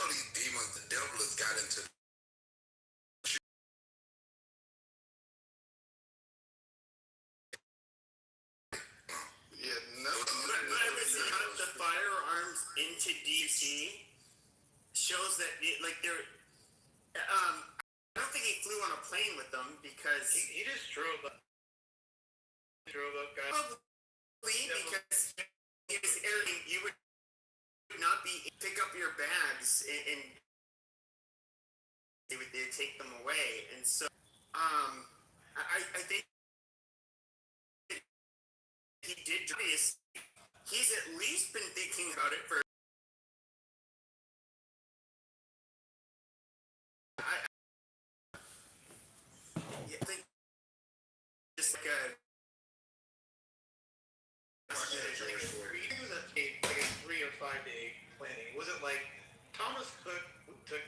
know these demons, the devil has got into. Yeah, no. But I would say the firearms into DC shows that I don't think he flew on a plane with them because he just drove up. Guys. Probably because he was airing. You would not pick up your bags and they'd take them away, and so I think he did. He's at least been thinking about it for. I think just like a. He was like a 3 or 5 day planning. It wasn't like Thomas Cook took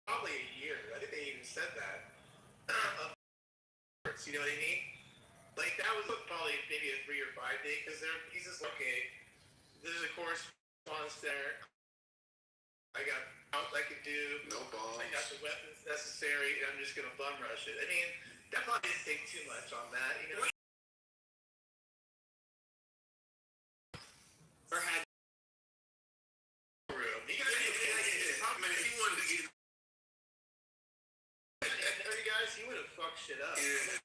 probably a year. I think they even said that. You know what I mean? Like that was probably maybe a 3 or 5 day because he's just okay. There's a correspondence there. I got out I could do. No bombs. I got the weapons necessary, and I'm just gonna bum rush it. I mean, that probably didn't take too much on that, you know. Or had room. You guys, he would have fucked shit up. Yeah.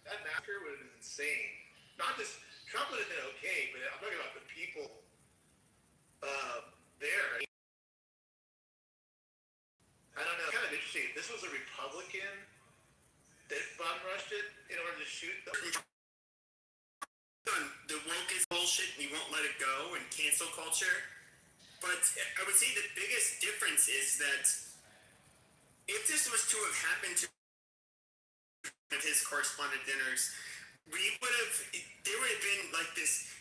That massacre would have been insane. Not just Trump would have been okay, but I'm talking about the people there. I don't know. It's kind of interesting. This was a Republican that bum rushed it in order to shoot them. The woke is bullshit and he won't let it go, and cancel culture. But I would say the biggest difference is that if this was to have happened to his correspondent dinners, there would have been like this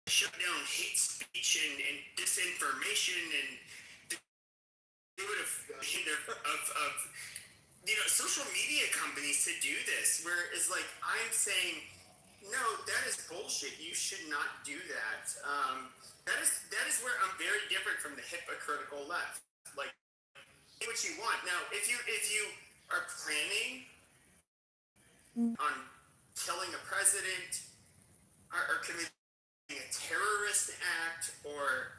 shut down hate speech and disinformation, and they would have of social media companies to do this, where it's like I'm saying, no, that is bullshit. You should not do that. That is where I'm very different from the hypocritical left. Like, do what you want. Now, if you are planning on killing a president or committing a terrorist act or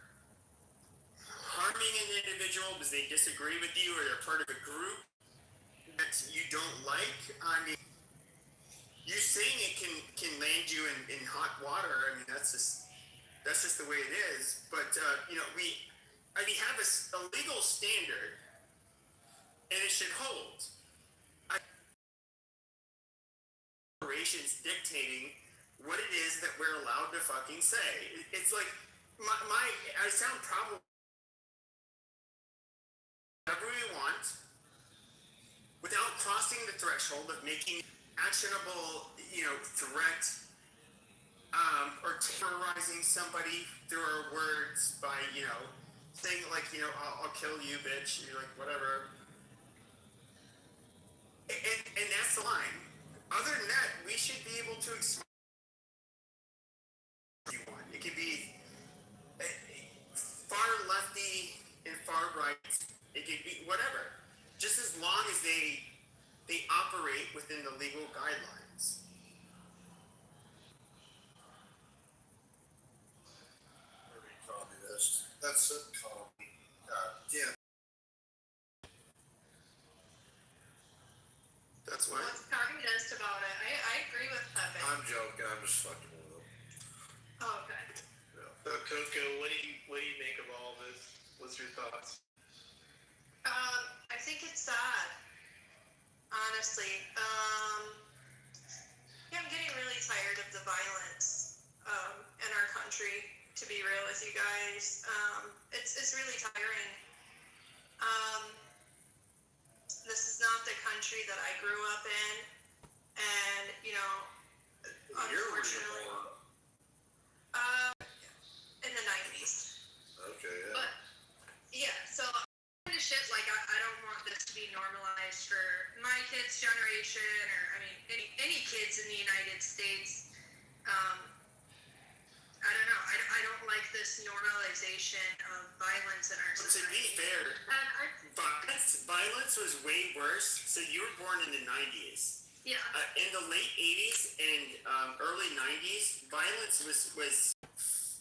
harming an individual because they disagree with you or they're part of a group that you don't like, I mean, you saying it can land you in hot water. I mean, that's just the way it is. But we have a legal standard, and it should hold. Operations dictating what it is that we're allowed to fucking say. It's like I sound probably whatever we want without crossing the threshold of making actionable, threat or terrorizing somebody through our words by, saying like, I'll kill you, bitch. You're like, whatever. And that's the line. Other than that, we should be able to express what you want. It could be far lefty and far right. It could be whatever. Just as long as they operate within the legal guidelines. Communist. That's a comedy. Yeah. That's why. What's communist about it? I agree with Pepe. I'm joking. I'm just fucking with him. Oh, okay. Yeah. Coco, what do you make of all this? What's your thoughts? I think it's sad. Honestly, I'm getting really tired of the violence in our country. To be real with you guys, it's really tiring. This is not the country that I grew up in, and unfortunately, in the 90s. Okay. Yeah. But yeah, so kind of shit like I don't want this to be normalized for my kids' generation, or I mean any kids in the United States. don't know. I don't like this normalization of violence in our But to society. be fair, And violence was way worse. So you were born in the 90s. yeah. In the late 80s and early 90s, violence was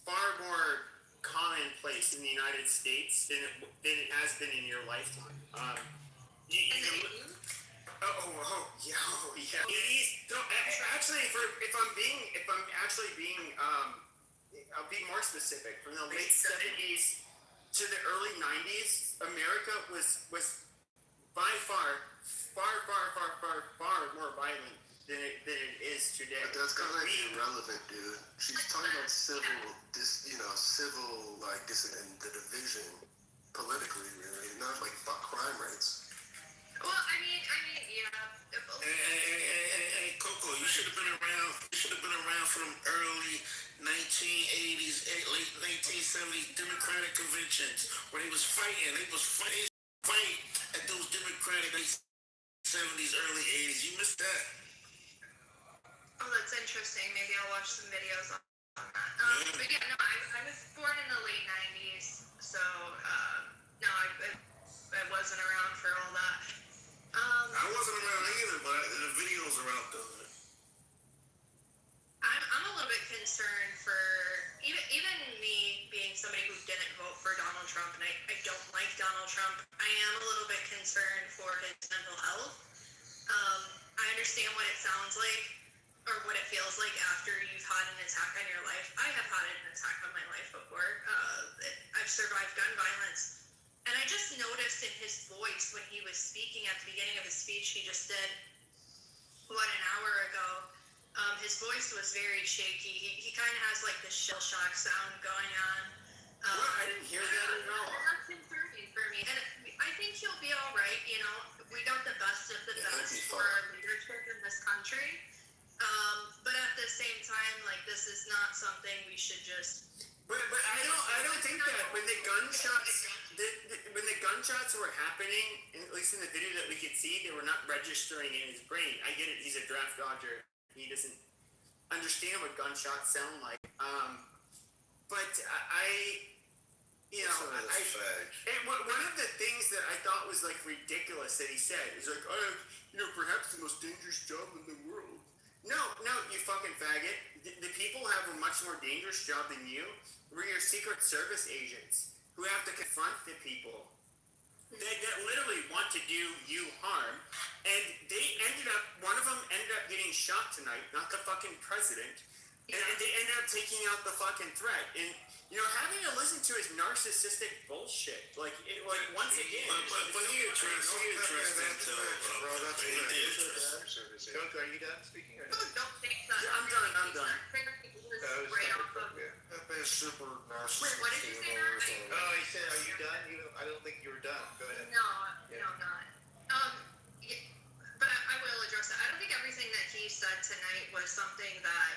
far more commonplace in the United States than it has been in your lifetime. You In the can 80s? yeah. 80s. No, actually, if I'm actually being, I'll be more specific. From the late 70s to the early 90s, America was by far more violent than it is today. But that's kind of irrelevant, dude. She's talking about civil, like this and the division politically, really, not like about crime rates. Well, I mean, yeah. Hey, Coco, you should have been around. You should have been around from early 1980s, late 1970s Democratic conventions where they was fighting. They was fight at those Democratic late 70s, early 80s. You missed that. Oh, that's interesting. Maybe I'll watch some videos on that. Yeah. But yeah, no, I was born in the late 90s, so no, I wasn't around for all that. I wasn't around either, but the videos are out there. I'm a little bit concerned for even me being somebody who didn't vote for Donald Trump, and I don't like Donald Trump. I am a little bit concerned for his mental health. I understand what it sounds like, or what it feels like after you've had an attack on your life. I have had an attack on my life before. I've survived gun violence. And I just noticed in his voice when he was speaking at the beginning of his speech he just did, an hour ago, his voice was very shaky. He kind of has like this shell shock sound going on. I didn't hear that at all. That's concerning for me. And I think he'll be all right. You know, we got the best of the best for our leadership in this country. But at the same time, like, this is not something we should just... But I don't think that when the gunshots were happening, at least in the video that we could see, they were not registering in his brain. I get it, he's a draft dodger. He doesn't understand what gunshots sound like. But one of the things that I thought was like ridiculous that he said is like, perhaps the most dangerous job in the world. No, you fucking faggot. The people have a much more dangerous job than you. We're your Secret Service agents who have to confront the people that literally want to do you harm. And one of them ended up getting shot tonight, not the fucking president. And they ended up taking out the fucking threat. And, having to listen to his narcissistic bullshit, once again. But he addressed that too. Bro, that's He what did it address is. Coco, are you done speaking? Or no? Don't think that. Yeah, I'm done. Right off of... That man's super narcissistic. Wait, what did you say there? Oh, he said, are you done? I don't think you were done. Go ahead. No, I'm not. Yeah, but I will address it. I don't think everything that he said tonight was something that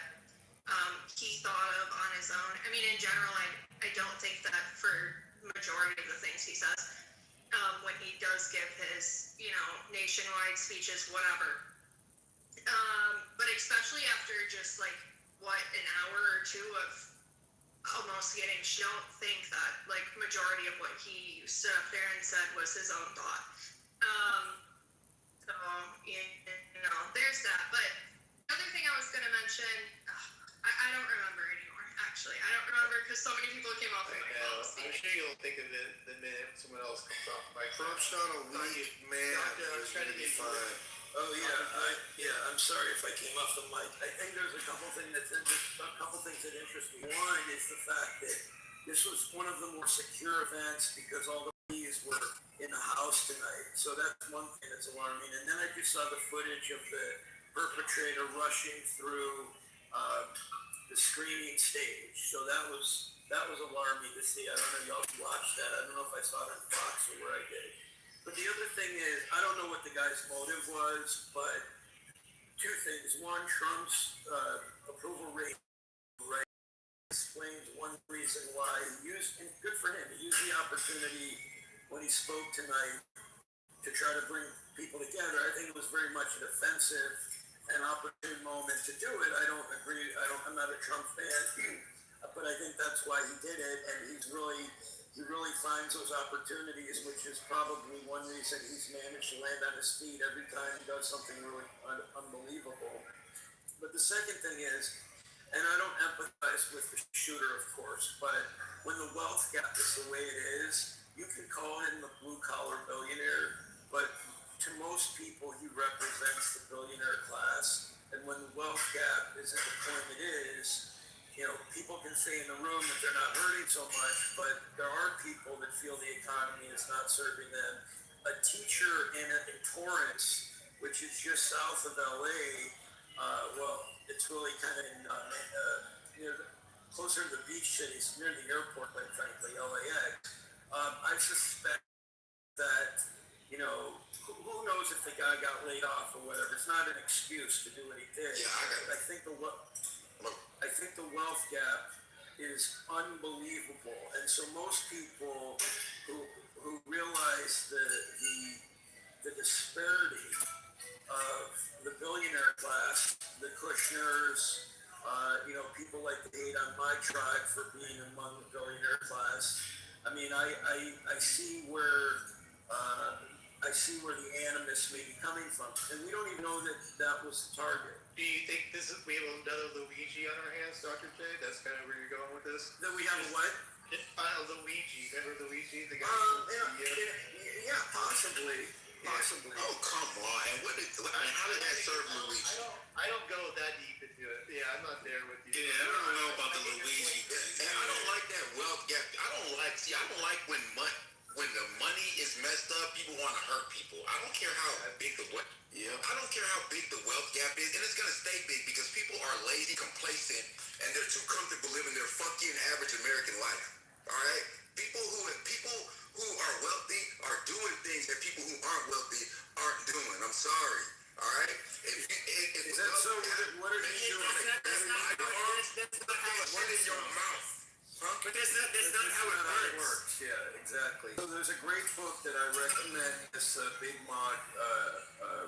he thought of on his own. I mean, in general, I don't think that for majority of the things he says, when he does give his, nationwide speeches, whatever. But especially after just like, an hour or two of almost getting, don't think that like majority of what he stood up there and said was his own thought. So, there's that. But another thing I was going to mention, I don't remember anymore, actually. I don't remember because so many people came off of my phone. I'm sure you'll think of it the minute someone else comes off my Trump's not a weak man. I'm trying to get fine. Oh yeah, I'm sorry if I came off the mic. I think there's a couple things that interest me. One is the fact that this was one of the more secure events because all the police were in the house tonight. So that's one thing that's alarming. And then I just saw the footage of the perpetrator rushing through the screening stage. So that was alarming to see. I don't know if y'all watched that. I don't know if I saw it on Fox or where I did. But the other thing is, I don't know what the guy's motive was, but two things. One, Trump's approval rate explains one reason why he used, and good for him, he used the opportunity when he spoke tonight to try to bring people together. I think it was very much a defensive and opportune moment to do it. I don't agree. I'm not a Trump fan. I but I think that's why he did it, and he really finds those opportunities, which is probably one reason he's managed to land on his feet every time he does something really unbelievable. But the second thing is, and I don't empathize with the shooter, of course, but when the wealth gap is the way it is, you can call him the blue-collar billionaire, but to most people, he represents the billionaire class. And when the wealth gap is at the point it is, people can say in the room that they're not hurting so much, but there are people that feel the economy is not serving them. A teacher in Torrance, which is just south of LA, it's really kind of closer to the beach cities, near the airport, quite frankly, LAX. I suspect that, who knows if the guy got laid off or whatever. It's not an excuse to do what he did. Yeah, I think the wealth gap is unbelievable, and so most people who realize the disparity of the billionaire class, the Kushners, people like to hate on my tribe for being among the billionaire class. I mean, I see where the animus may be coming from, and we don't even know that was the target. Do you think we have another Luigi on our hands, Dr. J? That's kind of where you're going with this? That we have a what? Luigi. Remember Luigi, the guy? Yeah, possibly. Oh, come on. And how did that serve Luigi? I don't go that deep into it. Yeah, I'm not there with you. Yeah, I don't know about the Luigi thing. I don't like that wealth gap. I don't like when the money is messed up, people want to hurt people. I don't care how big the wealth gap is, and it's gonna stay big because people are lazy, complacent, and they're too comfortable living their fucking average American life. All right, people who are wealthy are doing things that people who aren't wealthy aren't doing. I'm sorry. All right. Is that so? What are you doing? That's not how it works in your mouth. But that's not how it works. Yeah, exactly. So there's a great book that I recommend this Big Mod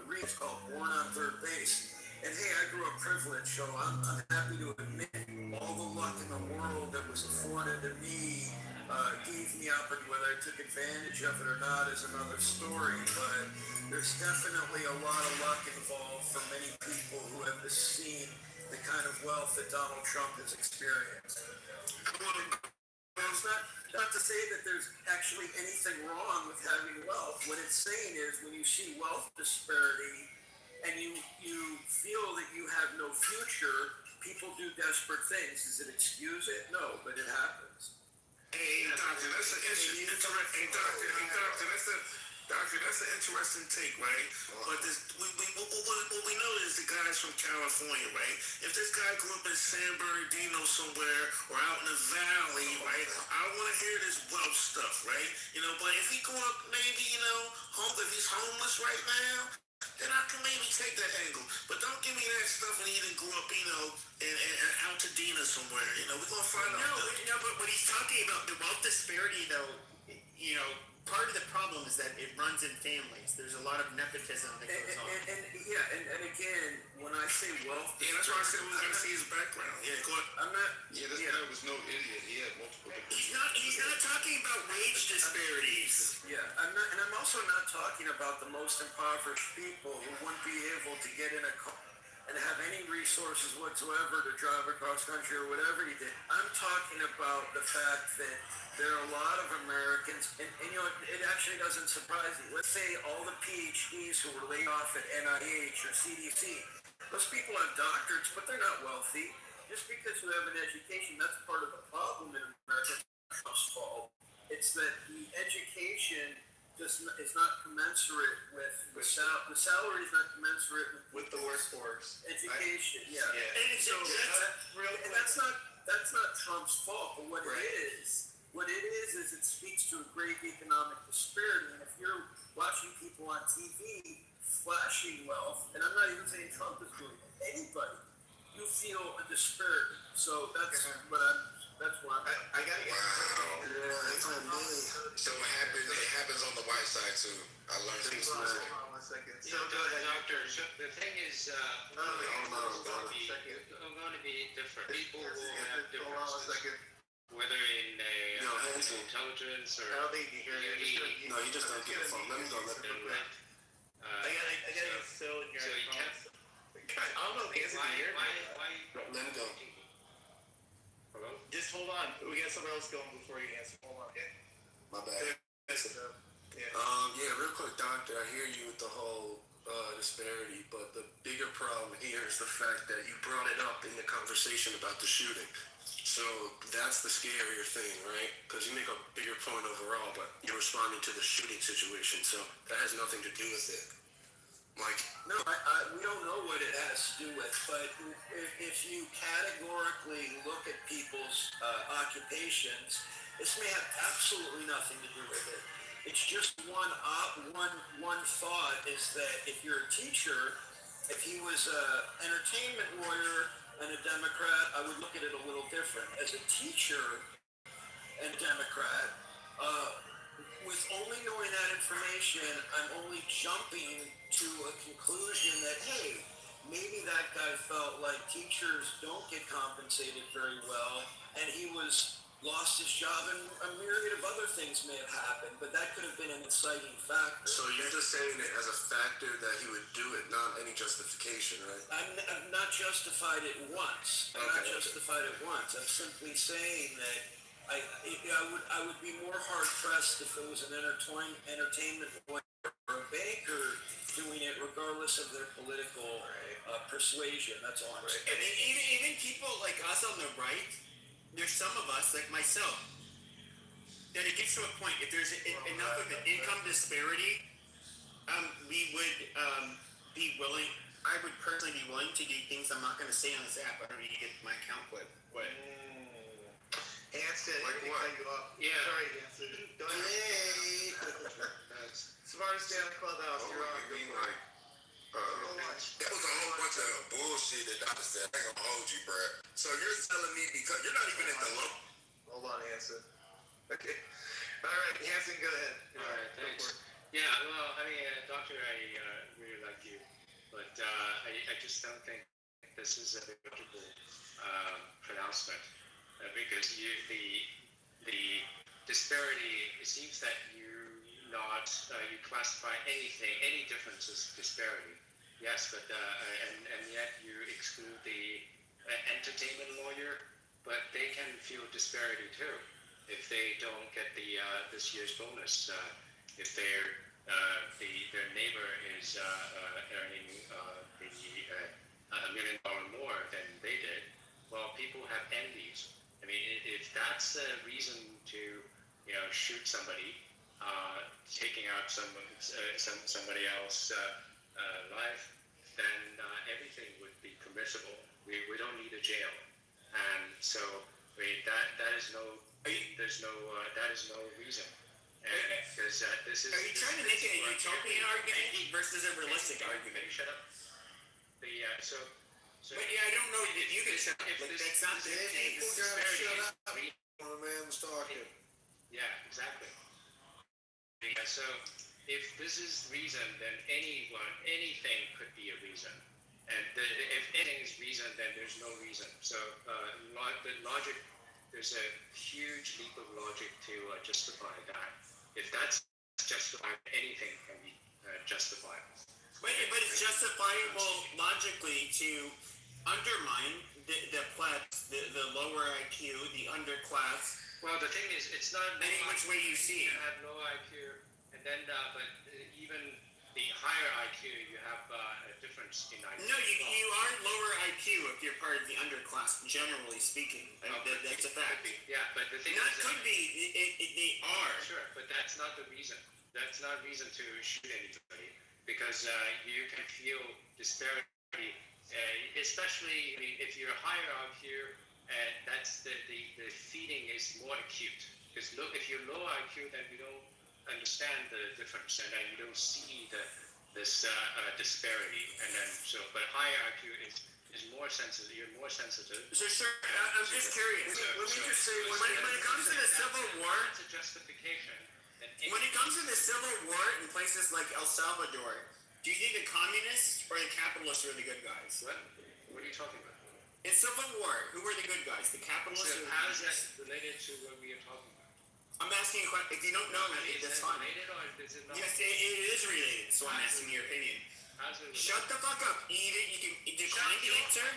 reads called Born on Third Base. And hey, I grew up privileged, so I'm happy to admit all the luck in the world that was afforded to me gave me opportunity. Whether I took advantage of it or not is another story, but there's definitely a lot of luck involved for many people who have seen the kind of wealth that Donald Trump has experienced. It's not to say that there's actually anything wrong with having wealth. What it's saying is when you see wealth disparity and you feel that you have no future, people do desperate things. Does it excuse it? No, but it happens. Hey, doctor, that's an interesting. Doctor, that's an interesting take, right? But what we know is the guy's from California, right? If this guy grew up in San Bernardino somewhere or out in the valley, right? I want to hear this wealth stuff, right? But if he grew up maybe, if he's homeless right now, then I can maybe take that angle. But don't give me that stuff when he didn't grow up, in Altadena somewhere. We're gonna find out. No, but what he's talking about, the wealth disparity, though, part of the problem is that it runs in families. There's a lot of nepotism that goes on. And again, when I say wealth, that's why I said we was gonna see his background. Yeah, go ahead. I'm not. Yeah, this guy was no idiot. He had multiple. He's not talking about wage disparities. Yeah, I'm not, and I'm also not talking about the most impoverished people who wouldn't be able to get in a car and have any resources whatsoever to drive across country or whatever he did. I'm talking about the fact that there are a lot of Americans, and it actually doesn't surprise me. Let's say all the PhDs who were laid off at NIH or CDC, those people have doctorates, but they're not wealthy. Just because you have an education, that's part of the problem in America. It's Trump's fault. It's that the education is not commensurate with the salary is not commensurate with the workforce. Education. Yeah. And that's not Trump's fault. But what it is it speaks to a great economic disparity. And if you're watching people on TV flashing wealth, and I'm not even saying Trump is doing it, anybody, you feel a disparity. So that's what I got to get. So it happens on the white side too. I learned things. Hold on 1 second. So, doctor, the thing is, going to be the different. People Hold will have on a differences, second. whether in Yo, Hanson. intelligence or I don't think you can hear me. No, you just don't get the phone. Let me go. Let me go. I gotta get still in your so you can't. I don't know if Hanson can hear me. Let me go. Hello? Just hold on. We got someone else going before you answer. Hold on, okay? My bad. Yeah. Yeah, real quick, doctor, I hear you with the whole disparity, but the bigger problem here is the fact that you brought it up in the conversation about the shooting. So that's the scarier thing, right? Because you make a bigger point overall, but you're responding to the shooting situation, so that has nothing to do with it. Like, No, we don't know what it has to do with, but if you categorically look at people's occupations, this may have absolutely nothing to do with it. It's just one thought is that if you're a teacher, if he was an entertainment lawyer and a Democrat, I would look at it a little different. As a teacher and Democrat, with only knowing that information, I'm only jumping to a conclusion that, hey, maybe that guy felt like teachers don't get compensated very well, and he lost his job, and a myriad of other things may have happened, but that could have been an inciting factor. so you're just saying it as a factor that he would do it, not any justification, right? I've not justified it once. I'm simply saying that I would be more hard pressed if it was an entertainment lawyer or a banker doing it, regardless of their political persuasion. That's all I'm saying. I mean, even people like us on the right, there's some of us, like myself, that it gets to a point, if there's enough of an income disparity, we would be willing, I would personally be willing to do things I'm not going to say on this app. I don't need to get my account clip. But Hanson, Like I what? cut you off. Yeah. Sorry, Hanson. Smartest day on the clubhouse. You're on. That was a whole bunch of bullshit that Dr. said. I ain't gonna hold you, Brad. So you're telling me because you're not even at the low. Hold on, Hanson. Okay. All right, Hanson, go ahead. All right, thanks. Yeah, well, I mean, doctor, I really like you, but I just don't think this is a logical pronouncement because the disparity. It seems that you classify any difference as disparity. Yes, but and yet you exclude the entertainment lawyer, but they can feel disparity too if they don't get the this year's bonus. If their neighbor is earning $1 million more than they did, well, people have envies. I mean, if that's a reason to shoot somebody, taking out somebody else's life, then everything would be permissible. We don't need a jail, and so that is no reason. Because this is. are you trying to make it a utopian argument versus a realistic argument? Shut up. But yeah, I don't know if you can shut up. Like, that's not the thing. People gotta shut up when a man was talking. Yeah, exactly. Yeah, so if this is reason, then anything could be a reason. And if anything is reason, then there's no reason. So the logic, there's a huge leap of logic to justify that. If that's justified, anything can be justified. But it's justifiable logically to undermine the plebs, the lower IQ, the underclass. Well, the thing is, it's not Any which way you see it. You have low IQ, and then but even the higher IQ, you have a difference in IQ. No, you are lower IQ if you're part of the underclass, generally speaking. That's a fact. Yeah, but the thing That is, could be. They are. Sure, but that's not the reason. That's not reason to shoot anybody because you can feel disparity, especially if you're higher IQ. That's the feeding is more acute. Because look, if you're low IQ, then you don't understand the difference, and then you don't see this disparity. And then but higher IQ is more sensitive. You're more sensitive. So sure, I'm just curious. Let me just say when it comes to the Civil War, That's a justification. when it comes to the Civil War in places like El Salvador, do you think the communists or the capitalists are the good guys? What are you talking about? It's Civil War. Who were the good guys? The capitalists So or the how is that communists? related to what we are talking about? I'm asking you a question. If you don't know, Is that's it fine. related or is it not? Yes, it is related. So I'm asking your opinion. How's it related? Shut the fuck up. You can decline to answer.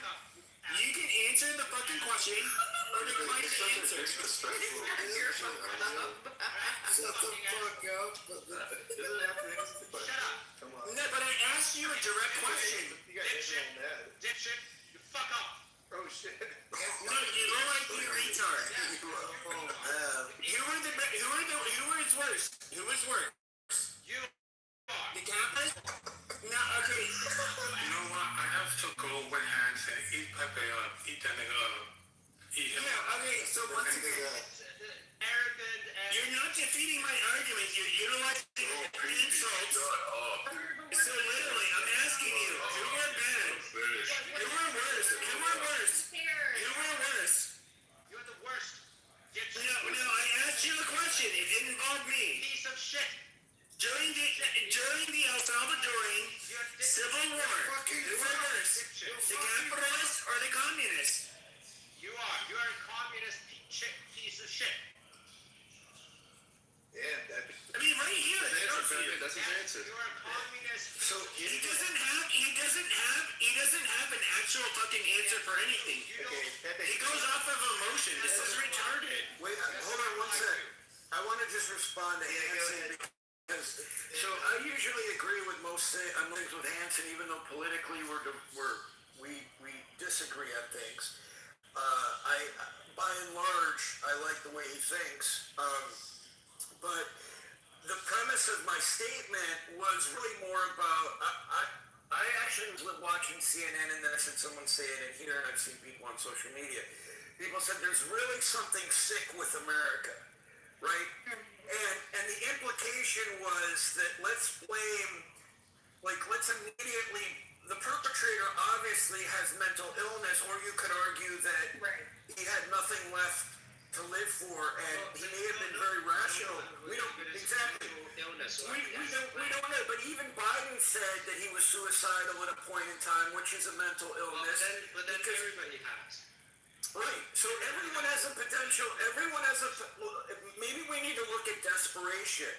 You can answer the fucking question or decline to answer. Disrespectful. Shut the fuck up. Shut up. Come on. No, but I asked you a direct question. You got hit on that. Dipshit, you fuck off. Oh shit. No, you look like you retard. Who is worse? Who is worse? You are. The capitalist? No, okay. You know what? I have to go with Hans and eat Pepe up. Eat that nigga up. Eat him Yeah, up. okay, so once again, Arrogant and you're not defeating my argument. You're utilizing insults. So literally, I'm asking you, who are bad? Who are worse? Who are worse? Who are worse? you're the worst. Dipshit. No, I asked you a question. It didn't involve me. Piece of shit. During the El Salvadorian Civil War, who were worse? The capitalists or the communists? You are. You are a communist piece of shit. Yeah, that. I mean, right here, they don't see it. That's his answer. You are a communist. So he doesn't have an actual fucking answer for anything. You don't. Okay, He goes off of emotion. This is retarded. Wait, hold on one sec. I want to just respond to Hanson because I usually agree with most things with Hanson, even though politically we disagree on things. By and large, I like the way he thinks. But the premise of my statement was really more about I actually was watching CNN and then I said someone say it in here and I've seen people on social media. People said there's really something sick with America, right? And the implication was that let's immediately, the perpetrator obviously has mental illness, or you could argue that he had nothing left to live for, and he may have been very rational. We don't exactly. Illness. We don't know, but even Biden said that he was suicidal at a point in time, which is a mental illness. But then because- everybody has. Right. So everyone has a potential. Maybe we need to look at desperation.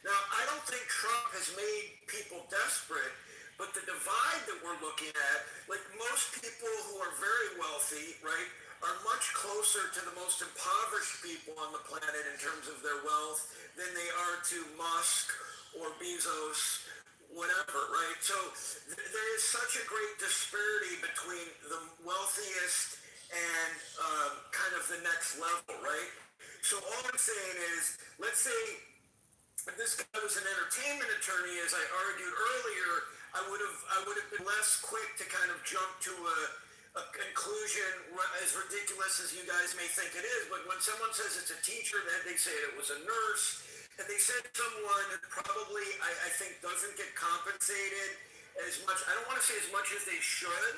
Now, I don't think Trump has made people desperate, but the divide that we're looking at, like most people who are very wealthy, right, are much closer to the most impoverished people on the planet in terms of their wealth than they are to Musk or Bezos, whatever, right? So there is such a great disparity between the wealthiest and kind of the next level, right? So all I'm saying is, let's say if this guy was an entertainment attorney, as I argued earlier, I would have been less quick to kind of jump to a conclusion as ridiculous as you guys may think it is. But when someone says it's a teacher, then they say it was a nurse, and they said someone who probably I think doesn't get compensated as much. I don't want to say as much as they should,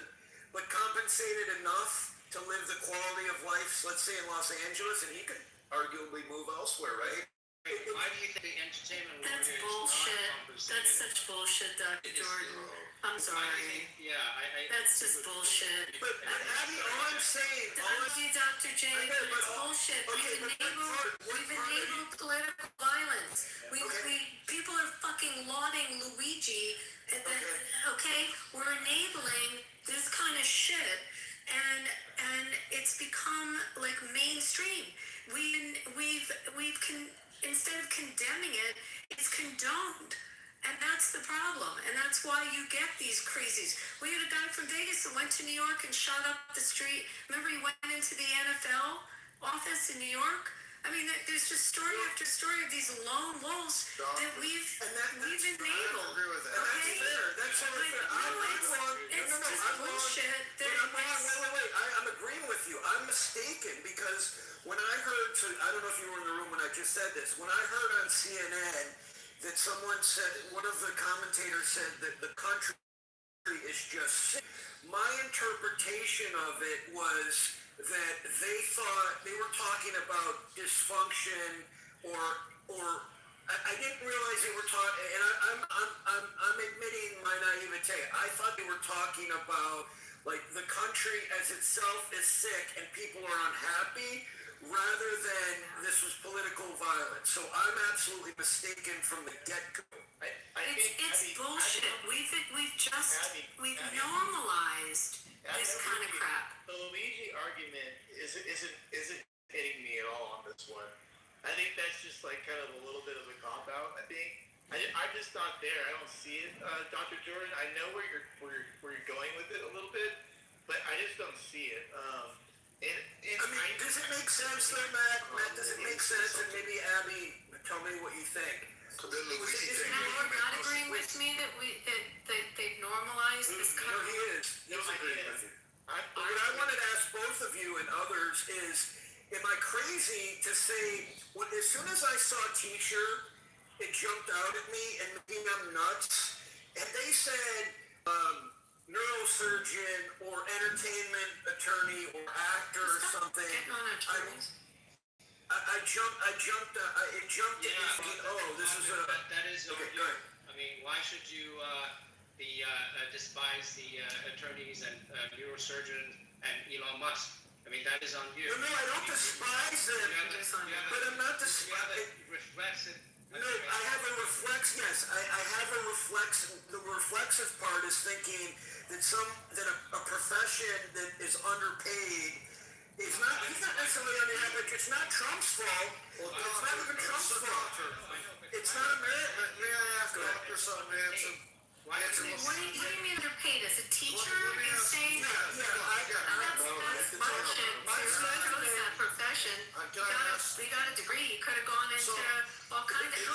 but compensated enough to live the quality of life, let's say in Los Angeles, and he could arguably move elsewhere, right? Why do you think the entertainment That's world is bullshit. not compensated? That's such bullshit, Dr. Jordan. I'm Why do you sorry. think- Yeah, I That's just bullshit. But Abby, all I'm saying, Dr. J, I know, but it's bullshit. okay, We've but enabled political violence. People are fucking lauding Luigi. Okay, we're enabling this kind of shit, and it's become like mainstream. Instead of condemning it, it's condoned. And that's the problem. And that's why you get these crazies. We had a guy from Vegas that went to New York and shot up the street. Remember, he went into the NFL office in New York? I mean, there's just story after story of these lone wolves that we've enabled. and that's fair. That's totally fair. I'm wrong. It's No, just I'm wrong. bullshit. But I'm wrong. Wait. I'm agreeing with you. I'm mistaken because when I heard, I don't know if you were in the room when I just said this, when I heard on CNN that someone said, one of the commentators said that the country is just sick, my interpretation of it was that they thought they were talking about dysfunction or I didn't realize they were talking, and I'm admitting my naivete. I thought they were talking about like the country as itself is sick and people are unhappy, rather than this was political violence. So I'm absolutely mistaken from the get-go. It's bullshit. We've normalized this kind of crap. The Luigi argument isn't hitting me at all on this one. I think that's just like kind of a little bit of a cop out. I think I'm just not there. I don't see it, Dr. Jordan. I know where you're going with it a little bit, but I just don't see it. Does it make sense though, Matt? Matt, does it make sense? And maybe Abby, tell me what you think. Now you're not agreeing with me that they've normalized this kind No, of. he is. He's agreeing with you. But what I wanted to ask both of you and others is, am I crazy to say, as soon as I saw teacher, it jumped out at me, and maybe I'm nuts, and they said neurosurgeon or entertainment attorney or actor or something, Getting on attorneys. it jumped at me thinking, oh, this is a... That is on Okay, you. go ahead. I mean, why should you despise the attorneys and neurosurgeons and Elon Musk? I mean, that is on you. No, I don't despise them, but I'm not You have a despising... reflexive. No, I have a reflex. Yes, I have a reflex. The reflexive part is thinking that a profession that is underpaid is not. He's not necessarily underpaid, but it's not Trump's fault. It's not even Trump's fault. It's not American. May I ask Dr. Manson? What do you mean underpaid? As a teacher, you're saying that's bullshit. To go to that profession, you got a degree. You could have gone into all kinds of.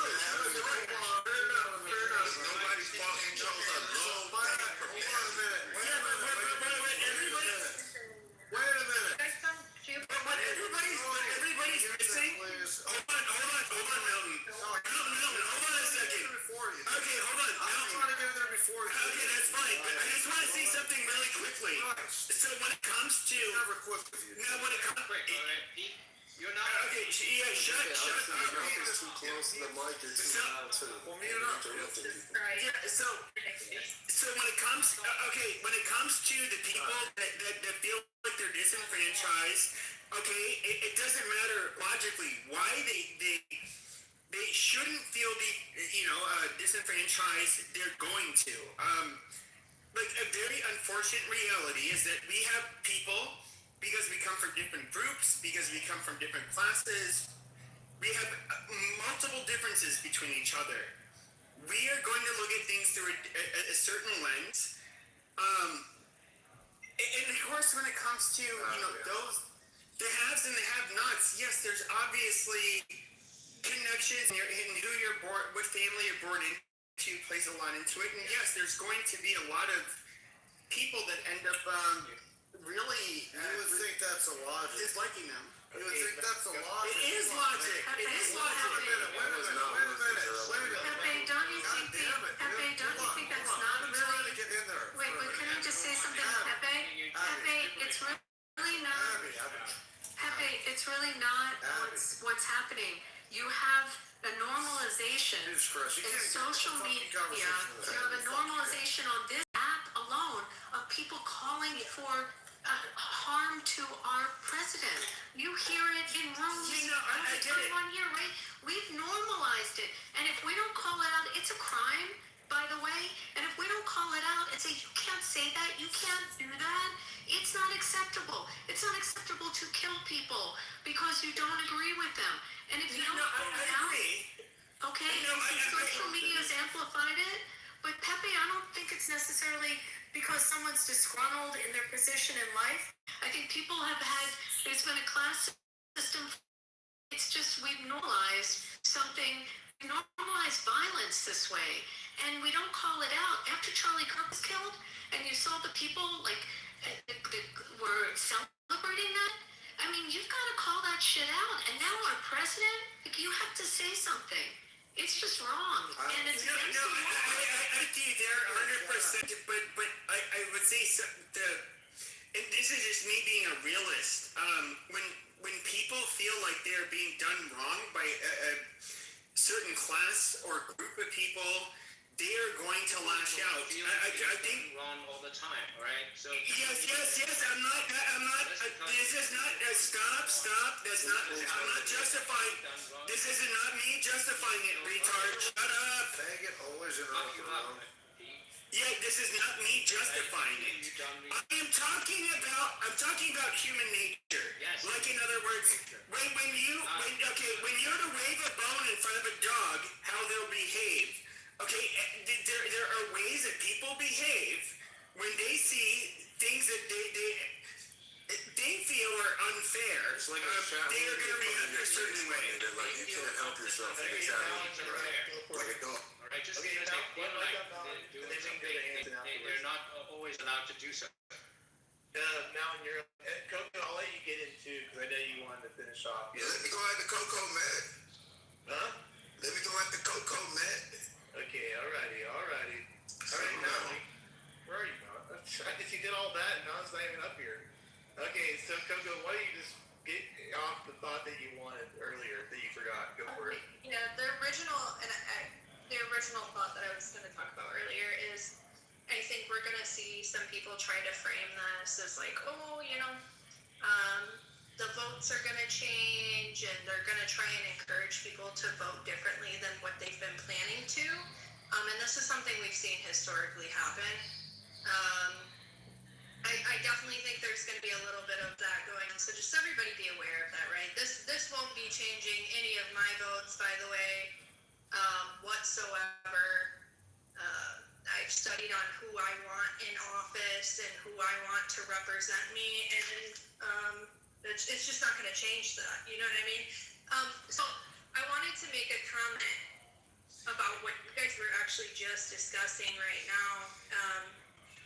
Nobody's talking to hold on a minute. Wait a minute. But everybody's missing. Hold on, Milton. Milton, hold on a second. Okay, hold on. I'm trying to get there before you. Okay, that's fine. But I just want to say something really quickly. So when it comes to Never quit with you. now, when it comes, Quick, all right, Pete. You're not. okay, yeah, shut up. It's too close to the mic, you're too loud too. Well, mute up. Yeah, so when it comes, when it comes to the people that feel like they're disenfranchised, okay, it doesn't matter logically why they shouldn't feel disenfranchised. They're going to. Like a very unfortunate reality is that we have people, because we come from different groups, because we come from different classes, we have multiple differences between each other. We are going to look at things through a certain lens. And of course, when it comes to, those, the haves and the have-nots, yes, there's obviously connections in who you're born, what family you're born into plays a lot into it. And yes, there's going to be a lot of people that end up really You would think that's a logic. disliking them. You would think that's a logic. It is logic. It is logic. Wait a minute. Pepe, don't you think that's not I'm trying really? to get in there. Wait, but can I just say something, Pepe? Pepe, it's really not. Pepe, it's really not what's happening. You have a normalization Jesus Christ, you in can't get social the fucking media. conversation You have a normalization on this app alone of people calling for harm to our president. You hear it in rooms all the time on here, right? We've normalized it, and if we don't call it out, it's a crime, by the way. And if we don't call it out and say you can't say that, you can't do that, it's not acceptable. It's not acceptable to kill people because you don't agree with them. And if you don't call it out, okay, social media has amplified it. But Pepe, I don't think it's necessarily because someone's disgruntled in their position in life. I think people have had, there's been a class system. It's just we've normalized something, normalized violence this way. And we don't call it out. After Charlie Kirk was killed, and you saw the people like were celebrating that, I mean, you've got to call that shit out. And now our president, like, you have to say something. It's just wrong, and it's against the law. I agree there 100%, but I would say and this is just me being a realist. When people feel like they're being done wrong by a certain class or group of people, they are going to lash out. I think. Wrong all the time, all right? So Yes. I'm not. This is not. Stop. That's not. I'm not justifying. This is not me justifying it, retard. Shut up. Faggot always interrupt the wrong. Yeah, this is not me justifying it. I'm talking about human nature. Yes. Like in other words, when you're to wave a bone in front of a dog, how they'll behave. Okay, there are ways that people behave when they see things that they feel are unfair. It's like they are going to react a certain way. Like you can't help yourself in a chat room, like a dog. All right, just Okay, because now, they feel one like more time, they're doing and then we can something, go to Hanson they're not always allowed to do so. Now in your Coco, I'll let you get into because I know you wanted to finish off. Yeah, let me go at the Coco, man. Huh? Let me go at the Coco, man. Okay, alrighty. All right, now, where are you now? I guess you did all that, and now it's not even up here. Okay, so Coco, why don't you just get off the thought that you wanted earlier that you forgot? Go for it. Yeah, the original thought that I was going to talk about earlier is I think we're going to see some people try to frame this as like, oh, the votes are going to change and they're going to try and encourage people to vote differently than what they've been planning to. And this is something we've seen historically happen. I definitely think there's going to be a little bit of that going on. So just everybody be aware of that, right? This won't be changing any of my votes, by the way, whatsoever. I've studied on who I want in office and who I want to represent me, and it's just not going to change that. You know what I mean? So I wanted to make a comment about what you guys were actually just discussing right now,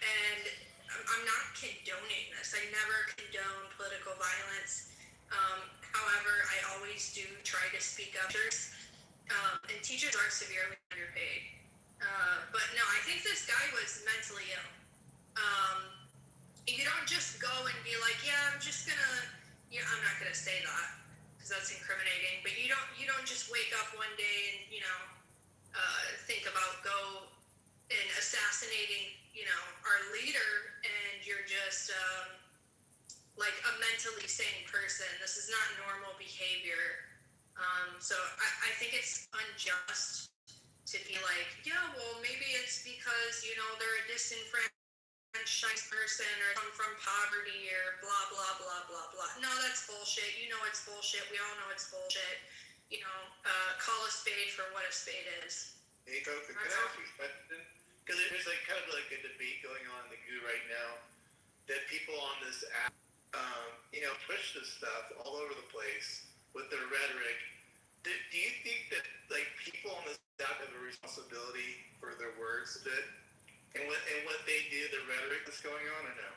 and I'm not condoning this. I never condone political violence. However, I always do try to speak up. And teachers are severely underpaid. But no, I think this guy was mentally ill. You don't just go and be like, yeah, I'm not gonna say that because that's incriminating. But you don't just wake up one day and think about go and assassinating our leader, and you're just like a mentally sane person. This is not normal behavior. So I think it's unjust to be like, yeah, well, maybe it's because, they're a disenfranchised person or come from poverty or blah, blah, blah, blah, blah. No, that's bullshit. It's bullshit. We all know it's bullshit. Call a spade for what a spade is. Hey, Coco, can I ask you a question? Because there's kind of like a debate going on in the GOO right now that people on this app, push this stuff all over the place with their rhetoric. Do you think that people on this app have a responsibility for their words a bit and what they do, the rhetoric that's going on, or no?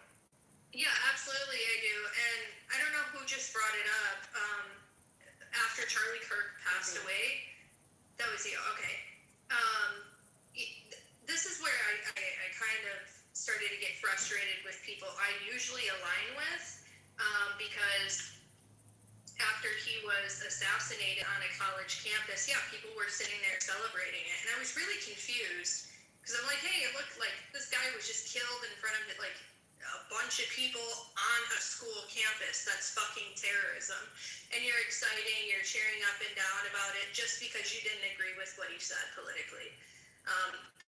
Yeah, absolutely, I do. And I don't know who just brought it up. After Charlie Kirk passed away, that was you. Okay. This is where I kind of started to get frustrated with people I usually align with, because after he was assassinated on a college campus, yeah, people were sitting there celebrating it. And I was really confused because I'm like, hey, it looked like this guy was just killed in front of like a bunch of people on a school campus. That's fucking terrorism. And you're exciting, you're cheering up and down about it just because you didn't agree with what he said politically.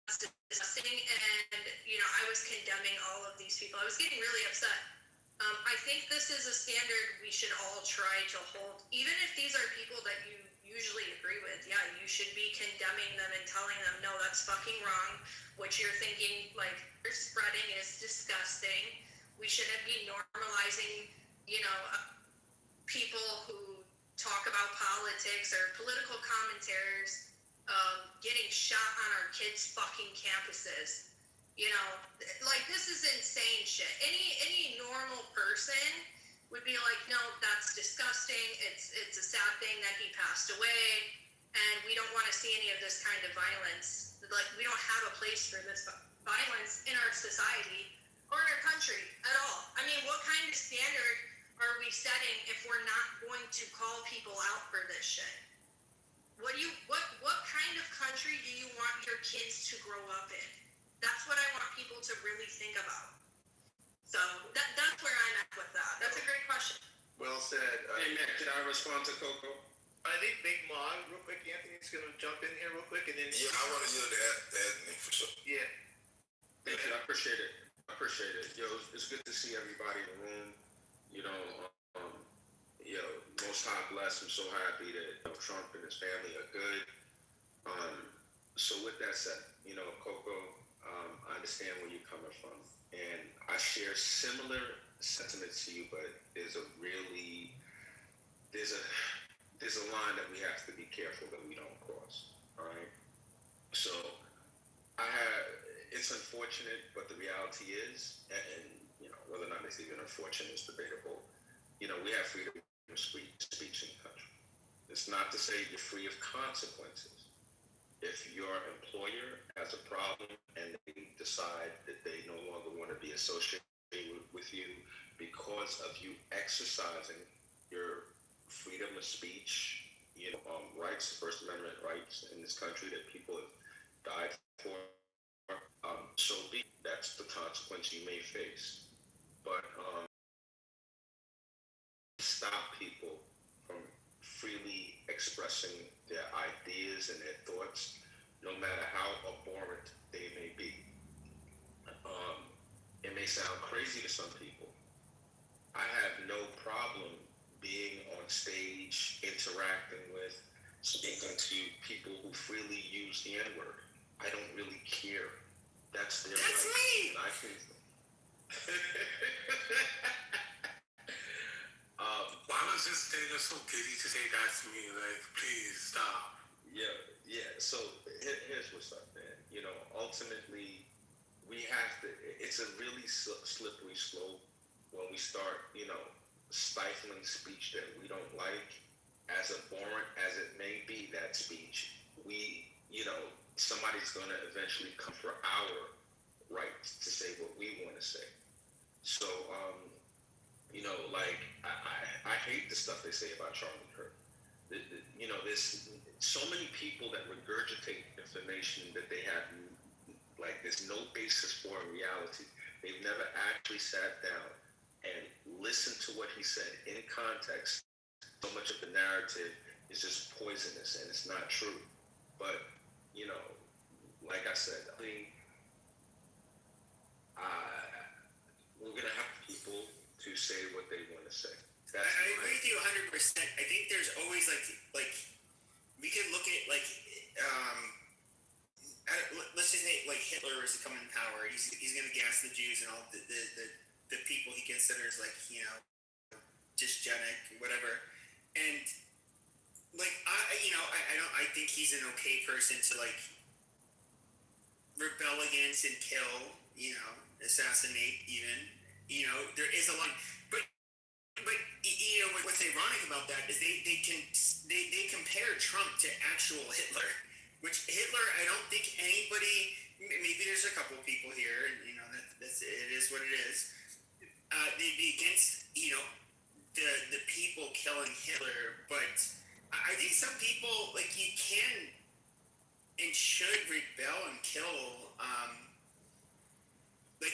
That's disgusting. And, I was condemning all of these people. I was getting really upset. I think this is a standard we should all try to hold. Even if these are people that you usually agree with, yeah, you should be condemning them and telling them, no, that's fucking wrong. What you're thinking, you're spreading is disgusting. We shouldn't be normalizing, people who talk about politics or political commentators getting shot on our kids' fucking campuses. This is insane shit. Any normal person would be like, no, that's disgusting. It's a sad thing that he passed away, and we don't want to see any of this kind of violence. We don't have a place for this violence in our society or in our country at all. I mean, what kind of standard are we setting if we're not going to call people out for this shit? what kind of country do you want your kids to grow up in? That's what I want people to really think about. So that's where I'm at with that. That's a great question. Well said. Hey, Matt, can I respond to Coco? I think Big Mon, real quick, Anthony's going to jump in here real quick, and then Yeah, I want to yield to Anthony for sure. yeah. Thank you. I appreciate it. Yo, it's good to see everybody in the room. Um, most high bless. I'm so happy that Trump and his family are good. So with that said, Coco, I understand where you're coming from, and I share similar sentiments to you, but there's a line that we have to be careful that we don't cross. All right. So it's unfortunate, but the reality is, and whether or not it's even unfortunate is debatable. We have freedom of speech in the country. It's not to say you're free of consequences. If your employer has a problem and they decide that they no longer want to be associated with you because of you exercising your freedom of speech, rights, First Amendment rights in this country that people have died for, so be it. That's the consequence you may face. But stop people from freely expressing their ideas and their thoughts, no matter how abhorrent they may be. It may sound crazy to some people. I have no problem being on stage, interacting with, speaking to people who freely use the N-word. I don't really care. That's their That's right. me. I can. Why was this nigga so giddy to say that to me? Like, please stop. Yeah. So here's what's up, man. Ultimately, we have to. It's a really slippery slope when we start, stifling speech that we don't like, as abhorrent as it may be. That speech, somebody's going to eventually come for our rights to say what we want to say. So, I hate the stuff they say about Charlie Kirk. There's so many people that regurgitate information that they have, there's no basis for in reality. They've never actually sat down and listened to what he said in context. So much of the narrative is just poisonous and it's not true. But, like I said, I think we're going to have people to say what they want to say. I agree with you 100%. I think there's always like we can look at let's just say Hitler is to come in power. He's going to gas the Jews and all the people he considers dysgenic, whatever. And I think he's an okay person to rebel against and kill, assassinate even. There is a line, but what's ironic about that is they compare Trump to actual Hitler, which Hitler, I don't think anybody, maybe there's a couple people here, and it is what it is. They'd be against the people killing Hitler, but I think some people you can and should rebel and kill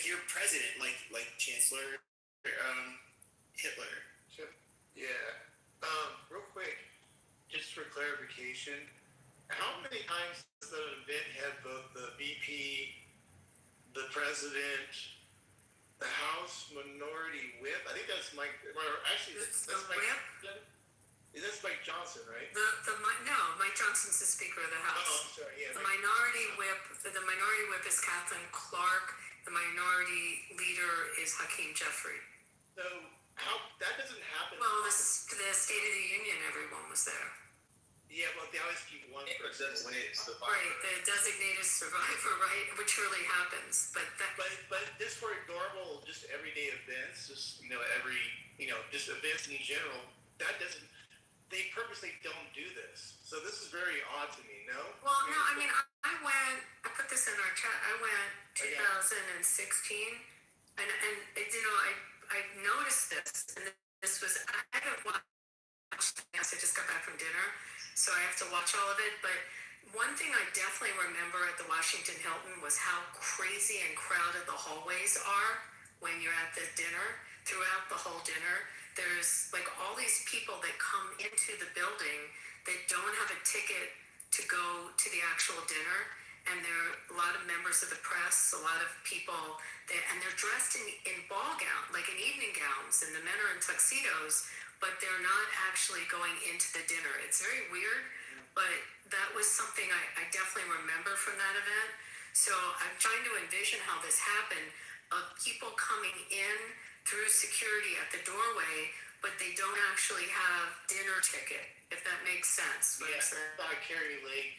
your president, like Chancellor Hitler. Sure. Yeah. Real quick, just for clarification, how many times does an event have both the VP, the president, the House Minority Whip? I think that's Mike. Actually, It's that's the Mike. whip? That's Mike Johnson, right? No, Mike Johnson's the Speaker of the Oh, House. I'm sorry. Yeah. The minority whip is Kathleen Clark. The minority leader is Hakeem Jeffrey. So how that doesn't happen? Well, the State of the Union, everyone was there. Yeah, well, they always keep one person. Right, the designated survivor, right, which really happens. But just for normal, just everyday events, just just events in general, that doesn't. They purposely don't do this. So this is very odd to me. No. Well, no, I mean, I put this in our chat. I went 2016, and I noticed this, and this was I haven't watched. I just got back from dinner, so I have to watch watch all of it, but one thing I definitely remember at the Washington Hilton was how crazy and crowded the hallways are when you're at the dinner. Throughout the whole dinner, there's like all these people that come into the building that don't have a ticket to go to the actual dinner, and there are a lot of members of the press, a lot of people that, and they're dressed in ball gown, like in evening gowns, and the men are in tuxedos, but they're not actually going into the dinner. It's very weird, but that was something I definitely remember from that event. So I'm trying to envision how this happened, of people coming in through security at the doorway, but they don't actually have dinner ticket, if that makes sense. Yeah, I thought Carrie Lake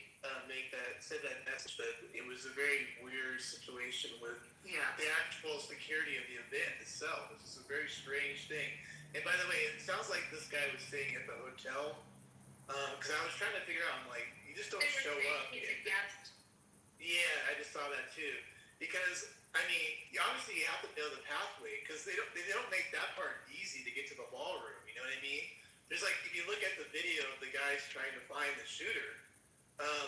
said that message, but it was a very weird situation with Yeah. the actual security of the event itself. It was a very strange thing. And by the way, it sounds like this guy was staying at the hotel. Because I was trying to figure out, I'm like, you just don't show up. He's a guest. Yeah, I just saw that too. Because I mean, obviously you have to know the pathway because they don't make that part easy to get to the ballroom. You know what I mean? There's like if you look at the video of the guys trying to find the shooter,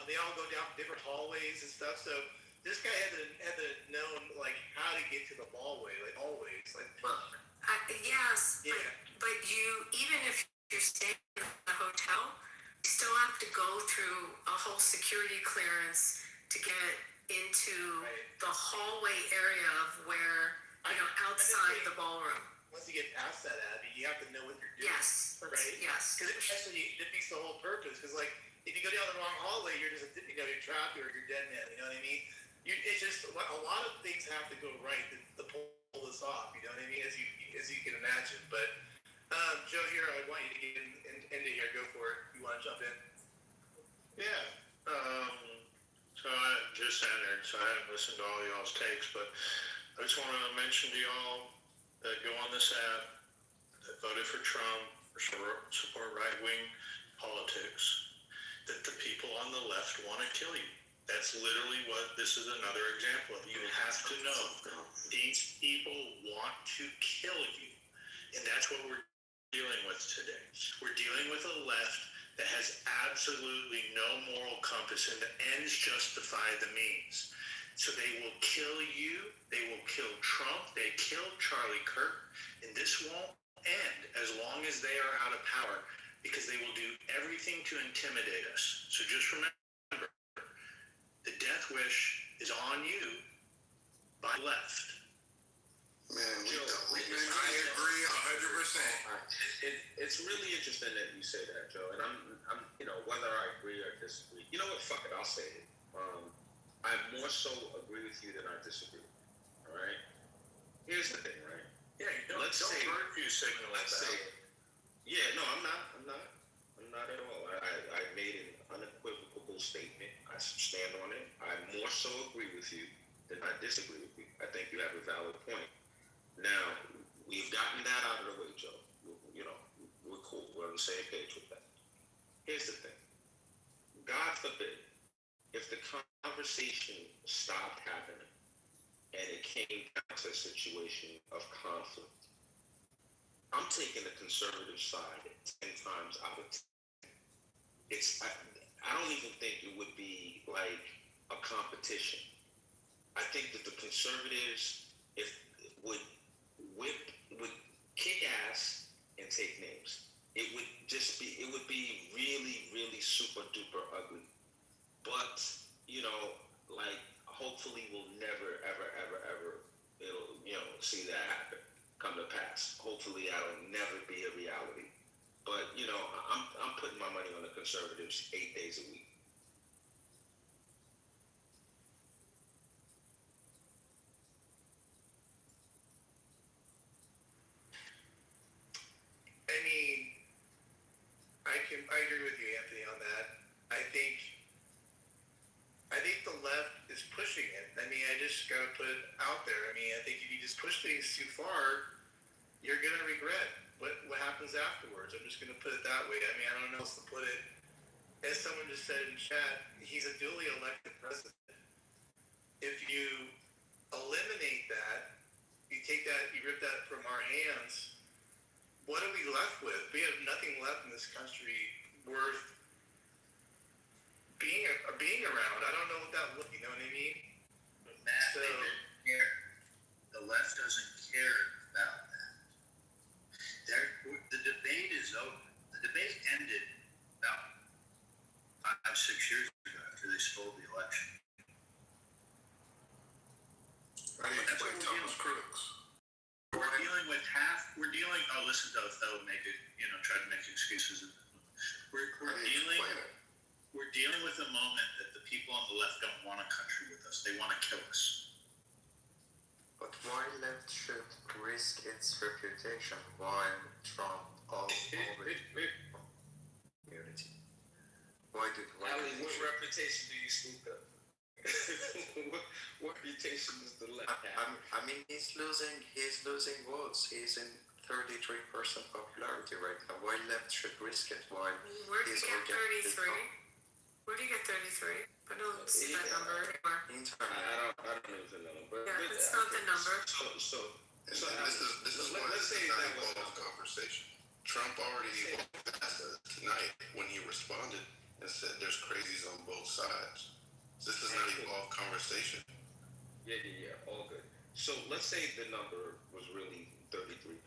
they all go down different hallways and stuff. So this guy had to know like how to get to the hallway, like always, like. Yes, Yeah. but you, even if you're staying in a hotel, you still have to go through a whole security clearance to get into Right. the hallway area of where, outside the ballroom. Once you get past that, Abby, you have to know what you're doing. Yes, Right? yes. Because it actually defeats the whole purpose. Because like, if you go down the wrong hallway, you're just you're trapped or you're dead man. You know what I mean? It's just a lot of things have to go right to pull this off. You know what I mean? As you can imagine. But Joe, here I want you to get into here. Go for it. You want to jump in? Yeah. So I just entered, so I haven't listened to all y'all's takes, but I just want to mention to y'all that go on this app, that voted for Trump, or support right-wing politics, that the people on the left want to kill you. That's literally what this is another example of. You have to know these people want to kill you. And that's what we're dealing with today. We're dealing with a left that has absolutely no moral compass, and the ends justify the means. So they will kill you, they will kill Trump, they killed Charlie Kirk, and this won't end as long as they are out of power, because they will do everything to intimidate us. So just remember, the death wish is on you by left. Man, I agree 100%. It's really interesting that you say that, Joe. And I'm, whether I agree or disagree, you know what? Fuck it, I'll say it. I more so agree with you than I disagree. All right. Here's the thing, right? Yeah, don't hurt you signal that. Yeah, no, I'm not at all. I made an unequivocal statement. I stand on it. I more so agree with you than I disagree with you. I think you have a valid point. Now, we've gotten that out of the way, Joe. We're cool. We're on the same page with that. Here's the thing. God forbid, if the conversation stopped happening and it came down to a situation of conflict, I'm taking the conservative side 10 times out of 10. I don't even think it would be like a competition. I think that the conservatives would kick ass and take names. It would be really, really super duper ugly. But, hopefully we'll never, ever, ever, ever, see that happen, come to pass. Hopefully that'll never be a reality. But, I'm putting my money on the conservatives 8 days a week. I mean, I agree with you, Anthony, on that. I think the left is pushing it. I mean, I just gotta put it out there. I mean, I think if you just push things too far, you're gonna regret what happens afterwards. I'm just gonna put it that way. I mean, I don't know how else to put it. As someone just said in chat, he's a duly elected president. If you eliminate that, you rip that from our hands, what are we left with? We have nothing left in this country worth being around. I don't know what that look. You know what I mean? But Matt, So- they didn't care. The left doesn't care about that. The debate is over. The debate ended about 5-6 years ago after they stole the election. How do you That's what explain we're Thomas dealing Crooks? We're dealing with I'll listen to they'll make it, try to make excuses. We're How do you dealing explain it? we're dealing with a moment that the people on the left don't want a country with us. They want to kill us. But why left should risk its reputation while Trump already community? Why Ali, did what he reputation do you speak of? what reputation does the left have? I mean, he's losing votes. He's in 33% popularity right now. Why left should risk it while Where did he's you get organically 33? Where do you get 33? I don't see that Yeah. number anywhere. internal? I don't know the number. Yeah, that's not the number. So And this is let's why this say is not that a was involved conversation. Trump already evolved past it tonight when he responded and said there's crazies on both sides. This is not evolved conversation. yeah, all good. So let's say the number was really 33%,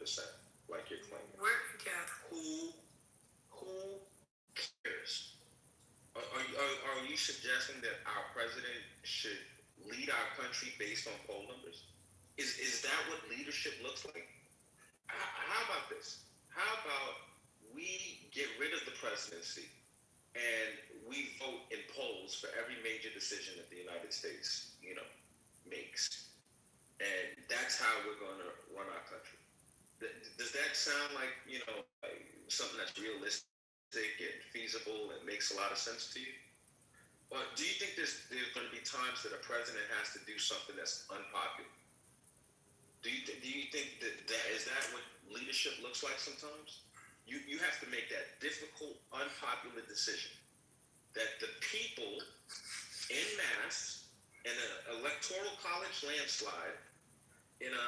like you're claiming. Yeah. Who cares? Are you suggesting that our president should lead our country based on poll numbers? Is that what leadership looks like? How about this? How about we get rid of the presidency and we vote in polls for every major decision that the United States, makes, and that's how we're going to run our country? Does that sound like like something that's realistic and feasible and makes a lot of sense to you? Or do you think there's going to be times that a president has to do something that's unpopular? Do you think that is that what leadership looks like sometimes? You have to make that difficult, unpopular decision that the people en masse in an electoral college landslide, in a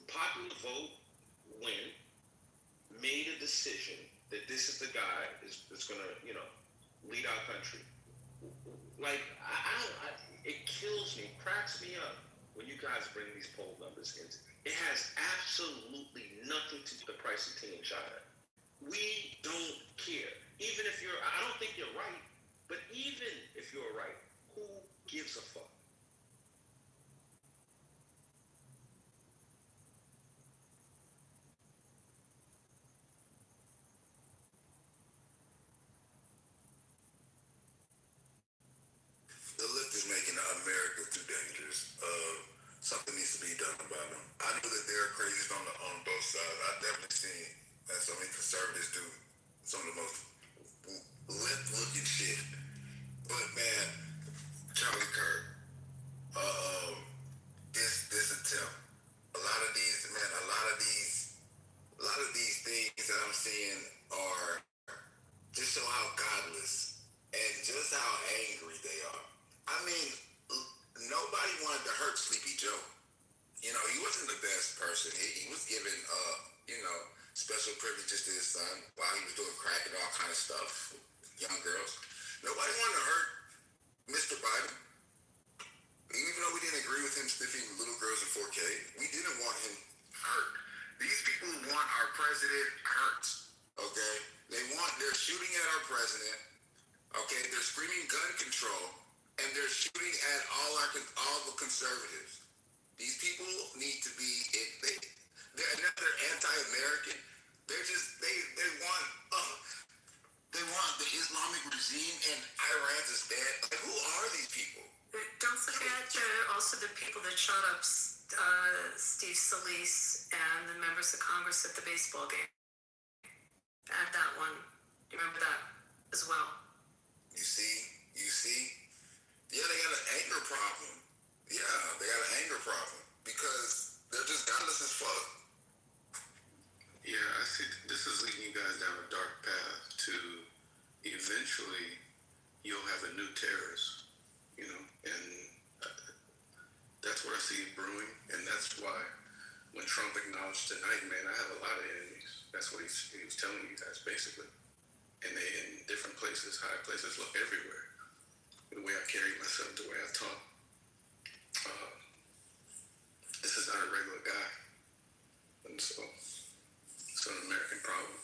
popular vote win, made a decision that this is the guy that's going to lead our country. Like it kills me, cracks me up when you guys bring these poll numbers in. It has absolutely nothing to do with the price of tea in China. We don't care. Even if I don't think you're right, but even if you're right, who gives a fuck? The left is making America too dangerous. Something needs to be done about them. I know that there are crazies on both sides. I've definitely seen that so many conservatives do some of the most left-looking shit. But man, Charlie Kirk, this attempt, a lot of these things that I'm seeing are just show how godless and just how angry they are. I mean, nobody wanted to hurt Sleepy Joe. He wasn't the best person. He was given, special privileges to his son while he was doing crack and all kind of stuff, young girls. Nobody wanted to hurt Mr. Biden. Even though we didn't agree with him sniffing little girls in 4K, we didn't want him hurt. These people want our president hurt, okay? They're shooting at our president, okay? They're screaming gun control, and they're shooting at all the conservatives. These people need to be, they're another anti-American. They want the Islamic regime and Iran to stand. Like, who are these people? Don't forget also the people that shot up Steve Solis and the members of Congress at the baseball game. Add that one. Do you remember that as well? You see? Yeah, they got an anger problem. Yeah, they got an anger problem because they're just godless as fuck. Yeah, I see this is leading you guys down a dark path to eventually you'll have a new terrorist, and that's what I see brewing, and that's why when Trump acknowledged tonight, man, I have a lot of enemies. That's what he was telling you guys basically. and they in different places, high places, look everywhere. The way I carry myself, the way I talk. This is not a regular guy, and so it's an American problem.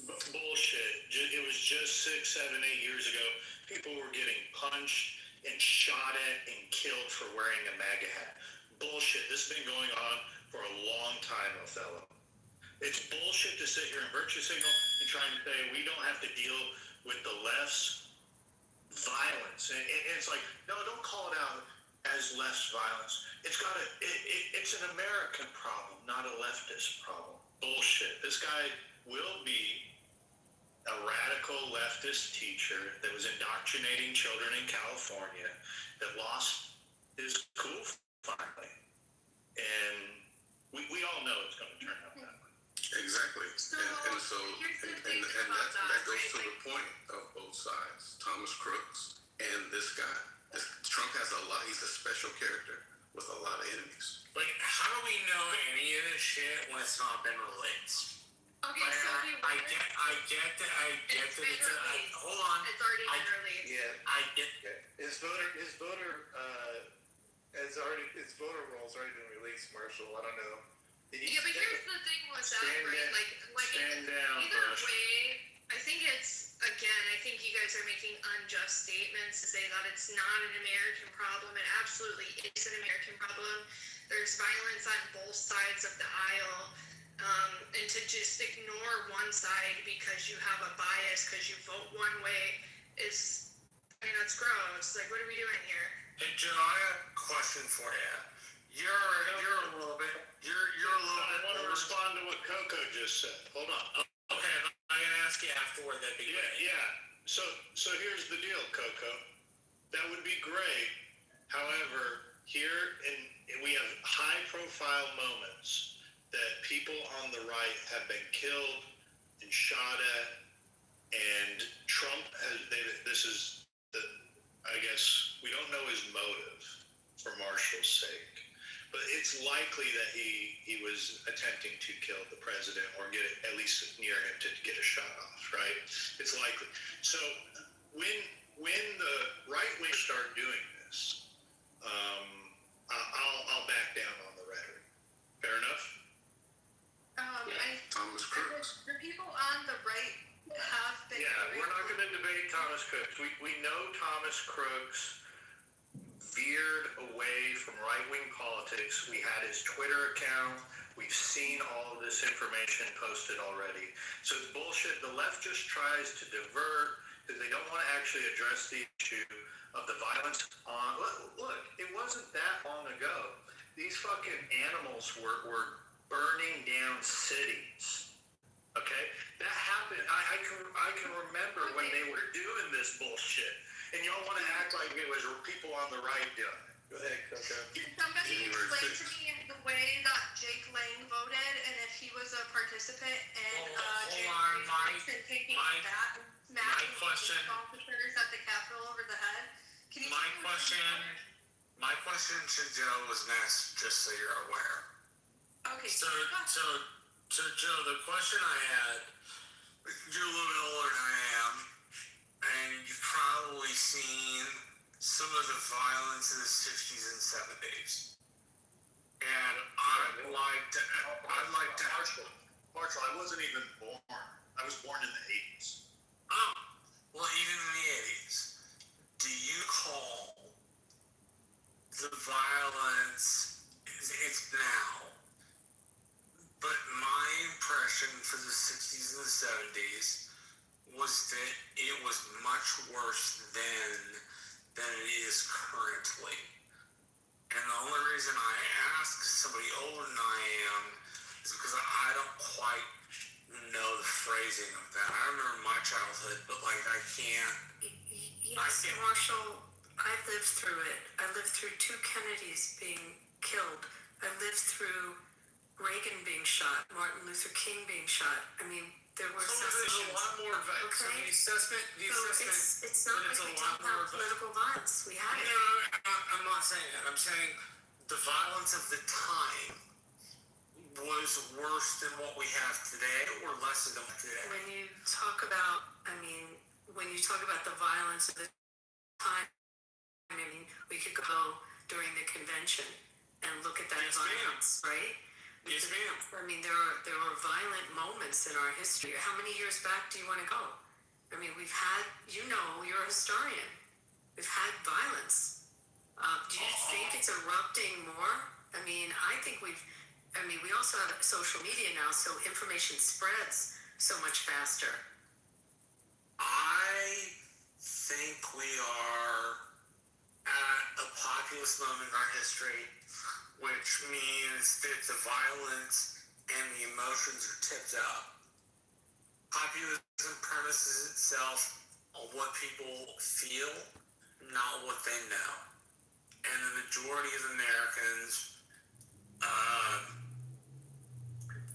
Bullshit. It was just 6, 7, 8 years ago. People were getting punched and shot at and killed for wearing a MAGA hat. Bullshit. This has been going on for a long time, Othello. It's bullshit to sit here and virtue signal and try and say we don't have to deal with the left's violence. And it's like, no, don't call it out as left's violence. It's an American problem, not a leftist problem. Bullshit. This guy will be a radical leftist teacher that was indoctrinating children in California that lost his cool finally. And we all know it's going to turn out that way. Exactly. So, and so here's the and thing that about that goes right? to the point of both sides. Thomas Crooks and this guy. Trump has a lot. He's a special character with a lot of enemies. Like, how do we know any of this shit when it's not been released? Okay, Like, so I get that it's hold on. It's already been released. Yeah. I get His voter roll's already been released, Marshall. I don't know. Yeah, but here's the thing with that, right? Like Stand down, either Bush. way, I think I think you guys are making unjust statements to say that it's not an American problem. It absolutely is an American problem. There's violence on both sides of the aisle. And to just ignore one side because you have a bias, because you vote one way that's gross. Like, what are we doing here? Hey, Joe, I have a question for you. You're a little bit. I want to respond to what Coco just said. Hold on. Okay, I'm gonna ask you afterward. That'd be great. Yeah. So here's the deal, Coco. That would be great. However, we have high-profile moments that people on the right have been killed and shot at, and Trump has. I guess we don't know his motive for Marshall's sake, but it's likely that he was attempting to kill the president or get at least near him to get a shot off. Right? It's likely. So when the right wing start doing this, I'll back down on the rhetoric. Fair enough. Thomas Crooks. The people on the right have been. Yeah, we're not going to debate Thomas Crooks. We know Thomas Crooks veered away from right-wing politics. We had his Twitter account. We've seen all of this information posted already. So it's bullshit. The left just tries to divert because they don't want to actually address the issue of the violence on. Look, it wasn't that long ago. These fucking animals were burning down cities. Okay, that happened. I can remember when they were doing this bullshit, and y'all want to act like it was people on the right doing it. Go ahead, Coco. Can somebody explain to me the way that Jake Lang voted and if he was a participant in January 6th and taking that smashing officers at the Capitol over the head? Can you My question to Joe was next, just so you're aware. Okay. So Joe, the question I had, you're a little bit older than I am, and you've probably seen some of the violence in the 60s and 70s. And I'd like to Marshall, I wasn't even born. I was born in the 80s. Oh, well, even in the 80s, do you call the violence, it's now, but my impression for the 60s and the 70s was that it was much worse then than it is currently. And the only reason I ask somebody older than I am is because I don't quite know the phrasing of that. I remember my childhood, but I can't. Yes, Marshall, I lived through it. I lived through two Kennedys being killed. I lived through Reagan being shot, Martin Luther King being shot. I mean, there were There's a lot more violence. Okay. So the assessment, it's not like we don't have political violence. We have it. I'm not saying that. I'm saying the violence of the time was worse than what we have today or less than today? When you talk about, when you talk about the violence of the time, we could go during the convention and look at that violence, right? Yes, ma'am. There are violent moments in our history. How many years back do you want to go? We've had, you're a historian. We've had violence. Do you think it's erupting more? I think we also have social media now, so information spreads so much faster. I think we are at a populist moment in our history, which means that the violence and the emotions are tipped up. Populism premises itself on what people feel, not what they know. And the majority of Americans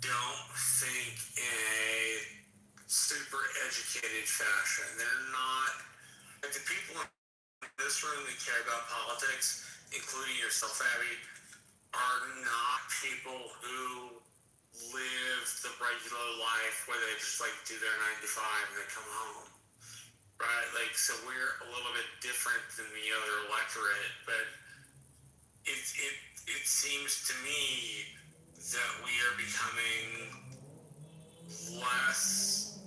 don't think in a super educated fashion. They're not, like the people in this room that care about politics, including yourself, Abby, are not people who live the regular life where they just like do their 9 to 5 and they come home. Right? So we're a little bit different than the other electorate, but it seems to me that we are becoming less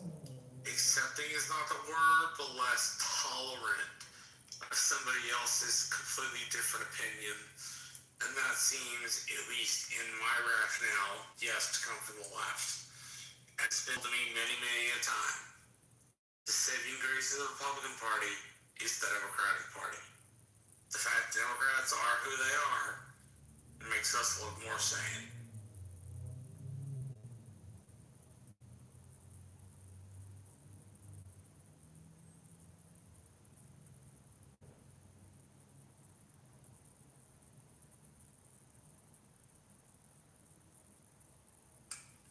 accepting is not the word, but less tolerant of somebody else's completely different opinion. And that seems, at least in my rationale, yes, to come from the left. And it's been to me many, many a time. The saving grace of the Republican Party is the Democratic Party. The fact Democrats are who they are makes us look more sane.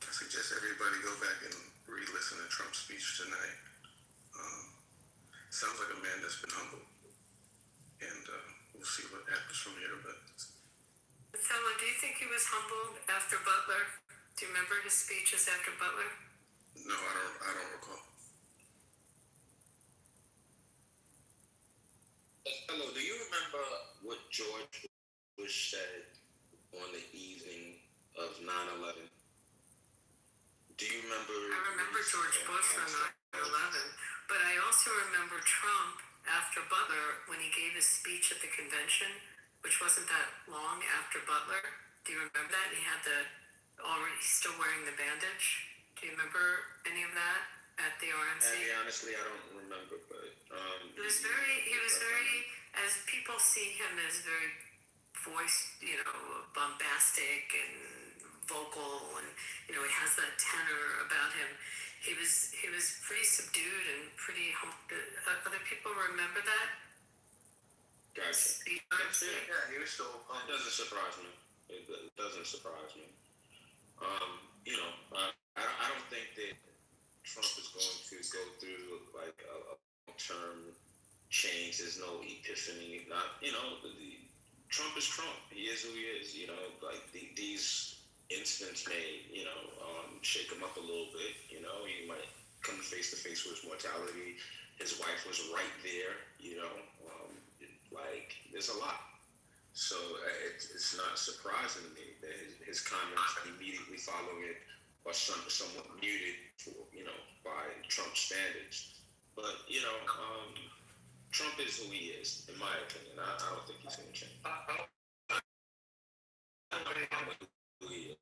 I suggest everybody go back and re-listen to Trump's speech tonight. Sounds like a man that's been humbled. And we'll see what happens from here. But Othello, do you think he was humbled after Butler? Do you remember his speeches after Butler? no, I don't recall. Hello, do you remember what George Bush said on the evening of 9/11? Do you remember? I remember George Bush on 9/11, but I also remember Trump after Butler when he gave his speech at the convention, which wasn't that long after Butler. Do you remember that? And he had he's still wearing the bandage. Do you remember any of that at the RNC? Honestly, I don't remember, but he was very, as people see him as very bombastic and vocal, and he has that tenor about him. He was pretty subdued and pretty other people remember that? Gotcha. Yeah, he was still It doesn't surprise me. It doesn't surprise me. I don't think that Trump is going to go through like a long-term change. There's no epiphany. Trump is Trump. He is who he is. These incidents may, shake him up a little bit. He might come face to face with his mortality. His wife was right there. There's a lot. So it's not surprising to me that his comments immediately following it are somewhat muted, by Trump standards. But Trump is who he is, in my opinion. I don't think he's going to change. Who he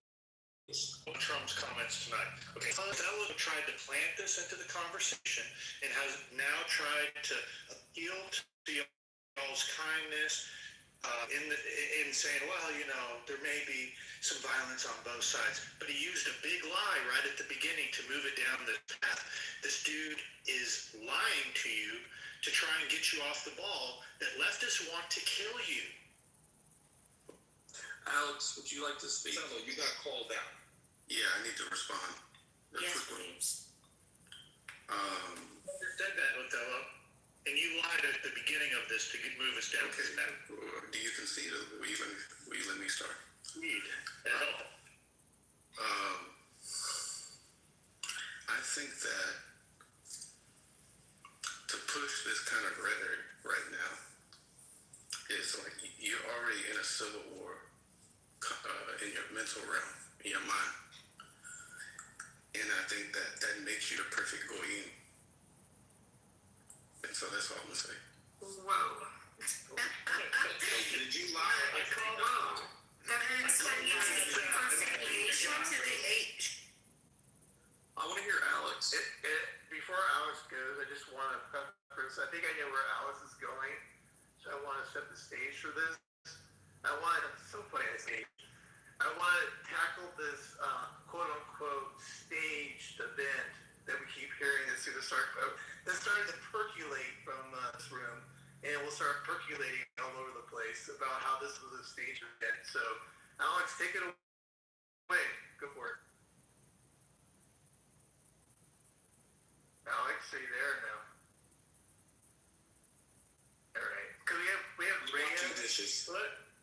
is. Trump's comments tonight. Okay, Othello tried to plant this into the conversation and has now tried to appeal to y'all's kindness in saying, well, there may be some violence on both sides, but he used a big lie right at the beginning to move it down this path. This dude is lying to you to try and get you off the ball that leftists want to kill you. Alex, would you like to speak? Othello, you got called out. Yeah, I need to respond. Yes, please. You said that, Othello, and you lied at the beginning of this to move us down this path. Do you concede? Will you let me start? Need hell. think that to push this kind of rhetoric right now is like you're already in a civil war in your mental realm, in your mind. And I think that makes you the perfect goyim. And so that's all I'm gonna say. Whoa. Did you lie? Whoa. That means that you take persecution to the H. I want to hear Alex. Before Alex goes, I just want to preface. I think I know where Alex is going, so I want to set the stage for this. So funny I say. I want to tackle this quote unquote staged event that we keep hearing that's going to start. That's starting to percolate from this room, and it will start percolating all over the place about how this was a staged event. So, Alex, take it away. Go for it. Alex, are you there or no? All right, because we have Ray. Washing dishes.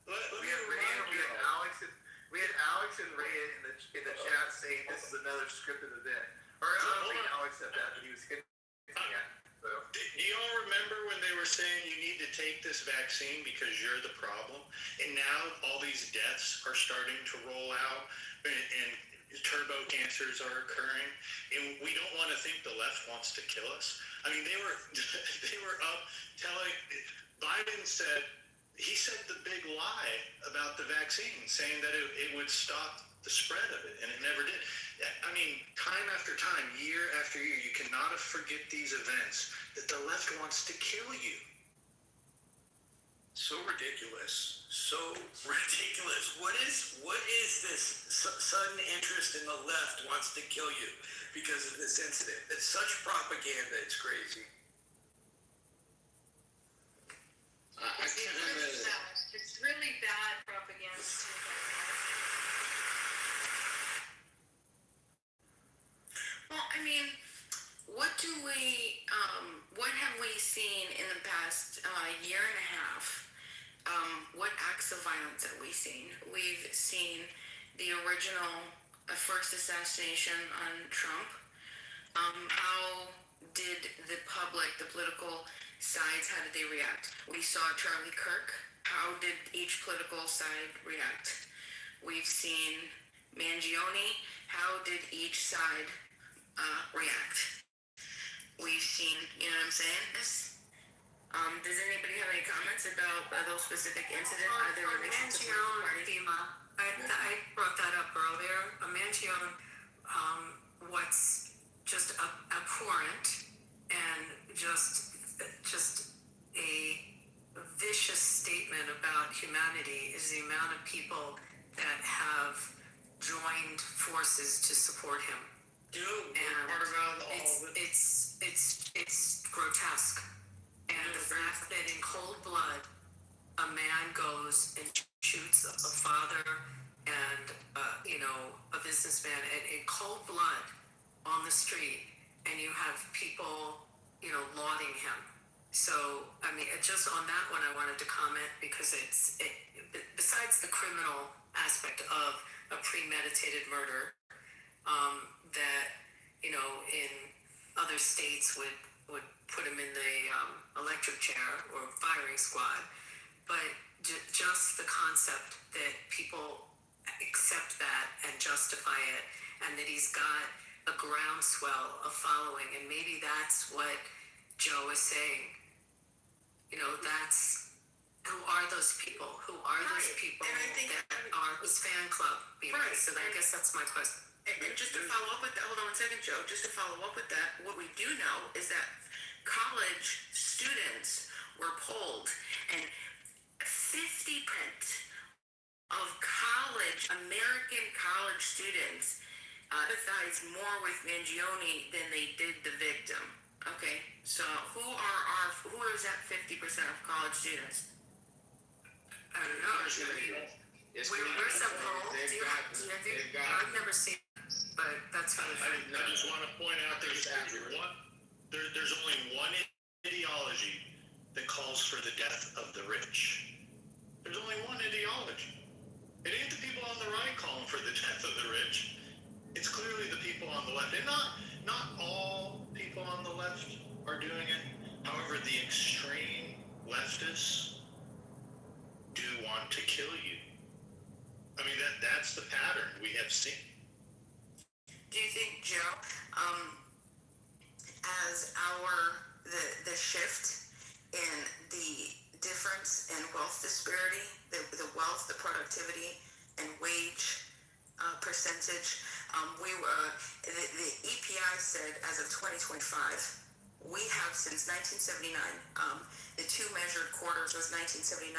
We had Ray and we had Alex and Ray in the chat saying this is another scripted event. Or I don't think Alex said that, but he was hinting at. So. Do y'all remember when they were saying you need to take this vaccine because you're the problem? And now all these deaths are starting to roll out and turbo cancers are occurring. And we don't want to think the left wants to kill us. I mean, they were up telling, Biden said, he said the big lie about the vaccine, saying that it would stop the spread of it, and it never did. I mean, time after time, year after year, you cannot forget these events that the left wants to kill you. So ridiculous. So ridiculous. What is this sudden interest in the left wants to kill you because of this incident? It's such propaganda. It's crazy. It's really bad propaganda. Well, I mean, what have we seen in the past year and a half? What acts of violence have we seen? We've seen the original first assassination on Trump. How did the public, the political sides, how did they react? We saw Charlie Kirk. How did each political side react? We've seen Mangione. How did each side react? We've seen, you know what I'm saying? Does anybody have any comments about those specific incidents? Either relation to political parties? I brought that up earlier. Mangione, what's just abhorrent and just a vicious statement about humanity is the amount of people that have joined forces to support him. It's grotesque. And the fact that in cold blood, a man goes and shoots a father and a businessman in cold blood on the street, and you have people lauding him. So I mean, just on that one, I wanted to comment because besides the criminal aspect of a premeditated murder, that in other states would put him in the electric chair or firing squad, but just the concept that people accept that and justify it, and that he's got a groundswell of following, and maybe that's what Joe is saying. That's who are those people? Who are those people that are his fan club? Right. So I guess that's my question. And just to follow up with that, hold on 1 second, Joe. Just to follow up with that, what we do know is that college students were polled, and 50% of American college students empathize more with Mangione than they did the victim. Okay, so who is that 50% of college students? I don't know. Where's that poll? I've never seen it, but that's how I just want to point out there's only one ideology that calls for the death of the rich. There's only one ideology. It ain't the people on the right calling for the death of the rich. It's clearly the people on the left. And not not all people on the left are doing it. However, the extreme leftists do want to kill you. I mean, that's the pattern we have seen. Do you think, Joe, as the shift in the difference in wealth disparity, the wealth, the productivity, and wage percentage, the EPI said as of 2025, we have since 1979, the two measured quarters was 1979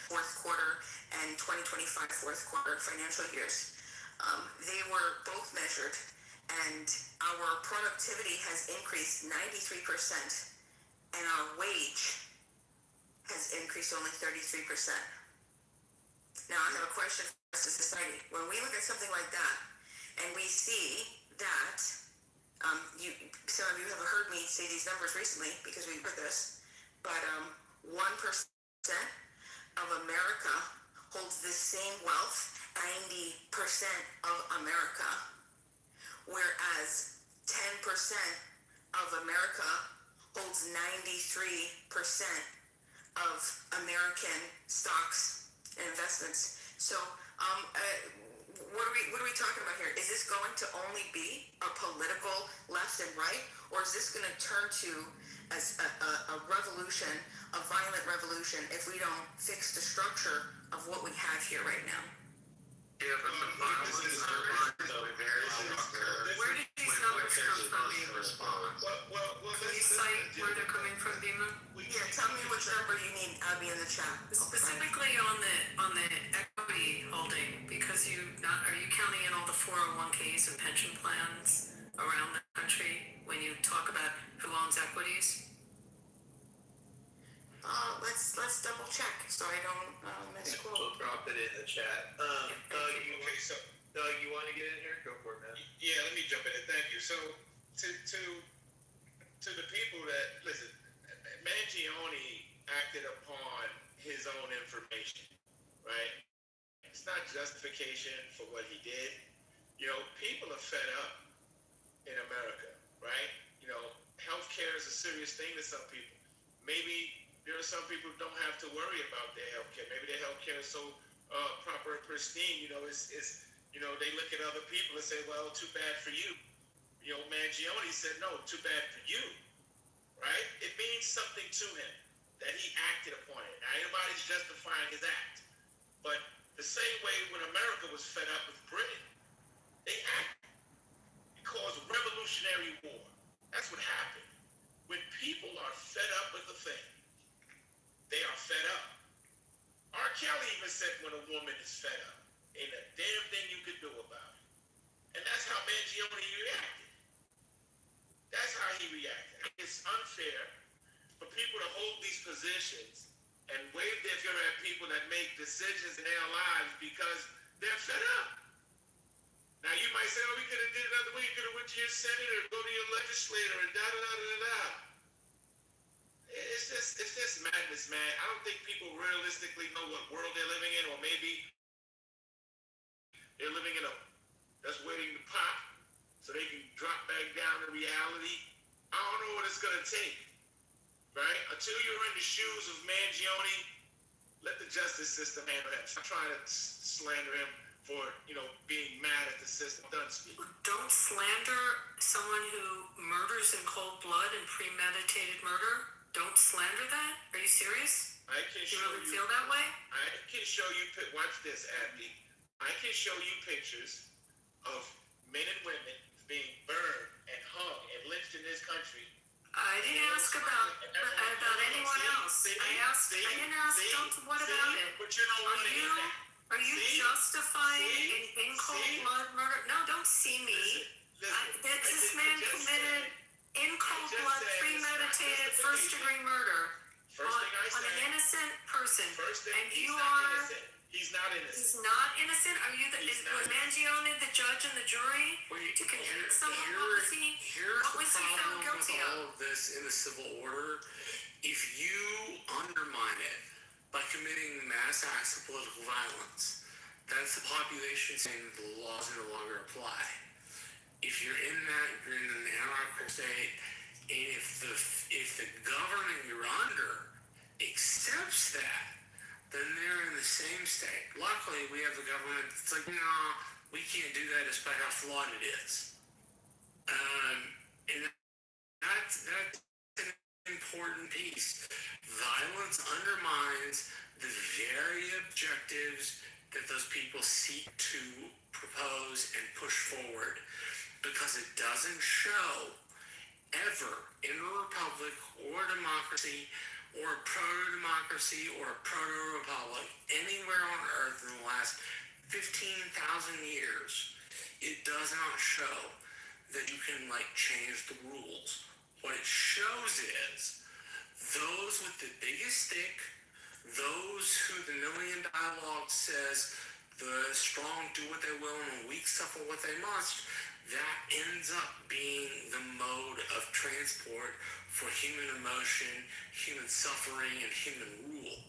fourth quarter and 2025 fourth quarter financial years. They were both measured, and our productivity has increased 93%, and our wage has increased only 33%. Now, I have a question for us as a society. When we look at something like that, and we see that, some of you have heard me say these numbers recently because we heard this, but 1% of America holds the same wealth, 90% of America, whereas 10% of America holds 93% of American stocks and investments. So, what are we talking about here? Is this going to only be a political left and right, or is this going to turn to as a revolution, a violent revolution, if we don't fix the structure of what we have here right now? Yeah, but the violence is Where did these numbers come from, Beamer? Can you cite where they're coming from, Beamer? Yeah, tell me which number you need, Abby, in the chat. Specifically on the equity holding, because are you counting in all the 401ks and pension plans around the country when you talk about who owns equities? Let's double check so I don't misquote. We'll drop it in the chat. Doug, you want to get in here? Go for it, man. Yeah, let me jump in. Thank you. So, to the people that listen, Mangione acted upon his own information, right? It's not justification for what he did. You know, people are fed up in America, right? You know, healthcare is a serious thing to some people. Maybe there are some people who don't have to worry about their healthcare. Maybe their healthcare is so proper and pristine. You know, they look at other people and say, well, too bad for you. You know, Mangione said, no, too bad for you, right? It means something to him that he acted upon it. Now, anybody's justifying his act. But the same way when America was fed up with Britain, they acted. It caused revolutionary war. That's what happened. When people are fed up with a thing, they are fed up. R. Kelly even said when a woman is fed up, ain't a damn thing you could do about it. And that's how Mangione reacted. That's how he reacted. It's unfair for people to hold these positions and wave their finger at people that make decisions in their lives because they're fed up. Now you might say, oh, we could have did it another way. You could have went to your senator, go to your legislator, and da-da-da-da-da. It's just madness, man. I don't think people realistically know what world they're living in, or maybe they're living in that's waiting to pop so they can drop back down to reality. I don't know what it's going to take, right? Until you're in the shoes of Mangione, let the justice system handle that. Stop trying to slander him for, being mad at the system. Done speaking. Don't slander someone who murders in cold blood and premeditated murder. Don't slander that. Are you serious? I can you show really you. Feel that way? I can show you. Watch this, Abby. I can show you pictures of men and women being burned and hung and lynched in this country. I didn't ask about anyone else. I didn't ask. What about it? But you don't want to hear that. Are you justifying in cold blood murder? No, don't see me. This man committed in cold blood, premeditated, first-degree murder on an innocent person. And you are. He's not innocent. He's not innocent? Are you was Mangione the judge and the jury to convict someone? What was he found guilty of? All of this in the civil order, if you undermine it by committing mass acts of political violence, that's the population saying the laws no longer apply. If you're in an state, and if the government you're under accepts that, then they're in the same state. Luckily, we have the government that's like, no, we can't do that despite how flawed it is. And that's an important piece. Violence undermines the very objectives that those people seek to propose and push forward, because it doesn't show ever in a republic or democracy or a proto-democracy or a proto-republic anywhere on earth in the last 15,000 years, it does not show that you can change the rules. What it shows is those with the biggest stick, those who the Million Dialogue says the strong do what they will and the weak suffer what they must, that ends up being the mode of transport for human emotion, human suffering, and human rule.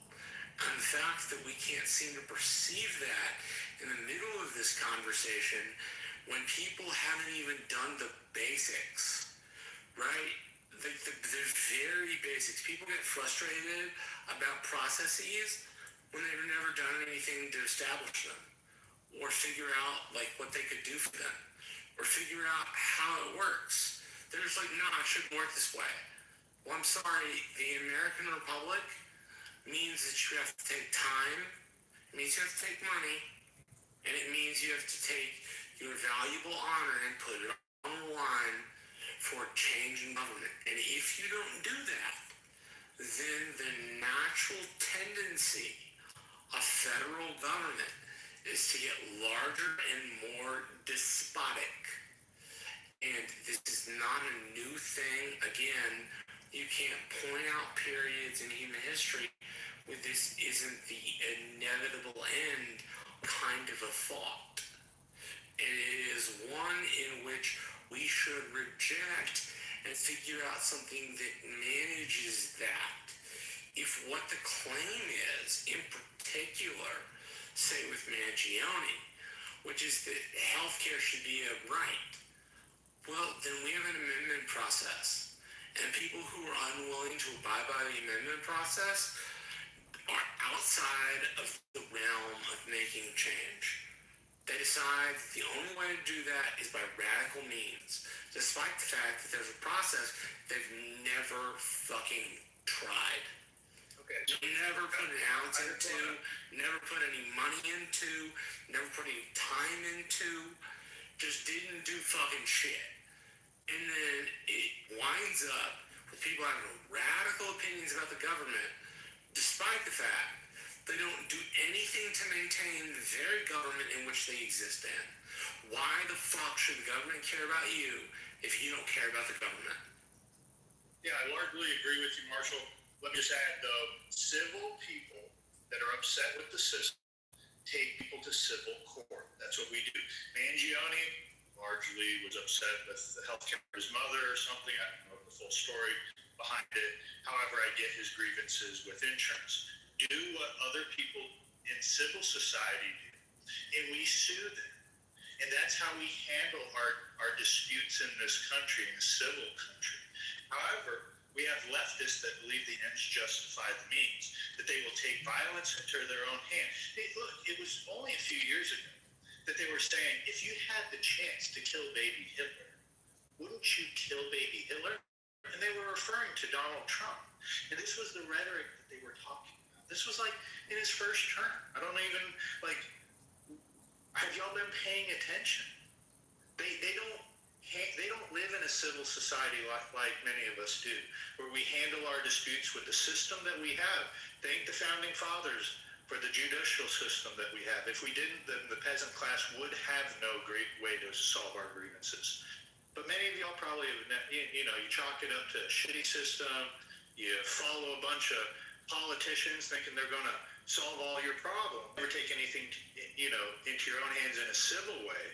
And the fact that we can't seem to perceive that in the middle of this conversation when people haven't even done the basics, right? The very basics. People get frustrated about processes when they've never done anything to establish them or figure out what they could do for them or figure out how it works. They're just like, no, it shouldn't work this way. Well, I'm sorry, the American Republic means that you have to take time, it means you have to take money, and it means you have to take your valuable honor and put it on the line for change in government. And if you don't do that, then the natural tendency of federal government is to get larger and more despotic. And this is not a new thing. Again, you can't point out periods in human history where this isn't the inevitable end kind of a thought. And it is one in which we should reject and figure out something that manages that. If what the claim is, in particular, say with Mangione, which is that healthcare should be a right, well, then we have an amendment process. And people who are unwilling to abide by the amendment process are outside of the realm of making change. They decide the only way to do that is by radical means, despite the fact that there's a process they've never fucking tried. Okay. Never put an ounce into, never put any money into, never put any time into, just didn't do fucking shit. And then it winds up with people having radical opinions about the government, despite the fact they don't do anything to maintain the very government in which they exist in. Why the fuck should the government care about you if you don't care about the government? Yeah, I largely agree with you, Marshall. Let me just add, though, civil people that are upset with the system take people to civil court. That's what we do. Mangione largely was upset with the healthcare of his mother or something. I don't know the full story behind it. However, I get his grievances with insurance. Do what other people in civil society do, and we sue them. And that's how we handle our disputes in this country, in a civil country. However, we have leftists that believe the ends justify the means, that they will take violence into their own hands. Hey, look, it was only a few years ago that they were saying, if you had the chance to kill baby Hitler, wouldn't you kill baby Hitler? And they were referring to Donald Trump. And this was the rhetoric that they were talking about. This was in his first term. I don't even, have y'all been paying attention? They don't live in a civil society like many of us do, where we handle our disputes with the system that we have. Thank the founding fathers for the judicial system that we have. If we didn't, then the peasant class would have no great way to solve our grievances. But many of y'all probably have, you chalk it up to a shitty system. You follow a bunch of politicians thinking they're going to solve all your problems. Never take anything, into your own hands in a civil way.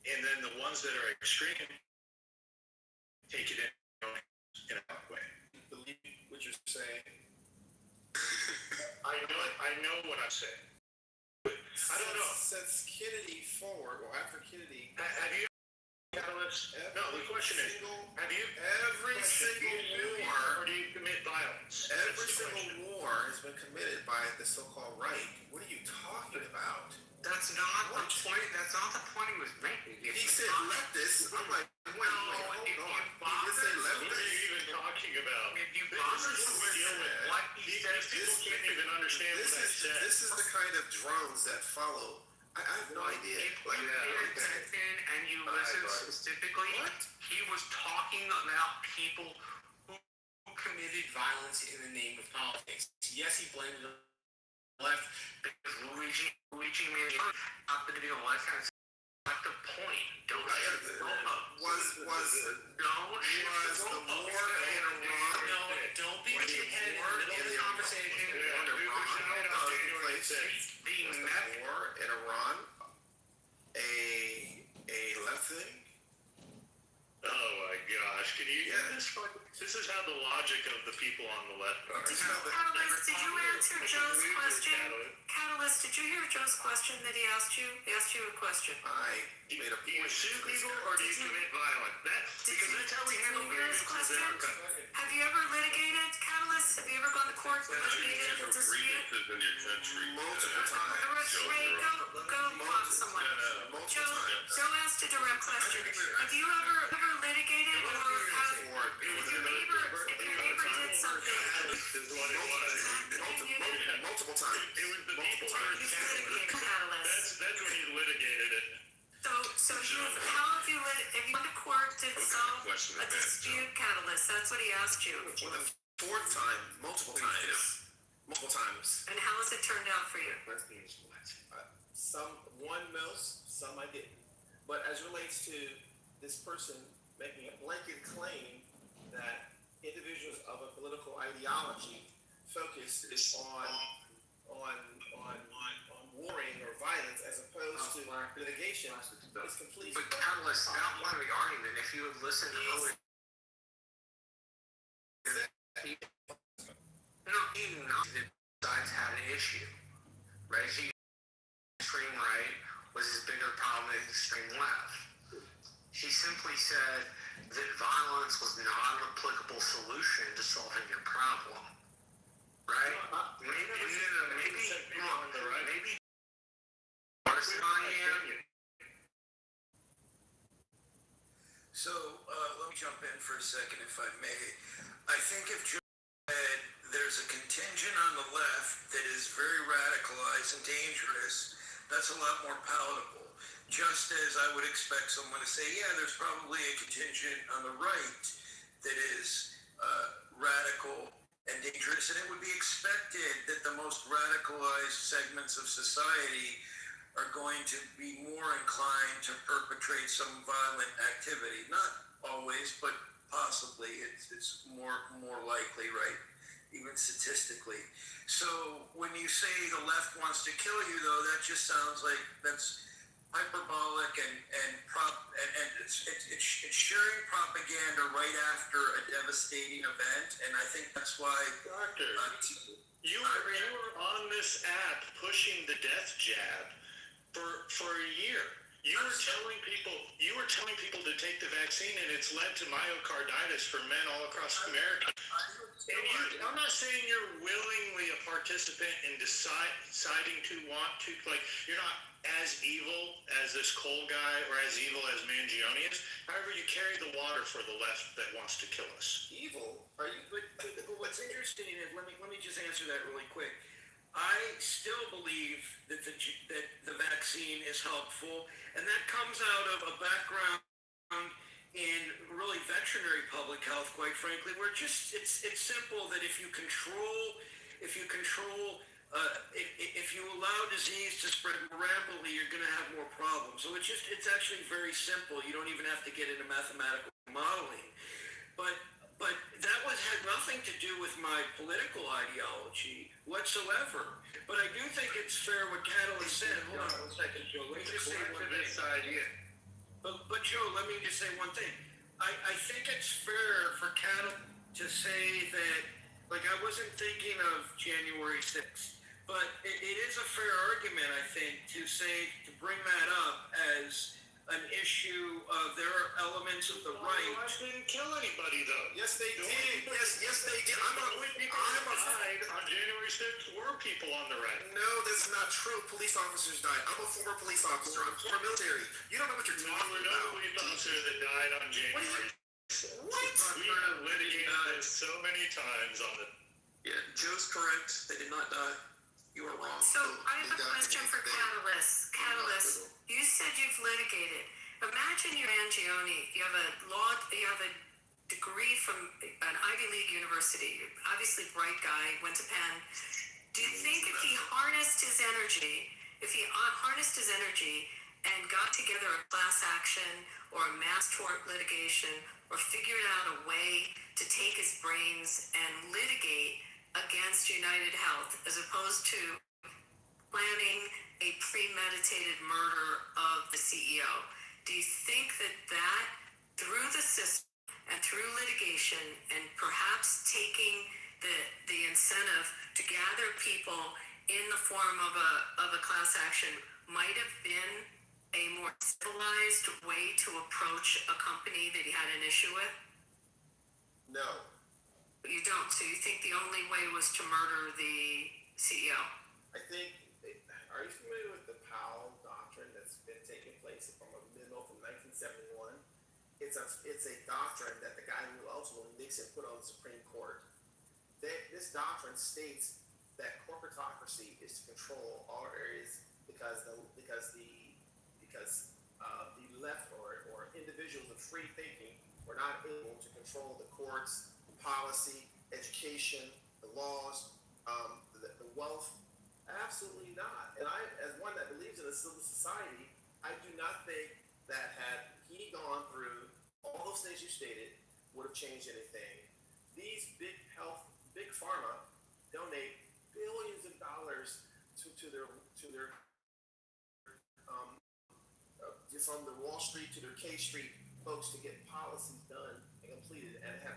And then the ones that are extreme take it in a way. Believe what you're saying. I know what I'm saying. I don't know. Since Kennedy forward, or after Kennedy, Have you, Catalyst? No, the question is, have you civil war has been committed by the so-called right. What are you talking about? That's not the point. That's not the point he was making. He said leftists. I'm like, wait, hold on. He did say What are leftists. you even talking about? If you This bother is to what we're dealing with. what he said, People can't even understand what I said. This is the kind of drones that follow. I have no idea. If you pay attention and you listen specifically, he was talking about people who committed violence in the name of politics. Yes, he blamed the left because Luigi Mangione happened to be on the left hand side. Not the point. Don't Was the war in Iran? No, don't be big-headed in the middle of the conversation. The war in Iran a left thing? Oh my gosh, can you this is how the logic of the people on the left are. Catalyst, did you answer Joe's question? Catalyst, did you hear Joe's question that he asked you? He asked you a question. I made a Do you sue people or do you commit violence? Because that's how we handle grievances in America. Have you ever litigated, Catalyst? Have you ever gone to court and litigated a dispute? in your country. multiple times. Ray, go talk to someone. Joe asked a direct question. Have you ever litigated or if your neighbor did something? Multiple times. It was the people who were Catalyst. that's when you litigated it. So how have you gone to court to solve a dispute, Catalyst? That's what he asked you. For the fourth time, multiple times. And how has it turned out for you? Some I didn't. But as relates to this person making a blanket claim that individuals of a political ideology focused on warring or violence as opposed to litigation is completely. But Catalyst, that one of the argument, if you had listened earlier, he knows that sides had an issue, right? Extreme right was his bigger problem than extreme left. He simply said that violence was not an applicable solution to solving your problem, right? Maybe partisan on you. So let me jump in for a second, if I may. I think if Joe said there's a contingent on the left that is very radicalized and dangerous, that's a lot more palatable. Just as I would expect someone to say, yeah, there's probably a contingent on the right that is radical and dangerous, and it would be expected that the most radicalized segments of society are going to be more inclined to perpetrate some violent activity. Not always, but possibly. It's more likely, right? Even statistically. So when you say the left wants to kill you, though, that just sounds like that's hyperbolic and it's sharing propaganda right after a devastating event, and I think that's why. Doctor, you were on this app pushing the death jab for a year. You were telling people to take the vaccine, and it's led to myocarditis for men all across America. And I'm not saying you're willingly a participant in deciding to want to, like, you're not as evil as this Cole guy or as evil as Mangione is. However, you carry the water for the left that wants to kill us. Evil? Are you? But what's interesting is let me just answer that really quick. I still believe that the vaccine is helpful, and that comes out of a background in really veterinary public health, quite frankly, where it's simple that if you allow disease to spread more rapidly, you're going to have more problems. So it's actually very simple. You don't even have to get into mathematical modeling, but that had nothing to do with my political ideology whatsoever. But I do think it's fair what Catalyst said. Hold on one second, Joe. Let me just say one thing. But Joe, let me just say one thing. I think it's fair for Catalyst to say that, like, I wasn't thinking of January 6th, but it is a fair argument, I think, to bring that up as an issue. There are elements of the right. I didn't kill anybody though. Yes, they did. Yes, they did. On January 6th, were people on the right. No, that's not true. Police officers died. I'm a former police officer. I'm former military. You don't know what you're There talking were no about. police officers that died on January. What? We have litigated this so many times on the. Yeah, Joe's correct. They did not die. You are wrong. So I have a question for Catalyst. Catalyst, you said you've litigated. Imagine you're Mangione. You have a degree from an Ivy League university. You're obviously a bright guy, went to Penn. Do you think if he harnessed his energy and got together a class action or a mass tort litigation or figured out a way to take his brains and litigate against United Health as opposed to planning a premeditated murder of the CEO? Do you think that through the system and through litigation and perhaps taking the incentive to gather people in the form of a class action might have been a more civilized way to approach a company that he had an issue with? No. You don't. So you think the only way was to murder the CEO? I think. Are you familiar with the Powell doctrine that's been taking place from a memo from 1971? It's a doctrine that the guy who ultimately Nixon put on the Supreme Court. This doctrine states that corporatocracy is to control all areas because the left or individuals of free thinking were not able to control the courts, policy, education, the laws, the wealth. Absolutely not. And I, as one that believes in a civil society, I do not think that had he gone through all those things you stated would have changed anything. These big pharma donate billions of dollars to their from the Wall Street to their K Street folks to get policies done and completed and have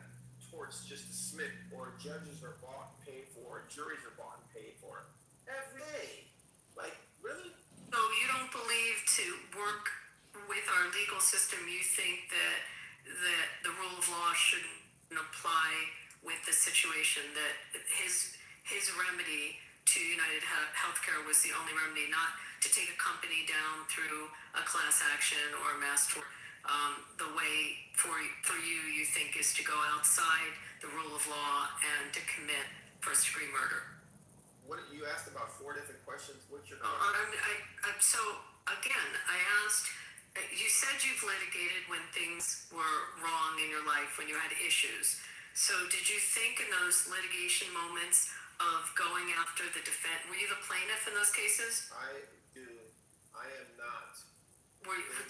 torts just to Smith or judges are bought and paid for, juries are bought and paid for every day. Like, really? So you don't believe to work with our legal system, you think that the rule of law shouldn't apply with the situation, that his remedy to United Healthcare was the only remedy, not to take a company down through a class action or a mass tort. The way for you think is to go outside the rule of law and to commit first degree murder. What you asked about 4 different questions. What's your So again, I asked. You said you've litigated when things were wrong in your life, when you had issues. So did you think in those litigation moments of going after the defense? Were you the plaintiff in those cases? I do. I am not.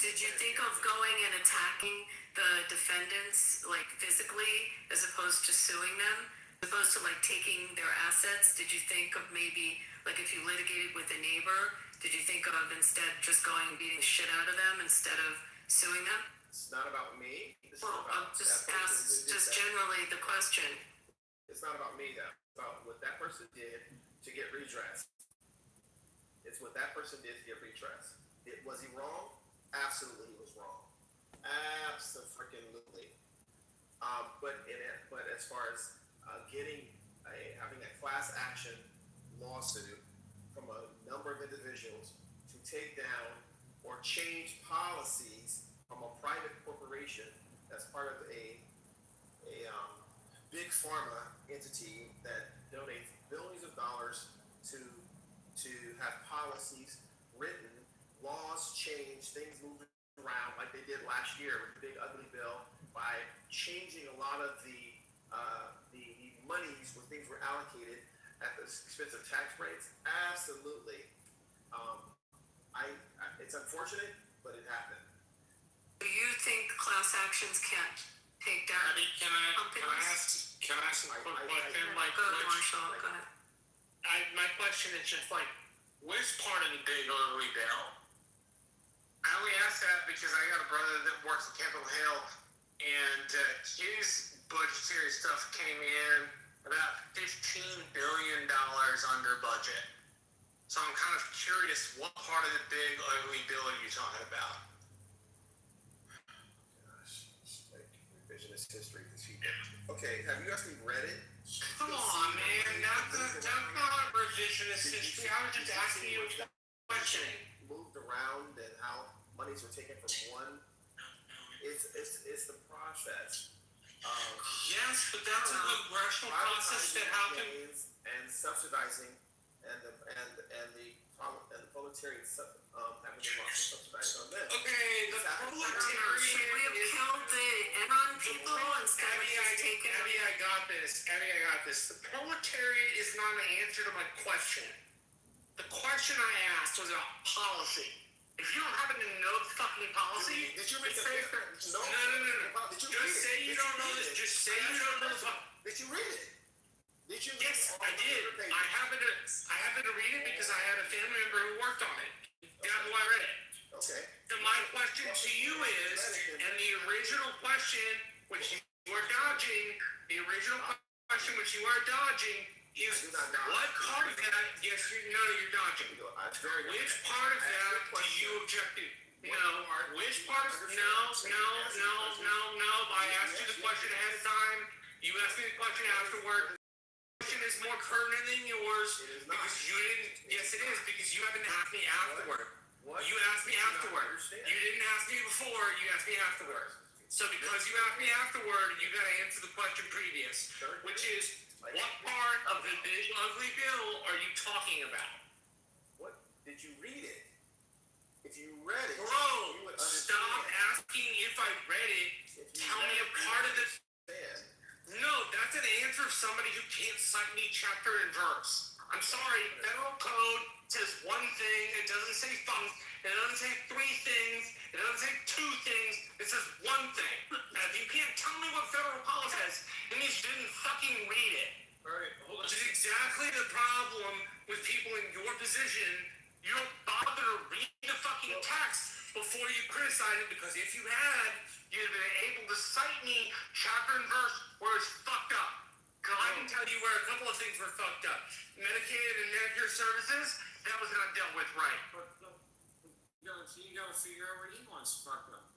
Did you think of going and attacking the defendants, like physically, as opposed to suing them? As opposed to like taking their assets? Did you think of maybe, like if you litigated with a neighbor, did you think of instead just going and beating the shit out of them instead of suing them? It's not about me. I'll just ask just generally the question. It's not about me, though. It's about what that person did to get redress. It's what that person did to get redress. Was he wrong? Absolutely, he was wrong. Absolutely. But as far as having a class action lawsuit from a number of individuals to take down or change policies from a private corporation that's part of a big pharma entity that donates billions of dollars to have policies written, laws changed, things moved around like they did last year with the big ugly bill by changing a lot of the monies where things were allocated at the expense of tax breaks. Absolutely. It's unfortunate, but it happened. Do you think class actions can't take down companies? Can I ask a quick question? Go ahead, Marshall. Go ahead. My question is just like, where's part of the big ugly bill? I only ask that because I got a brother that works at Capitol Hill, and his budgetary stuff came in about $15 billion under budget. So I'm kind of curious, what part of the big ugly bill are you talking about? Okay, have you actually read it? Come on, man. That's not revisionist history. I was just asking you a question. Moved around and how monies were taken from one. It's the process. Yes, but that's a congressional process that happened. And subsidizing and the proletariat having the loss of subsidizing on them. Okay, the proletariat. Should we have killed the Enron people instead of just taking them? Abby, I got this. The proletariat is not an answer to my question. The question I asked was about policy. If you don't happen to know the fucking policy, did you read it's the fair. No. Did you Just say you don't know this. Just say you don't know the. Did you read it? Did you? Yes, I did. I happened to read it because I had a family member who worked on it. That's why I read it. Okay. So my question to you is, and the original question which you are dodging, is what part of that? Yes, you're dodging. Which part of that do you object to? No. Which part of no. I asked you the question ahead of time. You asked me the question afterward. Question is more pertinent than yours because you didn't. Yes, it is because you haven't asked me afterward. You asked me afterward. You didn't ask me before. You asked me afterward. So because you asked me afterward, you got to answer the question previous, which is what part of the big ugly bill are you talking about? What did you read it? If you read it, bro, stop asking if I read it. Tell me a part of this. No, that's an answer of somebody who can't cite me chapter and verse. I'm sorry, federal code says one thing, it doesn't say five, it doesn't say three things, it doesn't say two things, it says one thing. Now, if you can't tell me what federal policy says, it means you didn't fucking read it. Alright, hold on. Which is exactly the problem with people in your position. You don't bother to read the fucking text before you criticize it, because if you had, you'd have been able to cite me chapter and verse where it's fucked up. Because I can tell you where a couple of things were fucked up. Medicaid and Medicare services, that was not dealt with right. But you gotta figure out where he wants to fuck up.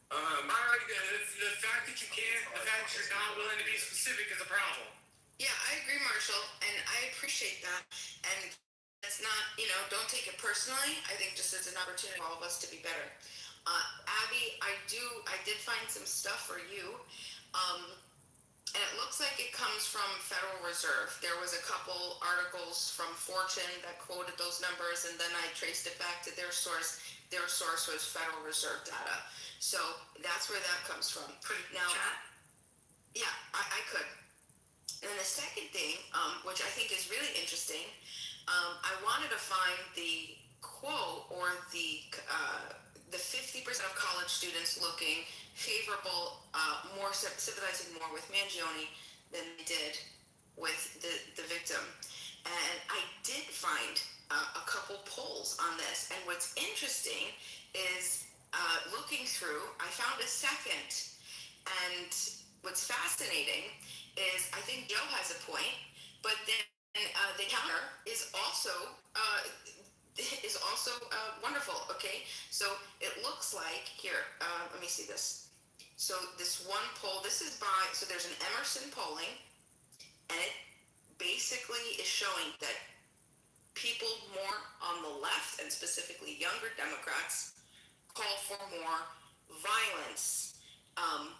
The fact that you can't, the fact that you're not willing to be specific is a problem. Yeah, I agree, Marshall, and I appreciate that. And it's not, don't take it personally. I think just as an opportunity for all of us to be better. Abby, I did find some stuff for you. And it looks like it comes from Federal Reserve. There was a couple articles from Fortune that quoted those numbers, and then I traced it back to their source. Their source was Federal Reserve data. So that's where that comes from. Now, yeah, I could. And then the second thing, which I think is really interesting, I wanted to find the quote or the 50% of college students looking favorable, more sympathizing more with Mangione than they did with the victim. And I did find a couple polls on this. And what's interesting is looking through, I found a second. And what's fascinating is I think Joe has a point, but then the counter is also wonderful. Okay, so it looks like here. Let me see this. So this one poll. This is by. So there's an Emerson polling, and it basically is showing that people more on the left, and specifically younger Democrats, call for more violence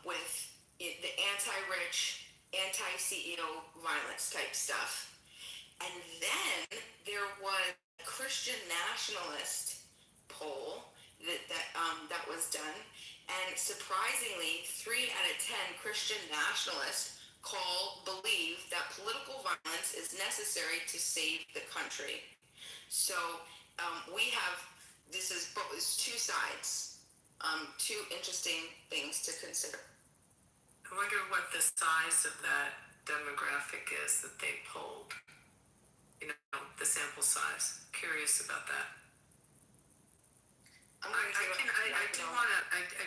with the anti-rich, anti-CEO violence type stuff. And then there was a Christian nationalist poll that was done, and surprisingly, 3 out of 10 Christian nationalists believe that political violence is necessary to save the country. So this is two sides, two interesting things to consider. I wonder what the size of that demographic is that they polled. The sample size. Curious about that. I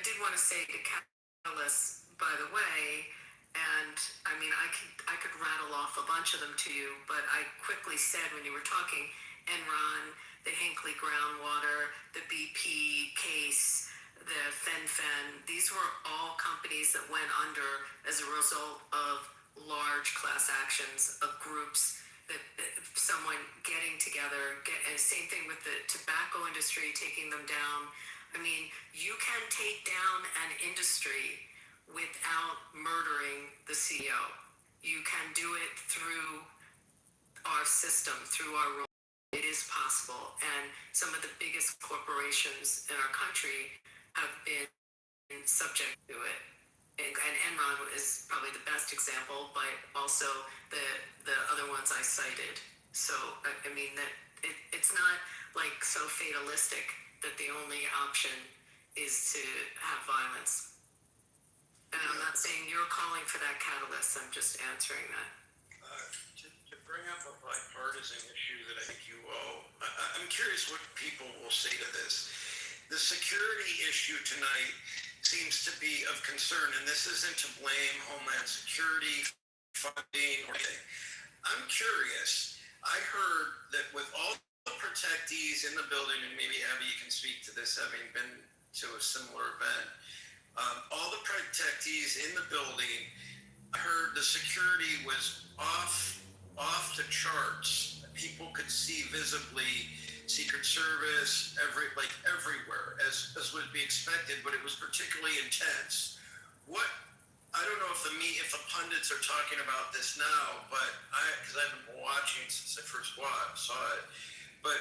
did want to say to Catalyst, by the way, and I mean I could rattle off a bunch of them to you, but I quickly said when you were talking, Enron, the Hinkley groundwater, the BP case, the FenFen, these were all companies that went under as a result of large class actions of groups that someone getting together, and same thing with the tobacco industry, taking them down. I mean, you can take down an industry without murdering the CEO. You can do it through our system, through our rules. It is possible, and some of the biggest corporations in our country have been subject to it. And Enron is probably the best example, but also the other ones I cited. So I mean that it's not like so fatalistic that the only option is to have violence. And I'm not saying you're calling for that catalyst. I'm just answering that. To bring up a bipartisan issue that I think you owe, I'm curious what people will say to this. The security issue tonight seems to be of concern, and this isn't to blame Homeland Security, funding, or anything. I'm curious. I heard that with all the protectees in the building, and maybe Abby, you can speak to this, having been to a similar event, all the protectees in the building, I heard the security was off the charts. People could see visibly Secret Service, everywhere, as would be expected, but it was particularly intense. I don't know if the pundits are talking about this now, but because I've been watching since I first saw it, but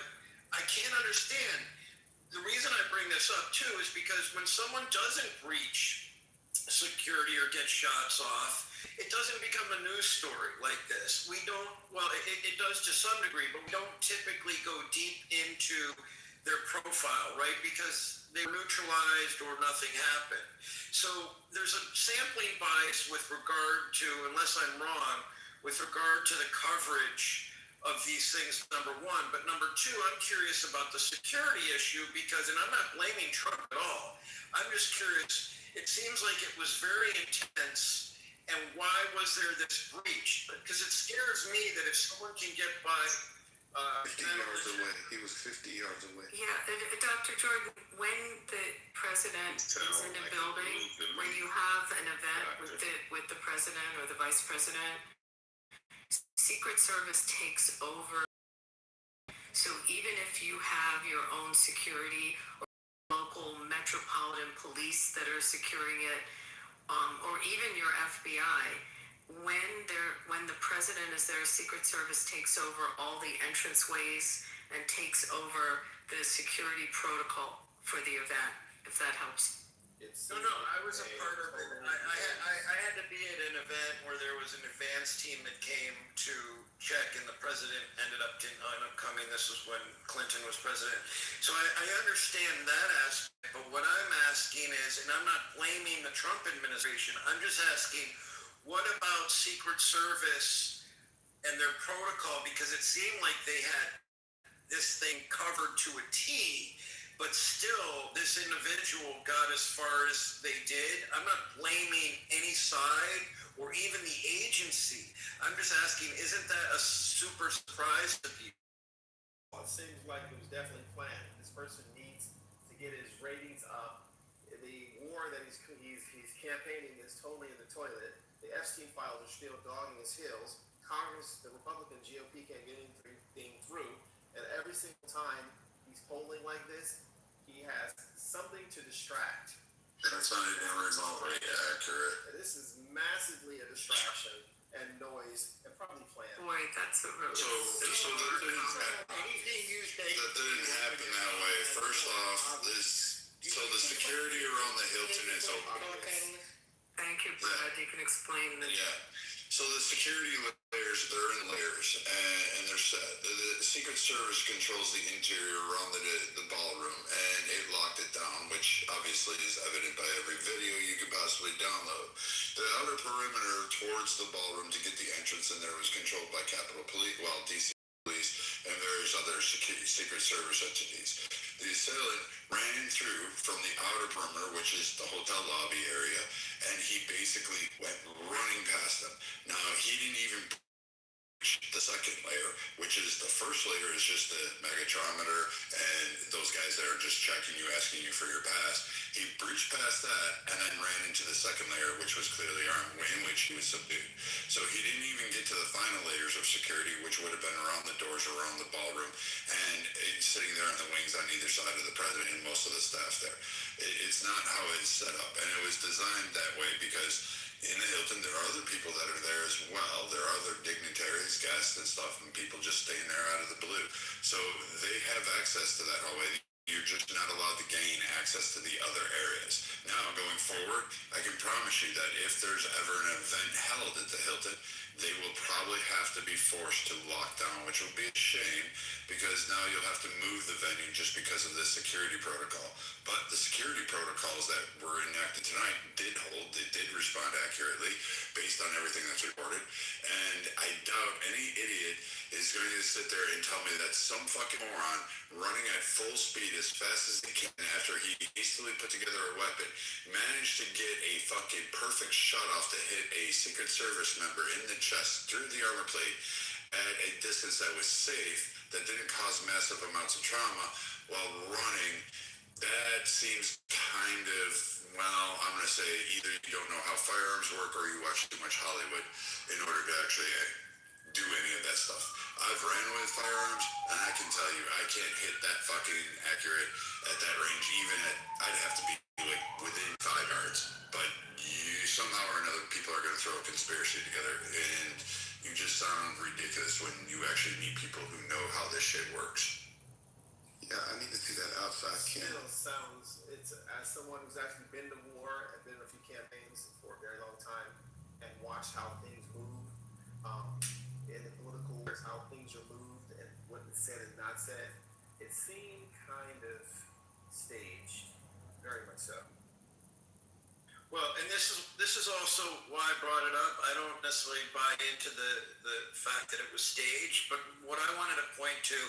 I can't understand. The reason I bring this up too is because when someone doesn't breach security or get shots off, it doesn't become a news story like this. We don't, well, it does to some degree, but we don't typically go deep into their profile, right? Because they were neutralized or nothing happened. So there's a sampling bias with regard to, unless I'm wrong, with regard to the coverage of these things, number one. But number two, I'm curious about the security issue because, and I'm not blaming Trump at all. I'm just curious. It seems like it was very intense. And why was there this breach? Because it scares me that if someone can get by 50 yards away. He was 50 yards away. Yeah, Dr. Jordan, when the president is in a building, when you have an event with the president or the vice president, Secret Service takes over. So even if you have your own security or local metropolitan police that are securing it, or even your FBI, when the president is there, Secret Service takes over all the entranceways and takes over the security protocol for the event, if that helps. No, I was a part of it. I had to be at an event where there was an advance team that came to check, and the president ended up coming. This was when Clinton was president. So I understand that aspect, but what I'm asking is, and I'm not blaming the Trump administration, I'm just asking, what about Secret Service and their protocol? Because it seemed like they had this thing covered to a T, but still, this individual got as far as they did. I'm not blaming any side or even the agency. I'm just asking, isn't that a super surprise to people? It seems like it was definitely planned. This person needs to get his ratings up. The war that he's campaigning is totally in the toilet. The Epstein files are still dogging his heels. Congress, the Republican GOP can't get anything through. And every single time he's polling like this, he has something to distract. That's not even remotely accurate. This is massively a distraction and noise and probably planned. Boy, that's a really... So that didn't happen that way. First off, so the security around the Hilton is open. Thank you, Brad. You can explain this. Yeah. So the security layers, they're in layers, and they're set. The Secret Service controls the interior around the ballroom, and it locked it down, which obviously is evident by every video you could possibly download. The outer perimeter towards the ballroom to get the entrance in there was controlled by Capitol Police, DC Police, and various other Secret Service entities. The assailant ran through from the outer perimeter, which is the hotel lobby area, and he basically went running past them. Now, he didn't even the second layer, which is the first layer is just the magnetometer and those guys that are just checking you, asking you for your pass. He breached past that and then ran into the second layer, which was clearly armed, in which he was subdued. So he didn't even get to the final layers of security, which would have been around the doors, around the ballroom, and sitting there on the wings on either side of the president and most of the staff there. It's not how it's set up, and it was designed that way because in the Hilton, there are other people that are there as well. There are other dignitaries, guests, and stuff, and people just staying there out of the blue. So they have access to that hallway. You're just not allowed to gain access to the other areas. Now, going forward, I can promise you that if there's ever an event held at the Hilton, they will probably have to be forced to lock down, which will be a shame because now you'll have to move the venue just because of the security protocol. But the security protocols that were enacted tonight did hold, they did respond accurately based on everything that's reported. And I doubt any idiot is going to sit there and tell me that some fucking moron running at full speed as fast as he can after he hastily put together a weapon managed to get a fucking perfect shot off to hit a Secret Service member in the chest through the armor plate at a distance that was safe, that didn't cause massive amounts of trauma while running. That seems kind of, well, I'm going to say either you don't know how firearms work or you watch too much Hollywood in order to actually do any of that stuff. I've ran with firearms, and I can tell you, I can't hit that fucking accurate at that range. Even at, I'd have to be like within 5 yards. But you somehow or another, people are going to throw a conspiracy together, and you just sound ridiculous when you actually meet people who know how this shit works. Yeah, I need to see that outside cam. Still sounds, it's as someone who's actually been to war and been in a few campaigns for a very long time and watched how things move in the political wars, how things are moved and what is said and not said. It seemed kind of staged, very much so. Well, and this is also why I brought it up. I don't necessarily buy into the fact that it was staged, but what I wanted to point to,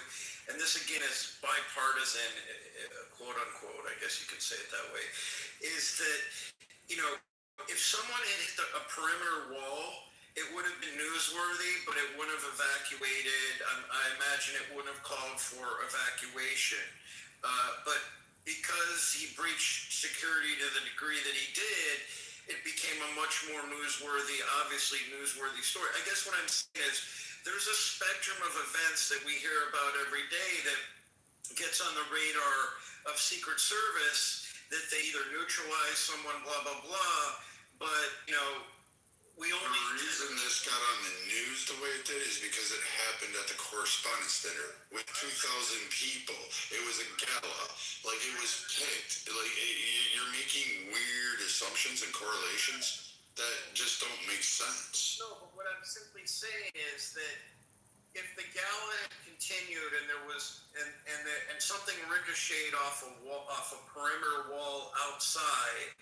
and this again is bipartisan, quote unquote, I guess you could say it that way, is that, you know, if someone had hit a perimeter wall, it would have been newsworthy, but it wouldn't have evacuated. I imagine it wouldn't have called for evacuation. But because he breached security to the degree that he did, it became a much more newsworthy, obviously newsworthy story. I guess what I'm saying is there's a spectrum of events that we hear about every day that gets on the radar of Secret Service that they either neutralize someone, blah, blah, blah, but, you know, we only... The reason this got on the news the way it did is because it happened at the Correspondence Dinner with 2,000 people. It was a gala. Like, it was picked. Like, you're making weird assumptions and correlations that just don't make sense. No, but what I'm simply saying is that if the gala had continued and there was and something ricocheted off a perimeter wall outside,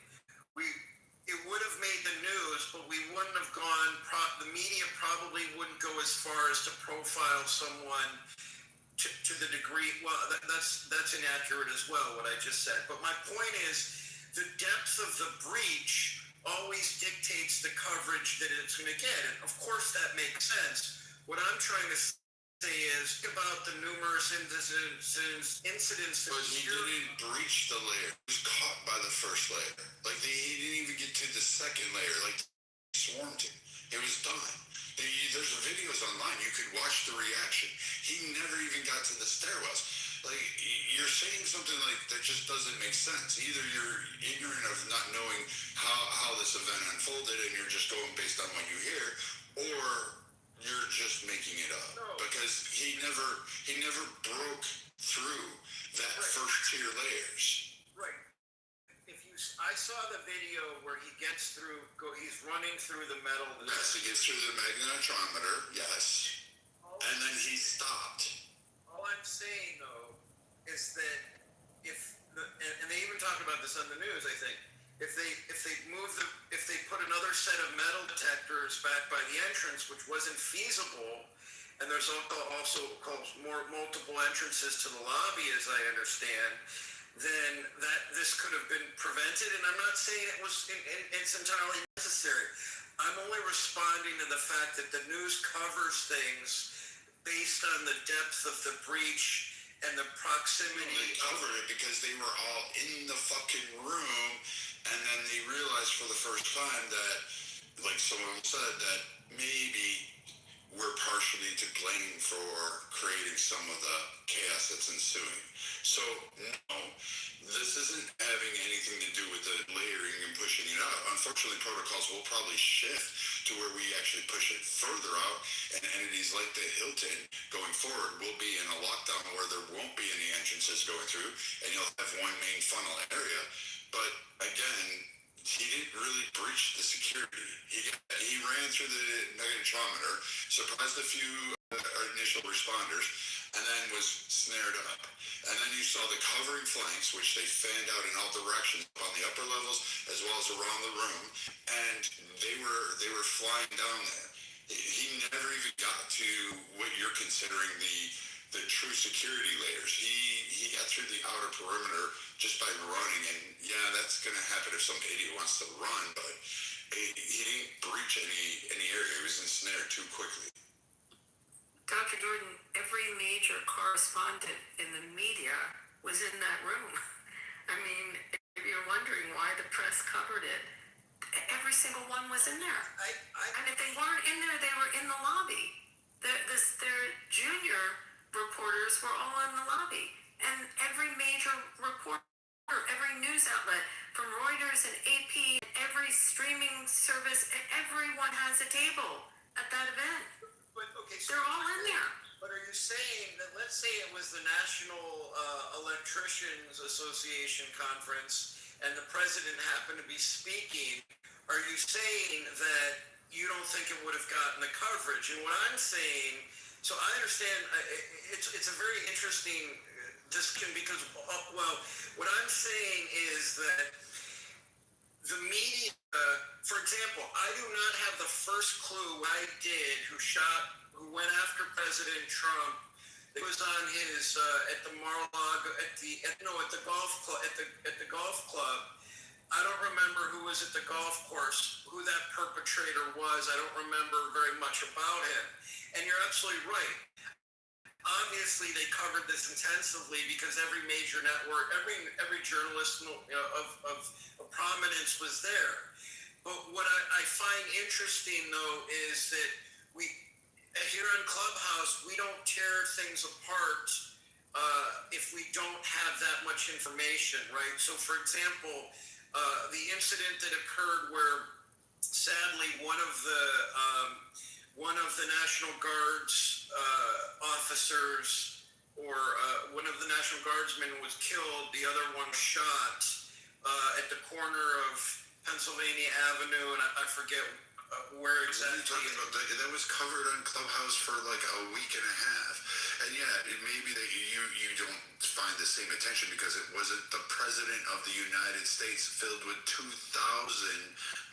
it would have made the news, but we wouldn't have gone. The media probably wouldn't go as far as to profile someone to the degree. Well, that's inaccurate as well, what I just said. But my point is, the depth of the breach always dictates the coverage that it's going to get, and of course that makes sense. What I'm trying to say is about the numerous incidents. But he didn't breach the layer. He was caught by the first layer. Like, he didn't even get to the second layer. Like, they swarmed him. It was done. There's videos online. You could watch the reaction. He never even got to the stairwells. Like, you're saying something like that just doesn't make sense. Either you're ignorant of not knowing how this event unfolded and you're just going based on what you hear, or you're just making it up. No. Because he never broke through that first tier layers. Right. I saw the video where he gets through. He's running through the metal. Yes, he gets through the magnetometer. Yes, and then he stopped. All I'm saying though is that and they even talk about this on the news. I think if they put another set of metal detectors back by the entrance, which wasn't feasible, and there's also multiple entrances to the lobby, as I understand, then this could have been prevented. And I'm not saying it's entirely necessary. I'm only responding to the fact that the news covers things based on the depth of the breach and the proximity. They covered it because they were all in the fucking room, and then they realized for the first time that, like someone said, that maybe we're partially to blame for creating some of the chaos that's ensuing. So, no, this isn't having anything to do with the layering and pushing it out. Unfortunately, protocols will probably shift to where we actually push it further out, and entities like the Hilton going forward will be in a lockdown where there won't be any entrances going through, and you'll have one main funnel area. But again, he didn't really breach the security. He ran through the negatometer, surprised a few initial responders, and then was snared up. And then you saw the covering flanks, which they fanned out in all directions on the upper levels as well as around the room, and they were flying down there. He never even got to what you're considering the true security layers. He got through the outer perimeter just by running, and yeah, that's going to happen if some idiot wants to run, but he didn't breach any area. He was ensnared too quickly. Dr. Jordan, every major correspondent in the media was in that room. I mean, if you're wondering why the press covered it, every single one was in there. And if they weren't in there, they were in the lobby. Their junior reporters were all in the lobby. And every major reporter, every news outlet, from Reuters and AP, every streaming service, everyone has a table at that event. But, okay, so they're all in there. But are you saying that, let's say it was the National Electricians Association conference and the president happened to be speaking, are you saying that you don't think it would have gotten the coverage? And what I'm saying, so I understand, it's a very interesting discussion because, well, what I'm saying is that the media, for example, I do not have the first clue I did who went after President Trump. It was on his at the Mar-a-Lago at the golf club at the golf club. I don't remember who was at the golf course, who that perpetrator was. I don't remember very much about him. And you're absolutely right. Obviously, they covered this intensively because every major network, every journalist of prominence was there. But what I find interesting, though, is that here in Clubhouse, we don't tear things apart if we don't have that much information, right? So, for example, the incident that occurred where, sadly, one of the National Guard's officers or one of the National Guardsmen was killed, the other one shot at the corner of Pennsylvania Avenue, and I forget where exactly. What are you talking about? That was covered on Clubhouse for like a week and a half. And yeah, it may be that you don't find the same attention because it wasn't the President of the United States filled with 2,000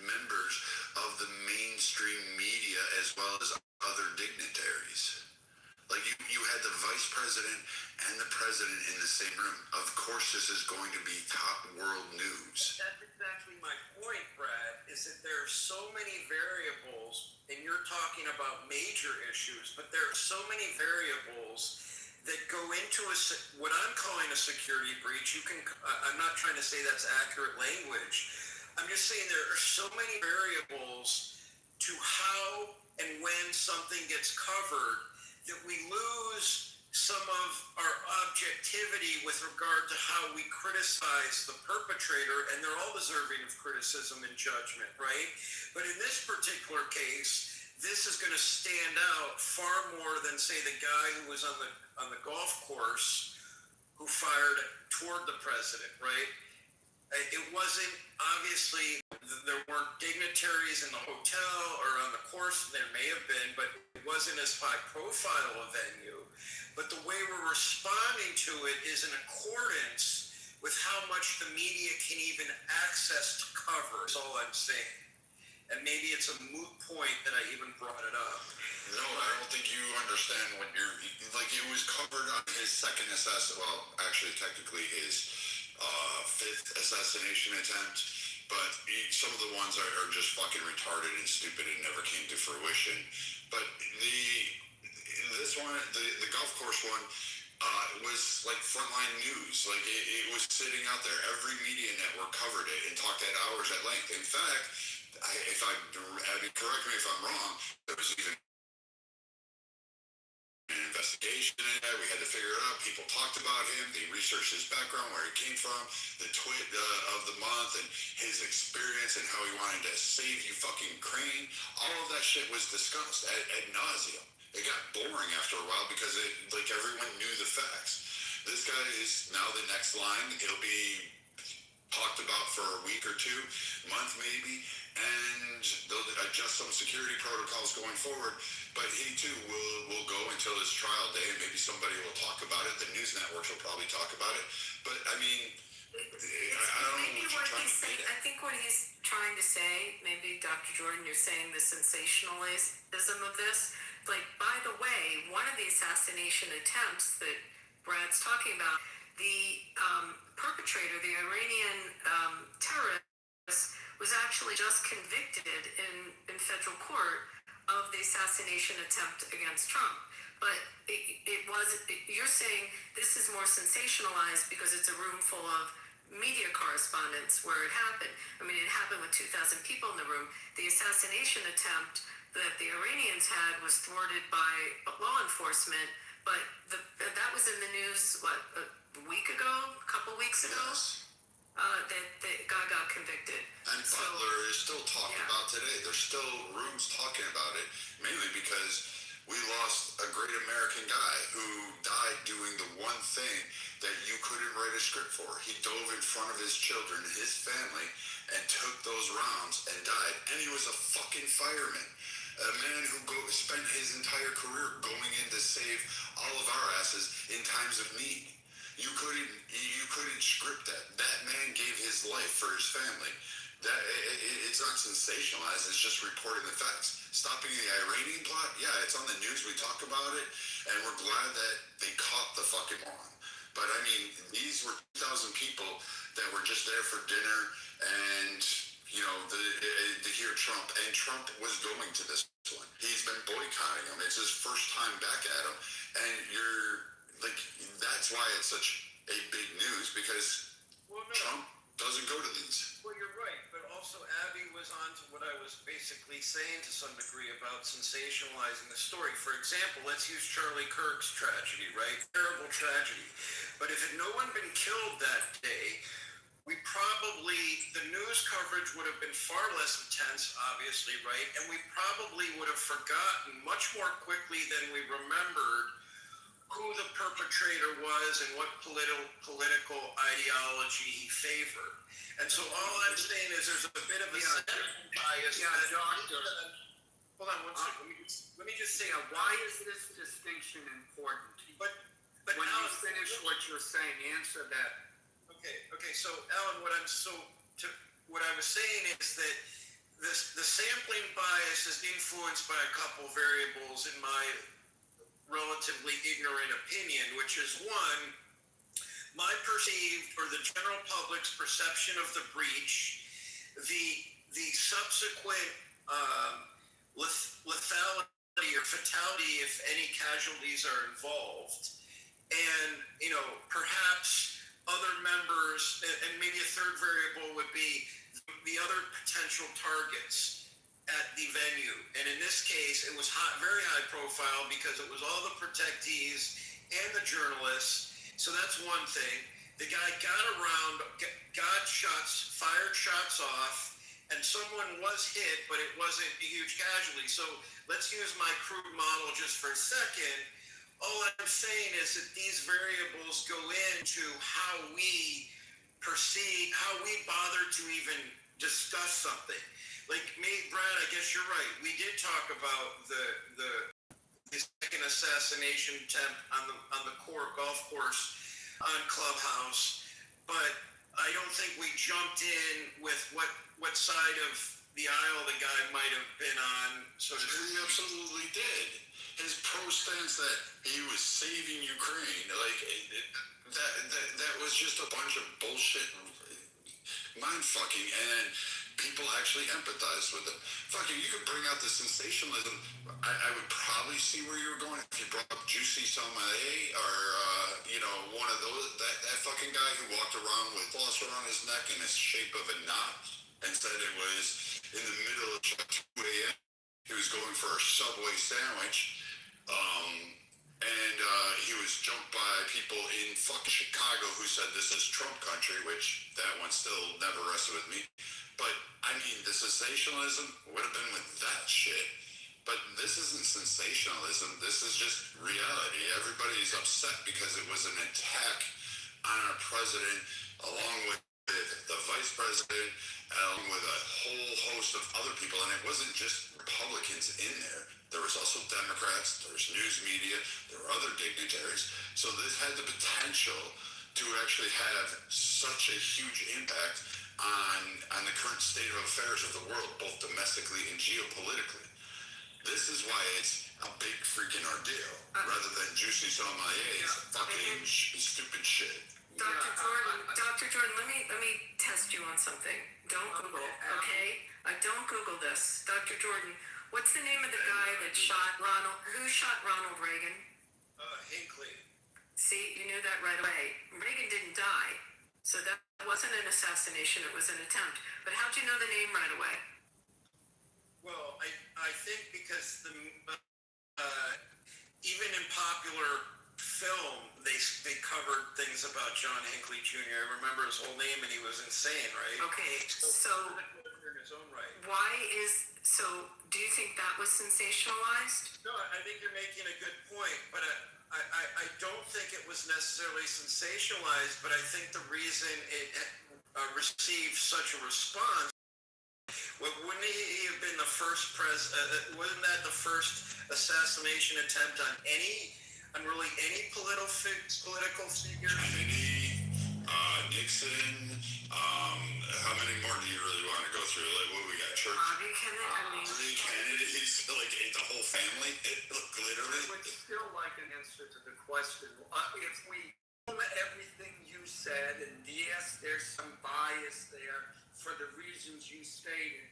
members of the mainstream media as well as other dignitaries. Like you had the Vice President and the President in the same room. Of course this is going to be top world news. That's exactly my point, Brad, is that there are so many variables, and you're talking about major issues, but there are so many variables that go into what I'm calling a security breach. I'm not trying to say that's accurate language. I'm just saying there are so many variables to how and when something gets covered that we lose some of our objectivity with regard to how we criticize the perpetrator, and they're all deserving of criticism and judgment, right? But in this particular case, this is going to stand out far more than, say, the guy who was on the golf course who fired toward the president, right? It wasn't, obviously, there weren't dignitaries in the hotel or on the course. There may have been, but it wasn't as high profile a venue. But the way we're responding to it is in accordance with how much the media can even access to cover, is all I'm saying. And maybe it's a moot point that I even brought it up. No, I don't think you understand what it was covered on his second assassination, well, actually technically his fifth assassination attempt. but some of the ones are just fucking retarded and stupid and never came to fruition. But this one, the golf course one, was like frontline news. Like it was sitting out there. Every media network covered it and talked at hours at length. In fact, correct me if I'm wrong, there was even an investigation in that. We had to figure it out. People talked about him. They researched his background, where he came from, the tweet of the month, and his experience and how he wanted to save you fucking Crane. All of that shit was discussed ad nauseum. It got boring after a while because everyone knew the facts. This guy is now the next line. He'll be talked about for a week or two, month maybe, and they'll adjust some security protocols going forward. But he too will go until his trial day, and maybe somebody will talk about it. The news networks will probably talk about it. But I mean, I don't know what you're trying to say. I think what he's trying to say, maybe Dr. Jordan, you're saying the sensationalism of this. Like, by the way, one of the assassination attempts that Brad's talking about, the perpetrator, the Iranian terrorist, was actually just convicted in federal court of the assassination attempt against Trump. But you're saying this is more sensationalized because it's a room full of media correspondents where it happened. I mean, it happened with 2,000 people in the room. The assassination attempt that the Iranians had was thwarted by law enforcement, but that was in the news, a week ago, a couple weeks ago? Yes. That guy got convicted. And Butler is still talked about today. There's still rooms talking about it, mainly because we lost a great American guy who died doing the one thing that you couldn't write a script for. He dove in front of his children, his family, and took those rounds and died. And he was a fucking fireman. A man who spent his entire career going in to save all of our asses in times of need. You couldn't script that. That man gave his life for his family. It's not sensationalized. It's just reporting the facts. Stopping the Iranian plot, yeah, it's on the news. We talk about it, and we're glad that they caught the fucking one. But I mean, these were 2,000 people that were just there for dinner and to hear Trump. And Trump was going to this one. He's been boycotting him. It's his first time back at him, and that's why it's such a big news, because Trump doesn't go to these. Well, you're right, but also Abby was on to what I was basically saying to some degree about sensationalizing the story. For example, let's use Charlie Kirk's tragedy, right? Terrible tragedy. But if no one been killed that day, the news coverage would have been far less intense, obviously, right? And we probably would have forgotten much more quickly than we remembered who the perpetrator was and what political ideology he favored. And so all I'm saying is there's a bit of a bias. Yeah, doctor. Hold on one second. Let me just say, Why is this distinction important? But when Alan, you finish what you're saying, answer that. Okay. So Alan, what I was saying is that the sampling bias is influenced by a couple variables in my relatively ignorant opinion, which is one, my perceived or the general public's perception of the breach, the subsequent lethality or fatality if any casualties are involved, and perhaps other members, and maybe a third variable would be the other potential targets at the venue. And in this case, it was very high profile because it was all the protectees and the journalists. So that's one thing. The guy fired shots off, and someone was hit, but it wasn't a huge casualty. So let's use my crude model just for a second. All I'm saying is that these variables go into how we perceive, how we bother to even discuss something. Like me, Brad, I guess you're right. We did talk about the second assassination attempt on the golf course on Clubhouse, but I don't think we jumped in with what side of the aisle the guy might have been on. So we absolutely did. His pro stance that he was saving Ukraine, that was just a bunch of bullshit mind fucking, and then people actually empathize with it. Fucking, you could bring out the sensationalism. I would probably see where you were going if you brought up Juicy Sommelier or, one of those, that fucking guy who walked around with cloths around his neck in the shape of a knot and said it was in the middle of 2 a.m. He was going for a Subway sandwich. He was jumped by people in fucking Chicago who said this is Trump country, which that one still never rested with me. But, I mean, the sensationalism would have been with that shit. But this isn't sensationalism. This is just reality. Everybody's upset because it was an attack on our president, along with the vice president, along with a whole host of other people. And it wasn't just Republicans in there. There was also Democrats, there was news media, there were other dignitaries. So this had the potential to actually have such a huge impact on the current state of affairs of the world, both domestically and geopolitically. This is why it's a big freaking ordeal, rather than Juicy Sommelier's fucking stupid shit. Dr. Jordan, let me test you on something. Don't Google, okay? Don't Google this. Dr. Jordan, what's the name of the guy that shot Ronald? Who shot Ronald Reagan? Hinckley. See, you knew that right away. Reagan didn't die, so that wasn't an assassination. It was an attempt. But how'd you know the name right away? Well, I think because even in popular film, they covered things about John Hinckley Jr. I remember his whole name, and he was insane, right? Okay, so in his own right. do you think that was sensationalized? No, I think you're making a good point, but I don't think it was necessarily sensationalized, but I think the reason it received such a response, wouldn't he have been the first wasn't that the first assassination attempt on really any political figure? Kennedy, Nixon, how many more do you really want to go through? Like, what we got? Bobby Kennedy, like the whole family, literally. I would still like an answer to the question. If we own everything you said, and yes, there's some bias there for the reasons you stated,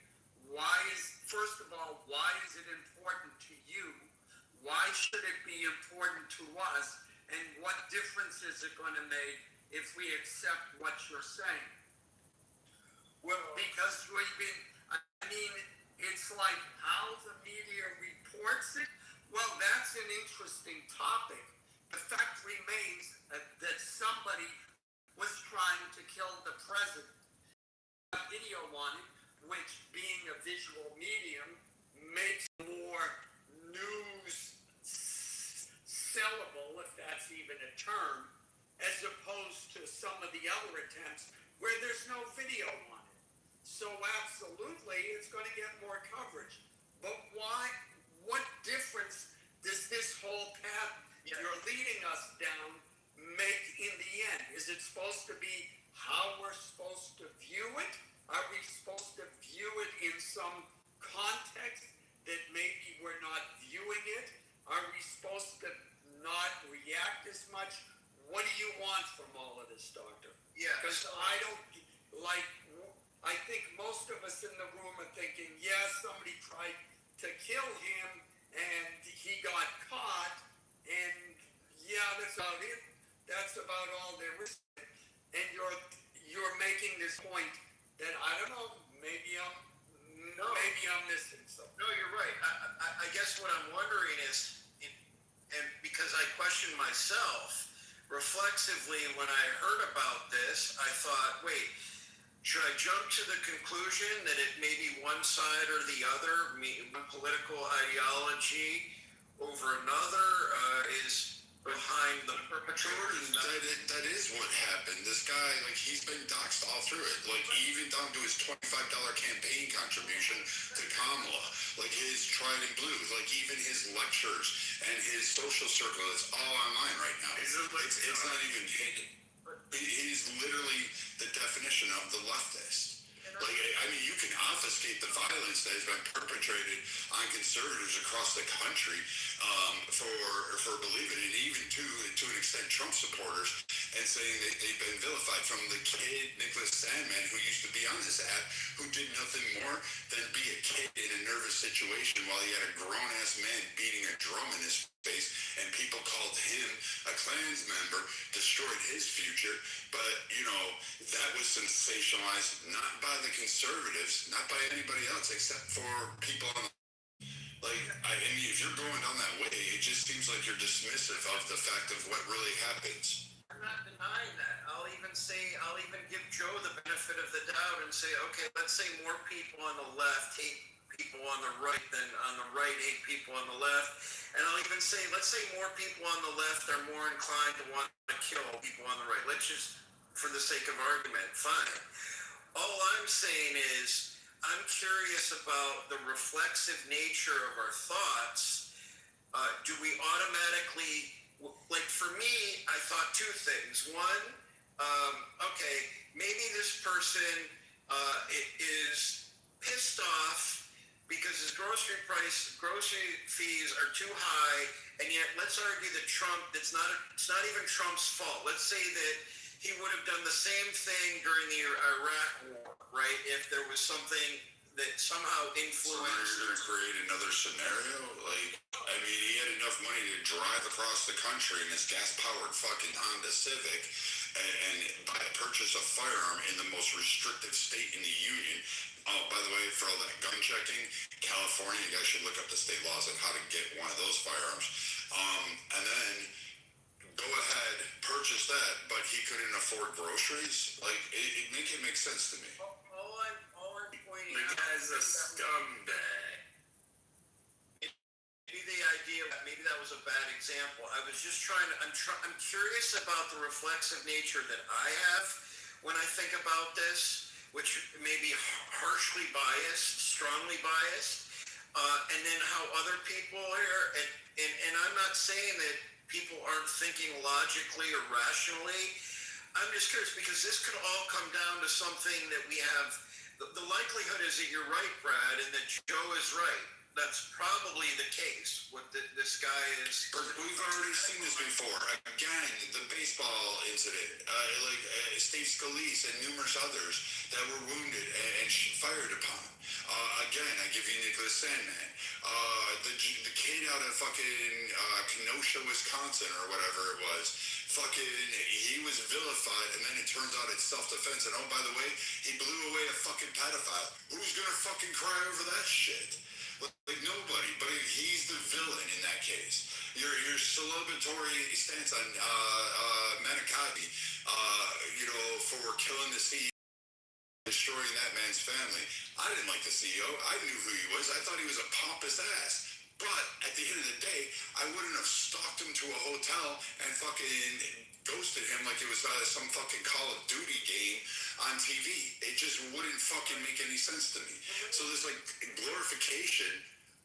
first of all, why is it important to you? Why should it be important to us? And what difference is it going to make if we accept what you're saying? Well, because it's like how the media reports it. Well, that's an interesting topic. The fact remains that somebody was trying to kill the president. A video on it, which being a visual medium makes more news sellable, if that's even a term, as opposed to some of the other attempts where there's no video on it. So absolutely, it's going to get more coverage. But why? What difference does this whole path you're leading us down make in the end? Is it supposed to be how we're supposed to view it? Are we supposed to view it in some context that maybe we're not viewing it? Are we supposed to not react as much? What do you want from all of this, Doctor? Yeah. Because I think most of us in the room are thinking, somebody tried to kill him and he got caught, and that's about it. That's about all there is. And you're making this point that I don't know, maybe I'm missing something. No, you're right. I guess what I'm wondering is, and because I questioned myself reflexively when I heard about this, I thought, wait, should I jump to the conclusion that it may be one side or the other, one political ideology over another is behind the perpetrator? That is what happened. This guy, he's been doxxed all through it. Even down to his $25 campaign contribution to Kamala. His tried and blue. Even his lectures and his social circle is all online right now. It's not even hidden. He's literally the definition of the leftist. And Like, I mean, you can obfuscate the violence that has been perpetrated on conservatives across the country for believing it, even to an extent Trump supporters, and saying that they've been vilified, from the kid Nicholas Sandman, who used to be on this app, who did nothing more than be a kid in a nervous situation while he had a grown-ass man beating a drum in his face, and people called him a Klans member, destroyed his future. But, you know, that was sensationalized not by the conservatives, not by anybody else, except for people on the... Like, I mean, if you're going down that way, it just seems like you're dismissive of the fact of what really happens. I'm not denying that. I'll even give Joe the benefit of the doubt and say, okay, let's say more people on the left hate people on the right than on the right hate people on the left. And I'll even say, let's say more people on the left are more inclined to want to kill people on the right. Let's just, for the sake of argument, fine. All I'm saying is, I'm curious about the reflexive nature of our thoughts. Do we automatically, like for me, I thought two things. One, okay, maybe this person is pissed off because his grocery fees are too high, and yet let's argue that it's not even Trump's fault. Let's say that he would have done the same thing during the Iraq War, right? If there was something that somehow influenced. So you're going to create another scenario? Like, I mean, he had enough money to drive across the country in his gas-powered fucking Honda Civic and purchase a firearm in the most restrictive state in the union. Oh, by the way, for all that gun checking, California, you guys should look up the state laws on how to get one of those firearms. And then go ahead, purchase that, but he couldn't afford groceries? Like, it makes sense to me. All I'm pointing The out, guy's a scumbag. Maybe that was a bad example. I was just trying to, I'm curious about the reflexive nature that I have when I think about this, which may be harshly biased, strongly biased, and then how other people are, and I'm not saying that people aren't thinking logically or rationally. I'm just curious, because this could all come down to something that we have, the likelihood is that you're right, Brad, and that Joe is right. That's probably the case. This guy is. We've already seen this before. Again, the baseball incident, Steve Scalise and numerous others that were wounded and fired upon. Again, I give you Nicholas Sandman. The kid out of fucking Kenosha, Wisconsin, or whatever it was. He was vilified, and then it turns out it's self-defense. And oh, by the way, he blew away a fucking pedophile. Who's gonna fucking cry over that shit? Like nobody, but he's the villain in that case. Your celebratory stance on Manicabi, for killing the CEO, destroying that man's family. I didn't like the CEO. I knew who he was. I thought he was a pompous ass. But at the end of the day, I wouldn't have stalked him to a hotel and fucking ghosted him like it was some fucking Call of Duty game on TV. It just wouldn't fucking make any sense to me. So there's like glorification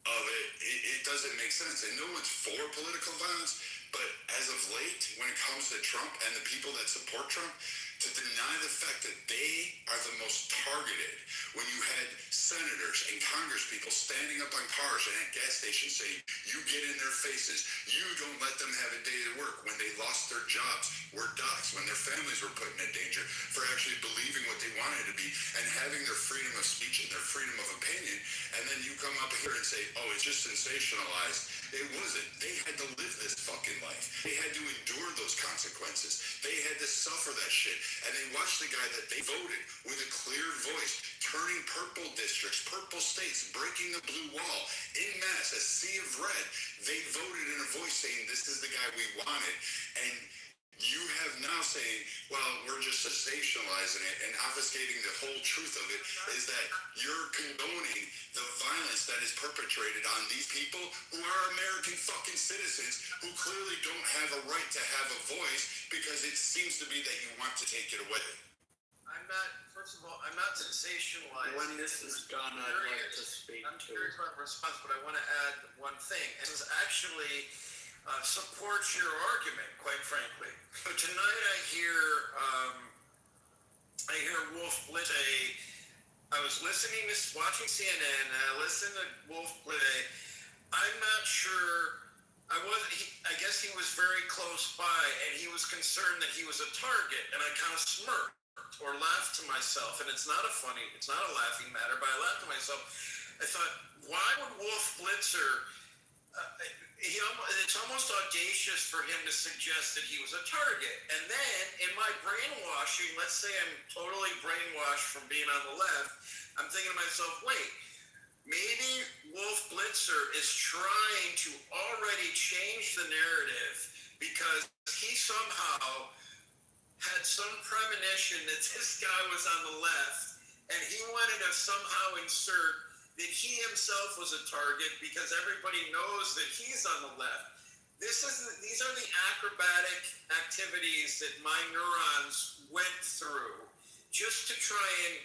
of it doesn't make sense. And no one's for political violence, but as of late, when it comes to Trump and the people that support Trump, to deny the fact that they are the most targeted, when you had senators and congresspeople standing up on cars and at gas stations saying, you get in their faces, you don't let them have a day to work, when they lost their jobs, were doxxed, when their families were put in danger for actually believing what they wanted to be and having their freedom of speech and their freedom of opinion, and then you come up here and say, oh, it's just sensationalized. It wasn't. They had to live this fucking life. They had to endure those consequences. They had to suffer that shit. And they watched the guy that they voted with a clear voice, turning purple districts, purple states, breaking the blue wall, en masse, a sea of red. They voted in a voice saying, this is the guy we wanted. And you have now saying, well, we're just sensationalizing it and obfuscating the whole truth of it is that you're condoning the violence that is perpetrated on these people who are American fucking citizens who clearly don't have a right to have a voice because it seems to be that you want to take it away. First of all, I'm not sensationalizing. When this is done, I'd like to speak I'm curious about response, but I want to add one thing. And this actually supports your argument, quite frankly. So tonight I hear Wolf Blitz say, I was watching CNN, and I listened to Wolf Blitz. I'm not sure. I guess he was very close by, and he was concerned that he was a target, and I kind of smirked or laughed to myself. And it's not a laughing matter, but I laughed to myself. I thought, why would Wolf Blitzer? It's almost audacious for him to suggest that he was a target. And then in my brainwashing, let's say I'm totally brainwashed from being on the left, I'm thinking to myself, wait, maybe Wolf Blitzer is trying to already change the narrative because he somehow had some premonition that this guy was on the left, and he wanted to somehow insert that he himself was a target because everybody knows that he's on the left. These are the acrobatic activities that my neurons went through just to try and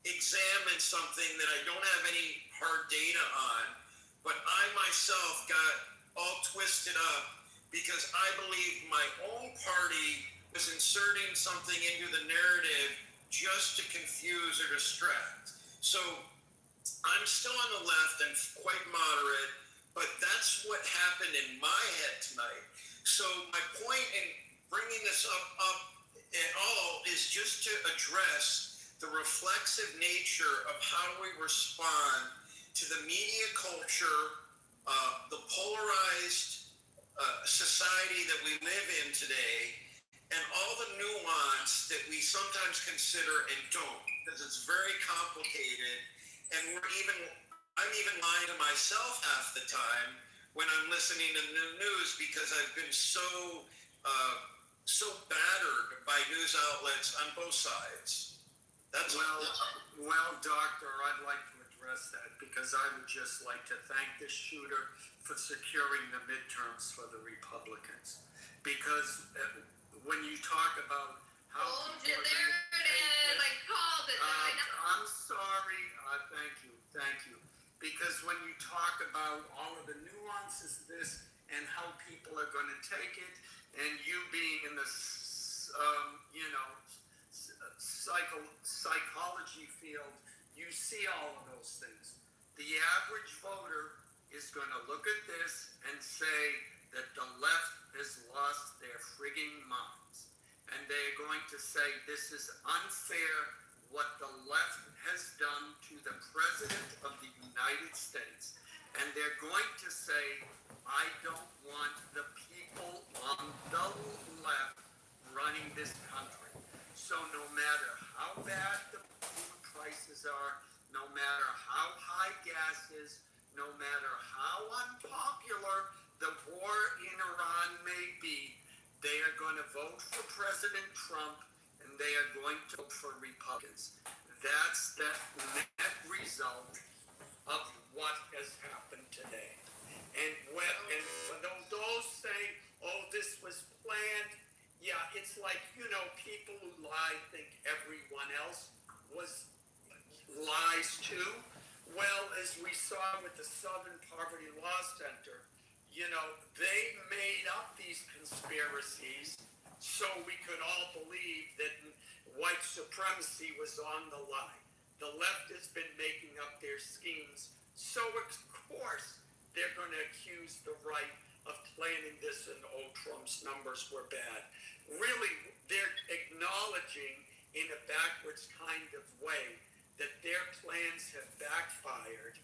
examine something that I don't have any hard data on. But I myself got all twisted up because I believed my own party was inserting something into the narrative just to confuse or distract. So I'm still on the left and quite moderate, but that's what happened in my head tonight. So my point in bringing this up at all is just to address the reflexive nature of how we respond to the media culture, the polarized society that we live in today, and all the nuance that we sometimes consider and don't, because it's very complicated. And I'm even lying to myself half the time when I'm listening to the news because I've been so battered by news outlets on both sides. Well, Doctor, I'd like to address that because I would just like to thank the shooter for securing the midterms for the Republicans. Because when you talk about how there it is. I called it. I'm sorry. Thank you. Because when you talk about all of the nuances of this and how people are going to take it, and you being in the psychology field, you see all of those things. The average voter is going to look at this and say that the left has lost their frigging minds. And they're going to say this is unfair what the left has done to the President of the United States. And they're going to say, I don't want the people on the left running this country. So no matter how bad the food prices are, no matter how high gas is, no matter how unpopular the war in Iran may be, they are going to vote for President Trump, and they are going to vote for Republicans. That's the net result of what has happened today. And for those saying, oh, this was planned, yeah, it's like, people who lie think everyone else lies too. Well, as we saw with the Southern Poverty Law Center, they made up these conspiracies so we could all believe that white supremacy was on the line. The left has been making up their schemes, so of course they're going to accuse the right of planning this and, oh, Trump's numbers were bad. Really, they're acknowledging in a backwards kind of way that their plans have backfired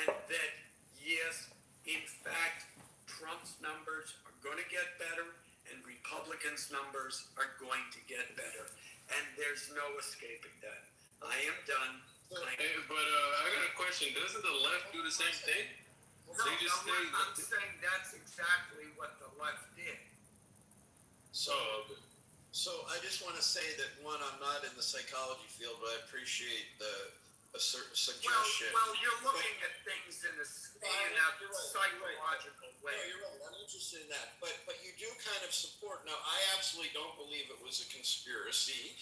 and that, yes, in fact, Trump's numbers are going to get better and Republicans' numbers are going to get better. And there's no escaping that. I am done. But I got a question. Doesn't the left do the same thing? I'm saying that's exactly what the left did. So I just want to say that, one, I'm not in the psychology field, but I appreciate a certain suggestion. Well, you're looking at things in a psychological way. No, you're right. I'm interested in that. But you do kind of support. Now, I absolutely don't believe it was a conspiracy,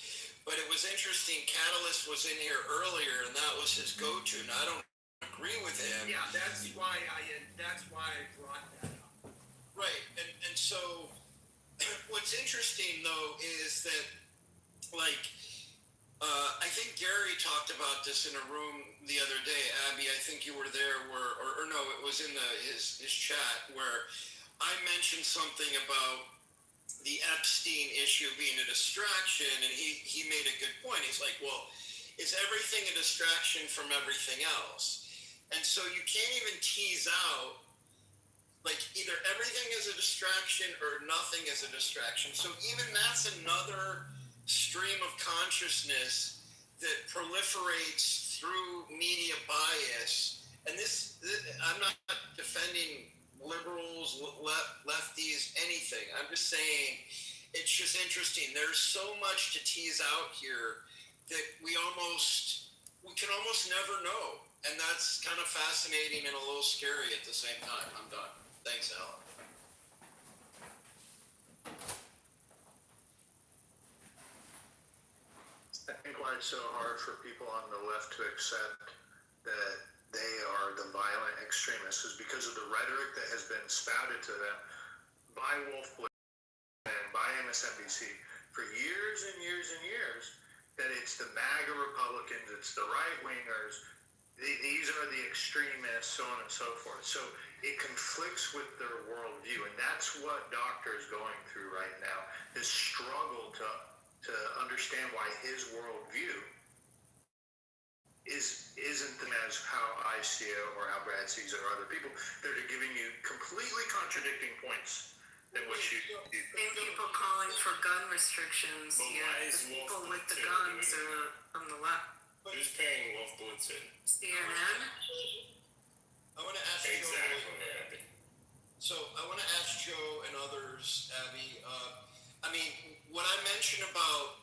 but it was interesting. Catalyst was in here earlier, and that was his go-to. Now, I don't agree with him. Yeah, that's why I brought that up. Right, and so what's interesting though is that, like, I think Gary talked about this in a room the other day. Abby, I think you were there, or no, it was in his chat where I mentioned something about the Epstein issue being a distraction, and he made a good point. He's like, well, is everything a distraction from everything else? And so you can't even tease out, like, either everything is a distraction or nothing is a distraction. So even that's another stream of consciousness that proliferates through media bias. And I'm not defending liberals, lefties, anything. I'm just saying it's just interesting. There's so much to tease out here that we can almost never know. And that's kind of fascinating and a little scary at the same time. I'm done. Thanks, Alan. I think why it's so hard for people on the left to accept that they are the violent extremists is because of the rhetoric that has been spouted to them by Wolf Blitzer and by MSNBC for years and years and years, that it's the MAGA Republicans, it's the right-wingers, these are the extremists, so on and so forth. So it conflicts with their worldview, and that's what Doctor is going through right now, this struggle to understand why his worldview isn't as how I see it or how Brad sees it or other people. They're giving you completely contradicting points than what you do. Same people calling for gun restrictions, yet the people with the guns are from the left. Who's paying Wolf Blitzer? CNN? I want to ask Exactly. So I want to ask Joe and others, Abby. I mean, what I mentioned about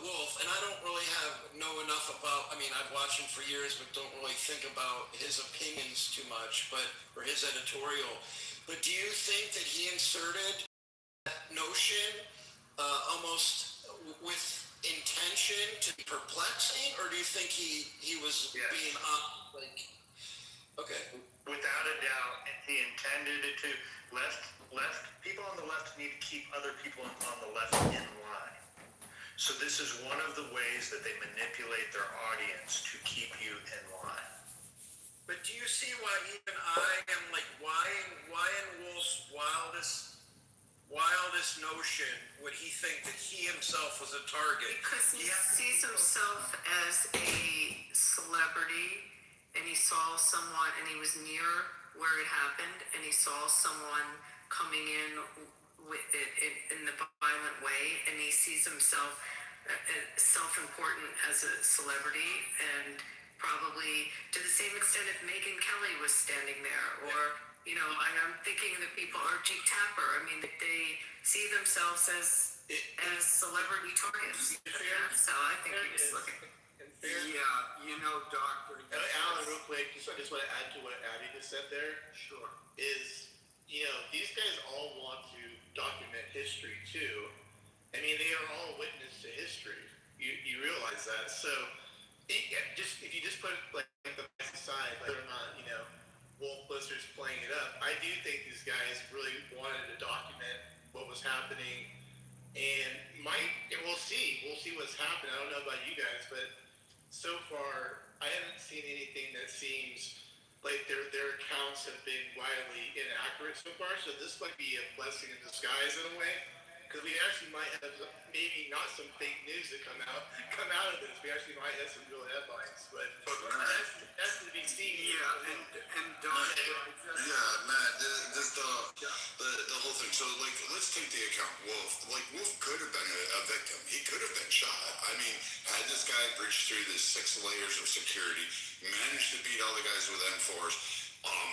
Wolf, and I don't really know enough about. I mean, I've watched him for years, but don't really think about his opinions too much, or his editorial. But do you think that he inserted that notion almost with intention to be perplexing, or do you think he was being like? Okay. Without a doubt, he intended it to. Left people on the left need to keep other people on the left in line. So this is one of the ways that they manipulate their audience to keep you in line. But do you see why even I am like, why in Wolf's wildest notion would he think that he himself was a target? Because he sees himself as a celebrity, and he saw someone, and he was near where it happened, and he saw someone coming in with it in the violent way, and he sees himself self-important as a celebrity, and probably to the same extent if Megyn Kelly was standing there, or I'm thinking of the people, Archie Tapper. I mean, they see themselves as celebrity targets. That's how I think he was looking. Yeah, Doctor. Alan, real quick, I just want to add to what Abby just said there. Sure. Is, these guys all want to document history too. I mean, they are all witness to history. You realize that. So, if you just put like the aside, whether or not Wolf Blitzer's playing it up, I do think these guys really wanted to document what was happening, and we'll see what's happening. I don't know about you guys, but so far I haven't seen anything that seems like their accounts have been wildly inaccurate so far. So this might be a blessing in disguise in a way, because we actually might have maybe not some fake news that come out of this. We actually might have some real headlines, but that's to be seen. Yeah, and Don. Yeah, Matt, the whole thing. So, let's take the account Wolf. Wolf could have been a victim. He could have been shot. I mean, had this guy breached through the 6 layers of security, managed to beat all the guys with M4s,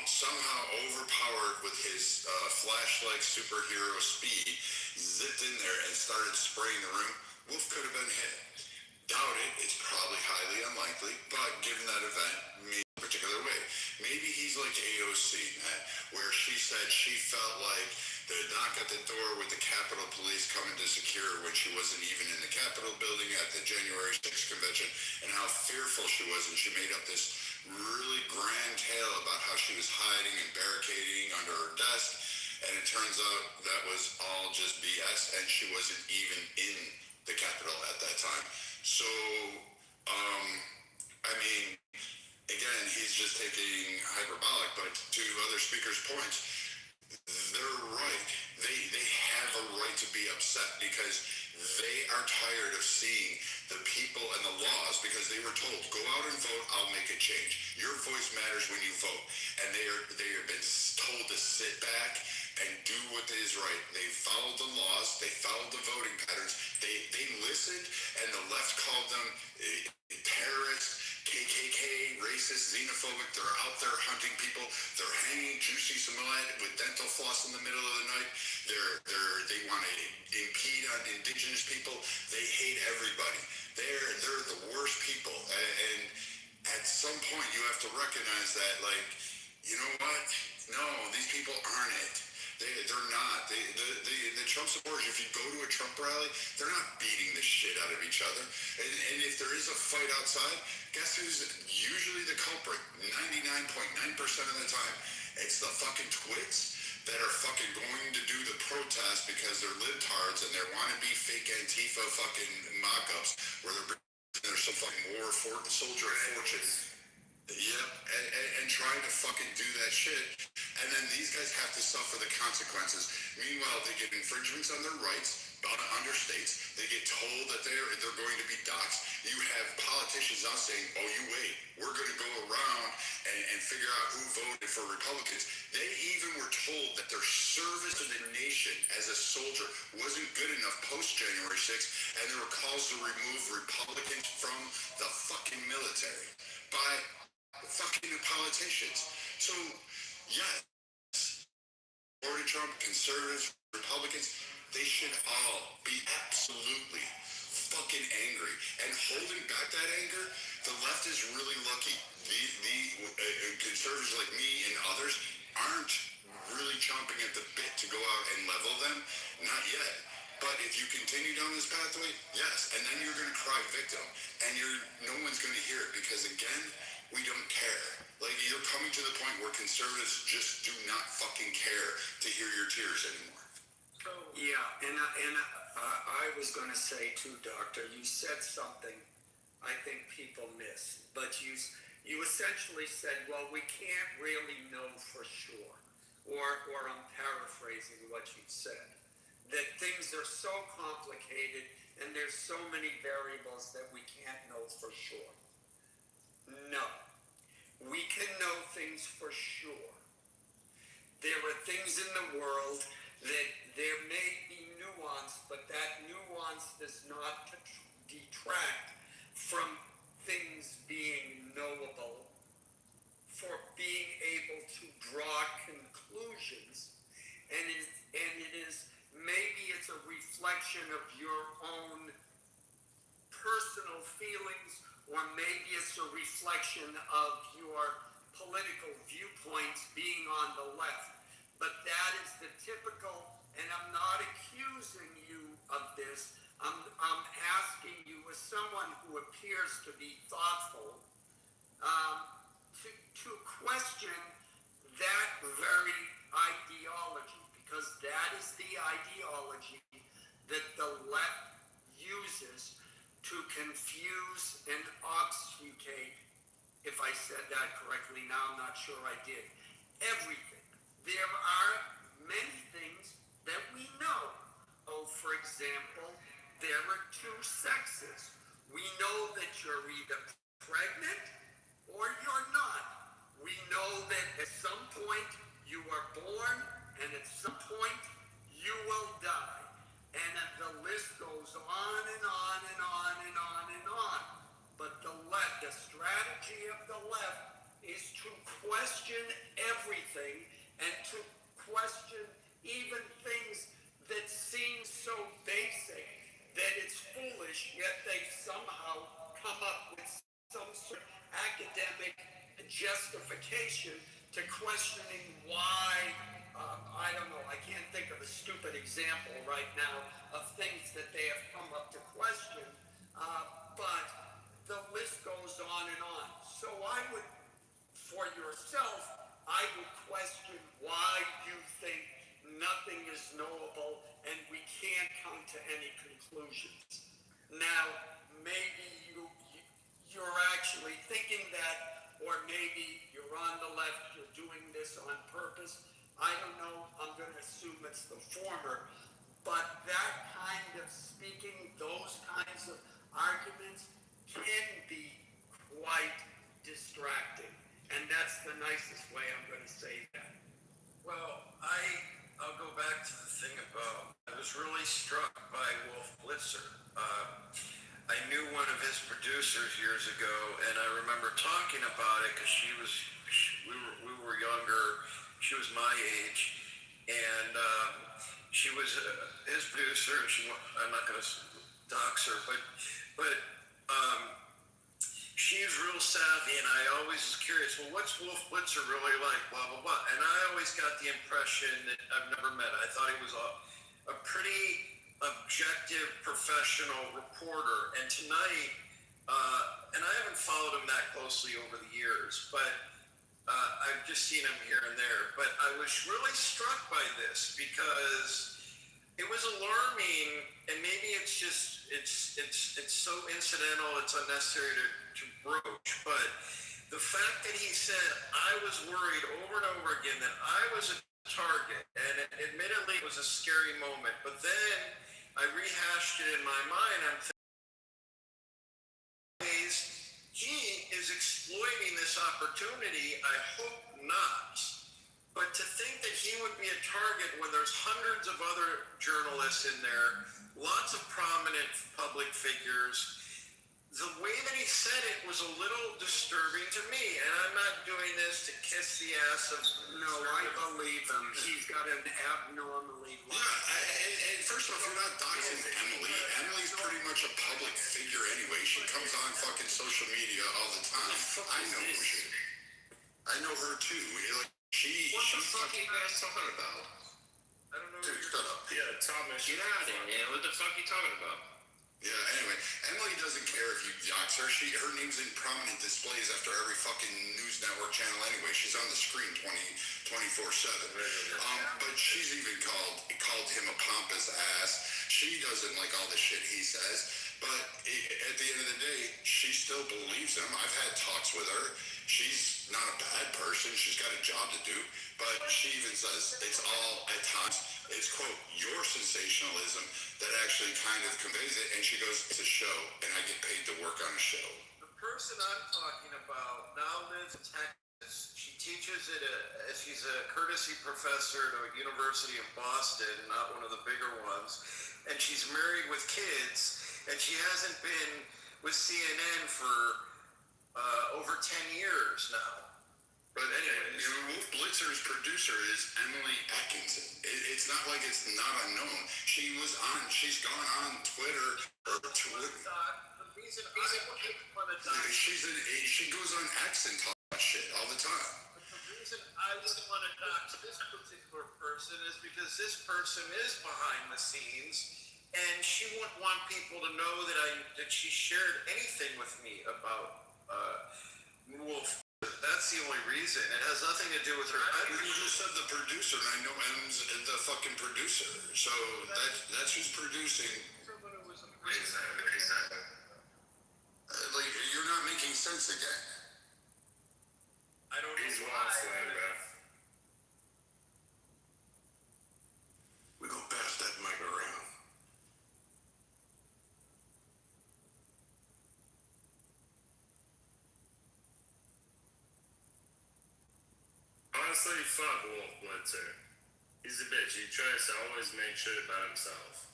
somehow overpowered with his flashlight superhero speed, zipped in there and started spraying the room, Wolf could have been hit. Doubt it. It's probably highly unlikely, but given that event, maybe a particular way. Maybe he's like AOC, Matt, where she said she felt like the knock at the door with the Capitol Police coming to secure when she wasn't even in the Capitol building at the January 6th convention, and how fearful she was, and she made up this really grand tale about how she was hiding and barricading under her desk, and it turns out that was all just BS, and she wasn't even in the Capitol at that time. So, I mean, again, he's just taking hyperbolic, but to other speakers' points, they're right. They have a right to be upset because they are tired of seeing the people and the laws because they were told, go out and vote, I'll make a change. Your voice matters when you vote. And they have been told to sit back and do what is right. They followed the laws, they followed the voting patterns, they listened, and the left called them terrorists, KKK, racist, xenophobic. They're out there hunting people. They're hanging Juicy Smollett with dental floss in the middle of the night. They want to impede on indigenous people. They hate everybody. They're the worst people. And at some point, you have to recognize that, like, you know what? No, these people aren't it. They're not. The Trump supporters, if you go to a Trump rally, they're not beating the shit out of each other. And if there is a fight outside, guess who's usually the culprit? 99.9% of the time. It's the fucking twits that are fucking going to do the protest because they're libtards and they want to be fake Antifa fucking mock-ups where there's some fucking soldier of fortune. Yep, and trying to fucking do that shit. And then these guys have to suffer the consequences. Meanwhile, they get infringements on their rights under states. They get told that they're going to be doxxed. You have politicians now saying, oh, you wait, we're going to go around and figure out who voted for Republicans. They even were told that their service to the nation as a soldier wasn't good enough post-January 6th, and there were calls to remove Republicans from the fucking military by fucking politicians. So, yes, Florida Trump, conservatives, Republicans, they should all be absolutely fucking angry. And holding back that anger, the left is really lucky. The conservatives like me and others aren't really chomping at the bit to go out and level them. Not yet. But if you continue down this pathway, yes, and then you're going to cry victim, and no one's going to hear it because, again, we don't care. Like, you're coming to the point where conservatives just do not fucking care to hear your tears anymore. Yeah, and I was going to say too, Doctor, you said something I think people miss, but you essentially said, well, we can't really know for sure, or I'm paraphrasing what you said, that things are so complicated and there's so many variables that we can't know for sure. No, we can know things for sure. There are things in the world that there may be nuance, but that nuance does not detract from things being knowable, for being able to draw conclusions, and it is maybe it's a reflection of your own personal feelings, or maybe it's a reflection of your political viewpoints being on the left. But that is the typical, and I'm not accusing you of this, I'm asking you as someone who appears to be thoughtful, to question that very ideology, because that is the ideology that the left uses to confuse and obfuscate, if I said that correctly, now I'm not sure I did, everything. There are many things that we know. Oh, for example, there are two sexes. We know that you're either pregnant or you're not. We know that at some point you are born and at some point you will die. And the list goes on and on and on and on and on. But the strategy of the left is to question everything and to question even things that seem so basic that it's foolish, yet they somehow come up with some sort of academic justification to questioning why, I don't know, I can't think of a stupid example right now of things that they have come up to question, but the list goes on and on. So I would, for yourself, I would question why you think nothing is knowable and we can't come to any conclusions. Now, maybe left are doing this on purpose. I don't know, I'm gonna assume it's the former, but that kind of speaking, those kinds of arguments can be quite distracting. And that's the nicest way I'm gonna say that. Well, I'll go back to the thing about, I was really struck by Wolf Blitzer. I knew one of his producers years ago, and I remember talking about it because we were younger. She was my age, and she was his producer. And I'm not going to dox her, but she's real savvy, and I always was curious. Well, what's Wolf Blitzer really like? Blah blah blah. And I always got the impression that I've never met. I thought he was a pretty objective, professional reporter. And tonight, and I haven't followed him that closely over the years, but I've just seen him here and there. But I was really struck by this because it was alarming, and maybe it's just it's so incidental, it's unnecessary to broach. But the fact that he said, I was worried over and over again that I was a target, and admittedly it was a scary moment, but then I rehashed it in my mind. I'm thinking, he is exploiting this opportunity. I hope not. But to think that he would be a target when there's hundreds of other journalists in there, lots of prominent public figures, the way that he said it was a little disturbing to me. And I'm not doing this to kiss the ass of... No, I believe him. He's got an abnormally... Yeah, and first off, you're not doxing Emily. Emily's pretty much a public figure anyway. She comes on fucking social media all the time. I know who she is. I know her too. Like, what the fuck are you guys talking about? I don't know. Dude, shut up. Yeah, Thomas. Get out of here, man. What the fuck are you talking about? Yeah, anyway, Emily doesn't care if you dox her. Her name's in prominent displays after every fucking news network channel anyway. She's on the screen 24/7. But she's even called him a pompous ass. She doesn't like all the shit he says. But at the end of the day, she still believes him. I've had talks with her. She's not a bad person. She's got a job to do. But she even says it's all, at times, it's, quote, your sensationalism that actually kind of conveys it. And she goes, it's a show, and I get paid to work on a show. The person I'm talking about now lives in Texas. She teaches she's a courtesy professor at a university in Boston, not one of the bigger ones. And she's married with kids, and she hasn't been with CNN for over 10 years now. But anyway, Wolf Blitzer's producer is Emily Atkinson. It's not like it's not unknown. She's gone on Twitter or Twitter. The reason She goes on X and talks shit all the time. But the reason I wouldn't want to dox this particular person is because this person is behind the scenes, and she wouldn't want people to know that she shared anything with me about Wolf. That's the only reason. It has nothing to do with her. You just said the producer, and I know M's the fucking producer. So that's who's producing. Like, you're not making sense again. I don't know. He's lost land, bro. We go pass that mic around. Honestly, fuck Wolf Blitzer. He's a bitch. He tries to always make shit about himself.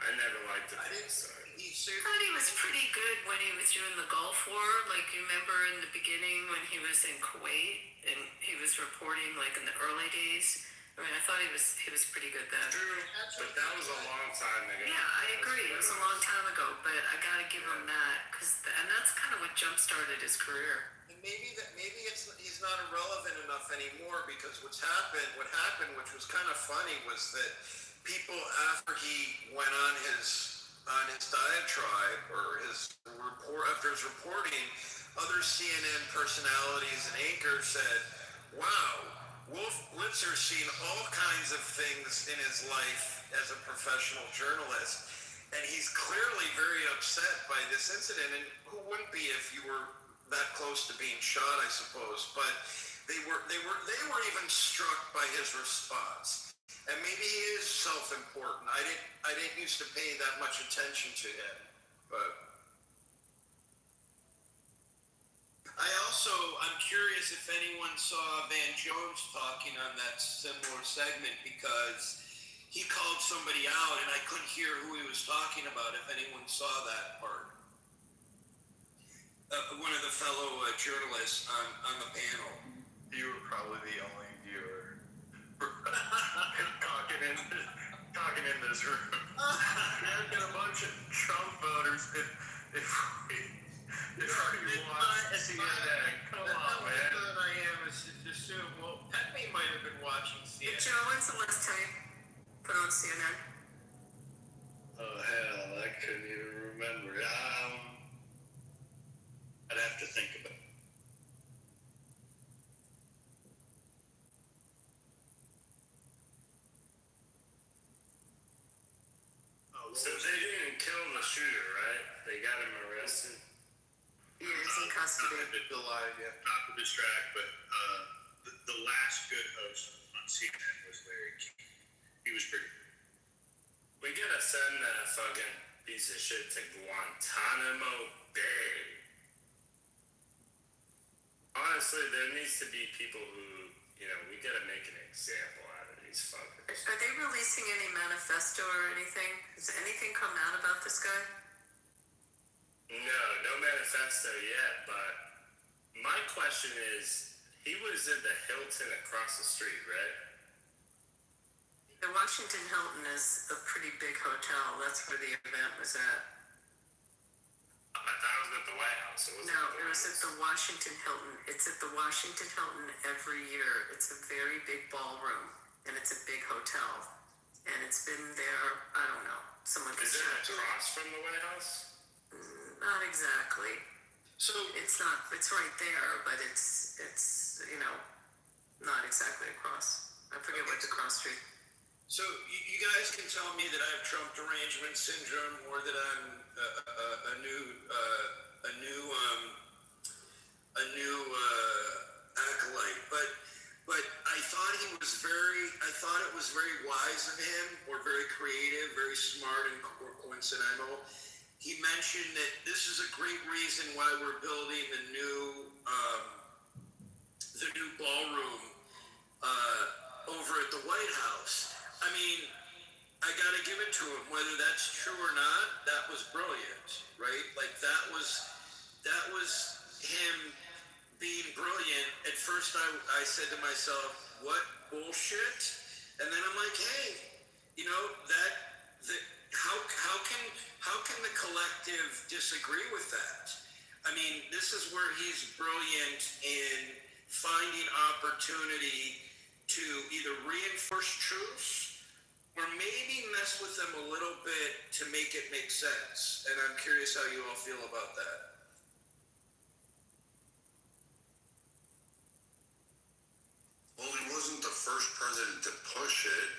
I never liked him. I thought he was pretty good when he was doing the Gulf War. Like, you remember in the beginning when he was in Kuwait and he was reporting, like, in the early days? I mean, I thought he was pretty good then. True, but that was a long time ago. Yeah, I agree. It was a long time ago, but I gotta give him that, and that's kind of what jump-started his career. And maybe he's not irrelevant enough anymore, because what happened, which was kind of funny, was that people after he went on his diatribe or after his reporting, other CNN personalities and anchors said, "Wow, Wolf Blitzer's seen all kinds of things in his life as a professional journalist, and he's clearly very upset by this incident." And who wouldn't be if you were that close to being shot, I suppose. But they were even struck by his response. And maybe he is self-important. I didn't used to pay that much attention to him, but I'm curious if anyone saw Van Jones talking on that similar segment, because he called somebody out and I couldn't hear who he was talking about. If anyone saw that part, one of the fellow journalists on the panel. You were probably the only viewer talking in this room. There's been a bunch of Trump voters. If we watch CNN, come on, man. That I am is to assume. Well, Pepe might have been watching CNN. Joe, when's the last time you put on CNN? Oh hell, I couldn't even remember. I'd have to think about it. So they didn't kill the shooter, right? They got him arrested. He is in custody. Alive, yeah. Not to distract, but the last good host on CNN was Larry King. He was pretty good. We gotta send that fucking piece of shit to Guantanamo Bay. Honestly, there needs to be people who, we gotta make an example out of these fuckers. Are they releasing any manifesto or anything? Has anything come out about this guy? No manifesto yet, but my question is, he was in the Hilton across the street, right? The Washington Hilton is a pretty big hotel. That's where the event was at. I thought it was at the White House. No, it was at the Washington Hilton. It's at the Washington Hilton every year. It's a very big ballroom, and it's a big hotel. And it's been there, I don't know, someone could Is it check. across from the White House? Not exactly. So it's right there, but it's not exactly across. I forget what the cross street. So you guys can tell me that I have Trump derangement syndrome, or that I'm a new acolyte, but I thought it was very wise of him, or very creative, very smart, and coincidental. He mentioned that this is a great reason why we're building the new ballroom over at the White House. I mean, I gotta give it to him. Whether that's true or not, that was brilliant, right? Like that was him being brilliant. At first, I said to myself, "What bullshit?" And then I'm like, "Hey, how can the collective disagree with that?" I mean, this is where he's brilliant in finding opportunity to either reinforce truths or maybe mess with them a little bit to make it make sense. And I'm curious how you all feel about that. Well, he wasn't the first president to push it.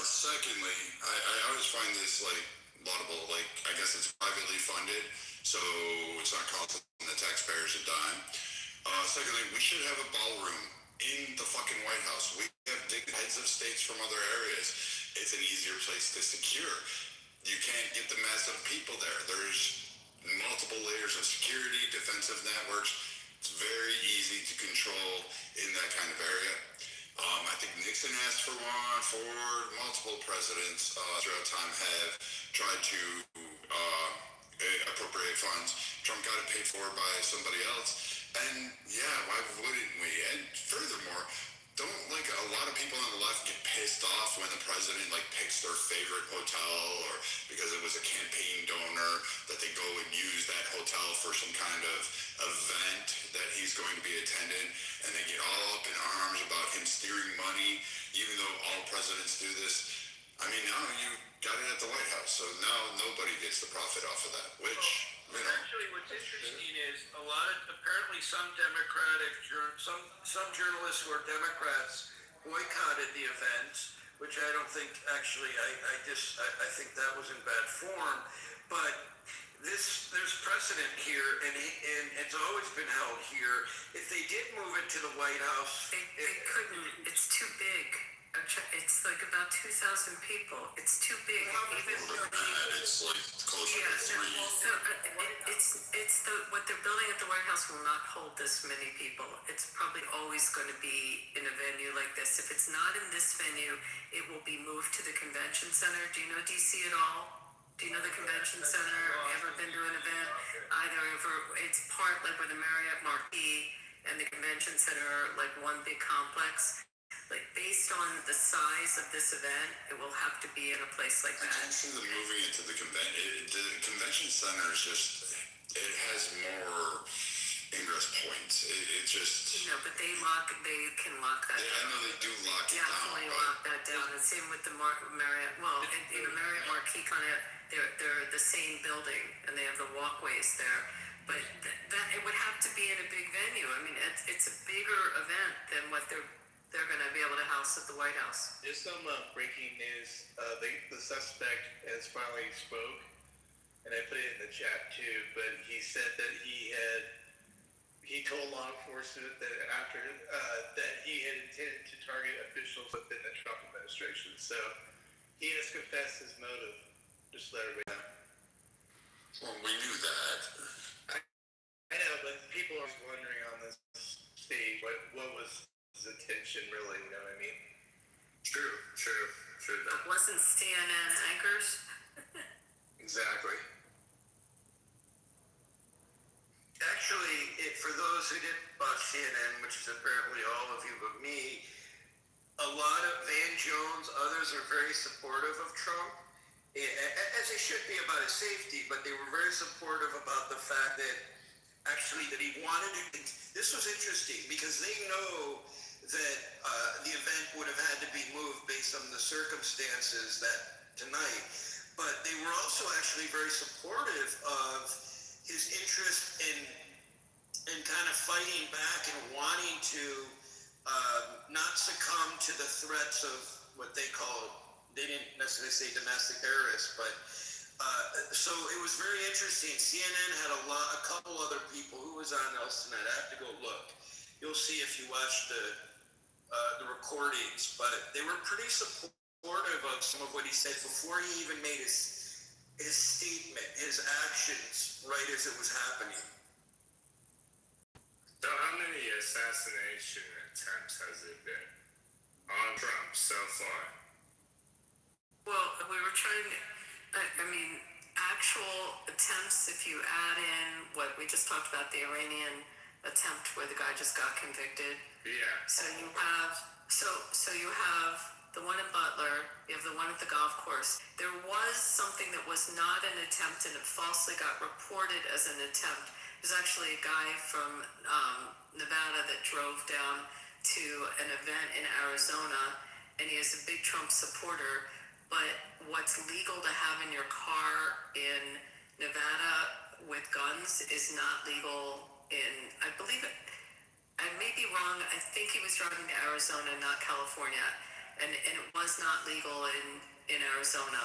Secondly, I always find this laudable. I guess it's privately funded, so it's not costing the taxpayers a dime. Secondly, we should have a ballroom in the fucking White House. We have heads of states from other areas. It's an easier place to secure. You can't get the mass of people there. There's multiple layers of security, defensive networks. It's very easy to control in that kind of area. I think Nixon asked for one. Ford, multiple presidents throughout time have tried to appropriate funds. Trump got it paid for by somebody else. And yeah, why wouldn't we? And furthermore, don't a lot of people on the left get pissed off when the president picks their favorite hotel, or because it was a campaign donor that they go and use that hotel for some kind of event that he's going to be attending, and they get all up in arms about him steering money, even though all presidents do this. I mean, now you got it at the White House, so now nobody gets the profit off of that, which, Actually, what's interesting is apparently some journalists who are Democrats boycotted the event, which I don't think actually, I think that was in bad form. But there's precedent here, and it's always been held here. If they did move it to the White House, They couldn't. It's too big. It's like about 2,000 people. It's too big. It's like closer to three. So it's what they're building at the White House will not hold this many people. It's probably always going to be in a venue like this. If it's not in this venue, it will be moved to the convention center. Do you know DC at all? Do you know the convention center? Ever been to an event? It's part like where the Marriott Marquis and the convention center are like one big complex. Like based on the size of this event, it will have to be in a place like I that. can't see them moving it to the convention. The convention center is just, it has more ingress points. It just. No, but they can lock that down. I know they do lock it down. Definitely lock that down. And same with the Marriott. Well, Marriott Marquis kind of, they're the same building and they have the walkways there. But that it would have to be in a big venue. I mean, it's a bigger event than what they're going to be able to house at the White House. Just some breaking news. The suspect has finally spoke, and I put it in the chat too. But he said that he told law enforcement that after that he had intended to target officials within the Trump administration. So he has confessed his motive. Just let everybody know. Well, we knew that. I know, but people are wondering on this stage what was his intention really, you know what I mean? True. It wasn't CNN anchors. Exactly. actually, for those who didn't watch CNN, which is apparently all of you but me, a lot of Van Jones, others are very supportive of Trump, as they should be about his safety, but they were very supportive about the fact that actually that he wanted to. This was interesting because they know that the event would have had to be moved based on the circumstances that tonight, but they were also actually very supportive of his interest in kind of fighting back and wanting to not succumb to the threats of what they call, they didn't necessarily say domestic terrorists, but so it was very interesting. CNN had a couple other people. Who was on else tonight? I have to go look. You'll see if you watch the recordings, but they were pretty supportive of some of what he said before he even made his statement, his actions, right as it was happening. So how many assassination attempts has it been on Trump so far? Well, we were trying to, actual attempts, if you add in what we just talked about, the Iranian attempt where the guy just got convicted. Yeah. So you have the one in Butler, you have the one at the golf course. There was something that was not an attempt and it falsely got reported as an attempt. There's actually a guy from Nevada that drove down to an event in Arizona, and he is a big Trump supporter, but what's legal to have in your car in Nevada with guns is not legal in, I believe it, I may be wrong, I think he was driving to Arizona, not California, and it was not legal in Arizona,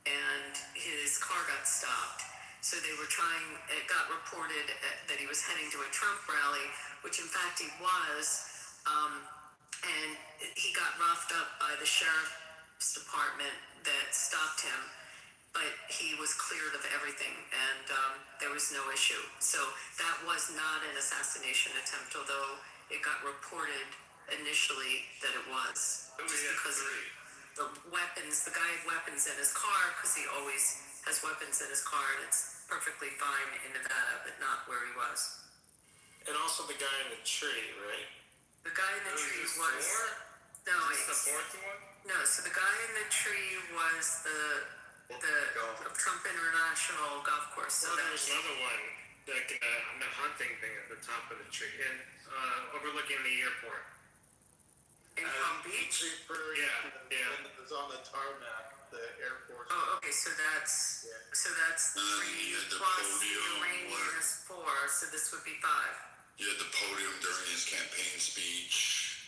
and his car got stopped. So they were trying, it got reported that he was heading to a Trump rally, which in fact he was, and he got roughed up by the sheriff's department that stopped him, but he was cleared of everything, and there was no issue. So that was not an assassination attempt, although it got reported initially that it was. Just because of the weapons, the guy had weapons in his car, because he always has weapons in his car, and it's perfectly fine in Nevada, but not where he was. And also the guy in the tree, right? The guy in the tree was... No, it's the fourth one? No, so the guy in the tree was the Trump International golf course. So there was another one, like the hunting thing at the top of the tree, and overlooking the airport. In Palm Beach? Yeah. It was on the tarmac, the Air Force. Oh, okay, so that's 3 plus the Iranian is 4, so this would be 5. You had the podium during his campaign speech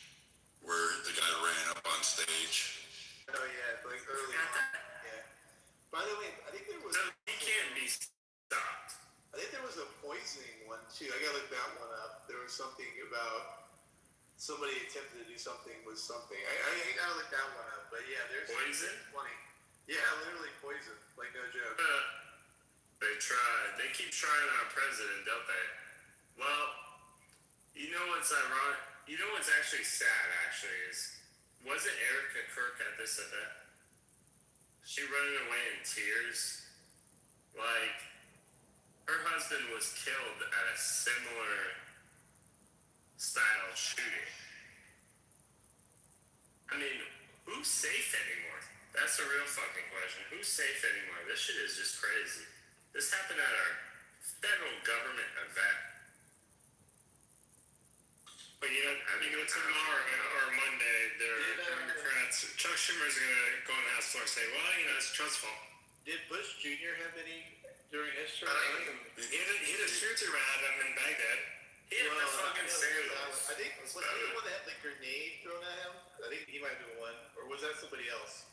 where the guy ran up on stage. Oh yeah, like early on. Yeah. By the way, I think there was. No, he can't be stopped. somebody attempted to do something with something. I gotta look that one up. But yeah, there's Poison? funny. Yeah, literally poison. Like no joke. They tried. They keep trying our president, don't they? Well, you know what's ironic? You know what's actually sad, actually, is wasn't Erica Kirk at this event? She running away in tears. Like, her husband was killed at a similar style shooting. I mean, who's safe anymore? That's a real fucking question. Who's safe anymore? This shit is just crazy. This happened at our federal government event. But tomorrow or Monday, Democrats, Chuck Schumer's going to go on the House floor and say, well, it's Trump's fault. Did Bush Jr. have any during his term? He hit a shooter at him in Baghdad. He had the fucking sandals. I think, was he the one that had the grenade thrown at him? I think he might have been one. Or was that somebody else?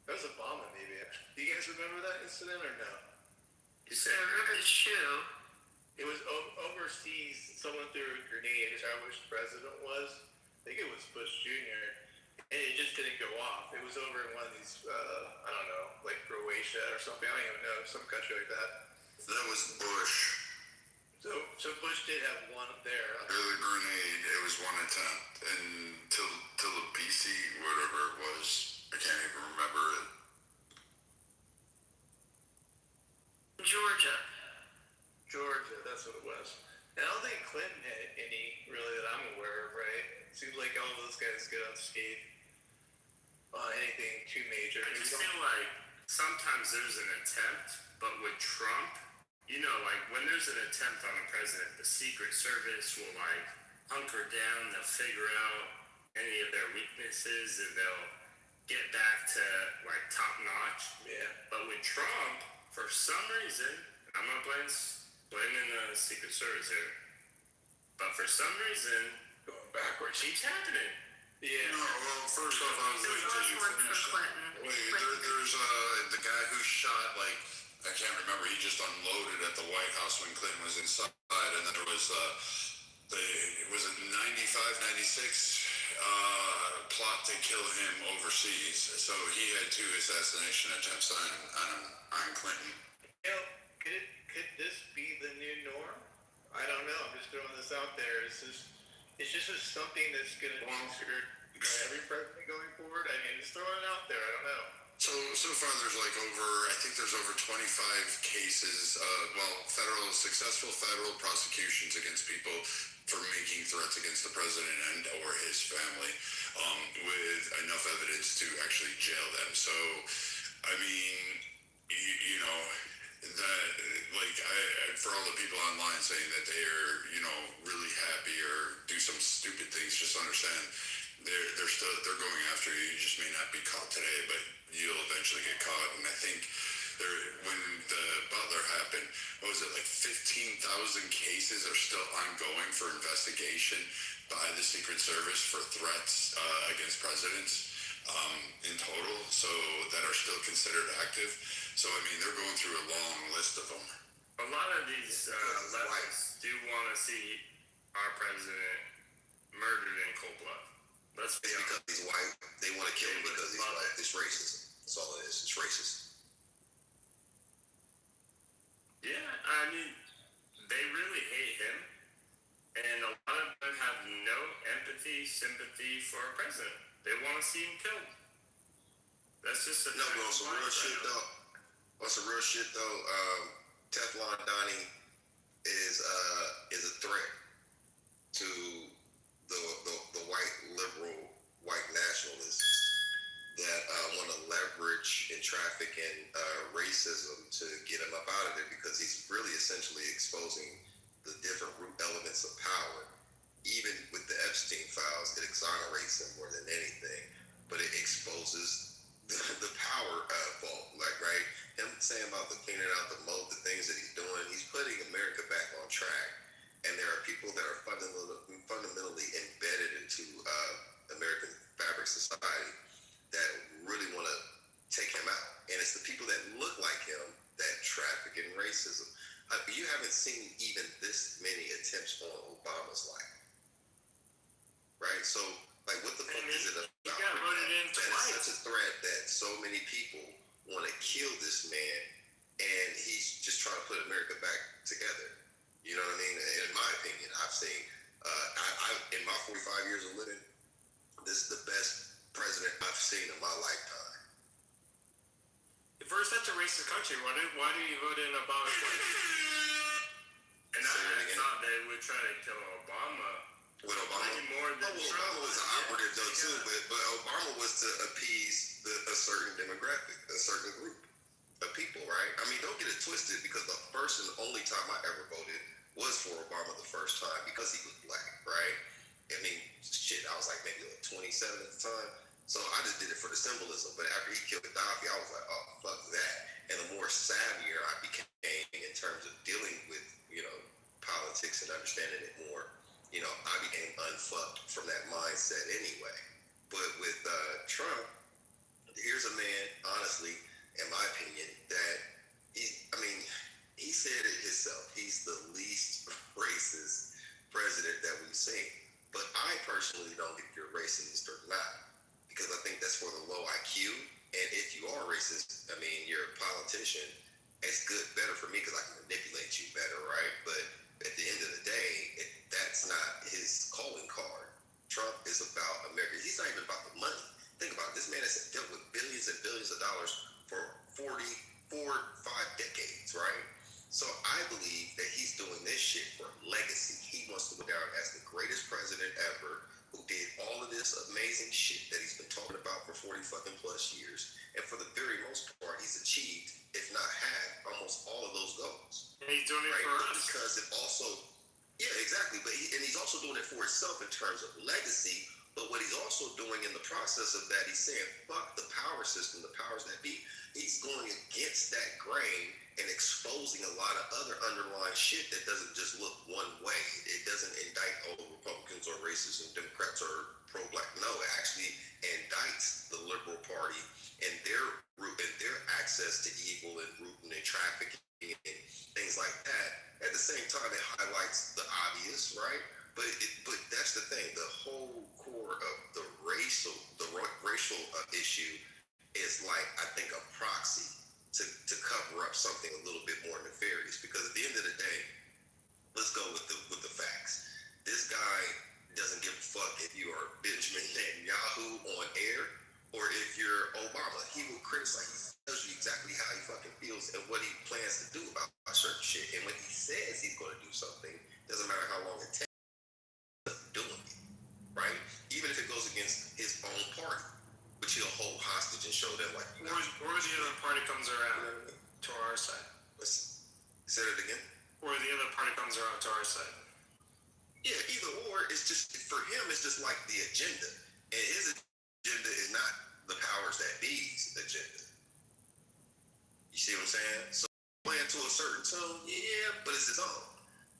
That was Obama, maybe. Do you guys remember that incident or no? You said, I remember the shoe. It was overseas. Someone threw a grenade. I wish the president was. I think it was Bush Jr. And it just didn't go off. It was over in one of these, I don't know, like Croatia or something. I don't even know, some country like that. That was Bush. So Bush did have one up there. The grenade, it was one attempt. And till the BC, whatever it was, I can't even remember it. Georgia, that's what it was. And I don't think Clinton had any, really, that I'm aware of, right? It seems like all those guys get unscathed on anything too major. I just feel like sometimes there's an attempt, but with Trump, like when there's an attempt on a president, the Secret Service will like hunker down, they'll figure out any of their weaknesses, and they'll get back to like top notch. Yeah. But with Trump, for some reason, I'm not blaming the Secret Service here, but for some reason, going backwards, keeps happening. Yeah. No, well, first off, I was waiting till you finished. There's the guy who shot, like, I can't remember, he just unloaded at the White House when Clinton was inside, and then there was was it 95, 96 plot to kill him overseas. So he had 2 assassination attempts on Clinton. Could this be the new norm? I don't know. I'm just throwing this out there. It's just something that's going to be considered by every president going forward. I mean, just throwing it out there. I don't know. So far there's I think there's over 25 cases, successful federal prosecutions against people for making threats against the president and or his family, with enough evidence to actually jail them. So, I mean, that, like, for all the people online saying that they are, really happy or do some stupid things, just understand they're going after you. You just may not be caught today, but you'll eventually get caught. And I think when the Butler happened, what was it, like 15,000 cases are still ongoing for investigation by the Secret Service for threats against presidents in total, so that are still considered active. So, I mean, they're going through a long list of them. A lot of these leftists do want to see our president murdered in cold blood. Let's be honest. Because he's white. They want to kill him because he's white. It's racism. That's all it is. It's racist. Yeah, I mean, they really hate him. And a lot of them have no empathy, sympathy for our president. They want to see him killed. That's just a some real shit though. Some real shit though. Teflon Donnie is a threat to the white liberal, white nationalists that want to leverage and traffic in racism to get him up out of it, because he's really essentially exposing the different root elements of power. Even with the Epstein files, it exonerates him more than anything, but it exposes the power fault. Like, right, him saying about the cleaning out the moat, the things that he's doing, he's putting America back on track. And there are people that are fundamentally embedded into American fabric society that really want to take him out. And it's the people that look like him that traffic in racism. You haven't seen even this many attempts on Obama's life, right? So, like, what the fuck is it about? He got voted in That twice. is such a threat that so many people want to kill this man, and he's just trying to put America back together. You know what I mean? In my opinion, I've seen, in my 45 years of living, this is the best president I've seen in my lifetime. If we're such a racist country, why do you vote in Obama twice? And I thought they would try to kill Obama. With Obama, more than Obama was an operative though too, but Obama was to appease a certain demographic, a certain group of people, right? I mean, don't get it twisted, because the first and only time I ever voted was for Obama the first time, because he was black, right? I mean, shit, I was like maybe like 27 at the time, so I just did it for the symbolism. But after he killed Gaddafi, I was like, oh, fuck that. And the more savvier I became in terms of dealing with, politics and understanding it more, I became unfucked from that mindset anyway. But with Trump, here's a man, honestly, in my opinion, that he said it himself. He's the least racist president that we've seen. But I personally don't think you're racist or not, because I think that's for the low IQ. And if you are racist, you're a politician. It's better for me, because I can manipulate you better, right? But at the end of the day, that's not his calling card. Trump is about America. He's not even about the money. Think about it. This man has dealt with billions and billions of dollars for 5 decades, right? So I believe that he's doing this shit for legacy. He wants to go down as the greatest president ever, who did all of this amazing shit that he's been talking about for 40 fucking plus years. And for the very most part, he's achieved, if not half, almost all of those goals. And he's doing it for us. Because it also, yeah, exactly. But he's also doing it for himself in terms of legacy. But what he's also doing in the process of that, he's saying, fuck the power system, the powers that be. He's going against that grain and exposing a lot of other underlying shit that doesn't just look one way. It doesn't indict Republicans or racists and Democrats or pro-black. No, it actually indicts the liberal party and their access to evil and rooting and trafficking and things like that. At the same time, it highlights the obvious, right? But that's the thing. The whole core of the racial issue is, like, I think, a proxy to cover up something a little bit more nefarious. Because at the end of the day, let's go with the facts. This guy doesn't give a fuck if you are Benjamin Netanyahu on air or if you're Obama. He will criticize. He tells you exactly how he fucking feels and what he plans to do about certain shit. And when he says he's going to do something, doesn't matter how long it takes, doing it, right? Even if it goes against his own party, which he'll hold hostage and show them, like, or the other party comes around to our side. Say it again. Or the other party comes around to our side. Yeah, either or. It's just, for him, it's just like the agenda. And his agenda is not the powers that be's agenda. You see what I'm saying? So playing to a certain tune, yeah, but it's his own.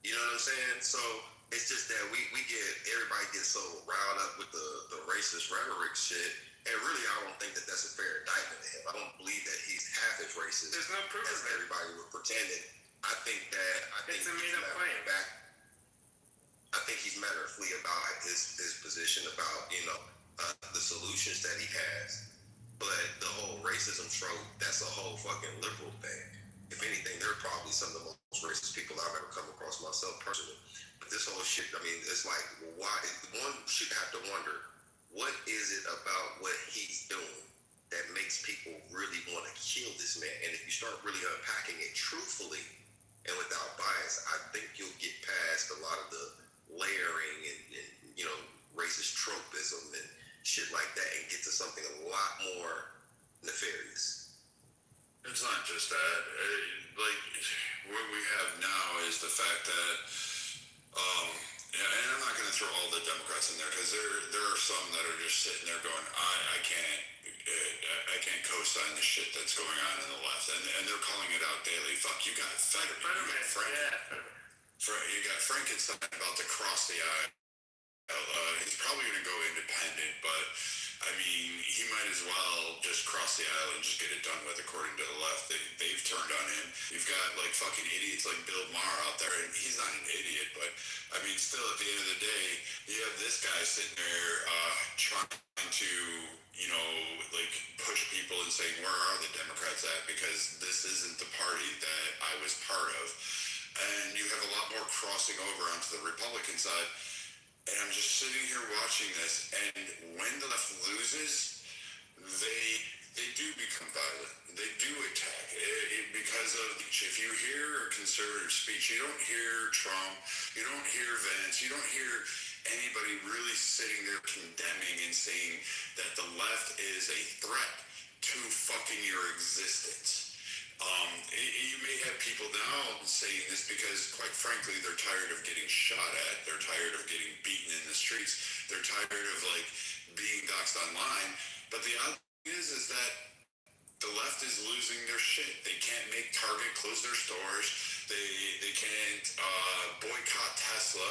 You know what I'm saying? So it's just that everybody gets so riled up with the racist rhetoric shit. And really, I don't think that that's a fair indictment of him. I don't believe that he's half as racist. There's no proof as everybody would pretend it. I think it's a made-up claim. I think he's matter-of-factly about his position about, the solutions that he has. But the whole racism trope, that's a whole fucking liberal thing. If anything, they're probably some of the most racist people I've ever come across myself personally. But this whole shit, it's like, why? One should have to wonder, what is it about what he's doing that makes people really want to kill this man? And if you start really unpacking it truthfully and without bias, I think you'll get past a lot of the layering and racist tropism and shit like that and get to something a lot more nefarious. It's not just that. Like, what we have now is the fact that, and I'm not going to throw all the Democrats in there, because there are some that are just sitting there going, I can't co-sign the shit that's going on in the left, and they're calling it out daily. Fuck, you got you got Frankenstein about to cross the aisle. He's probably going to go independent, but I mean, he might as well just cross the aisle and just get it done with, according to the left. They've turned on him. You've got, like, fucking idiots like Bill Maher out there, and he's not an idiot, but, I mean, still, at the end of the day, you have this guy sitting there trying to, you know, like, push people and saying, where are the Democrats at? Because this isn't the party that I was part of. And you have a lot more crossing over onto the Republican side. And I'm just sitting here watching this, and when the left loses, they do become violent. They do attack because of, if you hear conservative speech, you don't hear Trump, you don't hear Vance, you don't hear anybody really sitting there condemning and saying that the left is a threat to fucking your existence. You may have people now saying this because, quite frankly, they're tired of getting shot at. They're tired of getting beaten in the streets. They're tired of, like, being doxxed online. But the odd thing is that the left is losing their shit. They can't make Target close their stores. They can't boycott Tesla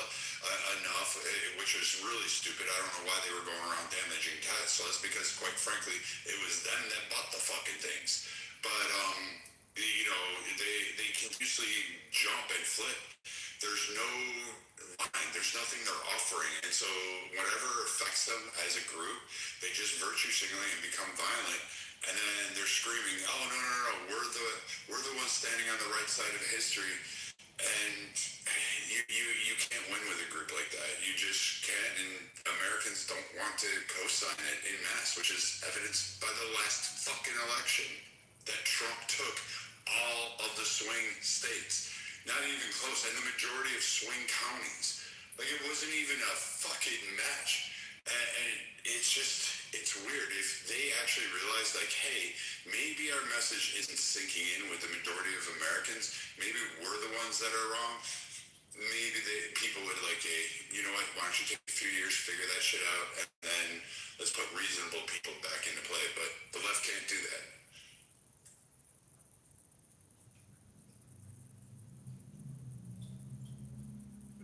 enough, which was really stupid. I don't know why they were going around damaging Teslas, because, quite frankly, it was them that bought the fucking things. But, you know, they continuously jump and flip. There's no line. There's nothing they're offering. And so whatever affects them as a group, they just virtue signal and become violent. And then they're screaming, oh, no, we're the ones standing on the right side of history. And you can't win with a group like that. You just can't, and Americans don't want to co-sign it en masse, which is evidenced by the last fucking election, that Trump took all of the swing states. Not even close, and the majority of swing counties. Like, it wasn't even a fucking match. And it's just, it's weird. If they actually realize, like, hey, maybe our message isn't sinking in with the majority of Americans, maybe we're the ones that are wrong, maybe people would, like, hey, you know what, why don't you take a few years, figure that shit out, and then let's put reasonable people back into play. But the left can't do that.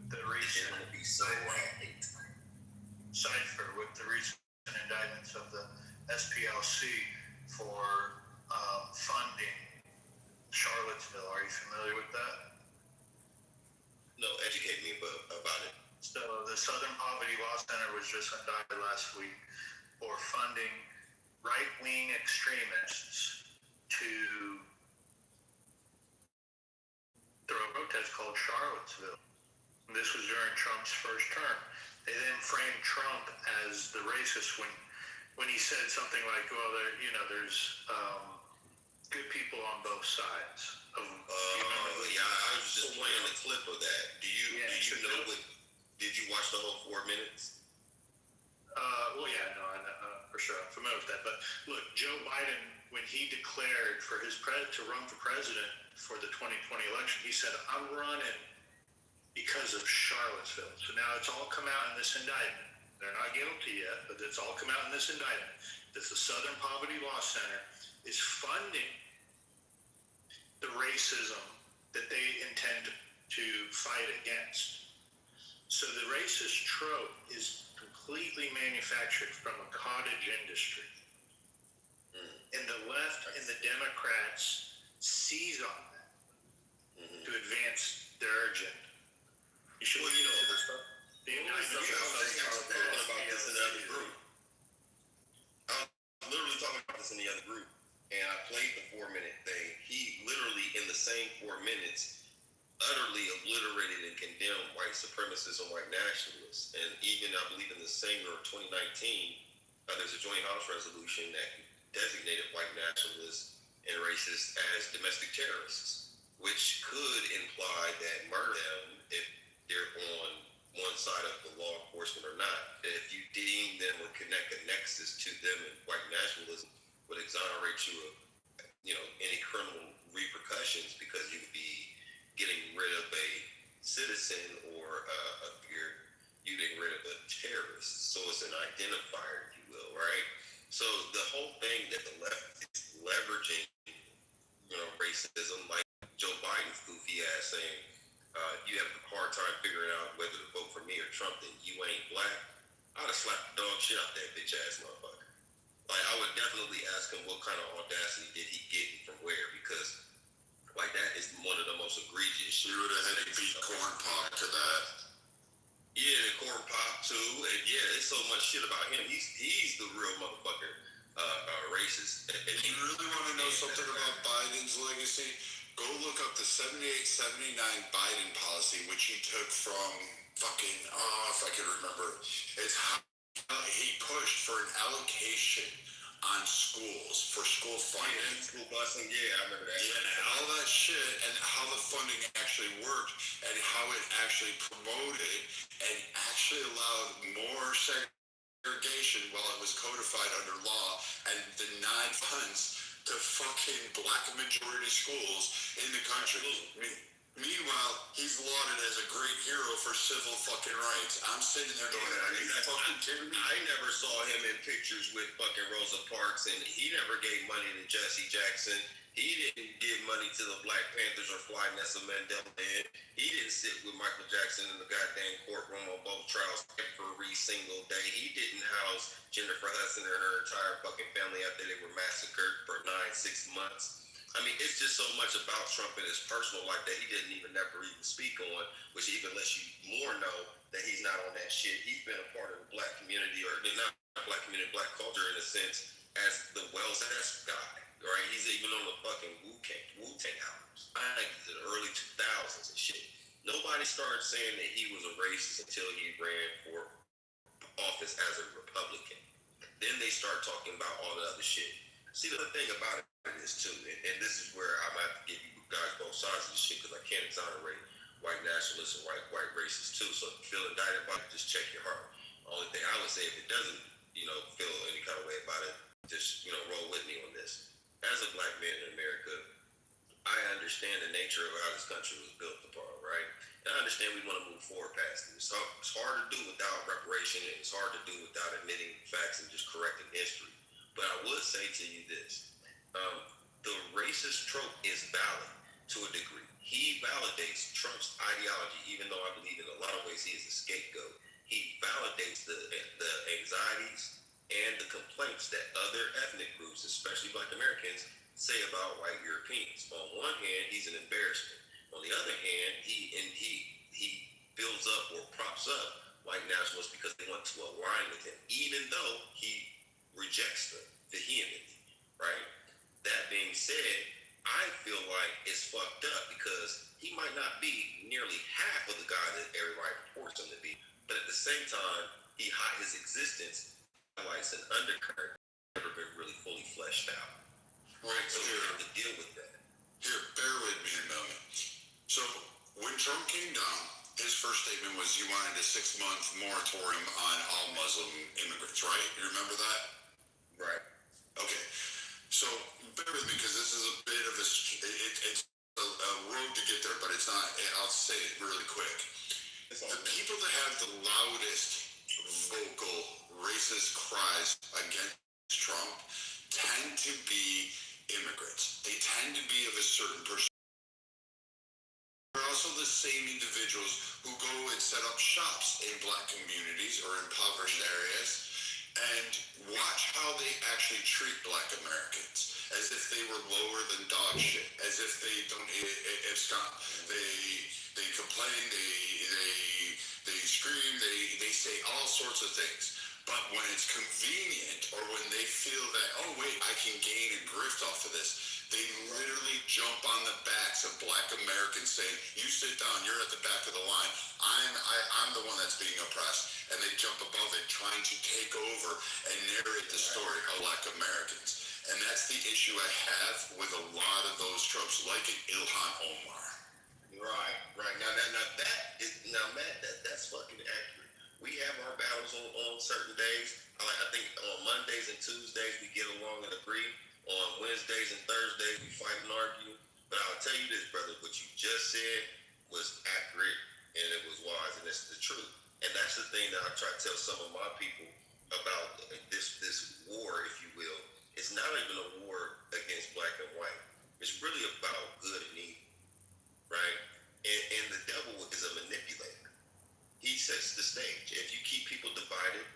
The recent cipher with the recent indictments of the SPLC for funding Charlottesville. Are you familiar with that? No, educate me about it. So the Southern Poverty Law Center was just indicted last week for funding right-wing extremists to throw a protest called Charlottesville. This was during Trump's first term. They then framed Trump as the racist when he said something like, well, there's good people on both sides. Yeah, I was just playing the clip of that. Do you know what, did you watch the whole 4 minutes? Well, yeah, no, for sure, I'm familiar with that. But look, Joe Biden, when he declared for to run for president for the 2020 election, he said, I'm running because of Charlottesville. So now it's all come out in this indictment. They're not guilty yet, but it's all come out in this indictment that the Southern Poverty Law Center is funding the racism that they intend to fight against. So the racist trope is completely manufactured from a cottage industry. And the left and the Democrats seize on that to advance their agenda. You should look into this stuff. The indictment about this in the other group. I was literally talking about this in the other group, and I played the 4-minute thing. He literally, in the same 4 minutes, utterly obliterated and condemned white supremacists and white nationalists. And even, I believe, in the same year of 2019, there's a joint House resolution that designated white nationalists and racists as domestic terrorists, which could imply that murder them if they're on one side of the law enforcement or not. If you deem them or connect a nexus to them, and white nationalism would exonerate you of, any criminal repercussions, because you would be getting rid of a citizen or you getting rid of a terrorist. So it's an identifier, if you will, right? So the whole thing that the left is leveraging, racism, like Joe Biden's goofy ass saying, you have a hard time figuring out whether to vote for me or Trump, then you ain't black. I'd have slapped the dog shit out that bitch ass motherfucker. Like, I would definitely ask him what kind of audacity did he get and from where, because like that is one of the most egregious. You would have had to beat Corn Pop to that. Yeah, and Corn Pop too, and yeah, it's so much shit about him. He's the real motherfucker, racist. And you really want to know something about Biden's legacy? Go look up the 78-79 Biden policy, which he took from fucking, if I can remember. It's how he pushed for an allocation on schools for school funding. Yeah, school busing, yeah, I remember that. Yeah, all that shit, and how the funding actually worked, and how it actually promoted and actually allowed more segregation while it was codified under law, and denied funds to fucking black majority schools in the country. Meanwhile, he's lauded as a great hero for civil fucking rights. I'm sitting there going, are you fucking kidding me? I never saw him in pictures with fucking Rosa Parks, and he never gave money to Jesse Jackson. He didn't give money to the Black Panthers or fly Nelson Mandela in. He didn't sit with Michael Jackson in the goddamn courtroom on both trials every single day. He didn't house Jennifer Hudson and her entire fucking family after they were massacred for 6 months. I mean, it's just so much about Trump in his personal life that he didn't even never even speak on, which even lets you more know that he's not on that shit. He's been a part of the black community, or not black community, black culture in a sense, as the Wells S guy, right? He's even on the fucking Wu-Tang albums, like in the early 2000s and shit. Nobody started saying that he was a racist until he ran for office as a Republican. Then they start talking about all the other shit. See, the thing about it is too, and this is where I might have to give you guys both sides of this shit, because I can't exonerate white nationalists and white racists too. So if you feel indicted by it, just check your heart. Only thing I would say, if it doesn't, feel any kind of way about it, just roll with me on this. As a black man in America, I understand the nature of how this country was built upon, right? And I understand we want to move forward past it. It's hard to do without reparation, and it's hard to do without admitting facts and just correcting history. But I would say to you this. The racist trope is valid to a degree. He validates Trump's ideology, even though I believe in a lot of ways he is a scapegoat. He validates the anxieties and the complaints that other ethnic groups, especially Black Americans, say about white Europeans. On one hand, he's an embarrassment. On the other hand, he builds up or props up white nationalists because they want to align with him, even though he rejects them vehemently, right? That being said, I feel like it's fucked up because he might not be nearly half of the guy that everybody reports him to be. But at the same time, his existence highlights an undercurrent that's never been really fully fleshed out. Right, so we have to deal with that. Here, bear with me a moment. So when Trump came down, his first statement was you wanted a 6-month moratorium on all Muslim immigrants, right? You remember that? Right. Okay. So bear with me, because this is a bit of it's a road to get there, but it's not. I'll say it really quick. The people that have the loudest vocal racist cries against Trump tend to be immigrants. They tend to be of a certain perspective. They're also the same individuals who go and set up shops in black communities or impoverished areas and watch how they actually treat black Americans, as if they were lower than dog shit, as if they don't abscond. They complain, they scream, they say all sorts of things. But when it's convenient, or when they feel that, oh wait, I can gain a grift off of this, they literally jump on the backs of black Americans saying, you sit down, you're at the back of the line. I'm the one that's being oppressed. And they jump above it, trying to take over and narrate the story of black Americans. And that's the issue I have with a lot of those tropes, like an Ilhan Omar. Right. That's fucking accurate. We have our battles on certain days. I think on Mondays and Tuesdays we get along and agree. On Wednesdays and Thursdays we fight and argue. But I'll tell you this, brother, what you just said was accurate and it was wise, and it's the truth. And that's the thing that I try to tell some of my people about this war, if you will. It's not even a war against black and white. It's really about good and evil, right? And the devil is a manipulator. He sets the stage. If you keep people divided,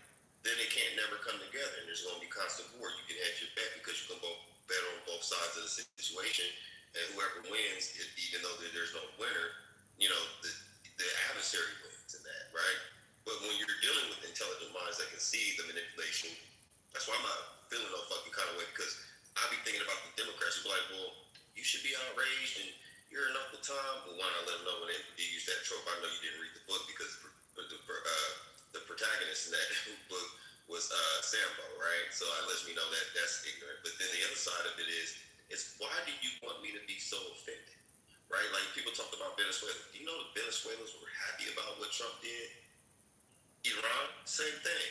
then they can't never come together, and there's going to any constant war, you can hedge your bet because you can bet on both sides of the situation, and whoever wins, even though there's no winner, the adversary wins in that, right? But when you're dealing with intelligent minds that can see the manipulation, that's why I'm not feeling no fucking kind of way, because I be thinking about the Democrats who be like, well, you should be outraged and you're an Uncle Tom. Well, why not let them know when they use that trope? I know you didn't read the book because the protagonist in that book was Sambo, right? So that lets me know that that's ignorant. But then the other side of it is, why do you want me to be so offended, right? Like people talk about Venezuela. Do you know the Venezuelans were happy about what Trump did? Iran, same thing.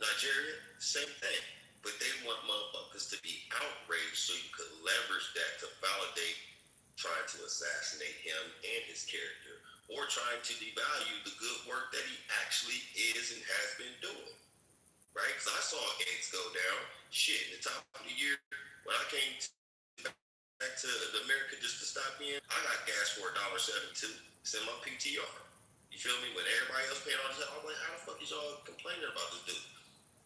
Nigeria, same thing. But they want motherfuckers to be outraged so you could leverage that to validate trying to assassinate him and his character, or trying to devalue the good work that he actually is and has been doing. Right? Because I saw eggs go down. Shit, in the top of the year, when I came back to America just to stop in, I got gas for $1.72. It's in my PTR. You feel me? When everybody else paying all this, I'm like, how the fuck is y'all complaining about this dude?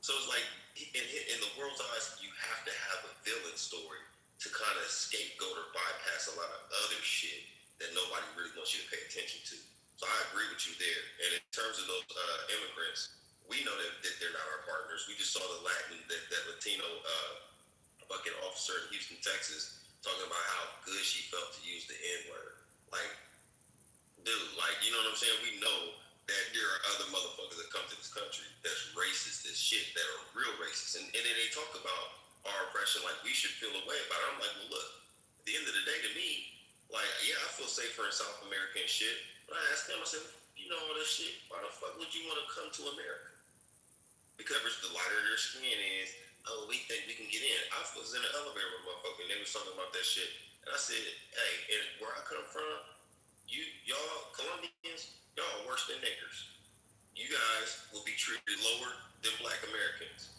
So it's like, in the world's eyes, you have to have a villain story to kind of scapegoat or bypass a lot of other shit that nobody really wants you to pay attention to. So I agree with you there. And in terms of those immigrants, we know that they're not our partners. We just saw that Latino fucking officer in Houston, Texas, talking about how good she felt to use the N-word. Like, dude, like, you know what I'm saying? We know that there are other motherfuckers that come to this country that's racist as shit, that are real racist. And then they talk about our oppression like we should feel a way about it. I'm like, well, look, at the end of the day, to me, like, yeah, I feel safer in South America and shit. But I asked them, I said, you know all this shit, why the fuck would you want to come to America? Because the lighter their skin is, oh, we think we can get in. I was in the elevator with a motherfucker and they was talking about that shit. And I said, hey, and where I come from, y'all Colombians, y'all are worse than niggers. You guys will be treated lower than black Americans,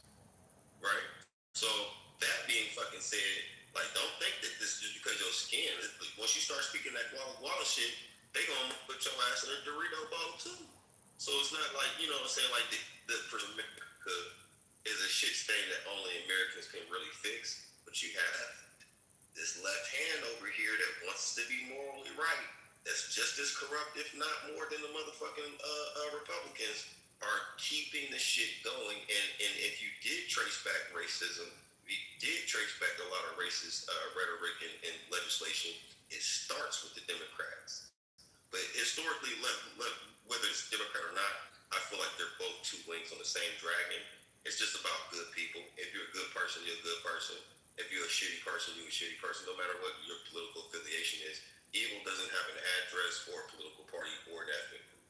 right? So that being fucking said, like, don't think that this is just because your skin. Once you start speaking that Guala shit, they gonna put your ass in a Dorito bowl too. So it's not like, you know what I'm saying, like the America is a shit stain that only Americans can really fix. But you have this left hand over here that wants to be morally right. That's just as corrupt, if not more, than the motherfucking Republicans are keeping the shit going. And if you did trace back racism, if you did trace back a lot of racist rhetoric and legislation, it starts with the Democrats. But historically, whether it's Democrat or not, I feel like they're both two wings on the same dragon. It's just about good people. If you're a good person, you're a good person. If you're a shitty person, you're a shitty person, no matter what your political affiliation is. Evil doesn't have an address or a political party or an ethnic group.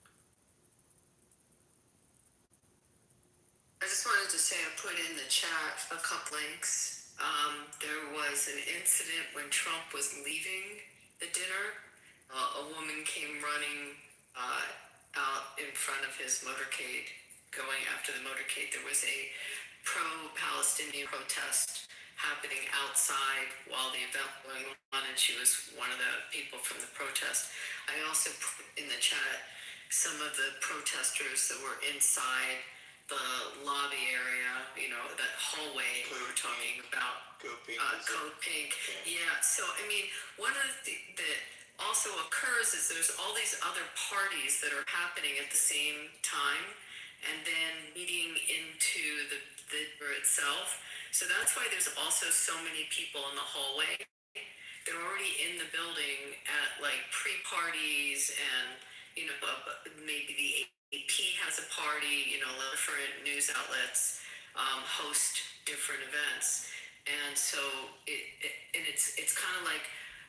I just wanted to say I put in the chat a couple links. There was an incident when Trump was leaving the dinner. A woman came running out in front of his motorcade, going after the motorcade. There was a pro-Palestinian protest happening outside while the event was going on, and she was one of the people from the protest. I also put in the chat some of the protesters that were inside the lobby area, you know, that hallway we were talking about. Code Pink. Yeah, so I mean, one of the that also occurs is there's all these other parties that are happening at the same time and then leading into the itself. So that's why there's also so many people in the hallway. They're already in the building at like pre-parties, and you know, maybe the AP has a party. You know, different news outlets host different events, and so it's kind of like,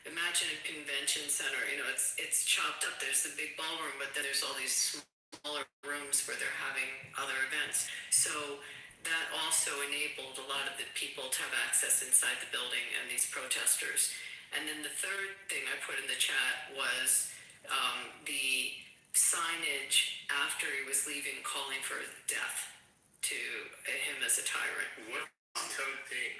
imagine a convention center. You know, it's chopped up. There's the big ballroom, but then there's all these smaller rooms where they're having other events. So that also enabled a lot of the people to have access inside the building and these protesters. And then the third thing I put in the chat was the signage after he was leaving, calling for his death to him as a tyrant. What's Code Pink?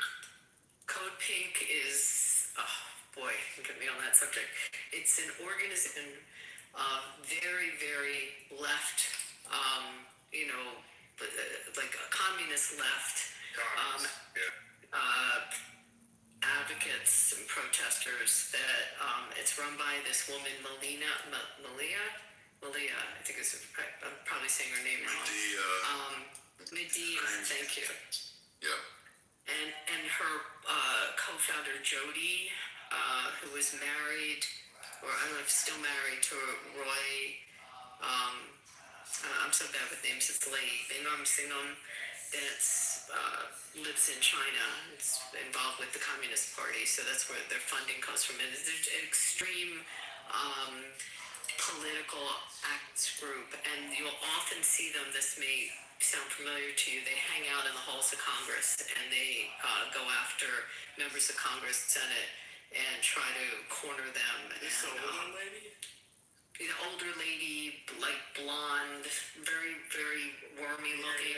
Code Pink is, oh boy, get me on that subject. It's an organization, very, very left, you know, like a communist left Commies. Advocates and protesters that it's run by this woman Malia, I think I'm probably saying her name wrong. Medea, thank you. Yeah. And her co-founder Jody, who was married, or I don't know if still married to Roy. I'm so bad with names. It's Lee. Singom, that's lives in China. It's involved with the Communist Party, so that's where their funding comes from. And it's an extreme political acts group, and you'll often see them. This may sound familiar to you. They hang out in the halls of Congress, and they go after members of Congress, Senate, and try to corner them. This older lady? The older lady, like blonde, very, very wormy looking,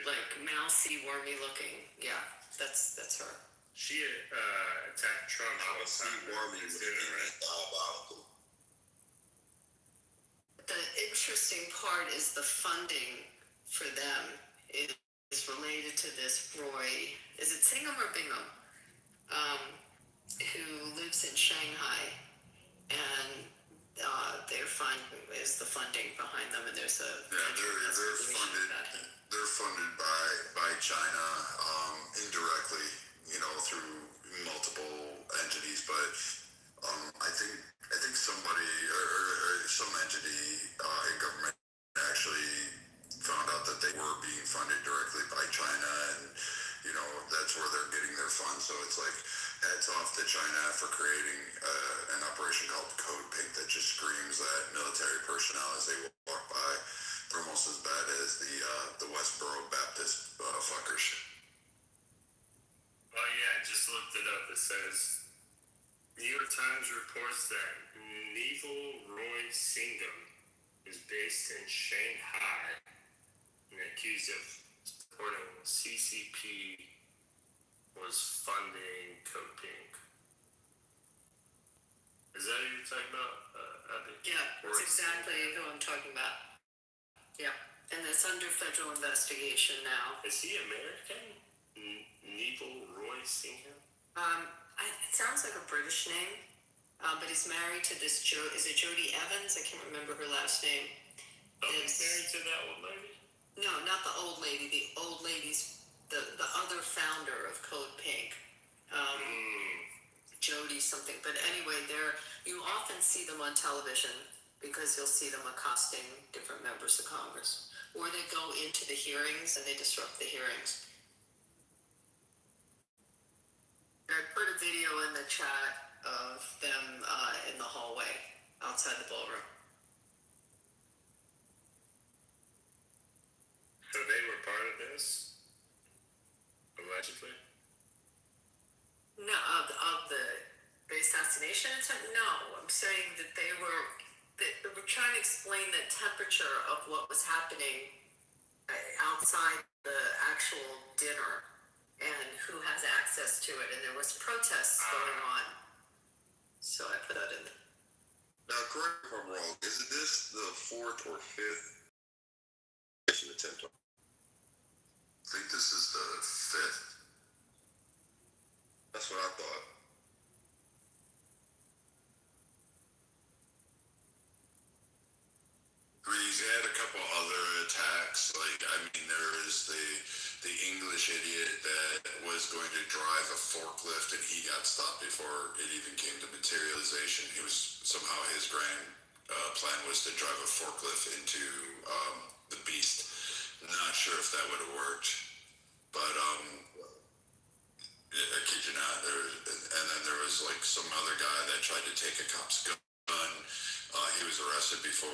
like mousy, wormy looking. Yeah, that's her. She attacked Trump all the time. Wormy looking, right? Diabolical. The interesting part is the funding for them is related to this Roy. Is it Singham or Bingham? Who lives in Shanghai, and their fund is the funding behind them, and there's a they're funded by China indirectly, through multiple entities, but I think somebody or some entity in government actually found out that they were being funded directly by China, and that's where they're getting their funds. So it's like, hats off to China for creating an operation called Code Pink that just screams at military personnel as they walk by. They're almost as bad as the Westboro Baptist fuckers. Oh yeah, I just looked it up. It says New York Times reports that Neville Roy Singham is based in Shanghai and accused of supporting CCP was funding Code Pink. Is that who you're talking about, Abby? Yeah, that's exactly who I'm talking about. Yeah, and it's under federal investigation now. Is he American? Neville Roy Singham? It sounds like a British name, but he's married to this is it Jodie Evans? I can't remember her last name. Oh, he's married to that old lady? No, not the old lady. The old lady's the other founder of Code Pink. Jody something. But anyway, you often see them on television because you'll see them accosting different members of Congress. Or they go into the hearings and they disrupt the hearings. I put a video in the chat of them in the hallway outside the ballroom. So they were part of this? Allegedly? No, of the assassination attempt? No, I'm saying that they were trying to explain the temperature of what was happening outside the actual dinner and who has access to it, and there was protests going on. So I put that in there. Now, correct me if I'm wrong. Isn't this the fourth or fifth attempt? I think this is the fifth. That's what I thought. I mean, he's had a couple other attacks. There is the English idiot that was going to drive a forklift and he got stopped before it even came to materialization. He was somehow his grand plan was to drive a forklift into the beast. Not sure if that would have worked, but I kid you not. And then there was like some other guy that tried to take a cop's gun. He was arrested before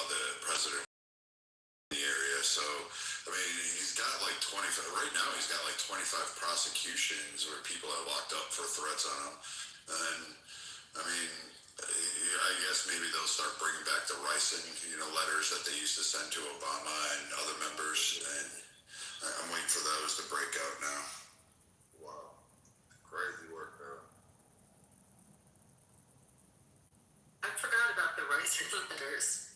the president in the area. So, I mean, he's got like 25, right now he's got like 25 prosecutions where people are locked up for threats on him. And, I mean, I guess maybe they'll start bringing back the ricin, letters that they used to send to Obama and other members. And I'm waiting for those to break out now. Wow. Crazy work, though. I forgot about the rice letters.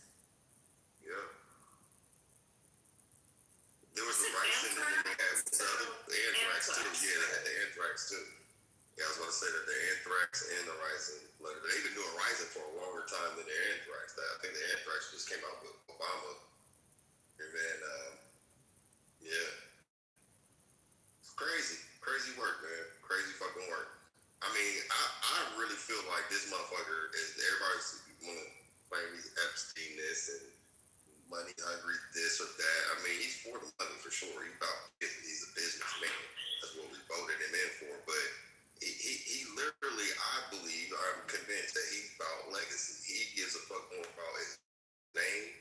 Yeah. There was the rice and then they had the other too. Yeah, they had the anthrax too. Yeah, I was going to say that the anthrax and the ricin. Like, they've been doing ricin for a longer time than the anthrax. I think the anthrax just came out with Obama. And then, yeah. It's crazy work, man. Crazy fucking work. I mean, I really feel like this motherfucker is, everybody's want to claim he's Epstein this and money hungry this or that. I mean, he's for the money for sure. He's a businessman. That's what we voted him in for. But he literally, I believe, I'm convinced that he's about legacy. He gives a fuck more about his name.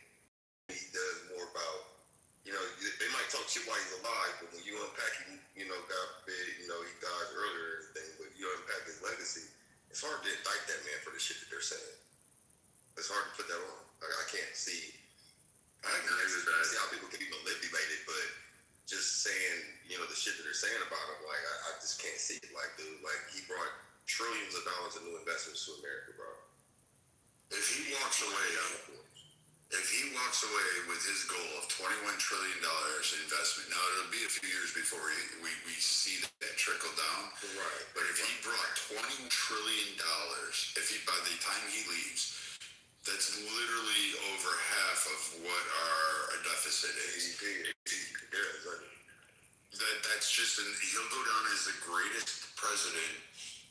He does more about, they might talk shit while he's alive, but when you unpack him, God forbid, he dies earlier and everything, but you unpack his legacy, it's hard to indict that man for the shit that they're saying. It's hard to put that on. Like, I can't see. I agree with that. See how people can be manipulated, but just saying, the shit that they're saying about him, like, I just can't see it. Like, dude, like, he brought trillions of dollars of new investments to America, bro. If he walks away with his goal of $21 trillion investment, now it'll be a few years before we see that trickle down. Right. But if he brought $20 trillion, by the time he leaves, that's literally over half of what our deficit is. That's just, he'll go down as the greatest president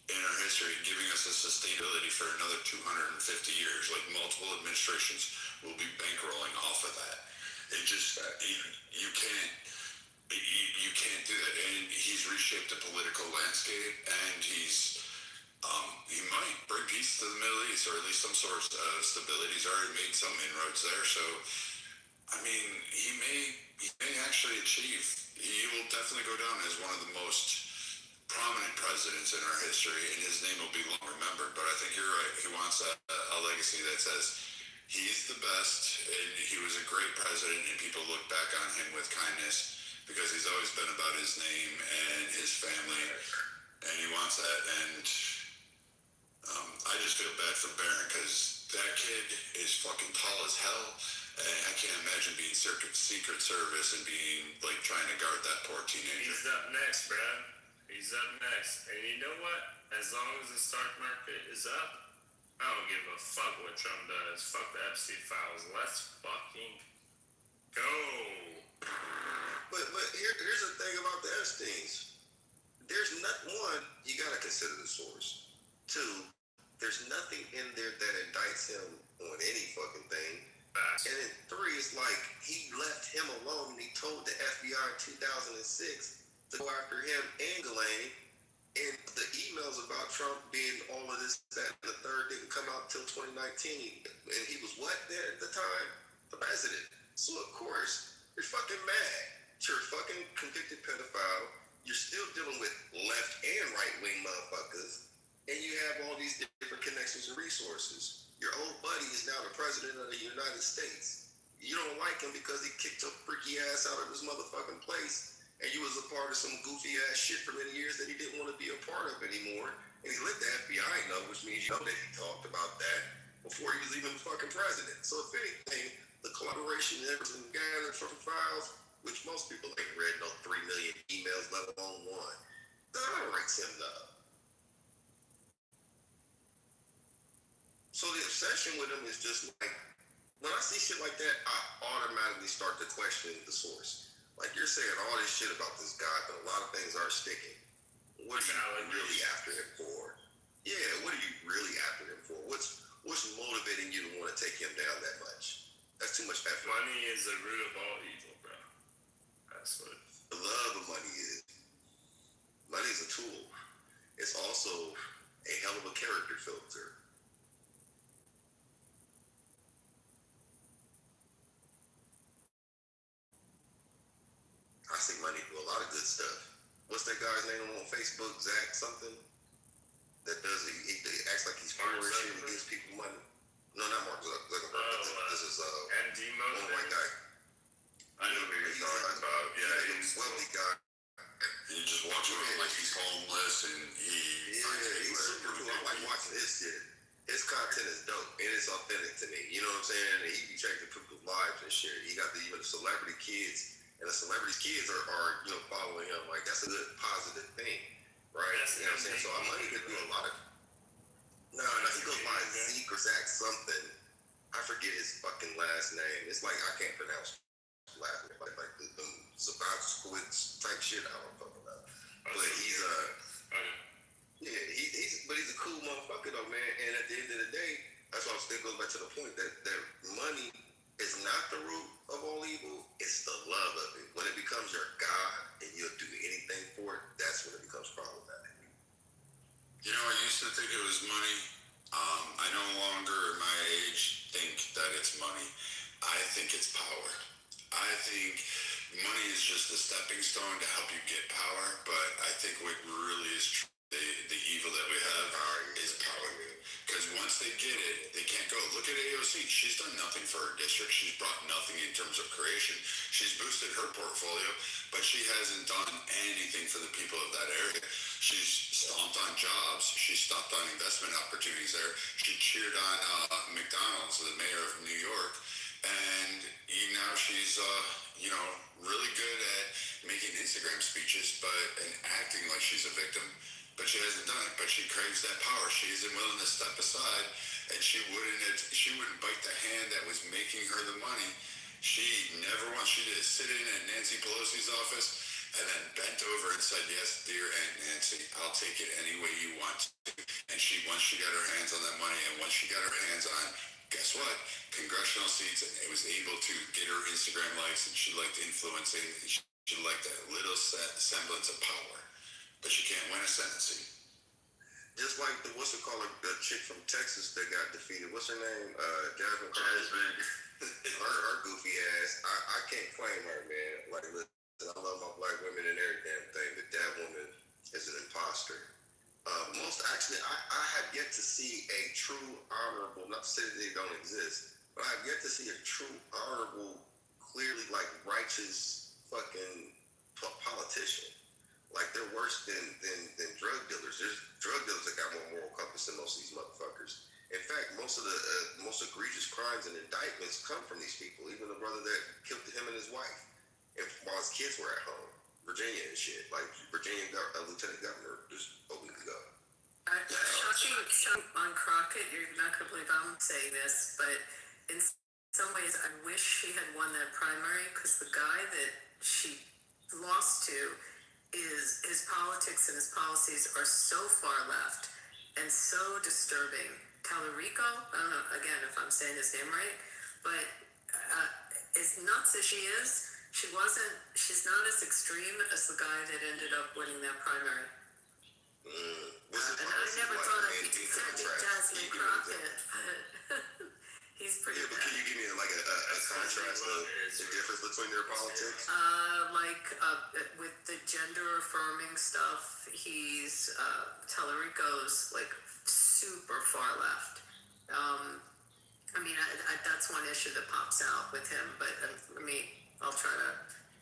in our history, giving us a sustainability for another 250 years. Like, multiple administrations will be bankrolling off of that. It just, you can't do that. And he's reshaped the political landscape, and he might bring peace to the Middle East, or at least some sort of stability. He's already made some inroads there. So, I mean, he may actually achieve. He will definitely go down as one of the most prominent presidents in our history, and his name will be long remembered. But I think you're right. He wants a legacy that says he's the best, and he was a great president, and people look back on him with kindness because he's always been about his name and his family, and he wants that. And I just feel bad for Barron because that kid is fucking tall as hell, and I can't imagine being Secret Service and being like trying to guard that poor teenager. He's up next, Brad. He's up next. And you know what? As long as the stock market is up, I don't give a fuck what Trump does. Fuck the Epstein files. Let's fucking go. But here's the thing about the Epsteins. There's one, you gotta consider the source. Two, there's nothing in there that indicts him on any fucking thing. And then three, it's like he left him alone and he told the FBI in 2006 to go after him and Ghislaine. And the emails about Trump being all of this, that, and the third didn't come out till 2019. And he was what there at the time? The president. So of course, you're fucking mad. You're a fucking convicted pedophile. You're still dealing with left and right wing motherfuckers. And you have all these different connections and resources. Your old buddy is now the president of the United States. You don't like him because he kicked your freaky ass out of his motherfucking place. And you was a part of some goofy ass shit for many years that he didn't want to be a part of anymore. And he let the FBI know, which means you know that he talked about that before he was even the fucking president. So if anything, the collaboration and everything gathered from the files, which most people ain't read no 3 million emails, let alone one, that writes him up. So the obsession with him is just like, when I see shit like that, I automatically start to question the source. Like, you're saying all this shit about this guy, but a lot of things are sticking. What are you really after him for? Yeah, what are you really after him for? What's motivating you to want to take him down that much? That's too much effort. Money is the root of all evil, bro. That's what the love of money is. Money is a tool. It's also a hell of a character filter. I see money do a lot of good stuff. What's that guy's name on Facebook? Zach something? That does it. He acts like he's poor and shit and gives people money. No, not Mark Zuckerberg. This is one white guy. I know who you're talking about. Yeah, he's a wealthy guy. He just walks around like he's homeless, and he's super cool. I like watching his shit. His content is dope and it's authentic to me. You know what I'm saying? And he be changing people's lives and shit. He got even the celebrity kids and the celebrities' kids are following him. Like that's a good positive thing, right? That's You know what I'm saying? So Money could do a lot of. No, he goes by Zeke or Zach something. I forget his fucking last name. It's like I can't pronounce his last name. Like the Savage type shit. I don't fucking know. But he's he's a cool motherfucker though, man. And at the end of the day, that's why it goes back to the point that money is not the root of all evil. It's the love of it. When it becomes your God and you'll do anything for it, that's when it becomes problematic. You know, I used to think it was money. I no longer, at my age, think that it's money. I think it's power. I think money is just a stepping stone to help you get power, but I think what really is the evil that we have is power. Because once they get it, they can't go. Look at AOC. She's done nothing for her district. She's brought nothing in terms of creation. She's boosted her portfolio, but she hasn't done anything for the people of that area. She's stomped on jobs. She stomped on investment opportunities there. She cheered on McDonald's, the mayor of New York, and now she's really good at making Instagram speeches, and acting like she's a victim. But she hasn't done it. But she craves that power. She isn't willing to step aside, and she wouldn't bite the hand that was making her the money. She never wants. She just sit in at Nancy Pelosi's office and then bent over and said, "Yes, dear Aunt Nancy, I'll take it any way you want to." And once she got her hands on that money, and once she got her hands on, guess what? Congressional seats, and it was able to get her Instagram likes, and she liked influencing. She liked that little semblance of power. But she can't win a Senate seat. Just like the chick from Texas that got defeated. What's her name? Jasmine. her goofy ass. I can't claim her, man. Like, listen, I love my black women and every damn thing, but that woman is an imposter. I have yet to see a true honorable. Not to say that they don't exist, but I have yet to see a true honorable, clearly righteous fucking politician. Like they're worse than drug dealers. There's drug dealers that got more moral compass than most of these motherfuckers. In fact, most of the most egregious crimes and indictments come from these people. Even the brother that killed him and his wife, while his kids were at home, Virginia and shit. Like Virginia lieutenant governor just opened the gun. Shocking on Crockett. You're not going to believe I'm saying this, but in some ways, I wish she had won that primary because the guy that she lost to. His politics and his policies are so far left and so disturbing. Tallarico, I don't know, again, if I'm saying his name right, but as nuts as she is, she's not as extreme as the guy that ended up winning that primary. And I never thought I'd be Jasmine Crockett, but he's pretty bad. Can you give me a contrast of the difference between their politics? With the gender affirming stuff, Tallarico's super far left. That's one issue that pops out with him, but I'll try to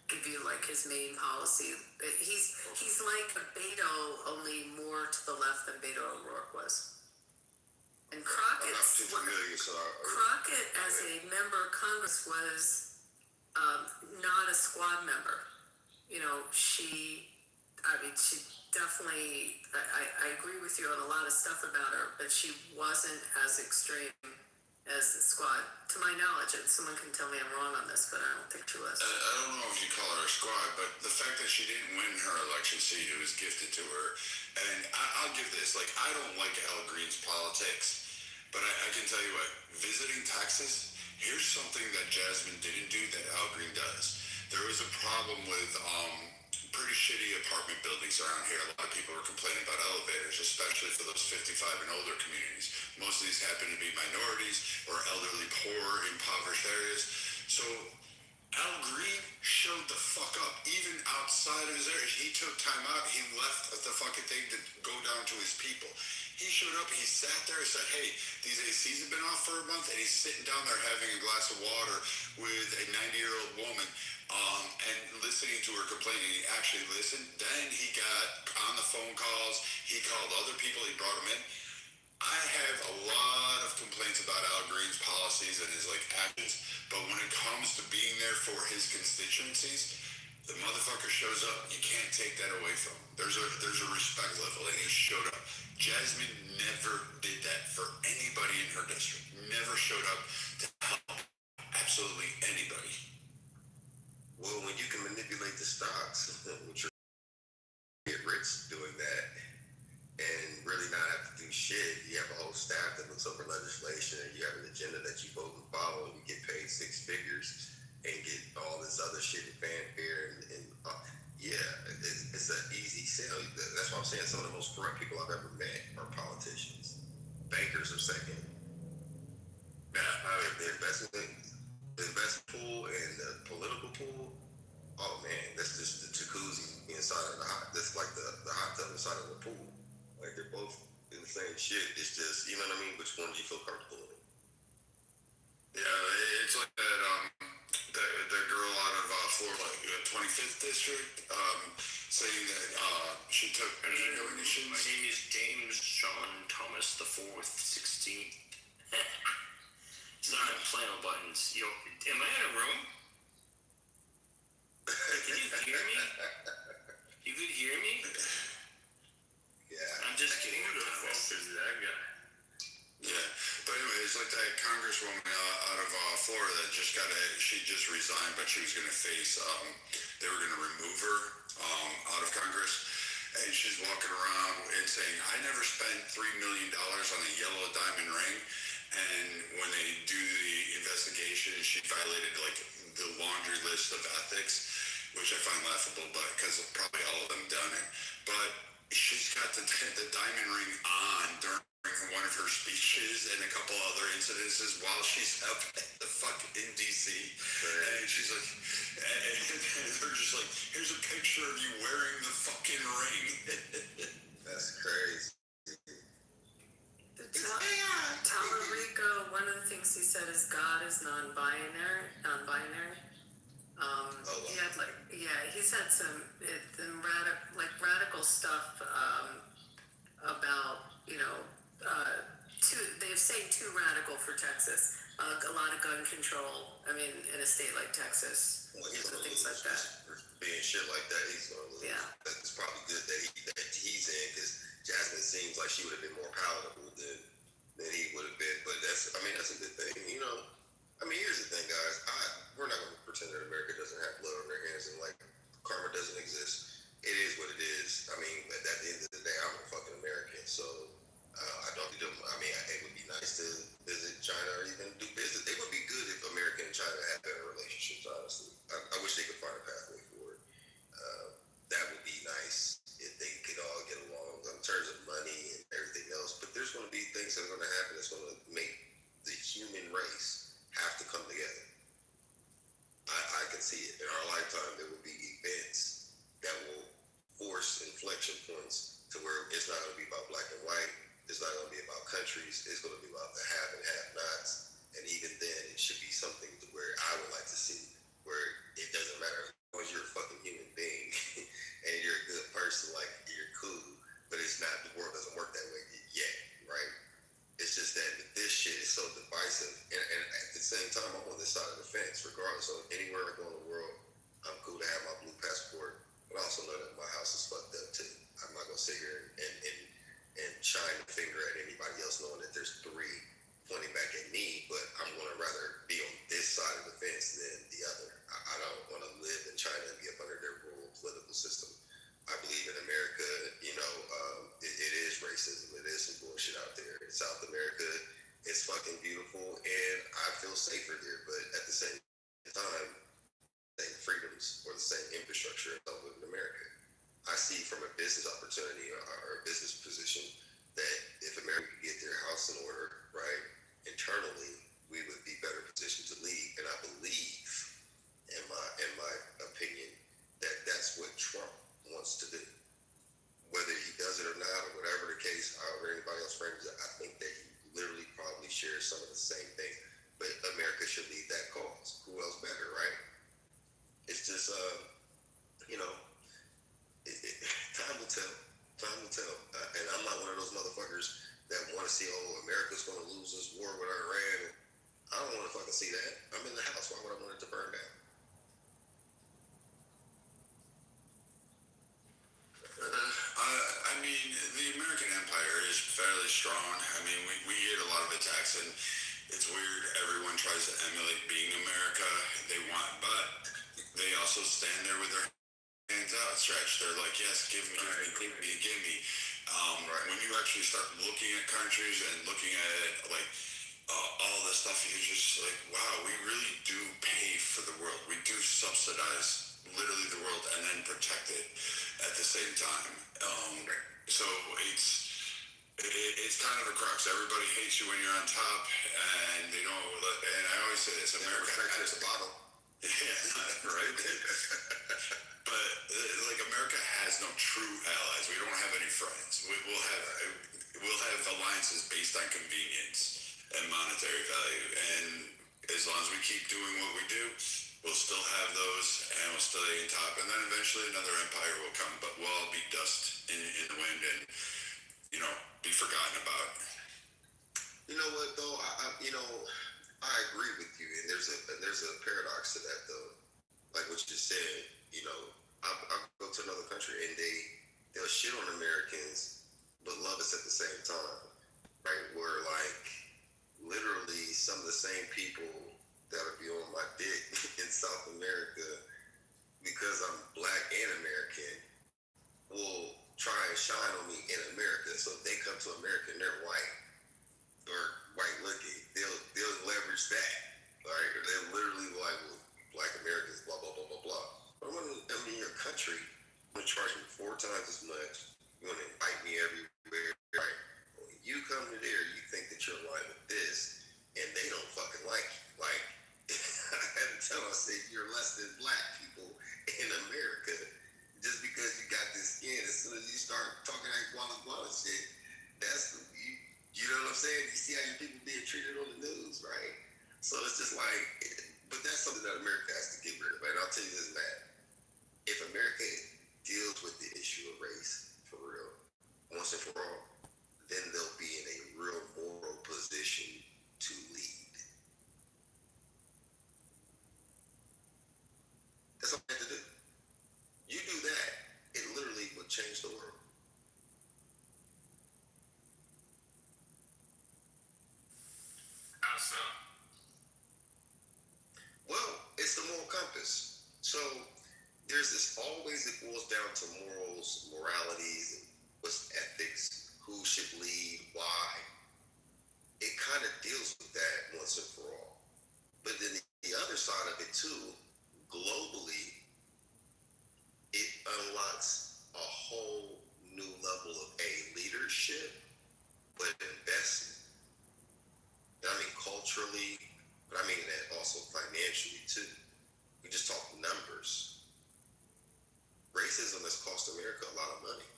give you his main policy. He's like a Beto, only more to the left than Beto O'Rourke was. And Crockett, as a member of Congress, was not a squad member. She definitely, I agree with you on a lot of stuff about her, but she wasn't as extreme as the squad, to my knowledge. And someone can tell me I'm wrong on this, but I don't think she was. I don't know if you call her a squad, but the fact that she didn't win her election seat, it was gifted to her. And I'll give this, I don't like Al Green's politics, but I can tell you what, visiting Texas, here's something that Jasmine didn't do that Al Green does. There was a problem with pretty shitty apartment buildings around here. A lot of people were complaining about elevators, especially for those 55 and older communities. Most of these happen to be minorities or elderly, poor, impoverished areas. So Al Green showed the fuck up, even outside of his area. He took time out. He left the fucking thing to go down to his people. He showed up, he sat there and said, hey, these ACs have been off for a month, and he's sitting down there having a glass of water with a 90-year-old woman and listening to her complain, and he actually listened. Then he got on the phone calls, he called other people, he brought them in. I have a lot of complaints about Al Green's policy policies and his like actions, but when it comes to being there for his constituencies, the motherfucker shows up. You can't take that away from him. There's a respect level, and he showed up. Jasmine never did that for anybody in her district. Never showed up to help absolutely anybody. Well, when you can manipulate the stocks, which are get rich doing that, and really not have to do shit. You have a whole staff that looks over legislation, and you have an agenda that you vote and follow, and you get paid six figures and get all this other shit and fanfare and yeah, it's an easy sell. That's why I'm saying some of the most corrupt people I've ever met are politicians. Bankers are second. The investment pool and the political pool. Oh man, that's just the jacuzzi inside of the hot. That's like the hot tub inside of the pool. Like they're both in the same shit. It's just, you know what I mean. Which one do you feel comfortable in? Yeah, it's like that. The girl out of Florida, 25th district, saying that she took donations. My name is James Sean Thomas the Fourth, 16th. Sorry, I'm playing on buttons. Yo, am I in a room? Can you hear me? You could hear me? Yeah. I'm just kidding. Who the fuck is that guy? Yeah, but anyway, it's like that congresswoman out of Florida that she just resigned, but she was going to face, they were going to remove her out of Congress, and she's walking around and saying, I never spent $3 million on a yellow diamond ring, and when they do the investigation, she violated like the laundry list of ethics, which I find laughable, but because probably all of them done it, but she's got the diamond ring on during one of her speeches and a couple other incidences while she's up at the in DC. Right. And she's like, and they're just like, here's a picture of you wearing the fucking ring. That's crazy. Talarico, one of the things he said is God is non-binary. He had he's had some radical stuff about, they're saying too radical for Texas. A lot of gun control. I mean, in a state like Texas, things like that. Being shit like that, he's gonna lose. Yeah. It's probably good that he's in, because Jasmine seems like she would have been more palatable than he would have been. But that's a good thing. Here's the thing, guys. We're not gonna pretend that America doesn't have blood on their hands and like karma doesn't exist. It is what it is. At the end of the day, I'm a fucking American, so I don't do them. It would be nice to visit China or even do business. It would be good if America and China had better relationships, honestly. I wish they could find a pathway for it. That would be nice if they could all get along in terms of money and everything else. But there's going to be things that are going to happen that's going to make the human race have to come together. I can see it. In our lifetime, there will be events that will force inflection points to where it's not going to be about black and white. It's not going to be about countries. It's going to be about the have and have-nots. And even then, it should be something to where I would like to see, where it doesn't matter as long as you're a fucking human being and you're a good person, like you're cool. But it's not, the world doesn't work that way yet, right? It's just that this shit is so divisive. And at the same time, I'm on this side of the fence. Regardless of anywhere I go in the world, I'm cool to have my blue passport. But I also know that my house is fucked up too. I'm not going to sit here and shine the finger at anybody else knowing that there's three pointing back at me, but I'm going to rather be on this side of the fence than the other. I don't want to live in China and be up under their rural political system. I believe in America, it is racism. It is some bullshit out there. In South America, it's fucking beautiful, and I feel safer there, but at the same time, same freedoms or the same infrastructure as I live in America. I see from a business opportunity or a business position that if America could get their house in order, right, internally, we would be better positioned to lead. And I believe, in my opinion, that that's what Trump wants to do. Whether he does it or not, or whatever the case, however anybody else frames it, I think that he literally probably shares some of the same thing. But America should lead that cause. Who else better, right? It's just, time will tell. Time will tell. And I'm not one of those motherfuckers that want to see, America's going to lose this war with Iran. I don't want to fucking see that. I'm in the house. Why would I want it to burn down? I mean, the American Empire is fairly strong. I mean, we get a lot of attacks, and it's weird. Everyone tries to emulate being America. They want, but they also stand there with their hands outstretched. They're like, yes, give me, give me, give me. When you actually start looking at countries and looking at it, like all this stuff, you're just like, wow, we really do pay for the world. We do subsidize literally the world and then protect it at the same time. So it's kind of a crux. Everybody hates you when you're on top, and they don't. And I always say this: America has the bottom. Yeah, right. But like America has no true allies. We don't have any friends. We'll have alliances based on convenience and monetary value. And as long as we keep doing what we do, we'll still have those, and we'll stay on top. And then eventually another empire will come, but we'll all be dust in the wind, and be forgotten about. You know what though? I agree with you, and there's a paradox to that though. Like what you just said, I'll go to another country and they'll shit on Americans, but love us at the same time, right? Where like literally some of the same people that'll be on my dick in South America because I'm black and American will try and shine on me in America. So if they come to America and they're white or white looking, they'll leverage that. Right? They're literally like, well, black Americans, blah blah blah blah blah. But I'm in your country, I'm gonna charge me 4 times as much. You're gonna invite me everywhere, right? When you come to there, you think that you're aligned with this, and they don't fucking like you. Like I had to tell them, I said, you're less than black people in America. Just because you got this skin, as soon as you start talking like guala shit, that's you know what I'm saying? You see how your people being treated on the news, right? So it's just like, but that's something that America has to get rid of. And I'll tell you this, Matt. If America deals with the issue of race for real, once and for all, then they'll be in a real moral position to lead. That's all they have to do. You do that, it literally would change the world. How so? Well, it's the moral compass. So there's this always, it boils down to morals, moralities, and what's ethics, who should lead, why. It kind of deals with that once and for all. But then the other side of it too, globally, it unlocks a whole new level of leadership, but investment. I mean culturally, but I mean that also financially too. We just talk numbers. Racism has cost America a lot of money.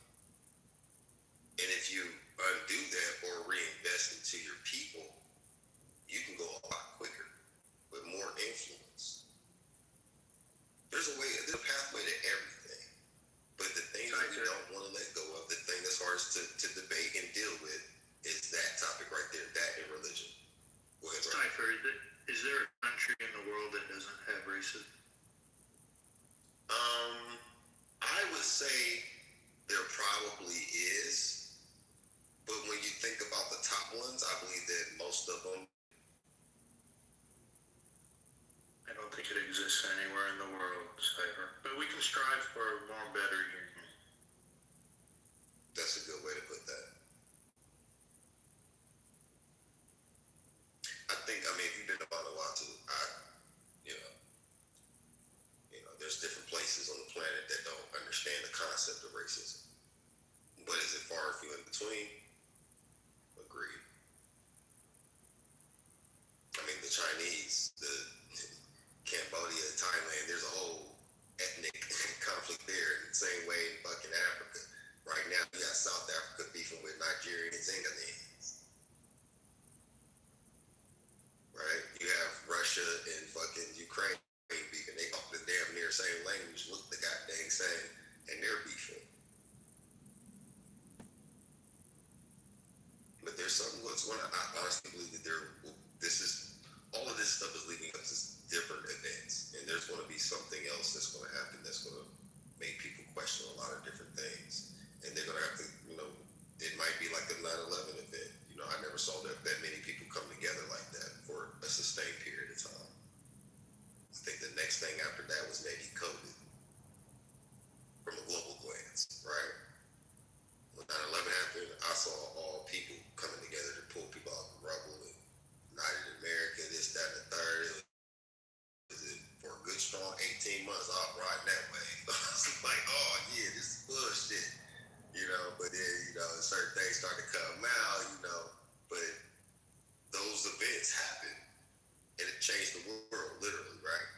And if you undo that or reinvest into your people, you can go a lot quicker with more influence. There's a pathway to everything. But the thing that we don't want to let go of, the thing that's hardest to debate and deal with, is that topic right there, that and religion. Go ahead, Cypher, is there a country in the world that doesn't have racism? I would say there probably is, but when you think about the top ones, I believe that most of them. I don't think it exists anywhere in the world, Cypher. But we can strive for a more better union. That's a good way to put that. I think, if you've been about a lot too, there's different places on the planet that don't understand the concept of racism. But is it far and few in between? Agreed. The Chinese, the Cambodia, Thailand, there's a whole ethnic conflict there in the same way in fucking Africa. Right now, you got South Africa beefing with Nigerians and Ghanaians. Right? You have Russia and fucking Ukraine beefing. They talk the damn near same language, look the goddamn same, and they're beefing. But there's something I honestly believe that this is all stuff is leading up to different events, and there's going to be something else that's going to happen that's going to make people question a lot of different things, and they're going to have to, it might be like the 9/11 event. I never saw that many people come together like that for a sustained period of time. I think the next thing after that was maybe COVID from a global glance, right? When 9/11 happened, I saw all people coming together to pull people out of the rubble and United America, this, that, and the third. It was for a good strong 18 months, I'll ride that way. I was like, oh yeah, this is bullshit. But then, certain things started to come out, but those events happened and it changed the world, literally, right?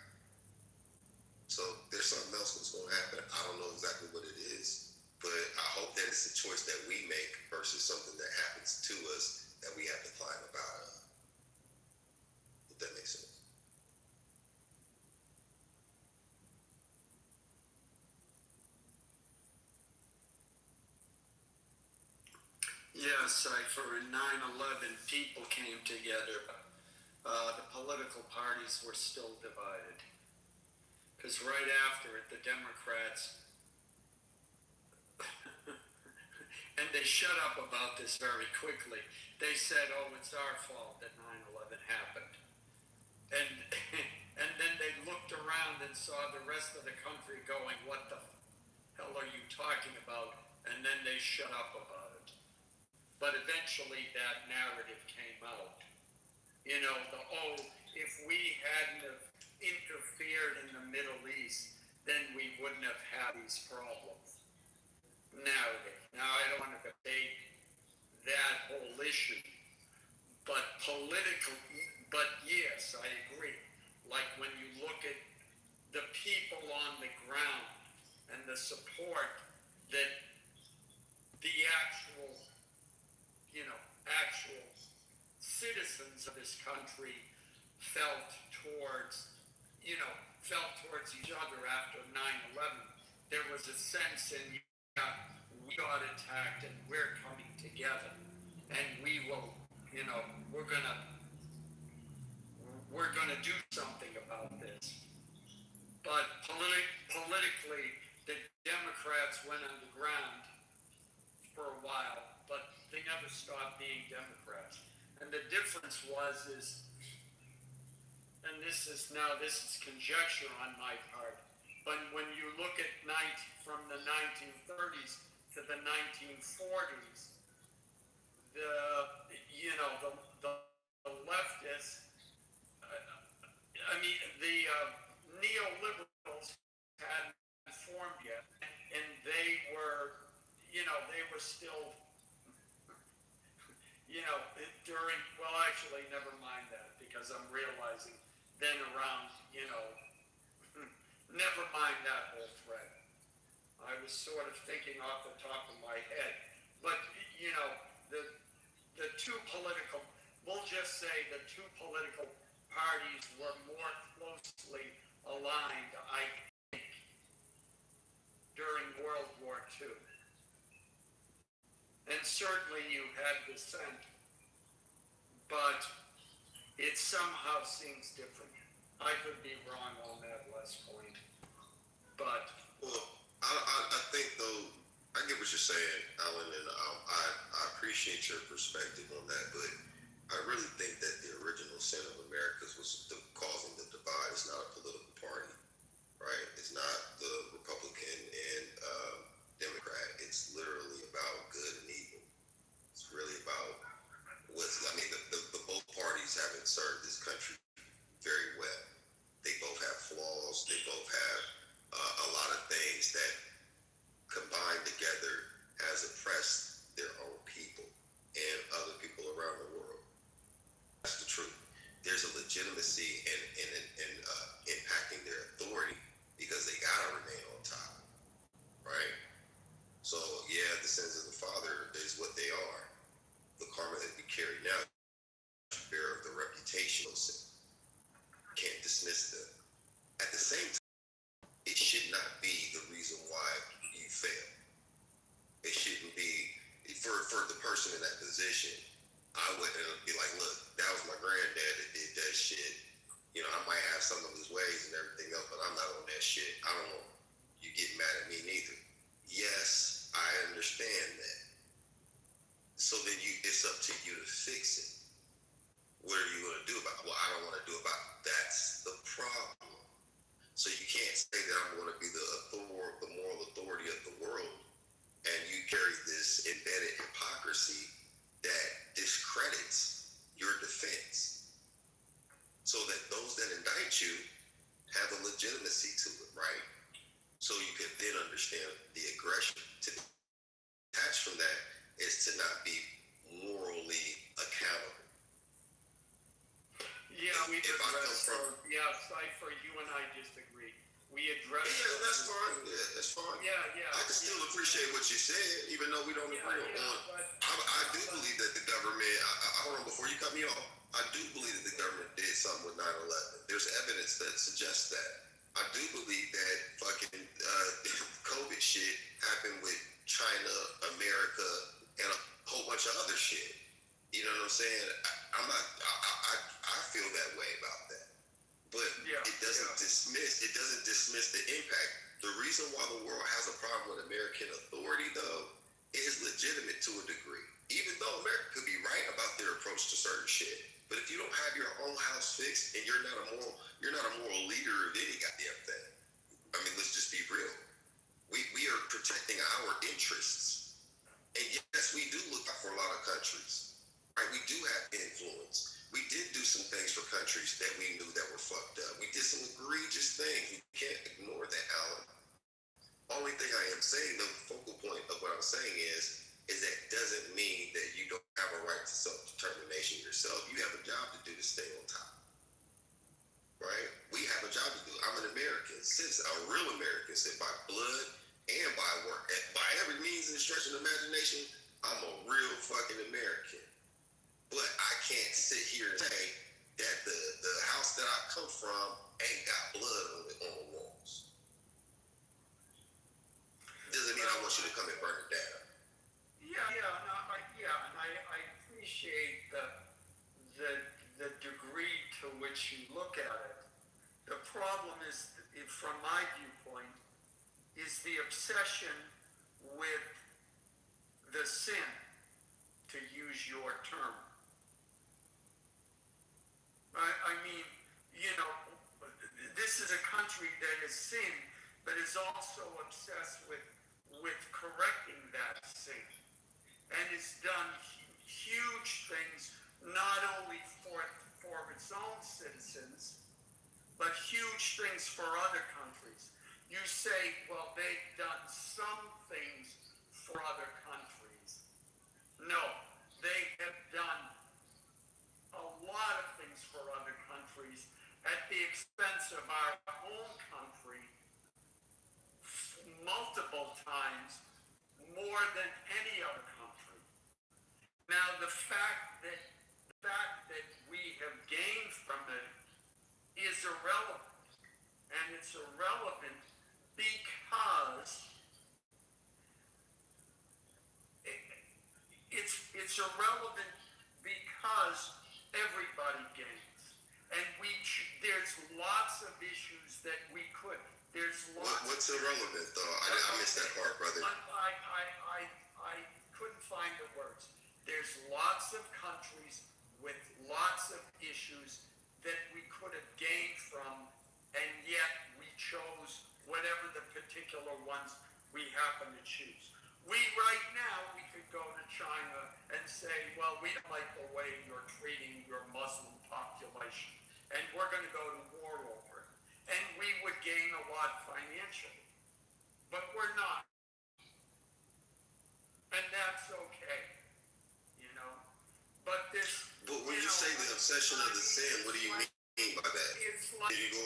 So there's something else that's going to happen. I don't know exactly what it is, but I hope that it's a choice that we make versus something that happens to us that we have to climb about. If that makes sense. Yes, for 9/11, people came together. The political parties were still divided. Because right after it, the Democrats, and they shut up about this very quickly, they said, oh, it's our fault that 9/11 happened. And, and then they looked around and saw the rest of the country going, what the hell are you talking about? And then they shut up about it. But eventually that narrative came out. If we hadn't have interfered in the Middle East, then we wouldn't have had these problems. Narrative. Now, I don't want to debate that whole issue, but yes, I agree. Like when you look at the people on the ground and the support that the actual citizens of this country felt towards each other after 9/11. There was a sense in, we got attacked and we're coming together and we will, we're gonna do something about this. But politically, the Democrats went underground for a while, but they never stopped being Democrats. And the difference and this is conjecture on my part, but when you look at from the 1930s to the 1940s, the leftists, the neoliberals hadn't formed yet, and they were still, actually, never mind that, because I'm realizing then around, never mind that whole thread. I was sort of thinking off the top of my head, but, the two political, we'll just say the two political parties were more closely aligned, I think, during World War II. And certainly you had dissent, but it somehow seems different. I could be wrong on that last point, but... Well, I think, though, I get what you're saying, Alan, and I appreciate your perspective on that, but I really think that the original sin of America's was causing the divide. It's not a political party, right? It's not the Republican and Democrat. It's literally about good and evil. It's really about the both parties haven't served this country very well. They both have flaws. They both have a lot of things that combined together has oppressed their own people and other people around the world. That's the truth. There's a legitimacy in impacting their authority because they gotta remain on top, right? So yeah, the sins of the father is what they are. The karma that we carry now bear of the reputation of sin. Can't dismiss them. At the same time, it should not be the reason why you fail. It shouldn't be for the person in that position. I wouldn't be like, look, that was my granddad that did that shit. You know, I might have some of his ways and everything else, but I'm not on that shit. I don't want you getting mad at me neither. Yes, I understand that. So then it's up to you to fix it. What are you going to do about it? Well, I don't want to do about it. That's the problem. So you can't say that I'm going to be the moral authority of the world, and you carry this embedded hypocrisy that discredits your defense, so that those that indict you have a legitimacy to it, right? So you can then understand the aggression. To detach from that is to not be morally accountable. Yeah, Cypher, you and I disagree. We addressed. Yeah, that's fine. Yeah, that's fine. Yeah. I can still appreciate what you said, even though we don't agree on. I do believe that the government. Hold on, before you cut me off. I do believe that the government did something with 9/11. There's evidence that suggests that. I do believe that fucking COVID shit happened with China, America, and a whole bunch of other shit. You know what I'm saying? I feel that way about that. But it doesn't dismiss the impact. The reason why the world has a problem with American authority, though, is legitimate to a degree. Even though America could be right about their approach to certain shit, but if you don't have your own house fixed and you're not a moral leader of any goddamn thing. I mean, let's just be real. We are protecting our interests, and yes, we do look out for a lot of countries. Right? We do have influence. We did do some things for countries that we knew that were fucked up. We did some egregious things. We can't ignore that, Alan. Only thing I am saying, the focal point of what I'm saying is that doesn't mean that you don't have a right to self-determination yourself. You have a job to do to stay on top. Right? We have a job to do. I'm an American, a real American, by blood and by work. By every means and stretch of imagination, I'm a real fucking American. But I can't sit here and say that the house that I come from ain't got blood on the walls. Doesn't mean I want you to come and burn it down. I appreciate the degree to which you look at it. The problem is, from my viewpoint, is the obsession with the sin, to use your term. I mean, this is a country that has sinned, but is also obsessed with correcting that sin, and has done huge things, not only for its own citizens, but huge things for other countries. You say, well, they've done some things for other countries. No, they have done a lot of things for other countries at the expense of our own country multiple times, more than any other country. Now, the fact that we have gained from it is irrelevant, and it's irrelevant because it's irrelevant because everybody gains, and there's lots of issues that we could. What's irrelevant, though? I missed that part, brother. I couldn't find the words. There's lots of countries with lots of issues that we could have gained from, and yet we chose whatever the particular ones we happen to choose. Right now, we could go to China and say, well, we don't like the way you're treating your Muslim population, and we're going to go to war over it. And we would gain a lot financially. But we're not. And that's okay. But when you say the obsession of the sin, what do you mean by that? Can you go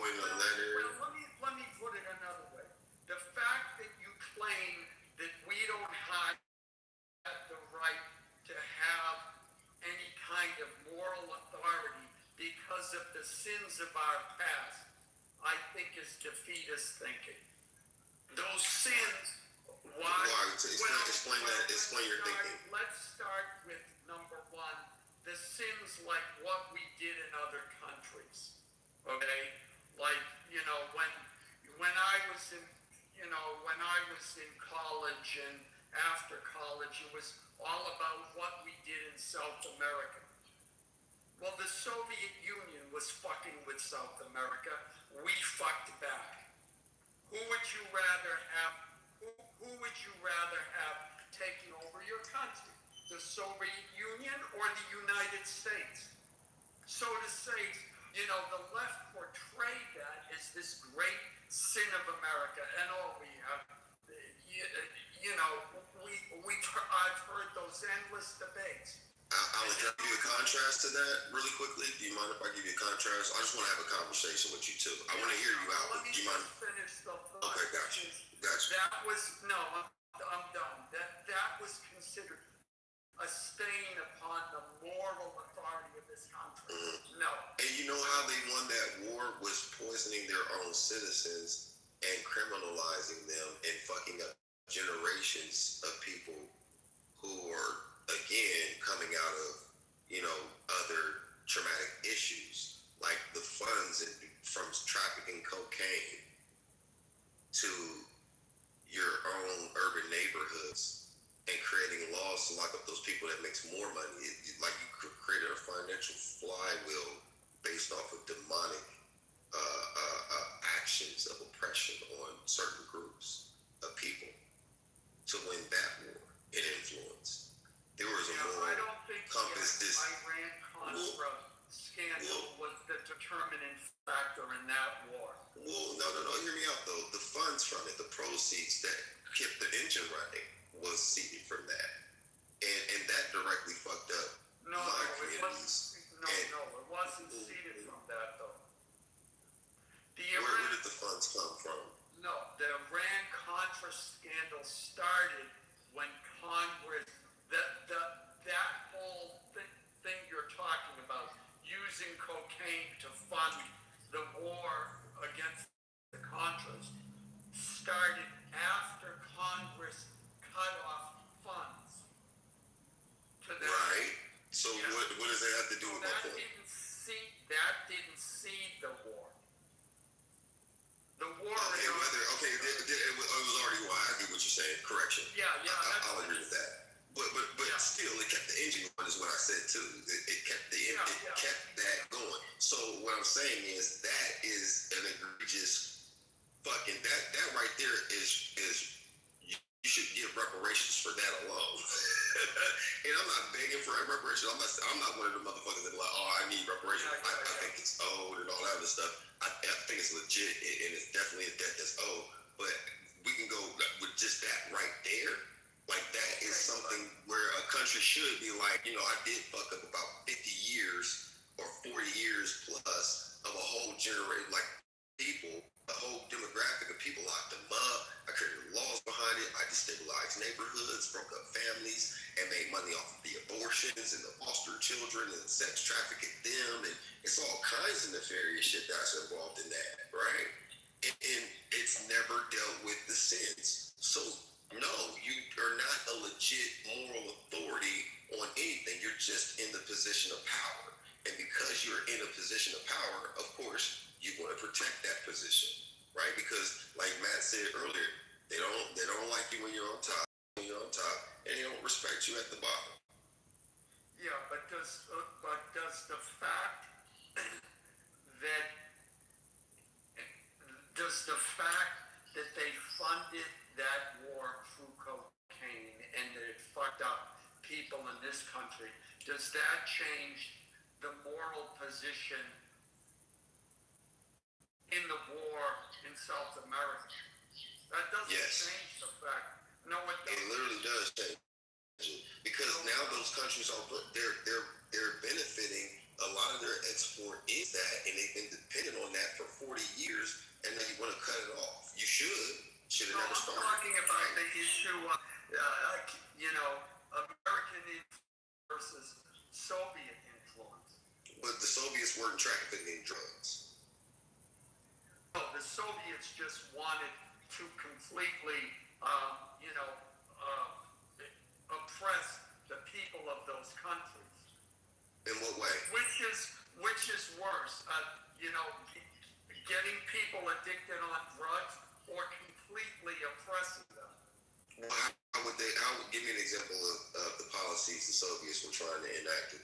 in on that area? Let me put it another way. The fact that you claim that we don't have the right to have any kind of moral authority because of the sins of our past, I think is defeatist thinking. Those sins, why? Explain your thinking. Let's start with number one, the sins like what we did in other countries. Okay, like when I was in college and after college, it was all about what we did in South America. Well, the Soviet Union was fucking with South America. We fucked back. Who would you rather have? Who would you rather have taking over your country? The Soviet Union or the United States? So to say, the left portrayed that as this great sin of America, and we have, I've heard those endless debates. I'll give you a contrast to that really quickly. Do you mind if I give you a contrast? I just want to have a conversation with you too. I want to hear you out. Let me Do you mind? finish the thought. Okay, gotcha. That was I'm done. That was considered a stain upon the moral authority of this country. Mm-hmm. No. And you know how they won that war was poisoning their own citizens and criminalizing them and fucking up generations of people who are again coming out of other traumatic issues like the funds from trafficking cocaine to your own urban neighborhoods and creating laws to lock up those people that makes more money. Like you created a financial flywheel based off of demonic actions of oppression on certain groups of people to win that war and influence. There was a war. I don't think compass this. Iran-Contra scandal was the determining factor in that war. Well, no. Hear me out though. The funds from it, the proceeds that kept the engine running, was seeded from that, and that directly fucked up my communities. It wasn't seeded from that though. Where did the funds come from? No, the Iran-Contra scandal started when Congress, that whole thing you're talking about, using cocaine to fund the war against the Contras, started after Congress cut off funds to them. Right. So what does that have to do with my point? That didn't seed the war. The war. Okay, it was already war. I get what you're saying. Correction. Yeah. I'll agree with that. But still, it kept the engine going. Is what I said too. It kept kept that going. So what I'm saying is that is an egregious fucking that right there is you should give reparations for that alone. And I'm not begging for reparations. I'm not one of the motherfuckers that are like, oh, I need reparations. I think it's owed and all that other stuff. I think it's legit and it's definitely a debt that's owed. But we can go with just that right there. Like that is something where a country should be like, I did fuck up about 50 years or 40 years plus of a whole generation, like people, a whole demographic of people locked them up. I created laws behind it. I destabilized neighborhoods, broke up families, and made money off of the abortions and the foster children and sex trafficking them. And it's all kinds of nefarious shit that's involved in that, right? And it's never dealt with the sins. So no, you are not a legit moral authority on anything. You're just in the position of power. And because you're in a position of power, of course, you want to protect that position, right? Because like Matt said earlier, they don't like you when you're on top, and they don't respect you at the bottom. Yeah, but does the fact that they funded that war through cocaine and that it fucked up people in this country, does that change the moral position in the war in South America? That doesn't change the fact. No, it doesn't. It literally does change it. Because now those countries are they're benefiting. A lot of their export is that, and they've been dependent on that for 40 years, and now you want to cut it off. You should have never started. I'm talking about the issue of, American influence versus Soviet influence. But the Soviets weren't trafficking drugs. No, the Soviets just wanted to completely, oppress the people of those countries. In what way? Which is worse, getting people addicted on drugs or completely oppressing them. Well, how would give me an example of the policies the Soviets were trying to enact?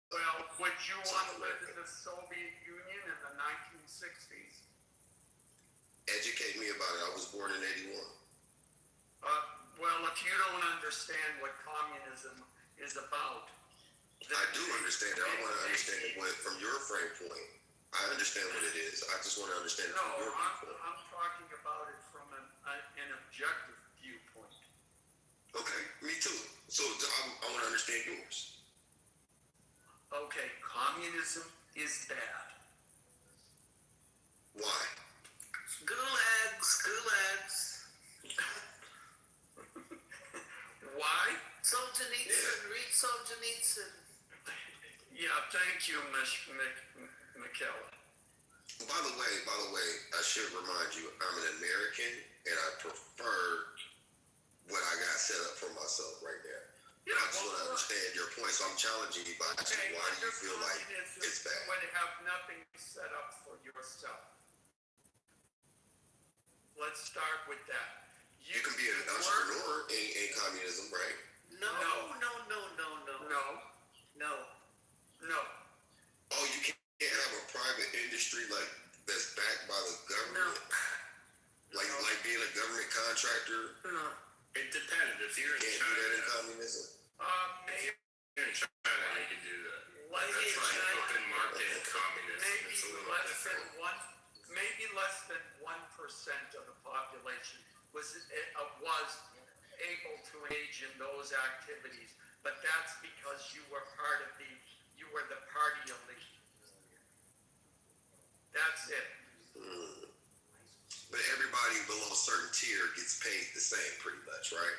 Well, would you want to live in the Soviet Union in the 1960s? Educate me about it. I was born in '81. Well, if you don't understand what communism is about. I do understand it. I want to understand it from your frame point. I understand what it is. I just want to understand it from your viewpoint. I'm talking about it from an objective viewpoint. Okay, me too. So I want to understand yours. Okay, communism is bad. Why? Gulags. Why? Solzhenitsyn, read Solzhenitsyn. Yeah, thank you, Miss McKella. By the way, I should remind you, I'm an American, and I prefer what I got set up for myself right now. Yeah, I just want to understand your point, so I'm challenging you by asking why do you feel like it's bad? You would have nothing set up for yourself. Let's start with that. You can be an entrepreneur in communism, right? No. Oh, you can't have a private industry like that's backed by the government? Like being a government contractor? No. It depends. If you're in Can't China, do that in communism? Maybe in China, you can do that. That's like open market communism. It's a little different. Maybe less than 1% of the population was able to engage in those activities, but that's because you were the party elite. That's it. But everybody below a certain tier gets paid the same, pretty much, right?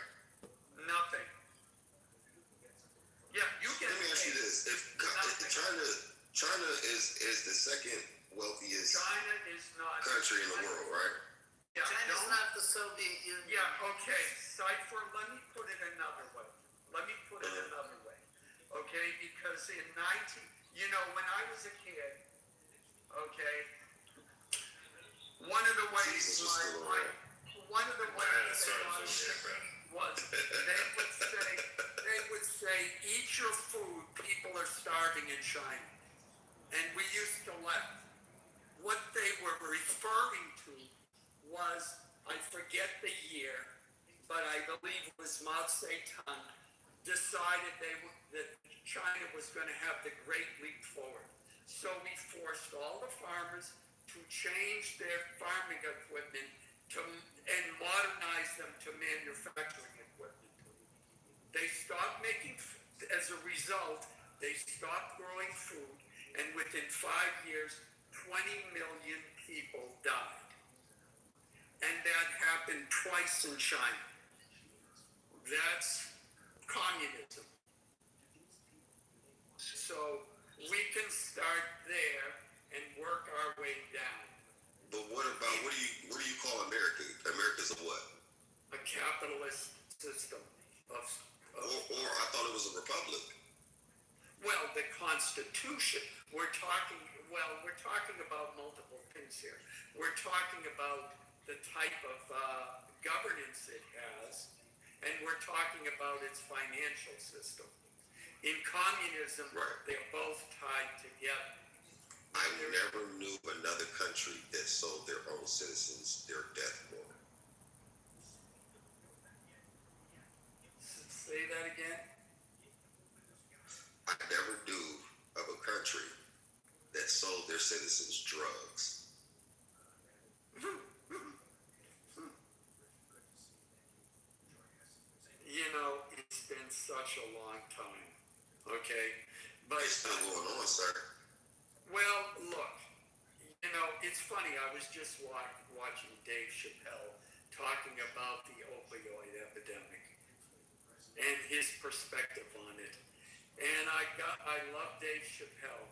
Nothing. Yeah, you get. Let me ask you this: if China is the second wealthiest country in the world, right? Yeah, China's not the Soviet Union. Yeah, okay. Cypher, let me put it another way. Okay, because when I was a kid, okay, one of the ways was they would say, eat your food, people are starving in China. And we used to laugh. What they were referring to was, I forget the year, but I believe it was Mao Zedong decided that China was going to have the Great Leap Forward. So we forced all the farmers to change their farming equipment and modernize them to manufacturing equipment. They stopped as a result, they stopped growing food, and within 5 years, 20 million people died. And that happened twice in China. That's communism. So we can start there and work our way down. But what do you call America? America's a what? A capitalist system of or I thought it was a republic. Well, the Constitution. We're talking about multiple things here. We're talking about the type of governance it has, and we're talking about its financial system. In communism, they're both tied together. I never knew another country that sold their own citizens their death warrant. Say that again? I never knew of a country that sold their citizens drugs. It's been such a long time, okay? But it's still going on, sir. Well, look, it's funny. I was just watching Dave Chappelle talking about the opioid epidemic and his perspective on it. And I love Dave Chappelle,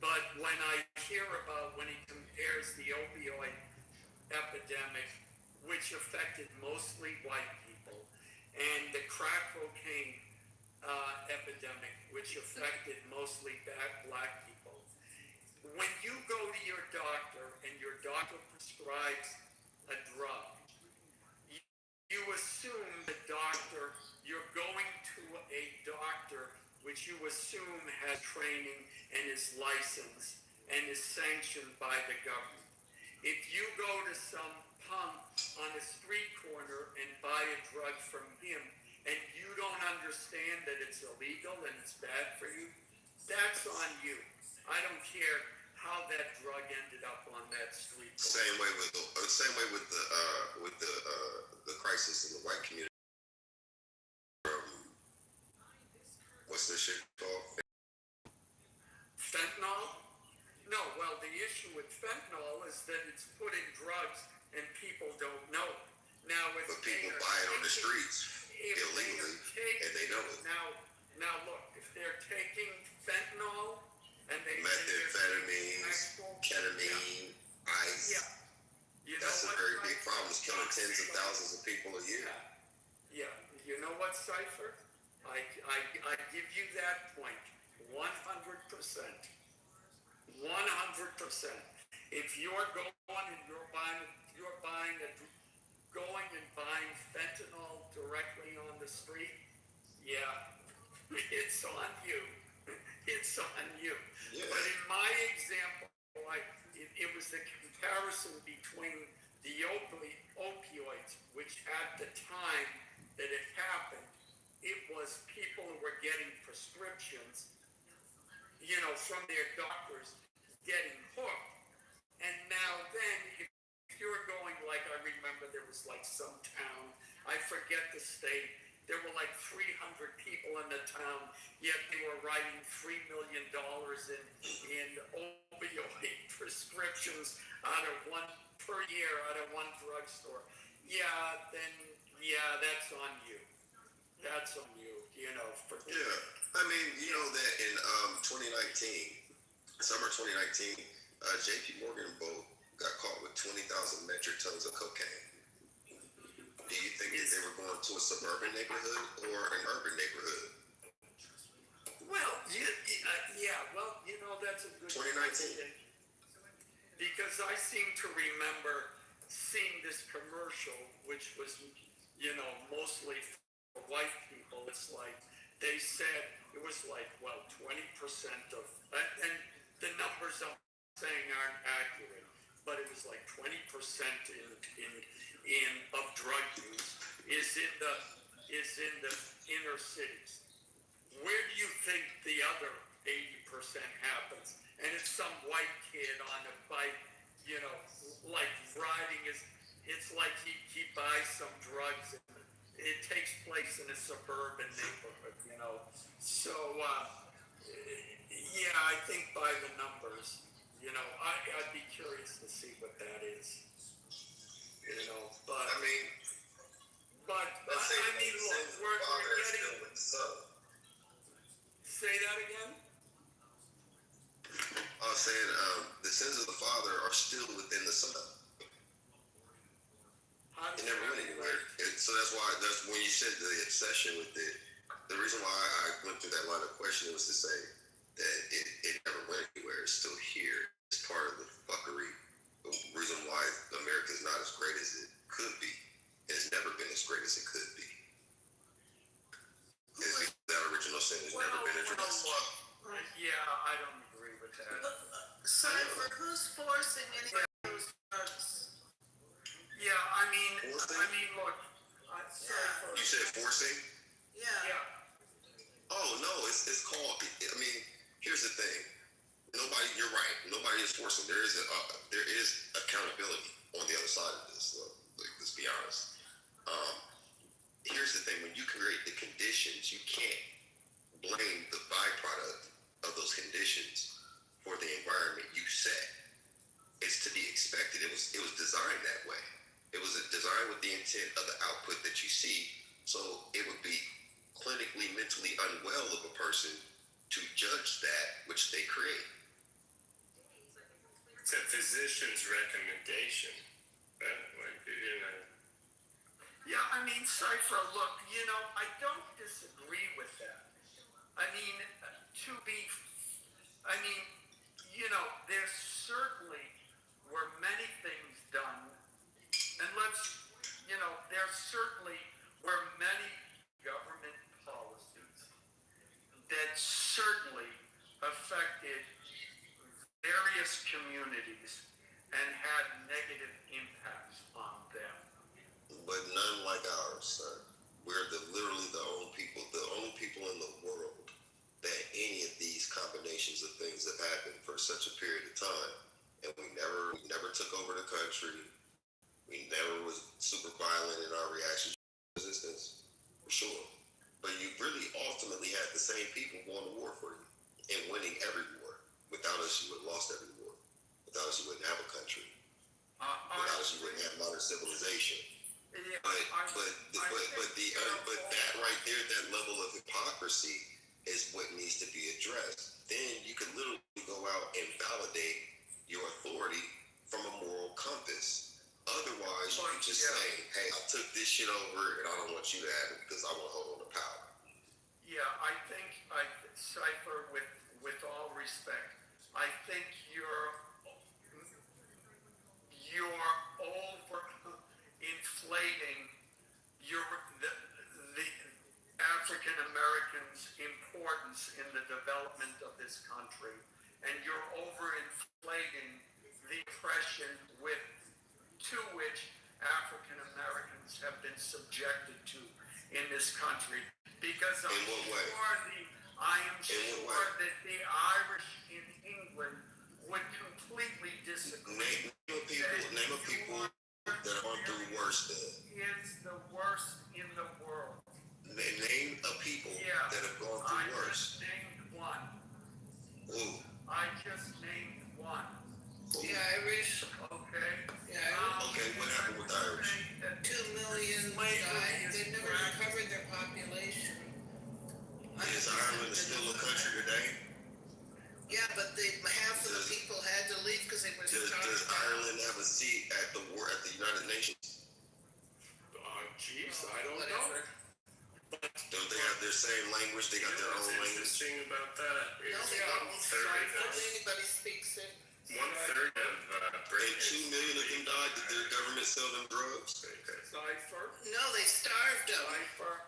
but when I hear about when he compares the opioid epidemic, which affected mostly white people, and the crack cocaine epidemic, which affected mostly black people, when you go to your doctor and your doctor prescribes a drug, you assume the doctor, you're going to a doctor which you assume has training and is licensed and is sanctioned by the government. If you go to some punk on a street corner and buy a drug from him and you don't understand that it's illegal and it's bad for you, that's on you. I don't care how that drug ended up on that street corner. Same way with the crisis in the white community. What's this shit called? Fentanyl? No, well, the issue with fentanyl is that it's put in drugs and people don't know. Now, if but people buy it on the streets illegally, and they know it. Now look, if they're taking fentanyl and they methamphetamines, ketamine, ice. Yeah. That's a very big problem. It's killing tens of thousands of people a year. Yeah. You know what, Cypher? I give you that point. 100%. 100%. If you're going and buying fentanyl directly on the street, yeah, it's on you. It's on you. Yeah. But in my example, it was the comparison between the opioids, which at the time that it happened, it was people who were getting prescriptions, from their doctors, getting hooked. And now then, if you're going, like, I remember there was like some town, I forget the state, there were like 300 people in the town, yet they were writing $3 million in opioid prescriptions per year out of one drugstore. That's on you. That's on you, I mean, you know that in 2019, summer 2019, JP Morgan boat got caught with 20,000 metric tons of cocaine. Do you think that they were going to a suburban neighborhood or an urban neighborhood? Well, that's a good 2019. question. Because I seem to remember seeing this commercial, which was, mostly for white people. It's like, they said it was like, 20% of, and the numbers I'm saying aren't accurate, but it was like 20% of drug use is in the inner cities. Where do you think the other 80% happens? And it's some white kid on a bike, like riding it's like he buys some drugs and it takes place in a suburban neighborhood, So, I think by the numbers, I'd be curious to see what that is. But I mean, look, we're getting. Say that again? I was saying the sins of the father are still within the son. It never went anywhere. So that's when you said the obsession with it. The reason why I went through that line of questioning was to say that it never went anywhere. It's still here. It's part of the fuckery. The reason why America is not as great as it could be. It's never been as great as it could be. That original sin has never been addressed. I don't agree with that. Cypher, who's forcing any of those drugs? Look. You said forcing? Yeah. Oh no, it's called. I mean, here's the thing. You're right. Nobody is forcing. There is accountability on the other side of this. Let's be honest. Here's the thing. When you create the conditions, you can't blame the byproduct of those conditions for the environment you set. It's to be expected. It was designed that way. It was designed with the intent of the output that you see. So it would be clinically, mentally unwell of a person to judge that which they create. It's a physician's recommendation. Cypher, look, I don't disagree with that. certainly affected various communities and had negative impacts on them. But none like ours, sir. We're literally the only people in the world that any of these combinations of things have happened for such a period of time. And we never took over the country. We never was super violent in our reactions to resistance, for sure. But you really ultimately had the same people going to war for you and winning every war. Without us, you would have lost every war. Without us, you wouldn't have a country. Without us, you wouldn't have modern civilization. But that right there, that level of hypocrisy is what needs to be addressed. Then you can literally go out and validate your authority from a moral compass. Otherwise, you can just say, hey, I took this shit over and I don't want you to have it because I want to hold on to power. Yeah, I think, Cypher, with all respect, I think you're over inflating the African Americans' importance in the development of this country, and you're overinflating the oppression to which African Americans have been subjected to in this country. Because I'm sure that the Irish in England would completely disagree. Name a people that are going through worse than. It's the worst in the world. Name a people that have gone through worse. I just named one. Who? I just named one. Who? The Irish. Okay. Yeah. Okay, what happened with the Irish? 2 million died. They never recovered their population. Is Ireland still a country today? Yeah, but half of the people had to leave because they were starving. Does Ireland have a seat at the United Nations? Jeez, I don't know. Don't they have their same language? They got their own language. The thing about that is Anybody speaks it. 1/3 of And British. 2 million of them died. Did their government sell them drugs? Cypher. No, they starved them. Cypher.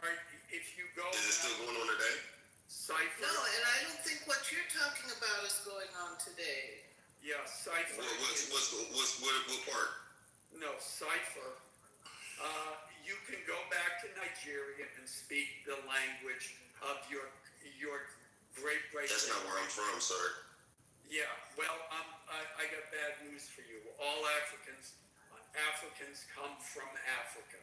If you go. Is it still going on today? Cypher. No, and I don't think what you're talking about is going on today. Yeah, Cypher. What part? No, Cypher. You can go back to Nigeria and speak the language of your great. That's not where I'm from, sir. Yeah, well, I got bad news for you. All Africans come from Africa.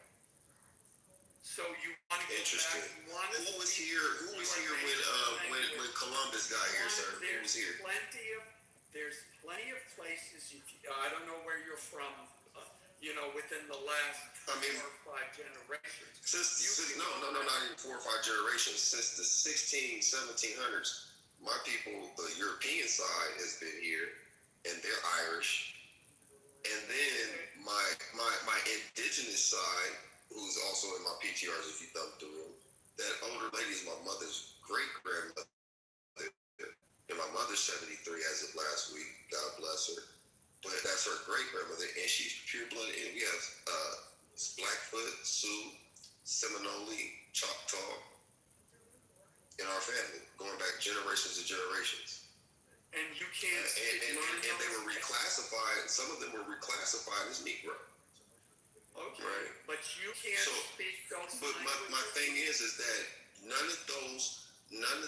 So you want to Interesting. Who was here when Columbus got here, sir? Who was here? There's plenty of places. I don't know where you're from. Within the last 4 or 5 generations. Not even 4 or 5 generations. Since the 1700s, my people, the European side, has been here, and they're Irish. And then my indigenous side, who's also in my PTRs if you thumb through them, that older lady is my mother's great grandmother, and my mother's 73 as of last week. God bless her. But that's her great grandmother, and she's pure blood. And we have Blackfoot, Sioux, Seminole, Choctaw in our family, going back generations and generations. And you can't. And they were reclassified. Some of them were reclassified as Negro. Okay, right. But you can't speak those. But my thing is that none of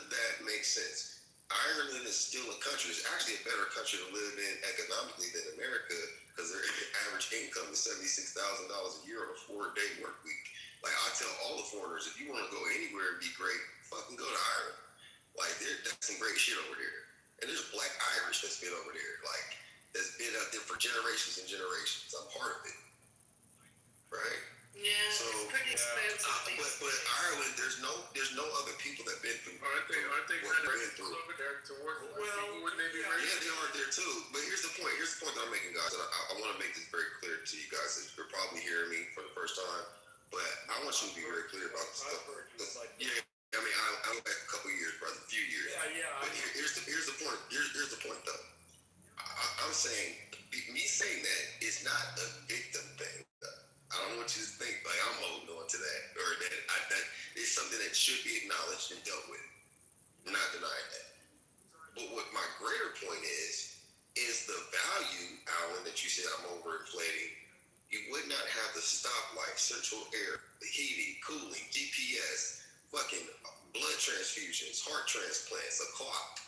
that makes sense. Ireland is still a country. It's actually a better country to live in economically than America because their average income is $76,000 a year on a 4-day work week. Like I tell all the foreigners, if you want to go anywhere and be great, fucking go to Ireland. Like that's some great shit over there. And there's Black Irish that's been over there. Like that's been out there for generations and generations. I'm part of it. Right? Yeah, so, it's pretty expensive. But Ireland, there's no other people that been through. Aren't they over there to work? Well, wouldn't they be ready? Yeah, they are there too. But here's the point. Here's the point that I'm making, guys. And I want to make this very clear to you guys. That you're probably hearing me for the first time, but I want you to be very clear about this stuff. Yeah, I mean, I went back a couple of years, brother, a few years. Yeah. But here's the point. Here's the point, though. I'm saying, me saying that is not a victim thing. I don't want you to think like I'm holding on to that or that is something that should be acknowledged and dealt with. I'm not denying that. what you said, I'm overinflating, you would not have the stoplight, central air, the heating, cooling, GPS, fucking blood transfusions, heart transplants, a clock,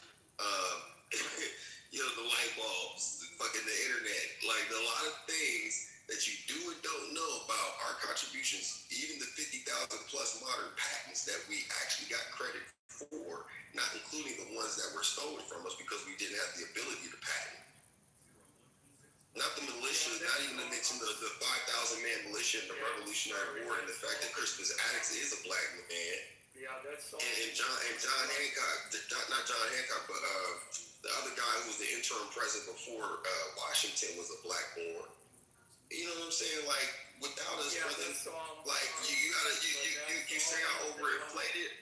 the light bulbs, fucking the internet, like a lot of things that you do and don't know about our contributions, even the 50,000 plus modern patents that we actually got credit for, not including the ones that were stolen from us because we didn't have the ability to patent. Not the militia, not even to mention the 5,000 man militia and the Revolutionary War and the fact that Crispus Attucks is a black man. Yeah, that's all. And John Hancock, not John Hancock, but the other guy who was the interim president before Washington was a black born. You know what I'm saying? Like, without us, brother, like you say I overinflated.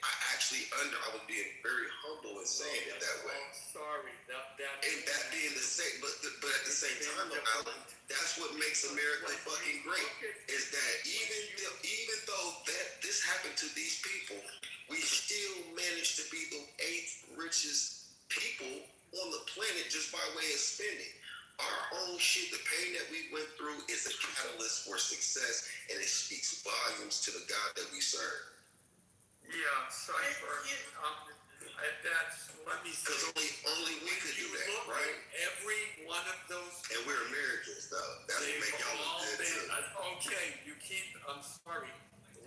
I was being very humble in saying it that way. Sorry, And that being the same, but at the same time, Alan, that's what makes America fucking great. Is that even though that this happened to these people, we still managed to be the 8th richest people on the planet just by way of spending. Our own shit, the pain that we went through is a catalyst for success, and it speaks volumes to the God that we serve. Yeah, sorry for let me say. Because only we could do that, right? Every one of those. And we're Americans, though. That would make y'all look good, too. Okay, I'm sorry.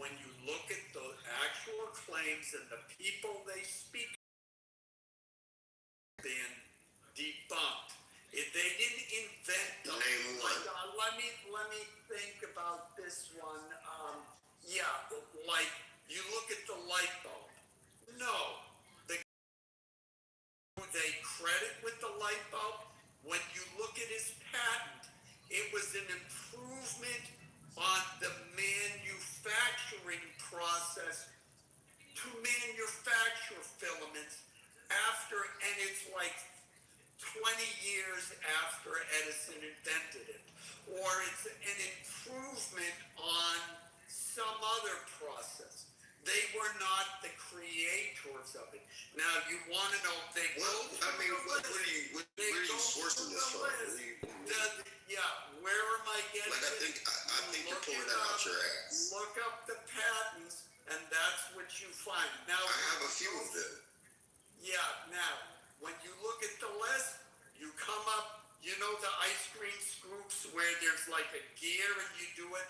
When you look at the actual claims and the people they speak, been debunked. If they didn't invent them, name one. Let me think about this one. Like you look at the light bulb. No, they credit with the light bulb. When you look at his patent, it was an improvement on the manufacturing process to manufacture filaments and it's like 20 years after Edison invented it, or it's an improvement on some other process. They were not the creators of it. Now you want to know where are you sourcing this from? Where am I getting it? I think you're pulling that out your ass. Look up the patents, and that's what you find. Now I have a few of them. Yeah. Now, when you look at the list, you come up. The ice cream scoops where there's like a gear and you do it.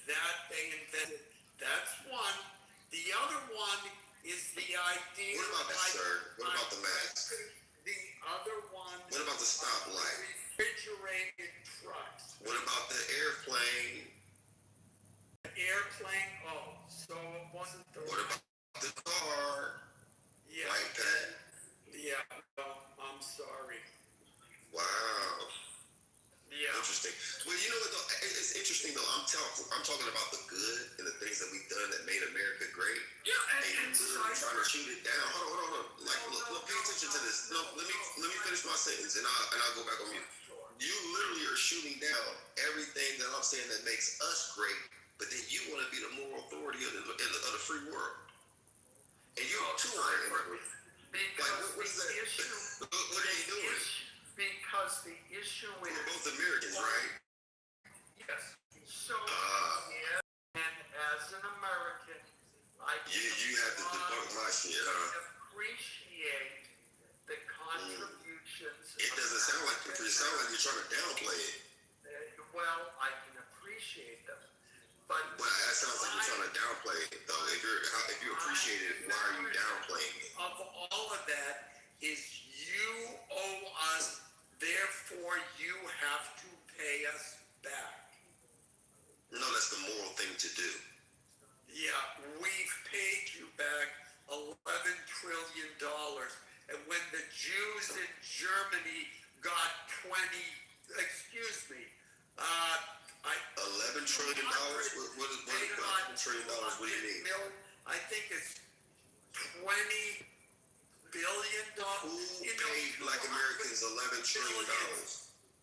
That they invented. That's one. The other one is the idea. What about that, sir? What about the mask? The other one. What about the stoplight? Refrigerated trucks. What about the airplane? Oh, so it wasn't the. What about the car? Yeah. Like that? Yeah. I'm sorry. Wow. Yeah. Interesting. Well, you know what though? It's interesting though. I'm talking about the good and the things that we've done that made America great. Yeah, and literally trying to shoot it down. Hold on. Like, look, pay attention to this. No, let me finish my sentence and I'll go back on mute. You literally are shooting down everything that I'm saying that makes us great, but then you want to be the moral authority of the free world. And you too are in it. Because what is that? Issue, what are you doing? Because the issue is. We're both Americans, right? Yes. So, and as an American, you have to debunk my shit, huh? Appreciate the contributions. It doesn't sound like you're trying to downplay it. Well, I can appreciate them, but that sounds like you're trying to downplay it, though. If you appreciate it, why are you downplaying it? Of all of that is you owe us, therefore you have to pay us back. No, that's the moral thing to do. Yeah, we've paid you back $11 trillion. And when the Jews in Germany got $11 trillion? What is $11 trillion? What do you mean? I think it's $20 billion. Who paid Black Americans $11 trillion?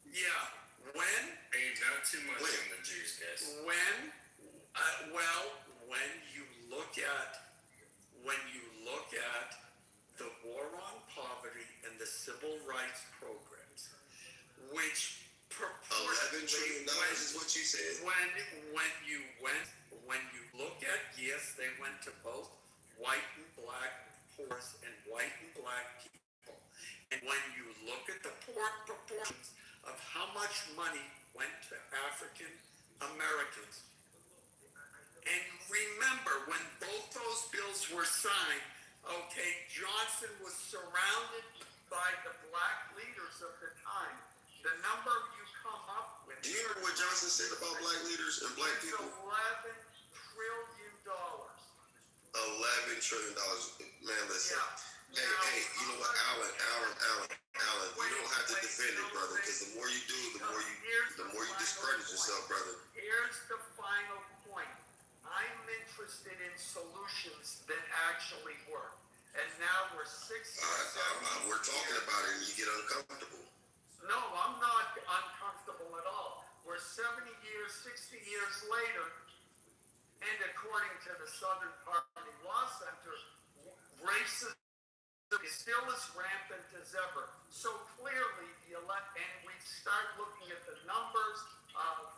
Yeah. When? Hey, not too much on the Jews, guys. When you look at the war on poverty and the civil rights programs, which $11 trillion is what you said. When you look at, yes, they went to both white and black poors and white and black people. And when you look at the proportions of how much money went to African Americans, and remember when both those bills were signed, okay, Johnson was surrounded by the black leaders of the time. The number you come up with. Do you remember what Johnson said about black leaders and black people? $11 trillion. $11 trillion. Man, listen. Yeah. Hey, you know what, Alan, you don't have to defend it, brother, because the more you do, the more you discredit yourself, brother. Here's the final point. I'm interested in solutions that actually work. And now we're 6 years. We're talking about it and you get uncomfortable. No, I'm not uncomfortable at all. We're 70 years, 60 years later, and according to the Southern Poverty Law Center, racism is still as rampant as ever. So clearly, and we start looking at the numbers of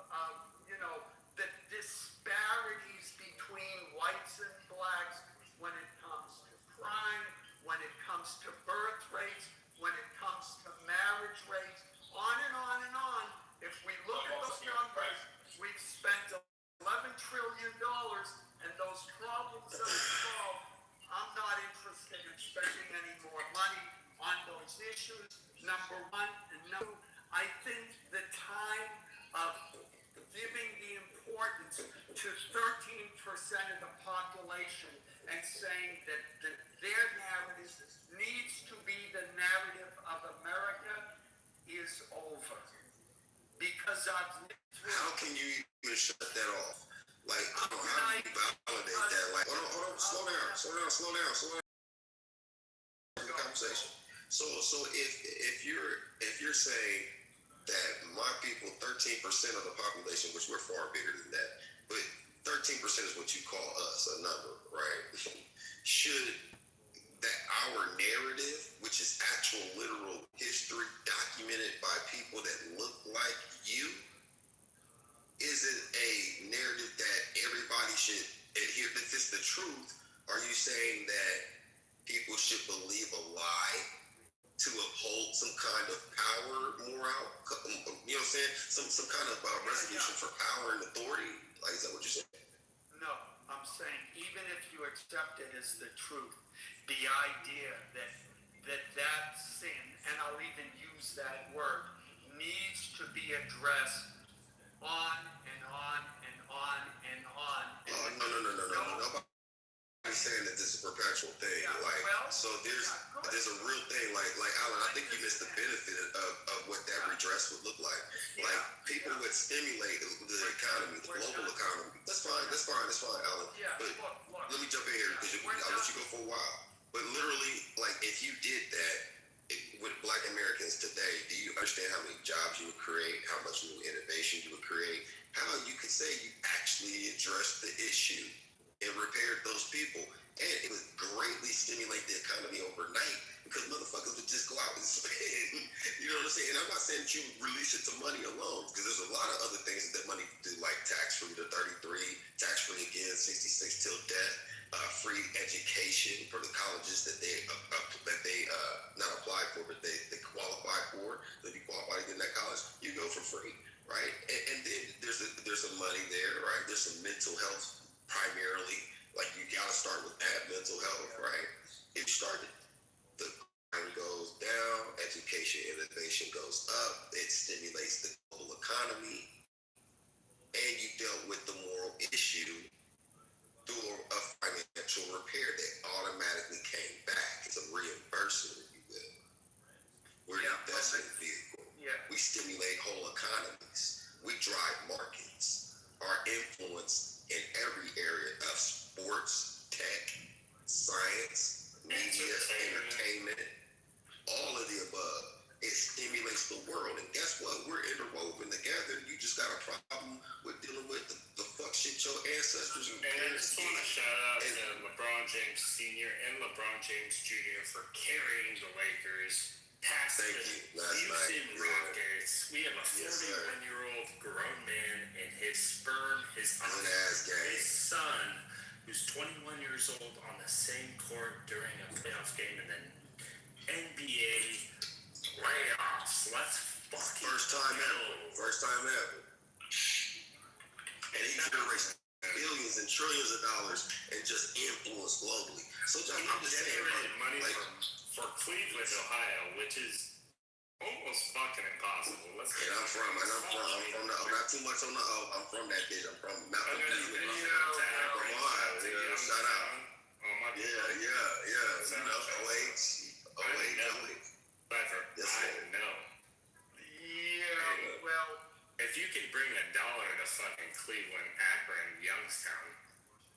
the disparities between whites and blacks when it comes to crime, when it comes to birth rates, when it comes to marriage rates, on and on and on. If we look at those numbers, we've spent $11 trillion and those problems that we solve. I'm not interested in spending any more money on those issues, number one. And no, I think the time of giving the importance to 13% of the population and saying that their narrative needs to be the narrative of America is over. Because I've lived through. How can you even shut that off? Like, how do you validate that? Like, hold on, slow down. Conversation. So if you're saying that my people, 13% of the population, which we're far bigger than that, but 13% is what you call us, a number, right? Should that our narrative, which is actual literal history documented by people that look like you, isn't a narrative that everybody should adhere? If it's the truth, are you saying that people should believe a lie to uphold some kind of power, moral, you know what I'm saying? Some kind of resolution for power and authority? Like, is that what you're saying? No, I'm saying even if you accept it as the truth, the idea that sin, and I'll even use that word, needs to be addressed on and on and on and on. No. Nobody's saying that this is a perpetual thing. So there's a real thing. Like Alan, I think you missed the benefit of what that redress would look like. Like, people would stimulate the economy, the global economy. That's fine, Alan. But let me jump in here because I'll let you go for a while. But literally, like, if you did that with black Americans today, do you understand how many jobs you would create, how much new innovation you would create, how you could say you actually addressed the issue and repaired those people? And it would greatly stimulate the economy overnight because motherfuckers would just go out and spend. You know what I'm saying? And I'm not saying that you release it to money alone, because there's a lot of other things that money can do, like tax-free to 33, tax-free again, 66 till death, free education for the colleges that they not apply for, but they qualify for. If you qualify to get in that college, you go for free, right? And then there's some money there, right? There's some mental health primarily. Like, you gotta start with that, mental health, right? If you started, the crime goes down, education, innovation goes up, it stimulates the global economy, and you dealt with the moral issue through a financial repair that automatically came back. It's a reimbursement, if you will. We're an investment vehicle. We stimulate whole economies. We drive markets. Our influence in every area of sports, tech, science, media, entertainment, all of the above. It stimulates the world. And guess what? We're interwoven together. You just got a problem with dealing with the fuck shit your ancestors and I parents just want to shout out to LeBron James Sr. and LeBron James Jr. for carrying the Lakers past Thank the you. Last night. Houston Yeah. Rockets. We have a Yes, sir. 41-year-old grown man and his sperm, his Good-ass game. his son, who's 21 years old, on the same court during a playoff game, and then NBA playoffs. Let's fucking First time go. ever. First time ever. And he generates billions and trillions of dollars and just influence globally. So He I'm just saying, generated money like, for Cleveland, Ohio, which is almost fucking impossible. Let's and I'm from the, I'm not too much on the O. I'm from that bitch. I'm from Mountain View. From Ohio. Shout out. Oh my Yeah. You know, OH. Clever. Yes, I sir. know. Yeah, well, If you can bring $1 to fucking Cleveland, Akron, Youngstown,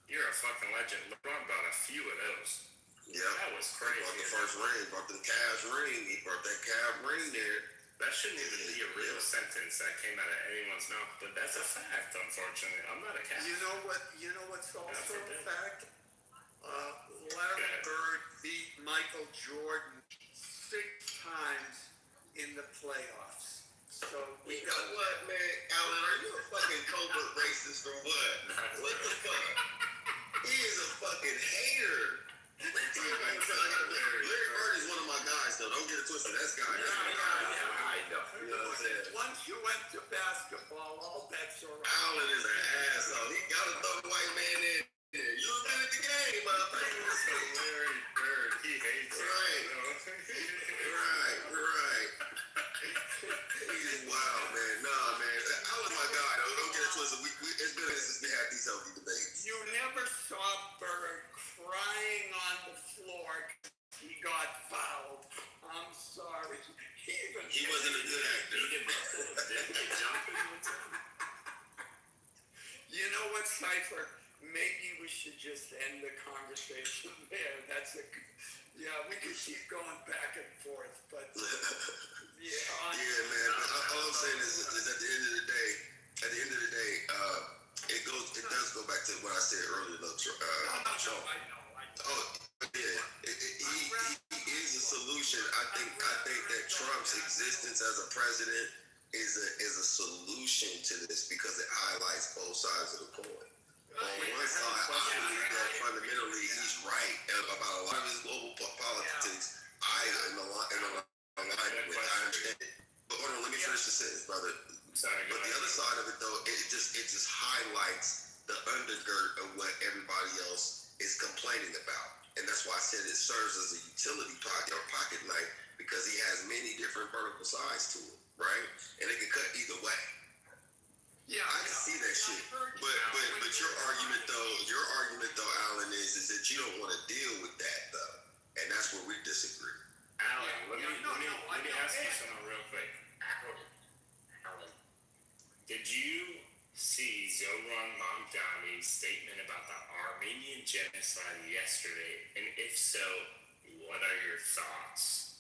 you're a fucking legend. LeBron bought a few of those. Yeah. That was He crazy. brought the first ring. Brought the Cavs ring. He brought that Cavs ring there. That shouldn't even be a real sentence that came out of anyone's mouth, but that's a fact, unfortunately. I'm not a cat. You know what's also a fact? Larry Okay. Bird beat Michael Jordan 6 times in the playoffs. So we You got know what, man? Alan, are you a fucking covert racist or what? What the fuck? He is a fucking hater. Larry Bird is one of my guys, though. Don't get it twisted. That's guy. I know. You know what I'm saying? Once you went to basketball, all bets are off. Alan is an asshole. He gotta throw the white man in there. You've been at the game, motherfucker. Larry Bird, he hates it. Right. Right. He's wild, man. Nah, man. Alan's my guy, though. Don't get it twisted. It's been since we had these healthy debates. You never saw Bird crying on the floor 'cause he got fouled. I'm sorry. He wasn't a good actor. You know what, Cypher? Maybe we should just end the conversation there. We could keep going back and forth, but Yeah, man. But all I'm saying is at the end of the day, it does go back to what I said earlier, though. I know. Oh, yeah. He is a solution. I think that Trump's existence as a president is a solution to this because it highlights both sides of the coin. On one side, I believe that fundamentally he's right about a lot of his global politics. I am aligned with. I understand it. But hold on, let me finish the sentence, brother. But the other side of it, though, it just highlights the undergird of what everybody else is complaining about. And that's why I said it serves as a utility pocket or pocket knife because he has many different vertical sides to it, right? And it can cut either way. Yeah, I can see that shit. But your argument though, Alan, is that you don't want to deal with that though. And that's where we disagree. Alan, let me ask you something real quick. Alan, did you see Zoran Mamdani's statement about the Armenian genocide yesterday? And if so, what are your thoughts?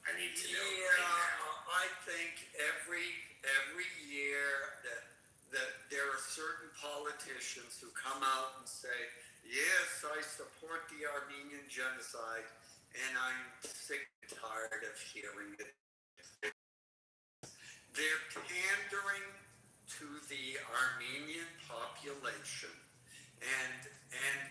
I need to know right now. I think every year that there are certain politicians who come out and say, yes, I support the Armenian genocide, and I'm sick and tired of hearing it. They're pandering to the Armenian population, and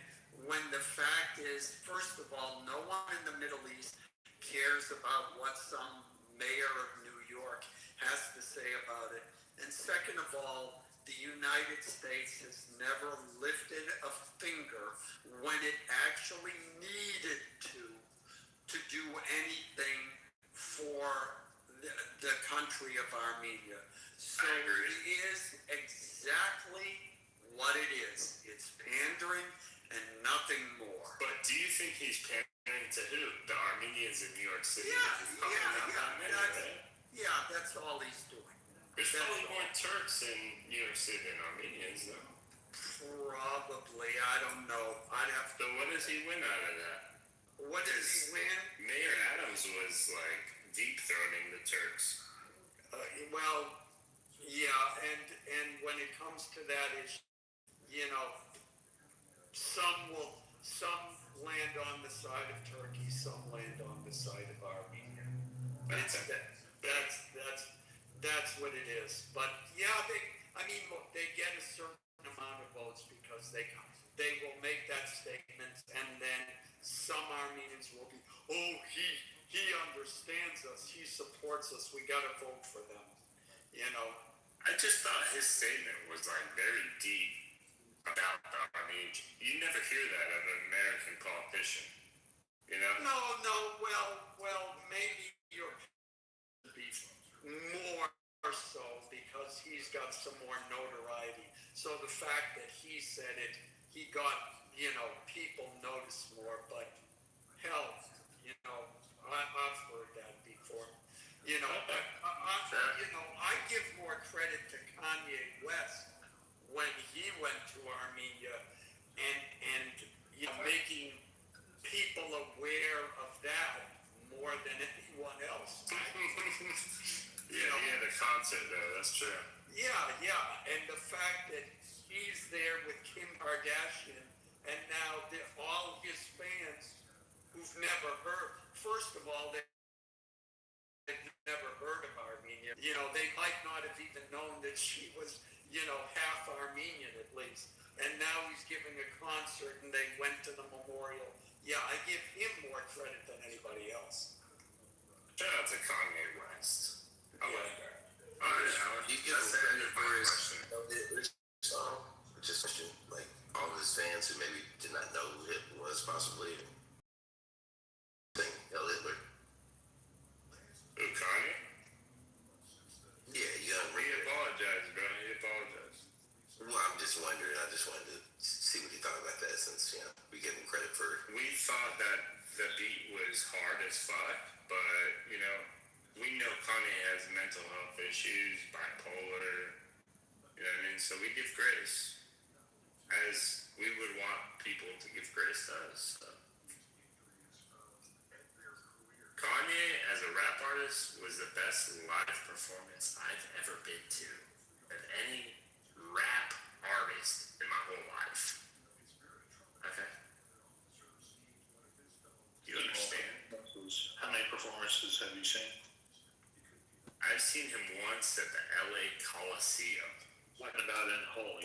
when the fact is, first of all, no one in the Middle East cares about what some mayor of New York has to say about it. And second of all, the United States has never lifted a finger when it actually needed to do anything for the country of Armenia. So it is exactly what it is. It's pandering and nothing more. But do you think he's pandering to who? The Armenians in New York City? Yeah, that's all he's doing. There's probably more Turks in New York City than Armenians, though. Probably. I don't know. I'd have to. So what does he win out of that? What does he win? Mayor Adams was like deep throating the Turks. Well, yeah, and when it comes to that issue, some land on the side of Turkey, some land on the side of Armenia. That's what it is. But yeah, look, they get a certain amount of votes because they will make that statement, and then some Armenians will be, oh, he understands us, he supports us, we got to vote for them. I just thought his statement was like very deep about the Armenian. You never hear that of an American politician, No, well, maybe you're more so because he's got some more notoriety. So the fact that he said it, he got, people notice more, but hell, I've heard that before. I give more credit to Kanye West when he went to Armenia and making people aware of that more than anyone else. He had a concert though, that's true. Yeah, and the fact that he's there with Kim Kardashian, and now all his fans who've never heard, first of all, they've never heard of Armenia. They might not have even known that she was, half Armenian at least. And now he's giving a concert and they went to the memorial. Yeah, I give him more credit than anybody else. Shout out to Kanye West. I like that. All right, Howard. He gets credit for his song. Just like all of his fans who maybe did not know who it was, possibly. Hell, Hitler. Who, Kanye? Yeah, He apologized, bro. He apologized. Well, I'm just wondering. I just wanted to see what he thought about that, since we give him credit for. We thought that the beat was hard as fuck, but we know Kanye has mental health issues, bipolar. You know what I mean? So we give grace, as we would want people to give grace to us. So. Kanye, as a rap artist, was the best live performance I've ever been to of any rap artist in my whole life. Okay? You understand? How many performances have you seen? I've seen him once at the LA Coliseum. What about in whole?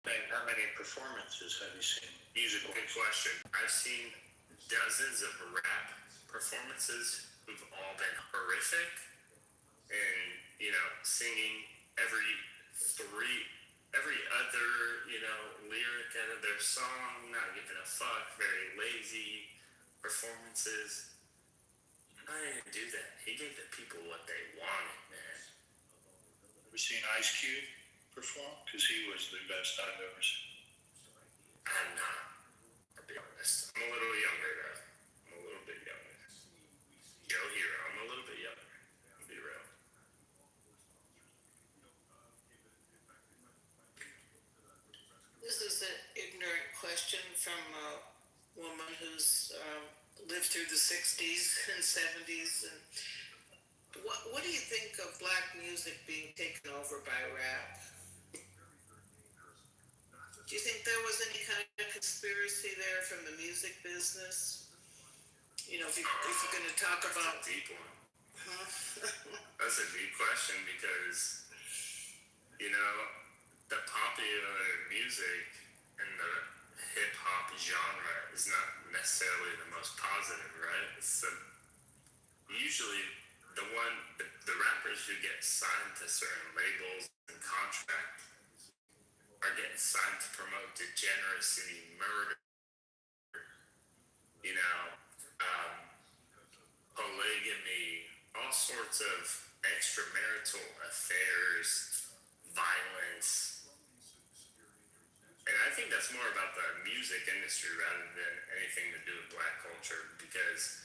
How many performances have you seen? Musical. Good question. I've seen dozens of rap performances who've all been horrific, and singing every other lyric out of their song, not giving a fuck, very lazy performances. I didn't do that. He gave the people what they wanted, man. Have you seen Ice Cube perform? Because he was the best I've ever seen. I'm not. I'll be honest. I'm a little younger though. I'm a little bit younger. Yo, Hero, I'm a little bit younger. I'll be real. This is an ignorant question from a woman who's lived through the 60s and 70s. And what do you think of black music being taken over by rap? Do you think there was any kind of conspiracy there from the music business? If you're going to talk about... That's a deep one. That's a deep question because, the popular music and the hip-hop genre is not necessarily the most positive, right? It's usually the rappers who get signed to certain labels and contracts are getting signed to promote degeneracy, murder, polygamy, all sorts of extramarital affairs, violence. And I think that's more about the music industry rather than anything to do with black culture, because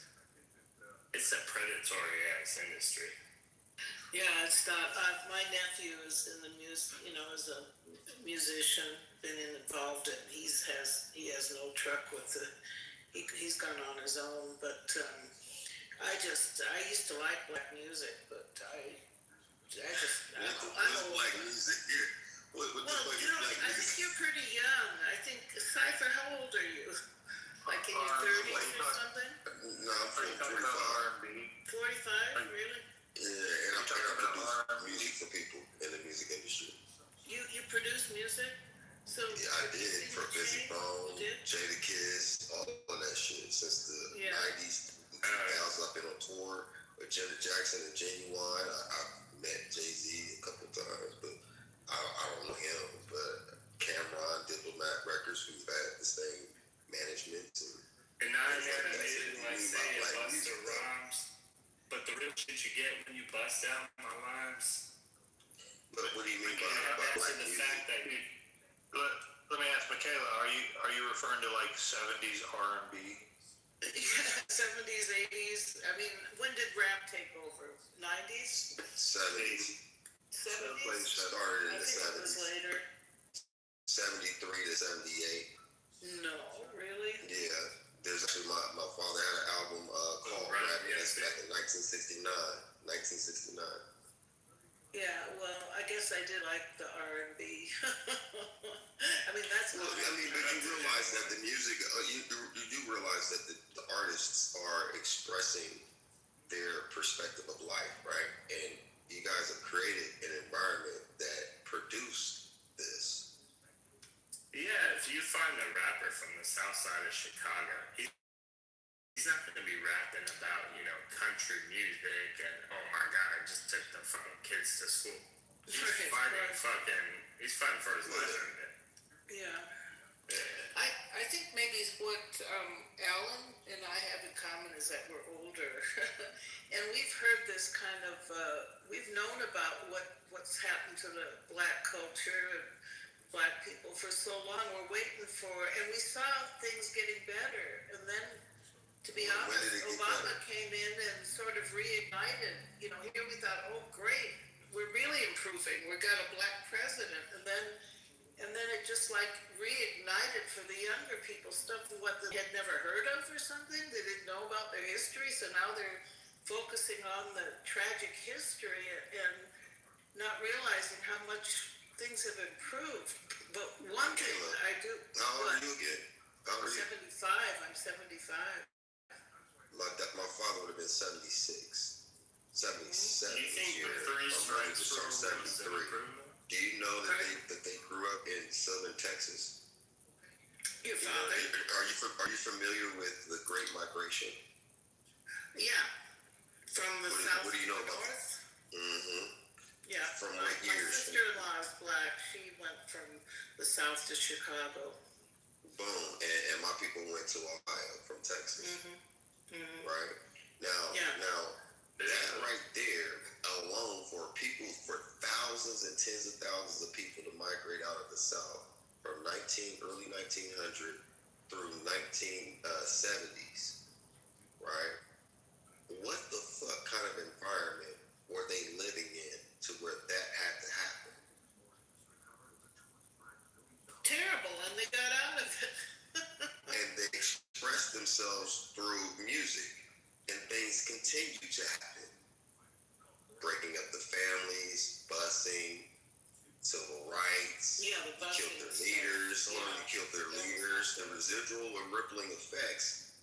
it's a predatory ass industry. Yeah, it's not. My nephew is in the music, is a musician, been involved, and he has no truck with it. He's gone on his own, but I used to like black music, but I don't like music here. I think you're pretty young. I think, Cypher, how old are you? Like in your 30s or something? No, I'm 45. 45? produce music? So Yeah, I did for Busy Bone, Jada Kiss, all of that shit since the '90s, 2000s. I've been on tour with Janet Jackson and Genuine. I've met Jay-Z a couple times, but I don't know him. But Cameron, Diplomat Records, who's had the same management. And I never did like say a bust of rhymes, but the real shit you get when you bust out my rhymes. But what do you mean by that's the fact that you. Let me ask Michaela, are you referring to like 70s R&B? Yeah, 70s, 80s. I mean, when did rap take over? 90s? 70s. 70s? Started in the 70s. It was later. 73 to 78. No, really? Yeah. There's actually my father had an album called Rap back in 1969. 1969. Yeah, well, I guess I did like the R&B. I mean, that's. Well, I mean, but you realize that the music, you do realize that the artists are expressing their perspective of life, right? And you guys have created an environment that produced this. Yeah, if you find a rapper from the south side of Chicago, he's not going to be rapping about, country music and, oh my God, I just took the fucking kids to school. He's fighting for his life. Yeah. I think maybe what Alan and I have in common is that we're older. And we've heard this kind of, we've known about what's happened to the black culture and black people for so long. We're waiting for, and we saw things getting better. And then, to be honest, Obama came in and sort of reignited. Here we thought, oh, great, we're really improving. We've got a black president. And then it just like reignited for the younger people stuff what they had never heard of or something. They didn't know about their history. So now they're focusing on the tragic history and not realizing how much things have improved. But one thing I do. How old are you again? How old are you? 75. I'm 75. My father would have been 76. 77 Do you think year. the three strikes rule was an 73. improvement? Do you know that they grew up in southern Texas? Your father? Are you familiar with the Great Migration? Yeah. From the south what do you know to the about north? Mm-hmm. Yeah. From what My years? sister-in-law is black. She went from the south to Chicago. Boom. And my people went to Ohio from Texas. Right? Now, that right there alone for thousands and tens of thousands of people to migrate out of the South from early 1900 through 1970s, right? What the fuck kind of environment were they living in to where that had to happen? Terrible, and they got out of it. And they expressed themselves through music, and things continue to happen. Breaking up the families, busing, civil rights, killed their leaders, killed their leaders, and residual and rippling effects.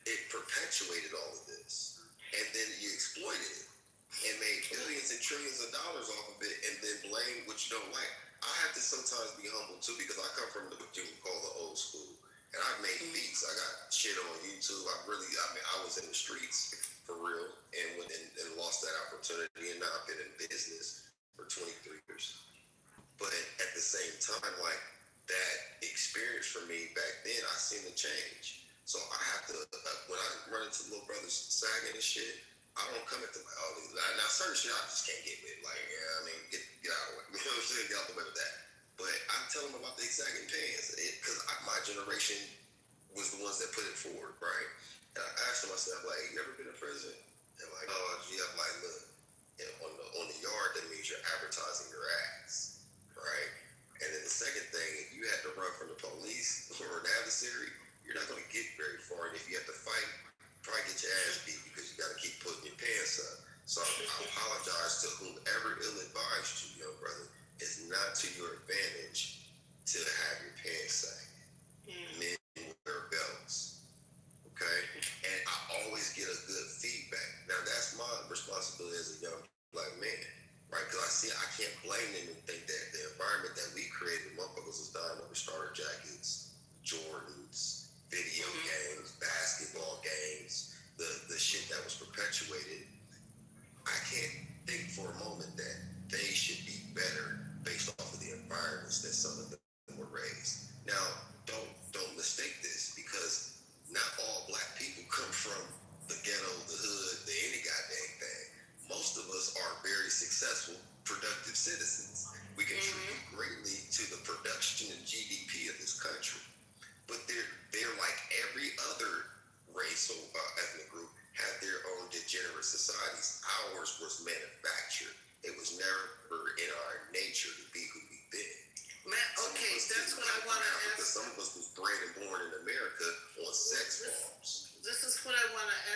It perpetuated all of this, and then you exploited it and made billions and trillions of dollars off of it, and then blame what you don't like. I have to sometimes be humble too because I come from what you would call the old school, and I've made beats. I got shit on YouTube. I was in the streets for real, and lost that opportunity, and now I've been in business for 23 years. But at the same time, like that experience for me back then, I seen the change. So I have to, when I run into little brothers sagging and shit, I don't come at them like, oh, now certain shit I just can't get with. Like, get out of the way. You know what I'm saying? Get out the way with that. But I tell them about the sagging pants because my generation was the ones that put it forward, right? And I asked them, I said, like, you ever been to prison? And like, oh, yeah, I'm like, look, and on the yard, that means you're advertising your ass, right? And then the second thing, if you had to run from the police or an adversary, you're not going to get very far. And if you have to fight, probably get your ass beat because you got to keep putting your pants up. So I apologize to whomever ill-advised you, young brother. It's not to your advantage to have your pants sagging. Men wear belts, okay? And I always get a good feedback. Now, that's my responsibility as a young black man, right? Because I can't blame them and think that the environment that we create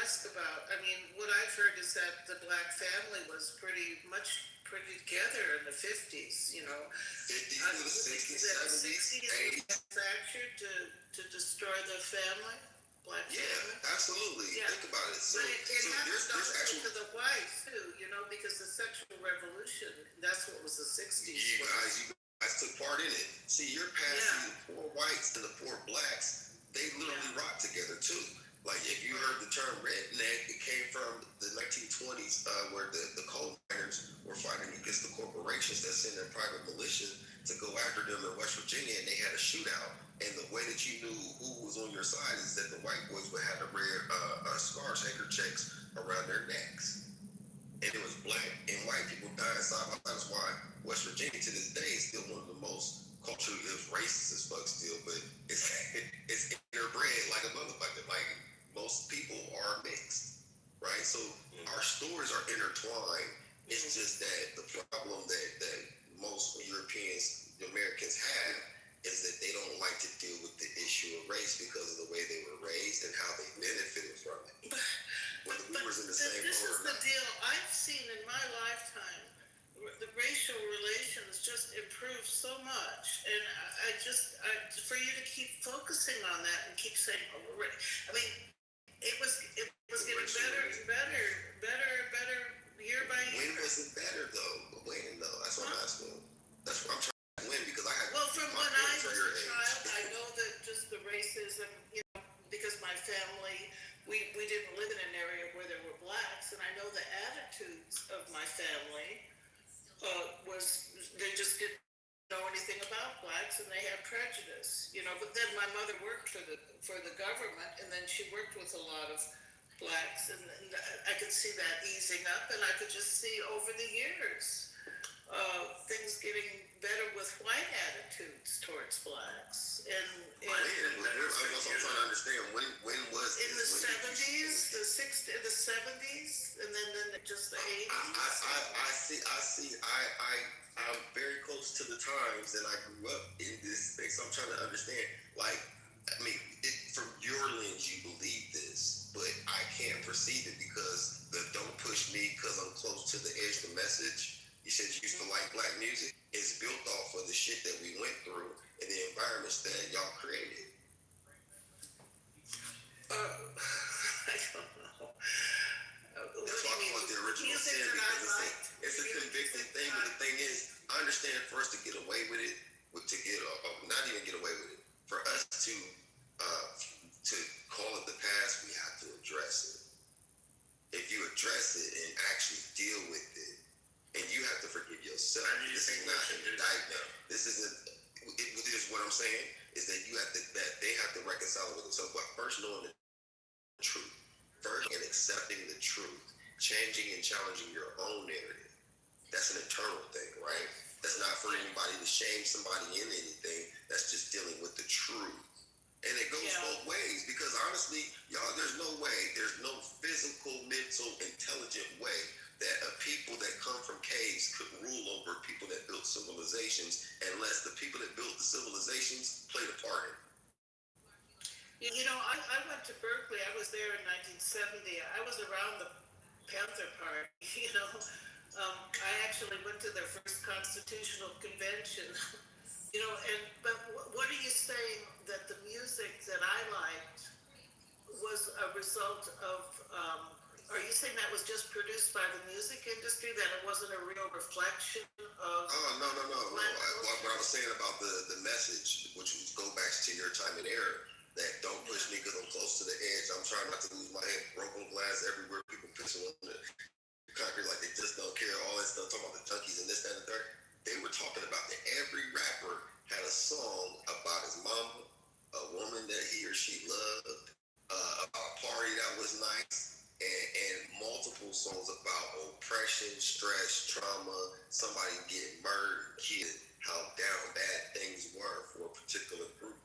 ask about, I mean, what I've heard is that the black family was pretty together in the 50s, you know. 50s to the 60s, 70s, 80s. Manufactured to destroy the family, black family. Absolutely. Yeah. Think about it. So, But it so happened there's also actual. to the whites too, you know, because the sexual revolution, that's what was the 60s. You guys took part in it. See, you're passing the poor whites and the poor blacks. They literally rock together too. Like if you heard the term redneck, it came from the 1920s, where the coal miners were fighting against the corporations that sent their private militia to go after them in West Virginia, and they had a shootout. And the way that you knew who was on your side is that the white boys would have the red scarves, handkerchiefs around their necks. And it was black and white people dying side by side. That's why West Virginia to this day is still one of the most culturally, it's racist as fuck still, but it's interbred like a motherfucker. Like most people are mixed, right? So our stories are intertwined. It's just that the problem that most Europeans, Americans have is that they don't like to deal with the issue of race because of the way they were raised and how they benefited from it. Whether we was in the same This boat is or the not. deal I've seen in my lifetime. The racial relations just improved so much, and I for you to keep focusing on that and keep saying, I mean, it was getting better and better year by year. When was it better though? When though? That's what I'm asking. That's what I'm trying to win because I had. Well, from my when I parents was are your a age. child, I know that just the racism, you know, because my family, we didn't live in an area where there were blacks, and I know the attitudes of my family was they just didn't know anything about blacks, and they had prejudice, you know. But then my mother worked for the government, and then she worked with a lot of blacks, and I could see that easing up, and I could just see over the years things getting better with white attitudes towards blacks, and I'm trying to understand when was in the this? When did you- 70s, the 60s, the 70s, and then just the 80s. I'm very close to the times, and I grew up in this thing, so I'm trying to understand. Like, I mean, from your lens, you believe this, but I can't perceive it because the "don't push me" because I'm close to the edge. The message you said you used to like black music is built off of the shit that we went through and the environments that y'all created. I don't know. That's why I call it the original sin because it's a convicting thing. But the thing is, I understand for us to get away with it, not even get away with it, for us to call it the past, we have to address it. If you address it and actually deal with it, and you have to forgive yourself. This is not an indictment. This isn't. This is what I'm saying is that that they have to reconcile with themselves. But first, knowing the truth, first, and accepting the truth, changing and challenging your own narrative. That's an internal thing, right? That's not for anybody to shame somebody in anything. That's just dealing with the truth. And it goes both ways because honestly, y'all, there's no physical, mental, intelligent way that a people that come from caves could rule over people that built civilizations unless the people that built the civilizations played a part in it. You know, I went to Berkeley. I was there in 1970. I was around the Panther Party, you know. I actually went to their first constitutional convention. You know, but what are you saying that the music that I liked was a result of, are you saying that was just produced by the music industry, that it wasn't a real reflection of... Oh, no. What I was saying about the message, which was go back to your time and era, that don't push me because I'm close to the edge. I'm trying not to lose my head. Broken glass everywhere. People pissing on the concrete like they just don't care. All that stuff, talking about the junkies and this, that, and the third. They were talking about that every rapper had a song about his mama, a woman that he or she loved, about a party that was nice, and multiple songs about oppression, stress, trauma, somebody getting murdered, killed, how down bad things were for a particular group.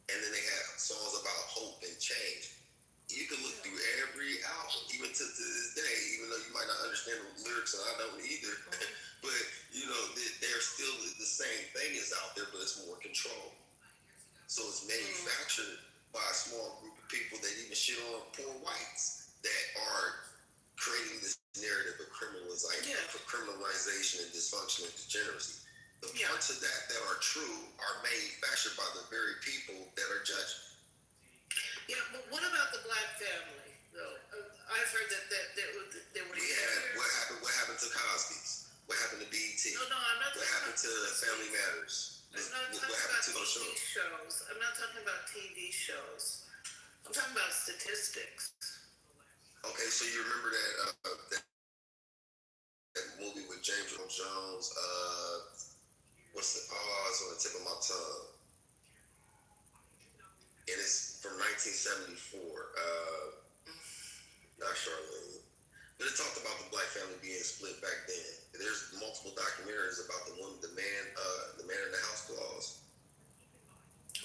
And then they had songs about hope and change. You can look through every album, even to this day, even though you might not understand the lyrics, and I don't either. But, you know, they're still the same thing is out there, but it's more controlled. So it's manufactured by a small group of people that even shit on poor whites that dysfunction and degeneracy. The Yeah. parts of that that are true are manufactured by the very people that are judging. Yeah, but what about the black family, though? I've heard that they were. What happened to Cosby's? What happened to BET? No, I'm not. What happened to Family Matters? I'm not talking about TV shows. I'm not talking about TV shows. I'm talking about statistics. Okay, so you remember that movie with James Earl Jones? It's on the tip of my tongue. And it's from 1974. Not Charlene. But it talked about the black family being split back then. There's multiple documentaries about the man in the house clause.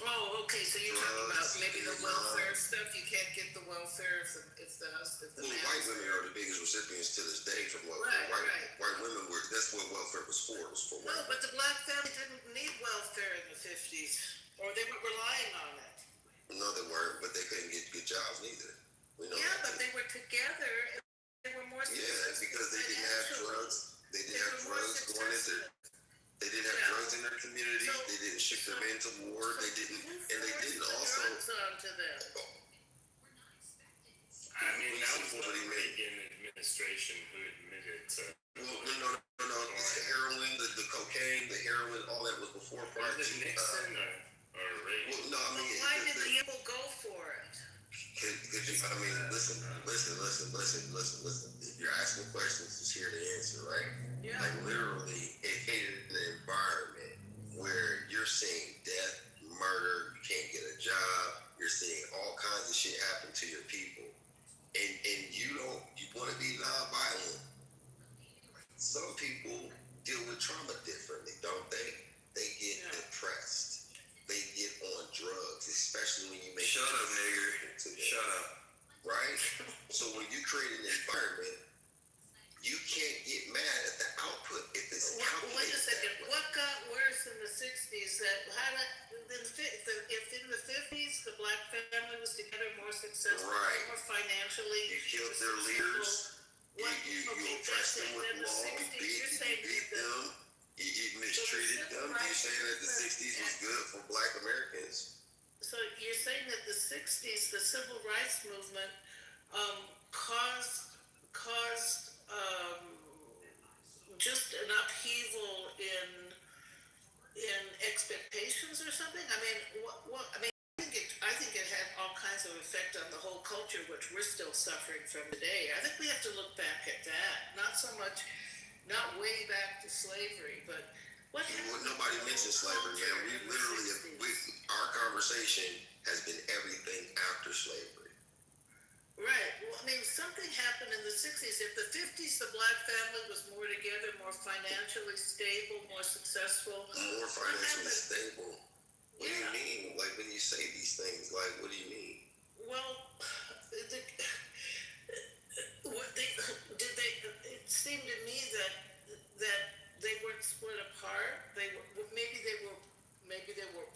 Oh, okay. So you're talking about maybe the welfare stuff. You can't get the welfare if the white women are the biggest recipients to this day from welfare. White women were. That's what welfare was for. It was for no, but the black family didn't need welfare in the 50s, or they were relying on it. No, they weren't. But they couldn't get good jobs neither. We know. Yeah, but they were together. And they were more. Yeah, because they didn't have drugs. They didn't have drugs going into. They didn't have drugs in their community. So, they didn't ship them into war. They didn't, and they didn't also. Drugs onto them. I mean, that was the Reagan administration who admitted to. Well, no. It's the heroin, the cocaine, the heroin, all that was before. Was it Nixon or Reagan? Well, no, I mean. Why did the people go for it? Listen. You're asking questions, just here to answer, right? Yeah. Like literally, it created an environment where you're seeing death, murder, you can't get a job, you're seeing all kinds of shit happen to your people, and you want to be nonviolent. Some people deal with trauma differently, don't they? They get depressed. They get on drugs, especially when you make. Shut up, nigger. Shut up. Right? So when you create an environment, you can't get mad at the output if it's calculated. Wait a second. What got worse in the 60s? If in the 50s the black family was together, more successful, more financially. You killed their leaders. You oppressed them with law. You beat them. You mistreated them. You're saying that the 60s was good for black Americans. So you're saying that the 60s, the civil rights movement, caused just an upheaval in expectations or something? I mean, I think it had all kinds of effect on the whole culture, which we're still suffering from today. I think we have to look back at that, not way back to slavery, but what happened? Nobody mentions slavery, man. Our conversation has been everything after slavery. Right. Well, I mean, something happened in the 60s. If the 50s, the black family was more together, more financially stable, more successful. More financially stable? What do you mean? Like, when you say these things, like, what do you mean? Well, it seemed to me that they weren't split apart. Maybe they were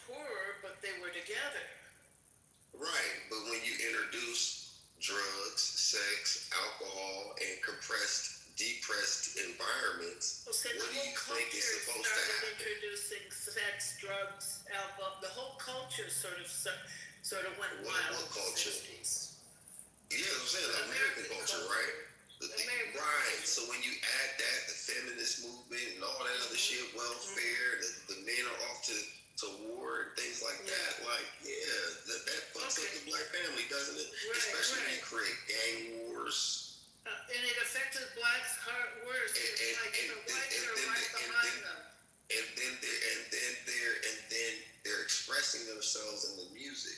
poorer, but they were together. Right, but when you introduce drugs, sex, alcohol, and depressed environments, what do you think is supposed to happen? Introducing sex, drugs, alcohol, the whole culture sort of went wild. What culture? Yeah, I'm saying American culture, right? Right. So when you add that, the feminist movement and all that other shit, welfare, the men are off to war and things like that. Like, that fucks up the black family, doesn't it? Especially when you create gang wars. And it affected blacks worse. And then they're expressing themselves in the music.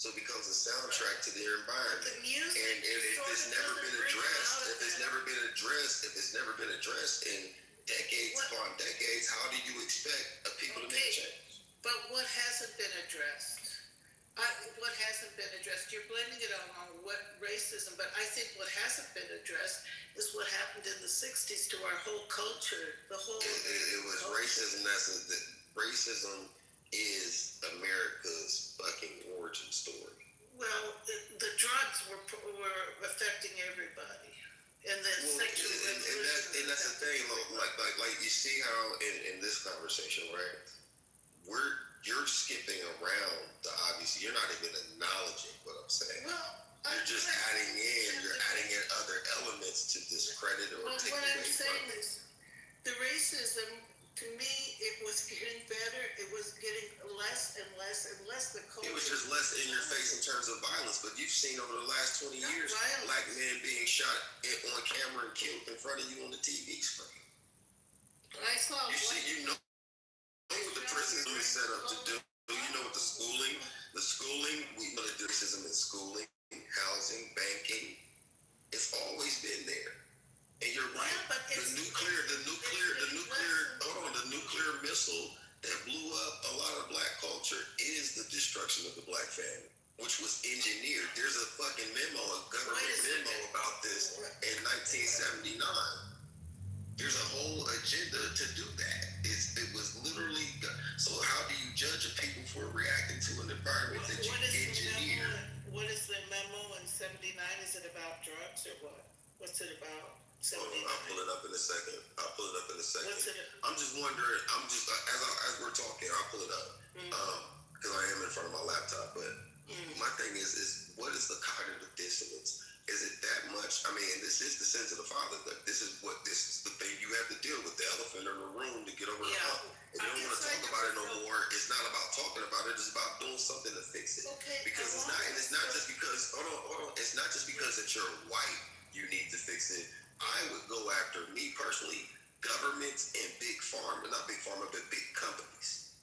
So it becomes a soundtrack to their environment. The music and if it's never been addressed in decades upon decades, how do you expect people to make change? But what hasn't been addressed? You're blaming it on what racism, but I think what hasn't been addressed is what happened in the 60s to our whole culture. It was racism. Racism is America's fucking origin story. Well, the drugs were affecting everybody, and then and that's the thing. Like you see how in this conversation, right? You're skipping around the obvious. You're not even acknowledging what I'm saying. Well, you're just adding in other elements to discredit or take what away I'm from saying it. is, the racism, to me, it was getting better. It was getting less and less and less. The culture. It was just less in your face in terms of violence, but you've seen over the last 20 years violence. black men being shot on camera and killed in front of you on the TV screen. I saw. You know what the prison is set up to do. You know what the schooling, we know the racism in schooling, housing, banking. It's always been there. And you're right. Yeah, but the nuclear missile that blew up a lot of black culture is the destruction of the black family, which was engineered. There's a fucking memo, a government memo about this in 1979. There's a whole agenda to do that. It was literally. So how do you judge a people for reacting to an environment that you engineered? What is the memo in '79? Is it about drugs or what? What's it about? I'll pull it up in a second. What's it? I'm just wondering. As we're talking, I'll pull it up because I am in front of my laptop. But my thing is what is the cognitive dissonance? Is it that much? I mean, this is the sins of the father. This is the thing you have to deal with, the elephant in the room to get over the hump. If you don't want to talk about it no more, it's not about talking about it. It's about doing something to fix it. Okay. Because it's not just because. Hold on. It's not just because that you're white. You need to fix it. I would go after, me personally, governments and big pharma, not big pharma, but big companies.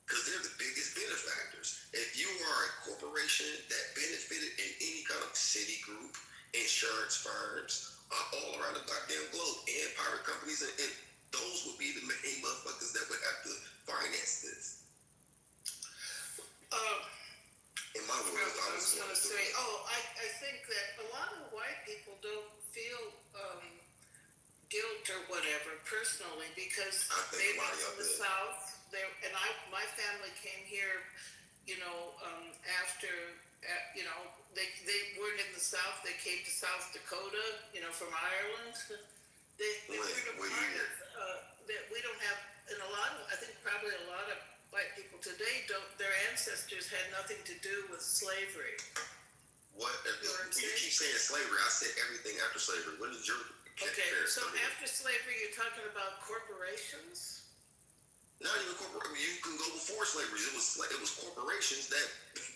Because they're the biggest benefactors. If you are a corporation that benefited in any kind of city group, insurance firms, all around the goddamn globe, and private companies, and those would be the main motherfuckers that would have to finance this. In my world, I was going to say, I think that a lot of white people don't feel guilt or whatever personally because they went from the South. My family came here, after, they weren't in the South. They came to South Dakota, from Ireland. They weren't a part of, we don't have, and I think probably a lot of white people today their ancestors had nothing to do with slavery. What? You keep saying slavery. I said everything after slavery. What is your... Okay, so after slavery, you're talking about corporations? Not even corporations. You can go before slavery. It was corporations that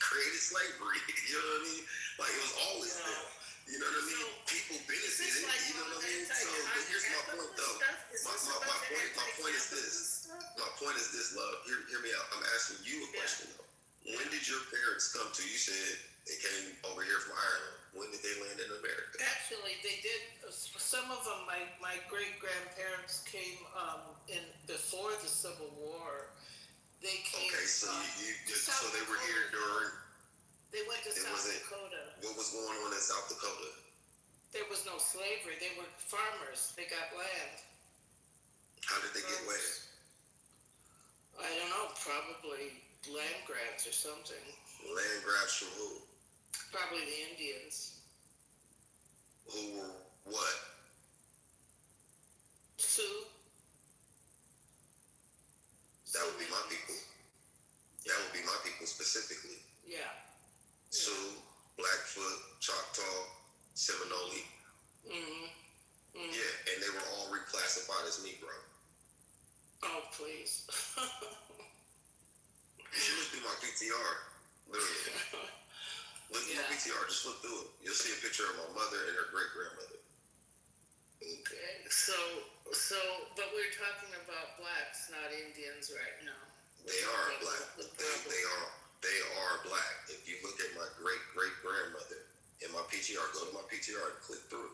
created slavery. You know what I mean? Like, it was always there. You know what I mean? People benefited. You know what I mean? So, but here's my point, though. My point is this. My point is this, love. Hear me out. I'm asking you a question, though. When did your parents come to? You said they came over here from Ireland. When did they land in America? Actually, they did. Some of them, my great-grandparents came in before the Civil War. They came. Okay, so so they were here during. They went to South Dakota. What was going on in South Dakota? There was no slavery. They were farmers. They got land. How did they get land? I don't know. Probably land grabs or something. Land grabs from who? Probably the Indians. Who were what? Sioux. That would be my people. That would be my people specifically. Yeah. Sioux, Blackfoot, Choctaw, Seminole. Yeah, and they were all reclassified as Negro. Oh, please. You should look through my PTR, literally. Look through my PTR, just look through it. You'll see a picture of my mother and her great-grandmother. Okay, but we're talking about blacks, not Indians right now. They are black. They are black. If you look at my great-great-grandmother in my PTR, go to my PTR and click through.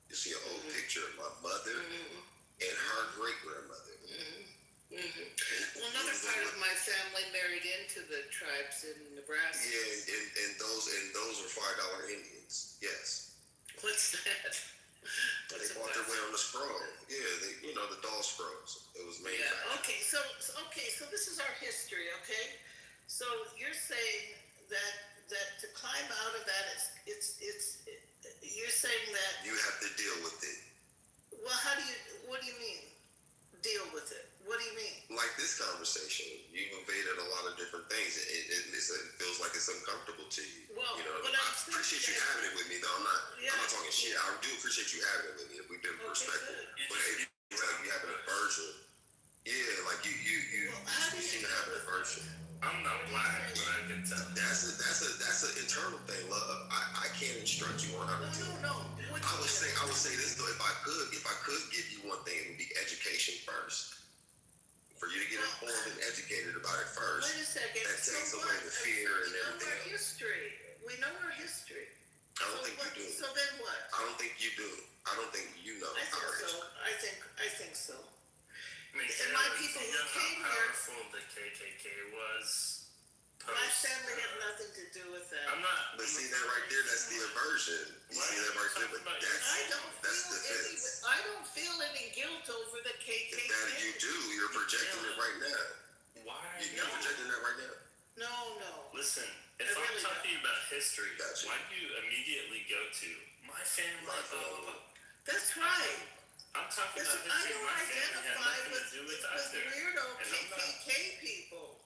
You see an old picture of my mother and her great-grandmother. Well, another part of my family married into the tribes in Nebraska. Yeah, and those are $5 Indians. Yes. What's that? They bought their way on the scroll. Yeah, the doll scrolls. It was made. Yeah. Okay. So this is our history. Okay. So you're saying that to climb out of that, you're saying that you have to deal with it. Well, what do you mean? Deal with conversation. You've evaded a lot of different things. It feels like it's uncomfortable to you. Well, you know, but I appreciate you having it with me, though. I'm not talking shit. I do appreciate you having it with me. We've been respectful. But it's like you have an aversion. Yeah, like you seem to have an aversion. I'm not black, but I can tell. That's an internal thing, love. I can't instruct you on how to do it. No. I would say this though. If I could give you one thing, it would be education first. For you to get informed and educated about it first. Wait a second. That takes away the fear and everything else. History. We know our history. I don't think you do. So then what? I don't think you do. I don't think you know our history. I think so. I mean, And my people you who know came how here, powerful the KKK was. my family had nothing to do with that. I'm not. But see that right there, that's the aversion. You see that right there, but that's defense. I don't feel any guilt over the KKK. If that you do, you're projecting it right now. Why? You're projecting that right now. No. Listen, if I'm talking about history, why do you immediately go to my family? Blah, blah, blah. That's right. I'm talking about I history. don't My family had identify nothing to do with either. weirdo And I'm not. KKK people.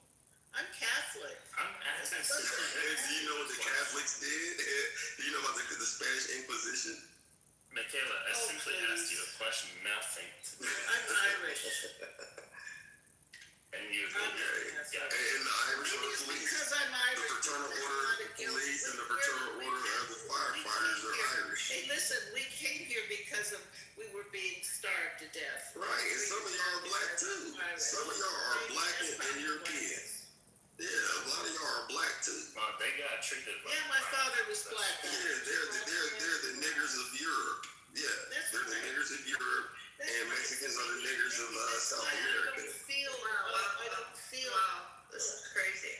I'm Catholic. I'm asking. Do you know what the Catholics did? Do you know about the Spanish Inquisition? Michaela, I simply asked you a question. Nothing to do. I'm Irish. And you And the Irish are the police. Because I'm Irish. The fraternal order of the police and the fraternal order of the firefighters are Irish. Hey, listen, we came here because we were being starved to death. Right, and some of y'all are black too. Some of y'all are black and European. Yeah, a lot of y'all are black too. They got treated like. Yeah, my father was black. Yeah, they're the niggers of Europe. Yeah, they're the niggers of Europe, and Mexicans are the niggers of South America. I don't feel. Wow, this is crazy.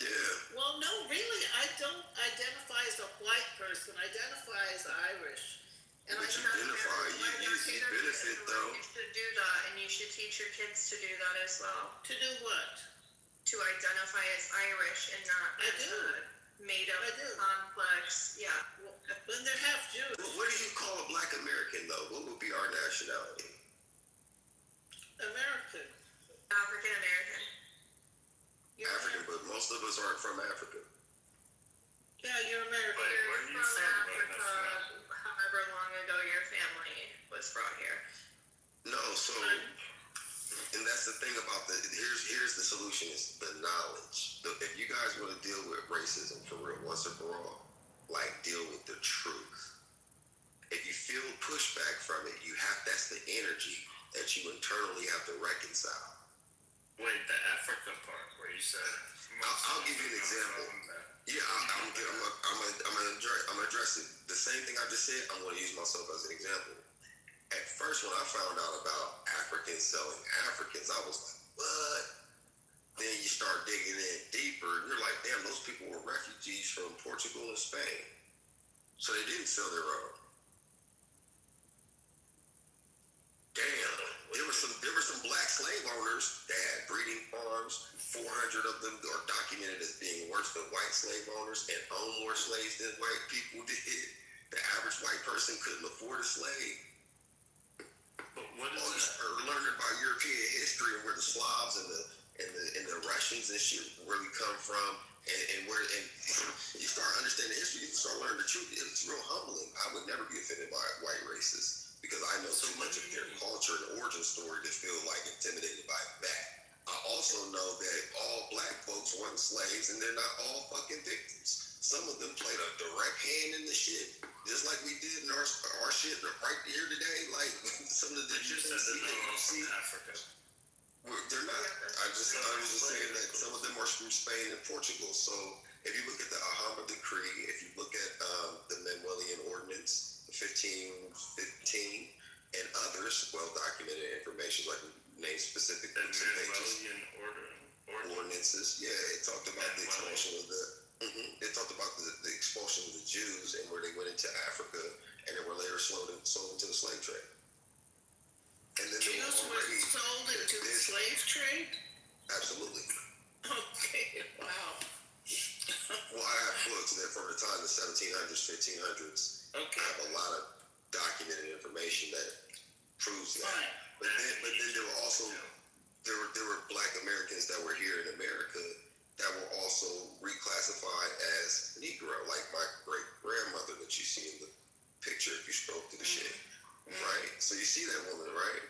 Yeah. Well, no, really, I don't identify as a white person. I identify as Irish. And But you identify, you benefit though. You should do that, and you should teach your kids to do that as well. To do what? To identify as Irish and not as a made-up, complex. Yeah. When they're half Jews. What do you call a black American though? What would be our nationality? American. African American. African, but most of us aren't from Africa. Yeah, you're American. You're from Africa, however long ago your family was brought here. No, so, and that's the thing about here's the solution is the knowledge. If you guys want to deal with racism for real, once and for all, like deal with the truth. If you feel pushback from it, that's the energy that you internally have to reconcile. Wait, the Africa part where you said. I'll give you an example. Yeah, I'm gonna address it. The same thing I just said, I'm gonna use myself as an example. At first, when I found out about Africans selling Africans, I was like, what? Then you start digging in deeper, and you're like, damn, those people were refugees from Portugal and Spain. So they didn't sell their own. Damn, there were some black slave owners that had breeding farms. 400 of them are documented as being worse than white slave owners and own more slaves than white people did. The average white person couldn't afford a slave. But what is learning about European history and where the Slavs and the Russians and shit really come from, and you start understanding history, you start learning the truth. It's real humbling. I would never be offended by white racists because I know too much of their culture and origin story to feel like intimidated by that. I also know that all black folks weren't slaves and they're not all fucking victims. Some of them played a direct hand in the shit, just like we did in our shit right here today. Like some of the from Africa. They're not. I was just saying that some of them are from Spain and Portugal. So if you look at the Alhambra Decree, if you look at the Manuelian Ordinance, 1515, and others, well-documented information like name specific groups and pages. Ordinances. Yeah, it talked about the expulsion of it talked about the expulsion of the Jews and where they went into Africa and they were later sold into the slave trade. And then Jews were sold into the slave trade? Absolutely. Okay, wow. Well, I have books that from the time of the 1700s, 1500s. Okay. I have a lot of documented information that proves that. But then there were also there were Black Americans that were here in America that were also reclassified as Negro, like my great grandmother that you see in the picture if you scroll through the shit, right? So you see that woman, right?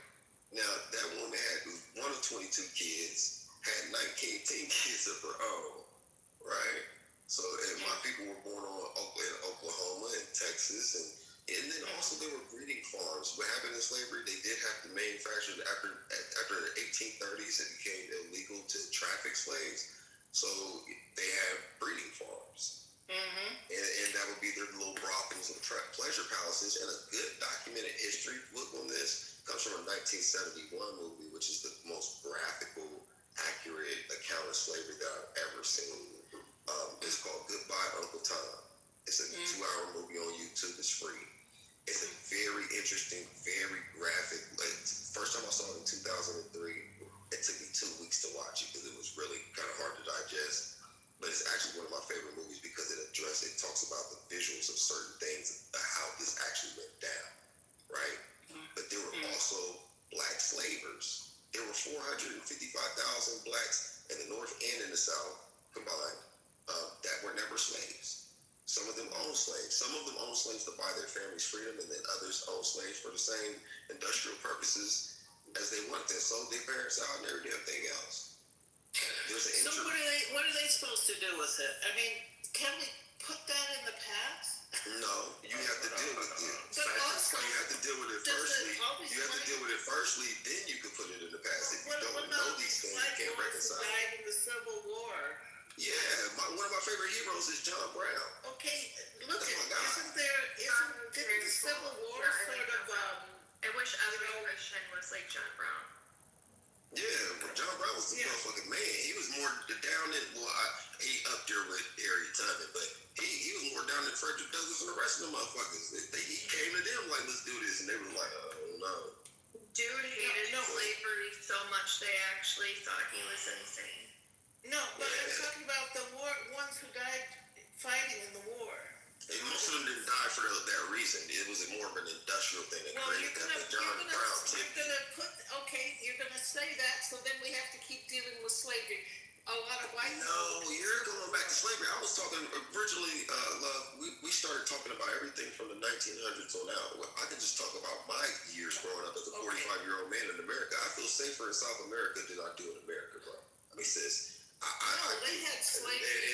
Now that woman had one of 22 kids, had 19 kids of her own, right? So and my people were born in Oklahoma and Texas, and then also there were breeding farms. What happened in slavery? They did have to manufacture after the 1830s. It became illegal to traffic slaves, so they had breeding farms, and that would be their little brothels and pleasure palaces. And a good documented history book on this comes from a 1971 movie, which is the most graphical, accurate account of slavery that I've ever seen. It's called Goodbye Uncle Tom. It's a 2-hour movie on YouTube. It's free. It's a very interesting, very graphic. First time I saw it in 2003. It took me 2 weeks to watch it because it was really kind of hard to digest. But it's actually one of my favorite movies because it talks about the visuals of certain things, how this actually went down, right? But there were also Black slavers. There were 455,000 Blacks in the North and in the South combined that were never slaves. Some of them owned slaves. Some of them owned slaves to buy their families' freedom, and then others owned slaves for the same industrial purposes as they wanted. They sold their parents out and everything else. So what are they supposed to do with it? I mean, can we put that in the past? No, you have to deal with it. But also, you have to deal with it firstly. You have to deal with it firstly, then you can put it in the past. If you don't know these things, you can't reconcile. Died in the Civil War. Yeah, one of my favorite heroes is John Brown. Okay, look, didn't the Civil War sort of, I wish every Christian was like John Brown. Yeah, but John Brown was the motherfucking man. He was more down than, he up there with Harriet Tubman, but he was more down than Frederick Douglass and the rest of the motherfuckers. He came to them like, let's do this, and they were like, oh no. Dude hated slavery so much they actually thought he was insane. No, but I'm talking about the ones who died fighting in the war. And most of them didn't die for that reason. It was more of an industrial thing that created that. John Brown tip. You're gonna say that, so then we have to keep dealing with slavery. A lot of white. No, you're going back to slavery. I was talking originally. We started talking about everything from the 1900s on out. I can just talk about my years growing up as a 45-year-old man in America. I feel safer in South America than I do in America, bro. I mean, sis. They had slavery.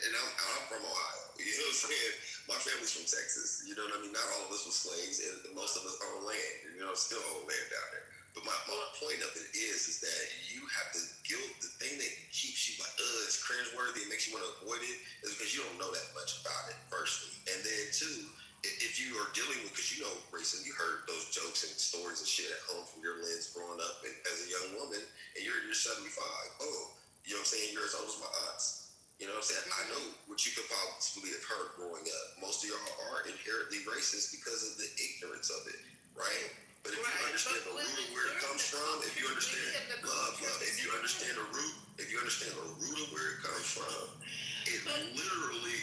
And I'm from Ohio. You know what I'm saying? My family's from Texas. You know what I mean? Not all of us were slaves, and most of us own land. You know, still own land down there. But my point of it is that you have to guilt. The thing that keeps you like, it's cringeworthy and makes you want to avoid it is because you don't know that much about it, firstly. And then two, if you are dealing with, because you know, Grayson, you heard those jokes and stories and shit at home from your lens growing up as a young woman, and you're 75. Oh, you know what I'm saying? You're as old as my aunts. You know what I'm saying? I know what you could possibly have heard growing up. Most of y'all are inherently racist because of the ignorance of it, right? But if you understand the root of where it comes from, if you understand love, if you understand the root of where it comes from, it literally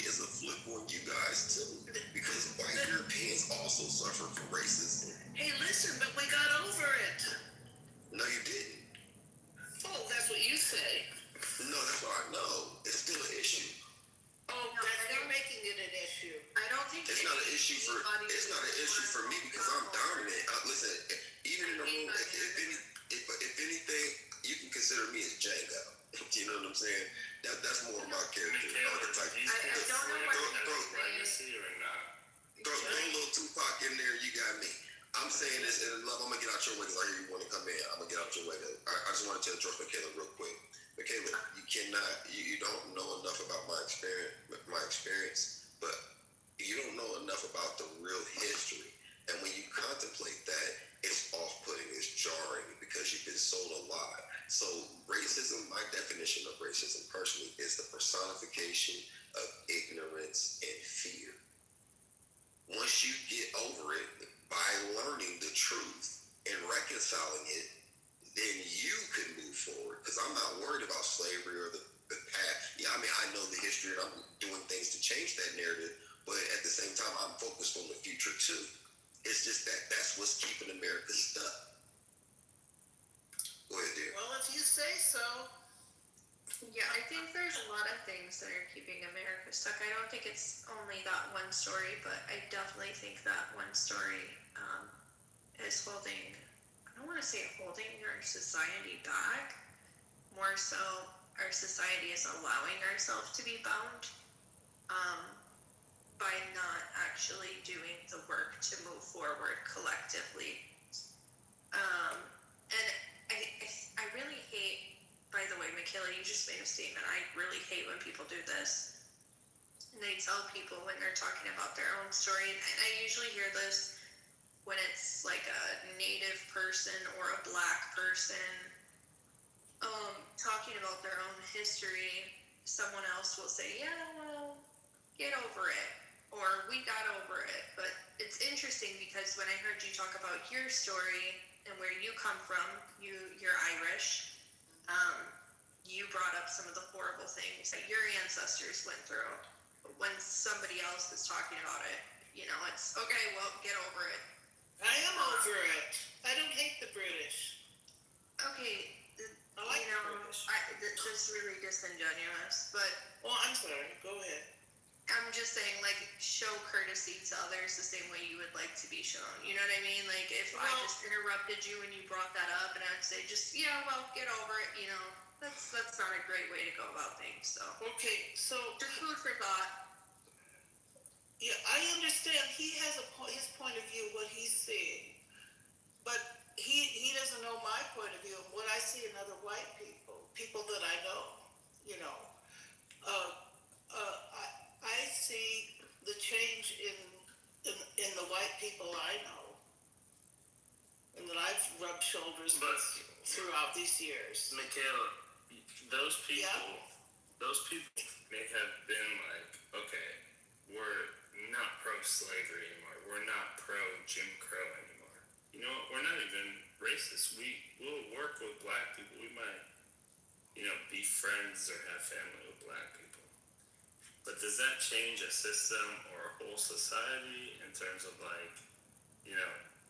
is a flip on you guys too. Because white Europeans also suffer from racism. Hey, listen, but we got over it. No, you didn't. Oh, that's what you say. No, that's what I know. It's still an issue. Oh, they're making it an issue. I don't think it's not an issue for me because I'm dominant. Listen, even in the room, if anything, you can consider me as Django. You know what I'm saying? That's more of my character archetype. I don't know what throw a little Tupac in there, you got me. I'm saying this, and love, I'm gonna get out your way because I hear you want to come in. I'm gonna get out your way. I just want to tell George Michaela real quick. Michaela, you don't know enough about my experience, but you don't know enough about the real history. And when you contemplate that, it's off-putting, it's jarring because you've been sold a lie. So racism, my definition of racism personally is the personification of ignorance and fear. Once you get over it by learning the truth and reconciling it, then you can move forward. Because I'm not worried about slavery or the past. Yeah, I mean, I know the history and I'm doing things to change that narrative, but at the same time, I'm focused on the future too. It's just that's what's keeping America stuck. Go say so. Yeah, I think there's a lot of things that are keeping America stuck. I don't think it's only that one story, but I definitely think that one story is holding, I don't want to say holding our society back, more so our society is allowing ourselves to be bound um, by not actually doing the work to move forward collectively. And I really hate, by the way, Michaela, you just made a statement. I really hate when people do this. And they tell people when they're talking about their own story. And I usually hear this when it's like a Native person or a Black person talking about their own history. Someone else will say, yeah, well, get over it. Or we got over it. But it's interesting because when I heard you talk about your story and where you come from, you're Irish. You brought up some of the horrible things that your ancestors went through. But when somebody else is talking about it, it's okay. Well, get over it. I am over it. I don't hate the British. Okay, I like the British. That's really disingenuous. But I'm sorry. Go ahead. I'm just saying, like, show courtesy to others the same way you would like to be shown. You know what I mean? Like, if I just interrupted you and you brought that up, and I'd say, just, get over it, that's not a great way to go about things, so. Okay, so. Just food for thought. Yeah, I understand he has his point of view, what he's seeing. But he doesn't know my point of view, what I see in other white people that I know, I see the change in the white people I know, and that I've rubbed shoulders with throughout these years. Michaela, those people may have been like, okay, we're not pro-slavery anymore. We're not pro-Jim Crow anymore. You know what? We're not even racist. We'll work with Black people. We might, be friends or have family with Black people. But does that change a system or a whole society in terms of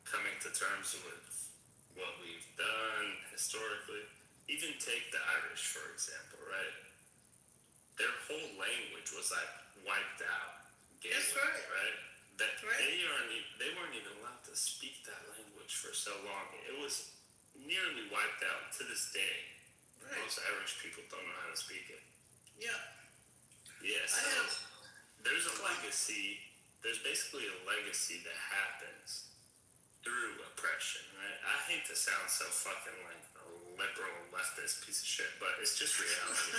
coming to terms with what we've done historically? Even take the Irish, for example, right? Their whole language was wiped out. That's right. Right? That they weren't even allowed to speak that language for so long. It was nearly wiped out to this day. Right. Most Irish people don't know how to speak it. Yeah. Yeah, so there's a legacy. There's basically a legacy that happens through oppression, right? I hate to sound so fucking like a liberal leftist piece of shit, but it's just reality,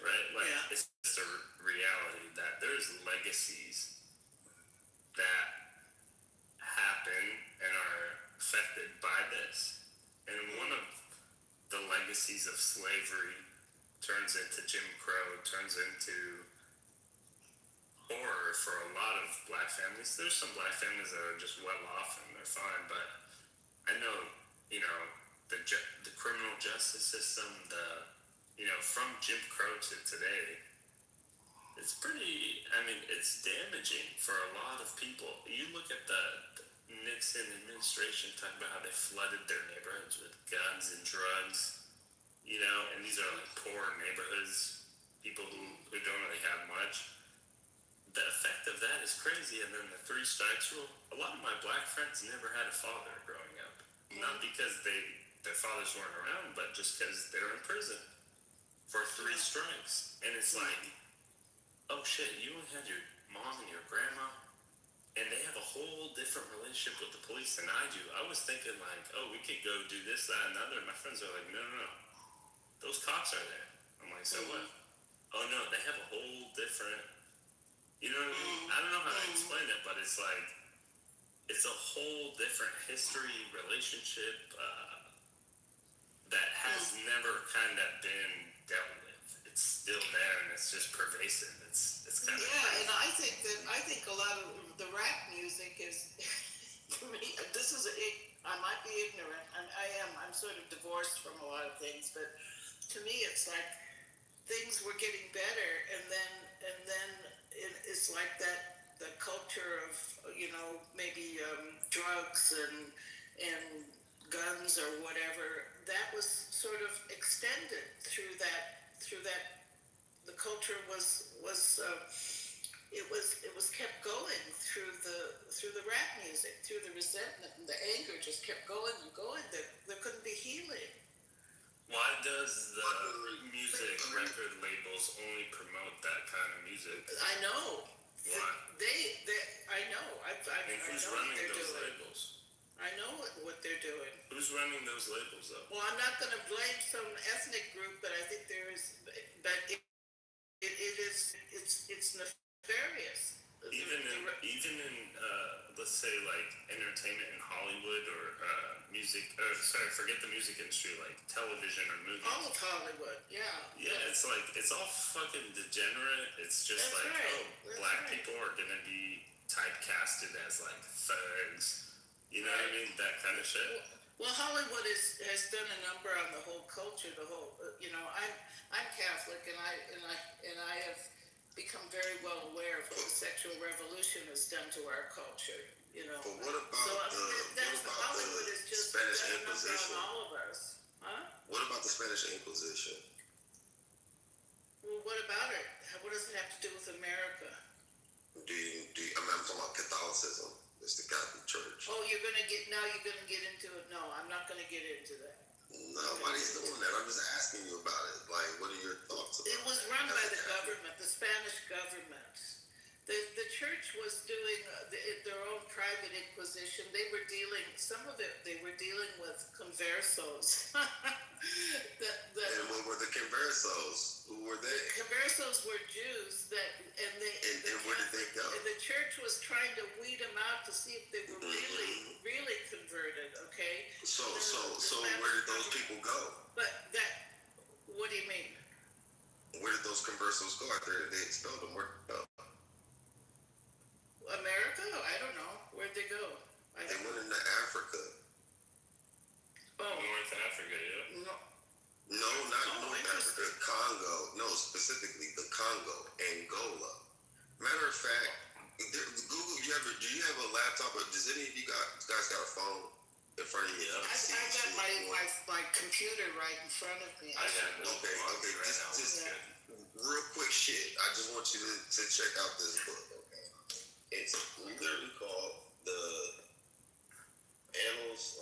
right? It's just a reality that there's legacies that happen and are affected by this. And one of the legacies of slavery turns into Jim Crow, turns into horror for a lot of Black families. There's some Black families that are just well off and they're fine, but I know, the criminal justice system, from Jim Crow to today, it's it's damaging for a lot of people. You look at the Nixon administration talking about how they flooded their neighborhoods with guns and drugs, and these are poor neighborhoods, people who don't really have much. The effect of that is crazy. And then the 3 strikes rule. A lot of my Black friends never had a father growing up. Not because their fathers weren't around, but just because they were in prison for 3 strikes. And it's like, oh shit, you only had your mom and your grandma, and they have a whole different relationship with the police than I do. I was thinking we could go do this, that, and the other. And my friends are like, no. Those cops are there. I'm like, so what? Oh no, they have a whole different, you know what I mean? I don't know how to explain it, but it's like, it's a whole different history, relationship, that has never kind of been dealt with. It's still there and it's just pervasive. It's kind of and I think a lot of the rap music is, for me, I might be ignorant, and I'm sort of divorced from a lot of things, but to me it's like things were getting better, and then it's like that, the culture of maybe drugs and guns or whatever, that was sort of extended through that, the culture was it was kept going through the rap music, through the resentment and the anger just kept going and going. There couldn't be healing. Why does the music record labels only promote that kind of music? I know. Why? I know. And who's running those labels? I know what they're doing. Who's running those labels, though? Well, I'm not going to blame some ethnic group, but I think there is. But it's nefarious. Even in let's say like entertainment in Hollywood or music. Forget the music industry, like television or movies. All of Hollywood, yeah. Yeah, it's like it's all fucking degenerate. It's just That's like right. Black people are gonna be typecasted as like thugs. You know what I mean? That kind of shit. Well, Hollywood has done a number on the whole culture. I'm Catholic, and I have become very well aware of what the sexual revolution has done to our culture. But what about Hollywood is just Spanish done a number Inquisition? on all of us, huh? What about the Spanish Inquisition? Well, what about it? What does it have to do with America? I'm talking about Catholicism. It's the Catholic Church. Oh, you're gonna get into it? No, I'm not gonna get into that. Nobody's doing that. I'm just asking you about it. Like, what are your thoughts about it? It was run by the government, the Spanish government. The church was doing their own private inquisition. They were dealing with conversos. And what were the conversos? Who were they? The conversos were Jews and where did they go? And the church was trying to weed them out to see if they were really converted. Okay. So where did those people go? What do you mean? Where did those conversos go after they expelled them? Where did they go? America? I don't know. Where'd they go? They went into Africa. Oh. North Africa, yeah. No, not North Africa. Congo. No, specifically the Congo. Angola. Matter of fact, Google, do you have a laptop? Or does any of you guys got a phone in front of you? I got my computer right in front of me. Okay. Just real quick shit. I just want you to check out this book, okay? It's literally called The Annals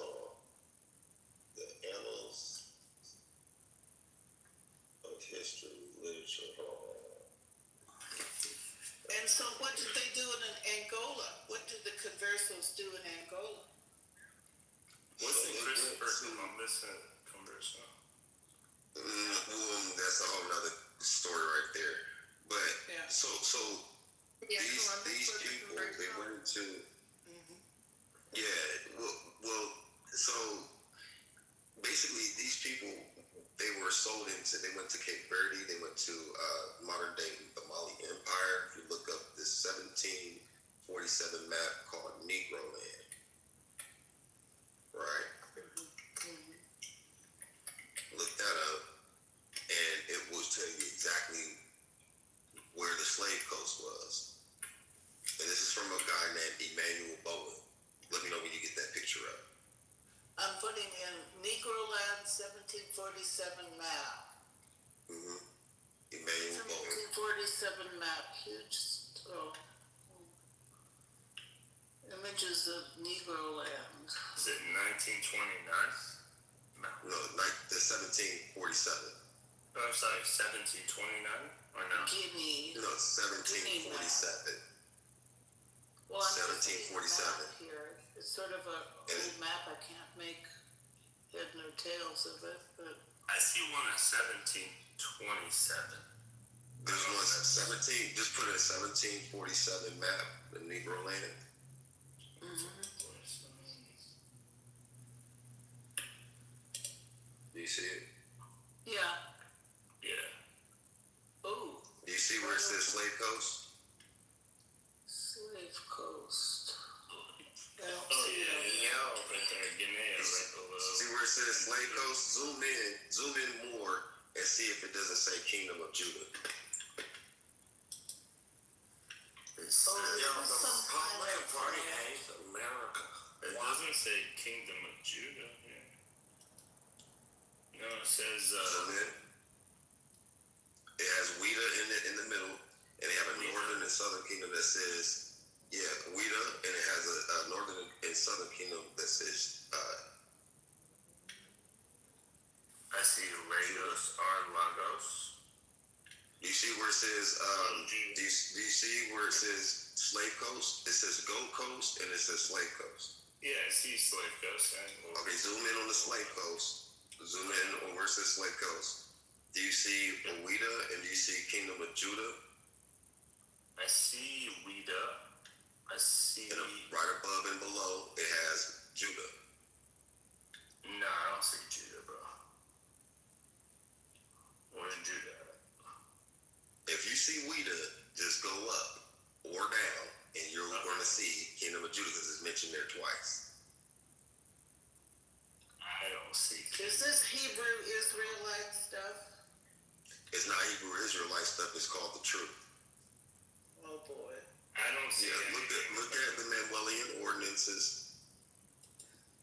of History, Literature. And so what did they do in Angola? What did the conversos do in Angola? Wasn't Christopher Columbus a converso? That's a whole nother story right there. But these people, they went into so basically these people, they were sold into, they went to Cape Verde, they went to modern day the Mali Empire. If you look up this 1747 map called Negro Land, right? Look that up and it will tell you exactly where the slave coast was. And this is from a guy named Emmanuel Bowen. Let me know when you get that picture up. I'm putting in Negro Land 1747 map. Emmanuel Bowen. 1747 map. Huge. Images of Negro Land. Is it 1929? No, the 1747. Oh, I'm sorry, 1729 or no? Guinea. No, 1747. Well, I'm 1747. Here. It's sort of a old map. I can't make head nor tails of it, but I see one at 1727. There's one at 17. Just put a 1747 map of Negro Land. Do you see it? Yeah. Oh. Do you see where it says Slave Coast? Slave Coast. Right there, Guinea, right below. See where it says Slave Coast? Zoom in more and see if it doesn't say Kingdom of Judah. It's the Republic of Party hates America. It doesn't say Kingdom of Judah. Yeah. No, it says, Zoom in. It has Weta in the middle, and they have a northern and southern kingdom that says, yeah, Weta, and it has a northern and southern kingdom that says, I see Lagos or Lagos. do you see where it says, do you see where it says Slave Coast? It says Gold Coast, and it says Slave Coast. Yeah, I see Slave Coast. Okay, zoom in on the Slave Coast. Zoom in on where it says Slave Coast. Do you see Weta, and do you see Kingdom of Judah? I see Weta. I see. And right above and below, it has Judah. No, I don't see Judah, bro. Where's Judah? If you see Weta, just go up or down, and you're going to see Kingdom of Judah because it's mentioned there twice. I don't see. Is this Hebrew Israelite stuff? It's not Hebrew Israelite stuff. It's called the truth. Oh boy. I don't see. Yeah, look at the Manuelian ordinances.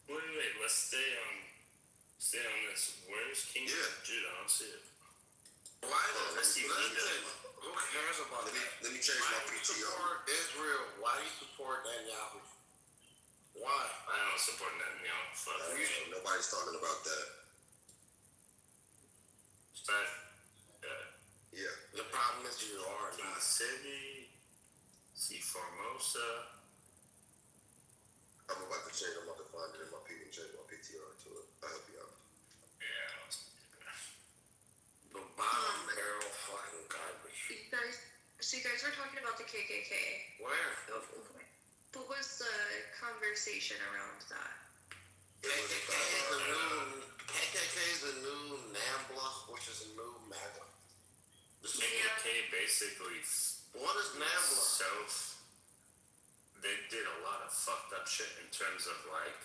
Wait, let's stay on this. Where's Kingdom of Judah? I don't see it. Why I see Weta. Who cares about that? Let me change my Why do you PTR. support Israel? Why do you support Netanyahu? Why? I don't support Netanyahu. Fuck you. Nobody's talking about that. Yeah. The problem is you are King not. City. See Formosa. I'm about to find it in my and change my PTR to it. I'll help you out. Yeah. The bottom barrel fucking garbage. So you guys were talking about the KKK. Where? What was the conversation around that? KKK is a new NAMBLA, which is a new MAGA. The KKK basically. What is NAMBLA? They did a lot of fucked up shit in terms of like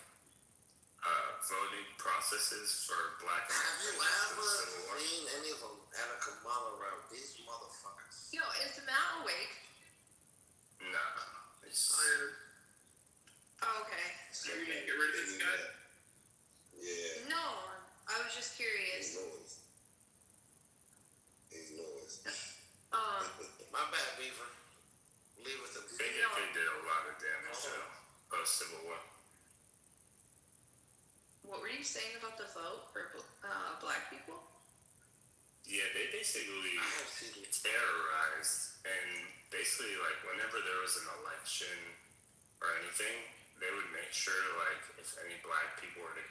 voting processes for black Have you Americans ever in the Civil War. seen any of them at a Kamala rally? These motherfuckers. Yo, is Matt awake? Nah, it's Oh, okay. So you didn't get rid of this guy? Yeah. No, I was just curious. He's noise. My bad, Beaver. Leave it to KKK did a lot of damage post Civil War. What were you saying about the vote for black people? Yeah, they basically terrorized, and basically like whenever there was an election or anything, they would make sure like if any black people were to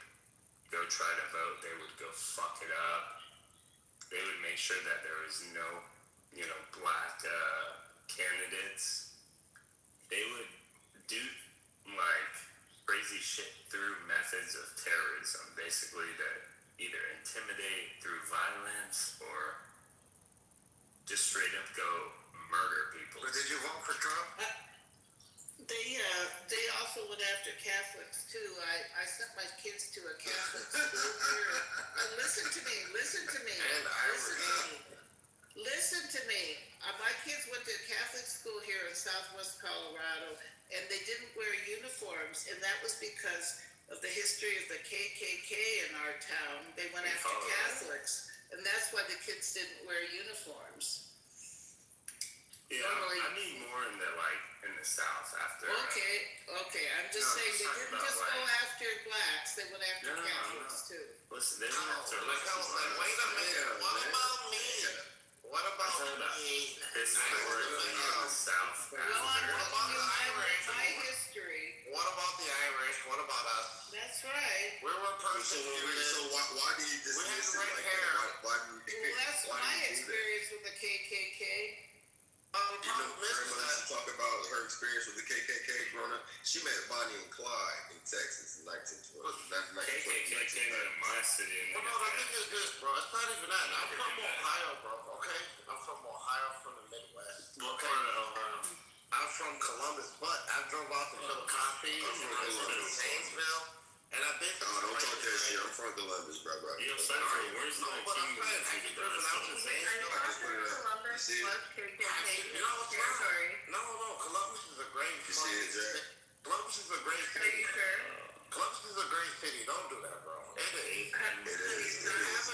go try to vote, they would go fuck it up. They would make sure that there was no, black candidates. They would do like crazy shit through methods of terrorism, basically to either intimidate through violence or just straight up go murder people. But did you vote for Trump? They also went after Catholics too. I sent my kids to a Catholic school here. Listen to me. And Irish. Listen to me. My kids went to a Catholic school here in Southwest Colorado, and they didn't wear uniforms, and that was because of the history of the KKK in our town. They went after Catholics, and that's why the kids didn't wear uniforms. Yeah, I need more in the South after. Okay. I'm just saying they didn't just go after blacks; they went after Catholics too. Listen, they went after Wait a minute. What about me? What about me? Historically in the South. What about the Irish? My history. What about the Irish? What about us? That's right. We were persecuted. So why do you dismiss it like hair. that? Why do you? Well, that's why my do you do that? experience with the KKK. Grandma used to talk about her experience with the KKK growing up. She met Bonnie and Clyde in Texas in 1920. That's KKK came to my city. Well, no, the thing is this, bro. It's not even that. I'm from Ohio, bro. Okay? I'm from Ohio, from the Midwest. What part of Ohio? I'm from Columbus, but I drove out to Chillicothe, and I lived in Zanesville, and I've been to don't talk that shit. I'm from Columbus, bro. Yo, Cypher, where's No, but I'm saying, I can drive out to Zanesville. Columbus see it? was KKK You know what's territory. No, Columbus is a great You see it, Jack? Columbus is a great Are city. you sure? Columbus is a great city. Don't do that, bro. It is. It is.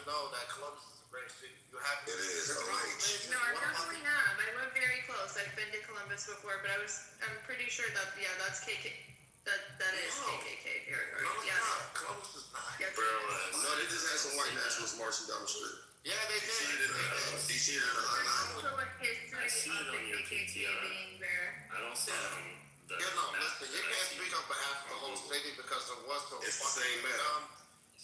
know that Columbus is a great city. You have to. It is. The problem is, No, I what about definitely have. I live very close. I've been to Columbus before, but I'm pretty sure that that's KK. That is No. KKK territory. No, it's Yeah. not. Columbus is not. Yeah. Bro, no, they just had some white nationalists marching down the street. Yeah, they You see did. it in DC or There's not? also a history I see it of the on your KKK PTR. being there. I don't see it on the Yeah, no, map listen, that you I can't see. speak on behalf of the whole city because there was some It's the fucking same map.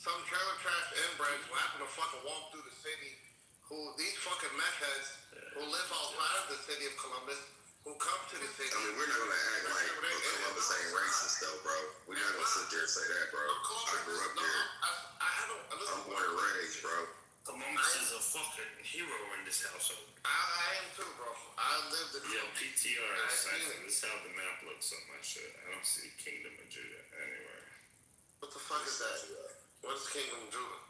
some trailer trash inbreds who happen to fucking walk through the city, who these fucking meth heads who live outside of the city of Columbus, who come to the city. I mean, we're not gonna act like Columbus ain't racist though, bro. We're not gonna sit there and say that, bro. I grew up there. I'm born and raised, bro. Columbus is a fucking hero in this household. I am too, bro. I lived in Yo, PTR I is seen cypher. it. This is how the map looks on my shit. I don't see Kingdom of Judah anywhere. What the fuck is that? What is Kingdom of Judah?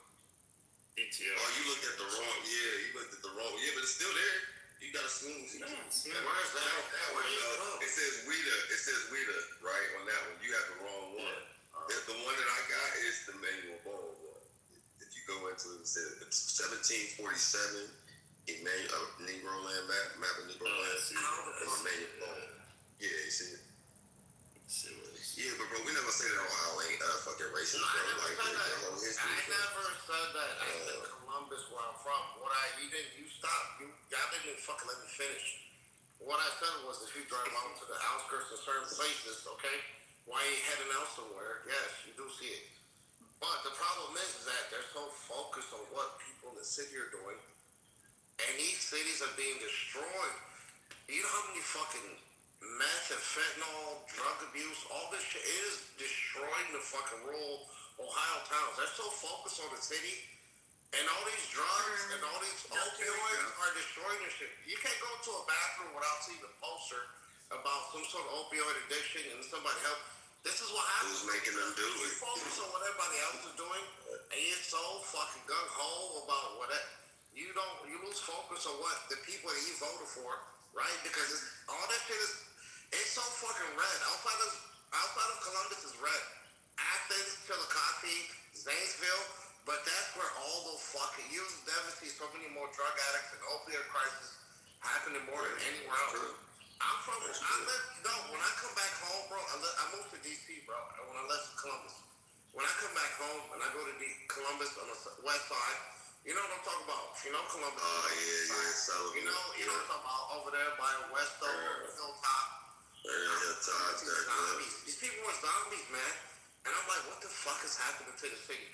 PTR. Oh, you looked at the wrong. Yeah, you looked at the wrong. Yeah, but it's still there. You got a smooth. No, it's not. Where's that? Where is it? It says Weta. It says Weta, right on that one. You have the wrong one. The one that I got is the Manual Bone one. If you go into it, it says it's 1747 Negro land map of Negro land. I see. It's Manual Bone. Yeah, you see it. See what it is. Yeah, but bro, we never say that Ohio ain't fucking racist, No, I bro. never Like, said that. their whole history. I never said that. I said Columbus, where I'm from. You stopped. Y'all didn't even fucking let me finish. What I said was, if you drive out to the outskirts of certain places, okay, why you heading elsewhere? Yes, you do see it. But the problem is that they're so focused on what people in the city are doing, and these cities are being destroyed. You know how many fucking meth and fentanyl, drug abuse, all this shit is destroying the fucking rural Ohio towns. They're so focused on the city, and all these drugs and all these opioids are destroying your shit. You can't go to a bathroom without seeing a poster about some sort of opioid addiction and somebody help. This is what happens. Who's making them do You it? focus on what everybody else is doing, and you're so fucking gung ho about what you lose focus on what the people that you voted for, right? Because all that shit it's so fucking red. Outside of Columbus is red. Athens, Chillicothe, Zanesville, but that's where all the fucking you never see so many more drug addicts and opioid crisis happening more than anywhere else. When I come back home, bro, I moved to DC, bro, and when I left Columbus. When I come back home and I go to Columbus on the west side, you know what I'm talking about? You know Columbus. Oh, yeah, Sullivan. You know what I'm talking about over there by Westo, Hilltop. Hilltop, zombies. These people are zombies, man. And I'm like, what the fuck is happening to the city?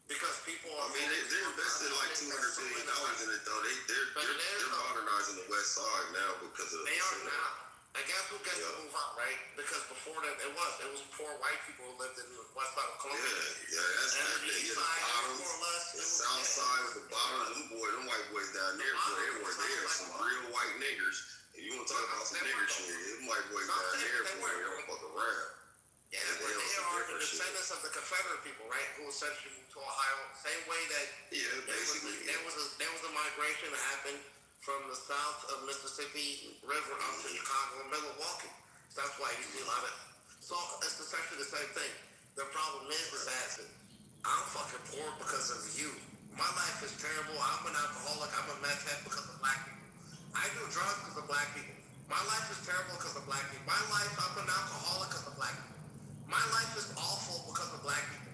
Because people are. I mean, they invested like $200 billion in it, though. They're modernizing the West Side now because of. They are now. I guess who gets to move out, right? Because before that, it was poor white people who lived in the west side of Columbus. Yeah, that's the bottoms, the south side with the bottoms. Them white boys down there, boy, they are some real white niggers. If you want to talk about some nigger shit, them white boys down there, boy, they don't fuck around. Yeah, but they are the descendants of the Confederate people, right? Who essentially moved to Ohio. Same way that there was a migration that happened from the south of Mississippi River up to Chicago and Milwaukee. So that's why you see a lot of. So it's essentially the same thing. The problem is that I'm fucking poor because of you. My life is terrible. I'm an alcoholic. I'm a meth head because of black people. I do drugs because of black people. My life is terrible because of black people. I'm an alcoholic because of black people. My life is awful because of black people.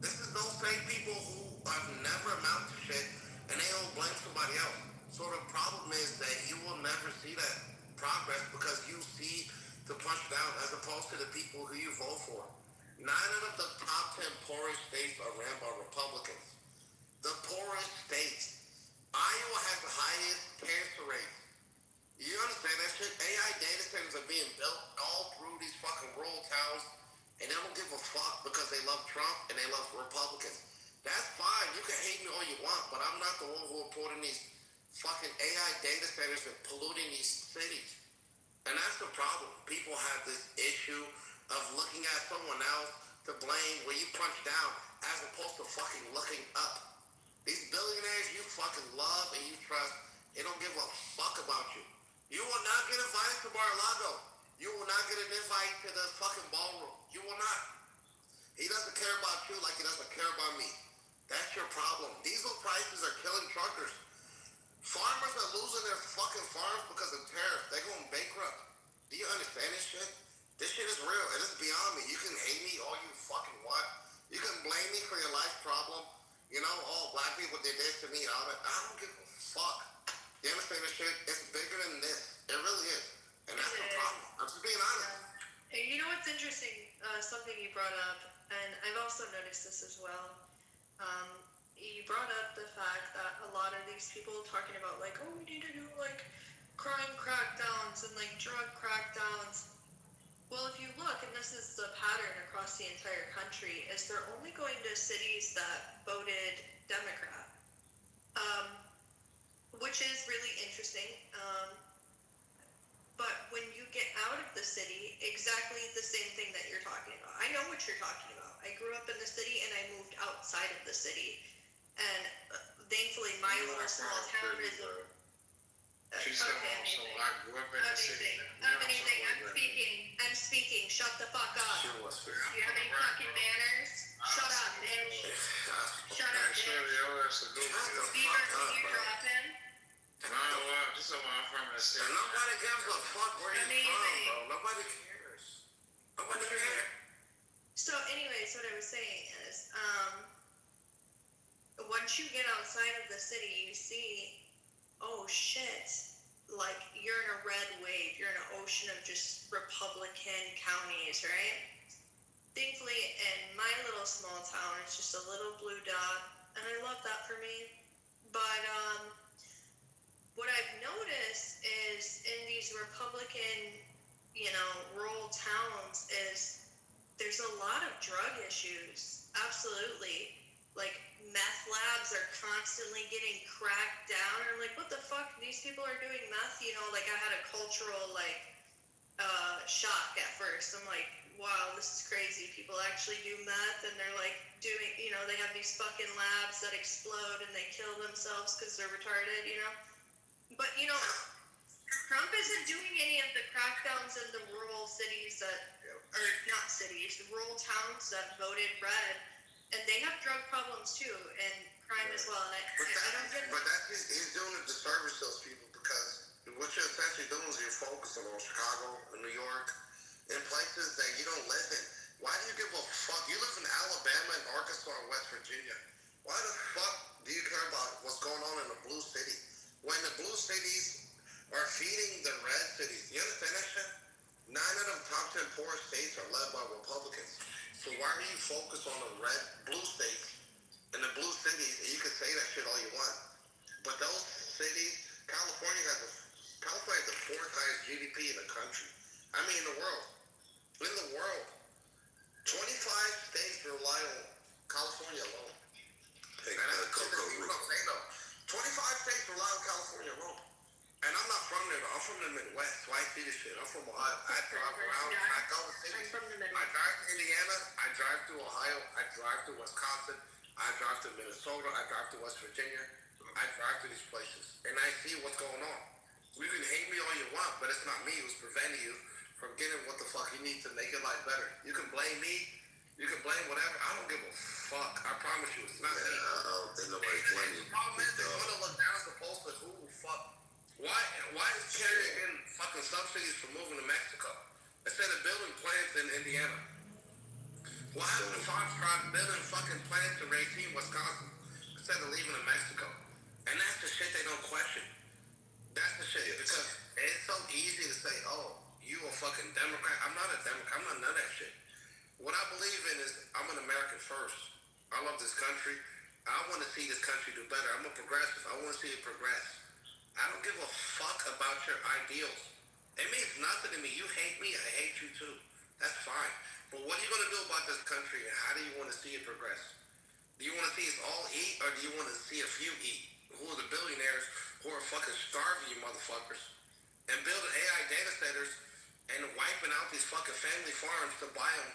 This is those same people who have never amounted to shit, and they all blame somebody else. So the problem is that you will never see that progress because you see the punch down as opposed to the people who you vote for. 9 out of the top 10 poorest states are ran by Republicans. The poorest states. Iowa has the highest cancer rate. You understand that shit? AI data centers are being built all through these fucking rural towns, and they don't give a fuck because they love Trump and they love Republicans. That's fine. You can hate me all you want, but I'm not the one who are putting these fucking AI data centers and polluting these cities. And that's the problem. People have this issue of looking at someone else to blame where you punch down as opposed to fucking looking up. These billionaires you fucking love and you trust, they don't give a fuck about you. You will not get invited to Mar-a-Lago. You will not get an invite to the fucking ballroom. You will not. He doesn't care about you like he doesn't care about me. That's your problem. Diesel prices are killing truckers. Farmers are losing their fucking farms because of tariffs. They're going bankrupt. Do you understand this shit? This shit is real, and it's beyond me. You can hate me all you fucking want. You can blame me for your life problem. You know, all black people did this to me. All that. I don't give a fuck. You understand this shit? It's bigger than this. It really is. And that's the problem. I'm just being honest. Hey, you know what's interesting? Something you brought up, and I've also noticed this as well. You brought up the fact that a lot of these people talking about like, oh, we need to do like crime crackdowns and like drug crackdowns. Well, if you look, and this is the pattern across the entire country, is they're only going to cities that voted Democrat, which is really interesting. But when you get out of the city, exactly the same thing that you're talking about. I know what you're talking about. I grew up in the city and I moved outside of the city. And thankfully, my little small town is a... She's so I grew up in the city. Amazing. I'm speaking. Shut the fuck up. Do you have any fucking manners? Shut up, bitch. Shut up, bitch. Speaker, can you drop him? No, this is where I'm from in the city. Nobody gives a fuck where you're from, bro. Nobody cares. Nobody cares. So anyways, what I was saying is, once you get outside of the city, you see, oh shit, like you're in a red wave, you're in an ocean of just Republican counties, right? Thankfully, in my little small town, it's just a little blue dot, and I love that for me. But what I've noticed is in these Republican, rural towns is there's a lot of drug issues. Absolutely. Like meth labs are constantly getting cracked down. I'm like, what the fuck? These people are doing meth? Like I had a cultural shock at first. I'm like, wow, this is crazy. People actually do meth and they're like doing, they have these fucking labs that explode and they kill themselves because they're retarded, But, Trump isn't doing any of the crackdowns in the rural cities or not cities, the rural towns that voted red, and they have drug problems too, and crime as well. And I don't get. But he's doing a disservice to those people because what you're essentially doing is you're focusing on Chicago and New York and places that you don't live in. Why do you give a fuck? You live in Alabama and Arkansas and West Virginia. Why the fuck do you care about what's going on in the blue city? When the blue cities are feeding the red cities. You understand that shit? 9 of them top 10 poorest states are led by Republicans. So why are you focused on the blue states and the blue cities? And you can say that shit all you want. But those cities, California has the 4th highest GDP in the country. I mean, in the world. In the world. 25 states rely on California alone. And that's what people don't say though. 25 states rely on California alone. And I'm not from there, I'm from the Midwest, so I see this shit. I'm from Ohio. I drive around, I go to cities. I drive to Indiana, I drive to Ohio, I drive to Wisconsin, I drive to Minnesota, I drive to West Virginia. I drive to these places, and I see what's going on. You can hate me all you want, but it's not me who's preventing you from getting what the fuck you need to make your life better. You can blame me, you can blame whatever. I don't give a fuck. I promise you, it's not me. I don't think nobody's blaming you. The problem is they want to look down as opposed to who the fuck. Why is Kerry getting fucking subsidies for moving to Mexico instead of building plants in Indiana? Why is the Foxtrot building fucking plants in Racine, Wisconsin instead of leaving to Mexico? And that's the shit they don't question. That's the shit because it's so easy to say, oh, you a fucking Democrat. I'm not a Democrat. I'm not none of that shit. What I believe in is I'm an American first. I love this country. I want to see this country do better. I'm a progressive. I want to see it progress. I don't give a fuck about your ideals. It means nothing to me. You hate me, I hate you too. That's fine. But what are you going to do about this country and how do you want to see it progress? Do you want to see us all eat or do you want to see a few eat? Who are the billionaires who are fucking starving you motherfuckers? And building AI data centers and wiping out these fucking family farms to buy them.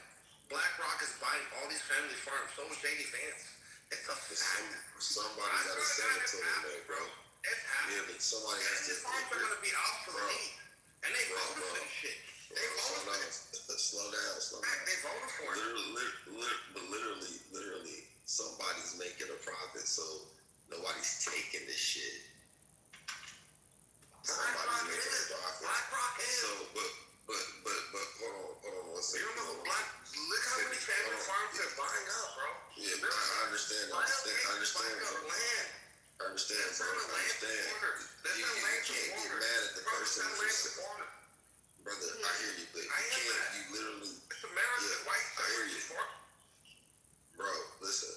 BlackRock is buying all these family farms. So is JD Vance. It's a fact. Somebody got to say it to them, bro. It's happening. Yeah, but somebody has to. Farms are going to be obsolete. And they voted for this shit. They voted for this. Slow down. They voted for it. Literally, somebody's making a profit, so nobody's taking this shit. BlackRock Somebody's making is. a profit. BlackRock is. So, but hold on one second. You don't know look how many family farms they're buying up, bro. Yeah, but I understand, bro. I understand. You can't get mad at the person. Brother, I hear you, but you literally. It's American white. I hear you. Bro, listen,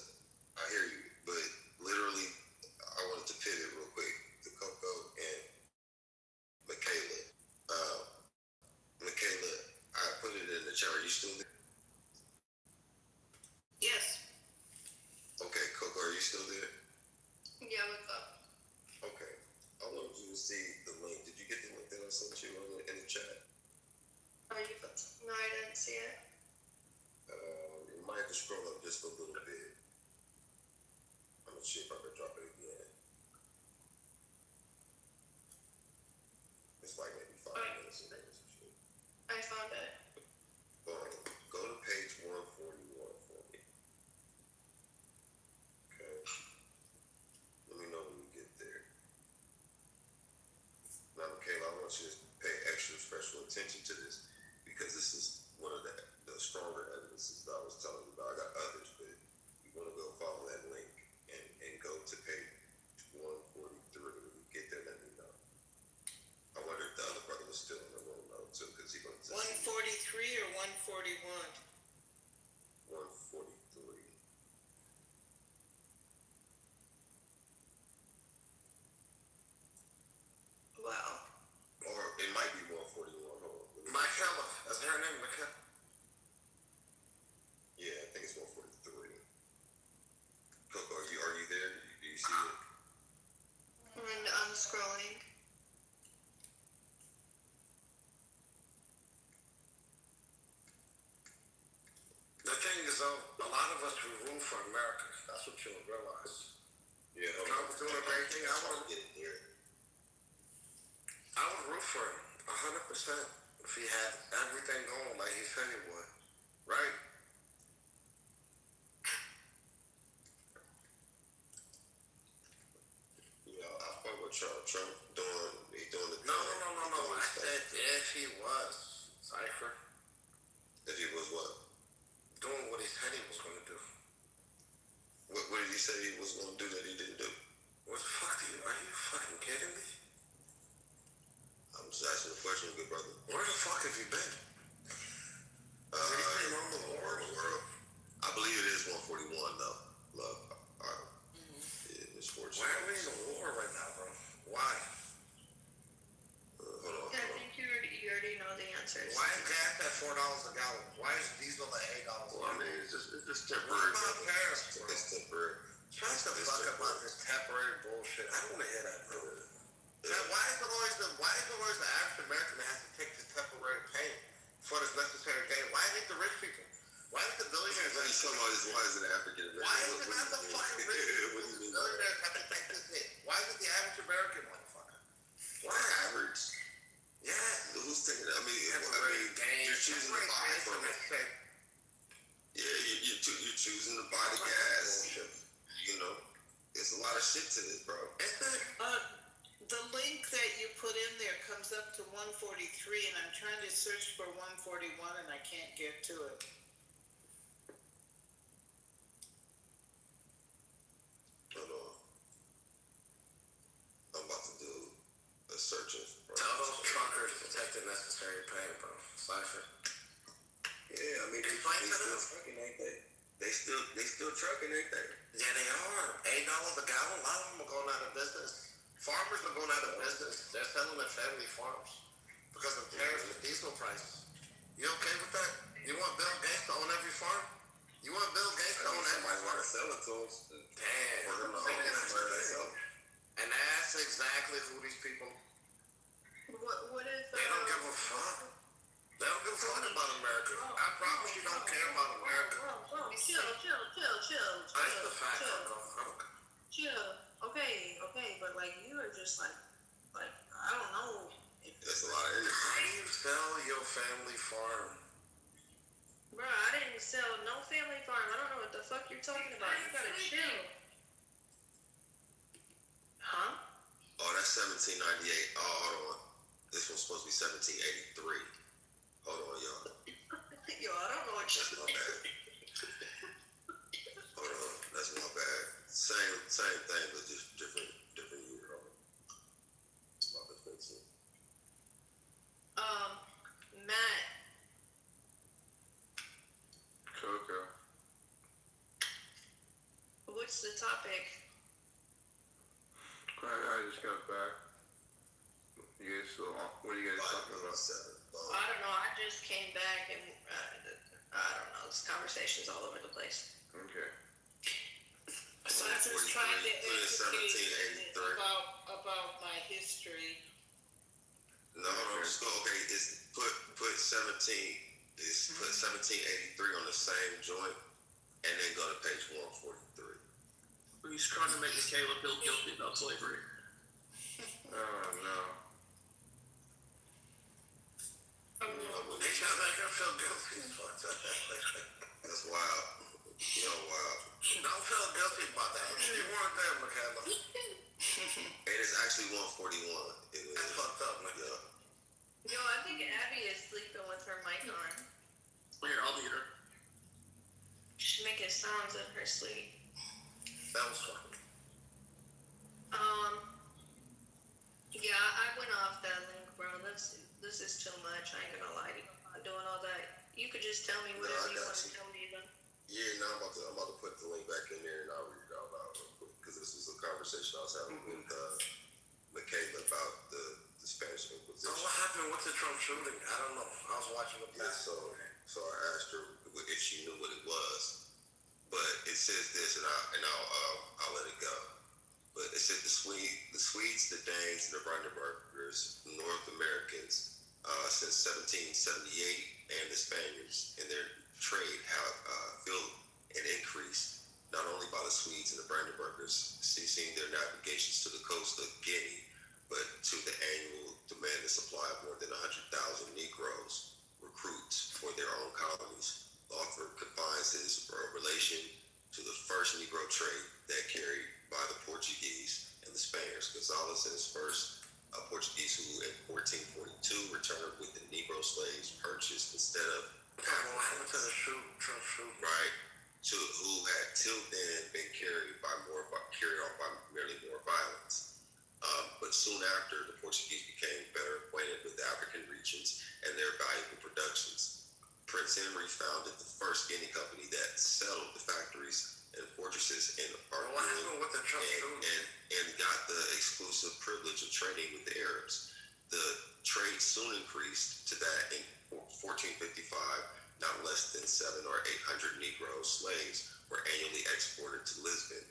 I hear you, but literally, I wanted to pivot real quick to Coco and Michaela. Michaela, I put it in the chat. Are you still there? Yes. Okay, Coco, are you still there? Yeah, what's up? Okay. I wanted you to see the link. Did you get the link that I sent you in the chat? No, I didn't see it. You might have to scroll up just a little bit. I'm gonna see if I can drop it again. It's like maybe 5 minutes ago. I found it. Go to page 141 for me. Okay. Let me know when you get there. Now, Michaela, I want you to pay extra special attention to this because this is one of the stronger evidences that I was telling you about. I got others, but you want to go follow that link and go to page 143. When you get there, let me know. I wonder if the other brother was still in the room though, too, because he goes to 143 or 141? 143. Wow. Or it might be 141. Hold on. Michaela. That's her name, Michaela. Yeah, I think it's 143. Coco, are you there? Do you see it? And I'm scrolling. The thing is, though, a lot of us will root for America. That's what you'll realize. Yeah, Trump's doing a great thing. I would get it here. I would root for him 100% if he had everything going like he said he would. Right? Yeah, I fuck with Trump. Trump doing the No. I said if he was, Cypher. If he was what? Doing what he said he was going to do. What did he say he was going to do that he didn't do? What the fuck are you fucking kidding me? I'm just asking a question, good brother. Where the fuck have you been? Anything wrong with the world? I believe it is 141 though. Love. Yeah, it's fortunate. Why are we in a war right now, bro? Why? Hold on. I think you already know the answers. Why is gas at $4 a gallon? Why is diesel at $8? Well, I mean, it's just temporary. What about Paris, bro? It's temporary. Shut the fuck up about this temporary bullshit. I don't want to hear that, bro. Why is it always the average American that has to take this temporary pain for this necessary gain? Why is it the rich people? Why is the billionaires? Why is it African American? Why is it not the fucking rich people? The billionaires have to take this hit. Why is it the average American motherfucker? Why average? Yeah. Who's taking it? I mean, you're choosing to buy from it. Yeah, you're choosing to buy the gas. You know, it's a lot of shit to this, bro. The link that you put in there comes up to 143, and I'm trying to search for 141, and I can't get to it. Hold on. I'm about to do a search. Tell those truckers to take the necessary pain, bro. Cypher. Yeah, I mean, they still trucking, ain't they? They still trucking, ain't they? Yeah, they are. $8 a gallon. A lot of them are going out of business. Farmers are going out of business. They're selling their family farms because of tariffs and diesel prices. You okay with that? You want Bill Gates to own every farm? You want Bill Gates to own every farm? Sell it to us. Damn. And that's exactly who these people. What is? They don't give a fuck. They don't give a fuck about America. I promise you don't care about America. Chill. That's the fact, bro. Chill. Okay, but like you are just like I don't know. That's a lot of energy. How do you sell your family farm? Bro, I didn't sell no family farm. I don't know what the fuck you're talking about. You gotta chill. 1798. Oh, hold on. This one's supposed to be 1783. Hold on, y'all. Yo, I don't know what That's my bad. Hold on, that's my bad. Same thing, but just different year. Hold on. My mistake. Matt, Coco. what's the topic? I just got back. You guys still on? What are you guys talking about? I don't know. I just came back and I don't know. This conversation's all over the place. Okay. So I'm just trying to educate 1783. about my history. No, just go. Okay, it's put 17. It's put 1783 on the same joint, and then go to page 143. He's trying to make Michaela feel guilty about slavery. Oh no. They trying to make her feel guilty. That's wild. Yo, wild. Don't feel guilty about that. You weren't there, Michaela. And it's actually 141. That's fucked up, Michaela. Yo, I think Abby is sleeping with her mic on. Here, I'll lead her. She's making sounds in her sleep. That was fun. Yeah, I went off that link, bro. This is too much. I ain't gonna lie to you. I'm doing all that. You could just tell me whatever you want to tell me then. Yeah, now I'm about to put the link back in there, and I'll read it out loud real quick, because this was a conversation I was having with Michaela about the Spanish Inquisition. So what happened with the Trump shooting? I don't know. I was watching the Yeah, so I asked her if she knew what it was, but it says this, and I'll let it go. But it said the Swedes, the Danes, the Brandenburgers, the North Americans, since 1778, and the Spaniards in their trade have built and increased, not only by the Swedes and the Brandenburgers ceasing their navigations to the coast of Guinea, but to the annual demand and supply of more than 100,000 Negroes, recruits for their own colonies. The author confines his relation to the first Negro trade that carried by the Portuguese and the Spaniards. Gonzalez and his first Portuguese, who in 1442 returned with the Negro slaves purchased instead of right, who had till then been carried off by merely more violence. But soon after, the Portuguese became better acquainted with the African regions and their valuable productions. Prince Henry founded the first Guinea company that settled the factories and fortresses in and got the exclusive privilege of trading with the Arabs. The trade soon increased to that in 1455. Not less than 700 or 800 Negro slaves were annually exported to Lisbon.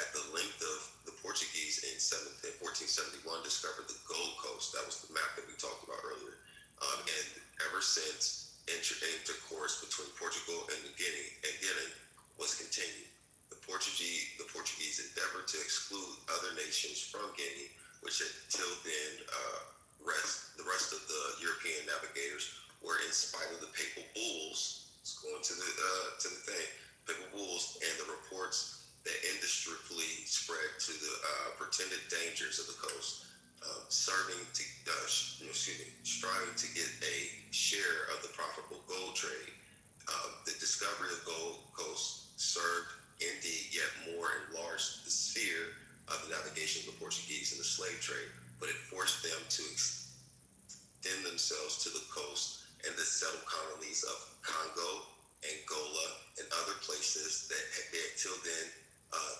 At the length of the Portuguese in 1471 discovered the Gold Coast. That was the map that we talked about earlier. And ever since, intercourse between Portugal and Guinea was continued. The Portuguese endeavored to exclude other nations from Guinea, which had till then the rest of the European navigators were, in spite of the papal bulls. Let's go into the thing. Papal bulls and the reports that indiscreetly spread to the pretended dangers of the coast, striving to get a share of the profitable gold trade. The discovery of Gold Coast served indeed yet more enlarged the sphere of the navigation of the Portuguese and the slave trade, but it forced them to extend themselves to the coast and the settled colonies of Congo, Angola, and other places that they had till then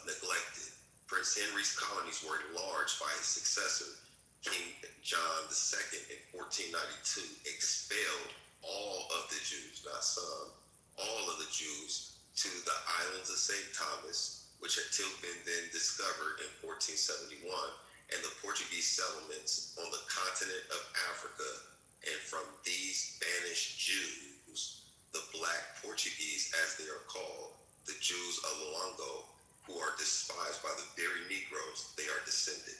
neglected. Prince Henry's colonies were enlarged by his successor, King John II, in 1492, expelled all of the Jews, not some, all of the Jews, to the islands of St. Thomas, which had till been then discovered in 1471, and the Portuguese settlements on the continent of Africa. And from these banished Jews, the Black Portuguese, as they are called, the Jews of Luango, who are despised by the very Negroes they are descended.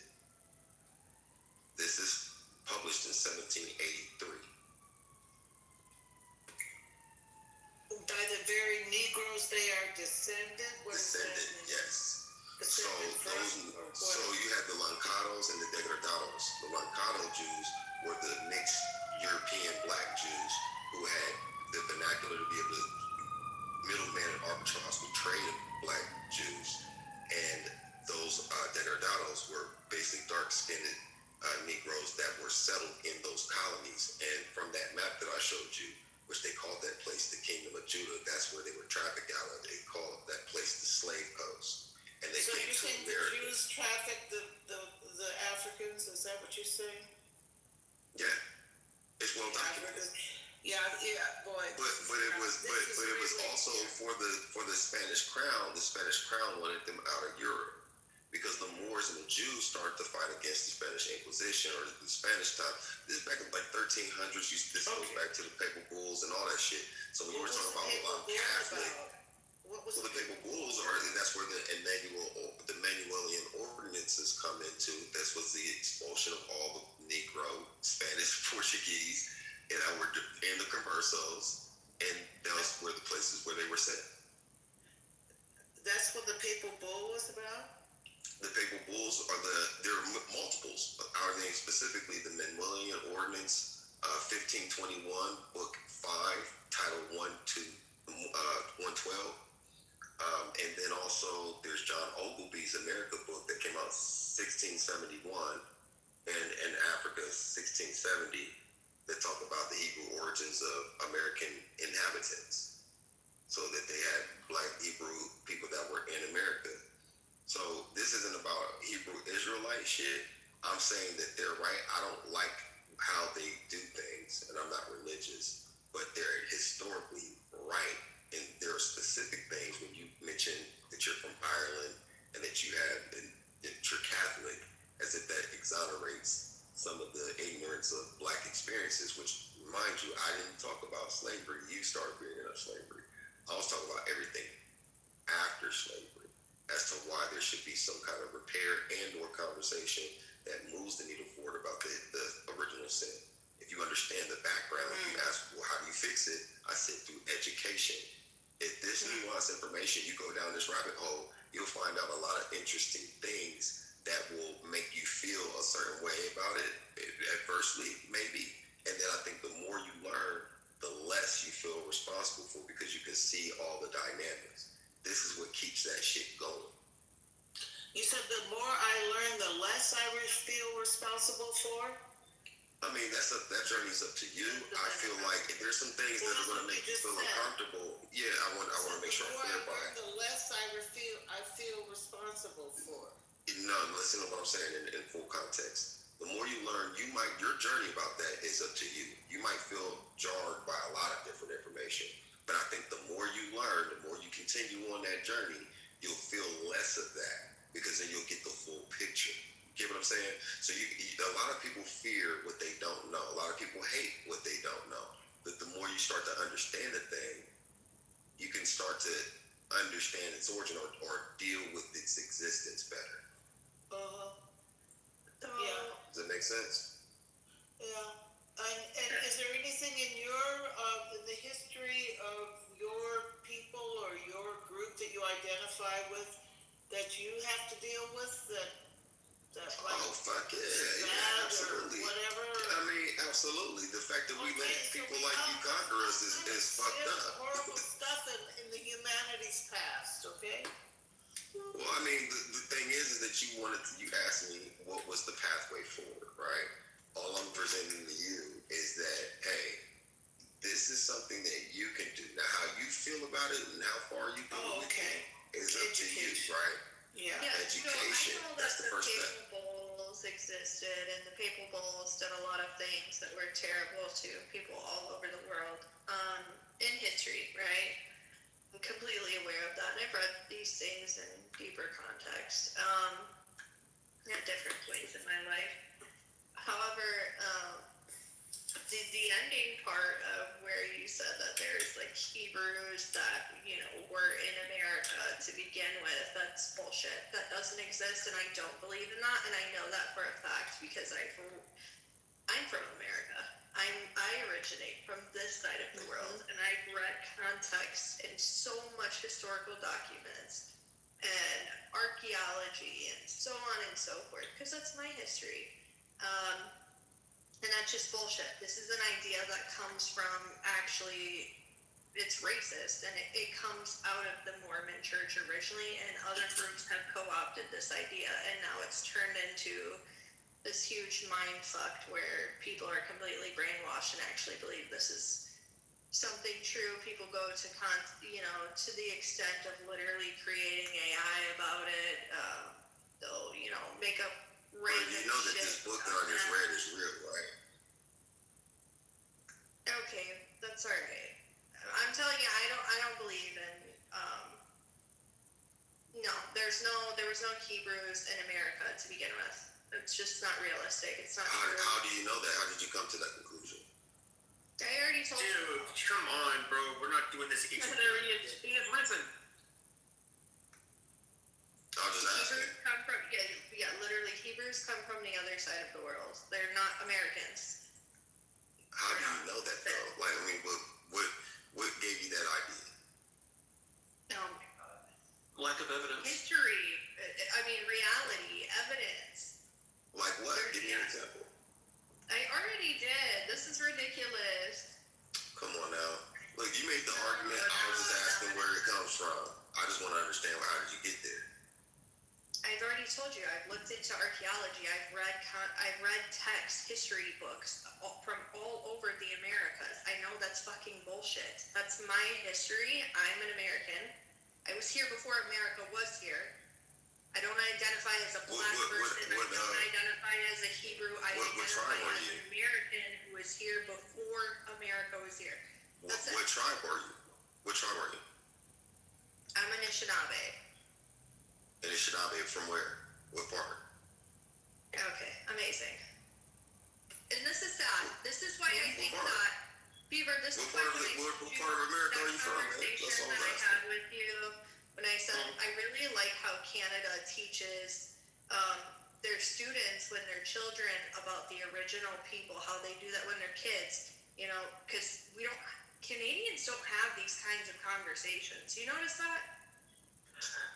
This is published in 1783. By the very Negroes they are descended? Descended, yes. So so you had the Lancados and the Degradados. The Lancado Jews were the mixed European black Jews who had the vernacular to be able to middleman and arbitrage with trade black Jews. And those Degradados were basically dark-skinned Negroes that were settled in those colonies. And from that map that I showed you, which they called that place the Kingdom of Judah, that's where they were trafficked out of. They called that place the Slave Coast. And they So came you're to saying the America. Jews trafficked the Africans? Is that what you're saying? Yeah, it's well documented. Yeah, boy. But it was also for the Spanish crown. The Spanish crown wanted them out of Europe because the Moors and the Jews started to fight against the Spanish Inquisition or the Spanish time. This is back in like 1300s. This goes back to the Papal Bulls and all that shit. So we were talking about a lot of Catholic. What was the Papal Bulls are, and that's where the Emmanuelian ordinances come into. This was the expulsion of all the Negro, Spanish, Portuguese, and were in the conversos, and those were the places where they were sent. That's what the Papal Bull was about? The Papal Bulls there are multiples. Our name specifically, the Emmanuelian Ordinance, 1521, Book 5, Title 1 to 112. And then also there's John Ogilvy's America book that came out 1671, and Africa 1670, that talk about the Hebrew origins of American inhabitants. So that they had black Hebrew people that were in America. So this isn't about Hebrew Israelite shit. I'm saying that they're right. I don't like how they do things, and I'm not religious, but they're historically right. And there are specific things when you mention that you're from Ireland and that you have that you're Catholic, as if that exonerates some of the ignorance of black experiences, which, mind you, I didn't talk about slavery. You started bringing up slavery. I was talking about everything after slavery, as to why there should be some kind of repair and or conversation that moves the needle forward about the original sin. If you understand the background, if you ask, well, how do you fix it? I said through education. If this nuanced information, you go down this rabbit hole, you'll find out a lot of interesting things that will make you feel a certain way about it, adversely, maybe. And then I think the more you learn, the less you feel responsible for, because you can see all the dynamics. This is what keeps that shit going. You said the more I learn, the less I feel responsible for? I mean, that journey's up to you. I feel like if there's some things that are going to make you feel uncomfortable, yeah, I want to make sure I'm clear by it. The less I feel responsible for. No, listen to what I'm saying in full context. The more you learn, your journey about that is up to you. You might feel jarred by a lot of different information, but I think the more you learn, the more you continue on that journey, you'll feel less of that, because then you'll get the full picture. You get what I'm saying? So a lot of people fear what they don't know. A lot of people hate what they don't know. But the more you start to understand a thing, you can start to understand its origin or deal with its existence better. Yeah. Does that make sense? Yeah. And is there anything in in the history of your people or your group that you identify with that you have to deal with that like, oh fuck yeah, absolutely. Whatever. I mean, absolutely. The fact that we let people like you conquer us is fucked up. Horrible stuff in the humanities past. Okay. Well, I mean, the thing is that you asked me what was the pathway forward, right? All I'm presenting to you is that, hey, this is something that you can do. Now, how you feel about it and how far you go with it is up to you, right? Yeah. Education. So I know That's that the first step. Papal Bulls existed, and the Papal Bulls did a lot of things that were terrible to people all over the world in history, right? I'm completely aware of that, and I've read these things in deeper context at different points in my life. However, the ending part of where you said that there's like Hebrews that were in America to begin with, that's bullshit. That doesn't exist, and I don't believe in that, and I know that for a fact because I'm from America. I originate from this side of the world, and I've read context in so much historical documents and archaeology and so on and so forth, because that's my history. And that's just bullshit. This is an idea that comes from actually, it's racist, and it comes out of the Mormon church originally, and other groups have co-opted this idea, and now it's turned into this huge mind fuck where people are completely brainwashed and actually believe this is something true. People go to to the extent of literally creating AI about it. They'll make up Well, you know that this book that I just read is real, right? Okay, that's all right. I'm telling you, I don't believe in. No, there was no Hebrews in America to begin with. It's just not realistic. It's not true. How do you know that? How did you come to that conclusion? I already told you. Dude, come on, bro. We're not doing this. Listen. I'll just ask you. Hebrews come from literally Hebrews come from the other side of the world. They're not Americans. How do you know that though? Like, I mean, what gave you that idea? Oh my God. Lack of evidence. History. I mean, reality, evidence. Like what? Give me an example. I already did. This is ridiculous. Come on now. Look, you made the argument. I was just asking where it comes from. I just want to understand how did you get there? I've already told you. I've looked into archaeology. I've read text history books from all over the Americas. I know that's fucking bullshit. That's my history. I'm an American. I was here before America was here. I don't identify as a black person. I don't identify as a Hebrew. I identify as an American who was here before America was here. That's What tribe are you? What tribe are you? I'm an Anishinaabe. Anishinaabe from where? What part? Okay, amazing. And this is sad. This is why I think that, Beaver, this is why what part of America are you from, man? That's all that I'm I asking. had with you when I said I really like how Canada teaches their students when they're children about the original people, how they do that when they're kids, because Canadians don't have these kinds of conversations. You notice that?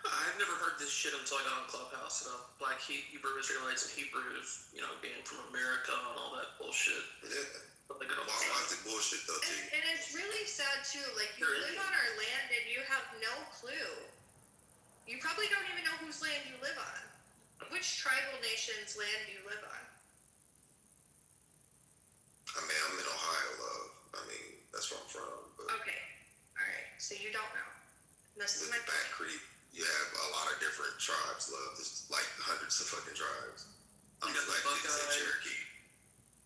I've never heard this shit until I got on Clubhouse about Black Hebrew Israelites and Hebrews, being from America and all that bullshit. Yeah. Why is it bullshit though, T? And it's really sad too. Like, you live on our land and you have no clue. You probably don't even know whose land you live on. Which tribal nation's land do you live on? I mean, I'm in Ohio, love. I mean, that's where I'm from. But Okay. All right. So you don't know. This is my Back Creek, you have a lot of different tribes, love. There's like hundreds of fucking tribes. I'm just like Cherokee.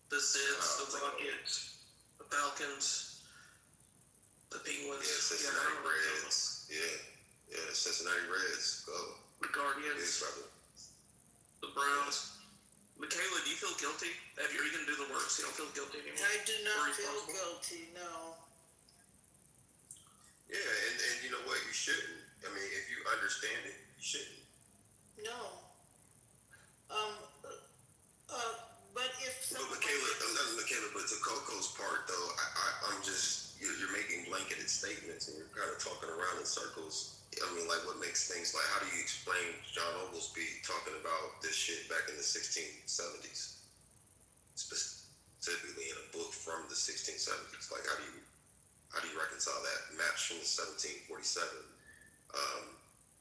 The Zids, the Rockets, the Falcons, the Penguins. Yeah, Cincinnati Reds. Yeah, Cincinnati Reds. Go. The Guardians. Yes, brother. The Browns. Michaela, do you feel guilty? Have you even do the work so you don't feel guilty anymore? I do not feel guilty, no. Yeah, and you know what? You shouldn't. I mean, if you understand it, you shouldn't. No. But if someone... Michaela, but to Coco's part, though, I'm just, you're making blanketed statements and you're kind of talking around in circles. I mean, like, what makes things, like, how do you explain John Oglesby talking about this shit back in the 1670s? Specifically in a book from the 1670s. Like, how do you reconcile that? Maps from the 1747,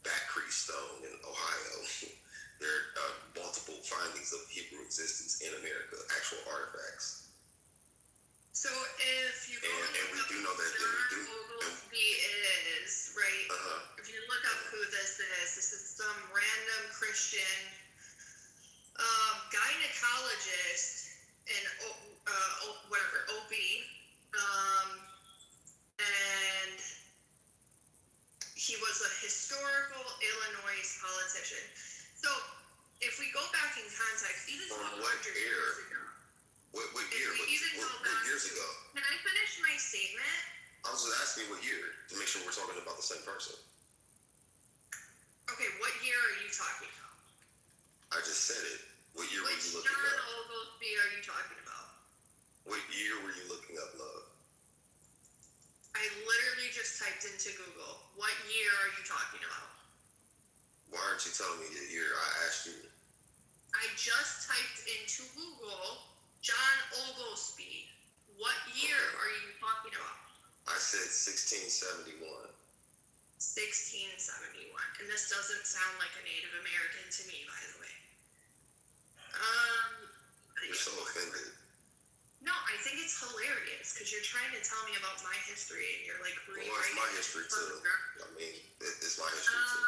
Back Creek Stone in Ohio. There are multiple findings of Hebrew existence in America, actual artifacts. So if you go and we do know that John Oglesby is, right? If you look up who this is some random Christian gynecologist in OB, and he was a historical Illinois politician. So if we go back in context, even from what year? What year? What years ago? Can I finish my statement? I was just asking what year to make sure we're talking about the same person. Okay, what year are you talking about? I just said it. What year were you looking John up? Oglesby are you talking about? What year were you looking up, love? I literally just typed into Google. What year are you talking about? Why aren't you telling me the year I asked you? I just typed into Google John Oglesby. What year are you talking about? I said 1671. 1671. And this doesn't sound like a Native American to me, by the way. You're so offended. No, I think it's hilarious because you're trying to tell me about my history and you're like rewriting. Well, it's my history too. I mean, it's my history too.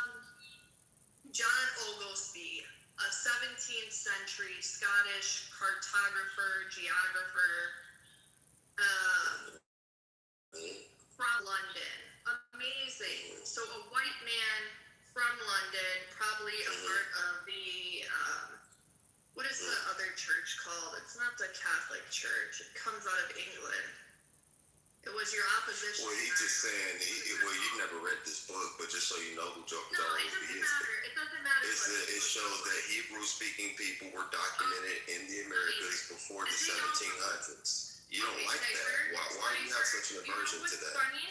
John Oglesby, a 17th century Scottish cartographer, geographer, from London. Amazing. So a white man from London, probably a part of the, what is the other church called? It's not the Catholic Church. It comes out of England. It was your opposition. Well, he's just saying, you've never read this book, but just so you know who John Oglesby is. It doesn't matter. It shows that Hebrew-speaking people were documented in the Americas before the 1700s. You don't like that. Why do you have such an aversion to that? Funny?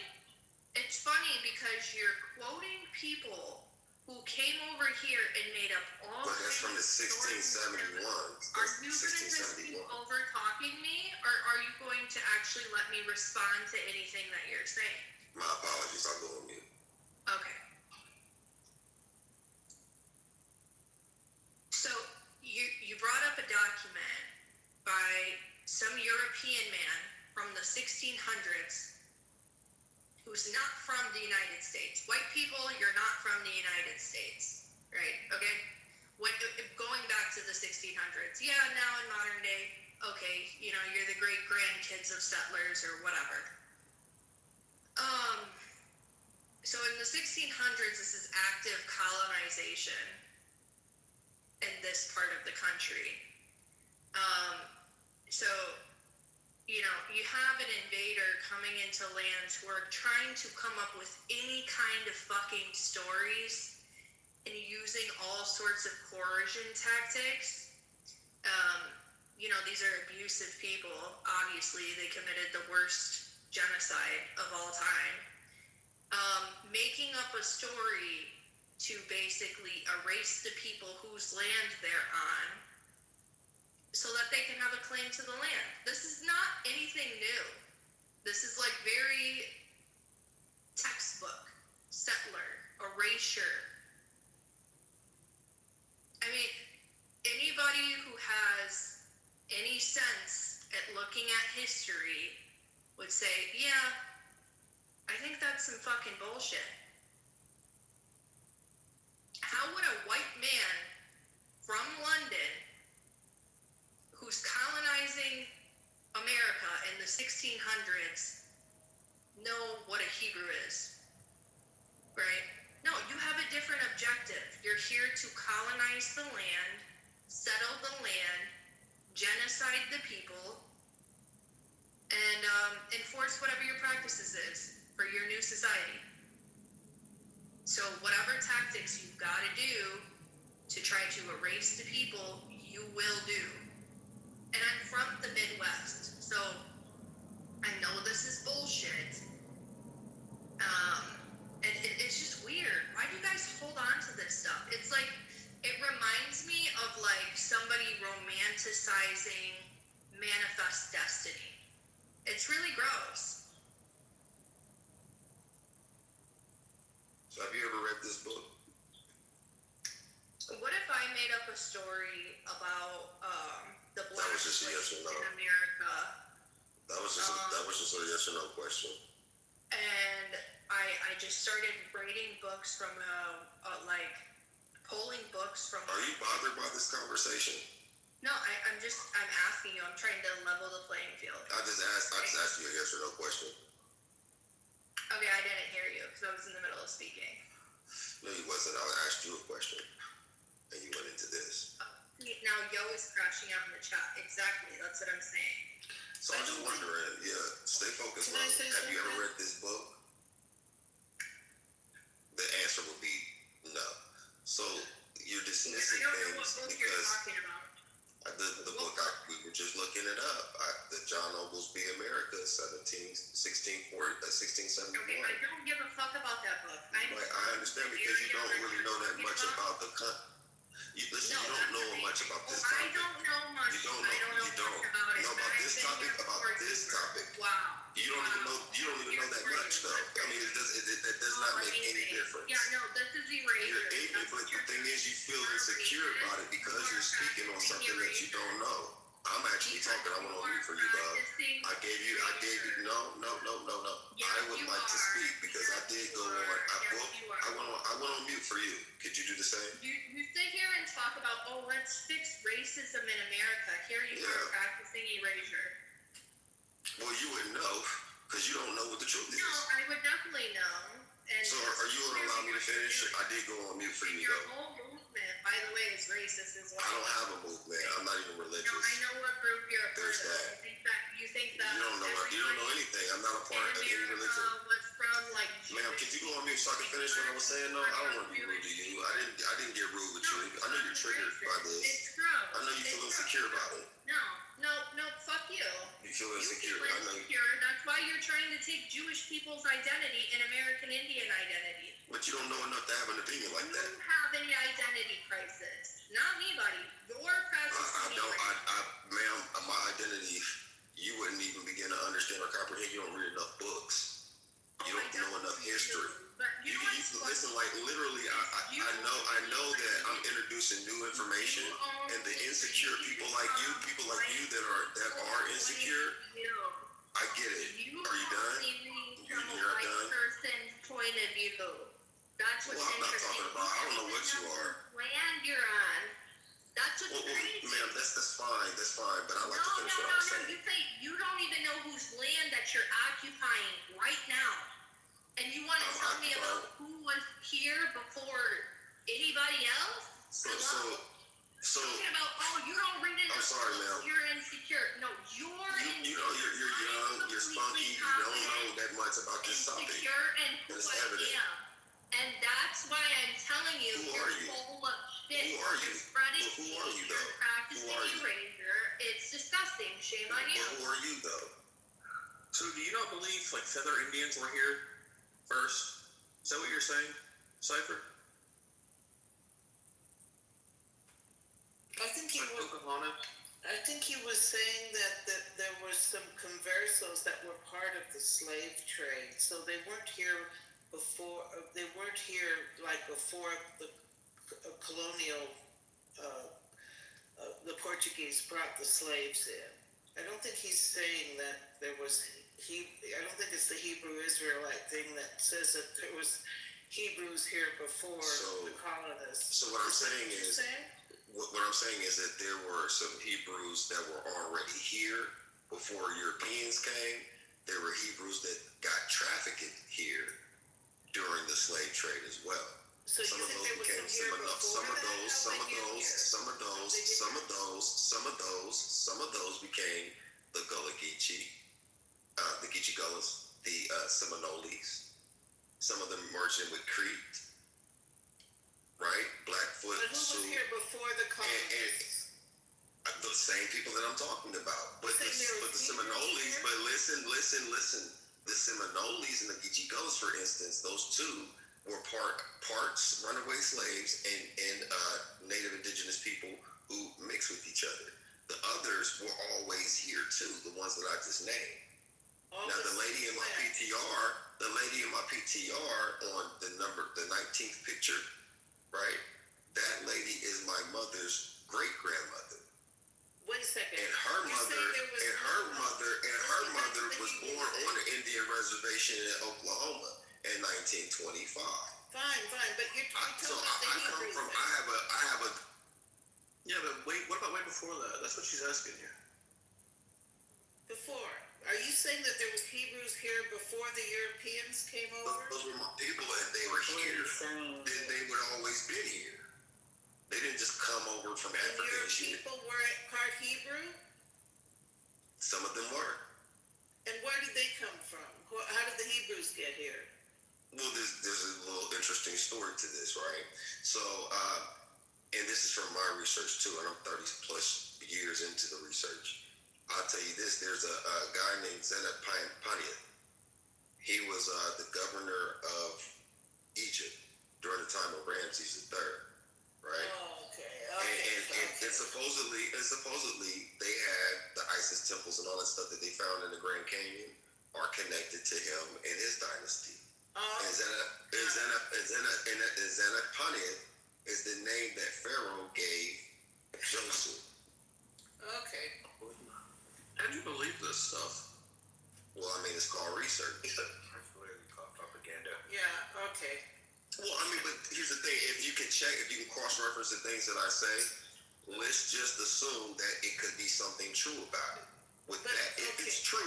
It's funny because you're quoting people who came over here and made up all. But that's from the 1671. Are you going to just keep over talking me, or are you going to actually let me respond to anything that you're saying? My apologies. I'll go on mute. Okay. So you brought up a document by some European man from the 1600s who's not from the United States. White people, you're not from the United States, right? Okay? Going back to the 1600s, yeah, now in modern day, okay, you know, you're the great grandkids of settlers or whatever. So in the 1600s, this is active colonization in this part of the country. So, you know, you have an invader coming into lands who are trying to come up with any kind of fucking stories and using all sorts of coercion tactics. You know, these are abusive people. Obviously, they committed the worst genocide of all time. Making up a story to basically erase the people whose land they're on so that they can have a claim to the land. This is not anything new. This is like very textbook, settler, erasure. I mean, anybody who has any sense at looking at history would say, yeah, I think that's some fucking bullshit. How would a white man from London who's colonizing America in the 1600s know what a Hebrew is? Right? No, you have a different objective. You're here to colonize the land, settle the land, genocide the people, and enforce whatever your practices is for your new society. So whatever tactics you've got to do to try to erase the people, you will do. And I'm from the Midwest, so I know this is bullshit. And it's just weird. Why do you guys hold on to this stuff? It's like, it reminds me of like somebody romanticizing Manifest Destiny. It's really gross. So have you ever read this book? What if I made up a story about the black That was just a yes or no. in America? That was just a yes or no question. And I just started reading books from like pulling books from. Are you bothered by this conversation? No, I'm asking you. I'm trying to level the playing field. I just asked you a yes or no question. Okay, I didn't hear you because I was in the middle of speaking. No, you wasn't. I asked you a question, and you went into this. Now Yo is crashing out in the chat. Exactly, that's what I'm saying. So I'm just wondering, stay focused. Have you ever read this book? The answer would be no. So you're dismissing things because the book we were just looking it up. The John Oglesby America, 1671. Okay, I don't give a fuck about that book. I understand understand because you don't really know that much about the you don't know much about this topic. I don't know much. You don't I don't know much about it. know about I've this been topic. here About for this years. topic. Wow. You don't even know. You don't even know that much, though. I mean, that does not make any difference. Yeah, no, this is erasure. You're ignorant, but the thing is, you feel insecure about it because you're speaking on something that you don't know. I'm actually talking. I want to mute for you, dog. I gave you. No. I would like to speak because I did go on. I went on mute for you. Could you do the same? You sit here and talk about, oh, let's fix racism in America. Here you are practicing erasure. Well, you wouldn't know because you don't know what the truth is. No, I would definitely know. And so, are you going to allow me to finish? I did go on mute for you, your though. whole movement, by the way, is racist as well. I don't have a movement. I'm not even religious. No, I know what group you're a part There's of. that. You think that You don't know anything. I'm not a part of any religion. Was from like. Ma'am, could you go on mute so I can finish what I was saying? No, I don't want to be rude to you. I didn't get rude with you. I know you're triggered by this. It's gross. I know you feel insecure about it. No, fuck you. You feel insecure. I know. That's why you're trying to take Jewish people's identity and American Indian identity. But you don't know enough to have an opinion like that. You have any identity crisis. Not me, buddy. Your practicing. Ma'am, my identity, you wouldn't even begin to understand or comprehend. You don't read enough books. You don't know enough history. You listen, like literally, I know that I'm introducing new information, and the insecure people like you that are insecure, I get it. Are you done? You're done? Person's point of view. That's what's I'm not interesting. talking about. I don't know what you are. Land you're on. That's what's crazy. Ma'am, that's fine. But I like to finish what I was saying. You say you don't even know whose land that you're occupying right now, and you want to tell me about who was here before anybody else? So talking about, you don't read it. I'm sorry, ma'am. You're insecure. No, you're insecure. You know, you're young, you're spunky, you don't know that much about this topic. Insecure and who it's I evident. am. And that's why I'm telling you, Who you're are you? full of shit. Who are you? You're spreading Who are you, hate. though? You're practicing Who are you? erasure. It's disgusting. Shame on you. Who are you, though? So do you not believe like Feather Indians were here first? Is that what you're saying, Cypher? I think he was saying that there were some conversos that were part of the slave trade, so they weren't here before. They weren't here like before the colonial. The Portuguese brought the slaves in. I don't think he's saying that there was. I don't think it's the Hebrew Israelite thing that says that there was Hebrews here before the colonists. So what I'm saying is. What I'm saying is that there were some Hebrews that were already here before Europeans came. There were Hebrews that got trafficked here during the slave trade as well. So some of those became some of those became the Gullah Geechee, the Geechee Gullahs, the Seminoles. Some of them merged in with Crete. Right? Blackfoot. But who was here before the colonists? The same people that I'm talking about. But the Seminoles, but listen. The Seminoles and the Geechee Gullahs, for instance, those two were parts runaway slaves and native indigenous people who mix with each other. The others were always here too, the ones that I just named. Now the lady in my PTR on the 19th picture, right? That lady is my mother's great grandmother. Wait a second. And her mother was born on an Indian reservation in Oklahoma in 1925. Fine, but you're talking about the Hebrews. I have a. Yeah, but what about way before that? That's what she's asking you. Before. Are you saying that there was Hebrews here before the Europeans came over? Those were my people, and they were here. They would always been here. They didn't just come over from Africa. Your people were part Hebrew? Some of them were. And where did they come from? How did the Hebrews get here? Well, there's a little interesting story to this, right? So, and this is from my research too, and I'm 30 plus years into the research. I'll tell you this, there's a guy named Zenat Pania. He was the governor of Egypt during the supposedly they had the ISIS temples and all that stuff that they found in the Grand Canyon are connected to him and his dynasty. And Zenapanet is the name that Pharaoh gave Joseph. Okay. How do you believe this stuff? Well, I mean, it's called research. It's literally called propaganda. Yeah, okay. Well, I mean, but here's the thing. If you can cross-reference the things that I say, let's just assume that it could be something true about it. With that, if it's true,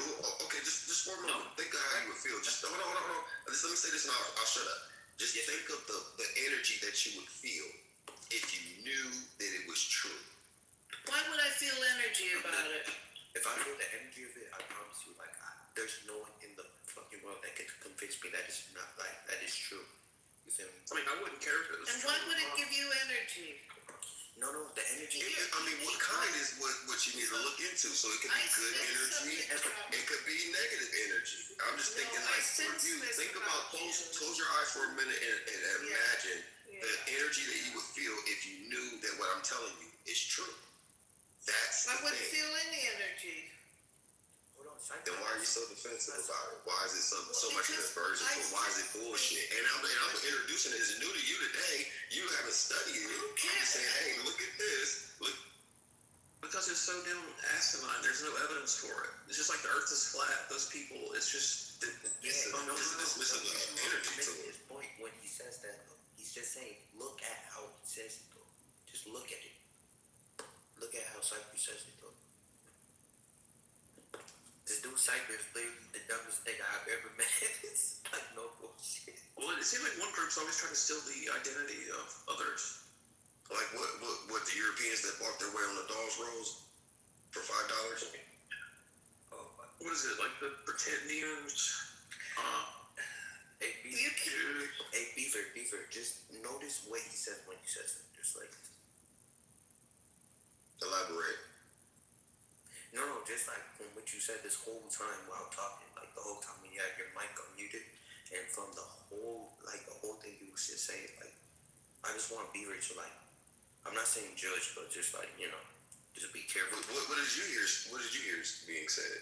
okay, just for a moment, think of how you would feel. Just hold on. Just let me say this and I'll shut up. Just think of the energy that you would feel if you knew that it was true. Why would I feel energy about it? If I feel the energy of it, I promise you, like, there's no one in the fucking world that can convince me that is not like that is true. You feel me? I mean, I wouldn't care if it was And true. why would it give you energy? No, the energy. I mean, what kind is what you need to look into? So it could be good energy, it could be negative energy. I'm just thinking, like, for you, think about close your eyes for a minute and imagine the energy that you would feel if you knew that what I'm telling you is true. That's I the wouldn't thing. feel any energy. Hold on, Then why are you so defensive about it? Why is it so much of a version? Why is it bullshit? And I'm introducing it as new to you today. You haven't studied it. I'm just saying, hey, look at this. Look. Because it's so damn asinine. There's no evidence for it. It's just like the earth is flat. Those people, it's just... It's dismissing the energy to it. His point when he says that, though, he's just saying, look at how he says it, though. Just look at it. Look at how Cypress says it, though. This dude Cypress is literally the dumbest thing I've ever met. It's like no bullshit. Well, it seems like one group's always trying to steal the identity of others. Like what the Europeans that bought their way on the Dawes Rolls for $5? What is it, like the pretendians? Hey, Beaver, just notice what he says when he says it. Just like... Elaborate. No, just like from what you said this whole time while talking, like the whole time when you had your mic unmuted, and from the whole thing you was just saying, like, I just want Beaver to, like, I'm not saying judge, but just like, you know, just be careful. What did you hear? What did you hear being said?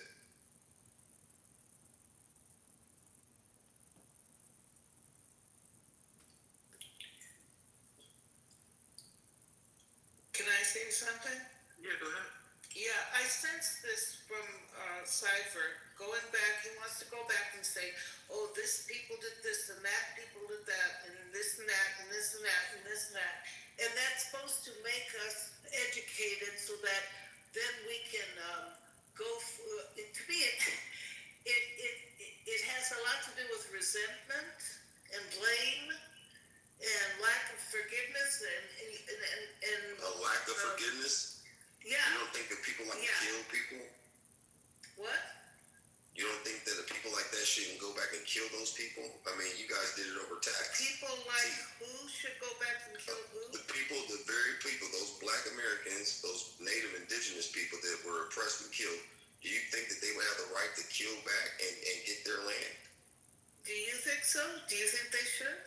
Can I say something? Yeah, go ahead. Yeah, I sense this from Cypher. Going back, he wants to go back and say, oh, this people did this and that people did that and this and that and this and that and this and that. And that's supposed to make us educated so that then we can go, to me, it has a lot to do with resentment and blame and lack of forgiveness and a lack of forgiveness? Yeah. You don't think that people like to kill people? What? You don't think that people like that shouldn't go back and kill those people? I mean, you guys did it over tax. People like who should go back and kill who? The very people, those black Americans, those native indigenous people that were oppressed and killed, do you think that they would have the right to kill back and get their land? Do you think so? Do you think they should?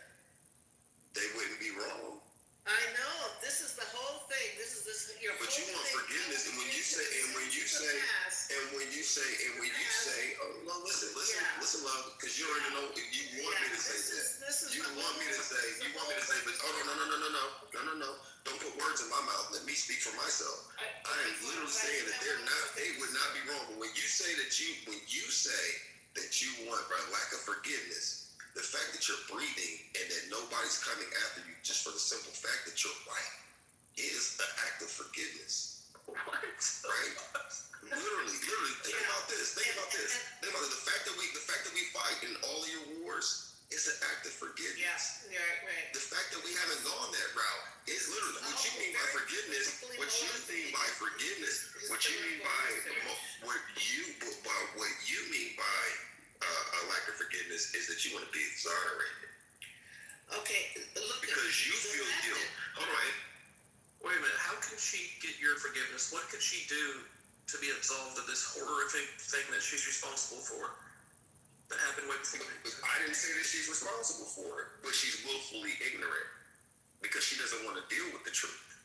They wouldn't be wrong. I know. This is the whole thing. But you want forgiveness, and when you say, listen, love, because you already know you want me to say that. You want me to say, but no. Don't put words in my mouth. Let me speak for myself. I am literally saying that they would not be wrong. But when you say that you want lack of forgiveness, the fact that you're breathing and that nobody's coming after you just for the simple fact that you're white is an act of forgiveness. What? Right? Literally, think about this. The fact that we fight in all of your wars is an act of forgiveness. Yeah, right. The fact that we haven't gone that route is literally what you mean by forgiveness. What you mean by a lack of forgiveness is that you want to be exonerated. Okay, look. Because you feel guilt. Hold on. Wait a minute. How can she get your forgiveness? What could she do to be absolved of this horrific thing that she's responsible for? That happened way before. I didn't say that she's responsible for it, but she's willfully ignorant because she doesn't want to deal with the truth.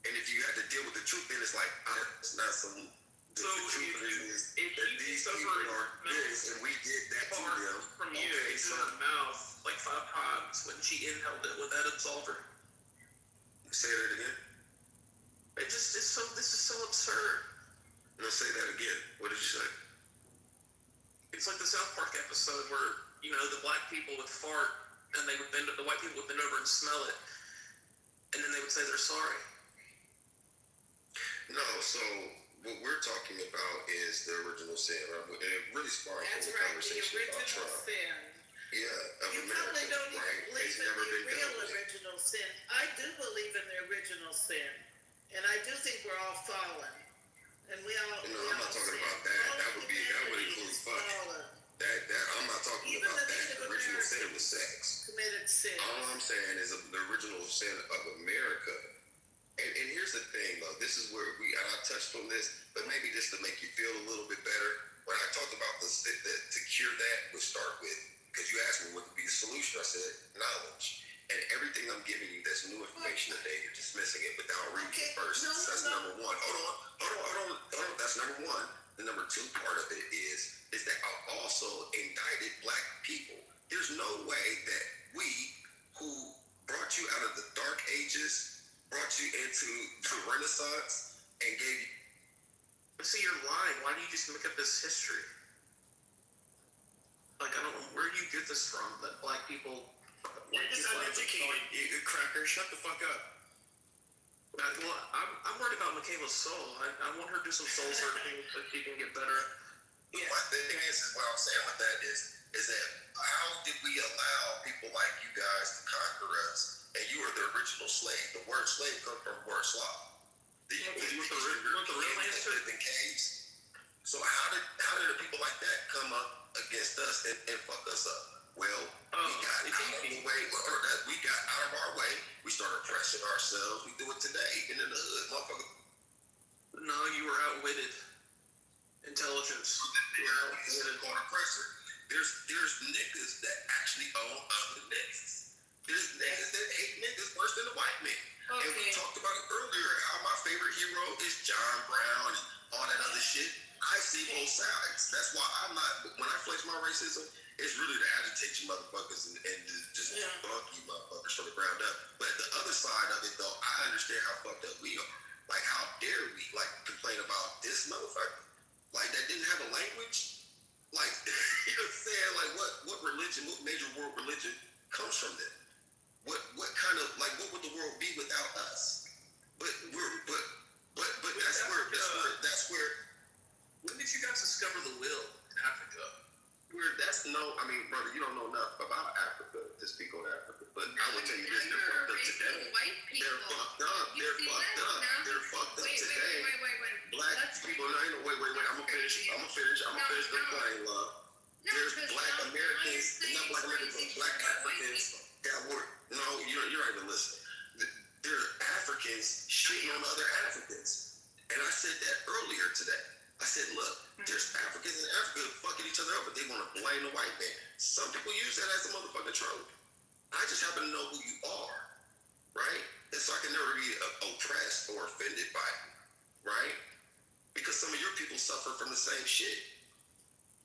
And if you had to deal with the truth, it's like, it's not some. So the truth is if that he these takes people over are this, and we did that to far them. from you, Okay, into so her mouth like 5 times when she inhaled it, would that absolve her? say that again. This is so absurd. No, say that again. What did you say? It's like the South Park episode where, the black people would fart and the white people would bend over and smell it, and then they would say they're sorry. No, so what we're talking about is the original sin, right? And it really sparked That's the right, the conversation about original Trump. sin. Yeah, of You America, probably don't even right? believe It's in never the been real done. original sin. I do believe in the original sin. And I do think we're all fallen. And we all No, I'm not talking about that. That would include fucking. That I'm not talking Even about the that. Native The original sin Americans was sex. committed sin. All I'm saying is the original sin of America. And here's the thing, though. This is where and I touched on this, but maybe just to make you feel a little bit better. When I talked about to cure that would start with, because you asked me what would be the solution, I said knowledge. And everything I'm giving you, that's new information today. You're dismissing it without reading it first. That's number one. Hold on. That's number one. The number two part of it is that I also indicted black people. There's no way that we, who brought you out of the dark ages, brought you into the Renaissance, and gave you. But see, you're lying. Why do you just make up this history? Like, I don't know, where do you get this from? That black people. You're just uneducated, you cracker. Shut the fuck up. Well, I'm worried about Michaela's soul. I want her to do some soul searching so she can get better. Yeah. My thing is what I'm saying with that is that how did we allow people like you guys to conquer us? And you are the original slave. The word slave comes from the word Slav. You want the real answer? Lived in caves. So how did the people like that come up against us and fuck us up? Well, we got out of the way. We got out of our way. We started pressing ourselves. We do it today, even in the hood, motherfucker. No, you were outwitted. Intelligence. Corner pressure. There's niggas that actually own other niggas. There's niggas that hate niggas worse than the white man. Okay. And we talked about it earlier, how my favorite hero is John Brown and all that other shit. I see both sides. That's why I'm not, when I flex my racism, it's really to agitate you motherfuckers and just bunk you motherfuckers from the ground up. But the other side of it, though, I understand how fucked up we are. Like, how dare we, complain about this motherfucker? Like, that didn't have a language? Like, you know what I'm saying? Like, what religion, what major world religion comes from that? What kind of, what would the world be without us? But that's where. When did you guys discover the will in Africa? Brother, you don't know enough about Africa to speak on Africa. But I will tell you this, they're fucked up today. They're fucked up. They're fucked up today. Black people, wait. I'm gonna finish the plane, love. There's black Americans, not black Americans, but black Africans that were, no, you're not even listening. There are Africans shitting on other Africans. And I said that earlier today. I said, look, there's Africans in Africa fucking each other up, but they want to blame the white man. Some people use that as a motherfucking trope. I just happen to know who you are, right? And so I can never be oppressed or offended by you, right? Because some of your people suffer from the same shit.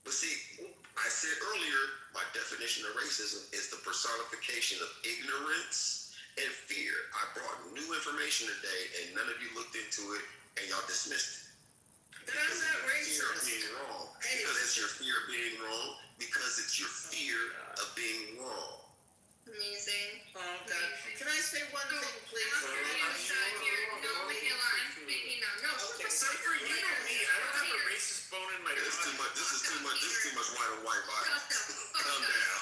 But see, I said earlier, my definition of racism is the personification of ignorance and fear. I brought new information today, and none of you looked into it, and y'all dismissed it. That's not racist. Fear of being wrong. Because it's your fear of being wrong. Because it's your fear of being wrong. Amazing. Oh, God. Can I say one thing, please? No, Michaela, I'm speaking now. No, Okay, so for you and me, I don't have a racist bone in my body. This is too much white on white violence. Calm down.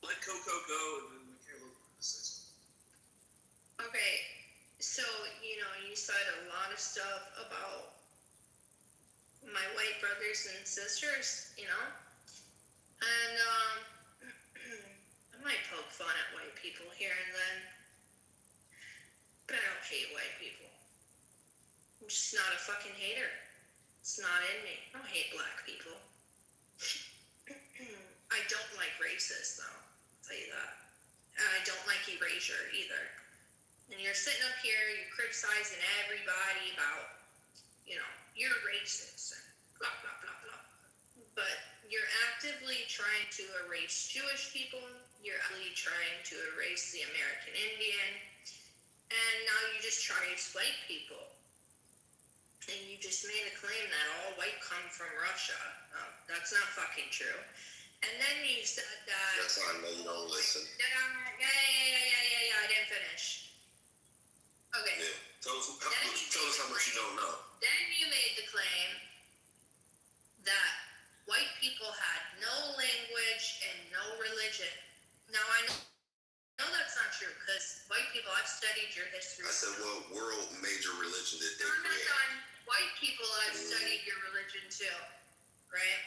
Let Coco go, and then Michaela says. Okay, so, you said a lot of stuff about my white brothers and sisters, and I might poke fun at white people here and then, but I don't hate white people. I'm just not a fucking hater. It's not in me. I don't hate black people. I don't like racists, though. I'll tell you that. And I don't like erasure either. And you're sitting up here, you're criticizing everybody about, you know, you're racist and blah, blah, blah, blah. But you're actively trying to erase Jewish people. You're actively trying to erase the American Indian. And now you just try to erase white people. And you just made a claim that all white come from Russia. That's not fucking true. And then you said that... That's how I know you don't listen. Yeah, I didn't finish. Okay. Yeah. Tell us how much you don't know. Then you made the claim that white people had no language and no religion. Now, I know that's not true, because white people, I've studied your history. I said, what world major religion did they I'm not create? done. White people, I've studied your religion too, right?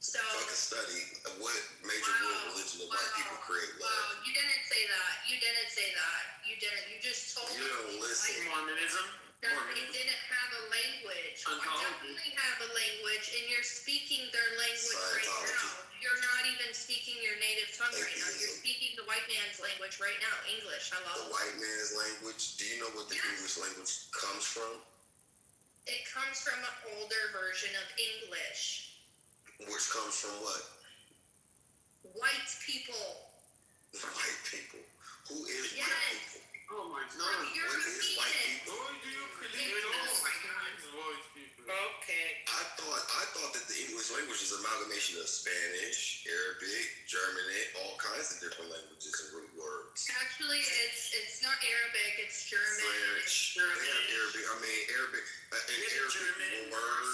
So... Fucking study. What major world religion did white people create? Wow, you didn't say that. You didn't say that. You didn't. You just told me. You don't listen. Mormonism? That it didn't have a language. You definitely have a language, and you're speaking their language right now. You're not even speaking your native tongue right now. You're speaking the white man's language right now, English. Hello? The white man's language? Do you know what the English language comes from? It comes from an older version of English. Which comes from what? White people. White people? Who is Yes. white people? Oh my No, God. you're What is repeating white it. people? Why do you believe It's those white things, white people? Okay. I thought that the English language is an amalgamation of Spanish, Arabic, German, all kinds of different languages and root words. Actually, it's not Arabic. It's German. French, Arabic. I mean, Arabic. Arabic word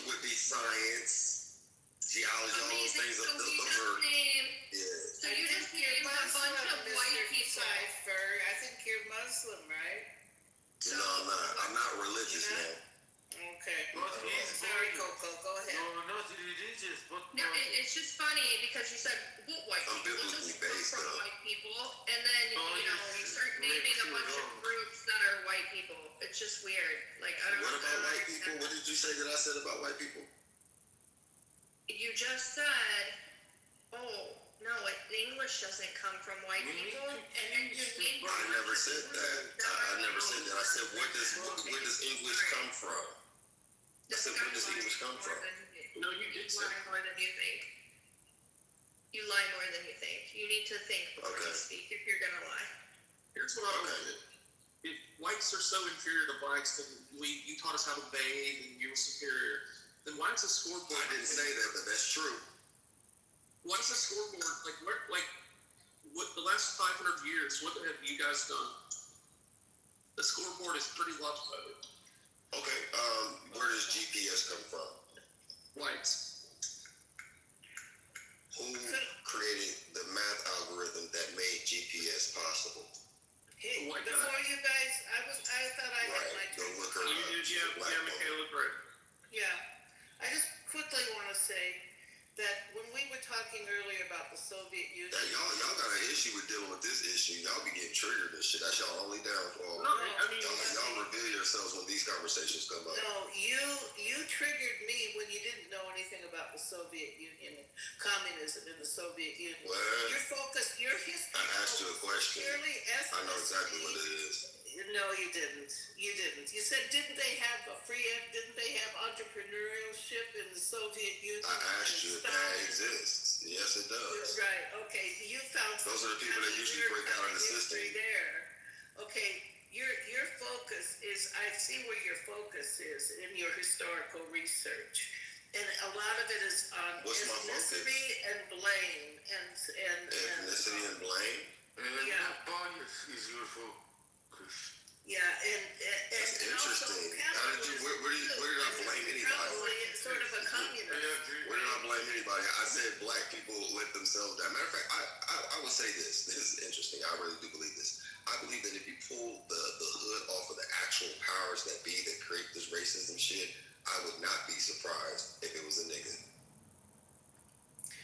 would be science, geology, all those things. So Those you are just named. yeah. So you just named a bunch of white people. Cipher. I think you're Muslim, right? No, I'm not. I'm not religious, man. Okay. But he's Sorry, Coco. Go ahead. No, not religious, but No, it's just funny because you said what white I'm people. It biblically doesn't come based, from though. white people, and then you start naming a bunch of groups that are white people. It's just weird. Like I don't What know. about white people? What did you say that I said about white people? You just said, oh no, English doesn't come from white people, and then you named. I never said that. I never said that. I said, where does English come from? I said, where does English come from? No, you did say. You lie more than you think. You lie more than you think. You need to think before you speak if you're gonna lie. Here's what I don't get. If whites are so inferior to blacks, then you taught us how to bathe and you were superior, then why is the scoreboard? I didn't say that, but that's true. Why is the scoreboard, what the last 500 years, what have you guys done? The scoreboard is pretty lopsided. Okay, where does GPS come from? Whites. Who created the math algorithm that made GPS possible? Hey, Why not? before you guys, I thought I had my Go turn. look her up. She's a black woman. Michaela Britt. Yeah, I just quickly want to say that when we were talking earlier about the Soviet Union. Yeah, y'all got an issue with dealing with this issue. Y'all be getting triggered and shit. That's y'all only downfall. No, I mean, y'all reveal yourselves when these conversations come up. No, you triggered me when you didn't know anything about the Soviet Union, communism in the Soviet Union. What? Your focus, your history. I asked you a question. Purely I know exactly what it is. No, you didn't. You didn't. You said, didn't they have entrepreneurship in the Soviet Union? I asked you if that exists. Yes, it does. Right. Okay. You found. Those are the people that usually break out in the system. There. Okay. Your focus is. I see where your focus is in your historical research, and a lot of it is on ethnicity and blame and ethnicity and blame. Yeah. Bias is your focus. Yeah, and That's interesting. How did you? Where did I blame anybody? Probably it's sort of a communist. Where did I blame anybody? I said black people let themselves down. Matter of fact, I would say this. This is interesting. I really do believe this. I believe that if you pull the hood off of the actual powers that be that create this racism shit, I would not be surprised if it was a nigga.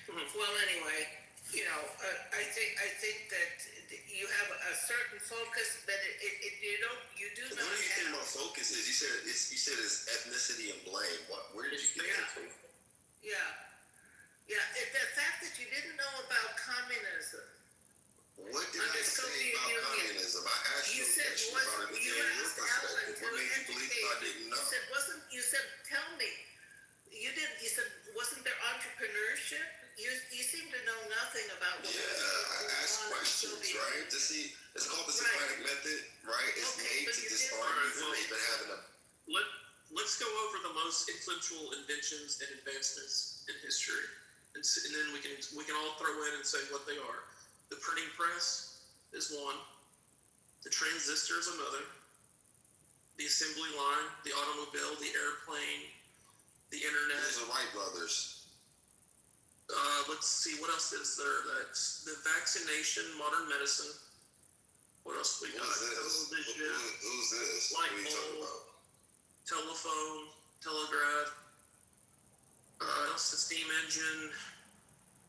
Well, anyway, I think that you have a certain focus, but you do not. What do you think my focus is? You said it's ethnicity and blame. Where did you get that from? Yeah. The fact that you didn't know about communism. What did I say about communism? I asked you a question about it. You inventions, right? It's called the Socratic method, right? It's made to disarm you from even having a. Let's go over the most influential inventions and advancements in history, and then we can all throw in and say what they are. The printing press is one. The transistor is another. The assembly line, the automobile, the airplane, the internet. Those are Wright brothers. Let's see, what else is there? That's the vaccination, modern medicine. What else we got? Who's this? Light What are you talking bulb, about? telephone, telegraph. What else? The steam engine.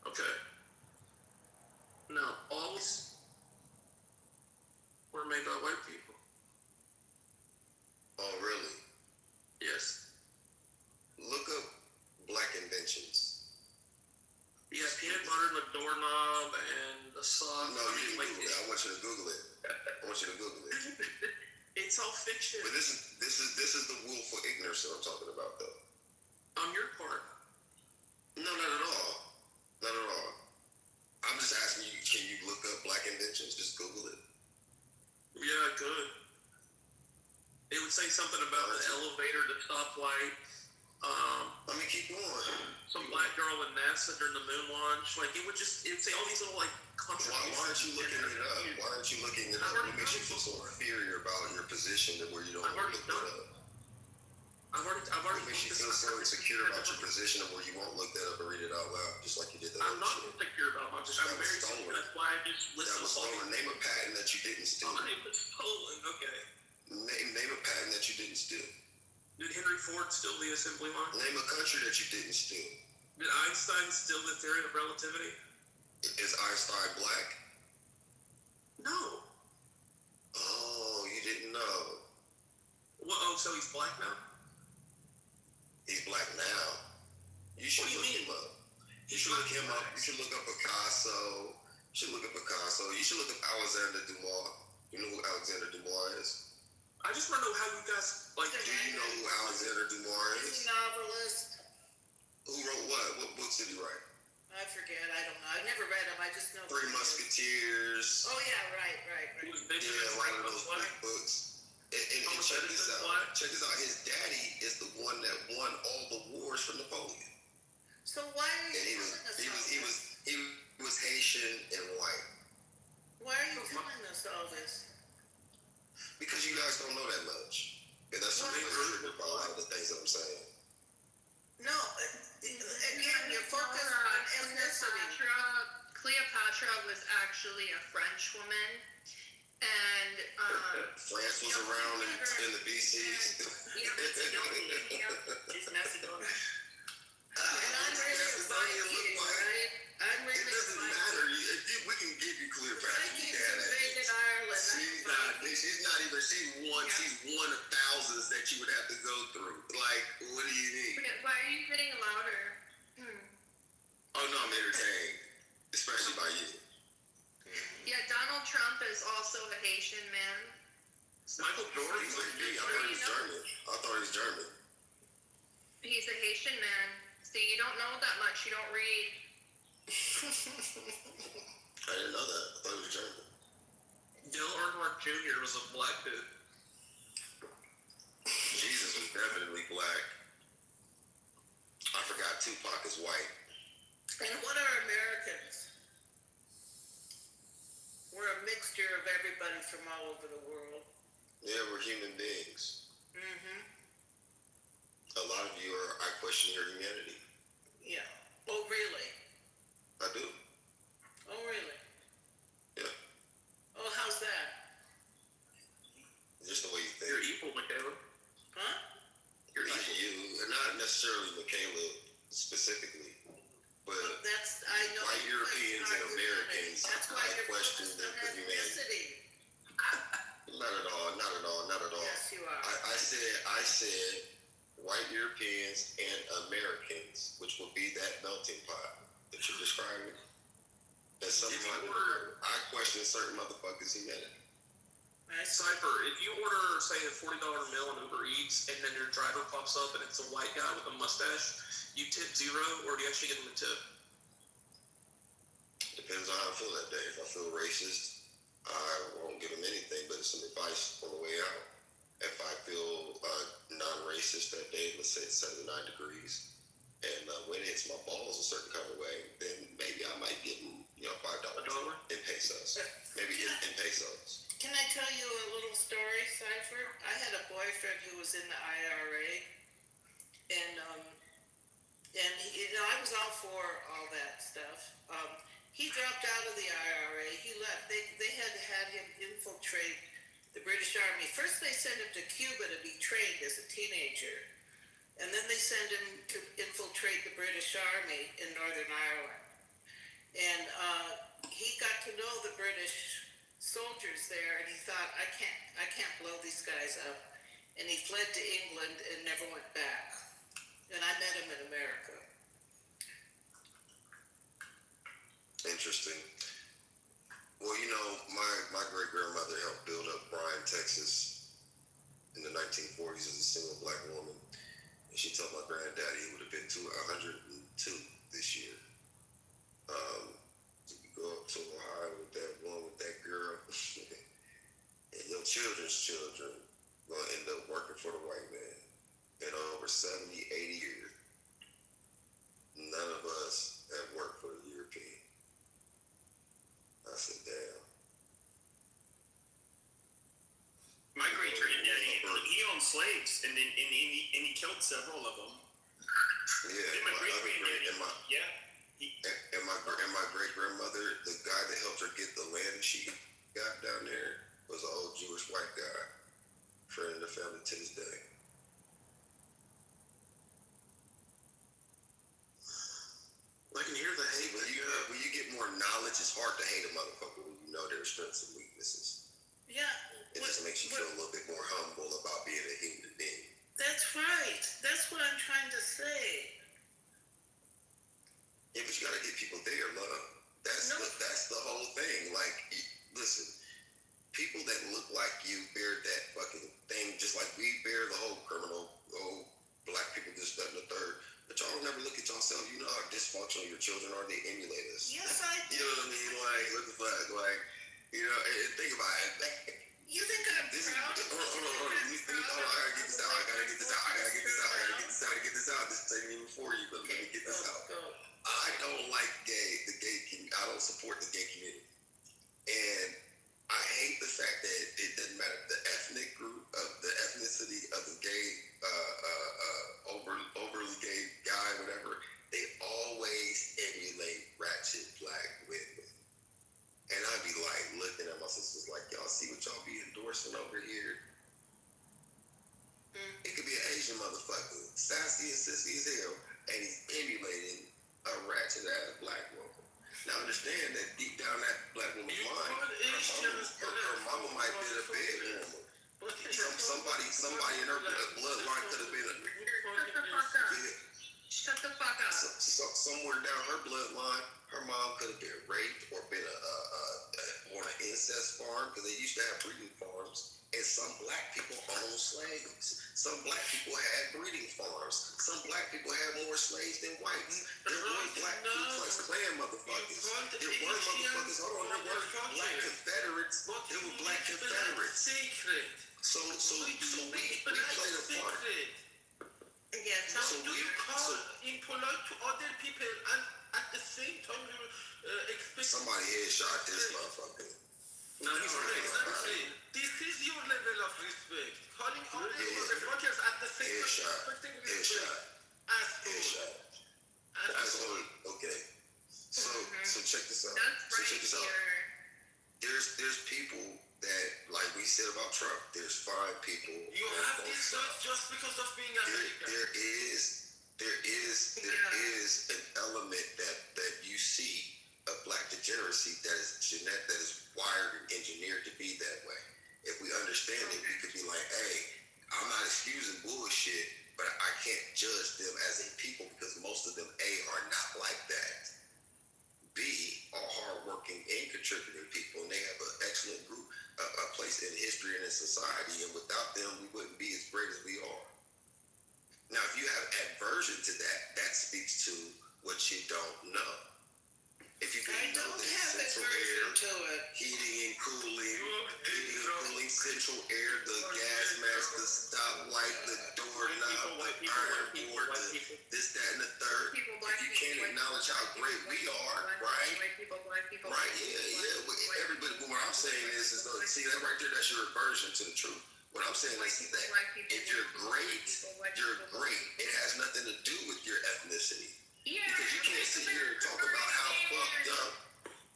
Okay. Now, all these were made by white people. Oh, really? Yes. Look up black inventions. Yeah, peanut butter, the doorknob, and the sock. No, you didn't Google it. I want you to Google it. It's all fiction. But this is the willful ignorance that I'm talking about, though. On your part. No, not at all. Not at all. I'm just asking you, can you look up black inventions? Just Google it. Yeah, I could. It would say something about the elevator, the stoplight. Let me keep going. Some black girl in NASA during the moon launch. Like, it would say all these little, like, contributions. Why aren't you looking it up? Why aren't you looking it up? What makes you feel so inferior about your position that where you don't want to look that up? I've already What makes you feel so insecure about your position and where you won't look that up and read it out loud, just like you did that I'm other not shit? insecure about my position. I'm That was very stolen. secure. That's why I just listen That was to all stolen. Name a patent that you didn't steal. My name was stolen. Okay. Name a patent that you didn't steal. Did Henry Ford steal the assembly line? Name a country that you didn't steal. Did Einstein steal the theory of relativity? Is Einstein black? No. Oh, you didn't know. Well, so he's black now? He's black now. You should look him up. You should look him up. You should look up Picasso. You should look up Picasso. You should look up Alexander Dumas. You know who Alexander Dumas is? I just want to know how you guys like. Do you know who Alexander Dumas is? Novelist. Who wrote what? What books did he write? I forget. I don't know. I've never read them. I just know. Three Musketeers. Oh yeah, right. Yeah, one of those big books. And check this out. Check this out. His daddy is the one that won all the wars for Napoleon. So why are And you he was Haitian and white. Why are you telling us all this? Because you guys don't know that much. And that's what makes about a lot of the things that I'm saying. No, again, you're focused on ethnicity. Cleopatra was actually a French woman, and France was around in the BCs. It's Macedonia. And I'm really a Viking, right? I'm really It doesn't matter. We can give you Cleopatra. Vikings invaded Ireland. She's one of thousands that you would have to go through. Like, what do you need? Why are you getting louder? Oh no, I'm entertained, especially by you. Yeah, Donald Trump is also a Haitian man. Michael Jordan, I thought he was German. He's a Haitian man. See, you don't know that much. You don't read. I didn't know that. I thought he was German. Dale Earnhardt Jr. was a black dude. Jesus was definitely black. I forgot Tupac is white. And what are Americans? We're a mixture of everybody from all over the world. Yeah, we're human beings. Mm-hmm. A lot of you I question your humanity. Yeah. Oh, really? I do. Oh, really? Yeah. Oh, how's that? Just the way you think. You're evil, Michaela. Huh? You're evil. You, and not necessarily Michaela specifically, but I know. white Europeans and Americans, That's why I you're question focused their on humanity. ethnicity. Not at all. Not at all. Not at all. Yes, you are. I said white Europeans and Americans, which will be that melting pot that you're describing. That's something I question certain motherfuckers' humanity. Cypher, if you order, say, a $40 meal on Uber Eats, and then your driver pops up and it's a white guy with a mustache, you tip zero, or do you actually give him a tip? depends on how I feel that day. If I feel racist, I won't give him anything but some advice on the way out. If I feel non-racist that day, let's say it's 79 degrees, and when it hits my balls a certain kind of way, then maybe I might give him, $5 in pesos. Maybe in pesos. Can I tell you a little story, Cypher? I had a boyfriend who was in the IRA, and he, I was all for all that stuff. He dropped out of the IRA. He left. They had him infiltrate the British Army. First, they sent him to Cuba to be trained as a teenager, and then they sent him to infiltrate the British Army in Northern Ireland. And he got to know the British soldiers there, and he thought, I can't blow these guys up. And he fled to England and never went back. And I met him in America. Interesting. Well, my great-grandmother helped build up Bryan, Texas in the 1940s as a single black woman. And she told my granddaddy he would have been to 102 this year. You go up to Ohio with that one, with that girl, and your children's children going to end up working for the white man. In over 70, 80 years, none of us have worked for the European. I said, damn. My great granddaddy, he owned slaves, and he killed several of them. Yeah, my great grandmother, the guy that helped her get the land she got down there was an old Jewish white guy, friend of the family to this day. I can hear the hate. When you get more knowledge, it's hard to hate a motherfucker when you know their strengths and weaknesses. Yeah. It just makes you feel a little bit more humble about being a human being. That's right. That's what I'm trying to say. Yeah, but you gotta get people there, love. That's the whole thing. Like, listen, people that look like you bear that fucking thing, just like we bear the whole criminal, black people, this, that, and the third. But y'all don't never look at yourself. You know how dysfunctional your children are. They emulate us. Yes, I do. You know what I mean? Like, what the fuck? Like, and think about it. You think I'm proud? Hold on. I gotta get this out. I gotta get this out. This ain't even for you, but let me get this out. I don't like the gay community. I don't support the gay community. And I hate the fact that it doesn't matter the ethnic group of the ethnicity of the gay, overly gay guy, whatever. They always emulate ratchet black women. And I'd be like looking at my sisters like, y'all see what y'all be endorsing over here? It could be an Asian motherfucker, sassy and sissy as hell, and he's emulating a ratchet ass black woman. Now understand that deep down that black woman's mind, her mama might be a bed woman. Somebody in her bloodline could have been Shut the fuck up. Somewhere down her bloodline, her mom could have been raped or been on an incest farm, because they used to have breeding farms. And some black people owned slaves. Some black people had breeding farms. Some black people had more slaves than whites. There were black Ku Klux Klan motherfuckers. There were motherfuckers. Hold on, there were black Confederates. There were black Confederates. So we played a part. Yeah, so you call impolite to other people and at the same time you expect somebody headshot this motherfucker. No, exactly. This is your level of respect. Calling other motherfuckers at the same time expecting respect. Asshole. Okay. So check this out. There's people that, like we said about Trump, there's fine people. You have this just because of being American. There is an element that you see of black degeneracy that is wired and engineered to be that way. If we understand it, we could be like, hey, I'm not excusing bullshit, but I can't judge them as a people because most of them, A, are not like that. B, are hardworking and contributing people, and they have an excellent group, a place in history and in society, and without them, we wouldn't be as great as we are. Now, if you have aversion to that, that speaks to what you don't know. If you I can know don't that have central air, aversion to it. heating and cooling, central air, the gas mask, the stoplight, the doorknob, the iron board, this, that, and the third. People, black If you people, can't white acknowledge how great we are, right? White people, black people. Right, yeah. Everybody, what I'm saying is see that right there, that's your aversion to the truth. What I'm saying is that if you're great, you're great. It has nothing to do with your ethnicity. Yeah. Because you can't sit here and talk about how fucked up.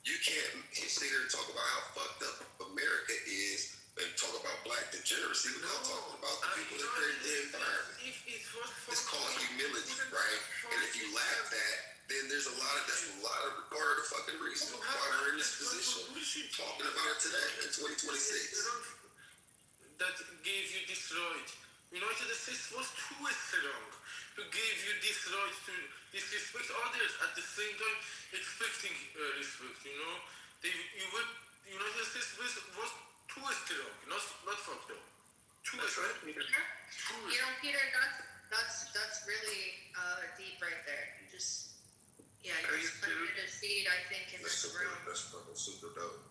You can't sit here and talk about how fucked up America is and talk about black degeneracy without talking about the people that created the environment. It's called humility, right? And if you lack that, then that's a lot of part of the fucking reason why we're in this position talking about it today in 2026. That gave you this right. United States was too strong to give you this right to disrespect others at the same time expecting respect, United States was too strong, not fucked up. Too strong. Peter, that's really deep right there. You just, you're planted a seed, I think, in this room. That's fucking super dope.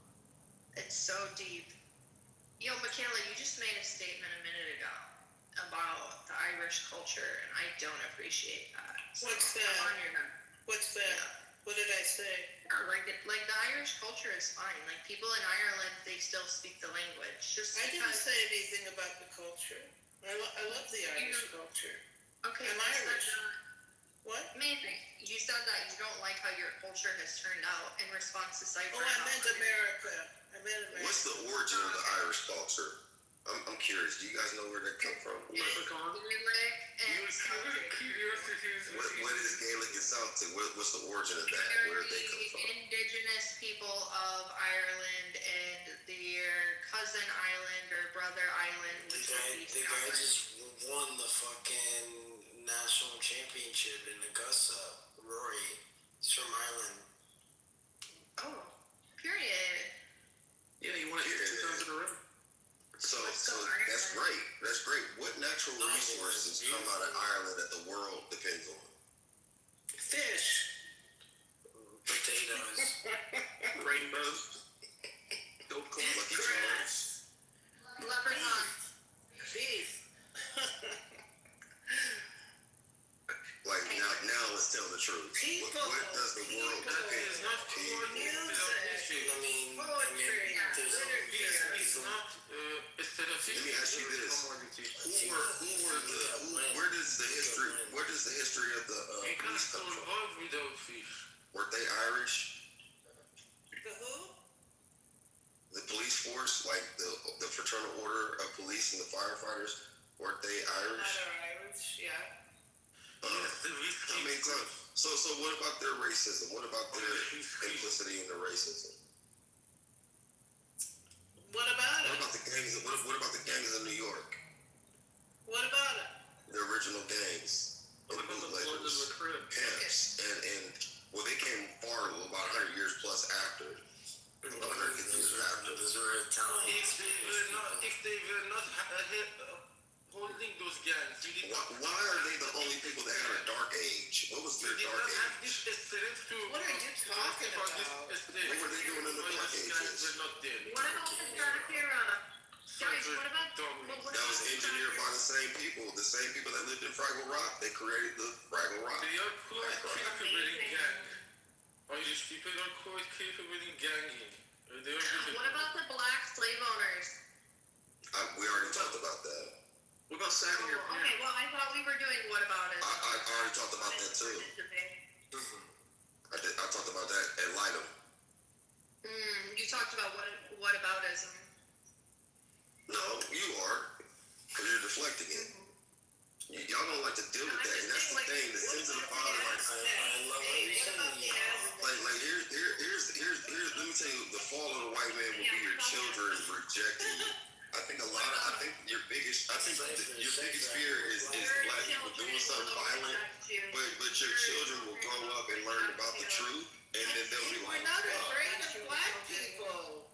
It's so deep. Michaela, you just made a statement a minute ago about the Irish culture, and I don't appreciate that. So What's that? What's that? Yeah. What did I say? Like the Irish culture is fine. Like people in Ireland, they still speak the language. I didn't say anything about the culture. I love the Irish culture. Okay, I'm Irish. What? Amazing. You said that you don't like how your culture has turned out in response to cyber. Oh, I meant America. What's the origin of the Irish culture? I'm curious. Do you guys know where that come from? Gaelic and Celtic. What is Gaelic and Celtic? What's the origin of that? Where did they come from? Indigenous people of Ireland and their cousin island or brother island. The guy just won the fucking national championship in Augusta. Rory. He's from Ireland. Oh, period. Yeah, you want to hear it in a row. So that's great. That's great. What natural resources come out of Ireland that the world depends on? Fish. Potatoes. Rainbows. Dope corn, Lucky Charms. Leprechaun. Beef. Like now let's tell the truth. What does the world depend on? Let me ask you this: where does the history of the police come from? Were they Irish? The who? The police force, like the fraternal order of police and the firefighters, weren't they Irish? Irish, yeah. So what about their racism? What about their implicity in their racism? What about it? What about the gangs? What about the gangs of New York? What about it? The original gangs, bootleggers, pimps, and they came far about 100 years plus after. About 150 years after. Those were Italian. If they were not holding those gangs, why are they the only people that had a dark age? What was their dark age? What are you talking about? What were they doing in the dark ages? What about the Dracula? Guys, what about That was engineered by the same people that lived in Fraggle Rock. They created the Fraggle Rock. They are quite capable in gang. Irish people are quite capable in ganging. What about the black slave owners? We already talked about that. What about Saturday? Okay, well, I thought we were doing what about it? I already talked about that too. I talked about that at Lightem. You talked about what aboutism? No, you are, because you're deflecting it. Y'all don't like to deal with that, and that's the thing. The sins of the father. Here's. Let me tell you, the fall of the white man will be your children rejecting you. I think your biggest fear is black people doing something violent, but your children will grow up and learn about the truth, and then they'll be like, we're not afraid of black people.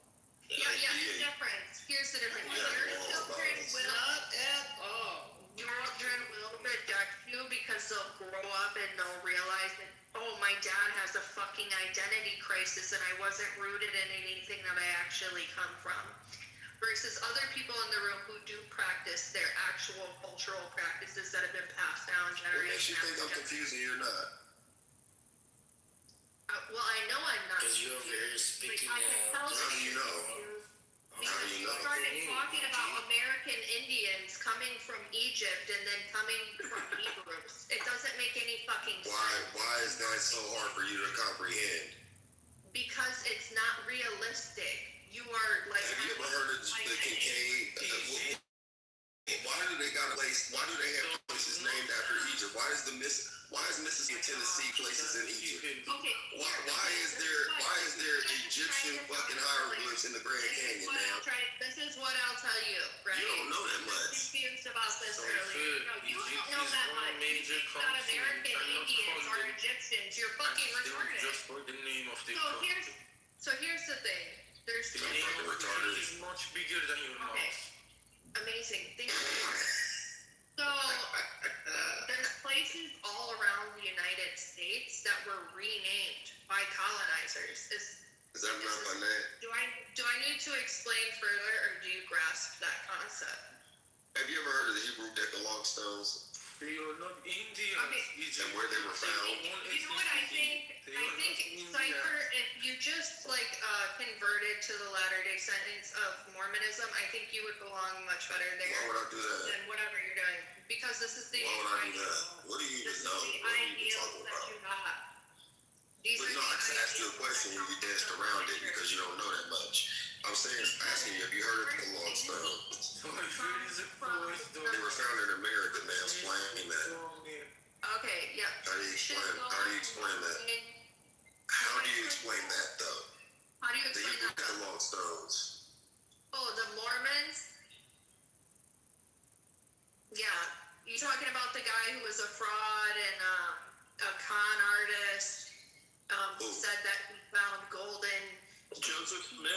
Yeah, the difference. Here's the difference. Your children will not at all. Your children will reject you because they'll grow up and they'll realize that, oh, my dad has a fucking identity crisis. places and I wasn't rooted in anything that I actually come from. Versus other people in the room who do practice their actual cultural practices that have been passed down What generation makes you think I'm after confused and you're not? Well, I know I'm not. Because you're over here speaking I can tell How that do you you're know? confused How because do you you know? started talking about American Indians coming from Egypt and then coming from Hebrews. It doesn't make any fucking sense. Why is that so hard for you to comprehend? Because it's not realistic. You are like. Have you ever heard of the Kincaid? Why do they got a place? Why do they have places named after Egypt? Why is Mississippi and Tennessee places in Egypt? Okay. Why is there Egyptian fucking hieroglyphs in the Grand Canyon, man? This is what I'll tell you, right? You don't know that much. Confused about this earlier. No, you don't know that much. You think that American Indians are Egyptians. You're fucking retarded. Just for the name of the So here's the thing. There's The name of the country is much bigger than your mouth. Okay. Amazing. Thank you. So there's places all around the United States that were renamed by colonizers. Is that not my name? Do I need to explain further, or do you grasp that concept? Have you ever heard of the Hebrew Decalogue stones? They are not Indians. And where they were found? You know what I think? I think Cypher, if you just converted to the Latter-day Saints of Mormonism, I think you would belong much better there. Why would I do that? Than whatever you're doing, because this is the. Why would I do that? What do you even know? What are you even talking about? You have. But no, I just asked you a question and you danced around it because you don't know that much. I'm asking you, have you heard of the Decalogue stones? They were found in America, man. Explain that. Okay, yeah. How do you explain that? How do you explain that, though? How do you The explain Hebrew that? Decalogue stones. Oh, the Mormons? Yeah. You talking about the guy who was a fraud and a con artist? Said that he found golden. Joseph Smith?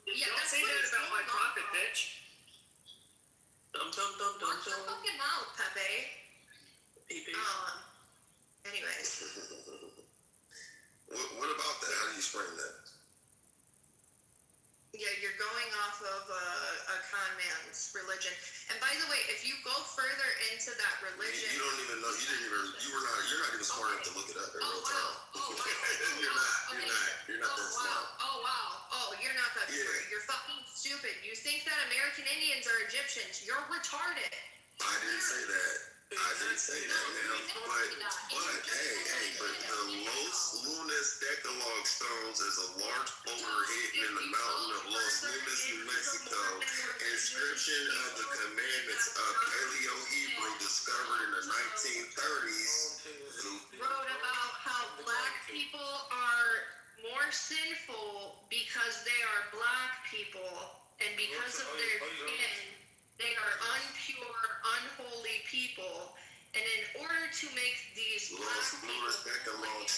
Yeah, Don't that's say what that it's about my going prophet, on. bitch. Dum dum dum dum Watch your dum. fucking mouth, Pepe. Pepe. Anyways. What about that? How do you explain that? Yeah, you're going off of a con man's religion. And by the way, if you go further into that religion, You don't even know. You're not even smart enough to look it up in real time. You're not that smart. Oh wow. Oh, you're not that smart. You're fucking stupid. You think that American Indians are Egyptians. You're retarded. I didn't say that. I didn't say that, ma'am. But the Los Lunas Decalogue stones is a large boulder hidden in the mountain of Los Lunas, New Mexico. Inscription of the commandments of Paleo-Hebrew discovered in the 1930s. Wrote about how black people are more sinful because they are black people, and because of their sin, they are unpure, unholy people. And in order to make these black people white,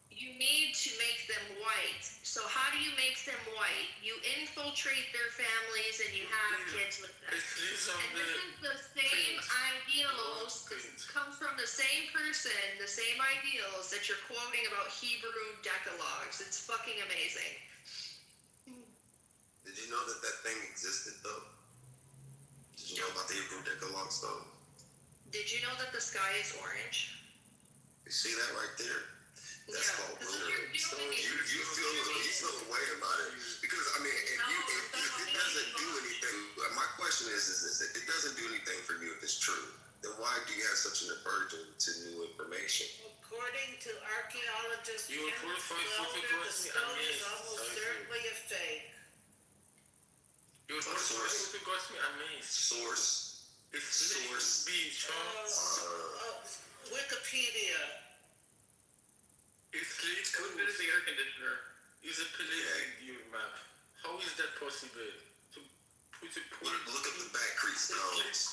you need to make them white. So how do you make them white? You infiltrate their families and you have kids with them. And this is the same ideals, this comes from the same person, the same ideals that you're quoting about Hebrew decalogues. It's fucking amazing. Did you know that thing existed, though? Did you know about the Hebrew Decalogue stone? Did you know that the sky is orange? You see that right there? That's called lunar. You feel a way about it because I mean, if it doesn't do anything. My question is this: it doesn't do anything for you if it's true. Then why do you have such an aversion to new information? According to archaeologists, the stone is almost certainly a fake. Source. Wikipedia. It's could be the air conditioner. Is a police in your map. How is that possible? To put a look at the back creek stones.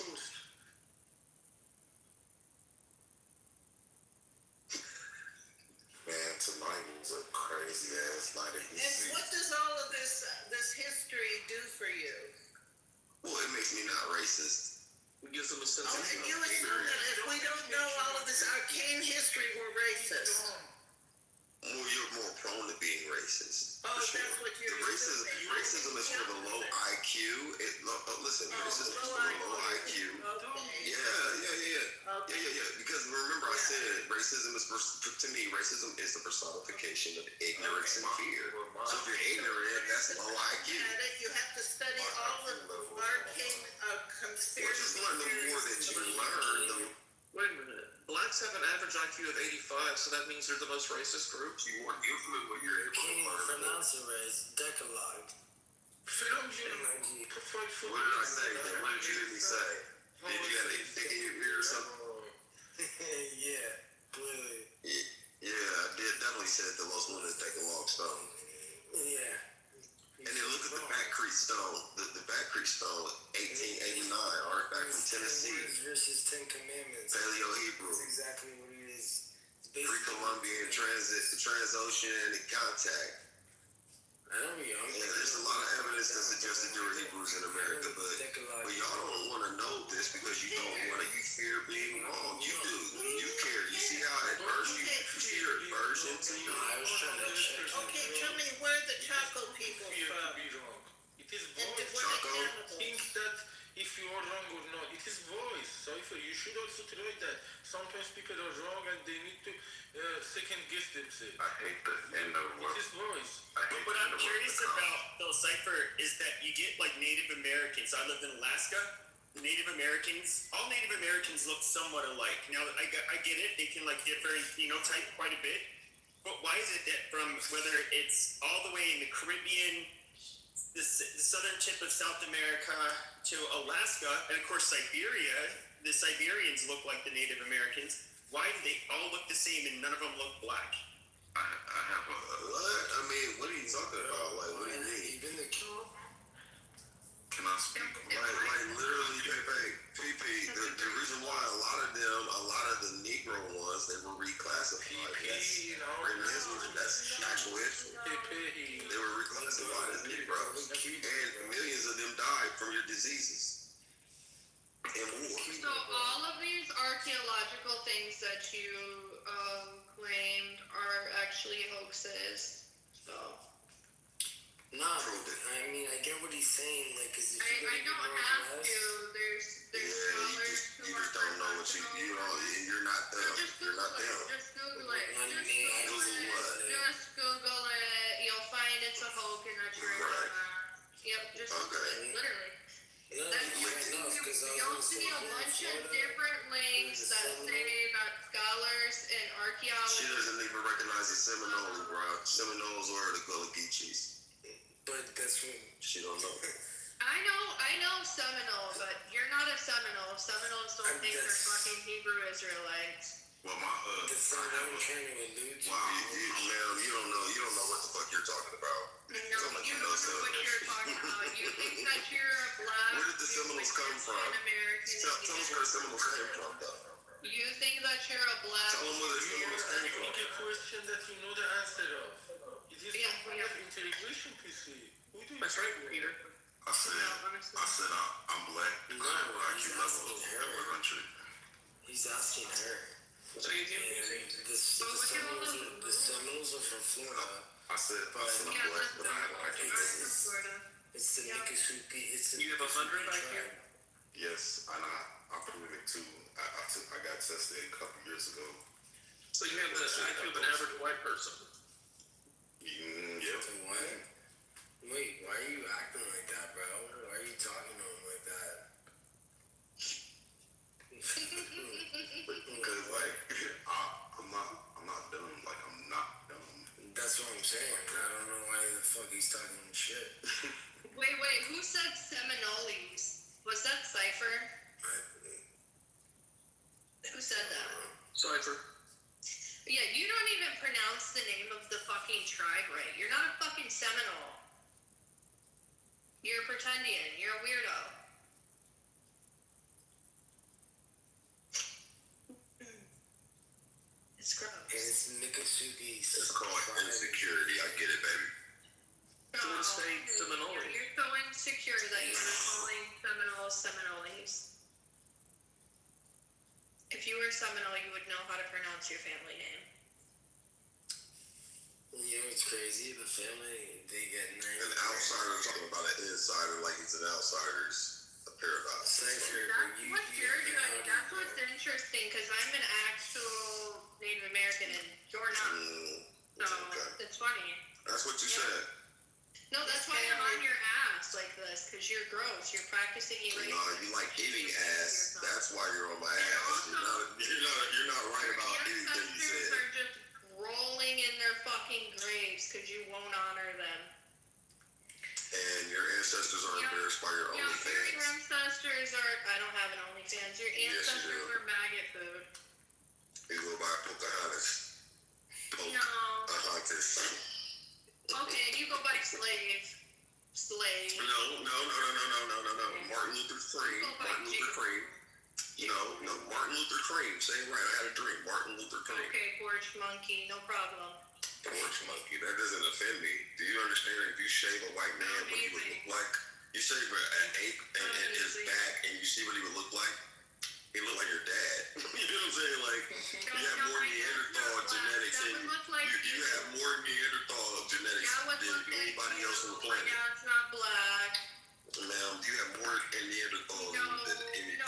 Man, tonight was a crazy ass night at And what does all of this history do for you? Well, it makes me not racist. It gives them a sense of you assume that if we don't know all of this arcane history, we're racist. you're more prone to being racist. Oh, for sure. that's what you're Racism is for the low IQ. Listen, racism is for the low IQ. Okay. Yeah. Because remember, I said racism is to me. Racism is the personification of ignorance and fear. So if you're ignorant, that's low IQ. You have to study all of the arcane conspiracy. Just learn the more that you learn, Wait a minute. Blacks have an average IQ of 85, so that means they're the most racist group. You weren't influenced when you're able to Can't even learn. pronounce it right. It's Decalogue. What did I say? What did you hear me say? Did you have anything in your ear or something? Yeah, clearly. Yeah, I did definitely said the Los Lunas Decalogue stone. Yeah. And then look at the Back Creek Stone. The Back Creek Stone, 1889, artifact from Tennessee. Versus 10 Commandments. Paleo-Hebrew. That's exactly what it is. Pre-Columbian transoceanic contact. There's a lot of evidence that suggests that there were Hebrews in America, but y'all don't want to know this because you don't want to. You fear being wrong. You do. You care. You see how it bursts you. You see your aversion to you. I was trying to check. Okay, tell me where the Chaco people from. It is voice. Think that if you are wrong or not, it is voice. So if you should also try that. Sometimes people are wrong and they need to second guess themselves. I hate the end of It is voice. What I'm curious about, though, Cypher, is that you get like Native Americans. I lived in Alaska. Native Americans, all Native Americans look somewhat alike. Now, I get it. They can like differ, type quite a bit. But why is it that from whether it's all the way in the Caribbean, the southern tip of South America to Alaska, and of course Siberia, the Siberians look like the Native Americans. Why do they all look the same and none of them look black? I have a what? I mean, what are you talking about? Like, what do you mean? Can I speak? Like literally, PP. The reason why a lot of the Negro ones, they were reclassified. That's actual history. They were reclassified as Negroes, and millions of them died from your diseases and war. So all of these archaeological things that you claimed are actually hoaxes. So. No, I mean, I get what he's saying. Like, cause if I don't have to. There's scholars who you just don't know what you're not them. You're not them. Just Google it. Just Google it. You'll find it's a hoax and that you're right. Yep, just Google it. Literally. You'll see a bunch of different links that say that scholars and archaeologists. She doesn't even recognize the Seminoles, bro. Seminoles or the Gullah Geechees. But that's what she don't know. I know Seminole, but you're not a Seminole. Seminoles don't think they're fucking Hebrew Israelites. Well, my that's not what I'm trying to allude to. Wow, ma'am, you don't know what the fuck you're talking about. No, you don't know what you're talking about. You think that you're a black. Where did the Seminoles come from? Tell us where the Seminoles came from, though. You think that you're a black. Tell them where the Seminoles came from. It's a question that you know the answer of. It is some integration PC. That's right, Peter. I said I'm black. No, he's asking her. He's asking her. So you give me the Seminoles are from Florida. I said I'm black, but I have IQ. It's the Miccosukee. You have 100 IQ? Yes, and I proved it too. I got tested a couple years ago. So you have the IQ of an average white person? Yeah. Wait, why are you acting like that, bro? Why are you talking to him like that? Because like I'm not dumb. Like I'm not dumb. That's what I'm saying. I don't know why the fuck he's talking shit. Wait, who said Seminoles? Was that Cypher? Who said that? Cypher. Yeah, you don't even pronounce the name of the fucking tribe right. You're not a fucking Seminole. You're pretending. You're a weirdo. It's gross. And it's Miccosukee. It's called insecurity. I get it, baby. So let's say Seminole. You're so insecure that you're calling Seminoles Seminoles. If you were Seminole, you would know how to pronounce your family name. You know, it's crazy. The family, they get nice. An outsider talking about an insider like he's an outsider is a paradox. That's what's interesting, because I'm an actual Native American and you're not. So it's funny. That's what you said. No, that's why I'm on your ass like this, because you're gross. You're practicing erasing. No, you like eating ass. That's why you're on my ass. You're not right about anything you said. Are just rolling in their fucking graves because you won't honor them. And your ancestors are embarrassed by your OnlyFans. Your ancestors are, I don't have an OnlyFans. Your ancestors were maggot food. You go by Pocahontas. Pocahontas. Okay, you go by slave. No. Martin Luther Cream. No, Martin Luther Cream. Say it right. I had a dream. Martin Luther Cream. Okay, porch monkey, no problem. Porch monkey. That doesn't offend me. Do you understand? If you shave a white man, what he would look like? You shave an ape and his back, and you see what he would look like? He look like your dad. You know what I'm saying? Like, you have more Neanderthal genetics in you. You have more Neanderthal genetics than anybody else on the planet. My dad's not black. Ma'am, you have more Neanderthal in you than anything.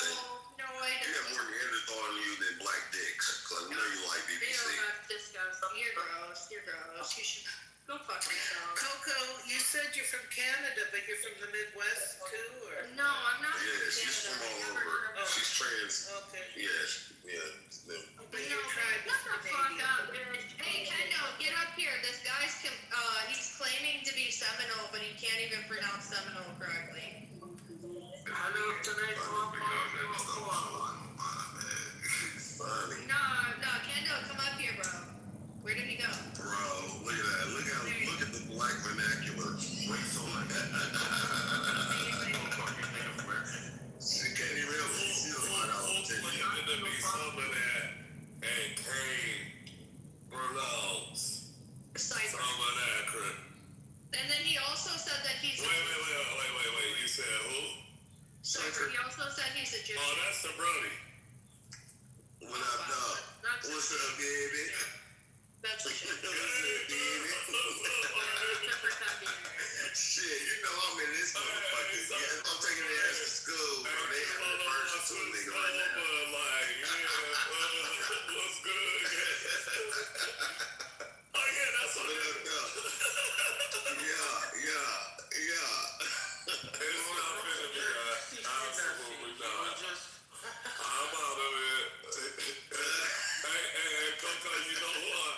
No, I don't. You have more Neanderthal in you than black dicks. Because I know you like BBC. That's disgusting. You're gross. You should go fuck yourself. Coco, you said you're from Canada, but you're from the Midwest too, or? No, I'm not Yeah, from she's Canada. from all over. She's trans. Okay. Yes, yeah. But your tribe is Shut the fuck up, bitch. Hey, Kendo, get up here. This guy's, he's claiming to be Seminole, but he can't even pronounce Seminole correctly. Funny. No, Kendo, come up here, bro. Where did he go? Bro, look at that. Look at the black vernacular. She can't even help it. She's a lot out of There's gonna be some of that and Kane Burlows. Some of that crap. And then he also said that he's... Wait. You said who? Cypher. He also said he's a Egyptian. Oh, that's the Brody. What up, dog? What's up, baby? That's the shit. Shit, you know I'm in this motherfucker. Yeah, I'm taking their ass to school, bro. They have an version to a nigga right now. What's good? Oh, yeah, that's what it is. Yeah. It's not finna be, absolutely not. I'm out of it. Hey, Coco, you know what?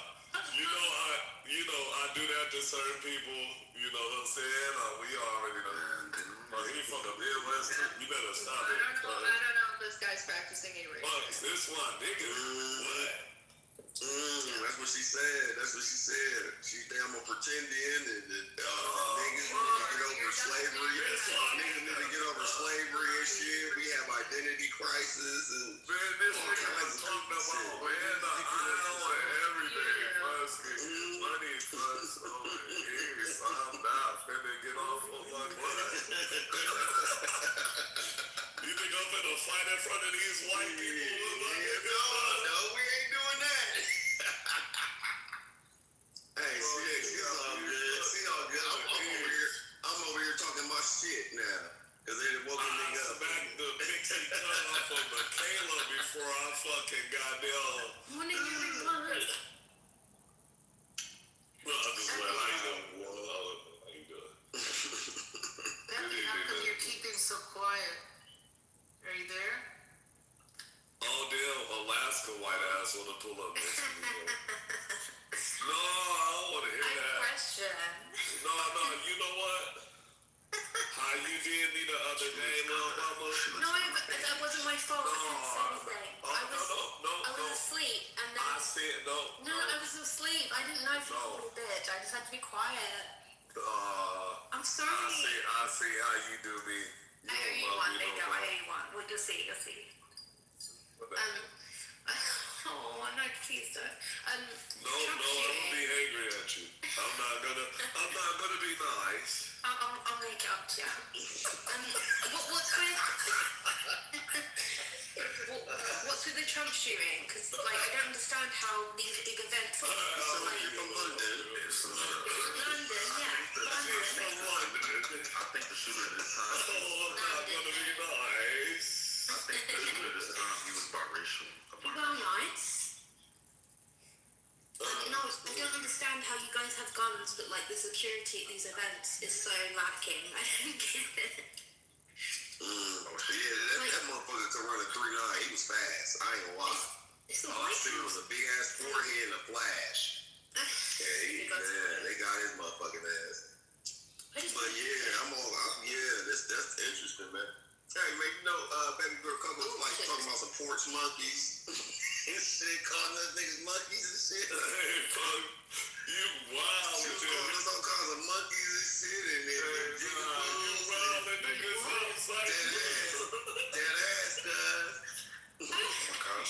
I do that to certain people, you know what I'm saying? We already know. He from the Midwest, you better stop it. I don't know if this guy's practicing a race. Fuck, this one, nigga. What? That's what she said. She think I'm a pretendian and niggas need to get over slavery. Niggas need to get over slavery and shit. We have identity crisis and man, this nigga was talking about man, the aisle and everything. Money first. I'm not finna get off of my butt. You think I'm finna fight in front of these white people? No, we ain't doing that. Hey, see all good. I'm over here talking my shit now. Cause they done woke me up. Smacked the pixie cut off of Michaela before I fucking got there. When did you record? Well, I just went, how you doing? How you doing? How come you're keeping so quiet? Are you there? Oh, damn, Alaska white ass wanna pull up next to me. No, I don't wanna hear that. Question. No, you know what? How you did me the other day, little mama? No, that wasn't my fault. I didn't say anything. I was asleep, and then... I said no. No, I was asleep. I didn't know if you were a bitch. I just had to be quiet. I'm sorry. I see how you do me. I hear you want, baby. I hear you want. Well, you'll see. Oh, I'm not pleased. No, don't be angry at you. I'm not gonna be nice. I'll make up, yeah. What's with the Trump shooting? Because, I don't understand how these big events... You're from London. It's another. London, yeah. I think the shooter this time. Oh, not gonna be nice. I think the shooter this time he was biracial. Well, nice. I don't understand how you guys have guns, but like the security at these events is so lacking. I don't get it. That motherfucker could run a 3.9. He was fast. I ain't gonna lie. All I see was a big ass forehead and a flash. They got his motherfucking ass. But that's interesting, man. Hey, man, you know, baby girl Coco was like talking about some porch monkeys and shit, calling us niggas monkeys and shit. You wild. She was calling us all kinds of monkeys and shit, and then you wild and niggas outside. Dead ass, cuz.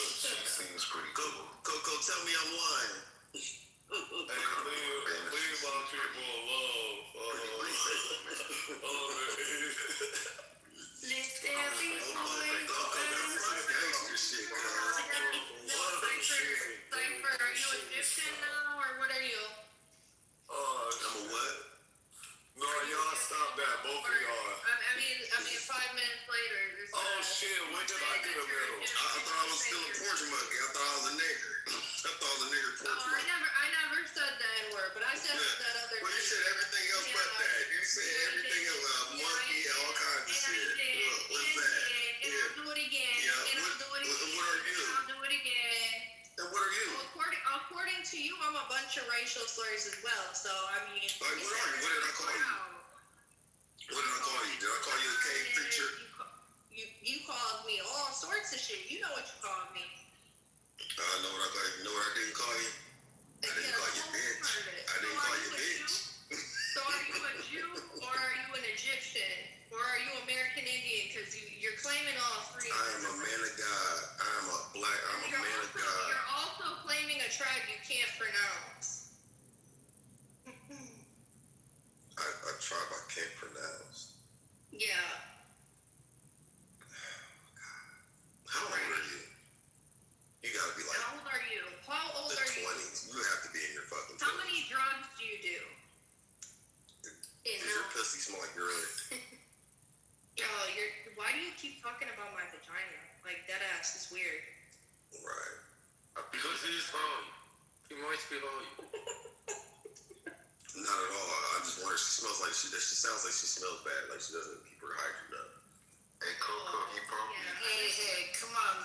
She seems pretty cool. Coco, tell me I'm lying. Leave my people alone. Lift every voice. Cypher, are you Egyptian now, or what are you? I'm a what? No, y'all stop that. Both of y'all. I mean, 5 minutes later. Shit, when did I get a medal? I thought I was still a porch monkey. I thought I was a nigger. I thought I was a nigger porch monkey. I never said that word, but I said that other. Well, you said everything else but that. You said everything else, monkey, all kinds of shit. What's that? And I'll do it again. And I'll do it again. What are you? I'll do it again. And what are you? According to you, I'm a bunch of racial slurs as well. So I mean. Like, what are you? What did I call you? What did I call you? Did I call you a cave creature? You called me all sorts of shit. You know what you called me. I know what I called you. You know what I didn't call you? I didn't call you bitch. I didn't call you bitch. So are you a Jew, or are you an Egyptian, or are you American Indian? Because you're claiming all three. I am a man of God. I'm a man of God. You're also claiming a tribe you can't pronounce. A tribe I can't pronounce. Yeah. How old are you? You gotta be like. How old are you? How old the are you? 20s. You have to be in your fucking 20s. How many drugs do you do? Does your pussy smell like urine? Why do you keep talking about my vagina? Like, that ass is weird. Right. Because he's home. He might be home. Not at all. I just wonder. She smells like she sounds like she smells bad. Like she doesn't keep her hygiene up. Hey, Coco, you probably. Hey, come on.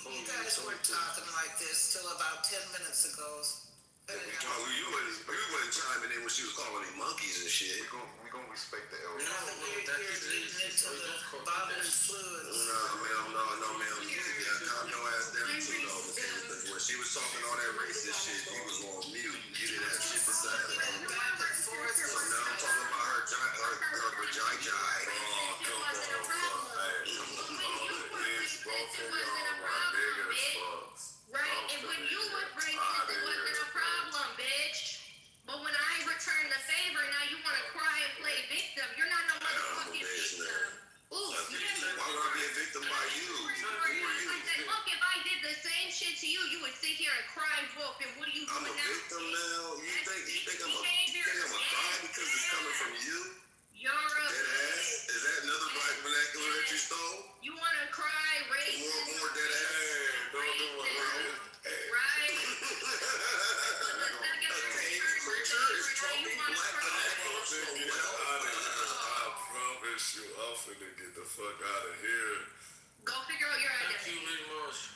You guys weren't talking like this till about 10 minutes ago. You wasn't chiming in when she was calling me monkeys and shit. We gonna respect the elders. No, you're getting into the bodily fluids. No, ma'am. Yeah, calm your ass down too, though. Because when she was talking all that racist shit, you was on mute. You didn't have shit to say. So now I'm talking about her vagina. Oh, come on, both of y'all are big as fuck. Right, and when you was racist, it wasn't a problem, bitch. But when I return the favor, now you want to cry and play victim. You're not no motherfucking victim. Ooh, why would I be a victim by you? Who are you? I said, look, if I did the same shit to you, you would sit here and cry wolf. And what are you doing now? I'm a victim now. You think I'm a cry because it's coming from you? You're a dead ass. Is that another black vernacular that you stole? You want to cry, race? More dead ass. Don't do it, right? Creature is talking black vernacular so well. I promise you, I'm finna get the fuck out of here. Go figure out your identity. Thank you very much.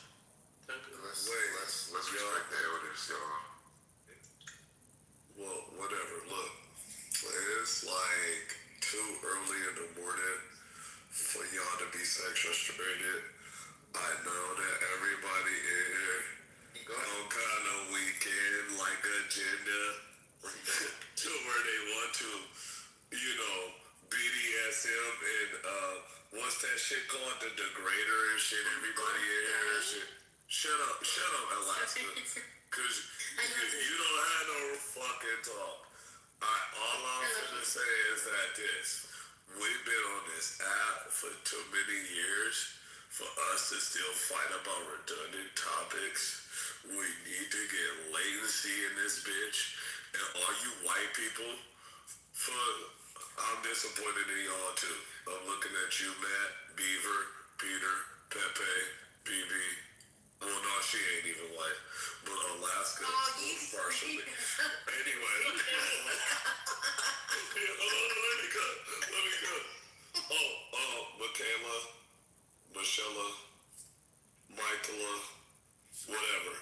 Let's respect the elders, y'all. Well, whatever. Look, it's like too early in the morning for y'all to be sexual-strated. I know that everybody in here on kind of weekend like agenda to where they want to, BDSM and what's that shit called? The degrader and shit. Everybody in here and shit. Shut up, Alaska. Cause you don't have no fucking talk. All I'm gonna say is that we've been on this app for too many years for us to still fight about redundant topics. We need to get latency in this bitch. And all you white people, I'm disappointed in y'all too. I'm looking at you, Matt, Beaver, Peter, Pepe, BB. Well, no, she ain't even white, but Alaska partially. Anyway, let me go. Michaela, Michelle, Michaela, whatever.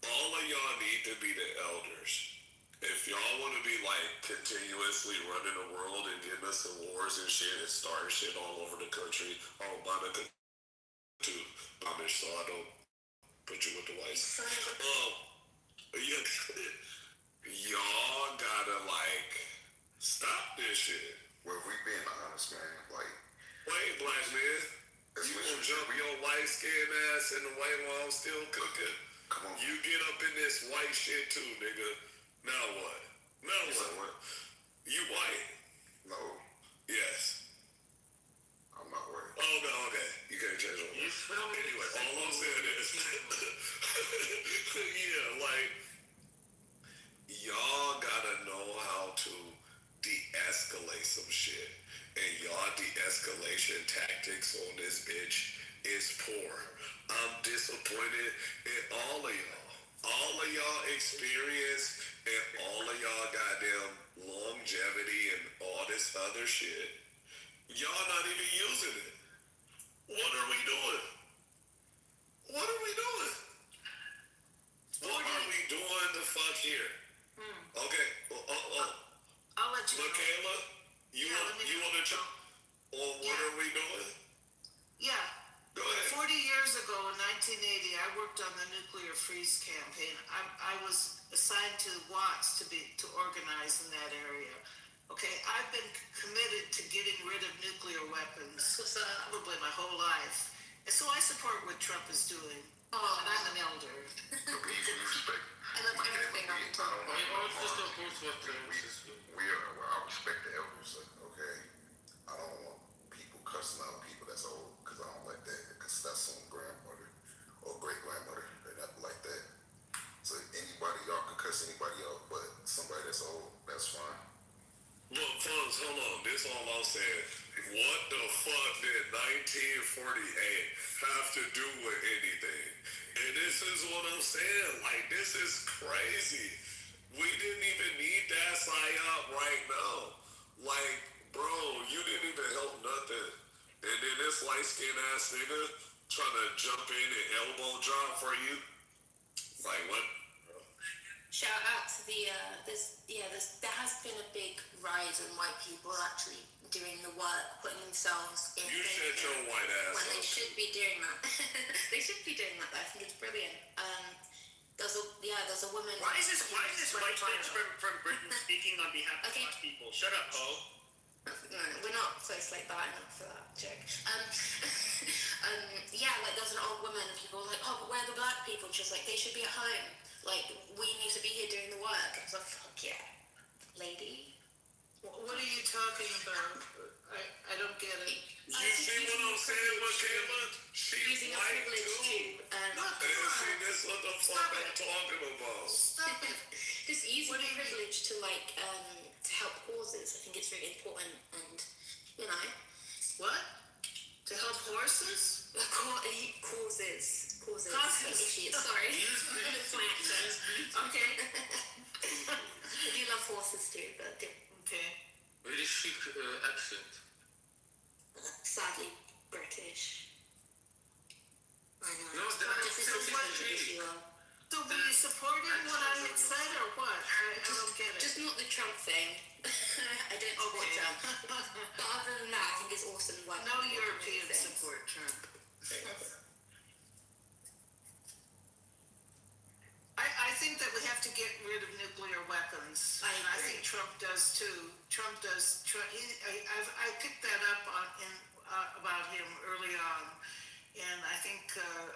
All of y'all need to be the elders. If y'all want to be like continuously running the world and getting us in wars and shit and starting shit all over the country, Monica too, Amish, so I don't put you with the whites. Y'all gotta like stop this shit. Well, we being honest, man. Like, wait, black man, you gonna jump your light skinned ass in the white while I'm still cooking? Come on. You get up in this white shit too, nigga. Now what? What? You white? No, Yes. I'm not white. Oh, no, okay. You can't change it. Anyway, all I'm saying is, yeah, like, y'all gotta know how to de-escalate some shit. And y'all de-escalation tactics on this bitch is poor. I'm disappointed in all of y'all. All of y'all experience and all of y'all goddamn longevity and all this other shit. Y'all not even using it. What are we doing? What are we doing? What are we doing the fuck here? Okay. I'll let you Michaela, you want to jump? Or what are we doing? Yeah. Go ahead. 40 years ago in 1980, I worked on the nuclear freeze campaign. I was assigned to Watts to organize in that area. Okay, I've been committed to getting rid of nuclear weapons probably my whole life. And so I support what Trump is doing. And I'm an elder. I love everything on top. I respect the elders, okay? I don't want people cussing out people that's old, because I don't like that, because that's some grandmother or great-grandmother, they're not like that. So anybody, y'all can cuss anybody out, but somebody that's old, that's fine. Look, folks, hold on. This all I'm saying. What the fuck did 1948 have to do with anything? And this is what I'm saying. Like, this is crazy. We didn't even need that psyop right now. Like, bro, you didn't even help nothing. And then this light-skinned ass nigga trying to jump in and elbow drop for you. Like, what? Shout out to there has been a big rise in white people actually doing the work, putting themselves in. You shut your white ass when up. they should be doing that. They should be doing that. I think it's brilliant. There's a woman. Why is this white bitch from Britain speaking on behalf of black people? Shut up, Ho. No, we're not close like that enough for that joke. There's an old woman and people were like, oh, but where are the black people? She's like, they should be at home. Like, we need to be here doing the work. I was like, fuck yeah, lady. What are you talking about? I don't get it. You see what I'm saying, Michaela? She's using a white privilege too. See, this what the fuck I'm talking about. Stop it. Just using privilege to to help causes. I think it's really important, and what? To help horses? Causes. Issues. Sorry. Okay. I do love horses too, but okay. Very chic accent. Sadly British. I know. No, So were you supporting what I had said or what? I don't get it. Just not the Trump thing. I don't support Trump. But other than that, I think it's awesome. No Europeans support Trump. I think that we have to get rid of nuclear weapons. I think Trump does too. I picked that up about him early on, and I think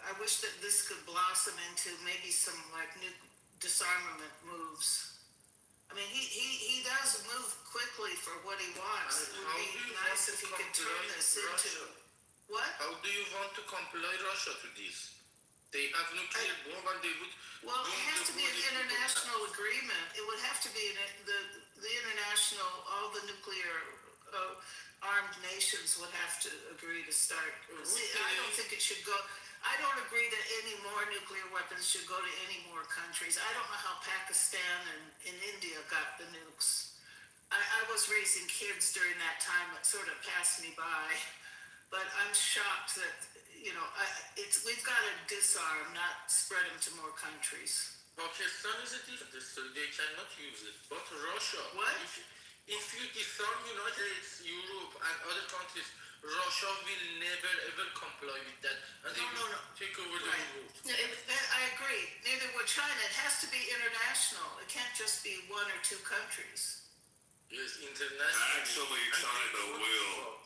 I wish that this could blossom into maybe some new disarmament moves. I mean, he does move quickly for what he wants. It would be nice if he could turn this into what? How do you want to comply Russia to this? They have nuclear bomb and they would. Well, it has to be an international agreement. It would have to be the international, all the nuclear armed nations would have to agree to start. See, I don't think it should go. I don't agree that any more nuclear weapons should go to any more countries. I don't know how Pakistan and India got the nukes. I was raising kids during that time. It sort of passed me by, but I'm shocked that we've got to disarm, not spread them to more countries. Pakistan is a different story. They cannot use it. But Russia. What? If you disarm United States, Europe, and other countries, Russia will never ever comply with that, and they will take over the world. No, I agree. Neither would China. It has to be international. It can't just be one or two countries. Yes, international. Actually, China will.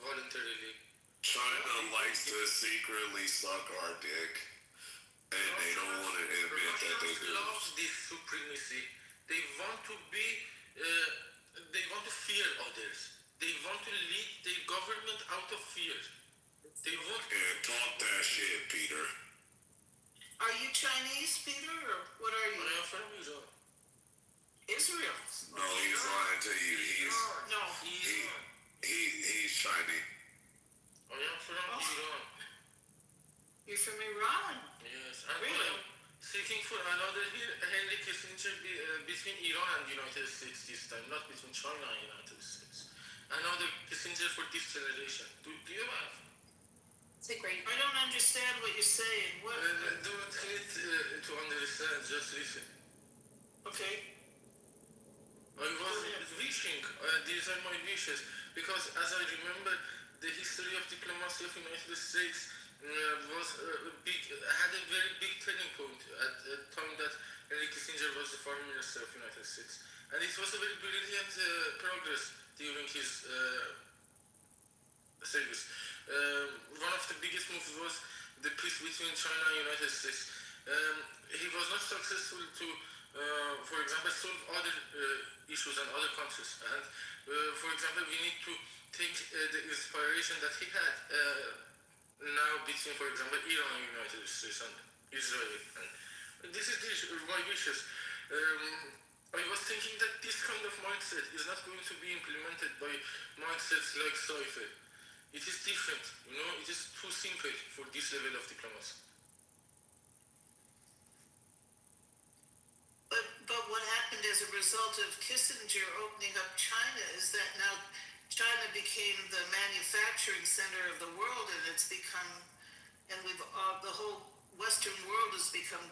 Voluntarily. China likes to secretly suck our dick, and they don't want to admit that they do. Loves this supremacy. They want to be. They want to fear others. They want to lead their government out of fear. They want. Yeah, talk that shit, Peter. Are you Chinese, Peter, or what are you? I am from Iran. Israel. No, he's lying to you. He's Chinese. I am from Iran. You're from Iran? Yes, and Really? I am seeking for another Henry Kissinger between Iran and United States this time, not between China and United States. Another Kissinger for this generation. Do you have? It's a great. I don't understand what you're saying. What? Don't need to understand, just listen. Okay. I was wishing, these are my wishes, because as I remember, the history of diplomacy of United States had a very big turning point at the time that Henry Kissinger was the foreign minister of United States. And it was a very brilliant progress during his service. One of the biggest moves was the peace between China and United States. He was not successful to, for example, solve other issues and other countries. And, for example, we need to take the inspiration that he had now between, for example, Iran and United States and Israel. And this is my wishes. I was thinking that this kind of mindset is not going to be implemented by mindsets like sci-fi. It is different, it is too simple for this level of diplomacy. But what happened as a result of Kissinger opening up China is that now China became the manufacturing center of the world, and the whole Western world has become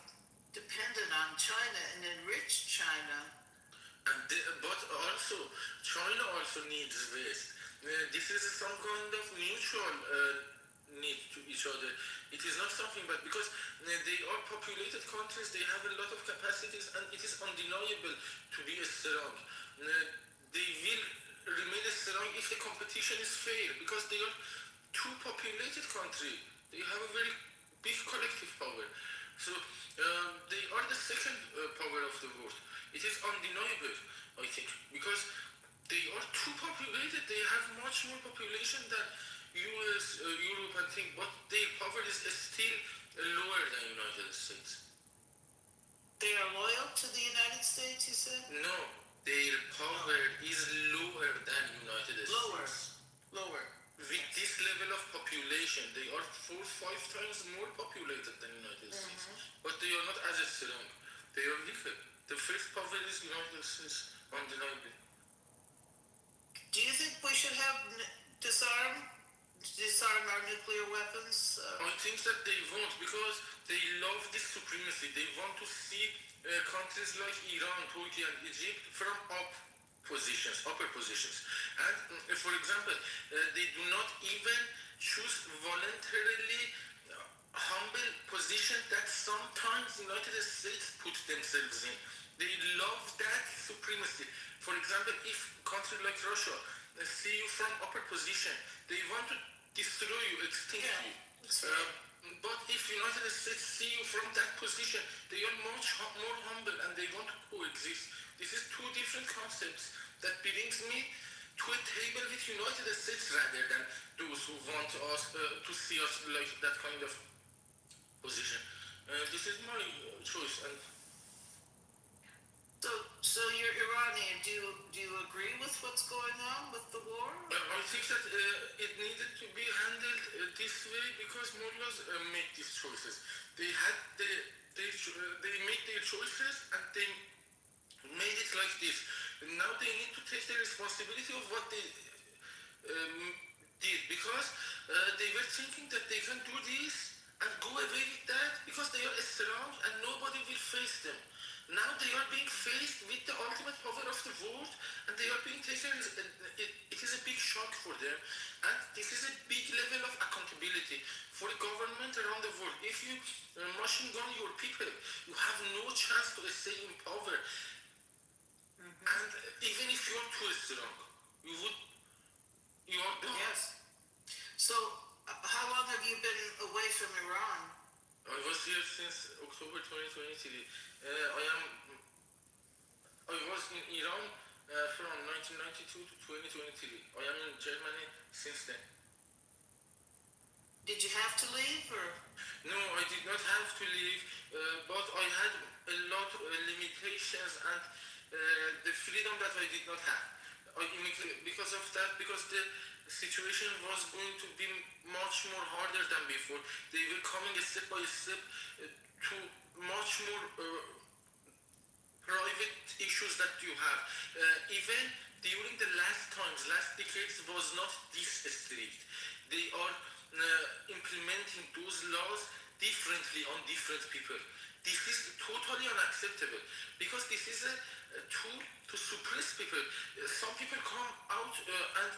dependent on China and enriched China. But also, China also needs this. This is some kind of mutual need to each other. It is not something, but because they are populated countries, they have a lot of capacities, and it is undeniable to be strong. They will remain strong if the competition is fair, because they are two populated countries. They have a very big collective power. So they are the second power of the world. It is undeniable, I think, because they are too populated. They have much more population than US, Europe, and things, but their power is still lower than United States. They are loyal to the United States, you said? No, their power is lower than United States. Lower. With this level of population, they are 4-5 times more populated than United States, but they are not as strong. They are weaker. The first power is United States, undeniably. Do you think we should have disarm our nuclear weapons? I think that they won't, because they love this supremacy. They want to see countries like Iran, Turkey, and Egypt from upper positions. And for example, they do not even choose voluntarily humble position that sometimes United States put themselves in. They love that supremacy. For example, if countries like Russia see you from upper position, they want to destroy you, extinct you. But if United States see you from that position, they are much more humble and they want to coexist. This is two different concepts that brings me to a table with United States rather than those who want us to see us like that kind of position. This is my choice, and So you're Iranian. Do you agree with what's going on with the war? I think that it needed to be handled this way because mullahs make these choices. They had they made their choices and they made it like this. Now they need to take the responsibility of what they did because they were thinking that they can do this and go away with that because they are strong and nobody will face them. Now they are being faced with the ultimate power of the world and they are being taken, it is a big shock for them and this is a big level of accountability for the government around the world. If you machine gun your people, you have no chance to stay in power. And even if you are too strong, you are done. Yes. So how long have you been away from Iran? I was here since October 2023. I was in Iran from 1992 to 2023. I am in Germany since then. Did you have to leave or? No, I did not have to leave, but I had a lot of limitations and the freedom that I did not have. Because of that, because the situation was going to be much more harder than before. They were coming step by step to much more private issues that you have. Even during the last decades was not this strict. They are implementing those laws differently on different people. This is totally unacceptable because this is a tool to suppress people. Some people come out and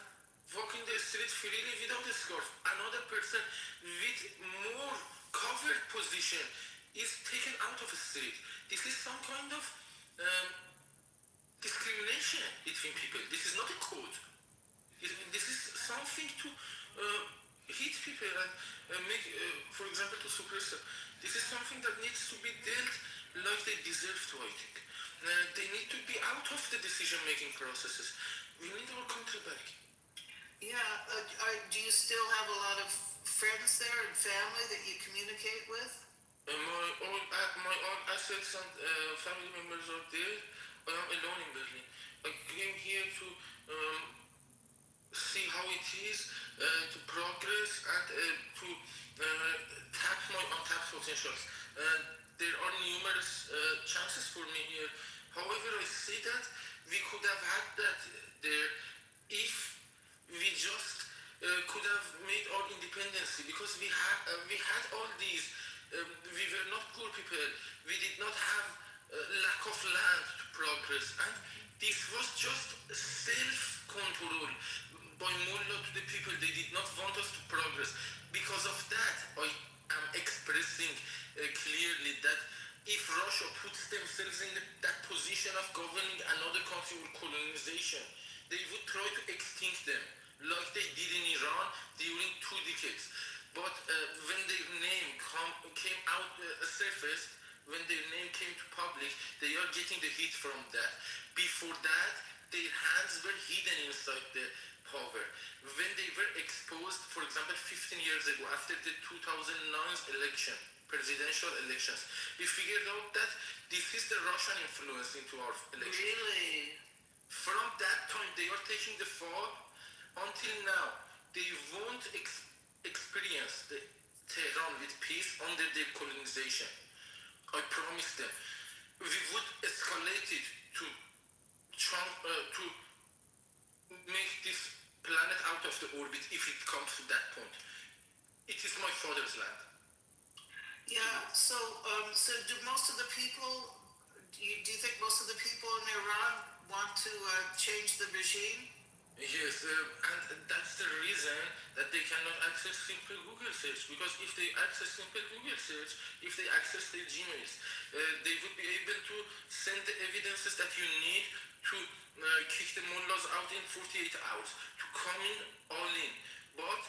walk in the street freely without a scarf. Another person with more covered position is taken out of the street. This is some kind of discrimination between people. This is not a code. This is something to hit people and make, for example, to suppress them. This is something that needs to be dealt like they deserve to, I think. They need to be out of the decision-making processes. We need our country back. Yeah. Do you still have a lot of friends there and family that you communicate with? My own assets and family members are there. I am alone in Berlin. I came here to see how it is, to progress and to tap my untapped potentials. There are numerous chances for me here. However, I see that we could have had that there if we just could have made our independence because we had all these. We were not poor people. We did not have lack of land to progress, and this was just self-control by mullah to the people. They did not want us to progress. Because of that, I am expressing clearly that if Russia puts themselves in that position of governing another country with colonization, they would try to extinct them, like they did in Iran during 2 decades. But when their name came out surfaced, when their name came to public, they are getting the heat from that. Before that, their hands were hidden inside the power. When they were exposed, for example, 15 years ago, after the 2009 presidential elections, we figured out that this is the Russian influence into our election. Really? From that time, they are taking the fall. Until now, they won't experience the Tehran with peace under their colonization. I promise them. We would escalate it to make this planet out of the orbit if it comes to that point. It is my father's land. Yeah. So do most of the people? Do you think most of the people in Iran want to change the regime? Yes, and that's the reason that they cannot access simple Google search. Because if they access simple Google search, if they access their Gmails, they would be able to send the evidences that you need to kick the mullahs out in 48 hours, to come in all in. But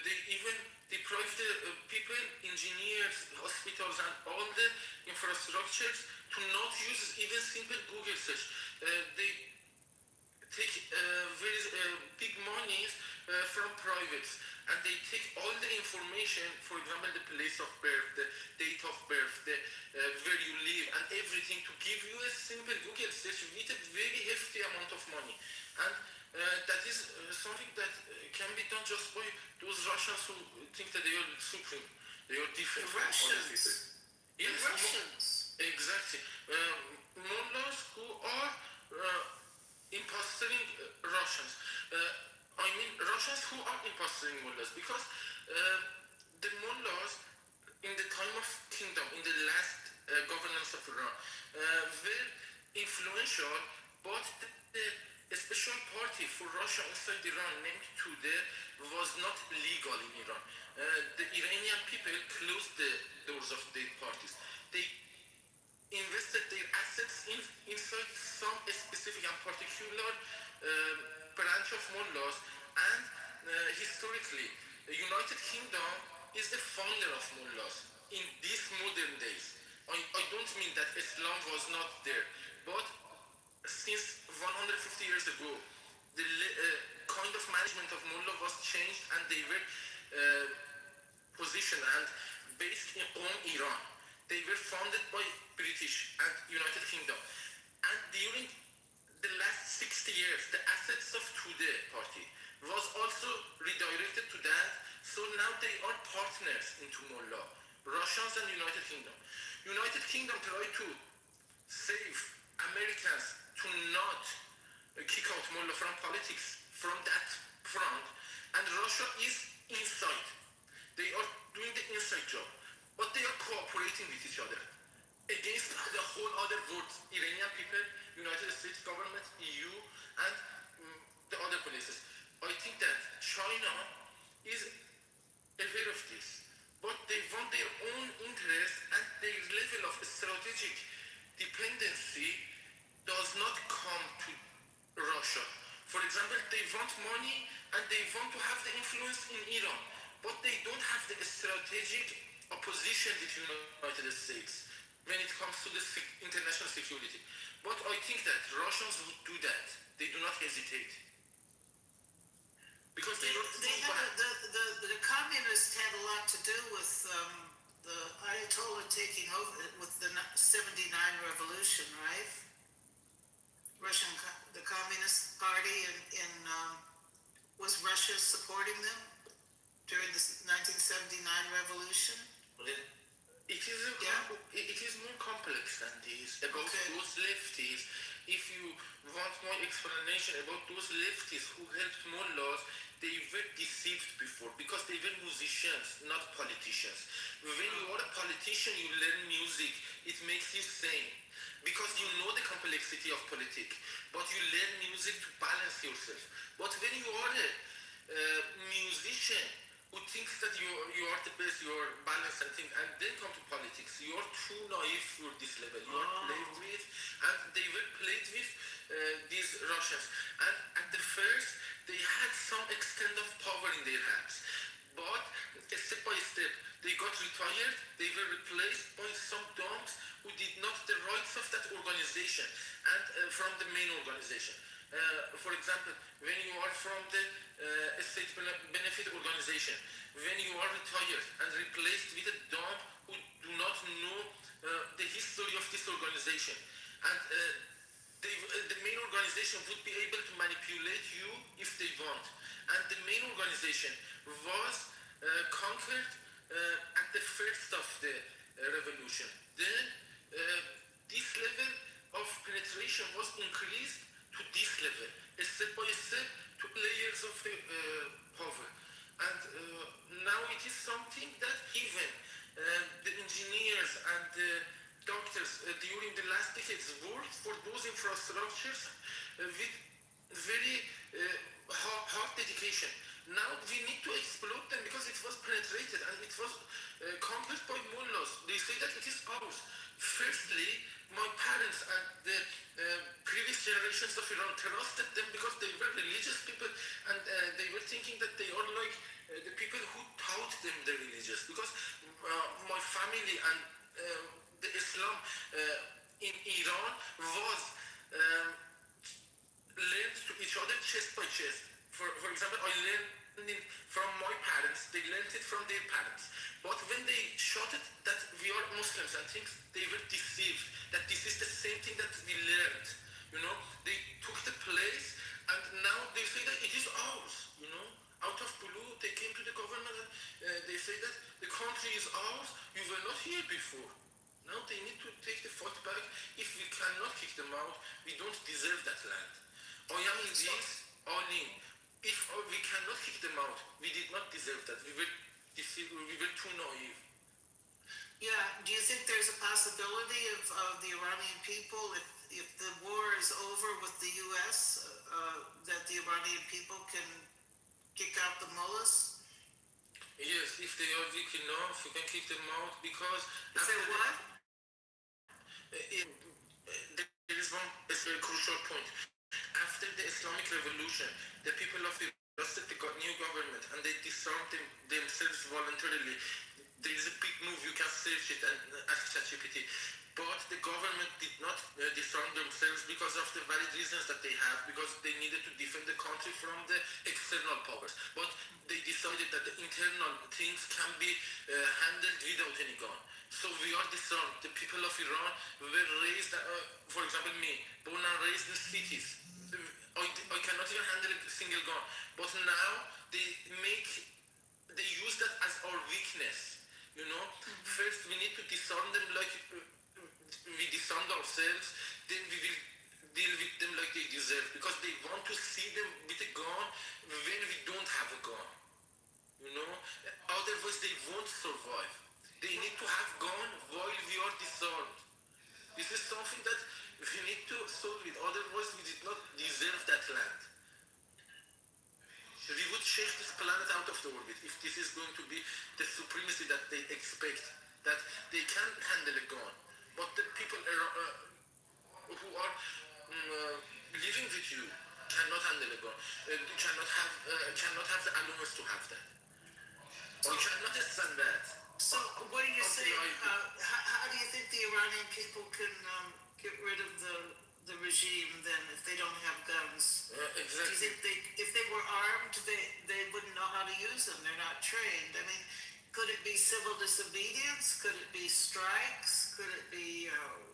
they even deprive the people, engineers, hospitals, and all the infrastructures to not use even simple Google search. They take very big monies from privates, and they take all the information, for example, the place of birth, the date of birth, where you live, and everything to give you a simple Google search with a very hefty amount of money. And that is something that can be done just by those Russians who think that they are supreme. They are different from other people. Yes, Russians. Exactly. Mullahs who are impostering Russians. I mean, Russians who are impostering mullahs, because the mullahs in the time of kingdom, in the last governance of Iran, were influential, but the special party for Russia inside Iran, named Tudeh, was not legal in Iran. The Iranian people closed the doors of their parties. They invested their assets inside some specific and particular branch of mullahs, and historically, the United Kingdom is the founder of mullahs in these modern days. I don't mean that Islam was not there, but since 150 years ago, the kind of management of mullah was changed, and they were positioned and based in Iran. They were founded by British and United Kingdom. And during the last 60 years, the assets of Tudeh party was also redirected to that. So now they are partners into mullah, Russians and United Kingdom. United Kingdom tried to save Americans to not kick out mullah from politics from that front, and Russia is inside. They are doing the inside job, but they are cooperating with each other against the whole other world, Iranian people, United States government, EU, and the other places. I think that China is aware of this, but they want their own interest, and their level of strategic dependency does not come to Russia. For example, they want money and they want to have the influence in Iran, but they don't have the strategic opposition with the United States when it comes to the international security. But I think that Russians would do that. They do not hesitate. Because the communists had a lot to do with the Ayatollah taking over with the 79 revolution, right? The Communist Party was Russia supporting them during the 1979 revolution? It is more complex than this. About those lefties, if you want more explanation about those lefties who helped mullahs, they were deceived before because they were musicians, not politicians. When you are a politician, you learn music. It makes you sane because you know the complexity of politics, but you learn music to balance yourself. But when you are a musician who thinks that you are the best, you are balanced and things, and then come to politics, you are too naive for this level. You are played with, and they were played with these Russians. And at the first, they had some extent of power in their hands. But step by step, they got retired, they were replaced by some dumps who did not the rights of that organization and from the main organization. For example, when you are from the state benefit organization, when you are retired and replaced with a dump who do not know the history of this organization, and the main organization would be able to manipulate you if they want. And the main organization was conquered at the first of the revolution. Then this level of penetration was increased to this level, step by step, to layers of power. And now it is something that even the engineers and the doctors during the last decades worked for those infrastructures with very hard dedication. Now we need to exploit them because it was penetrated and it was conquered by mullahs. They say that it is ours. Firstly, my parents and the previous generations of Iran trusted them because they were religious people, and they were thinking that they are like the people who taught them the religious. Because my family and the Islam in Iran was learned to each other chest by chest for example, I learned it from my parents. They learned it from their parents. But when they shot it, that we are Muslims, I think they were deceived that this is the same thing that we learned. You know, they took the place, and now they say that it is ours. You know, out of blue, they came to the government and they say that the country is ours. You were not here before. Now they need to take the fight back. If we cannot kick them out, we don't deserve that land. I am in this all in. If we cannot kick them out, we did not deserve that. We were deceived. We were too naive. Yeah, do you think there's a possibility of the Iranian people, if the war is over with the U.S., that the Iranian people can kick out the mullahs? Yes, if they are weak enough, you can kick them out because... If they what? There is one very crucial point. After the Islamic Revolution, the people of Iran got new government and they disarmed themselves voluntarily. There is a big move, you can search it and ask ChatGPT. But the government did not disarm themselves because of the valid reasons that they have, because they needed to defend the country from the external powers. But they decided that the internal things can be handled without any gun. So we are disarmed. The people of Iran were raised, for example me, born and raised in cities. I cannot even handle a single gun. But now they use that as our weakness. You know, first we need to disarm them like we disarmed ourselves, then we will deal with them like they deserve, because they want to see them with a gun when we don't have a gun. You know, otherwise they won't survive. They need to have gun while we are disarmed. This is something that we need to solve it, otherwise we did not deserve that land. We would shake this planet out of the orbit if this is going to be the supremacy that they expect, that they can handle a gun. But the people who are living with you cannot handle a gun, cannot have the allowance to have that. Or cannot stand that. So what are you saying? How do you think the Iranian people can get rid of the regime then if they don't have guns? Exactly. Do you think if they were armed, they wouldn't know how to use them? They're not trained. I mean, could it be civil disobedience? Could it be strikes? Could it be...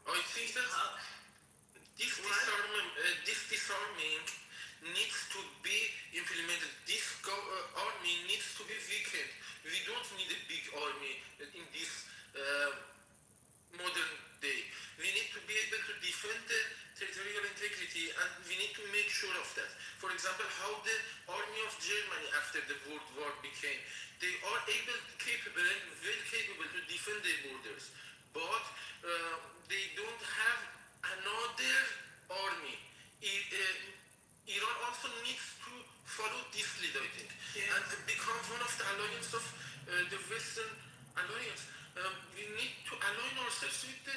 I think that this disarming needs to be implemented. This army needs to be weakened. We don't need a big army in this modern day. We need to be able to defend the territorial integrity, and we need to make sure of that. For example, how the army of Germany after the World War became. They are well capable to defend their borders, but they don't have another army. Iran also needs to follow this lead, I think, and become one of the alliance of the Western alliance. We need to align ourselves with the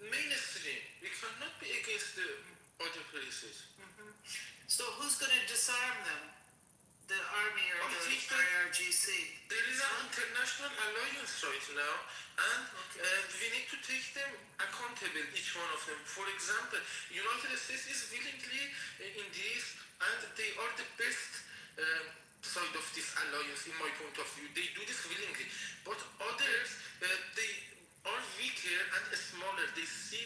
mainstream. We cannot be against the other places. So who's going to disarm them? The army or the IRGC? There is an international alliance right now, and we need to take them accountable, each one of them. For example, United States is willingly in this, and they are the best side of this alliance, in my point of view. They do this willingly, but others, they are weaker and smaller. They see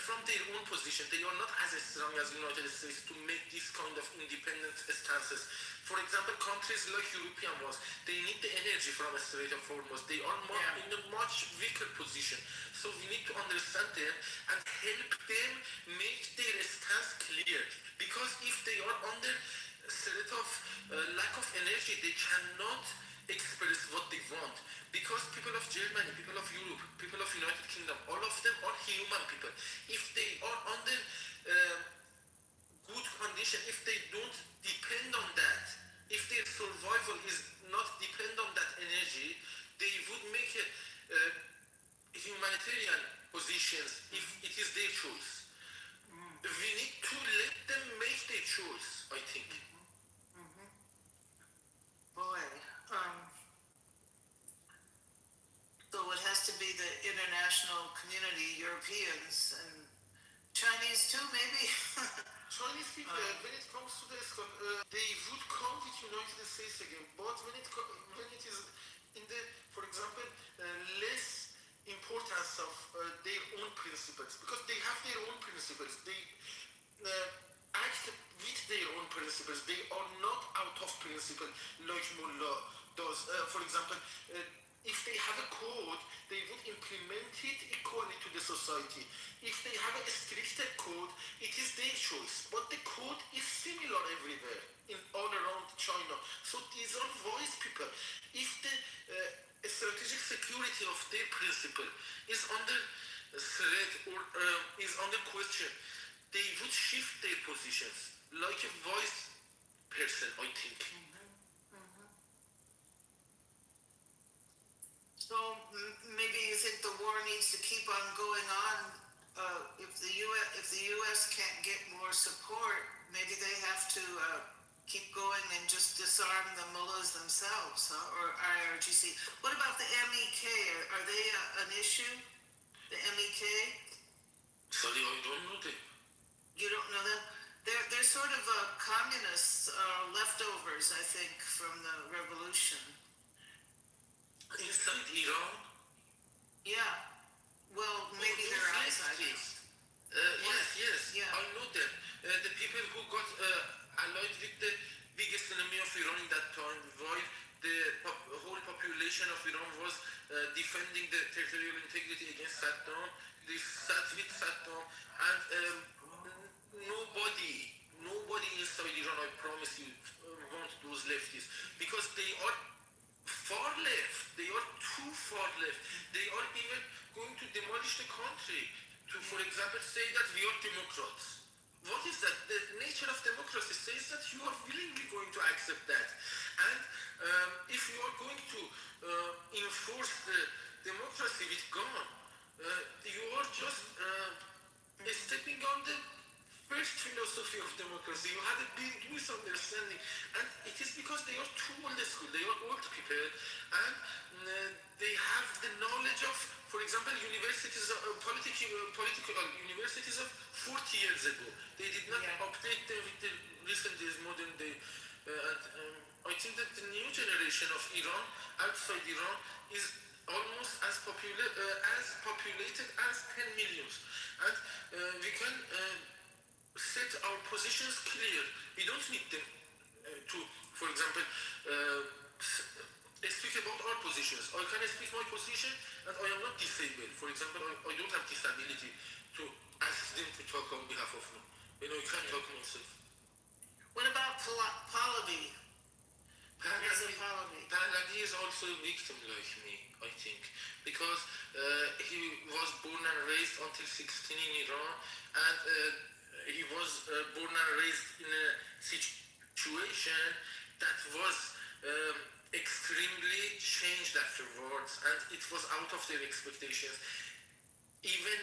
from their own position. They are not as strong as United States to make this kind of independent stances. For example, countries like European ones, they need the energy from a Strait of Hormuz. They are in a much weaker position. So we need to understand them and help them make their stance clear. Because if they are under threat of lack of energy, they cannot express what they want. Because people of Germany, people of Europe, people of United Kingdom, all of them are human people. If they are under good condition, if they don't depend on that, if their survival is not depend on that energy, they would make humanitarian positions if it is their choice. We need to let them make their choice, I think. Boy, so it has to be the international community, Europeans, and to Chinese too, maybe. Chinese people, when it comes to this, they would come with United States again. But when it is in the, for example, less importance of their own principles, because they have their own principles. They act with their own principles. They are not out of principle like Mullah does. For example, if they have a code, they would implement it equally to the society. If they have a stricter code, it is their choice. But the code is similar everywhere, in all around China. So these are wise people. If the strategic security of their principle is under threat or is under question, they would shift their positions like a wise person, I think. So maybe you think the war needs to keep on going on. If the U.S. can't get more support, maybe they have to keep going and just disarm the mullahs themselves, or IRGC. What about the MEK? Are they an issue? The MEK? Sorry, I don't know them. You don't know them? They're sort of communist leftovers, I think, from the revolution. Inside Iran? Yeah. Well, maybe they're outside. Yes. Yeah. I know them. The people who got allied with the biggest enemy of Iran in that time, while the whole population of Iran was defending the territorial integrity against Saddam, they sat with Saddam, and nobody inside Iran, I promise you, want those leftists, because they are far left. They are too far left. They are even going to demolish the country to, for example, say that we are Democrats. What is that? The nature of democracy says that you are willingly going to accept that. And if you are going to enforce the democracy with gun, you are just stepping on the first philosophy of democracy. You have a big misunderstanding, and it is because they are too old school. They are old people, and they have the knowledge of, for example, universities, political universities of 40 years ago. They did not update them with the recent days, modern day. I think that the new generation of Iran, outside Iran, is almost as populated as 10 million, and we can set our positions clear. We don't need them to, for example, speak about our positions. I can speak my position, and I am not disabled. For example, I don't have disability to ask them to talk on behalf of me. I can talk myself. What about Pahlavi? Pahlavi is also a victim like me, I think, because he was born and raised until 16 in Iran, and he was born and raised in a situation that was extremely changed afterwards, and it was out of their expectations. Even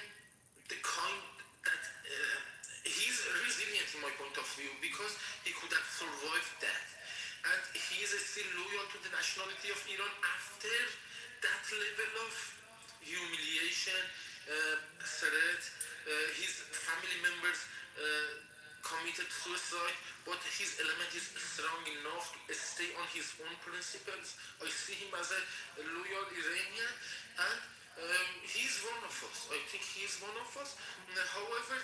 the kind that he's resilient in my point of view, because he could have survived that, and he is still loyal to the nationality of Iran after that level of humiliation, threat. His family members committed suicide, but his element is strong enough to stay on his own principles. I see him as a loyal Iranian, and he's one of us. I think he is one of us. However,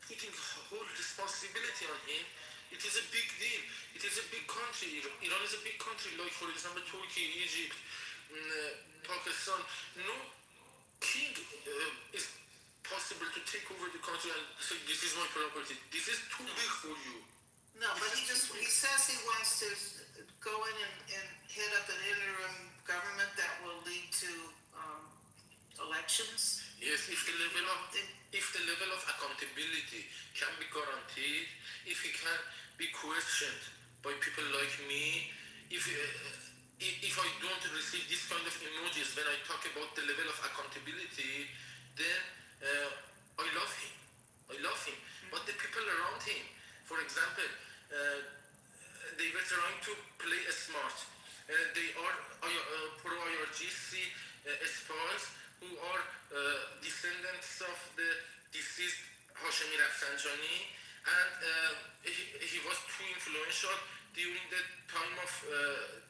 putting whole responsibility on him, it is a big deal. It is a big country. Iran is a big country, like, for example, Turkey, Egypt, Pakistan. No king is possible to take over the country and say, this is my property. This is too big for you. No, but he says he wants to go in and head up an interim government that will lead to elections. Yes, if the level of accountability can be guaranteed, if he can be questioned by people like me, if I don't receive this kind of emojis when I talk about the level of accountability, then I love him. But the people around him, for example, they were trying to play smart. They are pro-IRGC spies who are descendants of the deceased Hashemi Rafsanjani, and he was too influential during the time of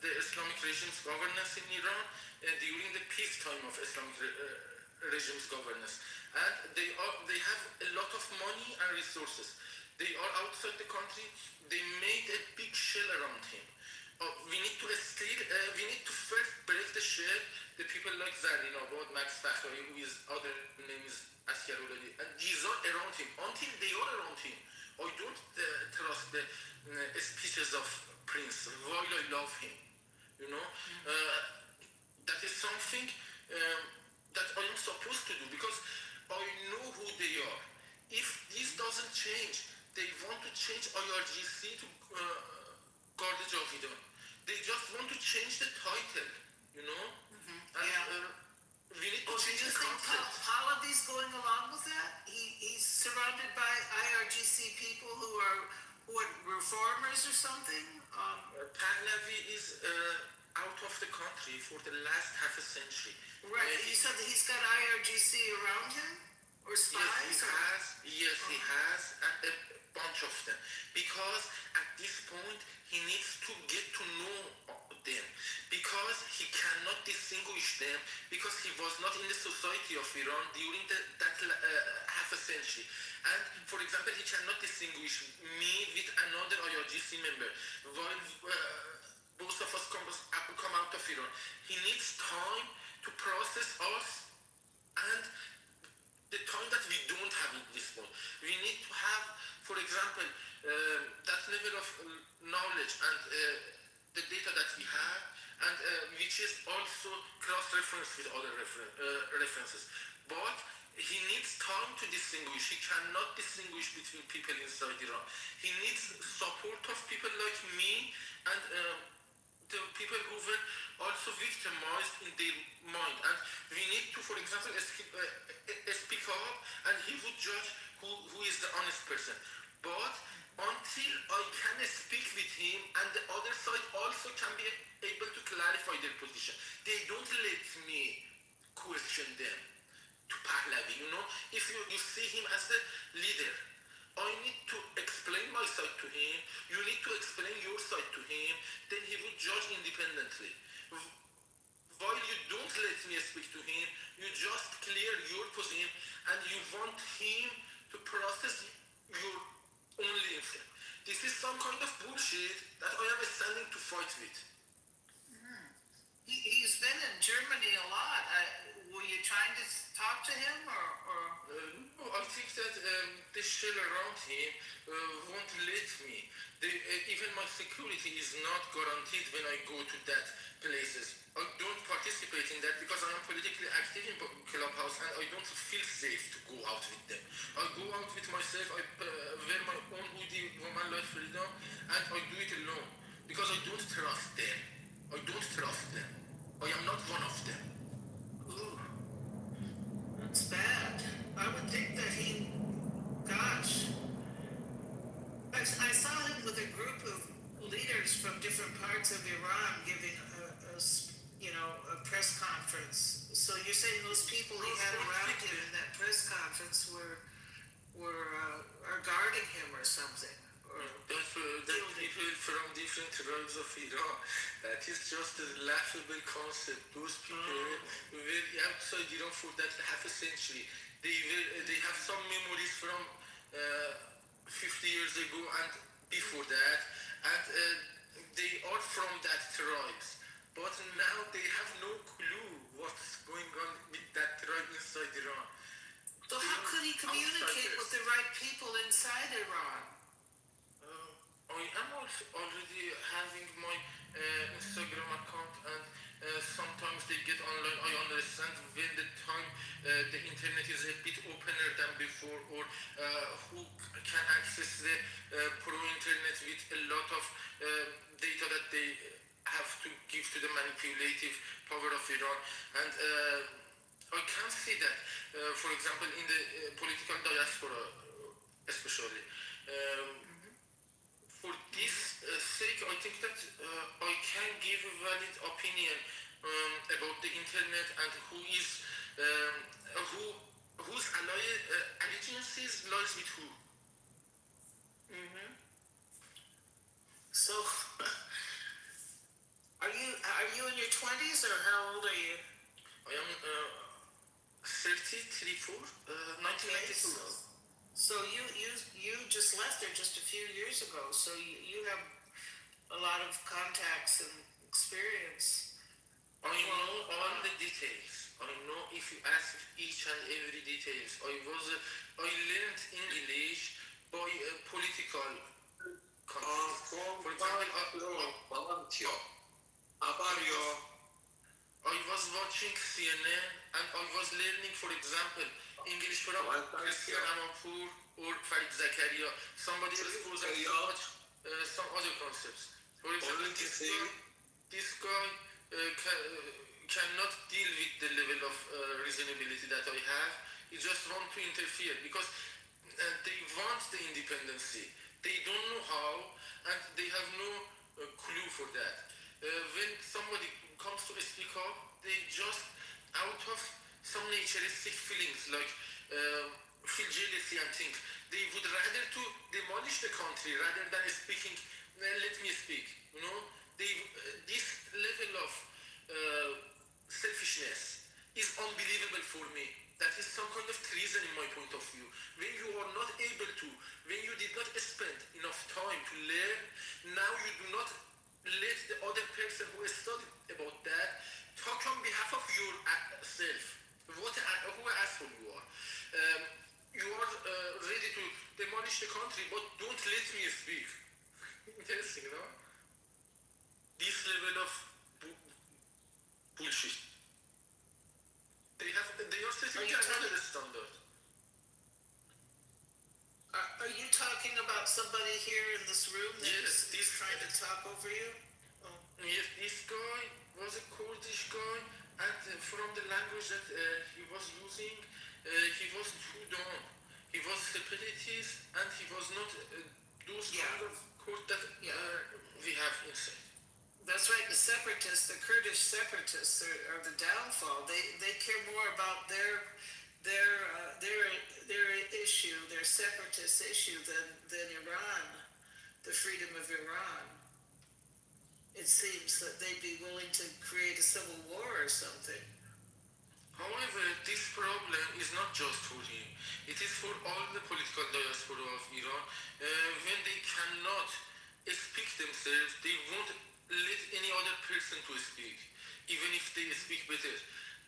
the Islamic regime's governance in Iran, during the peacetime of Islamic regime's governance. And they have a lot of money and resources. They are outside the country. They made a big shell around him. We need to first break the shell. The people like Zarina Abad, Max Fakhari, who is other name is Askarulali, and these are around him. Until they are around him, I don't trust the speeches of Prince while I love him. That is something that I am supposed to do because I know who they are. If this doesn't change, they want to change IRGC to Garde Javidan. They just want to change the title, And we need to change the concept. Pahlavi's going along with that? He's surrounded by IRGC people who are reformers or something? Pahlavi is out of the country for the last half a century. Right, you said that he's got IRGC around him? Or spies? Yes, he has a bunch of them. Because at this point, he needs to get to know them. Because he cannot distinguish them. Because he was not in the society of Iran during that half a century. And, for example, he cannot distinguish me with another IRGC member. While both of us come out of Iran. He needs time to process us and the time that we don't have at this point. We need to have, for example, that level of knowledge and the data that we have, and which is also cross-referenced with other references. But he needs time to distinguish. He cannot distinguish between people inside Iran. He needs support of people like me and the people who were also victimized in their mind. And we need to, for example, speak up, and he would judge who is the honest person. But until I can speak with him, and the other side also can be able to clarify their position, they don't let me question them to Pahlavi. If you see him as the leader, I need to explain my side to him, you need to explain your side to him, then he will judge independently. While you don't let me speak to him, you just clear your position and you want him to process your only influence. This is some kind of bullshit that I am standing to fight with. He's been in Germany a lot. Were you trying to talk to him or? No, I think that the shell around him won't let me. Even my security is not guaranteed when I go to that places. I don't participate in that because I am politically active in Clubhouse and I don't feel safe to go out with them. I go out with myself, I wear my own hoodie, Woman Life Freedom, and I do it alone because I don't trust them. I don't trust them. I am not one of them. Ooh, that's bad. I would think that I saw him with a group of leaders from different parts of Iran giving a press conference. So you're saying those people he had around him in that press conference are guarding him or something? That people from different tribes of Iran. That is just a laughable concept. Those people were outside Iran for that half a century. They have some memories from 50 years ago and before that, and they are from that tribes. But now they have no clue what's going on with that tribe inside Iran. So how could he communicate with the right people inside Iran? I am also already having my Instagram account, and sometimes they get online. I understand when the time the internet is a bit opener than before, or who can access the pro-internet with a lot of data that they have to give to the manipulative power of Iran. And I can see that, for example, in the political diaspora especially. For this sake, I think that I can give a valid opinion about the internet and who whose allegiances lies with who. Mm-hmm. So, are you in your 20s or how old are you? I am 33, 1992. So you just left there just a few years ago. So you have a lot of contacts and experience. I know all the details. I know if you ask each and every details. I learned English by political context. For example, I was watching CNN and I was learning, for example, English from Christian Amanpour or Farid Zakaria. Somebody else goes and watch some other concepts. For example, this guy cannot deal with the level of reasonability that I have. He just want to interfere because they want the independency. They don't know how and they have no clue for that. When somebody comes to speak up, they just out of some naturistic feelings like feel jealousy and things. They would rather to demolish the country rather than speaking. Let me speak. You know, this level of selfishness is unbelievable for me. That is some kind of treason in my point of view. When you are not able to, when you did not spend enough time to learn, now you do not let the other person who studied about that talk on behalf of yourself. Who asshole you are. You are ready to demolish the country, but don't let me speak. Interesting, no? This level of bullshit. They are setting another standard. Are you talking about somebody here in this room that yes, is trying to talk over you? Oh. Yes, this guy was a Kurdish guy, and from the language that he was using, he was too dumb. He was separatist, and he was not those kind of Kurd that we have inside. That's right. The separatists, the Kurdish separatists, are the downfall. They care more about their issue, their separatist issue, than Iran, the freedom of Iran. It seems that they'd be willing to create a civil war or something. However, this problem is not just for him. It is for all the political diaspora of Iran. When they cannot speak themselves, they won't let any other person to speak, even if they speak better.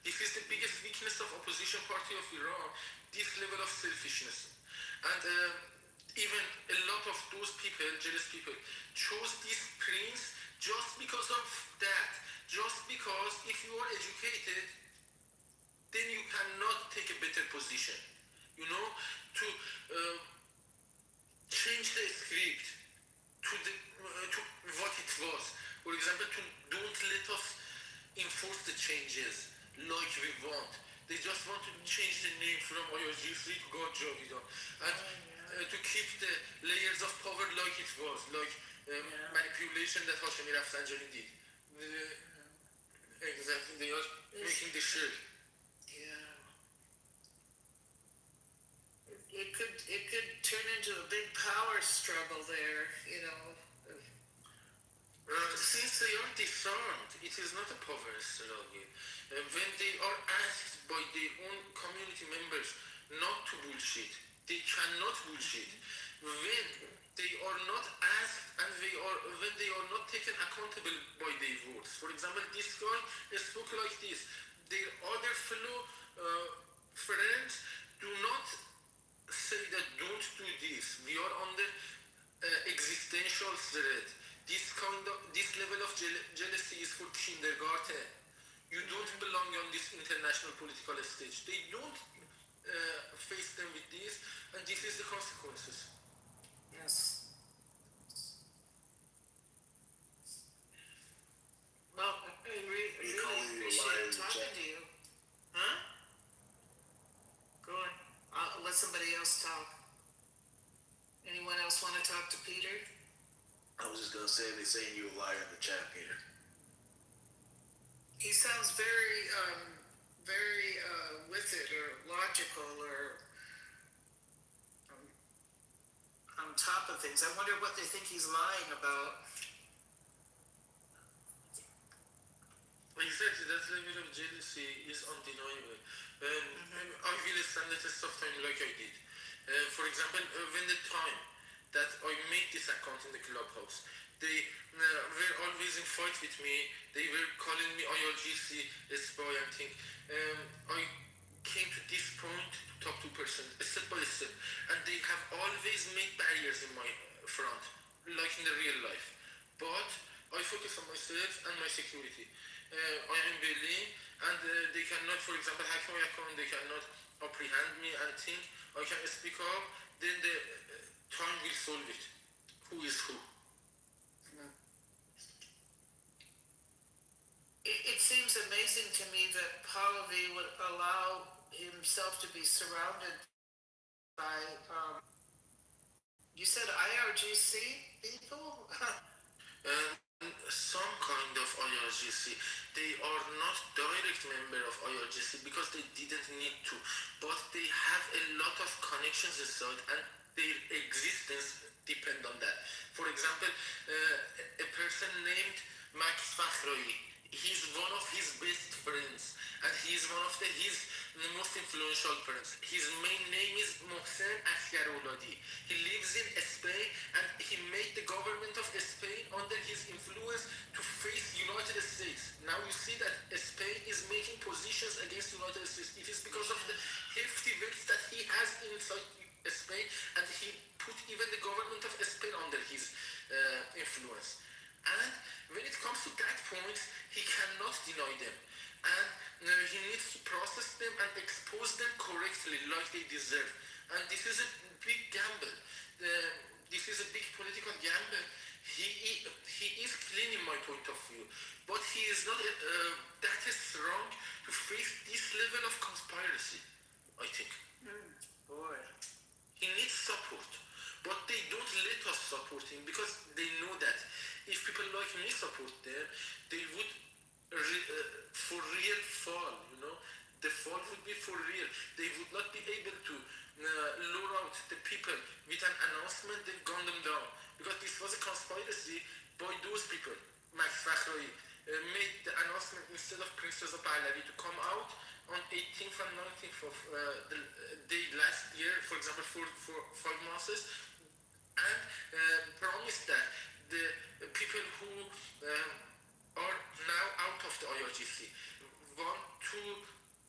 This is the biggest weakness of opposition party of Iran, this level of selfishness. And even a lot of those people, jealous people, chose this prince just because of that. Just because if you are educated, then you cannot take a better position. You know, to change the script to what it was. For example, don't let us enforce the changes like we want. They just want to change the name from IRG3 to God Javidan. And to keep the layers of power like it was, like manipulation that Hashemi Rafsanjani did. Exactly, they are making the shit. It could turn into a big power struggle there, you know. Since they are disarmed, it is not a power struggle. When they are asked by their own community members not to bullshit, they cannot bullshit. When they are not asked and when they are not taken accountable by their words. For example, this guy spoke like this. Their other fellow friends do not say that don't do this. We are under existential threat. This level of jealousy is for kindergarten. You don't belong on this international political stage. They don't face them with this, and this is the consequences. Yes. Well, I really appreciate talking to you. Huh? Go on. I'll let somebody else talk. Anyone else want to talk to Peter? I was just gonna say they're saying you a liar in the chat, Peter. He sounds very very with it or logical or on top of things. I wonder what they think he's lying about. Exactly, that level of jealousy is undeniable. And I will stand the test of time like I did. For example, when the time that I made this account in the clubhouse, they were always in fight with me. They were calling me IRGC, spy and thing. I came to this point to talk to person, step by step, and they have always made barriers in my front, like in the real life. But I focus on myself and my security. I am in Berlin, and they cannot, for example, hack my account. They cannot apprehend me and think I can speak up. Then the time will solve it. Who is who? It seems amazing to me that Pahlavi would allow himself to be surrounded by, you said IRGC people? Some kind of IRGC. They are not direct member of IRGC because they didn't need to, but they have a lot of connections inside and their existence depend on that. For example, a person named Max Fakhroi, he's one of his best friends and he's one of his most influential friends. His main name is Mohsen Askarauladi. He lives in Spain and he made the government of Spain under his influence to face United States. Now you see that Spain is making positions against United States. It is because of the hefty wealth that he has inside Spain, and he put even the government of Spain under his influence. And when it comes to that point, he cannot deny them. And he needs to process them and expose them correctly like they deserve. And this is a big gamble. This is a big political gamble. He is clean in my point of view, but he is not that strong to face this level of conspiracy, I think. Boy. He needs support, but they don't let us support him because they know that if people like me support them, they would for real fall, you know. The fall would be for real. They would not be able to lure out the people with an announcement, then gun them down. Because this was a conspiracy by those people. Max Fakhroi made the announcement instead of Princess of Pahlavi to come out on 18th and 19th of the day last year, for example, for 5 months, and promised that the people who are now out of the IRGC want to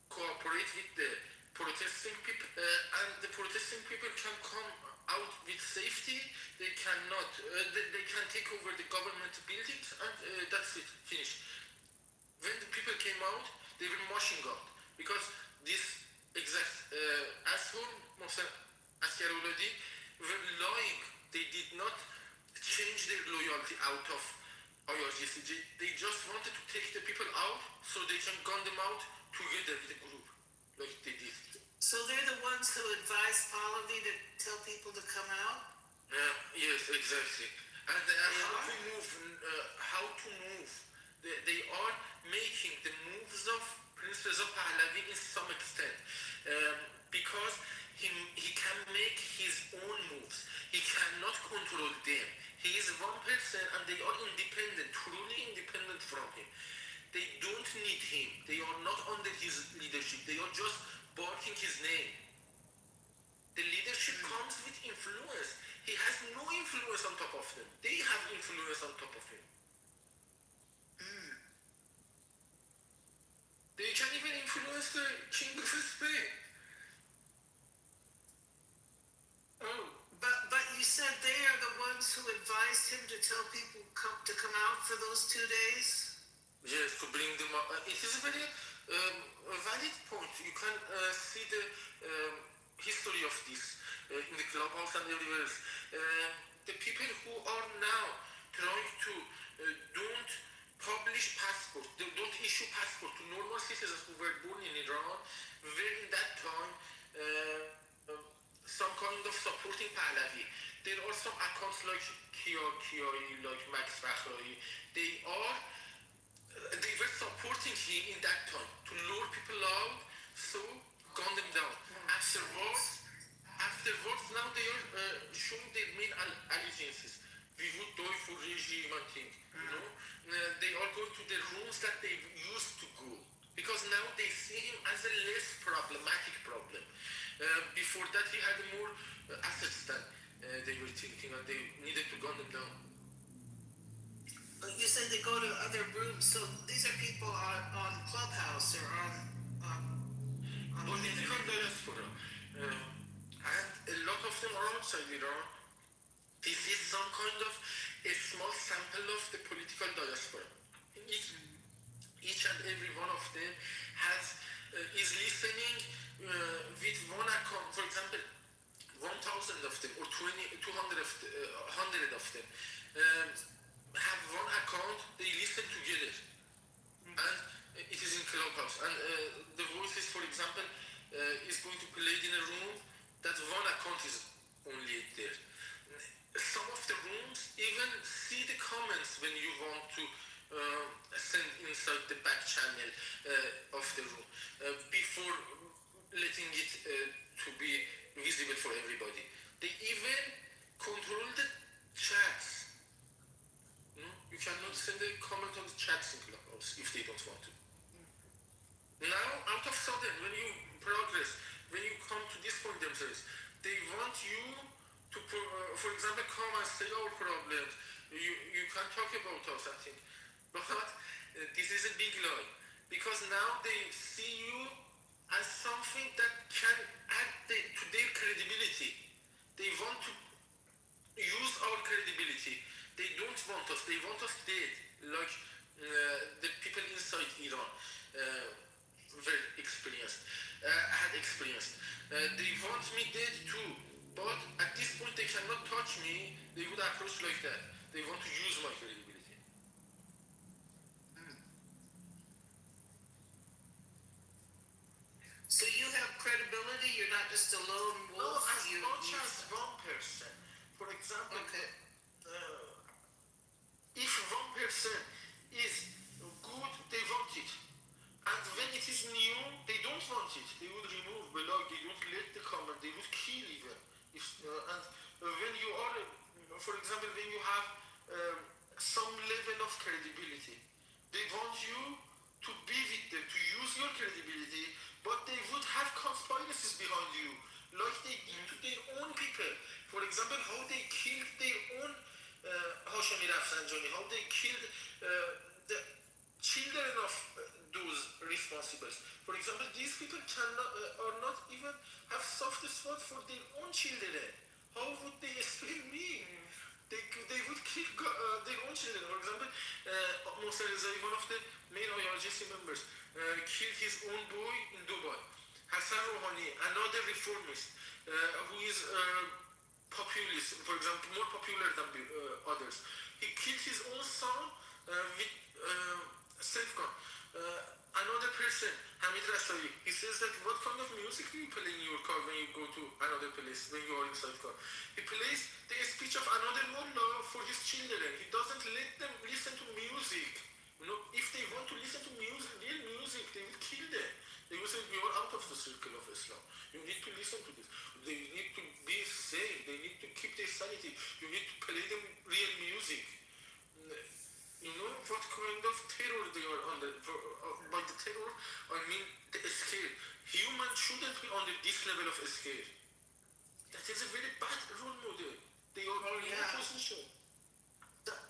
cooperate with the protesting people, and the protesting people can come out with safety. They cannot, they can take over the government buildings, and that's it, finished. When the people came out, they were machine gunned because this exact asshole, Mohsen Askarauladi, were lying. They did not change their loyalty out of IRGC. They just wanted to take the people out so they can gun them out together with the group, like they did. So they're the ones who advise Pahlavi to tell people to come out? Yes, exactly. And how to move. They are making the moves of Princess of Pahlavi in some extent, because he can make his own moves. He cannot control them. He is one person and they are independent, truly independent from him. They don't need him. They are not under his leadership. They are just barking his name. The leadership comes with influence. He has no influence on top of them. They have influence on top of him. They can even influence the king of Spain. Oh, but you said they are the ones who advised him to tell people to come out for those 2 days? Yes, to bring them up. It is a very valid point. You can see the history of this in the clubhouse and everywhere else. The people who are now trying to don't publish passport, they don't issue passport to normal citizens who were born in Iran, were in that time some kind of supporting Pahlavi. There are some accounts like Kiai, like Max Fakhroi. They were supporting him team in that time to lure people out, so gun them down. Afterwards, now they are showing their main allegiances. We would die for regime, I think. You know, they are going to the rooms that they used to go because now they see him as a less problematic problem. Before that, he had more assets than they were thinking, and they needed to gun them down. You said they go to other rooms, so these are people on Clubhouse or on Political diaspora. And a lot of them are outside Iran. This is some kind of a small sample of the political diaspora. Each and every one of them is listening with one account. For example, 1,000 of them or 200 of them have one account. They listen together, and it is in Clubhouse. And the voices, for example, is going to play in a room that one account is only there. Some of the rooms even see the comments when you want to send inside the back channel of the room before letting it to be visible for everybody. They even control the chats. You cannot send a comment on the chats in Clubhouse if they don't want to. Now, out of sudden, when you progress, when you come to this point themselves, they want you to, for example, come and say our problems. You can talk about us, I think. But this is a big lie. Because now they see you as something that can add to their credibility. They want to use our credibility. They don't want us. They want us dead, like the people inside Iran had experienced. They want me dead too, but at this point they cannot touch me. They would approach like that. They want to use my credibility. So you have credibility. You're not just a lone wolf. No, as much as one person. For example, okay. If one person is good, they want it. And when it is new, they don't want it. They would remove, blog, they don't let the comment, they would kill even. And when you are, for example, when you have some level of credibility, they want you to be with them, to use your credibility, but they would have conspiracies behind you, like they did to their own people. For example, how they killed their own Hashemi Rafsanjani, how they killed the children of those responsible. For example, these people are not even have soft spot for their own children. How would they explain me? They would kill their own children. For example, Mohsen Rezai, one of the main IRGC members, killed his own boy in Dubai. Hassan Rouhani, another reformist, who is populist, for example, more popular than others. He killed his own son with self-gun. Another person, Hamid Rasai, he says that what kind of music do you play in your car when you go to another place, when you are inside car? He plays the speech of another mullah for his children. He doesn't let them listen to music. If they want to listen to music, real music, they will kill them. They will say, you are out of the circle of Islam. You need to listen to this. They need to be safe. They need to keep their sanity. You need to play them real music. You know what kind of terror they are under? By the terror, I mean the scare. Humans shouldn't be under this level of scare. That is a very bad role model. They are in a position.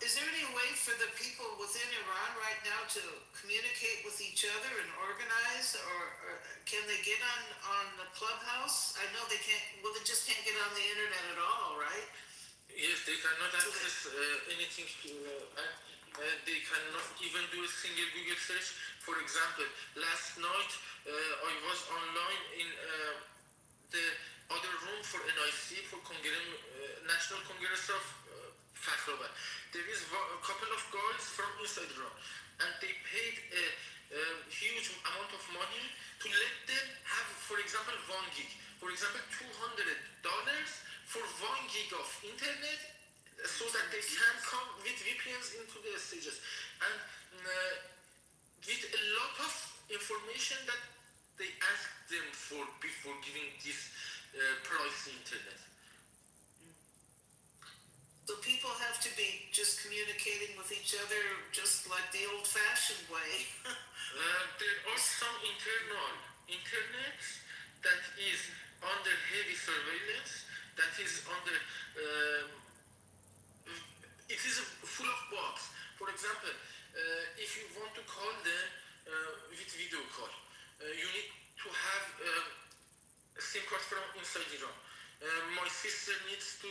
Is there any way for the people within Iran right now to communicate with each other and organize, or can they get on the Clubhouse? I know they can't. Well, they just can't get on the internet at all, right? Yes, they cannot access anything. They cannot even do a single Google search. For example, last night I was online in the other room for NIC, for National Congress of Fakhrabad. There is a couple of guys from inside Iran, and they paid a huge amount of money to let them have, for example, 1 gig. For example, $200 for 1 gig of internet, so that they can come with VPNs into the stages. And with a lot of information that they asked them for before giving this price internet. So people have to be just communicating with each other just like the old-fashioned way. There are some internal internet that is under heavy surveillance, that is under it is full of bugs. For example, if you want to call them with video call, you need to have a SIM card from inside Iran. My sister needs to,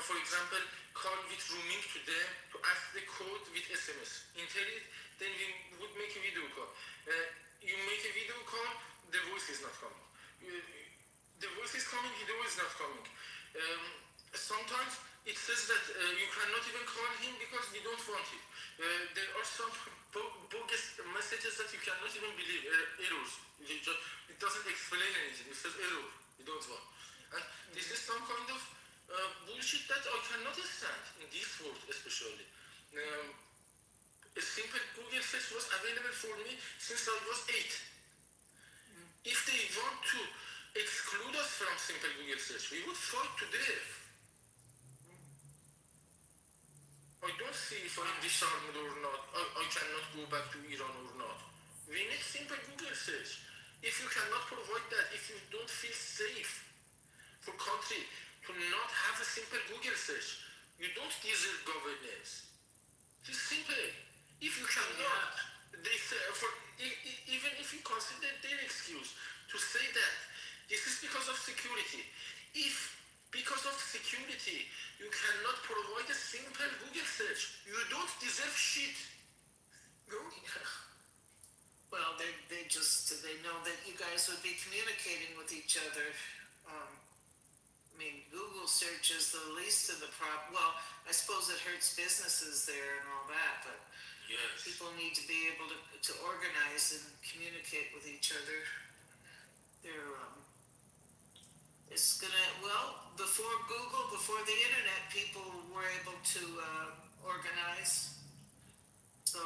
for example, call with roaming to them to ask the code with SMS. Internet, then we would make a video call. You make a video call, the voice is not coming. The voice is coming, the voice is not coming. Sometimes it says that you cannot even call him because we don't want it. There are some bogus messages that you cannot even believe, errors. It doesn't explain anything. It says error, we don't want. And this is some kind of bullshit that I cannot stand in this world, especially. A simple Google search was available for me since I was 8. If they want to exclude us from simple Google search, we would fight to death. I don't see if I'm disarmed or not. I cannot go back to Iran or not. We need simple Google search. If you cannot provide that, if you don't feel safe for country to not have a simple Google search, you don't deserve governance. It's simple. If you cannot, they say, even if you consider their excuse to say that this is because of security, if because of security you cannot provide a simple Google search, you don't deserve shit. Go. Well, they know that you guys would be communicating with each other. I mean, Google search is the least of the problem. Well, I suppose it hurts businesses there and all that, but yes, people need to be able to organize and communicate with each other. It's gonna, well, before Google, before the internet, people were able to organize. So,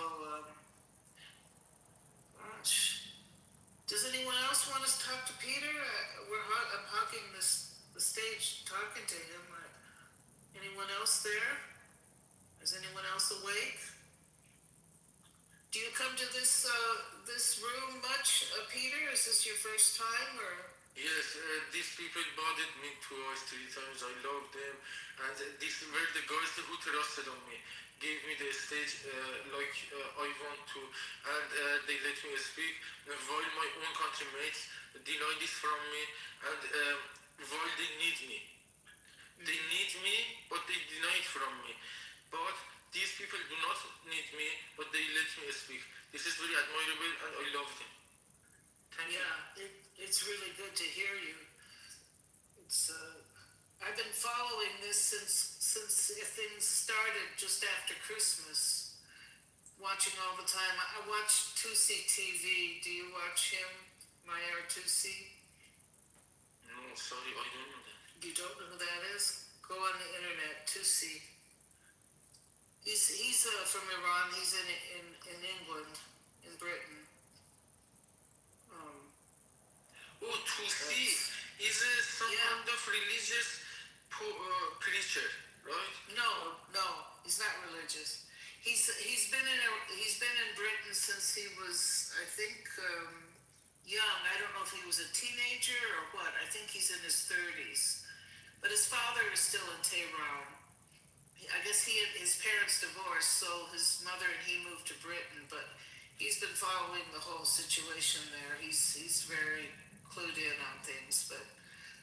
gosh. Does anyone else want to talk to Peter? I'm hogging the stage talking to him. Anyone else there? Is anyone else awake? Do you come to this room much, Peter? Is this your first time, or? Yes, these people bothered me twice, 3 times. I love them, and these were the guys who trusted on me, gave me the stage like I want to, and they let me speak. While my own country mates deny this from me, and while they need me, but they deny it from me. But these people do not need me, but they let me speak. This is very admirable, and I love them. Thank you. It's really good to hear you. I've been following this since things started just after Christmas. Watching all the time. I watch Tusi TV. Do you watch him, Mayer Tusi? No, sorry, I don't know that. You don't know who that is? Go on the internet, Tusi. He's from Iran. He's in England, in Britain. Tusi is some kind of religious preacher, right? No, he's not religious. He's been in Britain since he was, I think, young. I don't know if he was a teenager or what. I think he's in his 30s. But his father is still in Tehran. I guess his parents divorced, so his mother and he moved to Britain. But he's been following the whole situation there. He's very clued in on things. But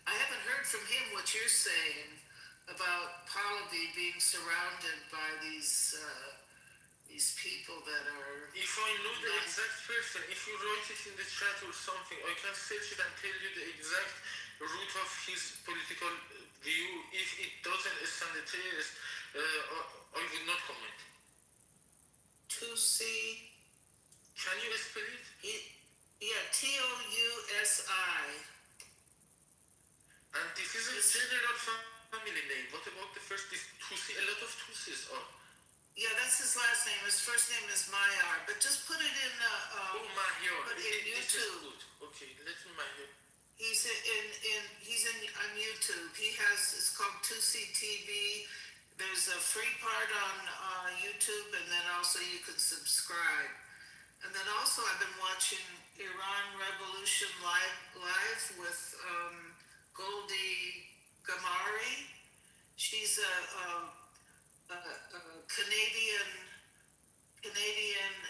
I haven't heard from him what you're saying about Pahlavi being surrounded by these people that are. If I know the exact person, if you write it in the chat or something, I can search it and tell you the exact root of his political view. If it doesn't stand a test, I will not comment. Tusi. Can you spell it? Yeah, Tousi. And this is a general family name. What about the first? This Tusi, a lot of Tusis are. Yeah, that's his last name. His first name is Mayar, but just put it in, Oh, Mahir. put in This is YouTube. good. Okay, let me Mahir. He's on YouTube. He has, it's called 2C TV. There's a free part on YouTube, and then also you can subscribe. And then also I've been watching Iran Revolution live with Goldie Gamari. She's a Canadian.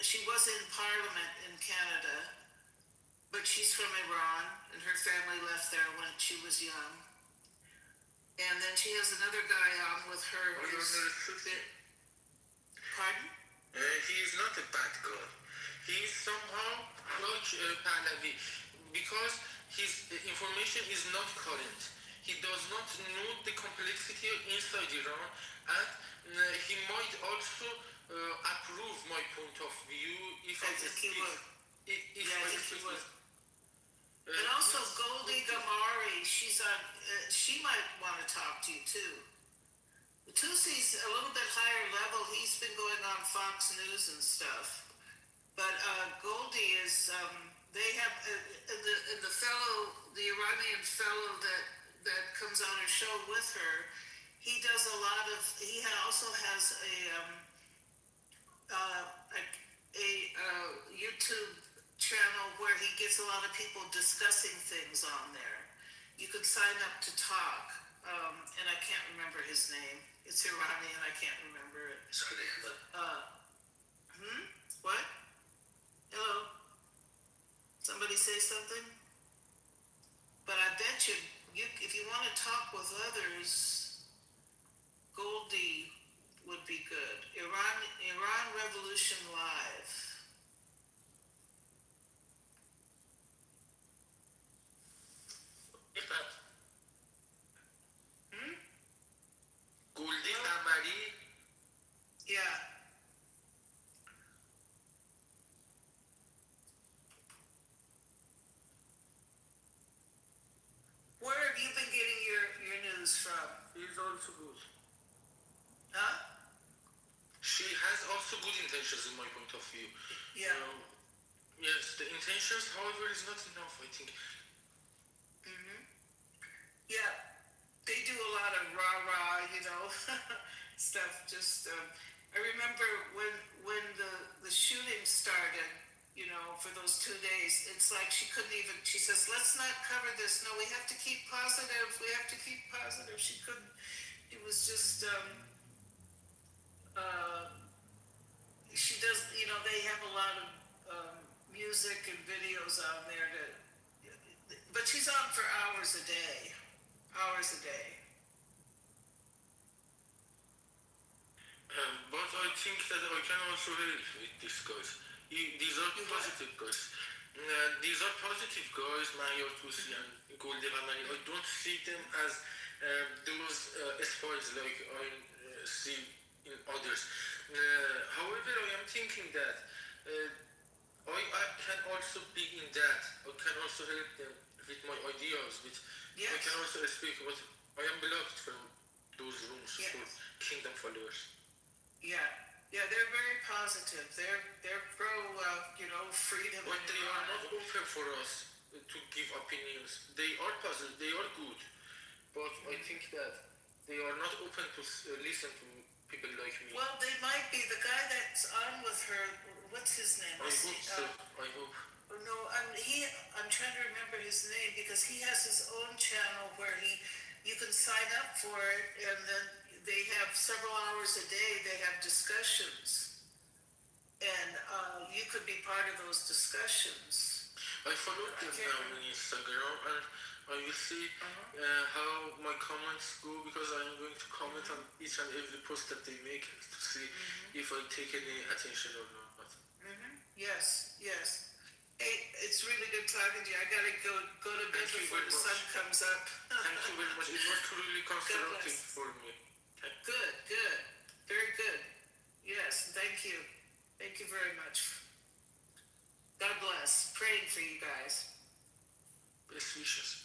She was in Parliament in Canada, but she's from Iran, and her family left there when she was young. And then she has another guy on with her. Pardon? He is not a bad guy. He is somehow like Pahlavi because his information is not current. He does not know the complexity inside Iran, and he might also approve my point of view if I think he speak. would. If Yeah, I I think he speak. would. And also Goldie Gamari, she's on. She might want to talk to you too. Tusi's a little bit higher level. He's been going on Fox News and stuff. But Goldie is. They have the fellow, the Iranian fellow that comes on her show with her. He does a lot of. He also has a YouTube channel where he gets a lot of people discussing things on there. You could sign up to talk, and I can't remember his name. It's Iranian, I can't remember it. What? Hello? Somebody say something? But I bet you if you want to talk with others, Goldie would be good. Iran Revolution Live. Goldie Gamari. Yeah. Where have you been getting your news from? He's also good. Huh? She has also good intentions in my point of view. Yeah. Yes, the intentions, however, is not enough, I think. Yeah, they do a lot of rah-rah, stuff. Just, I remember when the shooting started, for those 2 days, it's like she couldn't even, she says, let's not cover this. No, we have to keep positive. We have to keep positive. She couldn't, it was just, she does, they have a lot of music and videos on there but she's on for hours a day. Hours a day. But I think that I can also help with these guys. These are positive guys. These are positive guys, Mayor Tusi and Goldie Gamari. I don't see them as those spies like I see in others. However, I am thinking that I can also be in that. I can also help them with my ideas. Yes. I can also speak, but I am blocked from those rooms for kingdom followers. Yeah, they're very positive. They're pro, freedom. But they are not open for us to give opinions. They are positive. They are good, but I think that they are not open to listen to people like me. Well, they might be. The guy that's on with her, what's his name? I hope so. I hope. No, I'm trying to remember his name because he has his own channel where you can sign up for it, and then they have several hours a day. They have discussions, and you could be part of those discussions. I followed them now on Instagram, and I will see how my comments go because I'm going to comment on each and every post that they make to see if I take any attention or not. Yes. Hey, it's really good talking to you. I gotta go to bed before the sun comes up. Thank you very much. It was truly constructive for me. Good. Very good. Yes, thank you. Thank you very much. God bless. Praying for you guys. Best wishes.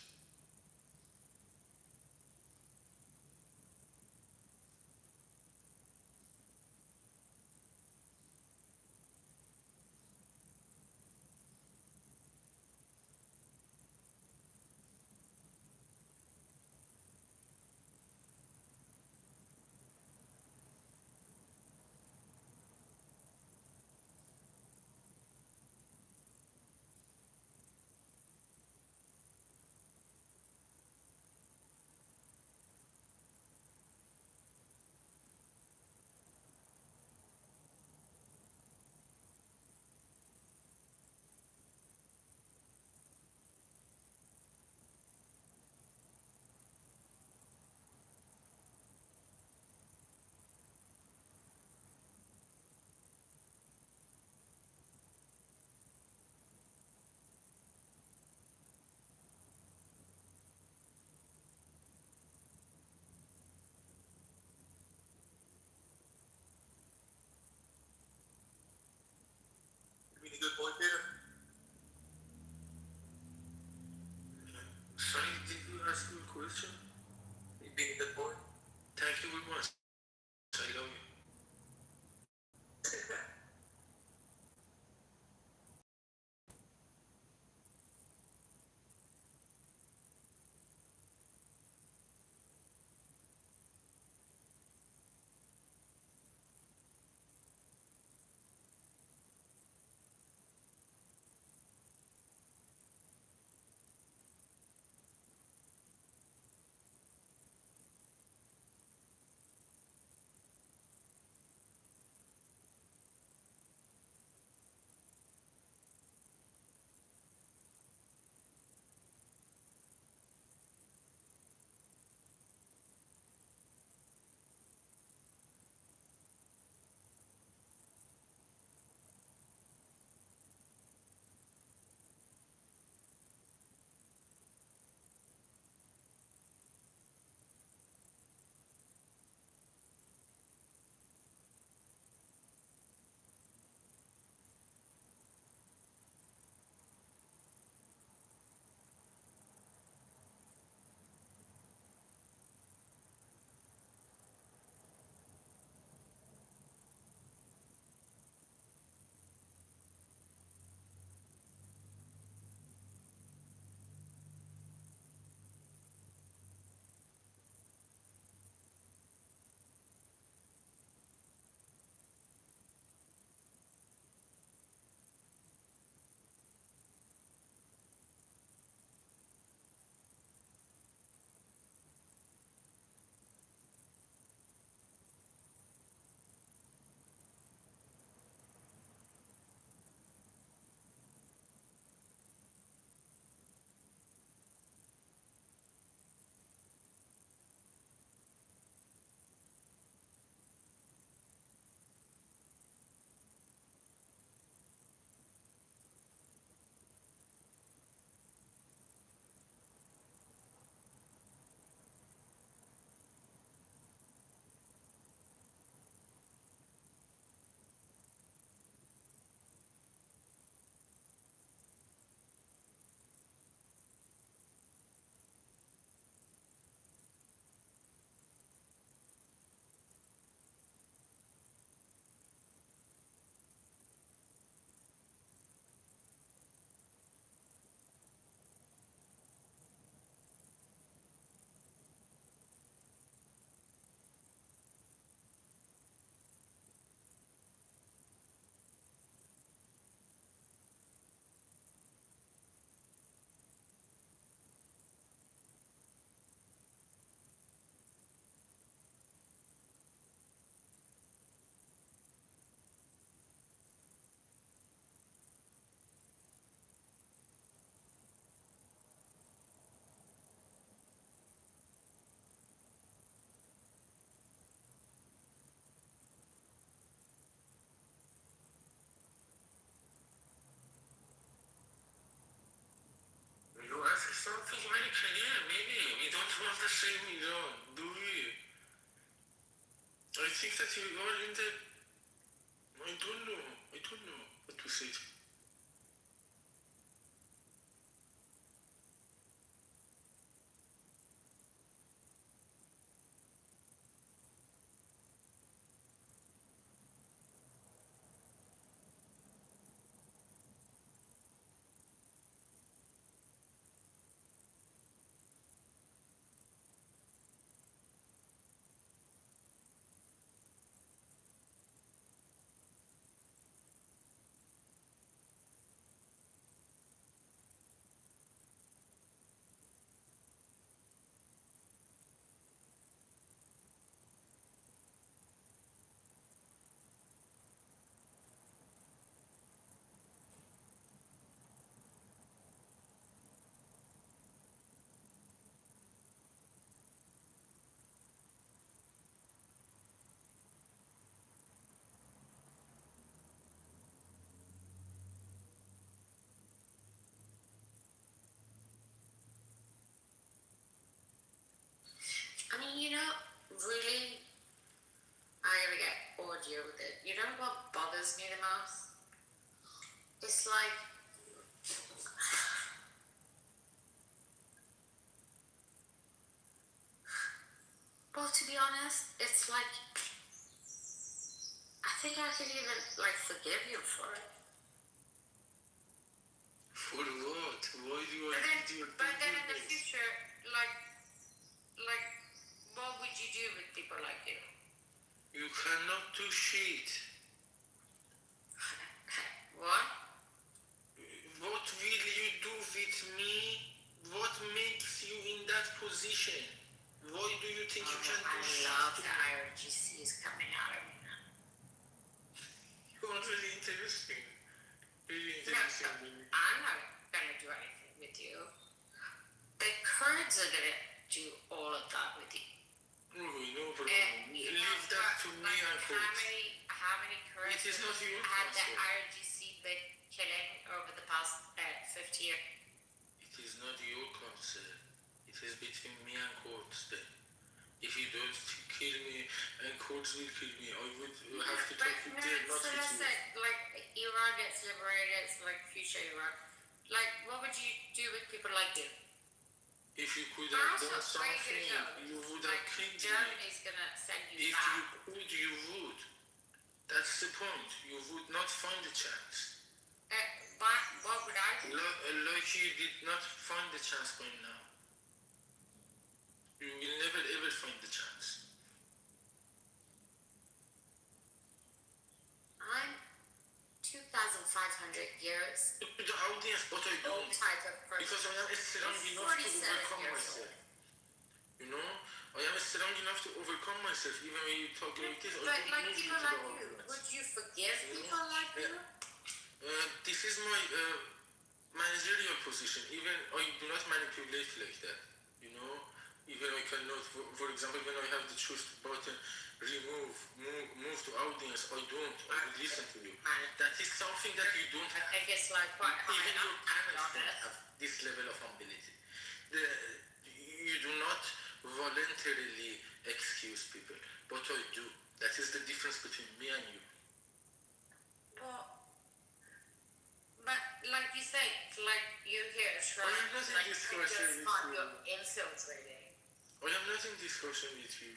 saying Iran, do we? I think that you are in the. I don't know what to say. I mean, really, I gotta get audio with it. You know what bothers me the most? It's like, well, to be honest, it's like, I think I could even, forgive you for it. For what? Why do you But then in the future, like, what would you do with people like you? You cannot do shit. What? What will you do with me? What makes you in that position? Why do you think you can do shit? I love the IRGC is coming out of me now. You are really interesting. Really No, interesting. I'm not gonna do anything with you. The Kurds are gonna do all of that with you. No, no problem. And Leave that to me and how many Kurds It is not your had the concern. IRGC been killing over the past 50 years? It is not your concern. It is between me and Kurds then. If you don't kill me and Kurds will kill me, I would have to talk with them, not so with that's you. it. Like, Iran gets liberated, it's like future Iran. Like, what would you do with people like you? If you could They're have also done something, ready to go. you would Like, have killed me. Germany's gonna send you If back. you could, you would. That's the point. You would not find a chance. What would I do? Like you did not find the chance by now. You will never ever find the chance. I'm 2,500 years The audience, but I old don't. type of person. Because I am strong I'm enough to 47 overcome years myself. You know? I am strong enough to overcome myself. Even when you talk like this, I But don't like move you people to the like you, audience. would you forgive people like you? This is my managerial position. Even I do not manipulate like that. You know? Even I cannot, for example, when I have the choose button, move to audience, I don't. I will listen to you. That is something that you don't have. I guess like what? Even your parents don't have this level of ability. You do not voluntarily excuse people, but I do. That is the difference between me and you. Well, but like you say, like you hear a shrug, I am not in like discussion with you. you're infiltrating. I am not in discussion with you.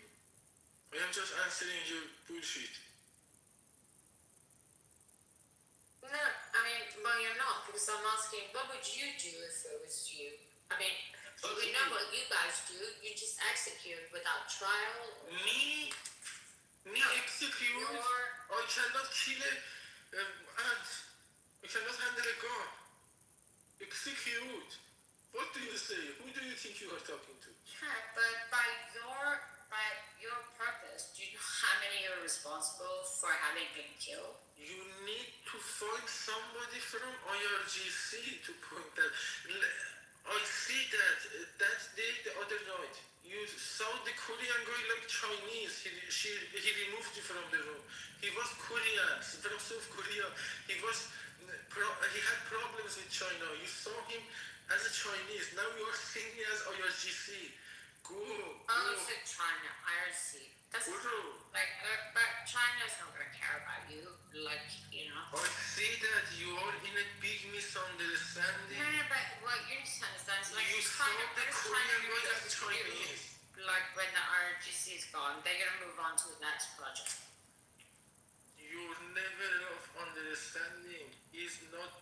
I am just answering your bullshit. No, I mean, well, you're not, because I'm asking, what would you do if it was you? I mean, we know what you guys do. You just execute without trial. Me execute? I cannot kill an ant. I cannot handle a gun. Execute? What do you say? Who do you think you are talking to? Yeah, but by your purpose, do you know how many you're responsible for having been killed? You need to find somebody from IRGC to point that. I see that day, the other night, you saw the Korean guy like Chinese. He removed you from the room. He was Korean, from South Korea. He had problems with China. You saw him as a Chinese. Now you are seeing me as IRGC. Go Also China, IRC. That's like, but China's not gonna care about you, like, you know. I see that you are in a big misunderstanding. No, but what you need to understand is like You China, saw the what is Korean China right gonna as do to Chinese. you? Like when the RGC is gone, they're gonna move on to the next project. Your level of understanding is not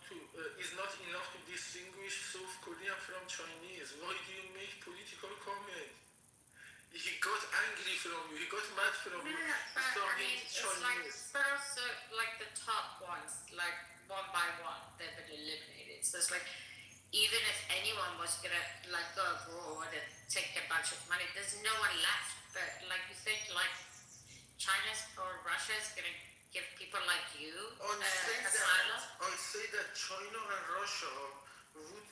enough to distinguish South Korean from Chinese. Why do you make political comment? He got angry from you. He got mad from you. But I mean, it's like first, like the top ones, like one by one, they've been eliminated. So it's like, even if anyone was gonna like go abroad and take a bunch of money, there's no one left. But like you think, like China's or Russia's gonna give people like you asylum? I say that China and Russia would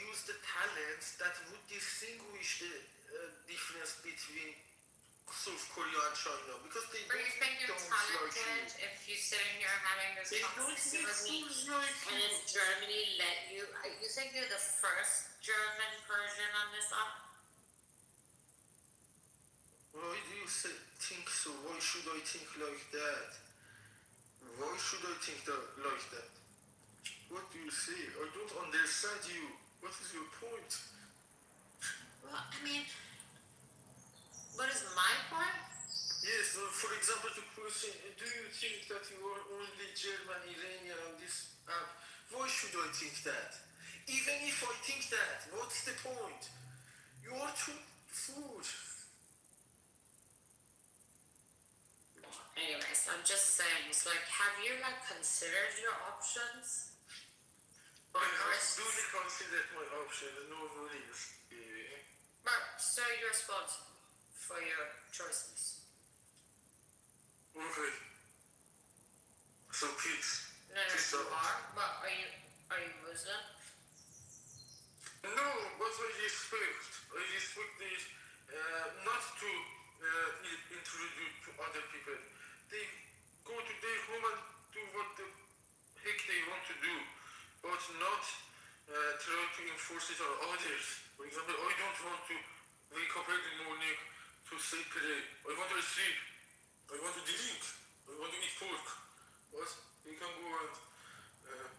use the talents that would distinguish the difference between South Korea and China, because they Or you think you're talented if you're sitting here having this conversation with me and then Germany let you? You think you're the first German Persian on this app? Why do you think so? Why should I think like that? Why should I think like that? What do you say? I don't understand you. What is your point? Well, I mean, what is my point? Yes, for example, the question, do you think that you are only German Iranian on this app? Why should I think that? Even if I think that, what's the point? You are too food. Anyways, I'm just saying, it's like, have you like considered your options? I have duly considered my options, no worries. But so you're responsible for your choices. Okay. So please. No, you are. But are you Muslim? No, but I respect. I respect this. Not to introduce to other people. They go to their home and do what the heck they want to do, but not try to enforce it on others. For example, I don't want to wake up every morning to say pray. I want to sleep. I want to drink. I want to eat pork. But they can go and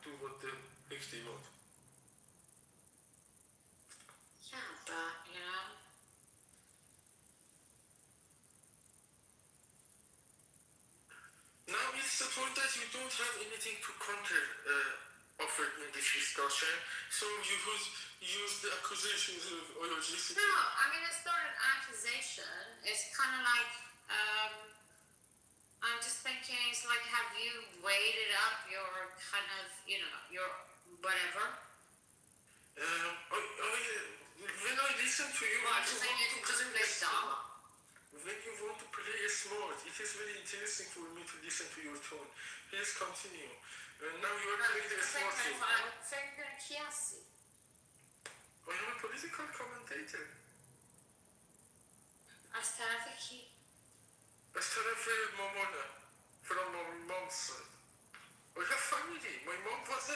do what the heck they want. Yeah, but you know. Now it's the point that you don't have anything to counter offer in this discussion, so you use the accusations of illogicity. No, I mean it's not an accusation. It's kind of like I'm just thinking. It's like, have you weighed up your kind of, you know, your whatever? When I listen to you, well, just like you just play dumb. When you want to play smart, it is very interesting for me to listen to your tone. Please continue. Now you are playing the smart game. I am a political commentator. از طرف کی؟ از طرف مامانم. From my mom's side. I have family. My mom was a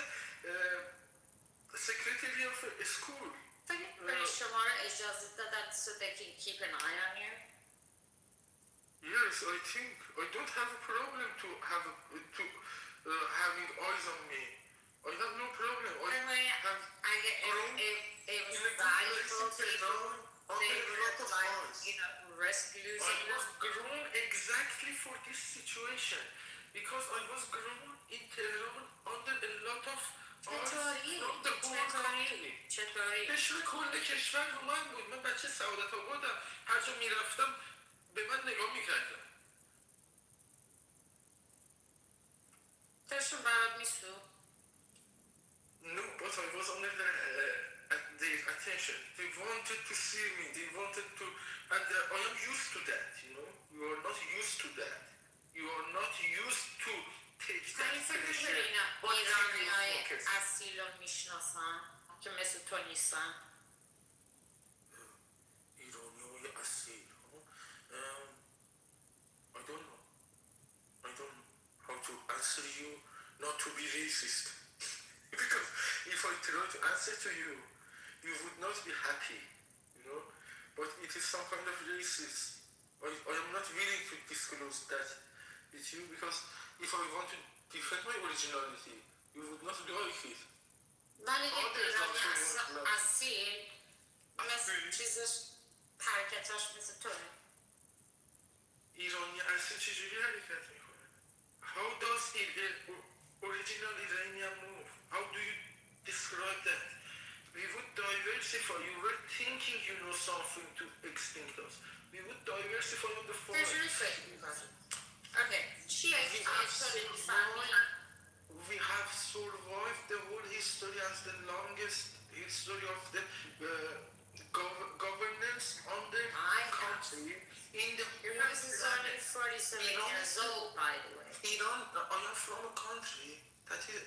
secretary of a school. فکر شما رو اجازه دادن so they can keep an eye on you? Yes, I think I don't have a problem to having eyes on me. I have no problem. It was valuable people. They would like, you know, risk losing. I was grown exactly for this situation because I was grown in Tehran under a lot of چطوری؟ چشم کل کشور رو من بود. من بچه سعادت آبادم. هر جا میرفتم به من نگاه میکردن. داشتم برات میسو؟ No, but I was under their attention. They wanted to see me. They wanted to, and I am used to that. You know, you are not used to that. You are not used to take that pressure. ایرانی‌های اصیل رو میشناسن که مثل تو نیستن. ایرانی‌های اصیل. I don't know. I don't know how to answer you not to be racist. Because if I try to answer to you, you would not be happy, you know. but it is some kind of racist. I am not willing to disclose that with you because if I want to defend my originality, you would not like it. ولی یه Others ایرانی also won't like it. اصیل مثل چیزش حرکتاش مثل توه. ایرانی اصیل چجوری حرکت میکنه؟ How does original Iranian move? How do you describe that? We would diversify. You were thinking you know something to extinct us. We would diversify on the forest. چجوری فکر میکنی؟ Okay, چیه که تو نمیفهمی؟ We have survived the whole history as the longest history of the governance on the country in the whole This is only 47 years old, by the way. Iran, I am from a country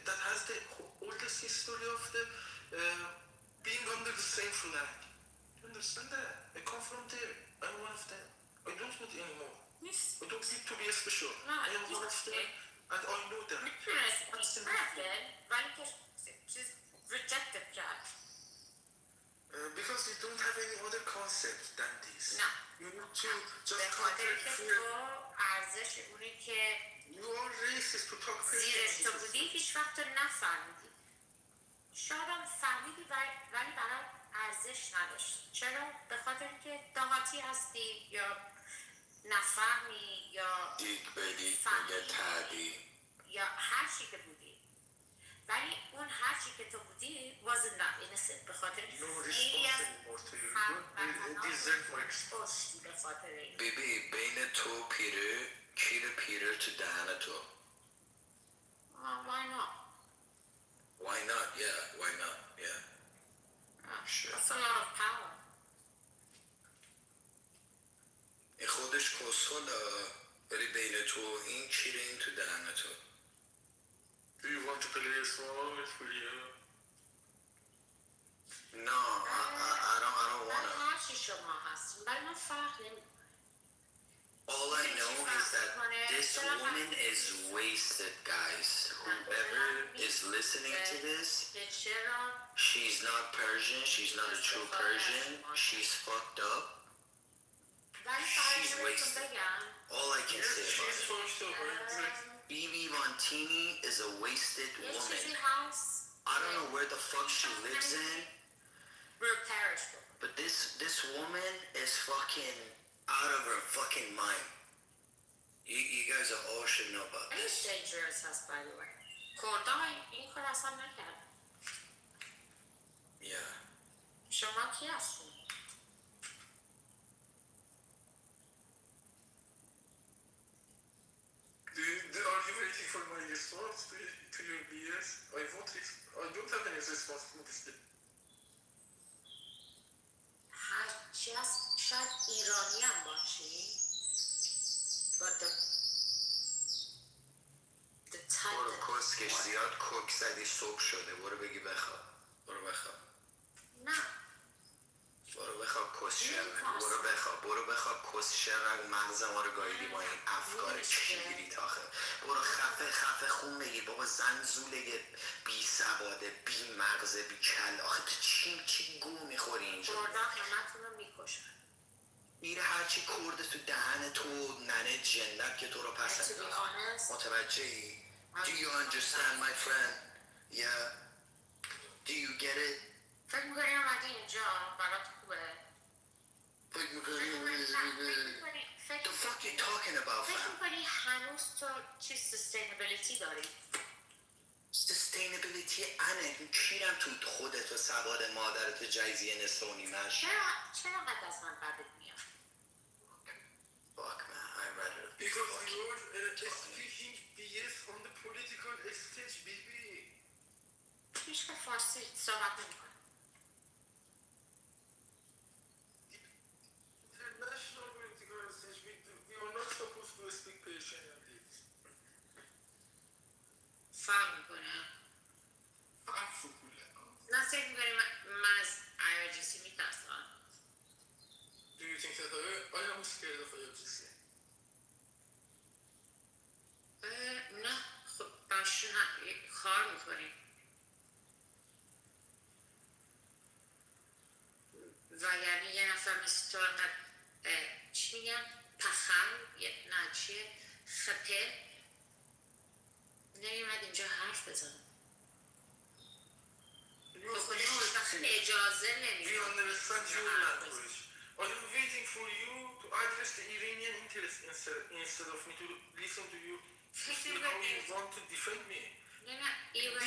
that has the oldest history of the being under the same flag. You understand that? I come from there. I'm one of them. I don't need anymore. Yes. I don't need to be special. No, I am one of them, and I know that. میتونست باشترفه ولی که چیز rejected کرد. Because you don't have any other concept than this. نه. You need to just به خاطر که conquer fear. تو ارزش اونی که You are racist to talk زیرش تو racist. بودی هیچ وقت تو نفهمیدی. شاید هم فهمیدی ولی برات ارزش نداشت. چرا؟ به خاطر که دهاتی هستی یا نفهمی یا دیگ به دیگ میگه تعدی یا هر چی که بودی. ولی اون هر چی که تو بودی wasn't that innocent به خاطر که خیلی از پشتی به خاطر این. بیبی بین تو پیره کیر پیره تو دهن تو. Why not? Why not? Yeah, why not? Yeah. Sure. That's a lot of power. این خودش کسخلا ولی بین تو این کیره این تو دهن تو. Do you want to play a song for you? No, I don't wanna. هر چی شما هستیم ولی من فرق نمی‌کنه. All I know is that this woman is wasted, guys. Whoever is listening to this, she's not Persian, she's not a true Persian, she's fucked up. She's wasted. All I can say about it. Bibi Montini is a wasted woman. I don't know where the fuck she lives in, but this woman is fucking out of her fucking mind. You guys all should know about this. It's dangerous, by the way. کردای این کار اصلا نکرد. Yeah. شما کی هستی؟ Are you waiting for my response to your BS? I don't have any response to this. هرچی هست شاید ایرانی هم باشی but the type برو کسکش زیاد کوک زدی صبح شده برو بگی بخواب برو بخواب نه برو بخواب کس شرق برو بخواب کس شرق مغز ما رو گاییدی با این افکار کیری تاخه برو خفه خون بگیر بابا زنزوله بی سواده بی مغزه بی کل آخه تو چی گو میخوری اینجا بردن همتون رو میکشن میره هرچی کرده تو دهن تو ننه جنت که تو رو پس انداخت متوجهی؟ Do you understand my friend? Yeah. Do you get it? فکر میکنی اومدی اینجا برات خوبه فکر میکنی The fuck you talking about فکر fam? میکنی هنوز تو چی sustainability داری Sustainability انه کیرم تو خودت و سواد مادرت جایزی نصف و نیمش چرا قد از من بدت میاد Fuck man, I rather Because you're speaking BS on the political stage, baby. هیچ که فارسی صحبت نمیکنه International political stage, we are not supposed to speak Persian on this. فرق میکنه نه فکر میکنی من از IRGC میترسم Do you think that I am scared of IRGC? نه خب باش کار میکنیم و یعنی یه نفر مثل تو انقدر چی میگن پخل نه چیه خپه نمیمد اینجا حرف بزن به خودش اجازه نمیده We understand your language. I am waiting for you to address the Iranian interest instead of me to listen to you. See how you want to defend me.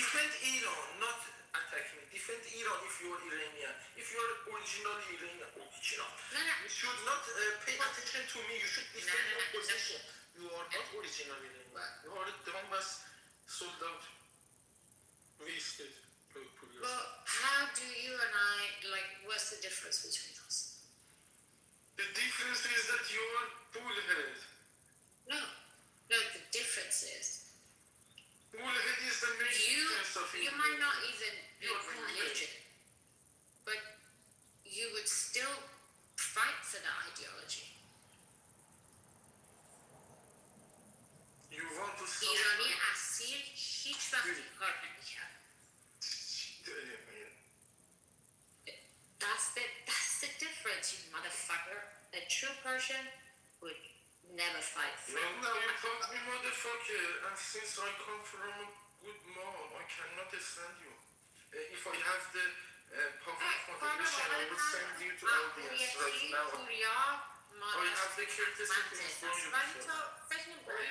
Defend Iran, not attack me. Defend Iran if you are Iranian. If you are originally Iranian, you should not pay attention to me. You should defend your position. You are not originally Iranian. You are a dumbass sold out, wasted. Well, how do you and I, like, what's the difference between us? The difference is that you are bullhead. No, the difference is Bullhead is the main difference of you might not even be religion, but you would still fight for the ideology. You want to stop ایرانی اصیل هیچ وقت این کار نمی‌کرد. That's the difference, you motherfucker. A true Persian would never fight for Well, now you call me motherfucker, and since I come from a good mom, I cannot stand you. If I have the public motivation, I would send you to audience right now. I have the courtesy to inform you. ولی تو فکر نمی‌کنی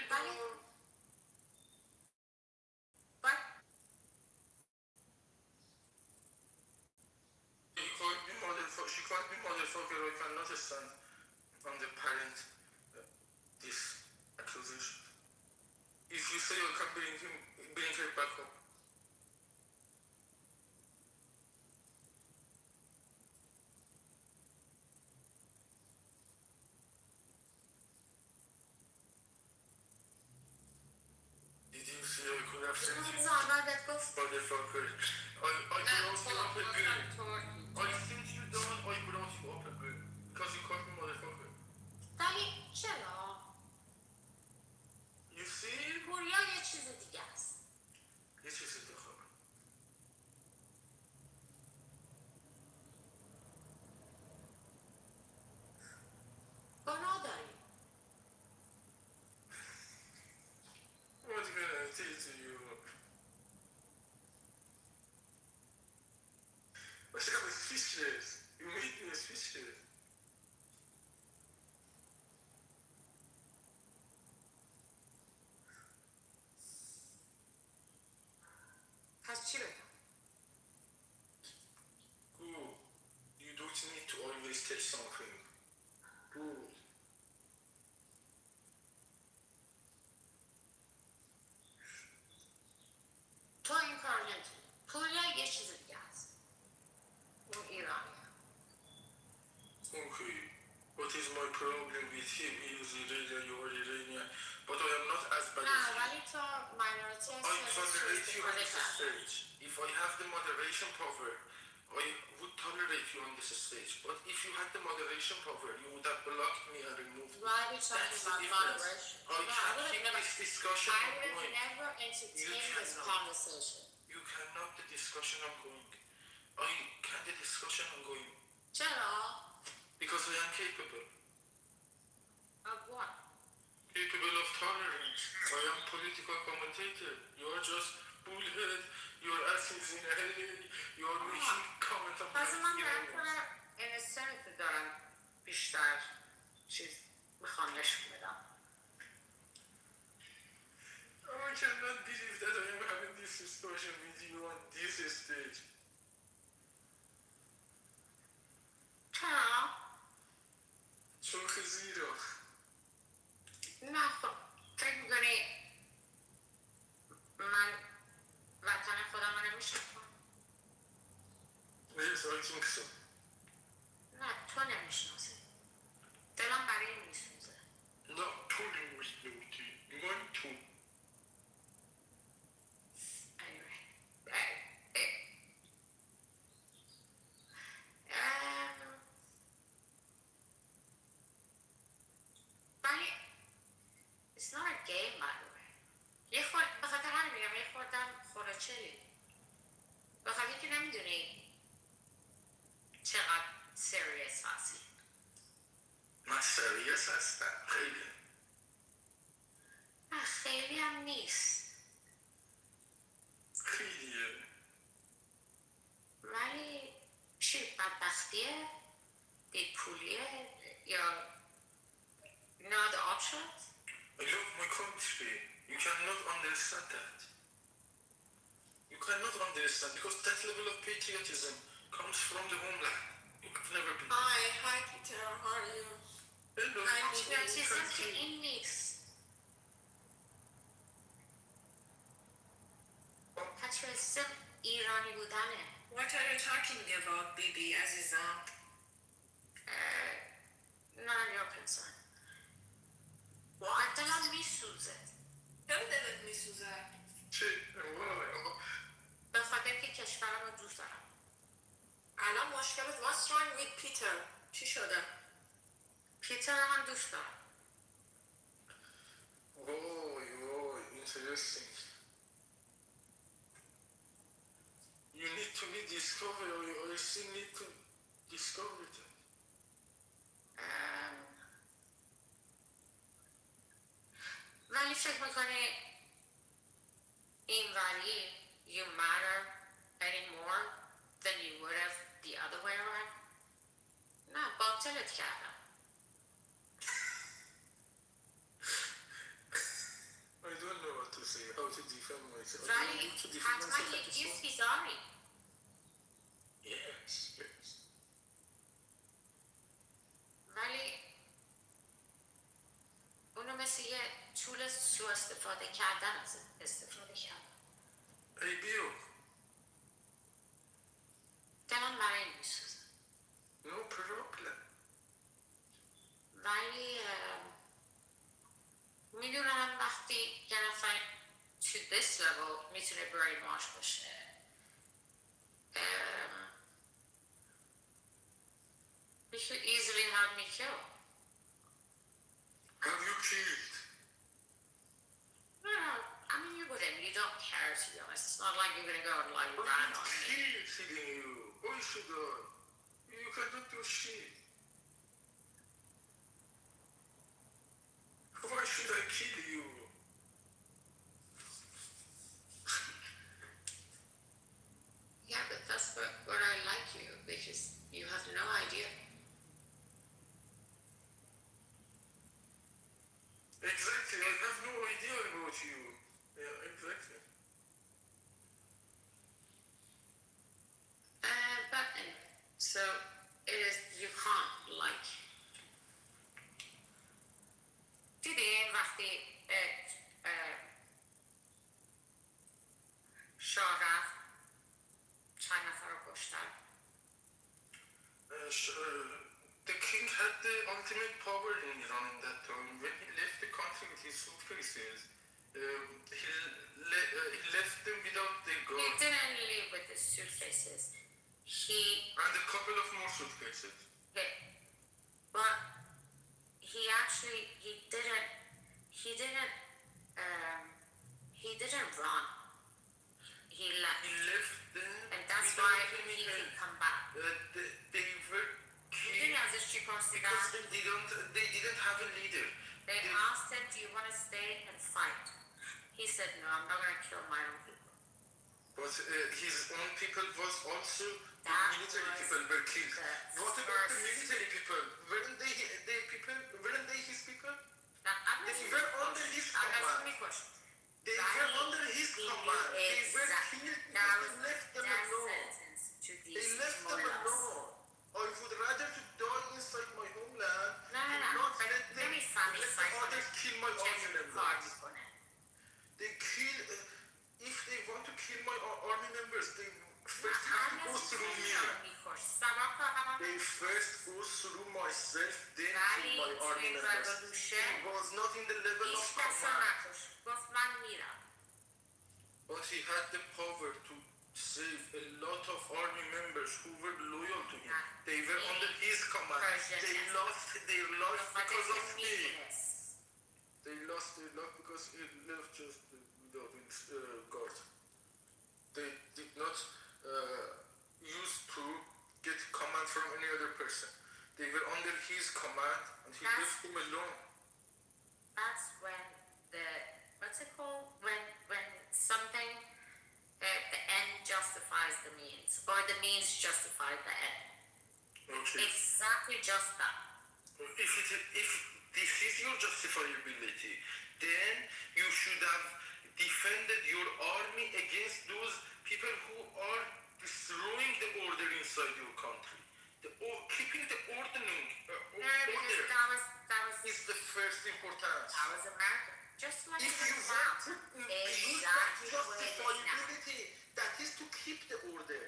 She called me motherfucker. I cannot stand on the parent this accusation. If you say I can bring her back up. Did you see I could have sent you motherfucker? I brought you up a good. I sent you down, I brought you up a good. Because you called me motherfucker. ولی چرا؟ You see? پوریا یه چیز دیگه است. یه چیز دیگه خواهم. گناه داری. What's gonna say to you? But I was speechless. You made me speechless. پس چی بگم؟ Good. You don't need to always take something. Good. تو این کار نمی‌کنی. پوریا یه چیز دیگه است. اون ایرانیه. Okay. What is my problem with him? He is Iranian, you are Iranian. But I am not as bad as نه him. ولی تو ماینورتی I tolerate you on this stage. If I have the moderation power, I would tolerate you on this stage. But if you had the moderation power, you would have blocked me and removed me. Why are we talking That's the about difference. moderation? I can't keep this discussion I would have ongoing. never entertained this cannot. conversation. You cannot the discussion ongoing. I can't the discussion ongoing. چرا؟ Because I am capable. Of what? Capable of tolerance. I am political commentator. You are just bullhead. You are asking in a headache. You are making comment on تازه من دارم کنم انسترنت دارم بیشتر چیز میخوام نشون بدم. I cannot believe that I am having this discussion with you on this stage. چرا؟ چون که زیرا. نه خب فکر میکنی من وطن خودم رو نمیشناسم؟ Yes, I think so. نه تو نمیشناسی. دلم برای این میسوزه. نه تو نمیشنوتی. من تو. ولی it's not a game by the way. یه خورد به خاطر همین میگم یه خوردم خورچلی. به خاطر که نمیدونی چقدر serious هستی. من سریس هستم خیلی. نه خیلی هم نیست. خیلیه. ولی چی بدبختیه؟ بیپولیه؟ یا no other options? I love my country. You cannot understand that. You cannot understand because that level of patriotism comes from the homeland. You've never been. Hi Peter, how are you? Hello. Patriotism که این نیست. patriotism ایرانی بودنه. What are you talking about, Bibi عزیزم؟ None of your concern. دلم میسوزه. چرا دلت میسوزه؟ چه؟ به خاطر که کشورم رو دوست دارم. الان مشکلت what's wrong with Peter؟ چی شده؟ پیتر هم دوست دارم. Oh, interesting. You need to be discovered or you still need to discover it. ولی فکر میکنی این وری you matter any more than you would have the other way around? نه باطلت کردم. I don't know what to say, how to defend myself. ولی حتما یه گیفتی داری. Yes, yes. ولی اونو مثل یه طول سو استفاده کردن از استفاده کردن. Hey, Bill. دلم برای این میسوزه. No problem. ولی میدونم وقتی یه نفر to this level میتونه brainwash باشه. You could easily have me killed. Have you killed? No, I mean you wouldn't. You don't care to be honest. It's not like you're gonna go and like run on me. Kill killing you. Why should I? You cannot do shit. Why should I kill you? Yeah, but that's what I like you because you have no idea. Exactly, I have no idea about you. Yeah, exactly. But anyway, so it is, you can't like. دیدین وقتی شاه رفت چند نفر رو کشتن. The king had the ultimate power in Iran in that time. When he left the country with his suitcases, he left them without their He guards. didn't leave with the suitcases. And a couple of more suitcases. Okay, but he actually he didn't run. He left. He left them. And that's why he can come back. They were killed میدونی ازش چی پرسیدن؟ because they didn't have a leader. They asked him, do you want to stay and fight? He said, no, I'm not going to kill my own people. But his own people was also That military was people were killed. What about the first- military people? Weren't they his people? Now, I'm not They were under his command. asking me questions. They were under his command. They were killed. That They was left them death alone. sentence to They these left them mullahs. alone. I would rather to die inside my homeland No. not let them نمی‌فهمی let the سعی others kill my چه army کار members. میکنه. They kill. If they want to kill my army members, they first have to go through me. They first go through myself, then kill my army members. He was not in the level of command. گفت من میرم. But he had the power to save a lot of army members who were loyal to him. They were under his command. They lost their life because of me. They lost their life because he left just without guard. They did not use to get command command from any other person. They were under his command, and he left them alone. That's when the what's it called? When something the end justifies the means, or the means justify the end. Okay. Exactly just that. If this is your justifiability, then you should have defended your army against those people who are destroying the order inside your country. Keeping the ordering order is the first importance. That was America. Just like If you want to use that justifiability, that is to keep the order.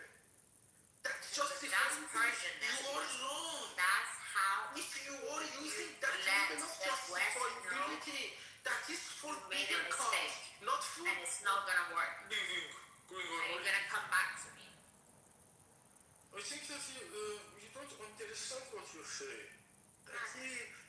That's justifiability. You are wrong. That's how. If you are using that level of justifiability, that is for bigger cause, not for and it's not gonna work. living, going on. You're gonna come back to me. I think that you don't understand what you say.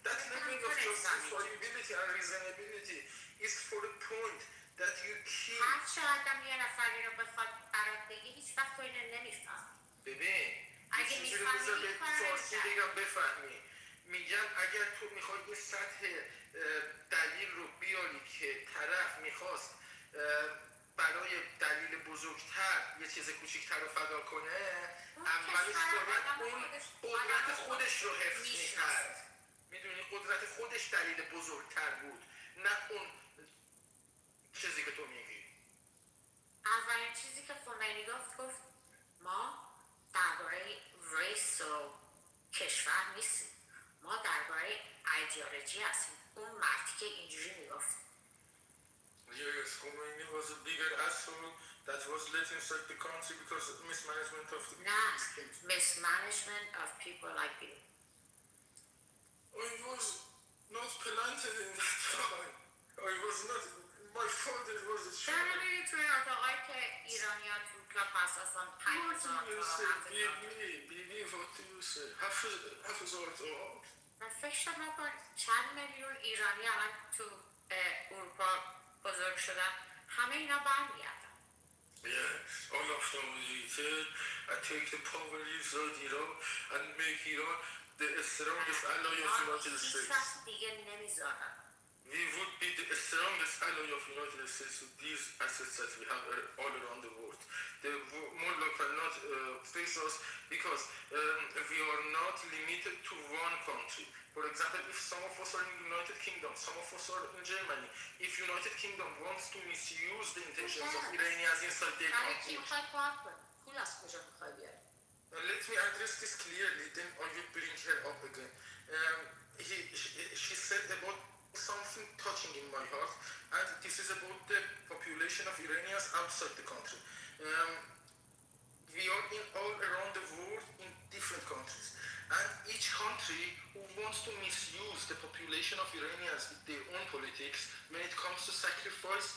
That level of justifiability and reasonability is for the point that you keep. هر چقدر یه نفری رو بخواد برات بگی هیچ وقت تو اینو نمیفهم. ببین اگه میفهمی فارسی بگم بفهمی، میگم اگر تو میخوای این سطح دلیل رو بیاری که طرف میخواست برای دلیل بزرگتر یه چیز کوچیکتر رو فدا کنه، اولش باید اون قدرت خودش رو حفظ میکرد. میدونی قدرت خودش دلیل بزرگتر بود، نه اون چیزی که تو میگی. اولین چیزی که خمینی گفت ما درباره ریس و کشور نیستیم، ما درباره ایدئولوژی هستیم. اون مردی که اینجوری میگفت. Yes, Khomeini was a bigger asshole that was let inside the country because of mismanagement of the mismanagement of people like you. I was not planted in that time. I was not. My father was a child. چرا نمیری توی اتاقایی که ایرانی ها تو کلاب اساسا 5,000 بیبی what do you say? 7,000 تا. من فکر نکن چند میلیون ایرانی الان تو اروپا بزرگ شدن، همه اینا برمیگردن. Yes, all of them visited and take the power inside Iran and make Iran the strongest ally of the United States. هیچ وقت دیگه نمیذارن. We would be the strongest ally of the United States with these assets that we have all around the world. The Mullah cannot face us because we are not limited to one country. For example, if some of us are in the United Kingdom, some of us are in Germany, if United Kingdom wants to misuse the intentions of Iranians inside their country, let me address this clearly, then I will bring her up again. She said about something touching in my heart, and this is about the population of Iranians outside the country. We are in all around the world in different countries, and each country who wants to misuse the population of Iranians with their own politics when it comes to sacrifice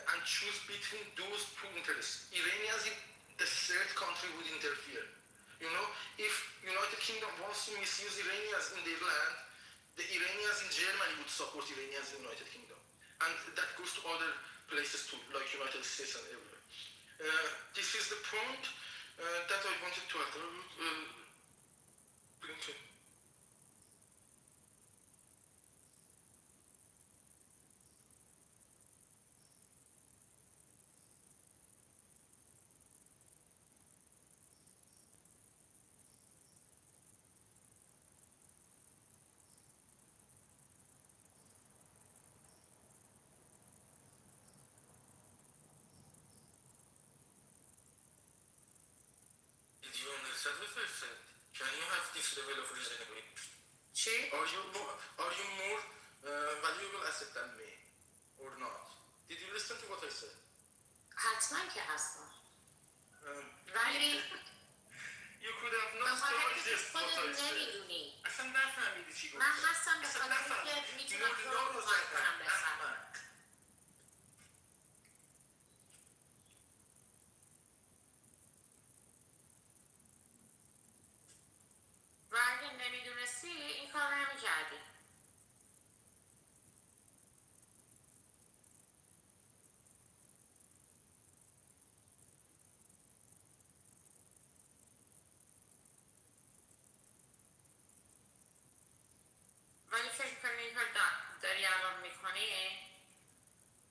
and choose between those two interests. Iranians in the third country would interfere. You know, if United Kingdom wants to misuse Iranians in their land, the Iranians in Germany would support Iranians in the United Kingdom. And that goes to other places too, like United States and everywhere. This is the point that I wanted to bring to. Did you understand what I said? Can you have this level of reasonability? Are you more valuable asset than me, or not? Did you listen to what I said? حتما که هستم. ولی You could have not started this what I said. نمیدونی. اصلا نفهمیدی چی گفتم. من هستم به خاطر که میتونم تو رو کمک کنم بفهمم. و اگه نمیدونستی این کار رو نمیکردی. کنی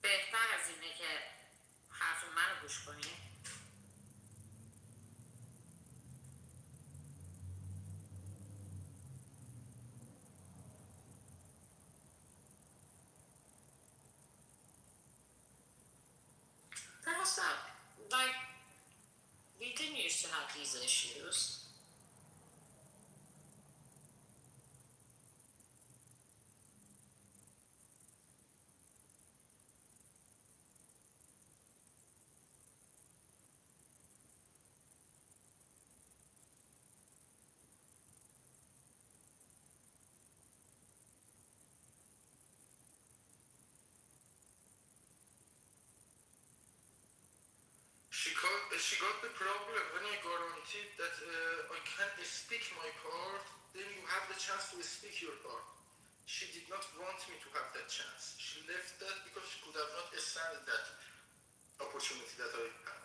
بهتر از اینه که حرف منو گوش کنی. Perhaps not. Like, we didn't used to have these issues. She got the problem when I guaranteed that I can't speak my part, then you have the chance to speak your part. She did not want me to have that chance. She left that because she could have not stand that opportunity that I had.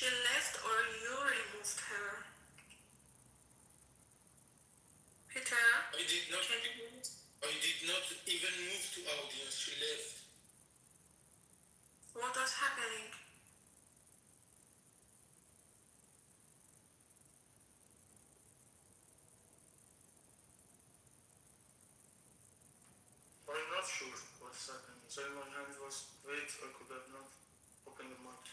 She left or you removed her? Peter? I did not even move to audience. She left. What was happening? I'm not sure what's happening. So my hand was wet. I could have not opened the mic.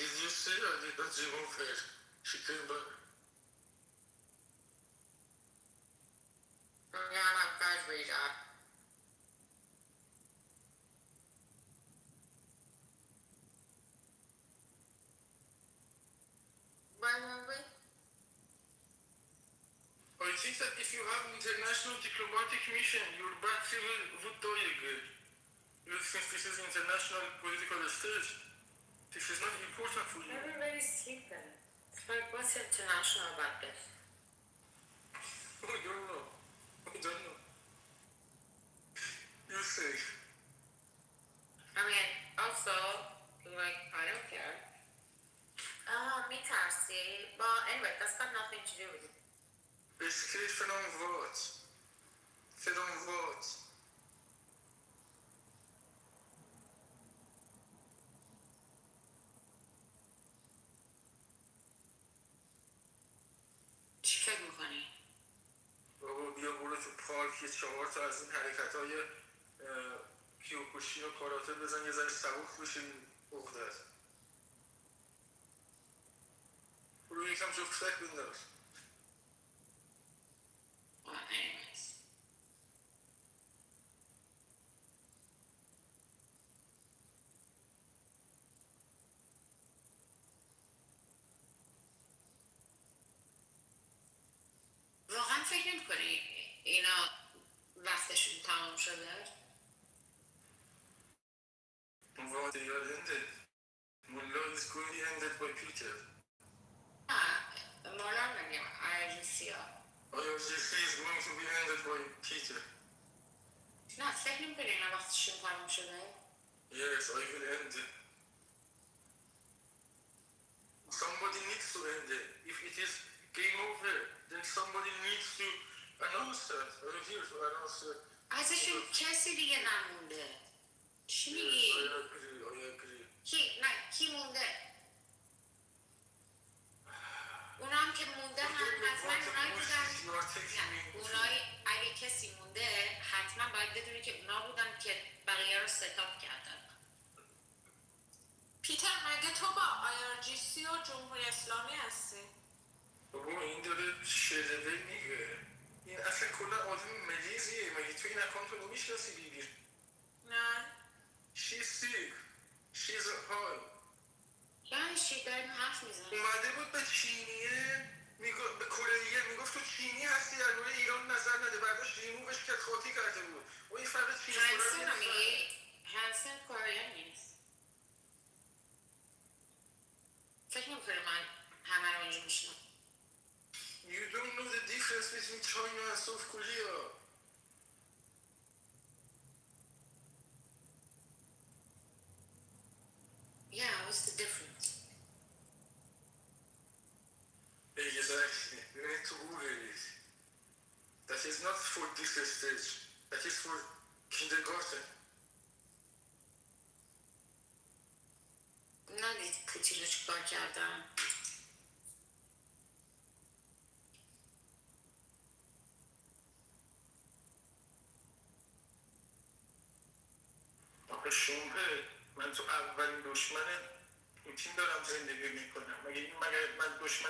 Did you see I did not remove her? She came back. were we? I think that if you have international diplomatic mission, your battery would die again. Since this is international political stage, this is not important for you. Everybody's sleeping. Like, what's international about this? I don't know. You say. I mean, also, like, I don't care. میترسی. But anyway, that's got nothing to do with it. Escrever from what? From what? چی فکر میکنی؟ بابا بیا برو تو پارک یه 4 تا از این حرکت های کیوکوشین و کاراته بزن یه ذره سبک بشه این عقدت. برو یکم جفتک بنداز. anyways. واقعا فکر نمی‌کنی اینا وقتشون تمام شده؟ What they are ended. Mullah is going to be ended by Peter. مالا نمیم IRGC ها. IRGC is going to be ended by Peter. نه فکر نمی‌کنی اینا وقتشون تمام شده؟ Yes, I will end it. Somebody needs to end it. If it is game over, then somebody needs to announce that. I'm here to announce that. ازشون کسی دیگه نمونده. چی میگی؟ Yes, I agree. کی مونده؟ اونا هم که مونده حتما اونایی بودن. اونایی اگه کسی مونده حتما باید بدونی که اونا بودن که بقیه رو ستاپ کردن. پیتر مگه تو با IRGC و جمهوری اسلامی هستی؟ بابا این داره شلوه میگه. این اصلا کلا آدم ملیزیه. مگه تو این اکانت رو نمیشناسی بیبیر؟ نه. She's sick. She's high. یعنی چی داریم حرف میزنیم؟ اومده بود به چینیه به کره میگفت تو چینی هستی در مورد ایران نظر نده برداشت ریمووش کرد خاطی کرده بود و این فقط چینی هنسن رو میگی؟ هنسن کره نیست. فکر نمی‌کنی من همه رو اینجا میشنم. You don't know the difference between China and South Korea. Yeah, what's the difference? Exactly. You need to Google it. That is not for this stage. That is for kindergarten. ندید پوتین رو چیکار کردن؟ آخه شومه من تو اولین دشمن پوتین دارم زندگی میکنم مگه من دشمن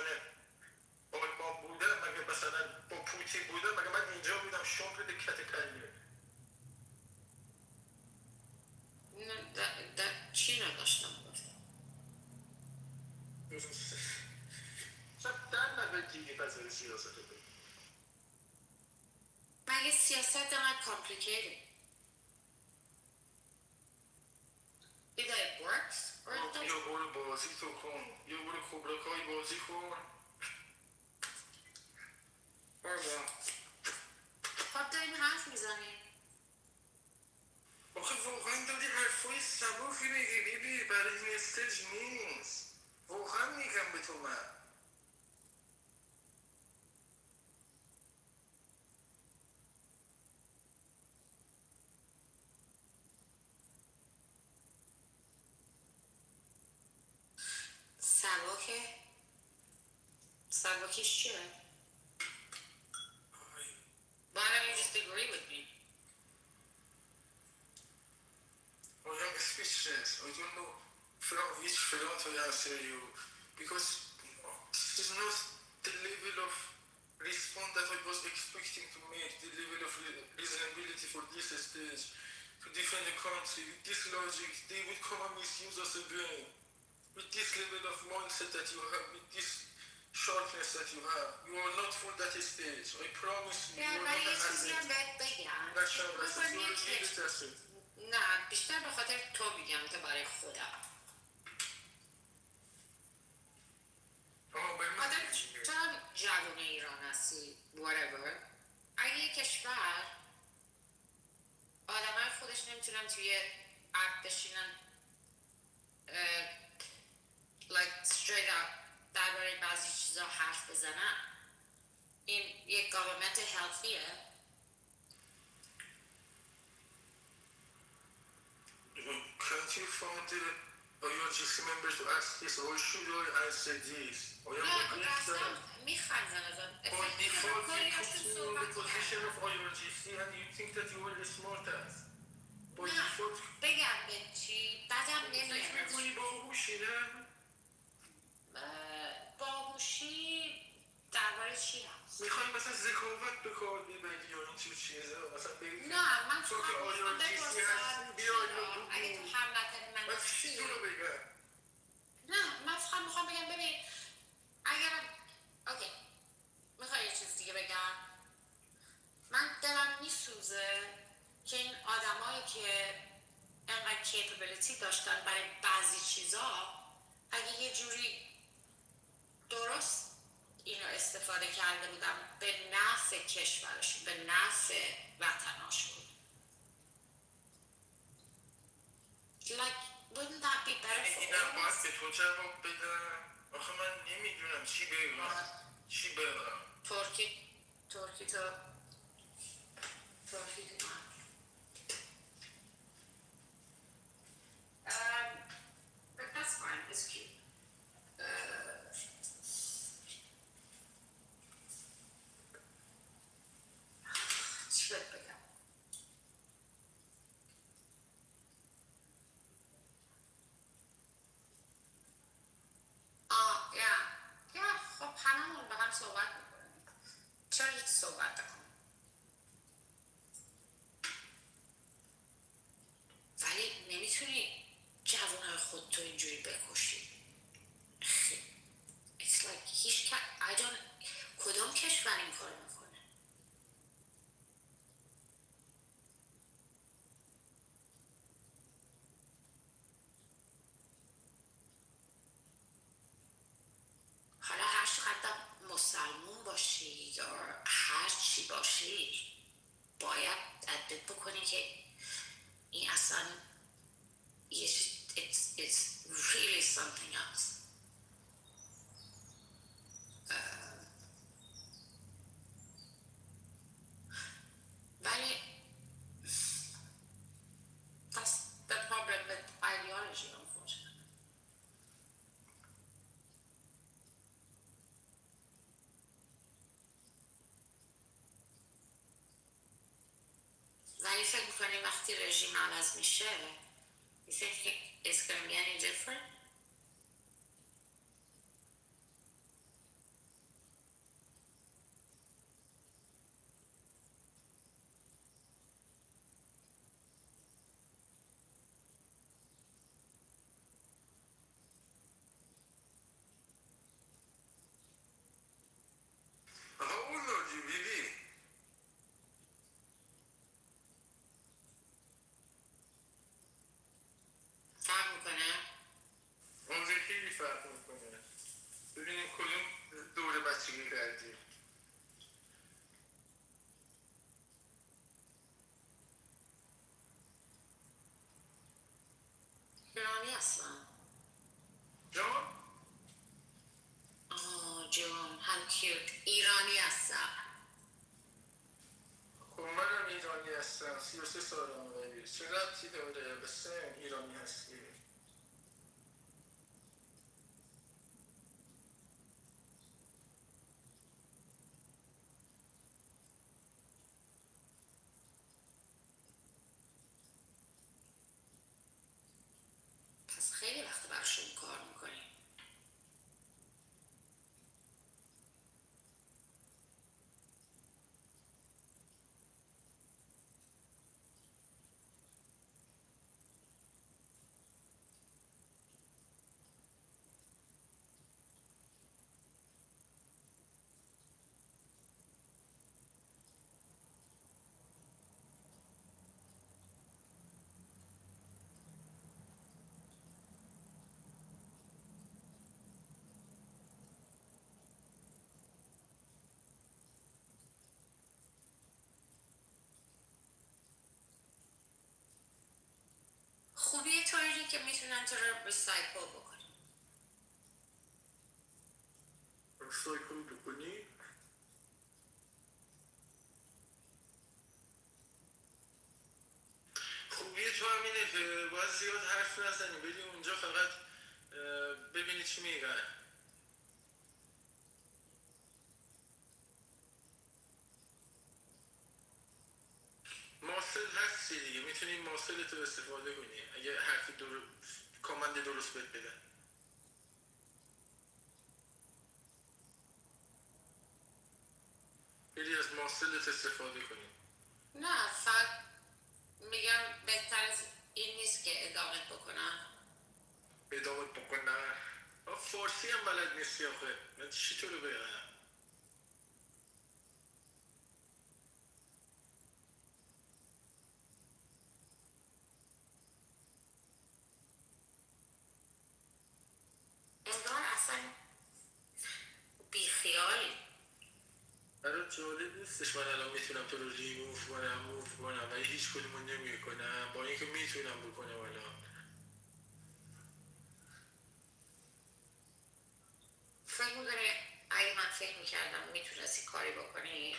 آلمان بودم مگه مثلا با پوتین بودم مگه من اینجا بودم شومه دکت کلیه چی نداشتم گفتم؟ در نظر دیگه پذیر سیاست رو بگیم مگه سیاست انقدر complicated؟ Either it works or it doesn't. یا برو بازی تو کن یا برو کبرکای بازی کن خب داریم حرف میزنیم. آخه واقعا داری حرفای سبکی میگی بیبی برای این استیج نیست واقعا میگم به تو من سبکیش چیه؟ Why don't you just agree with me? I am speechless. I don't know from which front I answer you because this is not the level of response that I was expecting to make, the level of reasonability for this stage to defend the country. With this logic, they would come and misuse us again. With this level of mindset that you have, with this shortness that you have. You are not for that stage. I promise you. نه You are ولی not یه an چیزی هم athlete. بهت بگم National بخوای wrestler. You are میگه a elite athlete. نه بیشتر به خاطر تو میگم که برای خودم خاطر تو هم جوون ایران هستی whatever اگه یه کشور آدمای خودش نمیتونن توی اپ بشینن like straight up درباره بعضی چیزا حرف بزنن این یک گاورمنت هلفیه Can't you find the IRGC members to ask this or should I answer this? I am against that. میخندن ازم By default, you put me in the position of IRGC and you think that you are the smartest. By default, بگم به چی بعدم فکر نمیاد میکنی باهوشی نه؟ باهوشی درباره چی هست میخوای مثلا ذکاوت به کار ببری یا این چیز چیزه مثلا بگی نه من تو که میخوام IRGC بپرسم هستی بیا اگه تو هموطن من من هستی چی تو رو بگم نه من فقط میخوام بگم ببین اگر اوکی میخوای یه چیز دیگه بگم من دلم میسوزه که این آدمایی که انقدر کیپبلیتی داشتن برای بعضی چیزا اگه یه جوری درست اینو استفاده کرده بودم به نفع کشورشون به نفع وطناشون like wouldn't that be better for اینم all of باید us به تو جواب بدم آخه من نمیدونم چی بگم چی بگم ترکی تو but that's fine it's cute چی باید بگم یا خب هممون با هم صحبت میکنیم چرا هیچ صحبت نکنیم ولی نمیتونی جوانهای خودتو اینجوری بکشی it's like هیچ I don't کدوم کشور این کار میکنه حالا هر چقدر مسلمون باشی یا هر چی باشی باید ادبت بکنی که این اصلا it's really something else ولی that's the problem with ideology unfortunately ولی فکر میکنی وقتی رژیم عوض میشه you think it's gonna be any different How old are you, Vivi? فرق میکنه عمر خیلی فرق میکنه ببینیم کدوم دوره بچگی کردی ایرانی هستم جان؟ جون how cute ایرانی هستم خب منم ایرانی هستم 33 سالم ولی چه ربطی داره به سن ایرانی هستی پس خیلی وقت براشون کار میکنی که میتونن تو رو ریسایکل بکنن. ریسایکل بکنی؟ خوبیه تو هم اینه که باید زیاد حرف نزنی، بری اونجا فقط ببینی چی میگن. ماسل هستی دیگه، میتونی ماسل تو استفاده کنی اگه حرفی کامند درست بهت بدن. بری از ماسلت استفاده کنی. نه فقط میگم بهتر از این نیست که ادامه بکنم. ادامه بکنن؟ فارسی هم بلد نیستی آخه، من چی تو رو بگم؟ انگار اصلا بیخیالی. برای جالب نیستش من الان میتونم تو رو ریموف کنم موف کنم ولی هیچ کدومو نمیکنم، با اینکه میتونم بکنم الان. فکر میکنی اگه من فکر میکردم میتونستی کاری بکنی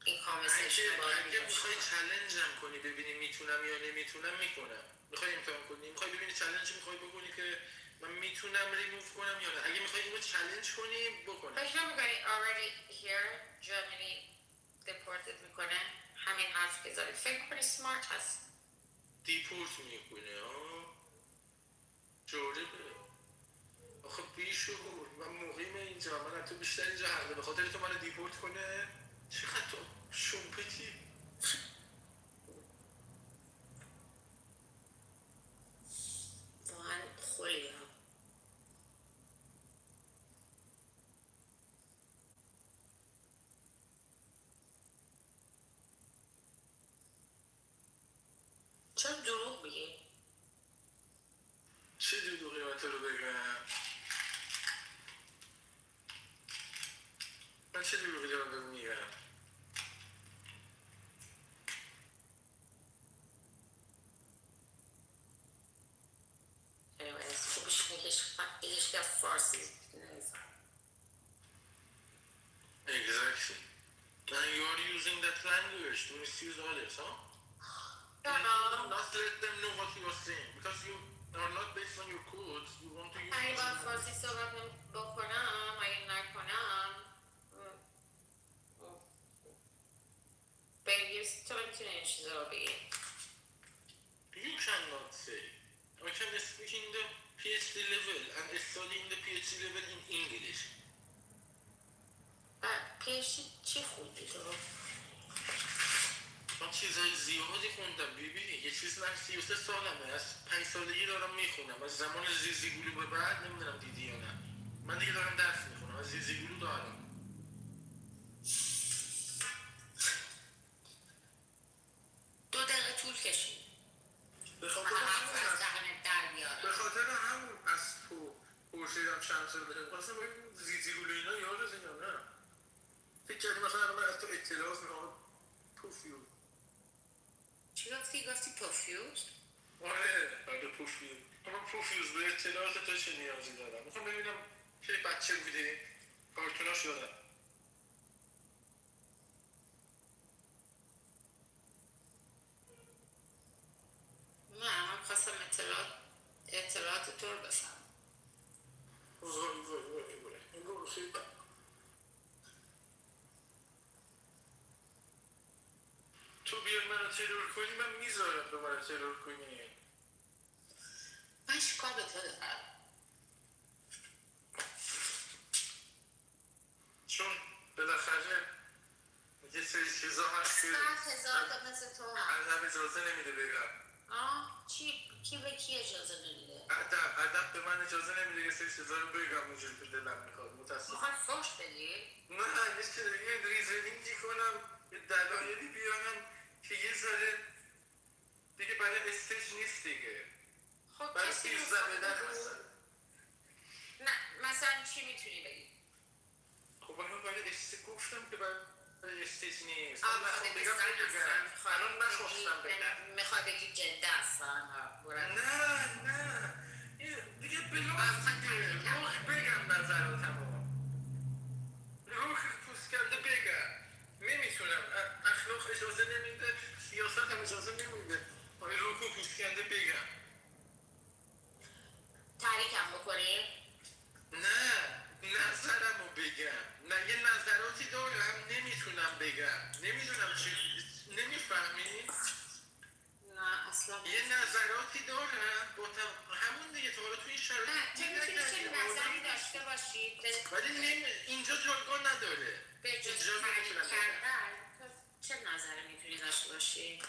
این کانورسیشن رو باید اگه میخوای چلنجم کنی ببینی میتونم یا نمیتونم میکنم. میخوای امتحان کنی، میخوای ببینی چلنج میخوای بکنی که من میتونم ریموف کنم یا نه. اگه میخوای اینو چلنج کنی بکنم. فکر نمیکنی already here Germany deported میکنه همین حرف که زدی؟ فکر میکنی سمارت هست؟ دیپورت میکنه ها؟ جالبه. آخه بیشور من مقیم اینجا، من تو بیشتر اینجا حرده به خاطر تو منو دیپورت کنه. چقدر تو شومپتی. واقعا خولی ها. چرا دروغ میگی؟ چه دروغی من تو رو بگم؟ من چه دروغی دارم میگم؟ anyways خوبش اینه که هیچ کس فارسی نمیفهم. Exactly. And you are using that language to misuse others, huh? No. Not let them know what you are saying because you are not based on your codes. You want to use. اگه باید فارسی صحبت بکنم اگه نکنم بگیر تو میتونی این چیزا رو بگی. You cannot say. I can speak in the PhD level and study in the PhD level in English. PhD چی خوندی تو؟ من چیزهای زیادی خوندم بیبی. یه چیز من 33 سالمه، از 5 سالگی دارم میخونم، از زمان زیزیگولو به بعد. نمیدونم دیدی یا نه، من دیگه دارم درس میخونم از زیزیگولو دارم. 2 دقیقه طول کشید به خاطر همون از تو پرسیدم چند سال بده خواستم بگم زیزیگولو اینا یادت یا نه؟ فکر کردی مثلا من از تو اطلاعات میخوام پوفیوز. چی گفتی؟ گفتی پوفیوز؟ آره پوفیوز. من پوفیوز به اطلاعات تو چه نیازی دارم؟ میخوام ببینم که بچه بودی کارتوناش یادم. نه من خواستم اطلاعات تو رو بفهم. انگار خیلی تو بیار منو ترور کنی من میذارم تو منو ترور کنی. من چیکار به تو دارم؟ چون بالاخره یه سری چیزا هست که 100,000 تا مثل تو هست. ادب اجازه نمیده بگم. کی به کی اجازه نمیده؟ ادب به من اجازه نمیده یه سری چیزا رو بگم اونجوری که دلم میخواد. متاسفم. میخواد فوش بدی؟ نه یه ریزنینگی کنم، یه دلایلی بیارم که یه ذره دیگه برای استیج نیست دیگه. خب برای کسی پیش رو زدن مثلا. نه مثلا چی میتونی بگی؟ خب برای استیج گفتم که برای استیج نیست. الان نخواستم بگم. میخوای بگی جنده هستن. نه اجازه نمیده آقای روکو پوشکنده بگم. تحریکم بکنیم. نه نظرمو بگم. نه یه نظراتی دارم نمیتونم بگم. نمیدونم چی نمیفهمی؟ نه اصلا یه نظراتی دارم با همون دیگه تا حالا تو این شرایط نه تو میتونی چه نظری داشته باشی ولی اینجا جایگاه نداره. به جز اینجا تحریک نمیتونم بگم. کردن چه نظری میتونی داشته باشی؟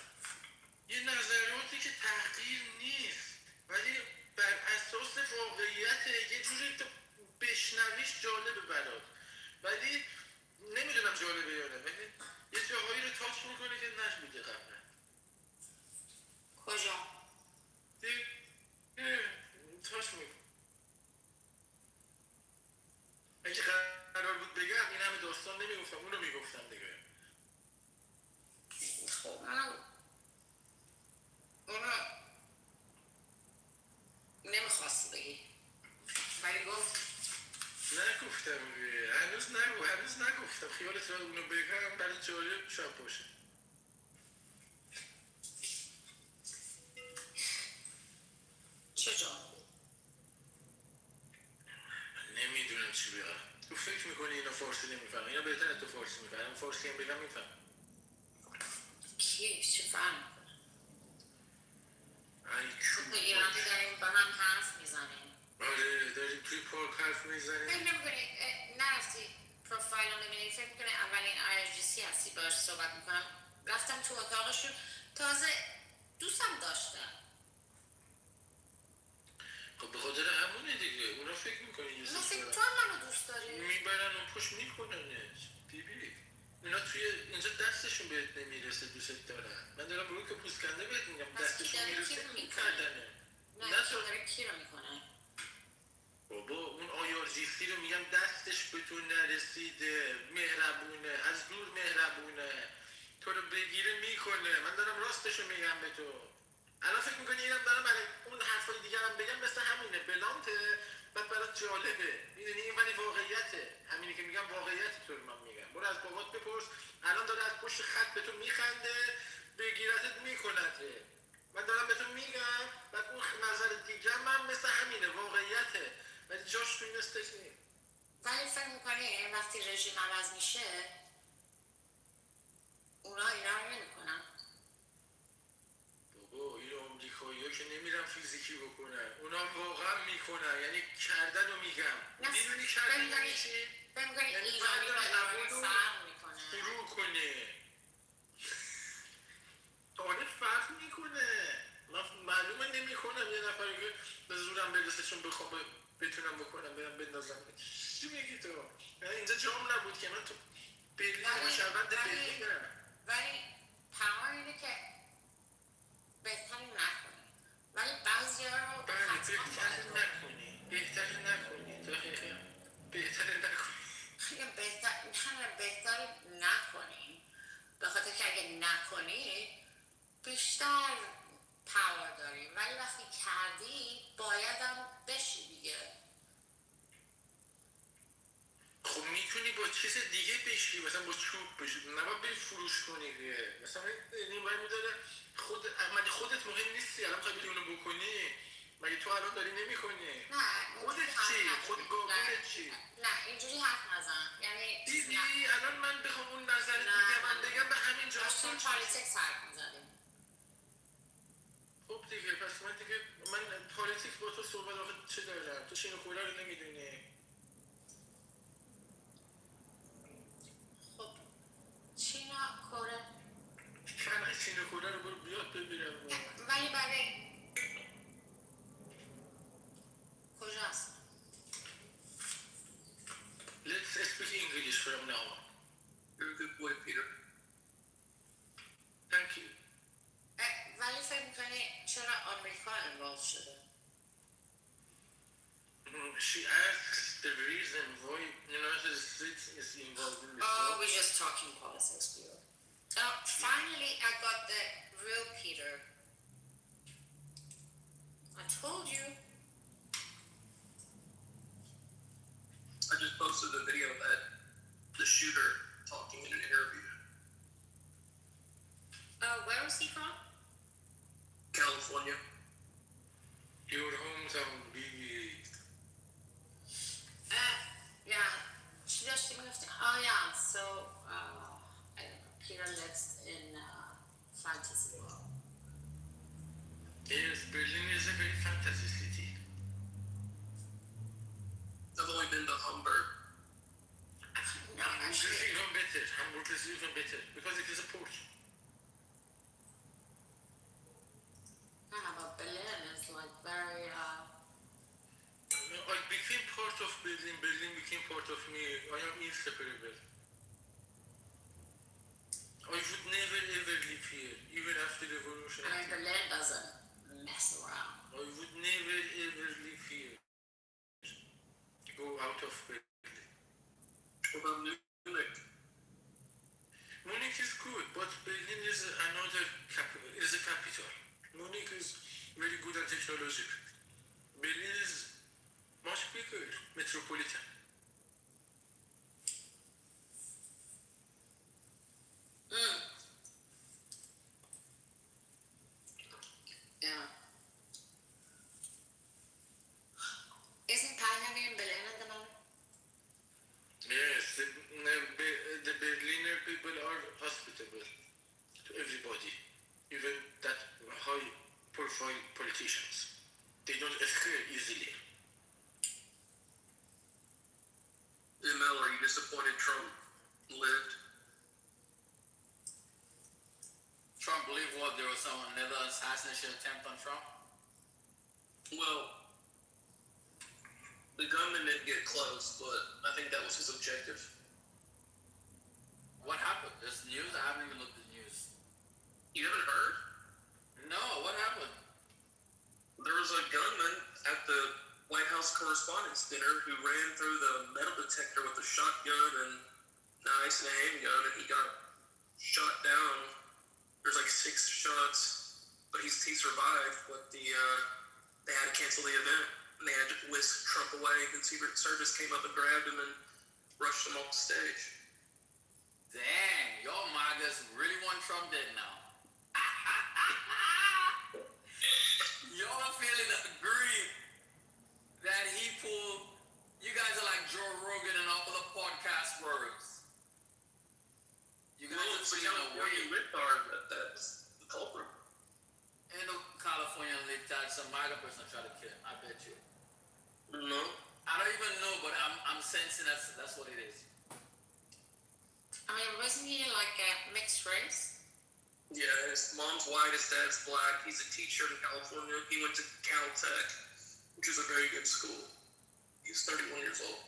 یه نظراتی که تحقیر نیست ولی بر اساس واقعیت یه جوری تو بشنویش جالبه برات ولی نمیدونم جالبه یا نه ولی یه جاهایی رو تاچ میکنه که نشمیده قبلا. کجا؟ تاچ میکنه. اگه قرار بود بگم این همه داستان نمیگفتم اونو میگفتم دیگه. خب اونو نمیخواست بگی ولی گفت نگفتم هنوز نگفتم خیالت را اونو بگم برای جالب شب باشه. چجا؟ نمیدونم چی بگم. تو فکر میکنی اینا فارسی نمیفهم اینا بهتره تو فارسی میفهم فارسی هم بگم میفهم. کی؟ چه فهم؟ تو ایرانی داریم با هم حرف میزنیم. آره داریم توی پارک حرف میزنیم. فکر نمیکنی نرفتی پروفایل رو میبینی فکر میکنی اولین IRGC هستی باش صحبت میکنم رفتم تو اتاقشون تازه دوستم داشتم. خب به خاطر همونه دیگه اونا فکر میکنی یه اونا فکر سیستم تو هم منو دوست داری؟ میبرن و پشت میکننش بیبی اینا توی اینجا دستشون بهت نمیرسه دوست دارن. من دارم روی که پوسکنده بهت میگم دستشون میرسه کردنه. نه تو داره کی رو میکنه؟ بابا اون IRGC رو میگم دستش به تو نرسیده مهربونه از دور مهربونه تو رو بگیره میکنه. من دارم راستشو میگم به تو. الان فکر میکنی اینم دارم اون حرفای دیگه هم بگم مثل همونه بلانته بعد برات جالبه میدونی این ولی واقعیته همینی که میگم واقعیت تو رو من میگم. برو از بابات بپرس الان داره از پشت خط به تو میخنده بگیرتت میکنته. من دارم به تو میگم بعد اون نظر دیگه من مثل همینه واقعیته ولی جاش توی این استیج نیست. ولی فکر میکنی وقتی رژیم عوض میشه اونا اینا رو نمیکنن. بابا این آمریکایی ها که نمیرن فیزیکی بکنن اونا واقعا میکنن یعنی کردن رو میگم. میدونی کردن یعنی چی؟ یعنی ایرانی با ایرانی فرق میکنه شروع کنه آره فرق میکنه. من معلومه نمیکنم یه نفری که به زورم برسه چون بخوام بتونم بکنم برم بندازم. چی میگی تو؟ یعنی اینجا جام نبود که من تو برلین و شهروند برلین برم. ولی تمام اینه که بهتری نکنی ولی بعضی ها رو بهتری نکنی بهتر نکنی به خاطر که اگه نکنی بیشتر پاور داری ولی وقتی کردی باید هم بشی دیگه. خب میتونی با چیز دیگه بشی مثلا با چوب بشی نباید بری فروش کنی دیگه. مثلا این باید میداره خودت مهم نیستی الان خواهی بری اونو بکنی مگه تو الان داری نمی کنی؟ نه خودت چی؟ خود گاگلت چی؟ نه اینجوری حرف نزن یعنی دیدی الان من بخوام اون نظر دیگه من بگم به همین جا داشتیم پالیتکس حرف میزدیم. خب دیگه پس من پالیتیک با تو صحبت آخه چه دارم تو چین و خوره رو نمیدونی. خب چین و کره کنه چین و خوره رو برو بیاد ببینم ولی برای کجاست؟ Let's speak English from now on. You're a good boy, Peter. Thank you. ولی فکر میکنی چرا آمریکا انوالو شده؟ She asks the reason why United States is involved in this. Oh, we're just talking politics, Peter. Finally, I got the real Peter. I told you. I just posted a video that the shooter talking in an interview. Where was he from? California? Your hometown, BB. Yeah, she does think of oh yeah, so I don't know, Peter lives in fantasy world. Yes, Berlin is a very fantasy city. I've only been to Hamburg. No, Hamburg is actually, even better. Hamburg is even better because it is a port. yeah, but Berlin is like very I became part of Berlin. Berlin became part of me. I am inseparable. I would never ever live here, even after the revolution. I mean, Berlin doesn't mess around. I would never ever live here. Go out of Berlin. What about Munich? Munich is good, but Berlin is another is a capital. Munich is very good at technology. Berlin is much bigger, metropolitan. Yeah. Isn't Pioneer in Berlin at the moment? Yes, the Berliner people are hospitable to everybody, even that high profile politicians. They don't escape easily. Mel, are you disappointed Trump lived? Trump believed what? There was another assassination attempt on Trump? Well, the gunman didn't get close, but I think that was his objective. What happened? There's news? I haven't even looked at the news. You haven't heard? No, what happened? There was a gunman at the White House Correspondents' Dinner who ran through the metal detector with a shotgun and knives and a handgun, and he got shot down. There's like 6 shots, but he survived. But they had to cancel the event, and they had to whisk Trump away. And Secret Service came up and grabbed him and rushed him off the stage. Dang, y'all MAGAs really want Trump dead now. Y'all are feeling the grief that he pulled. You guys are like Joe Rogan and all the podcast words. You guys are feeling the weight. That's the culprit. And the California libtard, some MAGA person tried to kill him. I bet you. No. I don't even know, but I'm sensing that's what it is. I mean, wasn't he like a mixed race? Yeah, his mom's white, his dad's black. He's a teacher in California. He went to Caltech, which is a very good school. He's 31 years old.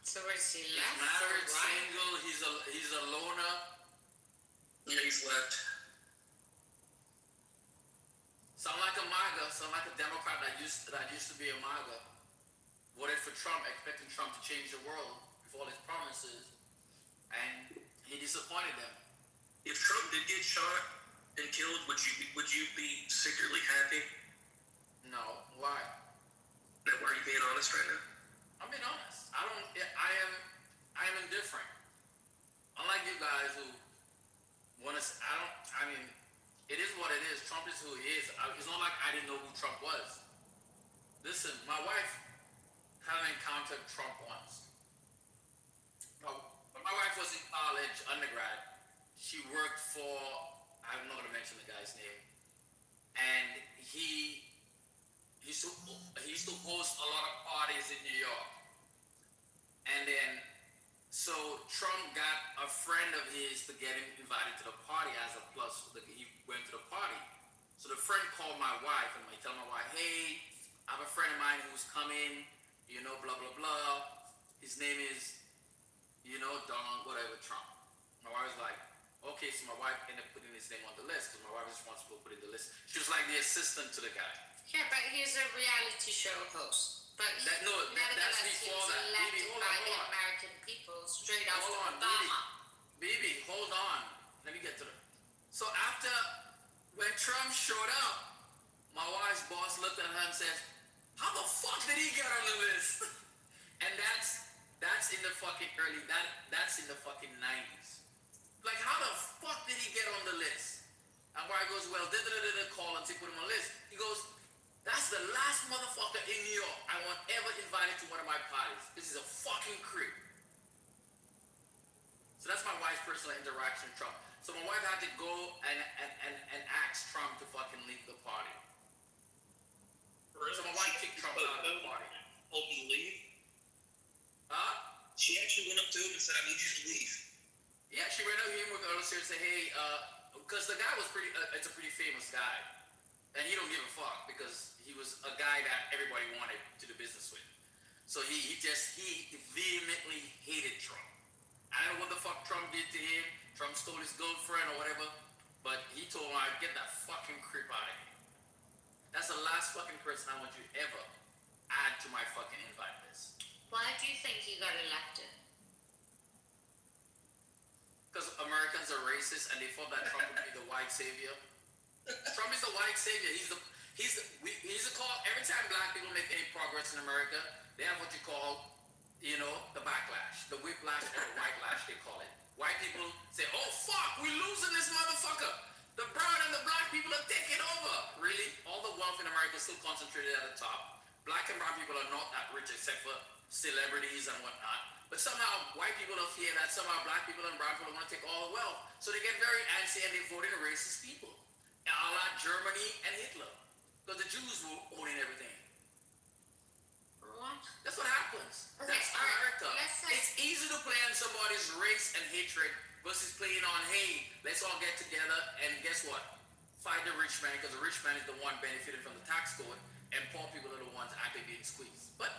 So where is he He's left? married, or right? single. He's a loner. Yeah, he's left. Sound like a MAGA. Sound like a Democrat that used to be a MAGA. Voted for Trump, expecting Trump to change the world with all his promises, and he disappointed them. If Trump did get shot and killed, would you be secretly happy? No, why? Now, why are you being honest right now? I'm being honest. I am indifferent. Unlike you guys who want to, it is what it is. Trump is who he is. It's not like I didn't know who Trump was. Listen, my wife haven't encountered Trump once. When my wife was in college, undergrad, she worked for, I'm not going to mention the guy's name, and he used to host a lot of parties in New York. And then, so Trump got a friend of his to get him invited to the party as a plus. He went to the party. So the friend called my wife and I tell my wife, hey, I have a friend of mine who's coming, blah, blah, blah. His name is, Donald, whatever, Trump. My wife was like, okay, so my wife ended up putting his name on the list because my wife was responsible for putting the list. She was like the assistant to the guy. Yeah, but he's a reality show host. But that's before that. Baby, hold on. American people straight after Hold on, Obama. baby, hold on. Let me get to it. So after, when Trump showed up, my wife's boss looked at her and said, how the fuck did he get on the list? And that's in the fucking that's in the fucking 90s. Like, how the fuck did he get on the list? And Barry goes, well, call and put him on the list. He goes, that's the last motherfucker in New York I want ever invited to one of my parties. This is a fucking creep. So that's my wife's personal interaction with Trump. So my wife had to go and ask Trump to fucking leave the party. So my wife kicked Trump out of the party. Told him to leave? Huh? She actually went up to him and said, I need you to leave. Yeah, she ran up to him with her and said, hey, because the guy was it's a pretty famous guy. And he don't give a fuck because he was a guy that everybody wanted to do business with. So he vehemently hated Trump. I don't know what the fuck Trump did to him. Trump stole his girlfriend or whatever. But he told him, I'd get that fucking creep out of here. That's the last fucking person I want you to ever add to my fucking invite list. Why do you think he got elected? Because Americans are racist and they thought that Trump would be the white savior. Trump is the white savior. He's a call every time black people make any progress in America, they have what you call, the backlash, the whiplash or the white lash, they call it. White people say, oh fuck, we're losing this motherfucker. The brown and the black people are taking over. Really? All the wealth in America is still concentrated at the top. Black and brown people are not that rich except for celebrities and whatnot. But somehow white people don't fear that somehow black people and brown people want to take all the wealth. So they get very antsy and they vote in racist people. A la Germany and Hitler. Because the Jews were owning everything. What? That's what happens. Okay, That's America. let's say- It's easy to play on somebody's race and hatred versus playing on, hey, let's all get together and guess what? Fight the rich man because the rich man is the one benefiting from the tax code and poor people are the ones actually being squeezed. But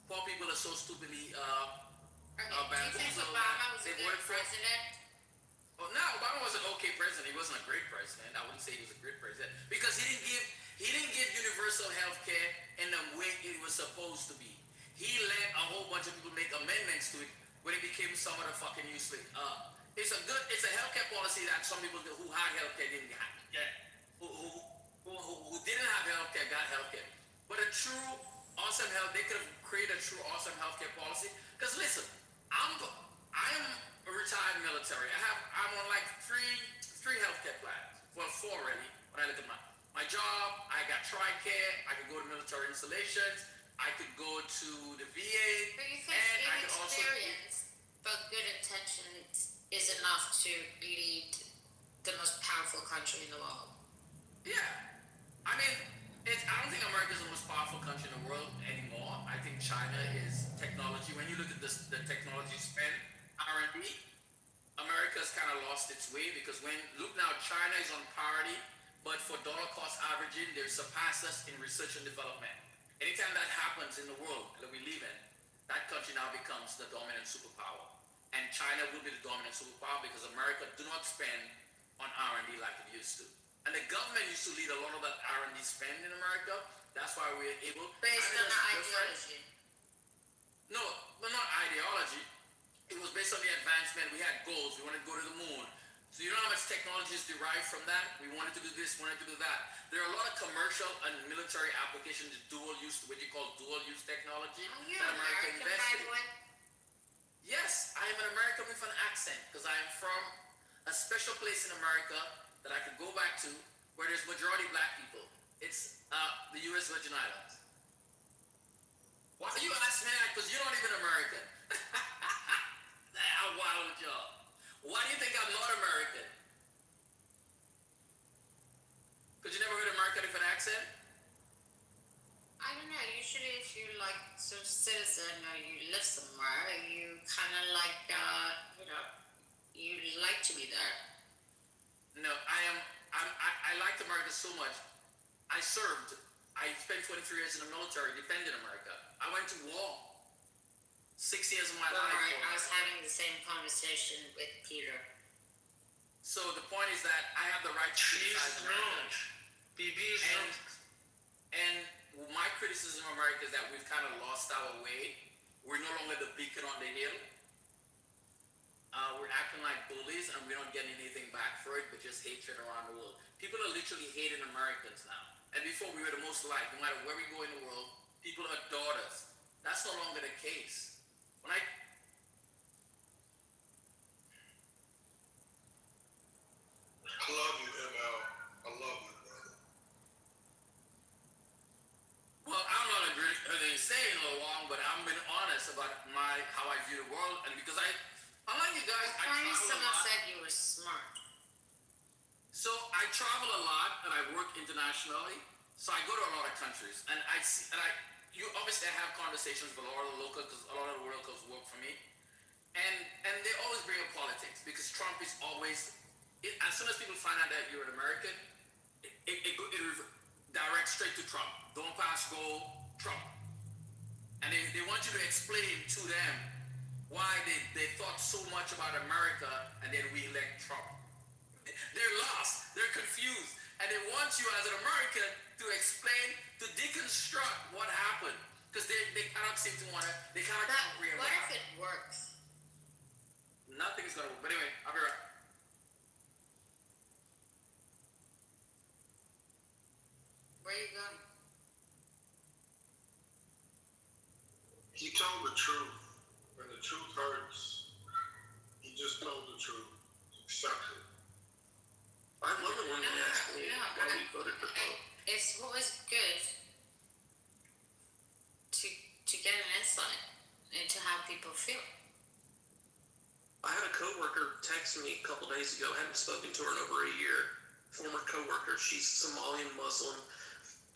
poor people are so stupidly do you think bamboozled Obama was they a good voted for. president? Well, no, Obama was an okay president. He wasn't a great president. I wouldn't say he was a great president because he didn't give universal health care in the way it was supposed to be. He let a whole bunch of people make amendments to it when it became somewhat of fucking useless. It's a healthcare policy that some people who had healthcare didn't have. Yeah. Who didn't have healthcare got healthcare. But a true awesome health, they could have created a true awesome healthcare policy. Because listen, I'm a retired military. I'm on like three healthcare plans. Well, four really. When I look at my job, I got TRICARE. I could go to military installations. I could go to the VA. But you think and I could also inexperience but good intentions is enough to lead the most powerful country in the world? Yeah. I mean, I don't think America is the most powerful country in the world anymore. I think China is technology. When you look at the technology spend, R&D, America's kind of lost its way because look now, China is on parity, but for dollar cost averaging, they surpass us in research and development. Anytime that happens in the world that we live in, that country now becomes the dominant superpower. And China will be the dominant superpower because America do not spend on R&D like it used to. And the government used to lead a lot of that R&D spend in America. That's why we're able. Based on ideology. No, but not ideology. It was based on the advancement. We had goals. We wanted to go to the moon. So you know how much technology is derived from that? We wanted to do this, wanted to do that. There are a lot of commercial and military applications, dual use, what you call dual use technology. Are you that America American, by invested the in. way? Yes, I am an American with an accent because I am from a special place in America that I could go back to where there's majority black people. It's the U.S. Virgin Islands. Why do you ask me that? Because you're not even American. How wild y'all. Why do you think I'm not American? Because you never heard American with an accent? I don't know. Usually, if you're like sort of citizen or you live somewhere, you kind of like, you like to be there. No, I liked America so much. I served. I spent 23 years in the military defending America. I went to war. 6 years of my life. Right. I was having the same conversation with Peter. So the point is that I have the right to criticize America. And my criticism of America is that we've kind of lost our way. We're no longer the beacon on the hill. We're acting like bullies and we're not getting anything back for it, but just hatred around the world. People are literally hating Americans now. And before we were the most liked, no matter where we go in the world, people adored us. That's no longer the case. When I love you, ML. travel a lot and I work internationally, so I go to a lot of countries, and I see, you obviously I have conversations with a lot of the locals because a lot of the locals work for me, and they always bring up politics because Trump is always. As soon as people find out that you're an American, it directs straight to Trump. Don't pass go, Trump. And they want you to explain to them why they thought so much about America and then we elect Trump. They're lost, they're confused, and they want you as an American to explain, to deconstruct what happened. Because they cannot seem to want to, they cannot comprehend what if it works? Nothing is going to work. But anyway, I'll be right. Where you going? He told the truth. When the truth hurts, he just told the truth. Accept it. I love it when they ask me why we voted for Trump. It's always good to get an insight into how people feel. I had a coworker text me a couple days ago. I hadn't spoken to her in over a year. Former coworker. She's Somalian Muslim,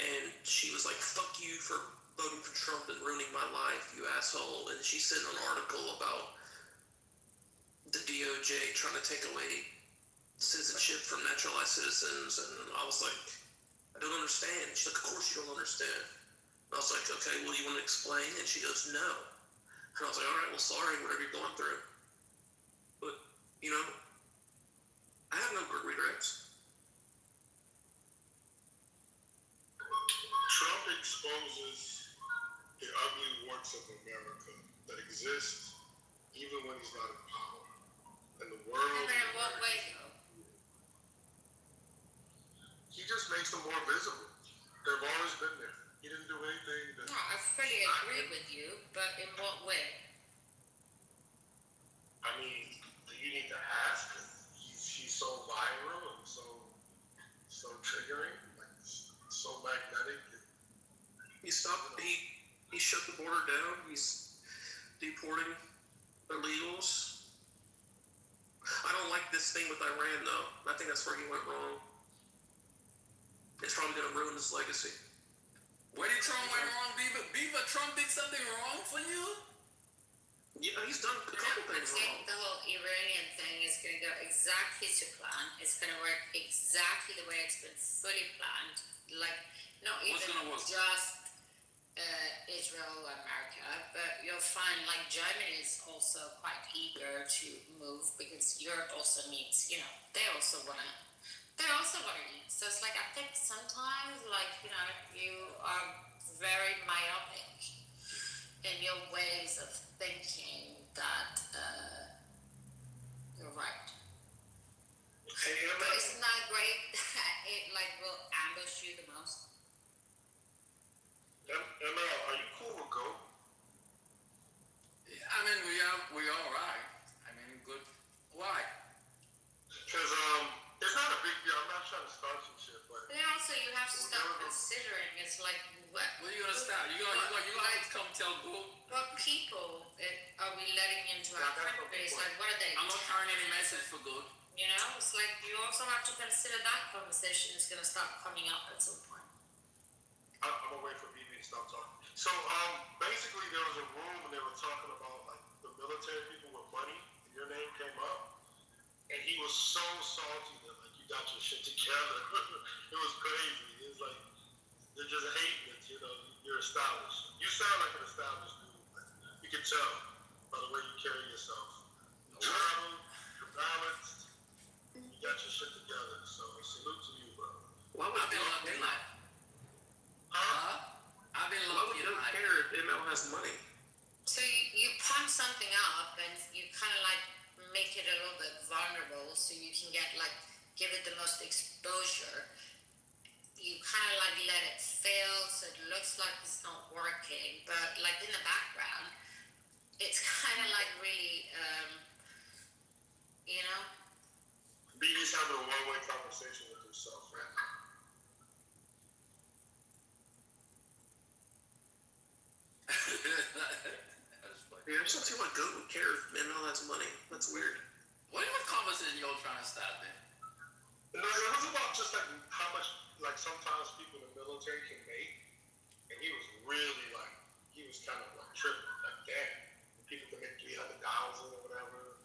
and she was like, "Fuck you for voting for Trump and ruining my life, you asshole." And she sent an article about the DOJ trying to take away citizenship from naturalized citizens, and I was like, "I don't understand." She's like, "Of course you don't understand." And I was like, "Okay, well, you want to explain?" And she goes, "No." And I was like, "All right, well, sorry, whatever you're going through." But, you know, I have no regrets. Trump exposes the ugly warts of America that exist even when he's not in power. And the world. And then in what way, though? He just makes them more visible. They've always been there. He didn't do anything that. No, I fully agree with you, but in what way? I mean, you need to ask. She's so viral and so triggering, like so magnetic. He stopped. He shut the border down. He's deporting illegals. I don't like this thing with Iran, though. I think that's where he went wrong. It's probably going to ruin his legacy. Where did Trump went wrong, Beaver? Beaver, Trump did something wrong for you? Yeah, he's done a couple things I think wrong. the whole Iranian thing is going to go exactly to plan. It's going to work exactly the way it's been fully planned. Like, not What's even gonna work? just Israel or America, but you'll find like Germany is also quite eager to move because Europe also needs, they also want to eat. So it's like, I think sometimes, like, you are very myopic in your ways of thinking that you're right. Hey, But isn't that great? It like will ambush you the most. ML, are you cool with GOAT? I mean, we all right. I mean, good. Why? Because it's not a big deal. I'm not trying to start some shit, but Then also you have to start considering. It's like what? What are you gonna start? You gonna have to come tell Go? What people are we letting into our country? It's like, what are they? I'm not carrying any message for good. It's like you also have to consider that conversation is going to start coming up at some point. I'm gonna wait for BB to stop talking. So basically there was a room and they were talking about like the military people with money, and your name came up, and he was so salty that like you got your shit together. It was crazy. It was like they're just hating it. You're established. You sound like an established dude. Like, you can tell by the way you carry yourself. You travel, you're balanced. You got your shit together. So salute to you, bro. Why would I've been they lucky in life. I've been Why would lucky they in life. care if ML has money? So you pump something up and you kind of like make it a little bit vulnerable so you can give it the most exposure. You kind of like let it fail so it looks like it's not working, but like in the background, it's kind of like really, BB's having a one-way conversation with himself right now. Yeah, I just don't see why GOAT would care if ML has money. That's weird. What conversation y'all trying to start there? No, it was about just like how much, like sometimes people in the military can make, and he was really like, he was kind of like tripping, like that. People can make 300,000 or whatever,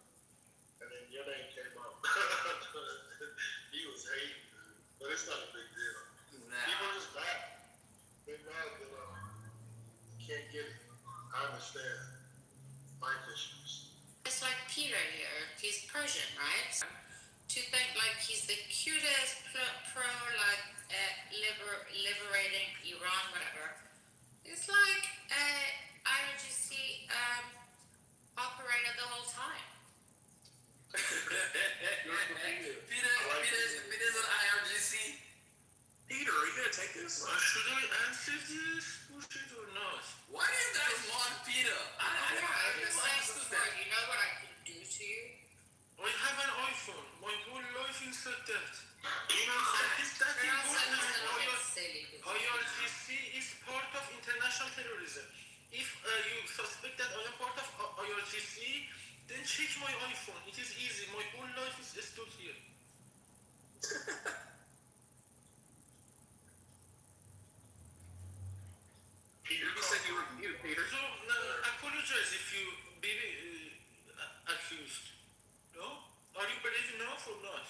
and then your name came up. He was hating, but it's not a big deal. Nah. People just mad. They mad that you can't get it. I understand. Life issues. It's like Peter here. He's Persian, right? To think like he's the cutest pro like liberating Iran, whatever. It's like IRGC operator the whole time. Peter's an IRGC. Peter, are you gonna take this? Should I answer this? Or should I not? Why do you guys want Peter? I never understood that. You know what I can do to you? I have an iPhone. My whole life inside that. You know, is that important? IRGC is part of international terrorism. If you suspect that I am part of IRGC, then check my iPhone. It is easy. My whole life is stored here. Peter, you said you were mute, Peter. So, apologize if you be accused. No? Are you brave enough or not?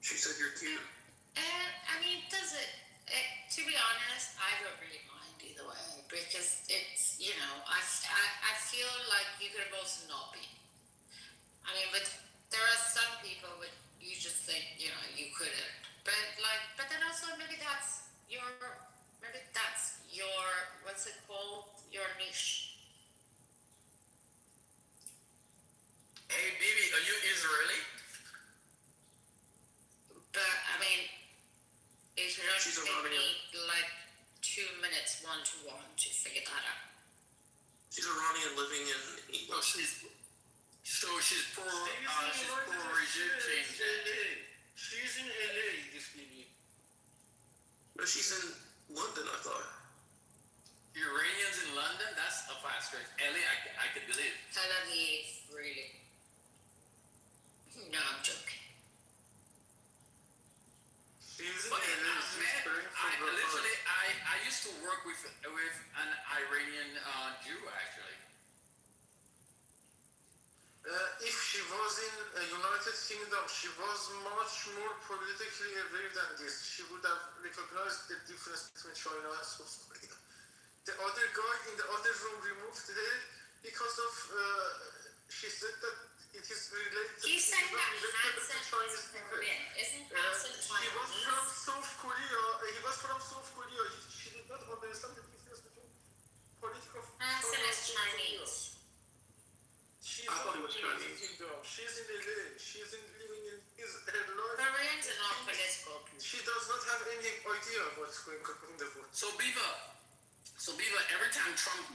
She said you're cute. I mean, does it? To be honest, I don't really mind either way because it's, you know, I feel like you could have also not been. I mean, but there are some people that you just think, you know, you couldn't. But then also maybe that's your, what's it called? Your niche. Hey, Bibi, are you Israeli? But I mean, it should She's take Iranian. me like 2 minutes one-to-one to figure that out. She's Iranian living in England. She's pro regime change. She's in LA, this Bibi. No, she's in London, I thought. Iranians in London? That's a fast stretch. LA, I could believe. Tel Aviv, really. No, I'm joking. But I used to work with an Iranian Jew actually. If she was in United Kingdom, she was much more politically aware than this. She would have recognized the difference between China and South Korea. The other guy in the other room removed her because of, she said that it is related. He's saying that Chinese Hansen is Korean. Isn't Hansen He was Chinese? from South Korea. He was from South Korea. She did not understand the difference between political. Hansen is Chinese. She's I thought he was not in Chinese. United Kingdom. She's in LA. She's living in her life. Koreans are not political people. She does not have any idea what's going on in the world. So Beaver, every time Trump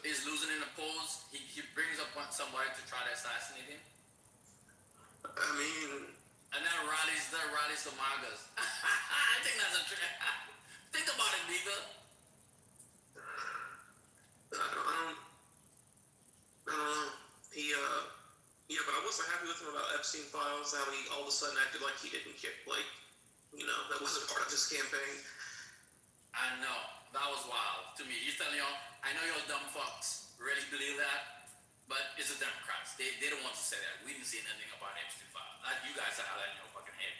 is losing in the polls, he brings up somebody to try to assassinate him. I mean, And then rallies the MAGAs. I think that's a trick. Think about it, Beaver. I don't know. Yeah, but I wasn't happy with him about Epstein files, how he all of a sudden acted like he didn't care, like, you know, that wasn't part of his campaign. I know. That was wild to me. He's telling y'all, I know y'all dumb fucks really believe that, but it's the Democrats. They don't want to say that. We didn't see anything about Epstein file. You guys have that in your fucking head.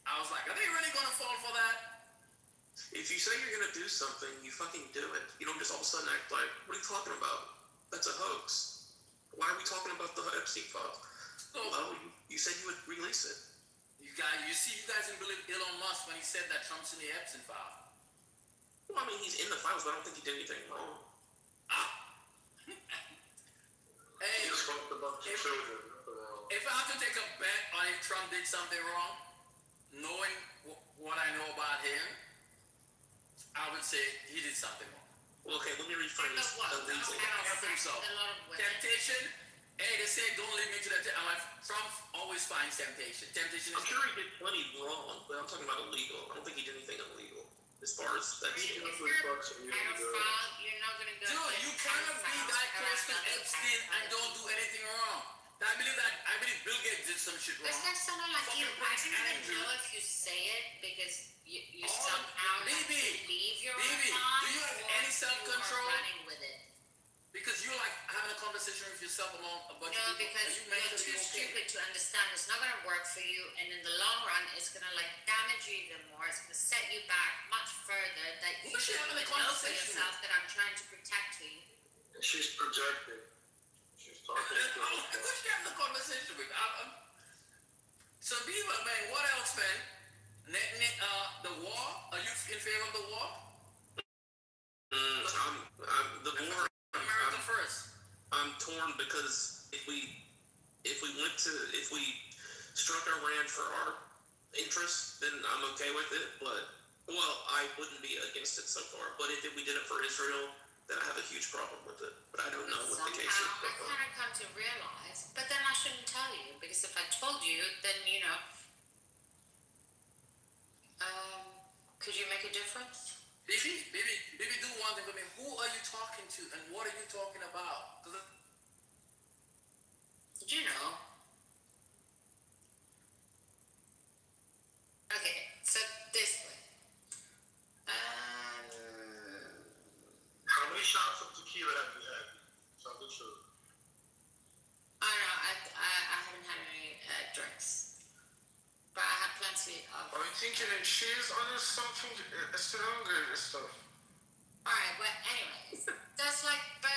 I was like, are they really gonna fall for that? If you say you're gonna do something, you fucking do it. You don't just all of a sudden act like, what are you talking about? That's a hoax. Why are we talking about the Epstein file? So, Well, you said you would release it. you guys didn't believe Elon Musk when he said that Trump's in the Epstein file. Well, I mean, he's in the files, but I don't think he did anything wrong. Hey, He just talked about the children. if I have to take a bet on if Trump did something wrong, knowing what I know about him, I would say he did something wrong. Well, okay, let me rephrase. Illegal. I think so. Temptation. Hey, they say don't lead me to that. I'm like, Trump always finds temptation. Temptation I'm is. sure he did plenty wrong, but I'm talking about illegal. I don't think he did anything illegal. As far as that. If you're a pedophile, you're not gonna go. Dude, you cannot be that close to Epstein and don't do anything wrong. I believe Bill Gates did some shit wrong. It's not sounding like you. I Fucking don't even Andrew. know if you say it because you Oh, somehow like, baby, believe you're baby, on do you have or any you self-control? are running with it. Because you like having a conversation with yourself alone about No, because you're too stupid to understand. It's not going to work for you, and in the long run, it's going to like damage you even more. It's going to set you back much further. That you Who's she should having a even know for conversation yourself that I'm trying to protect you. She's projecting. She's talking to Who's she having a conversation with? So Beaver, man, what else, man? The war? Are you in favor of the war? I'm the war. America first. I'm torn because if we struck Iran for our interests, then I'm okay with it. But I wouldn't be against it so far. But if we did it for Israel, then I have a huge problem with it. But I don't know what the case is. Somehow I kind of come to realize, but then I shouldn't tell you because if I told you, then could you make a difference? Baby, do one thing for me. Who are you talking to, and what are you talking about? Did you know? Okay, so this way. How many shots of tequila have you had? Tell the truth. I don't know. I haven't had any drinks, but I have plenty of. Are you thinking in cheese or something? It's still hungry and stuff. All right, but anyways, that's like, but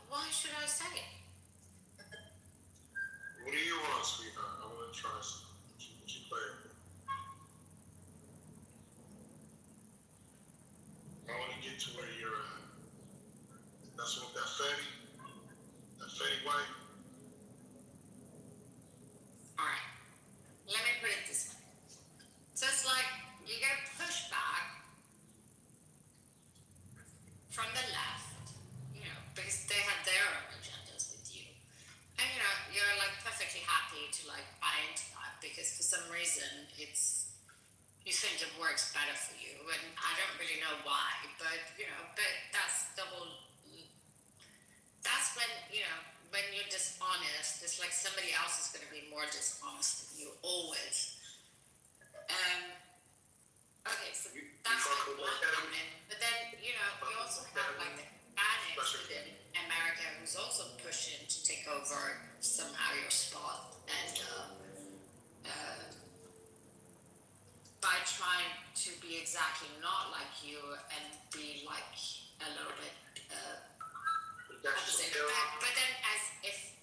why should I say it? What do you want, sweetheart? I want to try something. What you playing with? I want to get to where you're at. That's what that fatty white. All right, let me put it this way. So it's like you get pushed back from the left, because they have their own agendas with you. And you're like perfectly happy to like buy into that because for some reason you think it works better for you. And I don't really know why, but that's the whole, that's when you're dishonest, it's like somebody else is going to be more dishonest than you, always. Okay, so that's like one comment. But then, you also have like the Hispanics within America who's also pushing to take over somehow your spot. And by trying to be exactly not like you and be like a little bit opposite. But then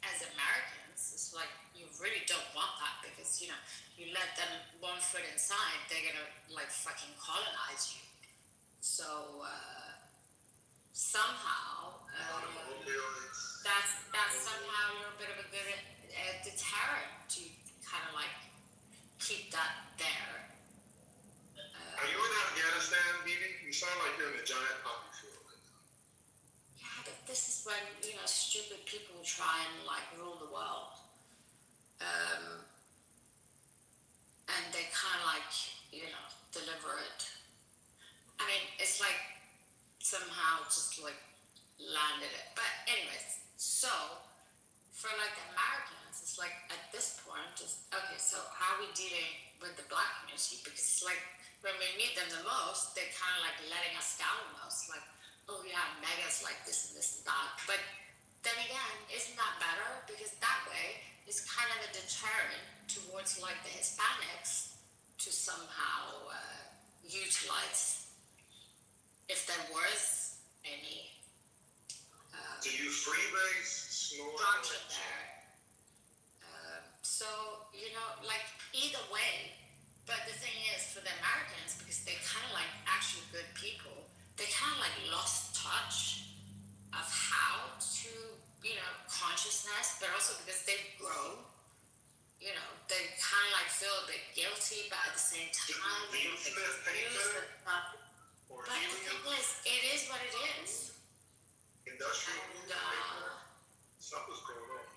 as Americans, it's like you really don't want that because, you let them one foot inside, they're gonna like fucking colonize you. So somehow that's somehow a little bit of a good deterrent to kind of like keep that there. Are you in Afghanistan, BB? You sound like you're in a giant poppy field. Yeah, but this is when stupid people try and like rule the world. And they kind of like, deliver it. I mean, it's like somehow just like landed it. But anyways, so for like the Americans, it's like at this point, just okay. So how are we dealing with the black community? Because it's like when we need them the most, they're kind of like letting us down the most. Like, oh yeah, megas like this and that. But then again, isn't that better? Because that way it's kind of a deterrent towards like the Hispanics to somehow utilize, if there was any Do you freebase, snore? structure there. So, like either way, but the thing is for the Americans, because they're kind of like actually good people, they kind of like lost touch of how to, consciousness, but also because they've grown, they kind of like feel a bit guilty, but at the same time, they don't get confused with stuff. But the thing is, it is what it is. Industrial. And, something's going on.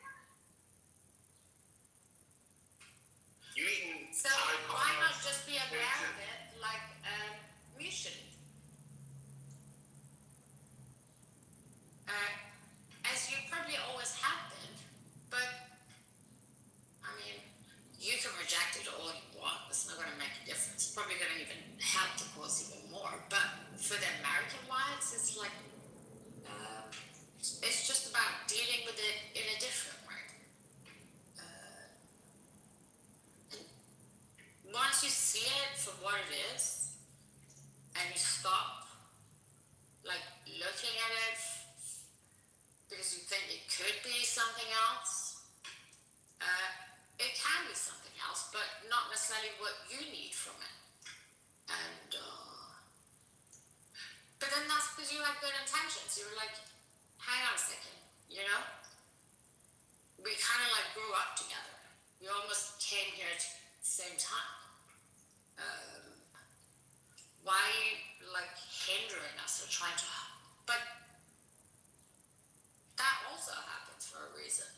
You eating so why not just be aware of it like we should? As you probably all for the American whites, it's like it's just about dealing with it in a different way. Once you see it for what it is, and you stop like looking at it because you think it could be something else, it can be something else, but not necessarily what you need from it. And but then that's because you have good intentions. You're like, hang on a second, you know? We kind of like grew up together. We almost came here at the same time. Why are you like hindering us or trying to? But that also happens for a reason.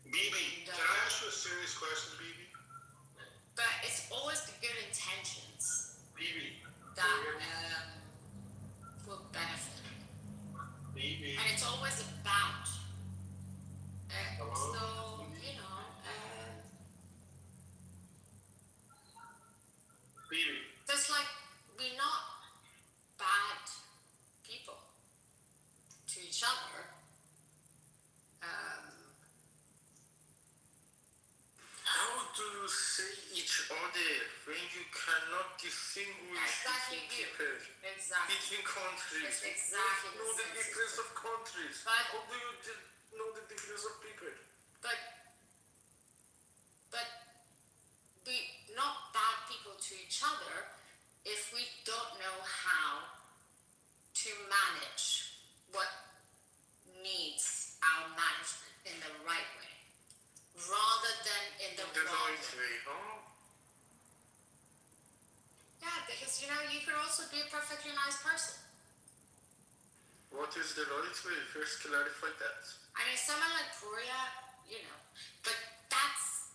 BB, can I ask you a serious question, BB? But it's always the good intentions BB. that will benefit. BB. And it's always about. Hello? So, you know. BB. There's like, we're not bad people to each other. How do you say each other when you cannot distinguish Exactly between you. people, Exactly. between countries? It's exactly You know the difference of countries. But- How do you know the difference of people? But we're not bad people to each other if we don't know how to manage what needs our management in the right way, rather than in the The wrong right way, huh? Yeah, because you know, you could also be a perfectly nice person. What is the right way? First clarify that. I mean, someone like Puria, you know, but that's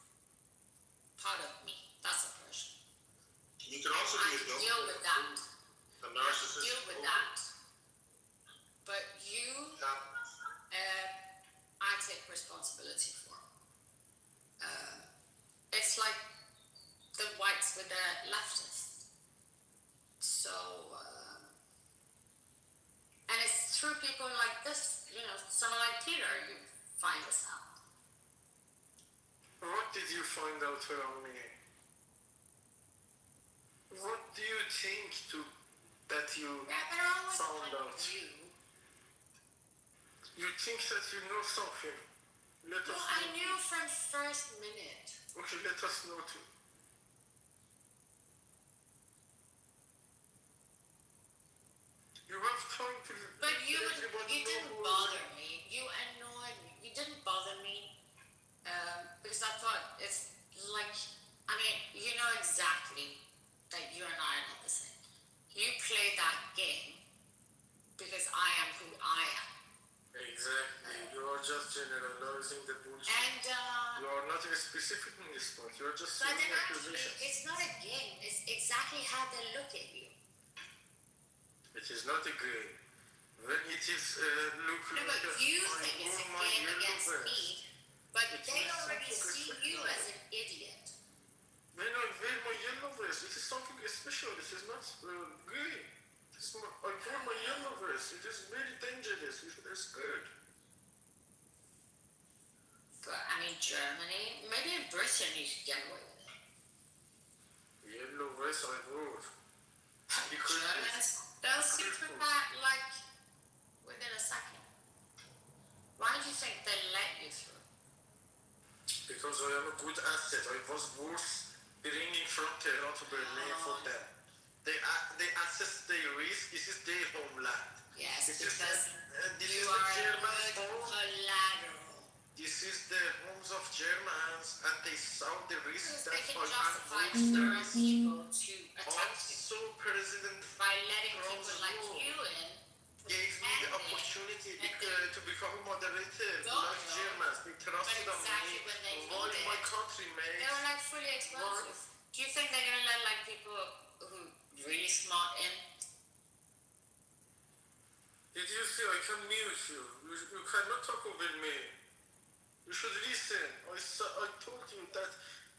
part of me. That's a person. You can also I be a can dope deal with that. a narcissist. Deal with that. But you, I take responsibility for. It's like the whites with the leftists. So, and it's through people like this, you know, someone like Peter, you find this out. What did you find out around me? What do you think that you Yeah, but I always found find out? you. You think that you know something? Let No, us I know. knew from first minute. Okay, let us know too. You have time to. But you everybody know didn't who- bother me. You annoyed me. You didn't bother me because I thought it's like, I mean, you know exactly that you and I are not the same. You play that game because I am who I am. Exactly. You are just generalizing the bullshit. And You are not specific in this point. You are just but saying then actually, accusations. it's not a game. It's exactly how they look at you. It is not a game. When it is look No, like but a- you I think it's a wore my game yellow against vest. me, but It's they not already something see you respectable. as an idiot. When I wear my yellow vest, it is something special. It is not gay. I wore my yellow vest. It is very dangerous. It is good. But I mean, Germany, maybe in Britain you should get away with it. Yellow vest I wore. Because Germans, they'll see through that like within a second. Why do you think they let you through? because I am a good asset. I was worth bringing from Tehran to Berlin for them. They assess their risk. This is their homeland. Yes, This is because this you is are the a German good home. collateral. This is the homes of Germans, and they saw the risk. They That's can why justify I'm stirring people to attack you also President by letting people like you in. gave me the opportunity to become a moderator. Like Germans, they trusted on exactly me. when they Why need my it, country made. they were like fully exposed. Do you think they're gonna let like people who really smart in? Did you see? I can mute you. You cannot talk over me. You should listen. I told you that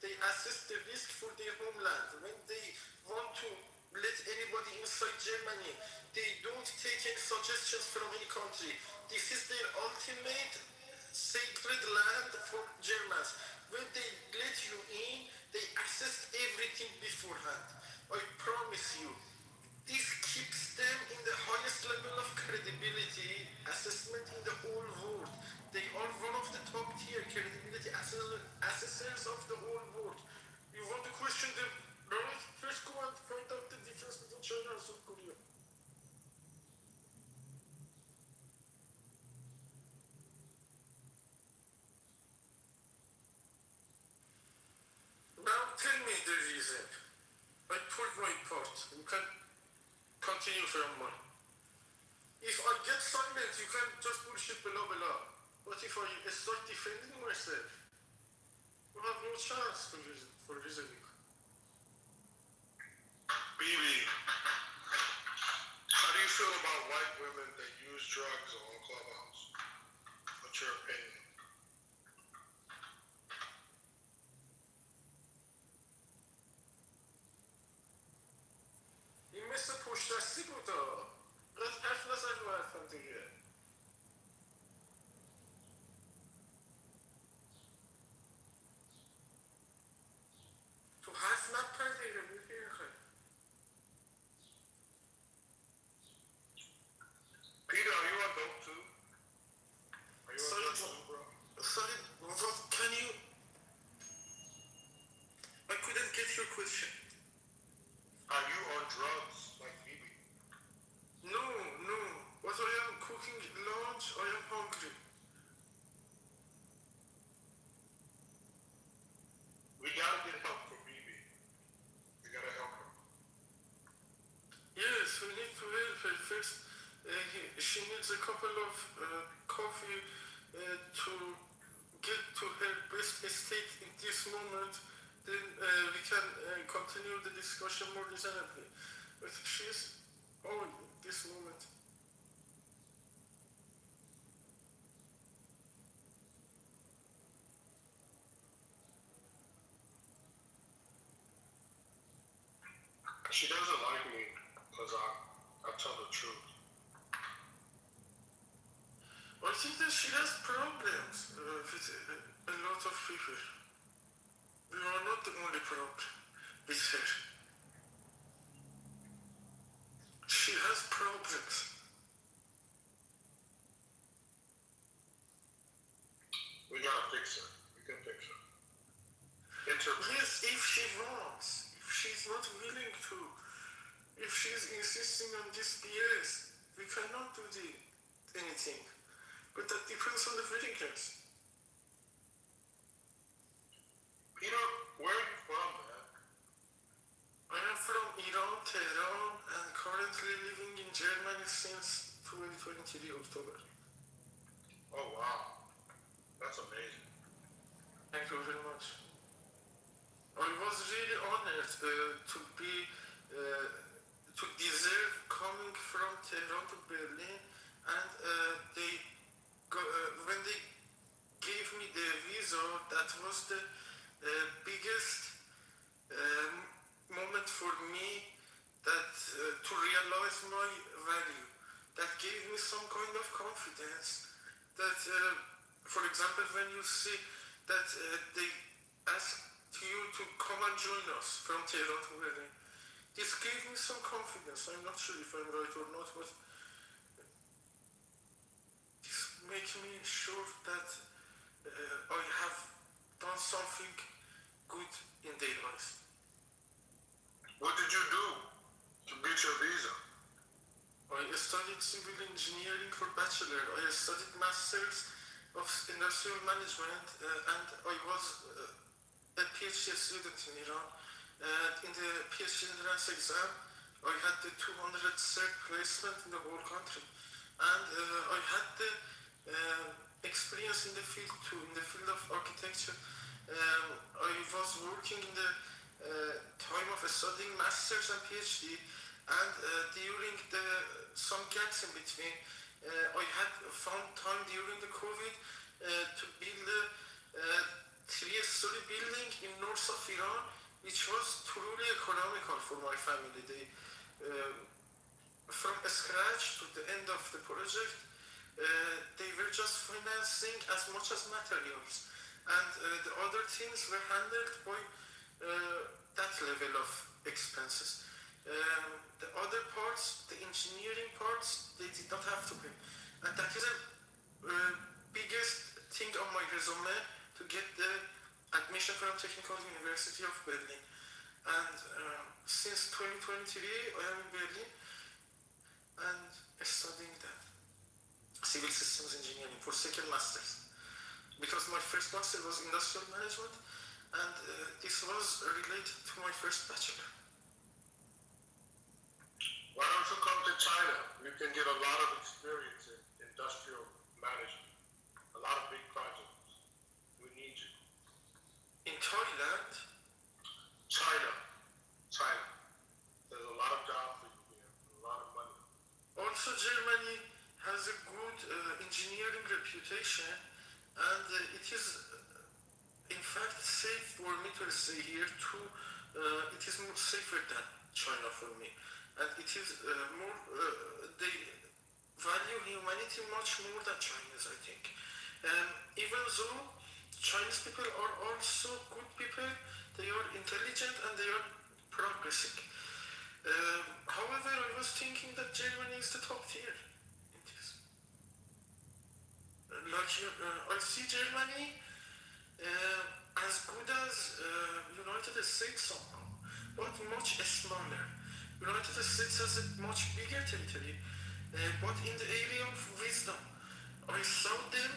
they assess the risk for their homeland. When they want to let anybody inside Germany. They don't take any suggestions from any country. This is their ultimate sacred land for Germans. When they let you in, they assess everything beforehand. I promise you. This keeps them in the highest level of credibility assessment in the whole world. They are one of the top tier credibility assessors of the whole world. You want to question them, right? First go and find out the difference between China and South Korea. Now tell me the reason. I told my part. You can continue from mine. If I get silent, you can just bullshit blah blah. But if I start defending myself, you have no chance for reasoning. BB, how do you feel about white women that use drugs on Clubhouse? What's your opinion? این مثل پشت دستی بود ها. قد حرف نزن رو حرفم دیگه. تو حرف نپر دیگه بگیر خیلی. Peter, are you on dope too? Are you on drugs too, bro? Sorry, what can you... I couldn't get your question. Are you on drugs like BB? No, no. But I am cooking lunch. I am hungry. We gotta get help for BB. We gotta help her. Yes, we need to help her first. She needs a couple of coffee to get to her best state in this moment. Then we can continue the discussion more reasonably. But she's on this moment. She doesn't like me because I tell the truth. I think that she has problems with a lot of people. We are not the only problem with her. She has problems. We gotta fix her. We can fix her. Yes, if she wants. If she's not willing to. If she's insisting on this BS, we cannot do anything. But that depends on the willingness. Peter, where are you from, man? I am from Iran, Tehran, and currently living in Germany since 2023 October. Oh, wow. That's amazing. Thank you very much. I was really honored to be, to deserve coming from Tehran to Berlin, and when they gave me the visa, that was the biggest moment for me that to realize my value. That gave me some kind of confidence that, for example, when you see that they ask you to come and join us from Tehran to Berlin, this gave me some confidence. I'm not sure if I'm right or not, but this makes me sure that I have done something good in their lives. What did you do to get your visa? I studied civil engineering for bachelor. I studied masters of industrial management, and I was a PhD student in Iran. And in the PhD entrance exam, I had the 203rd placement in the whole country. And I had the experience in the field too, in the field of architecture. I was working in the time of studying masters and PhD, and during some gaps in between, I had found time during the COVID to build a three-story building in north of Iran, which was truly economical for my family. from scratch to the end of the project, they were just financing as much as materials, and the other things were handled by that level of expenses. The other parts, the engineering parts, they did not have to pay, and that is the biggest thing on my resume to get the admission from Technical University of Berlin. And since 2023, I am in Berlin and studying that civil systems engineering for second master's, because my first master was industrial management, and this was related to my first bachelor. Why don't you come to China? You can get a lot of experience in industrial management, a lot of big projects. We need you. In Thailand? China. There's a lot of jobs for you here, a lot of money. Also, Germany has a good engineering reputation, and it is, in fact, safe for me to stay here too. It is more safer than China for me, and it is more. They value humanity much more than Chinese, I think. Even though Chinese people are also good people, they are intelligent and they are progressing. However, I was thinking that Germany is the top tier in this. I see Germany as good as United States somehow, but much smaller. United States has a much bigger territory, but in the area of wisdom, I saw them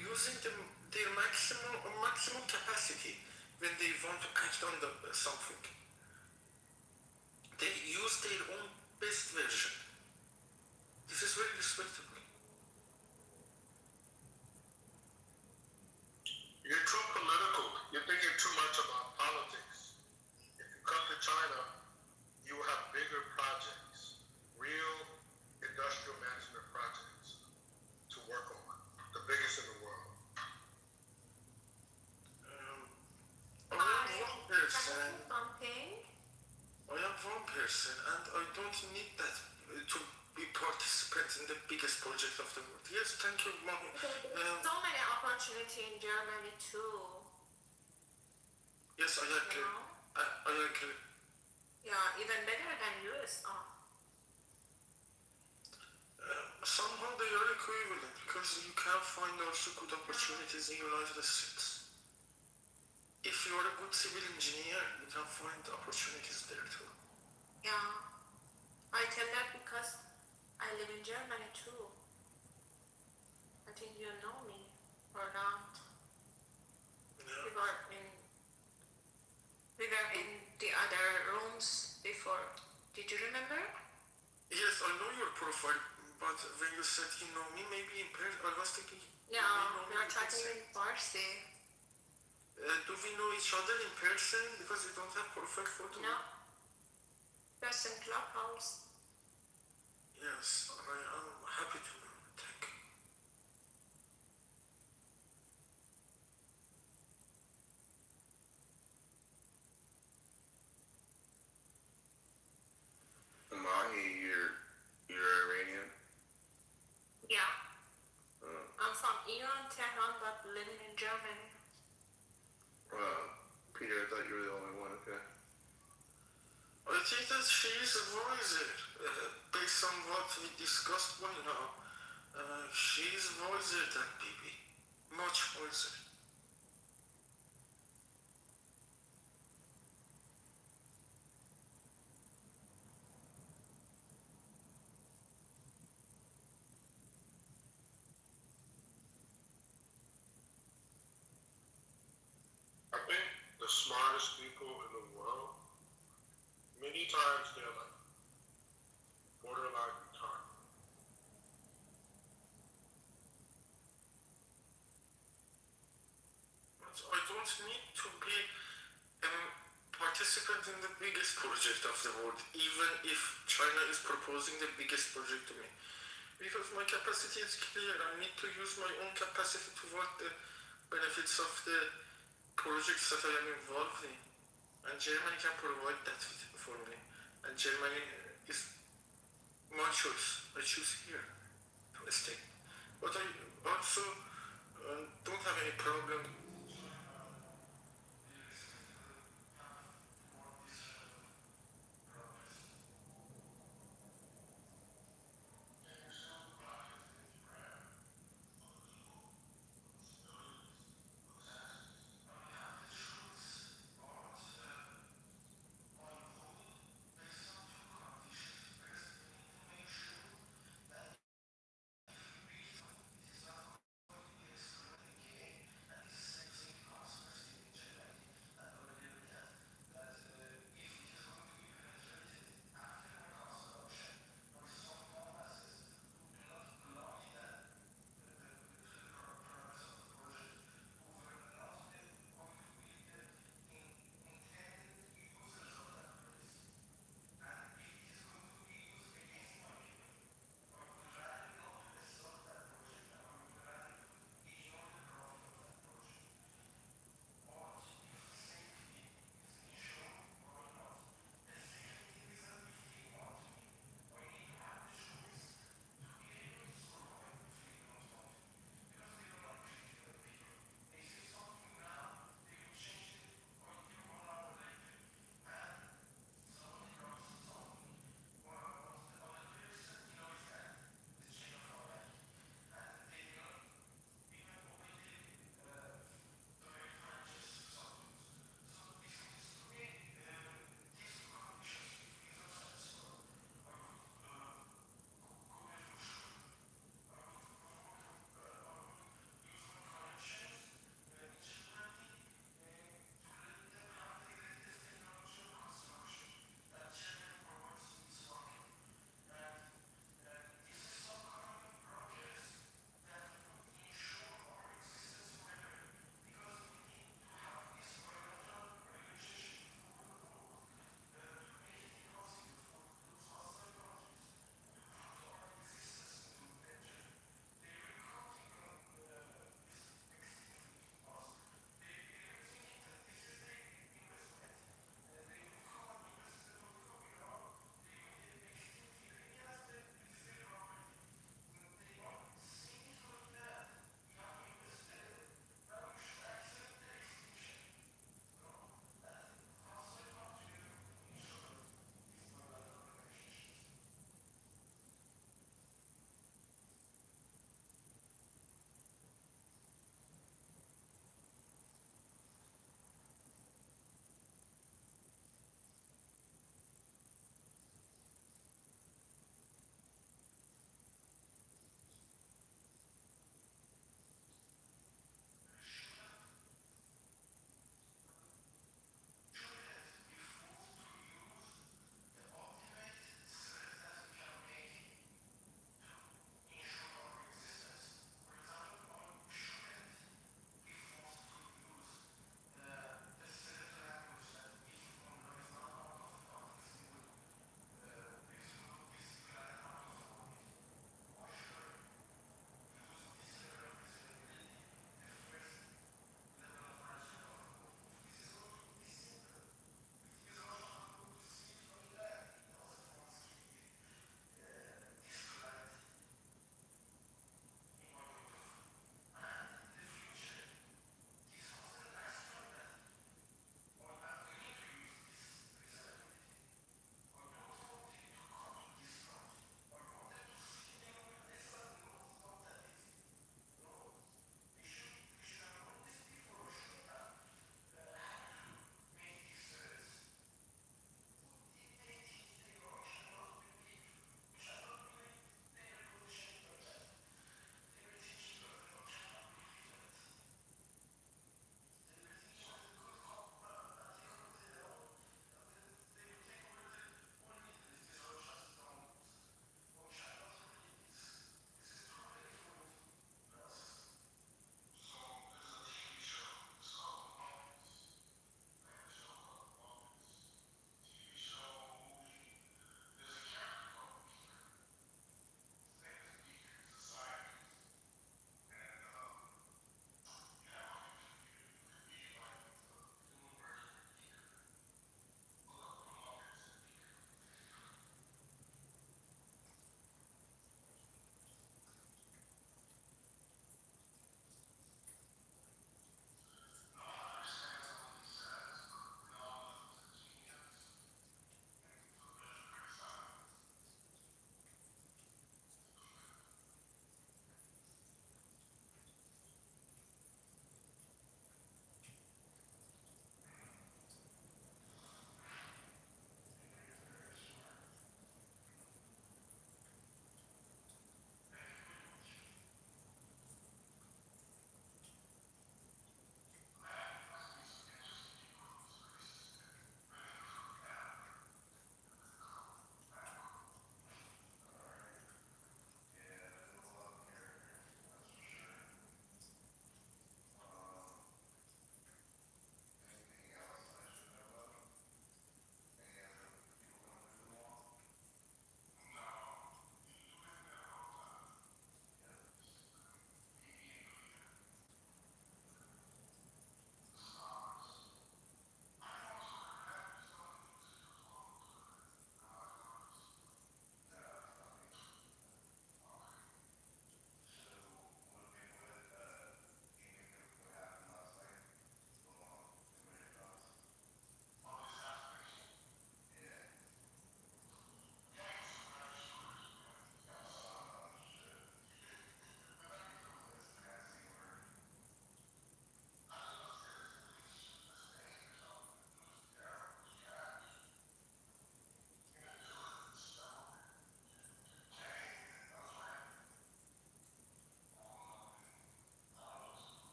using their maximum capacity when they want to act on something. They use their own best version. This is very respectable. You're too political. You're thinking too much about politics. If you come to China, you will have bigger projects, real industrial management projects to work on, the biggest in the world. I am one person, and I don't need that to be participant in the biggest project of the world. Yes, thank you, Mommy. So many opportunity in Germany too. Yes, I agree. You know? I agree. Yeah, even better than USA. Somehow they are equivalent, because you can find also good opportunities in the United States. If you are a good civil engineer, you can find opportunities there too. Yeah, I tell that because I live in Germany too. I think you know me or not. Yeah. We were in the other rooms before. Did you remember? Yes, I know your profile, but when you said you know me, maybe in person, I was thinking. Yeah, we are chatting in Farsi. Do we know each other in person? Because we don't have profile photo. No. Just in Clubhouse. Yes, I am happy to know. Thank you. Mahi, you're Iranian? Yeah. I'm from Iran, Tehran, but living in Germany. Peter, I thought you were the only one, okay. I think that she is wiser, based on what we discussed by now. She is wiser than Bibi. Much wiser. I think the smartest people in the world, many times they're like borderline retarded. I don't need to be a participant in the biggest project of the world, even if China is proposing the biggest project to me. Because my capacity is clear. I need to use my own capacity to work the benefits of the projects that I am involved in. And Germany can provide that for me. And Germany It's my choice. I choose here to stay. But I also don't have any problem.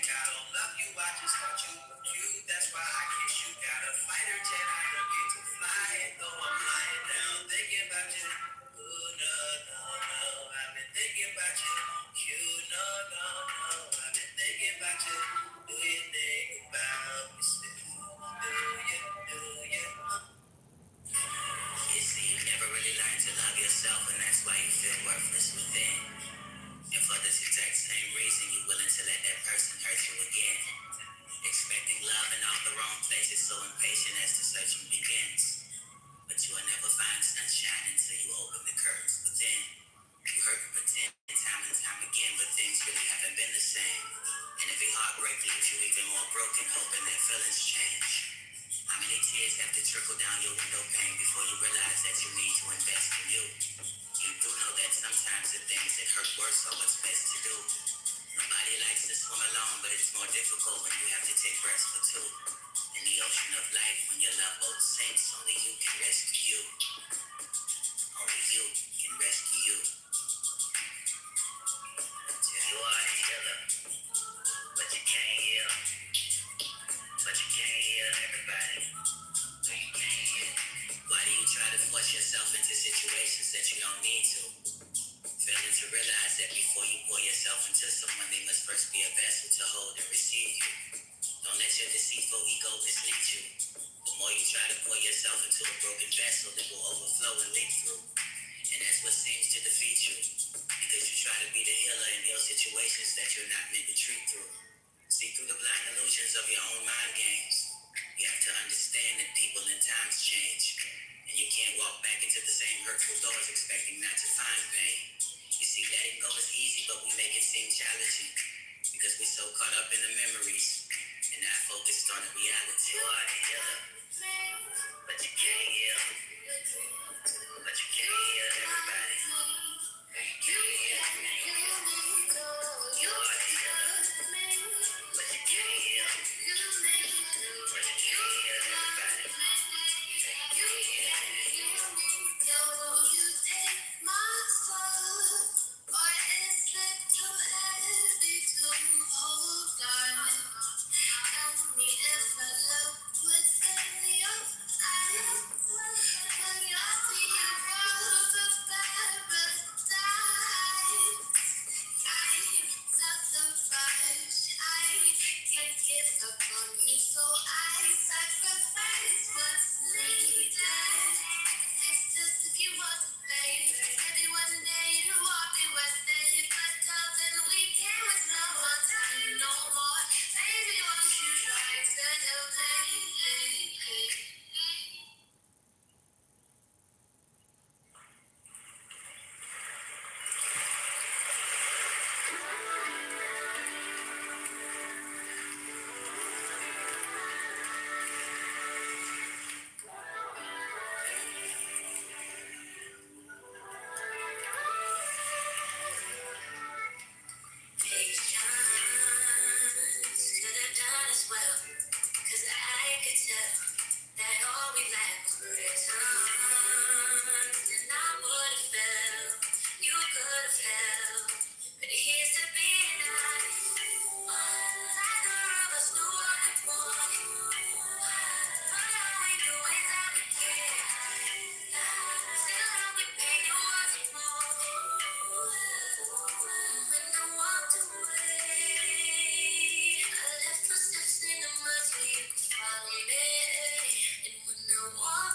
think I don't love you, I just thought you were cute. That's why I kiss you. Got a fighter jet, I don't get to fly it, though I'm lying down thinking about you. Ooh, no, no, no, I've been thinking about you. Cute, no, no, no, I've been thinking about you. Do you think about me still? Do you? You see, you never really learned to love yourself, and that's why you feel worthless within. And for this exact same reason, you're willing to let that person hurt you again. Expecting love in all the wrong places, so impatient as the searching begins. But you will never find sunshine until you open the curtains within. You hurt and pretend time and time again, but things really haven't been the same. And every heartbreak leaves you even more broken, hoping that feelings change. How many tears have to trickle down your window pane before you realize that you need to invest in you? You do know that sometimes the things that hurt worse are what's best to do. Nobody likes to swim alone, but it's more difficult when you have to take breaths for two. In the ocean of life, when your love boat sinks, only you can rescue you. Only you can rescue you. You are the healer, but you can't heal. But you can't heal everybody. So you can't heal. Why do you try to force yourself into situations that you don't need to? Failing to realize that before you pour yourself into someone, they must first be a vessel to hold and receive you. Don't let your deceitful ego mislead you. The more you try to pour yourself into a broken vessel, it will overflow and leak through. And that's what seems to defeat you. Because you try to be the healer in ill situations that you're not meant to treat through. See through the blind illusions of your own mind games. You have to understand that people and times change. And you can't walk back into the same hurtful doors expecting not to find pain. You see, letting go is easy, but we make it seem challenging. Because we're so caught up in the memories and not focused on the reality. You are the healer, but you can't heal. But you can't heal everybody. You can't heal. You are the healer, but you can't heal. But you can't heal everybody. You take my soul, or is it too heavy to hold on? Tell me if I look within your eyes. When I see a world of paradise, I sacrifice. I can't give up on you, so I sacrifice what's needed. It's just if you want to pay, maybe one day you will be worth it. But till then we can't waste no more time, no more. Baby, won't you try to help me? Patience could have done as well, 'cause I could tell that all we lacked was presence, and I would have felt, you could have held, but here's to being nice. Neither of us knew what it was, but all we knew is that we cared. Still how we paid you wasn't more. When I walked away, I left footsteps in the mud so you could follow me. And when I walked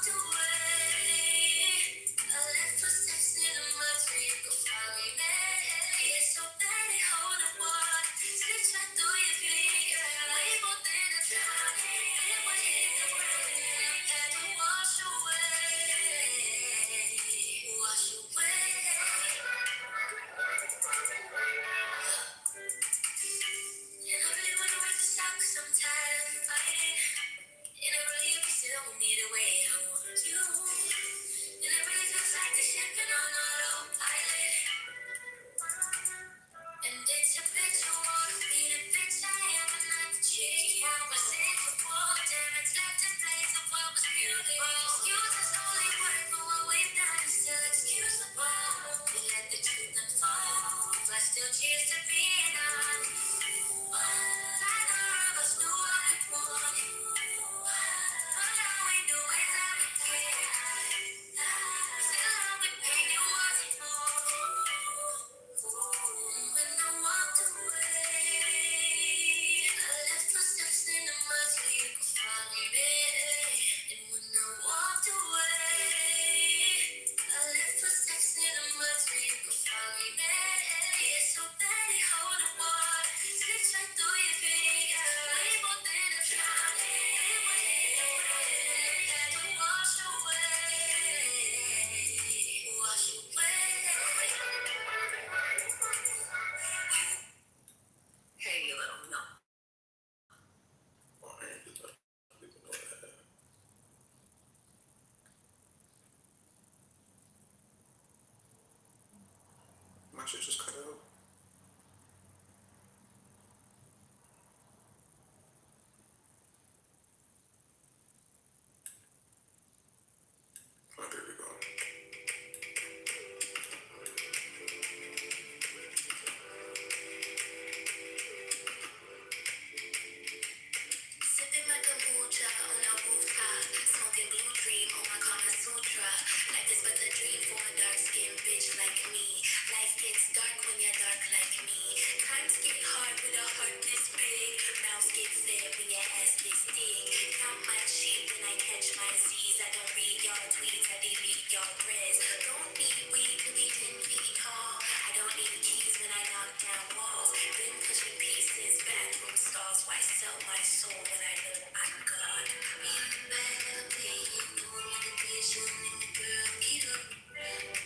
my soul when I know I'm God. Me in the bag of the pain, doing meditation in the girl, get up.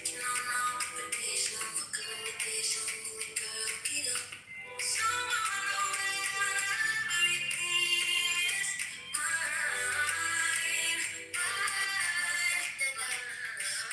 You know I'm on vacation, fuck a limitation in the girl, get up. Someone over everything is mine,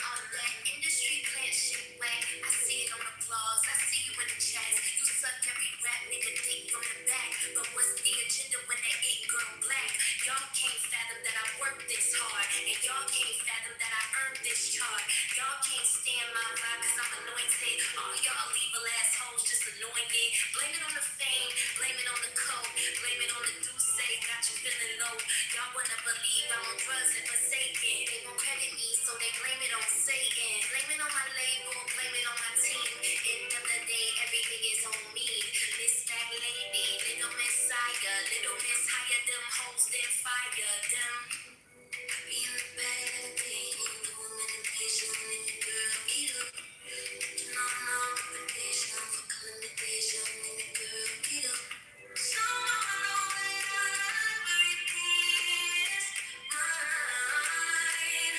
all that industry plant shit whack. I see it on the vlogs, I see you in the chats. You suck every rap nigga deep from the back. But what's the agenda when they ain't girl black? Y'all can't fathom that I worked this hard. And y'all can't fathom that I earned this chart. Y'all can't stand my vibe cause I'm anointed. All y'all evil assholes just anointed. Blame it on the fame, blame it on the coke, blame it on the Douce, got you feeling low. Y'all wanna believe I'm on drugs and forsaken. They won't credit me, so they blame it on Satan. Blame it on my label, blame it on my team. End of the day, everything is on me. Miss Black Lady, little Messiah, little Miss higher them hoes, then fire them. Be in the bag of the pain, doing meditation in the girl, get up. You know I'm on vacation, fuck a limitation in the girl, get up. Someone over everything is mine.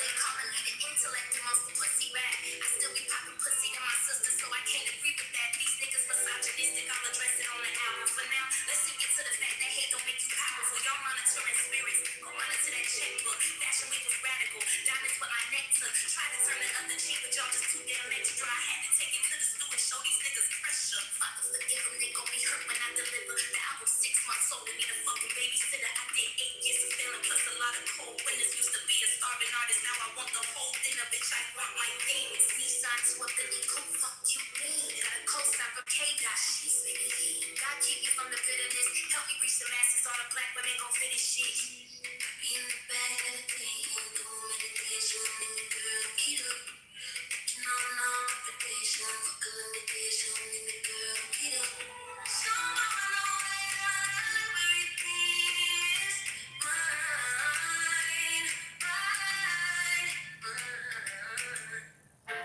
They calling me the intellect and most pussy rap. I still be popping pussy to my sister, so I can't agree with that. These niggas misogynistic, I'll address it on the album. For now, let's get to the fact that hate don't make you powerful. Y'all monitoring spirits, go monitor that checkbook. Fashion week was radical, diamonds what my neck took. Tried to turn the other cheek, but y'all just too damn extra. I had to take it to the stew and show these niggas pressure. Father forgive them, they gon' be hurt when I deliver. The album 6 months old and be the fucking babysitter. I did 8 years of failing, plus a lot of cold winners. Used to be a starving artist, now I want the whole dinner. Bitch, I want my things. Nissan to a Billy Cool, fuck you mean? Got a co-sign for K-Dot, she's biggie. God keep me from the bitterness, help me reach the masses. All the black women gon' finish shit. Be in the bag of the pain, doing meditation in the girl, get up. You know I'm on vacation, fuck a limitation in the girl, get up. Someone over everything is mine.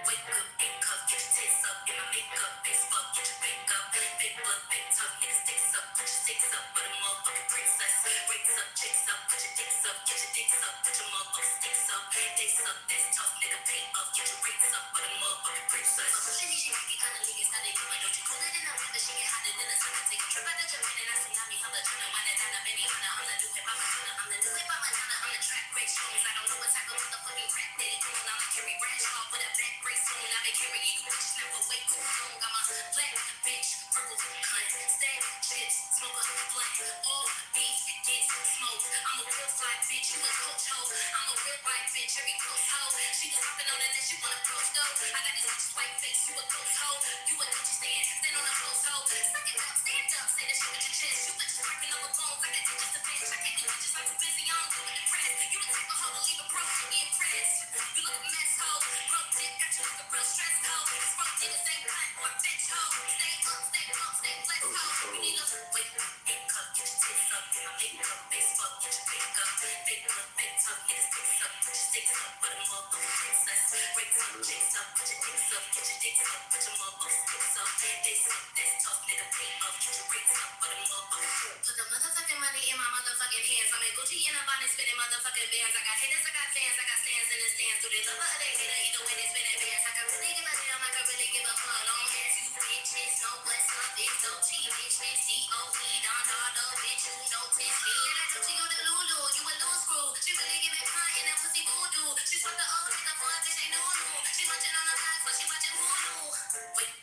Wake up, wake up, get your tits up, get my makeup, face fuck, get your wake up. Big blood, big tough, get the sticks up, put your sticks up, with a motherfucking princess. Rakes up, chicks up, put your dicks up, get your dicks up, put your motherfucking sticks up. They suck, that's tough, nigga, pay up, get your rakes up, with a motherfucking princess. She kinda leak, it's not a human, don't you cool it in the weather, she get hotter than the sun. I take a trip out to Japan and I tsunami, I'm the China, wine and Dana, Benny, Hanna, I'm the do it by Madonna, I'm the do it by Madonna, I'm the track, great shows. I don't know what type of motherfucking crap they doing, I'm a Carrie Bradshaw with a back brace on. I been carrying you bitches never wait too long. I'm a black bitch, purple cunt, stack chips, smoke a blunt, all beef gets smoked. I'm a real fly bitch, you a coach hoe. I'm a real white bitch, every coast hoe. She was hopping on and then she wanna approach though. I got this bitch white face, you a ghost hoe. You a Gucci stand on a post hoe. Suck it up, stand up, say that shit with your chest. You bitches working over phones, I got teachers to bitch. I can't do bitches, I'm too busy, I don't do it impressed. You the type of hoe to leave a broke to be impressed. You look a mess hoe, broke dick, got you looking real stressed hoe. These broke niggas ain't blunt or bitch hoe. Stay up, stay up, stay flex hoe. You need a wake up, wake up, get your tits up, get my makeup, face fuck, get your wake up. Fake look, fake tough, get his sticks up, put your sticks up, put a motherfucking princess. Rakes up, chicks up, put your dicks up, get your dicks up, put your motherfucking sticks up. They suck, that's tough, nigga, pay up, get your rakes up, put a motherfucking. Put the motherfucking money in my motherfucking hands. I'm in Gucci in a bonnet, spinning motherfucking bands. I got haters, I got fans, I got stands in the stands. Do they love her or they hate her? Either way, they spinning bands. I can really give a damn, I can really give a fuck. Long hair, you bitches, know what's up. It's OG, bitch, bitch, D-O-E, Don Dado, bitch, you know, bitch, me. And I told you, the Lulu, you a loose screw. She really give me fun in that pussy voodoo. She's what the old nigga for, bitch, ain't new. She watching on the box, but she watching Hulu. Wait.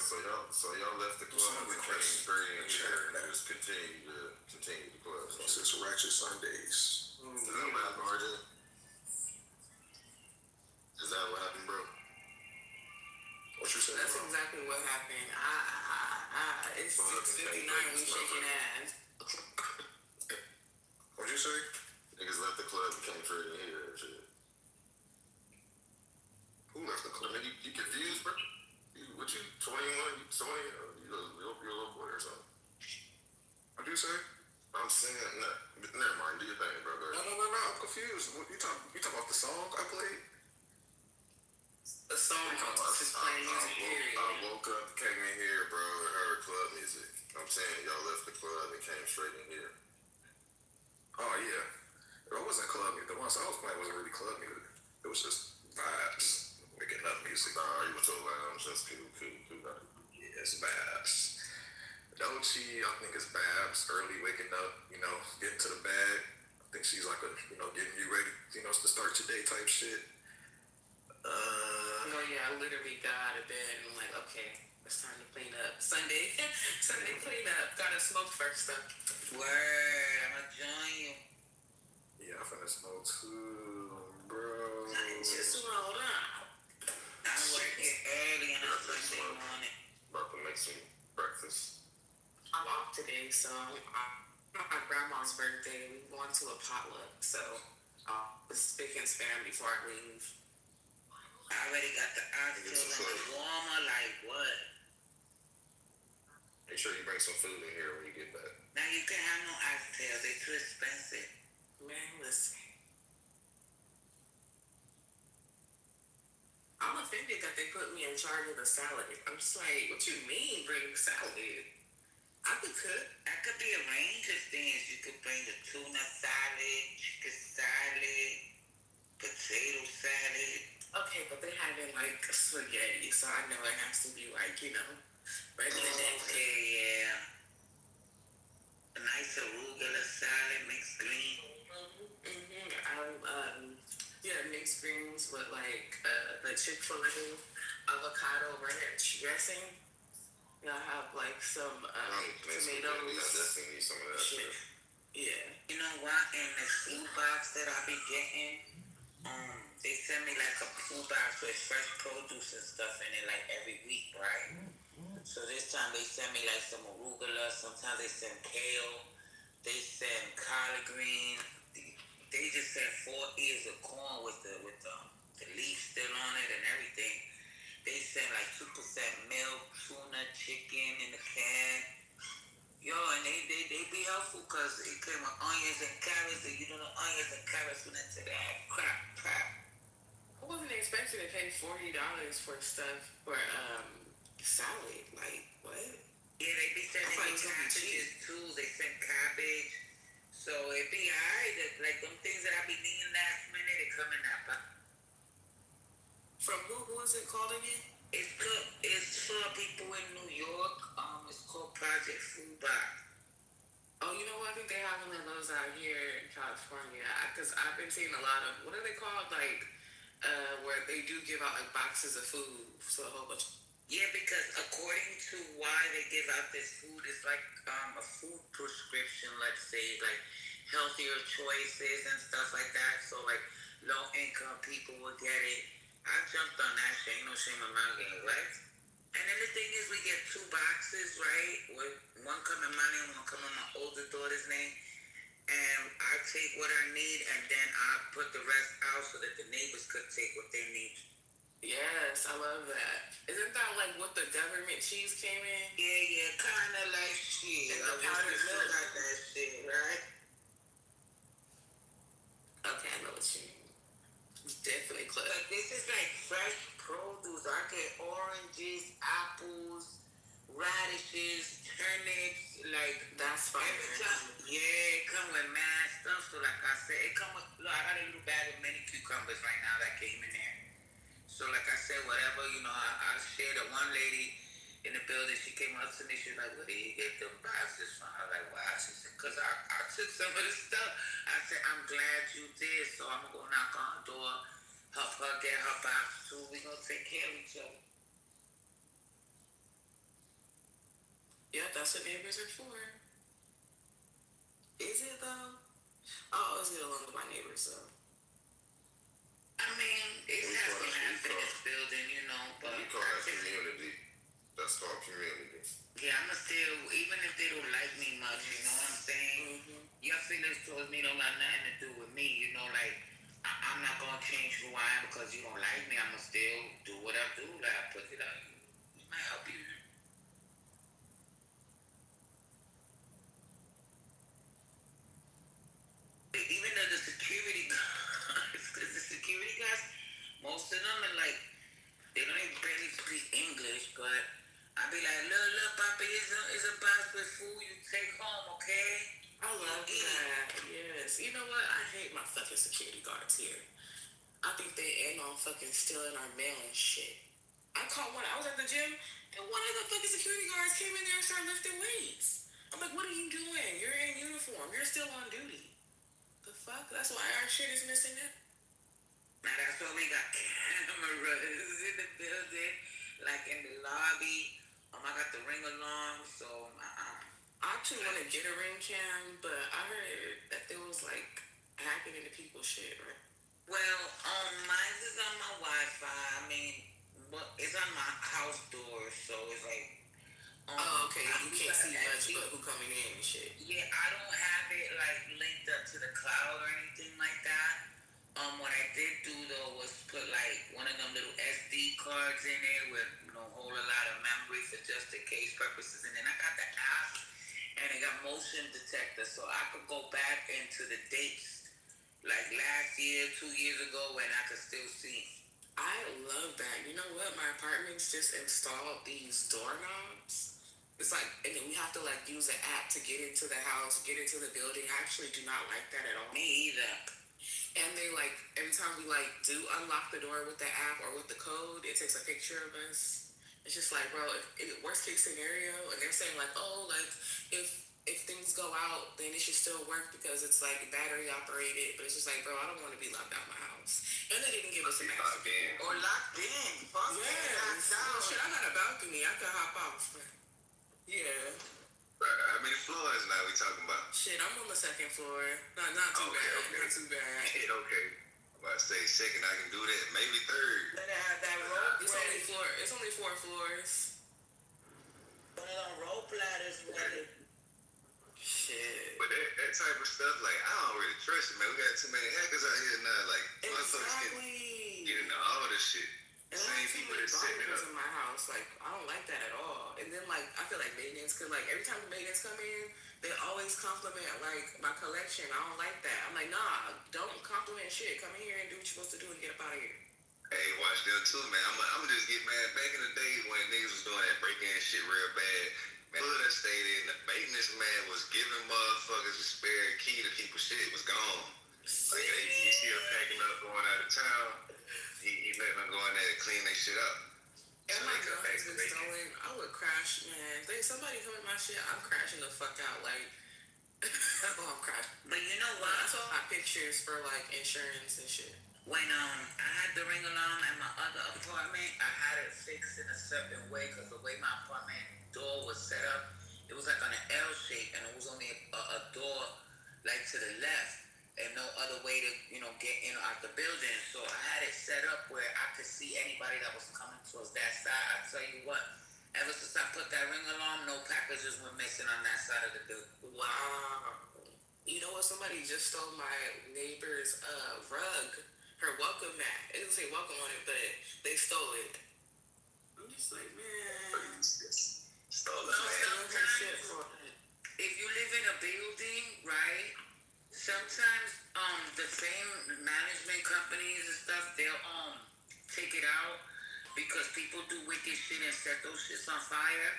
So y'all left the club and came straight in here and just continue the club. It's Ratchet Sundays. Is that what happened, RJ? Is that what happened, bro? What you saying? That's exactly what happened. It's 6:59. We shaking ass. What'd you say? Niggas left the club and came straight in here and shit. Who left the club? Man, you confused, bro? What you, 21? You 20? You're a little boy or something. What'd you say? I'm saying, never mind. Do your thing, bro. Go ahead. No. I'm confused. What, you talking about the song I played? The song just playing music, period. I woke up, came in here, bro, and heard club music. I'm saying y'all left the club and came straight in here. Oh, yeah. It wasn't club music. The one song I was playing wasn't really club music. It was just vibes, waking up music. Nah, you were so lounge. That's cool. Yeah, it's vibes. Dochi, I think it's vibes. Early waking up, getting to the bag. I think she's like getting you ready, to start your day type shit. No, yeah, I literally got out of bed and I'm like, okay, it's time to clean up. Sunday clean up. Gotta smoke first though. Word, I'ma join you. Yeah, I'm finna smoke too, bro. Just roll up. I'm working early on a Sunday morning. About to make some breakfast. I'm off today, so my grandma's birthday. We going to a potluck, so I'll spick and span before I leave. I already got the oxygen warmer, like what? Make sure you bring some food in here when you get back. Now you can have no oxtails, they're too expensive. Man, listen. I'm offended that they put me in charge of the salad. I'm just like, what you mean bring salad? I could cook. That could be a range of things. You could bring the tuna salad, chicken salad, potato salad. Okay, but they have it like spaghetti, so I know it has to be like, regular. Okay, yeah. A nice arugula salad, mixed green. Mixed greens with like the Chick-fil-A avocado ranch dressing. Y'all have like some tomatoes. I definitely need some of that shit. Yeah. You know what? In the food box that I be getting, they send me like a food box with fresh produce and stuff in it like every week, right? So this time they send me like some arugula, sometimes they send kale, they send collard green, they just send 4 ears of corn with the leaf still on it and everything. They send like 2% milk, tuna, chicken in the can. Yo, and they be helpful because it came with onions and carrots, and you don't know onions and carrots went into that crap. I wasn't expecting to pay $40 for stuff for salad. Like what? Yeah, they be sending me cabbages too. They send cabbage, so it be alright. Like them things that I be needing last minute, they come in that box. From who? Who is it called again? It's good. It's for people in New York. It's called Project Food Box. Oh, you know what? I think they have one of those out here in California. Because I've been seeing a lot of, what are they called? Like, where they do give out like boxes of food. So a whole bunch. Yeah, because according to why they give out this food, it's like a food prescription, let's say, like healthier choices and stuff like that. So like low income people will get it. I jumped on that shit, ain't no shame in my game, right? And then the thing is, we get 2 boxes, right? With one come in my name, one come in my older daughter's name. And I take what I need, and then I put the rest out so that the neighbors could take what they need. Yes, I love that. Isn't that like what the government cheese came in? Yeah, kind of like shit. And the powdered milk. Got that shit, right? Okay, I know what you mean. Definitely close. But this is like fresh produce. I get oranges, apples, radishes, turnips, like that's fine. Yeah, it come with mad stuff. So like I said, it come with. Look, I got a little bag of mini cucumbers right now that came in there. So like I said, whatever, I shared a one lady in the building. She came up to me. She was like, "Where do you get them boxes from?" I was like, "Wow." She said, "Cause I took some of the stuff." I said, "I'm glad you did. So I'm gonna go knock on the door, help her get her box too. We gonna take care of each other." Yeah, that's what neighbors are for. Is it though? I always get along with my neighbors though. I mean, it's happening in this building, you know, but We call that community. That's called community. yeah, I'ma still, even if they don't like me much, you know what I'm saying? Mm-hmm. Your feelings towards me don't got nothing to do with me, you know, like, I'm not gonna change who I am because you don't like me. I'ma still do what I do, like, I put it out, it might help you. Even though the security guards, because the security guards, most of them are like, they don't even barely speak English, but I be like, look, Papa, it's a basket food you take home, okay? I love that. Yes. You know what? I hate my fucking security guards here. I think they end on fucking stealing our mail and shit. I caught one. I was at the gym, and one of the fucking security guards came in there and started lifting weights. I'm like, what are you doing? You're in uniform. You're still on duty. The fuck? That's why our shit is missing it. Now that's why we got cameras in the building, like in the lobby. I got the ring alarm, so I actually want to get a ring cam, but I heard that there was like hacking into people's shit, right? well, mine is on my Wi-Fi. I mean, but it's on my house door, so it's like. Oh, okay. You can't see much, but who coming in and shit. Yeah, I don't have it like linked up to the cloud or anything like that. What I did do though was put like one of them little SD cards in there with hold a lot of memory for just in case purposes, and then I got the app and it got motion detector, so I could go back into the dates like last year, 2 years ago, and I could still see. I love that. You know what? My apartments just installed these doorknobs. It's like, and then we have to like use an app to get into the house, get into the building. I actually do not like that at all. Me either. And they like, every time we like do unlock the door with the app or with the code, it takes a picture of us. It's just like, bro, if worst case scenario, and they're saying like, oh, like if things go out, then it should still work because it's like battery operated. But it's just like, bro, I don't want to be locked out of my house. And they didn't give us a master key. Or locked in. Fuck yes. Oh, shit, I got a balcony. I can hop off. Yeah. How many floors now we talking about? Shit, I'm on the second floor. Not too bad. Okay. Not too bad. Okay. I'm about to say second, I can do that. Maybe third. Then I have that rope. It's only 4 floors. One of them rope ladders ready. Shit. But that type of stuff, like, I don't really trust it, man. We got too many hackers out here now. Like, motherfuckers can get into all this shit. And same people that set it up in my house. Like, I don't like that at all. And then, like, I feel like maintenance, cause like every time the maintenance come in, they always compliment like my collection. I don't like that. I'm like, nah, don't compliment shit. Come in here and do what you're supposed to do and get up out of here. Hey, watch them too, man. I'm just get mad. Back in the days when niggas was doing that break-in shit real bad, man, look that stayed in. The maintenance man was giving motherfuckers a spare key to people's shit. It was gone. Like, you see her packing up, going out of town. He let them go in there and clean their shit up. And my girl has been stolen. I would crash, man. If somebody come in my shit, I'm crashing the fuck out. Like, I'm crashing. But you know what? I saw my pictures for like insurance and shit. When I had the ring alarm at my other apartment, I had it fixed in a certain way because the way my apartment door was set up, it was like on an L shape, and it was only a door like to the left, and no other way to get in or out the building. So I had it set up where I could see anybody that was coming towards that side. I tell you what, ever since I put that ring alarm, no packages were missing on that side of the building. Wow. You know what? Somebody just stole my neighbor's rug. Her welcome mat. It doesn't say welcome on it, but they stole it. I'm just like, man. Stole it. If you live in a building, right? Sometimes the same management companies and stuff, they'll take it out because people do wicked shit and set those shits on fire.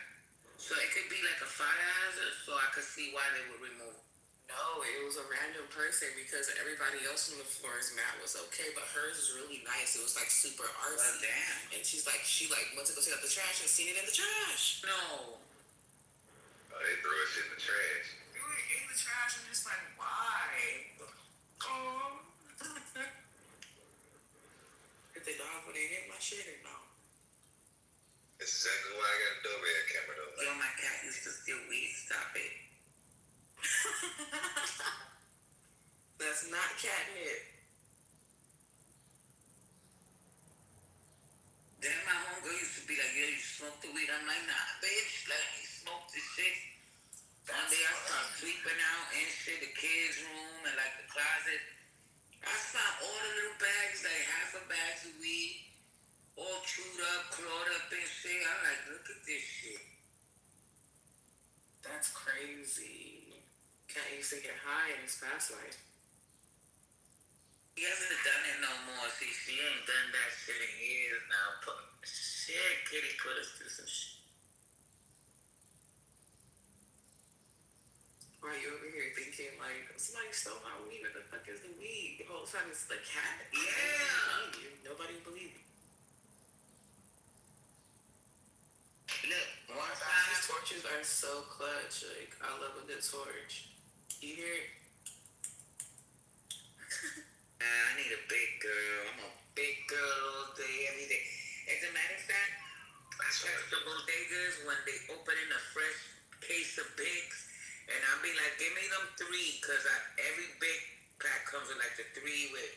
So it could be like a fire hazard. So I could see why they would remove it. No, it was a random person because everybody else on the floor's mat was okay, but hers was really nice. It was like super artsy. Well, damn. And she went to go take out the trash and seen it in the trash. No. They threw it in the trash. We were in the trash and just like, why? Oh. Did they know when they hit my shit or no? That's exactly why I got a doorbell camera though. Yo, my cat used to catnip. Then my homegirl used to be like, "Yeah, you smoke the weed?" I'm like, "Nah, bitch. Let me smoke this shit." One day I started sleeping out and shit, the kids' room and like the closet. I found all the little bags, like half a bag of weed, all chewed up, clawed up and shit. I'm like, look at this shit. That's crazy. Can't used to get high in his past life. He hasn't done it no more. See, she ain't done that shit in years now. But shit, Kitty put us through some shit. Why you over here thinking like somebody stole my weed? What the fuck is the weed? The whole time it's the cat. Yeah. Nobody believe you. Look, one These time. torches are so clutch. Like I love a good torch. You hear it? I need a big girl. I'm a big girl all day, every day. As a matter of fact, I catch the bodegas when they open in a fresh case of bigs, and I'll be like, give me them 3, because every big pack comes with like the 3 with,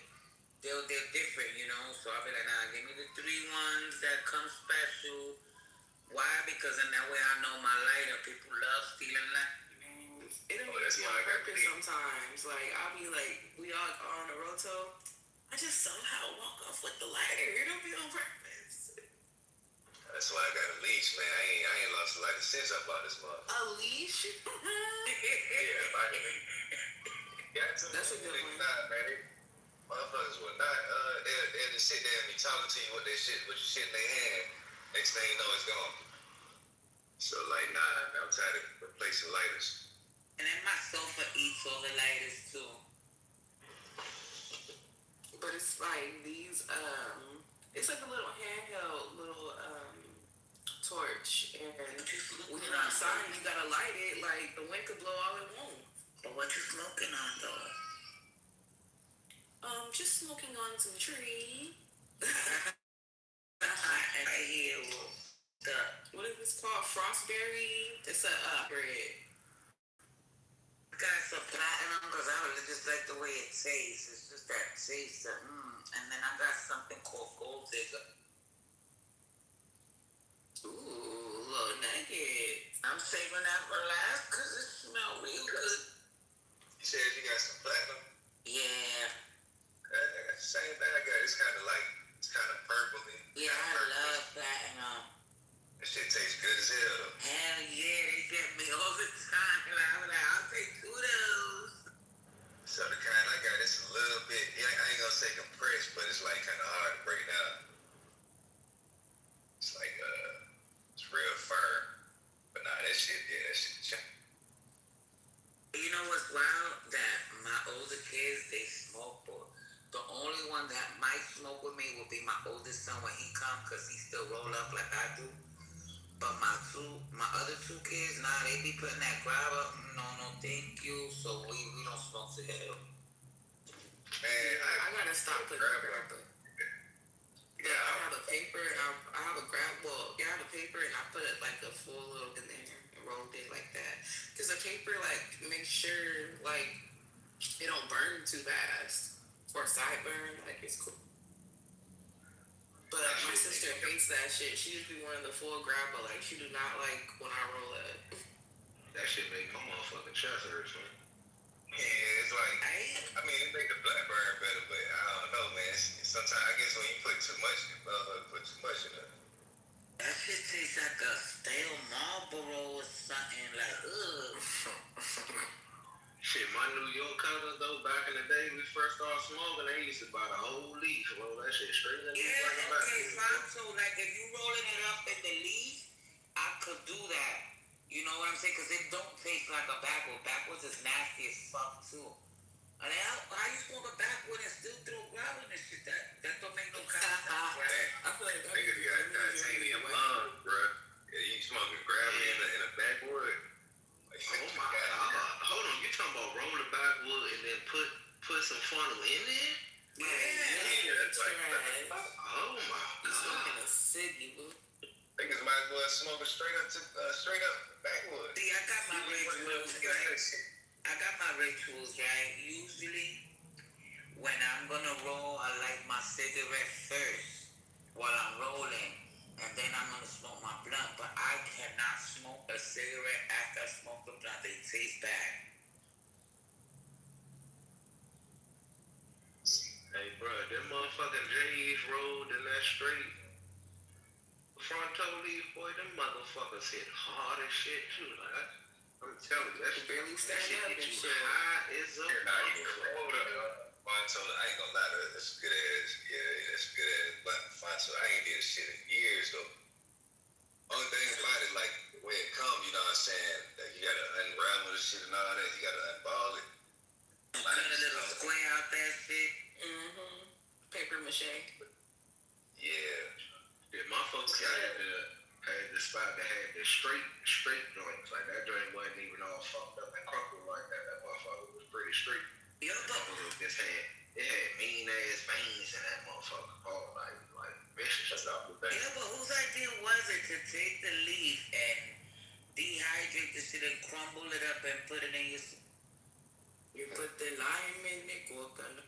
they're different, you know? So I'll be like, nah, give me the 3 ones that come special. Why? Because in that way I know my lighter. People love stealing light. It don't even be on purpose sometimes. Like I'll be like, we all on a roto. I just somehow walk off with the lighter. It don't be on purpose. That's why I got a leash, man. I ain't lost a lighter since I bought this motherfucker. A leash? Yeah, I mean, got to. That's a good one. Man. Motherfuckers will not. They'll just sit there and be talking to you with their shit, with your shit in their hand. Next thing you know, it's gone. So like, nah, I'm tired of replacing lighters. And then my sofa eats all the lighters too. But it's like these, it's like a little handheld little torch, and when you're outside, you gotta light it. Like the wind could blow all it won't. But what you smoking on though? Just smoking on some tree. I hear What is this called? Frostberry. It's a bread. Got some platinum because I really just like the way it tastes. It's just that taste of And then I got something called Gold Digger. Ooh, little nugget. I'm saving that for last because it smells real good. You said you got some platinum? Yeah. I got the same thing I got. It's kind of purpley. Yeah, I love platinum. That shit tastes good as hell though. Hell yeah, they get me all the time. And I was like, I'll take 2 of those. So the kind I got, it's a little bit, I ain't gonna say compressed, but it's like kind of hard to break down. It's like, it's real firm. But nah, that shit. You know what's wild? That my older kids, they smoke, but the only one that might smoke with me will be my oldest son when he come, because he still roll up like I do. But my other 2 kids, nah, they be putting that grabber. No, thank you. So we don't smoke together. Man, I gotta stop putting grabber. Yeah, I have a paper and I have a grab. Well, yeah, I have a paper and I put it like a full little in there and rolled it like that. Cause the paper like makes sure like it don't burn too fast or sideburn. Like it's cool. But my sister hates that shit. She used to be one of the full grabber. Like she do not like when I roll it. That shit make my motherfucking chest hurt, man. Yeah, it's like, I mean, it make the blood burn better, but I don't know, man. Sometimes, I guess when you put too much, put too much in it. That shit tastes like a stale Marlboro or something, like, ugh. Shit, my New York cousins, though, back in the day, we first started smoking, they used to buy the whole leaf, roll that shit straight in the Yeah, okay, fine. So, like, if you rolling it up in the leaf, I could do that. You know what I'm saying? Because it don't taste like a backwood. Backwood's is nasty as fuck, too. And how you smoke a backwood and still throw grab in this shit? That don't make no kind of sense, right? I feel like niggas got titanium lungs, bro. Yeah, you smoking gravity in a backwood. Like, oh my God. Hold on, you talking about rolling the backwood and then put some funnel in there? Yeah, that's like, oh my God. Smoking a ciggy, boo. Niggas might as well smoke it straight up backwood. See, I got my rituals, right? Usually, when I'm gonna roll, I light my cigarette first while I'm rolling, and then I'm gonna smoke my blunt. But I cannot smoke a cigarette after I smoke the blunt. They taste bad. Hey, bro, them motherfucking J's rolled in that straight fronto leaf, boy, them motherfuckers hit hard as shit too. Like, I'm telling you, that shit, Barely that stand shit up get and you shit. high as a Yeah, nah, you can motherfucker. roll the Fonto. I ain't gonna lie, that's good ass. Yeah, that's good ass. But Fonto, I ain't did shit in years though. Only thing about it, like the way it come, you know what I'm saying? That you gotta unravel the shit and all that. You gotta unball it. Cut a little square out that shit. Mm-hmm. Paper mache. Yeah. Yeah, my folks had the spot that had the straight joints. Like that joint wasn't even all fucked up and crumpled like that. That motherfucker was pretty straight. Yeah, but It had mean ass veins in that motherfucker. All like vicious stuff. whose idea was it to take the leaf and dehydrate the shit and crumble it up and put it in your... You put the lime in it, guacamole.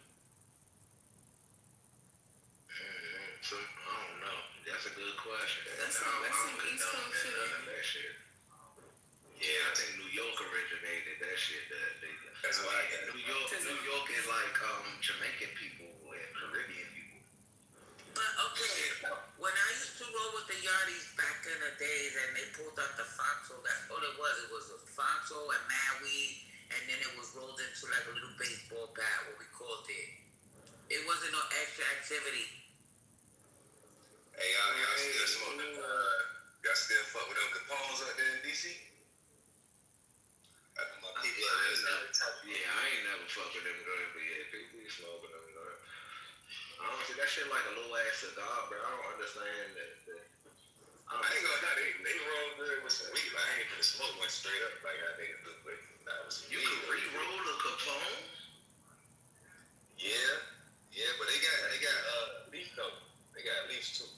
So, I don't know. That's a good question. That's some East Coast shit. None of that shit. Yeah, I think New York originated that shit. That's why I got New York is like Jamaican people and Caribbean people. But okay, when I used to roll with the Yardies back in the days and they pulled out the Fonto, that's all it was. It was a Fonto and mad weed, and then it was rolled into like a little baseball bat, what we called it. It wasn't no extra activity. Hey, y'all still smoking? Y'all still fuck with them Capones out there in DC? My people out there. Yeah, I ain't never fuck with them guys, but yeah, people be smoking them guys. I don't see that shit like a little ass cigar, bro. I don't understand that. I ain't gonna lie, they roll good with some weed. Like, I ain't finna smoke one straight up like I niggas do, but nah, with some You weed. can re-roll a Capone? Yeah, but they got leaf though. They got leaves too.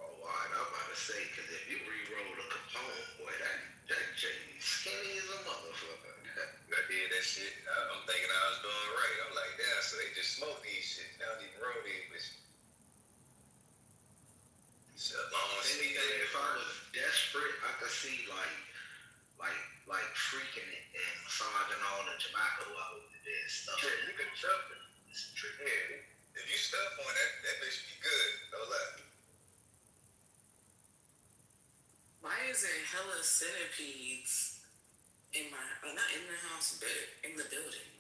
Oh, all right, I'm about to say, because if you re-roll a Capone, boy, that J's skinny as a motherfucker. I did that shit. I'm thinking I was doing right. I'm like, damn, so they just smoke these shit. They don't even roll these bitches. So If I was desperate, I could see like freaking it and massaging all the tobacco out with it and stuff. Sure, you can stuff it. Yeah, if you stuff on that bitch be good. No lie. Why is there hella centipedes in my, not in the house, but in the building?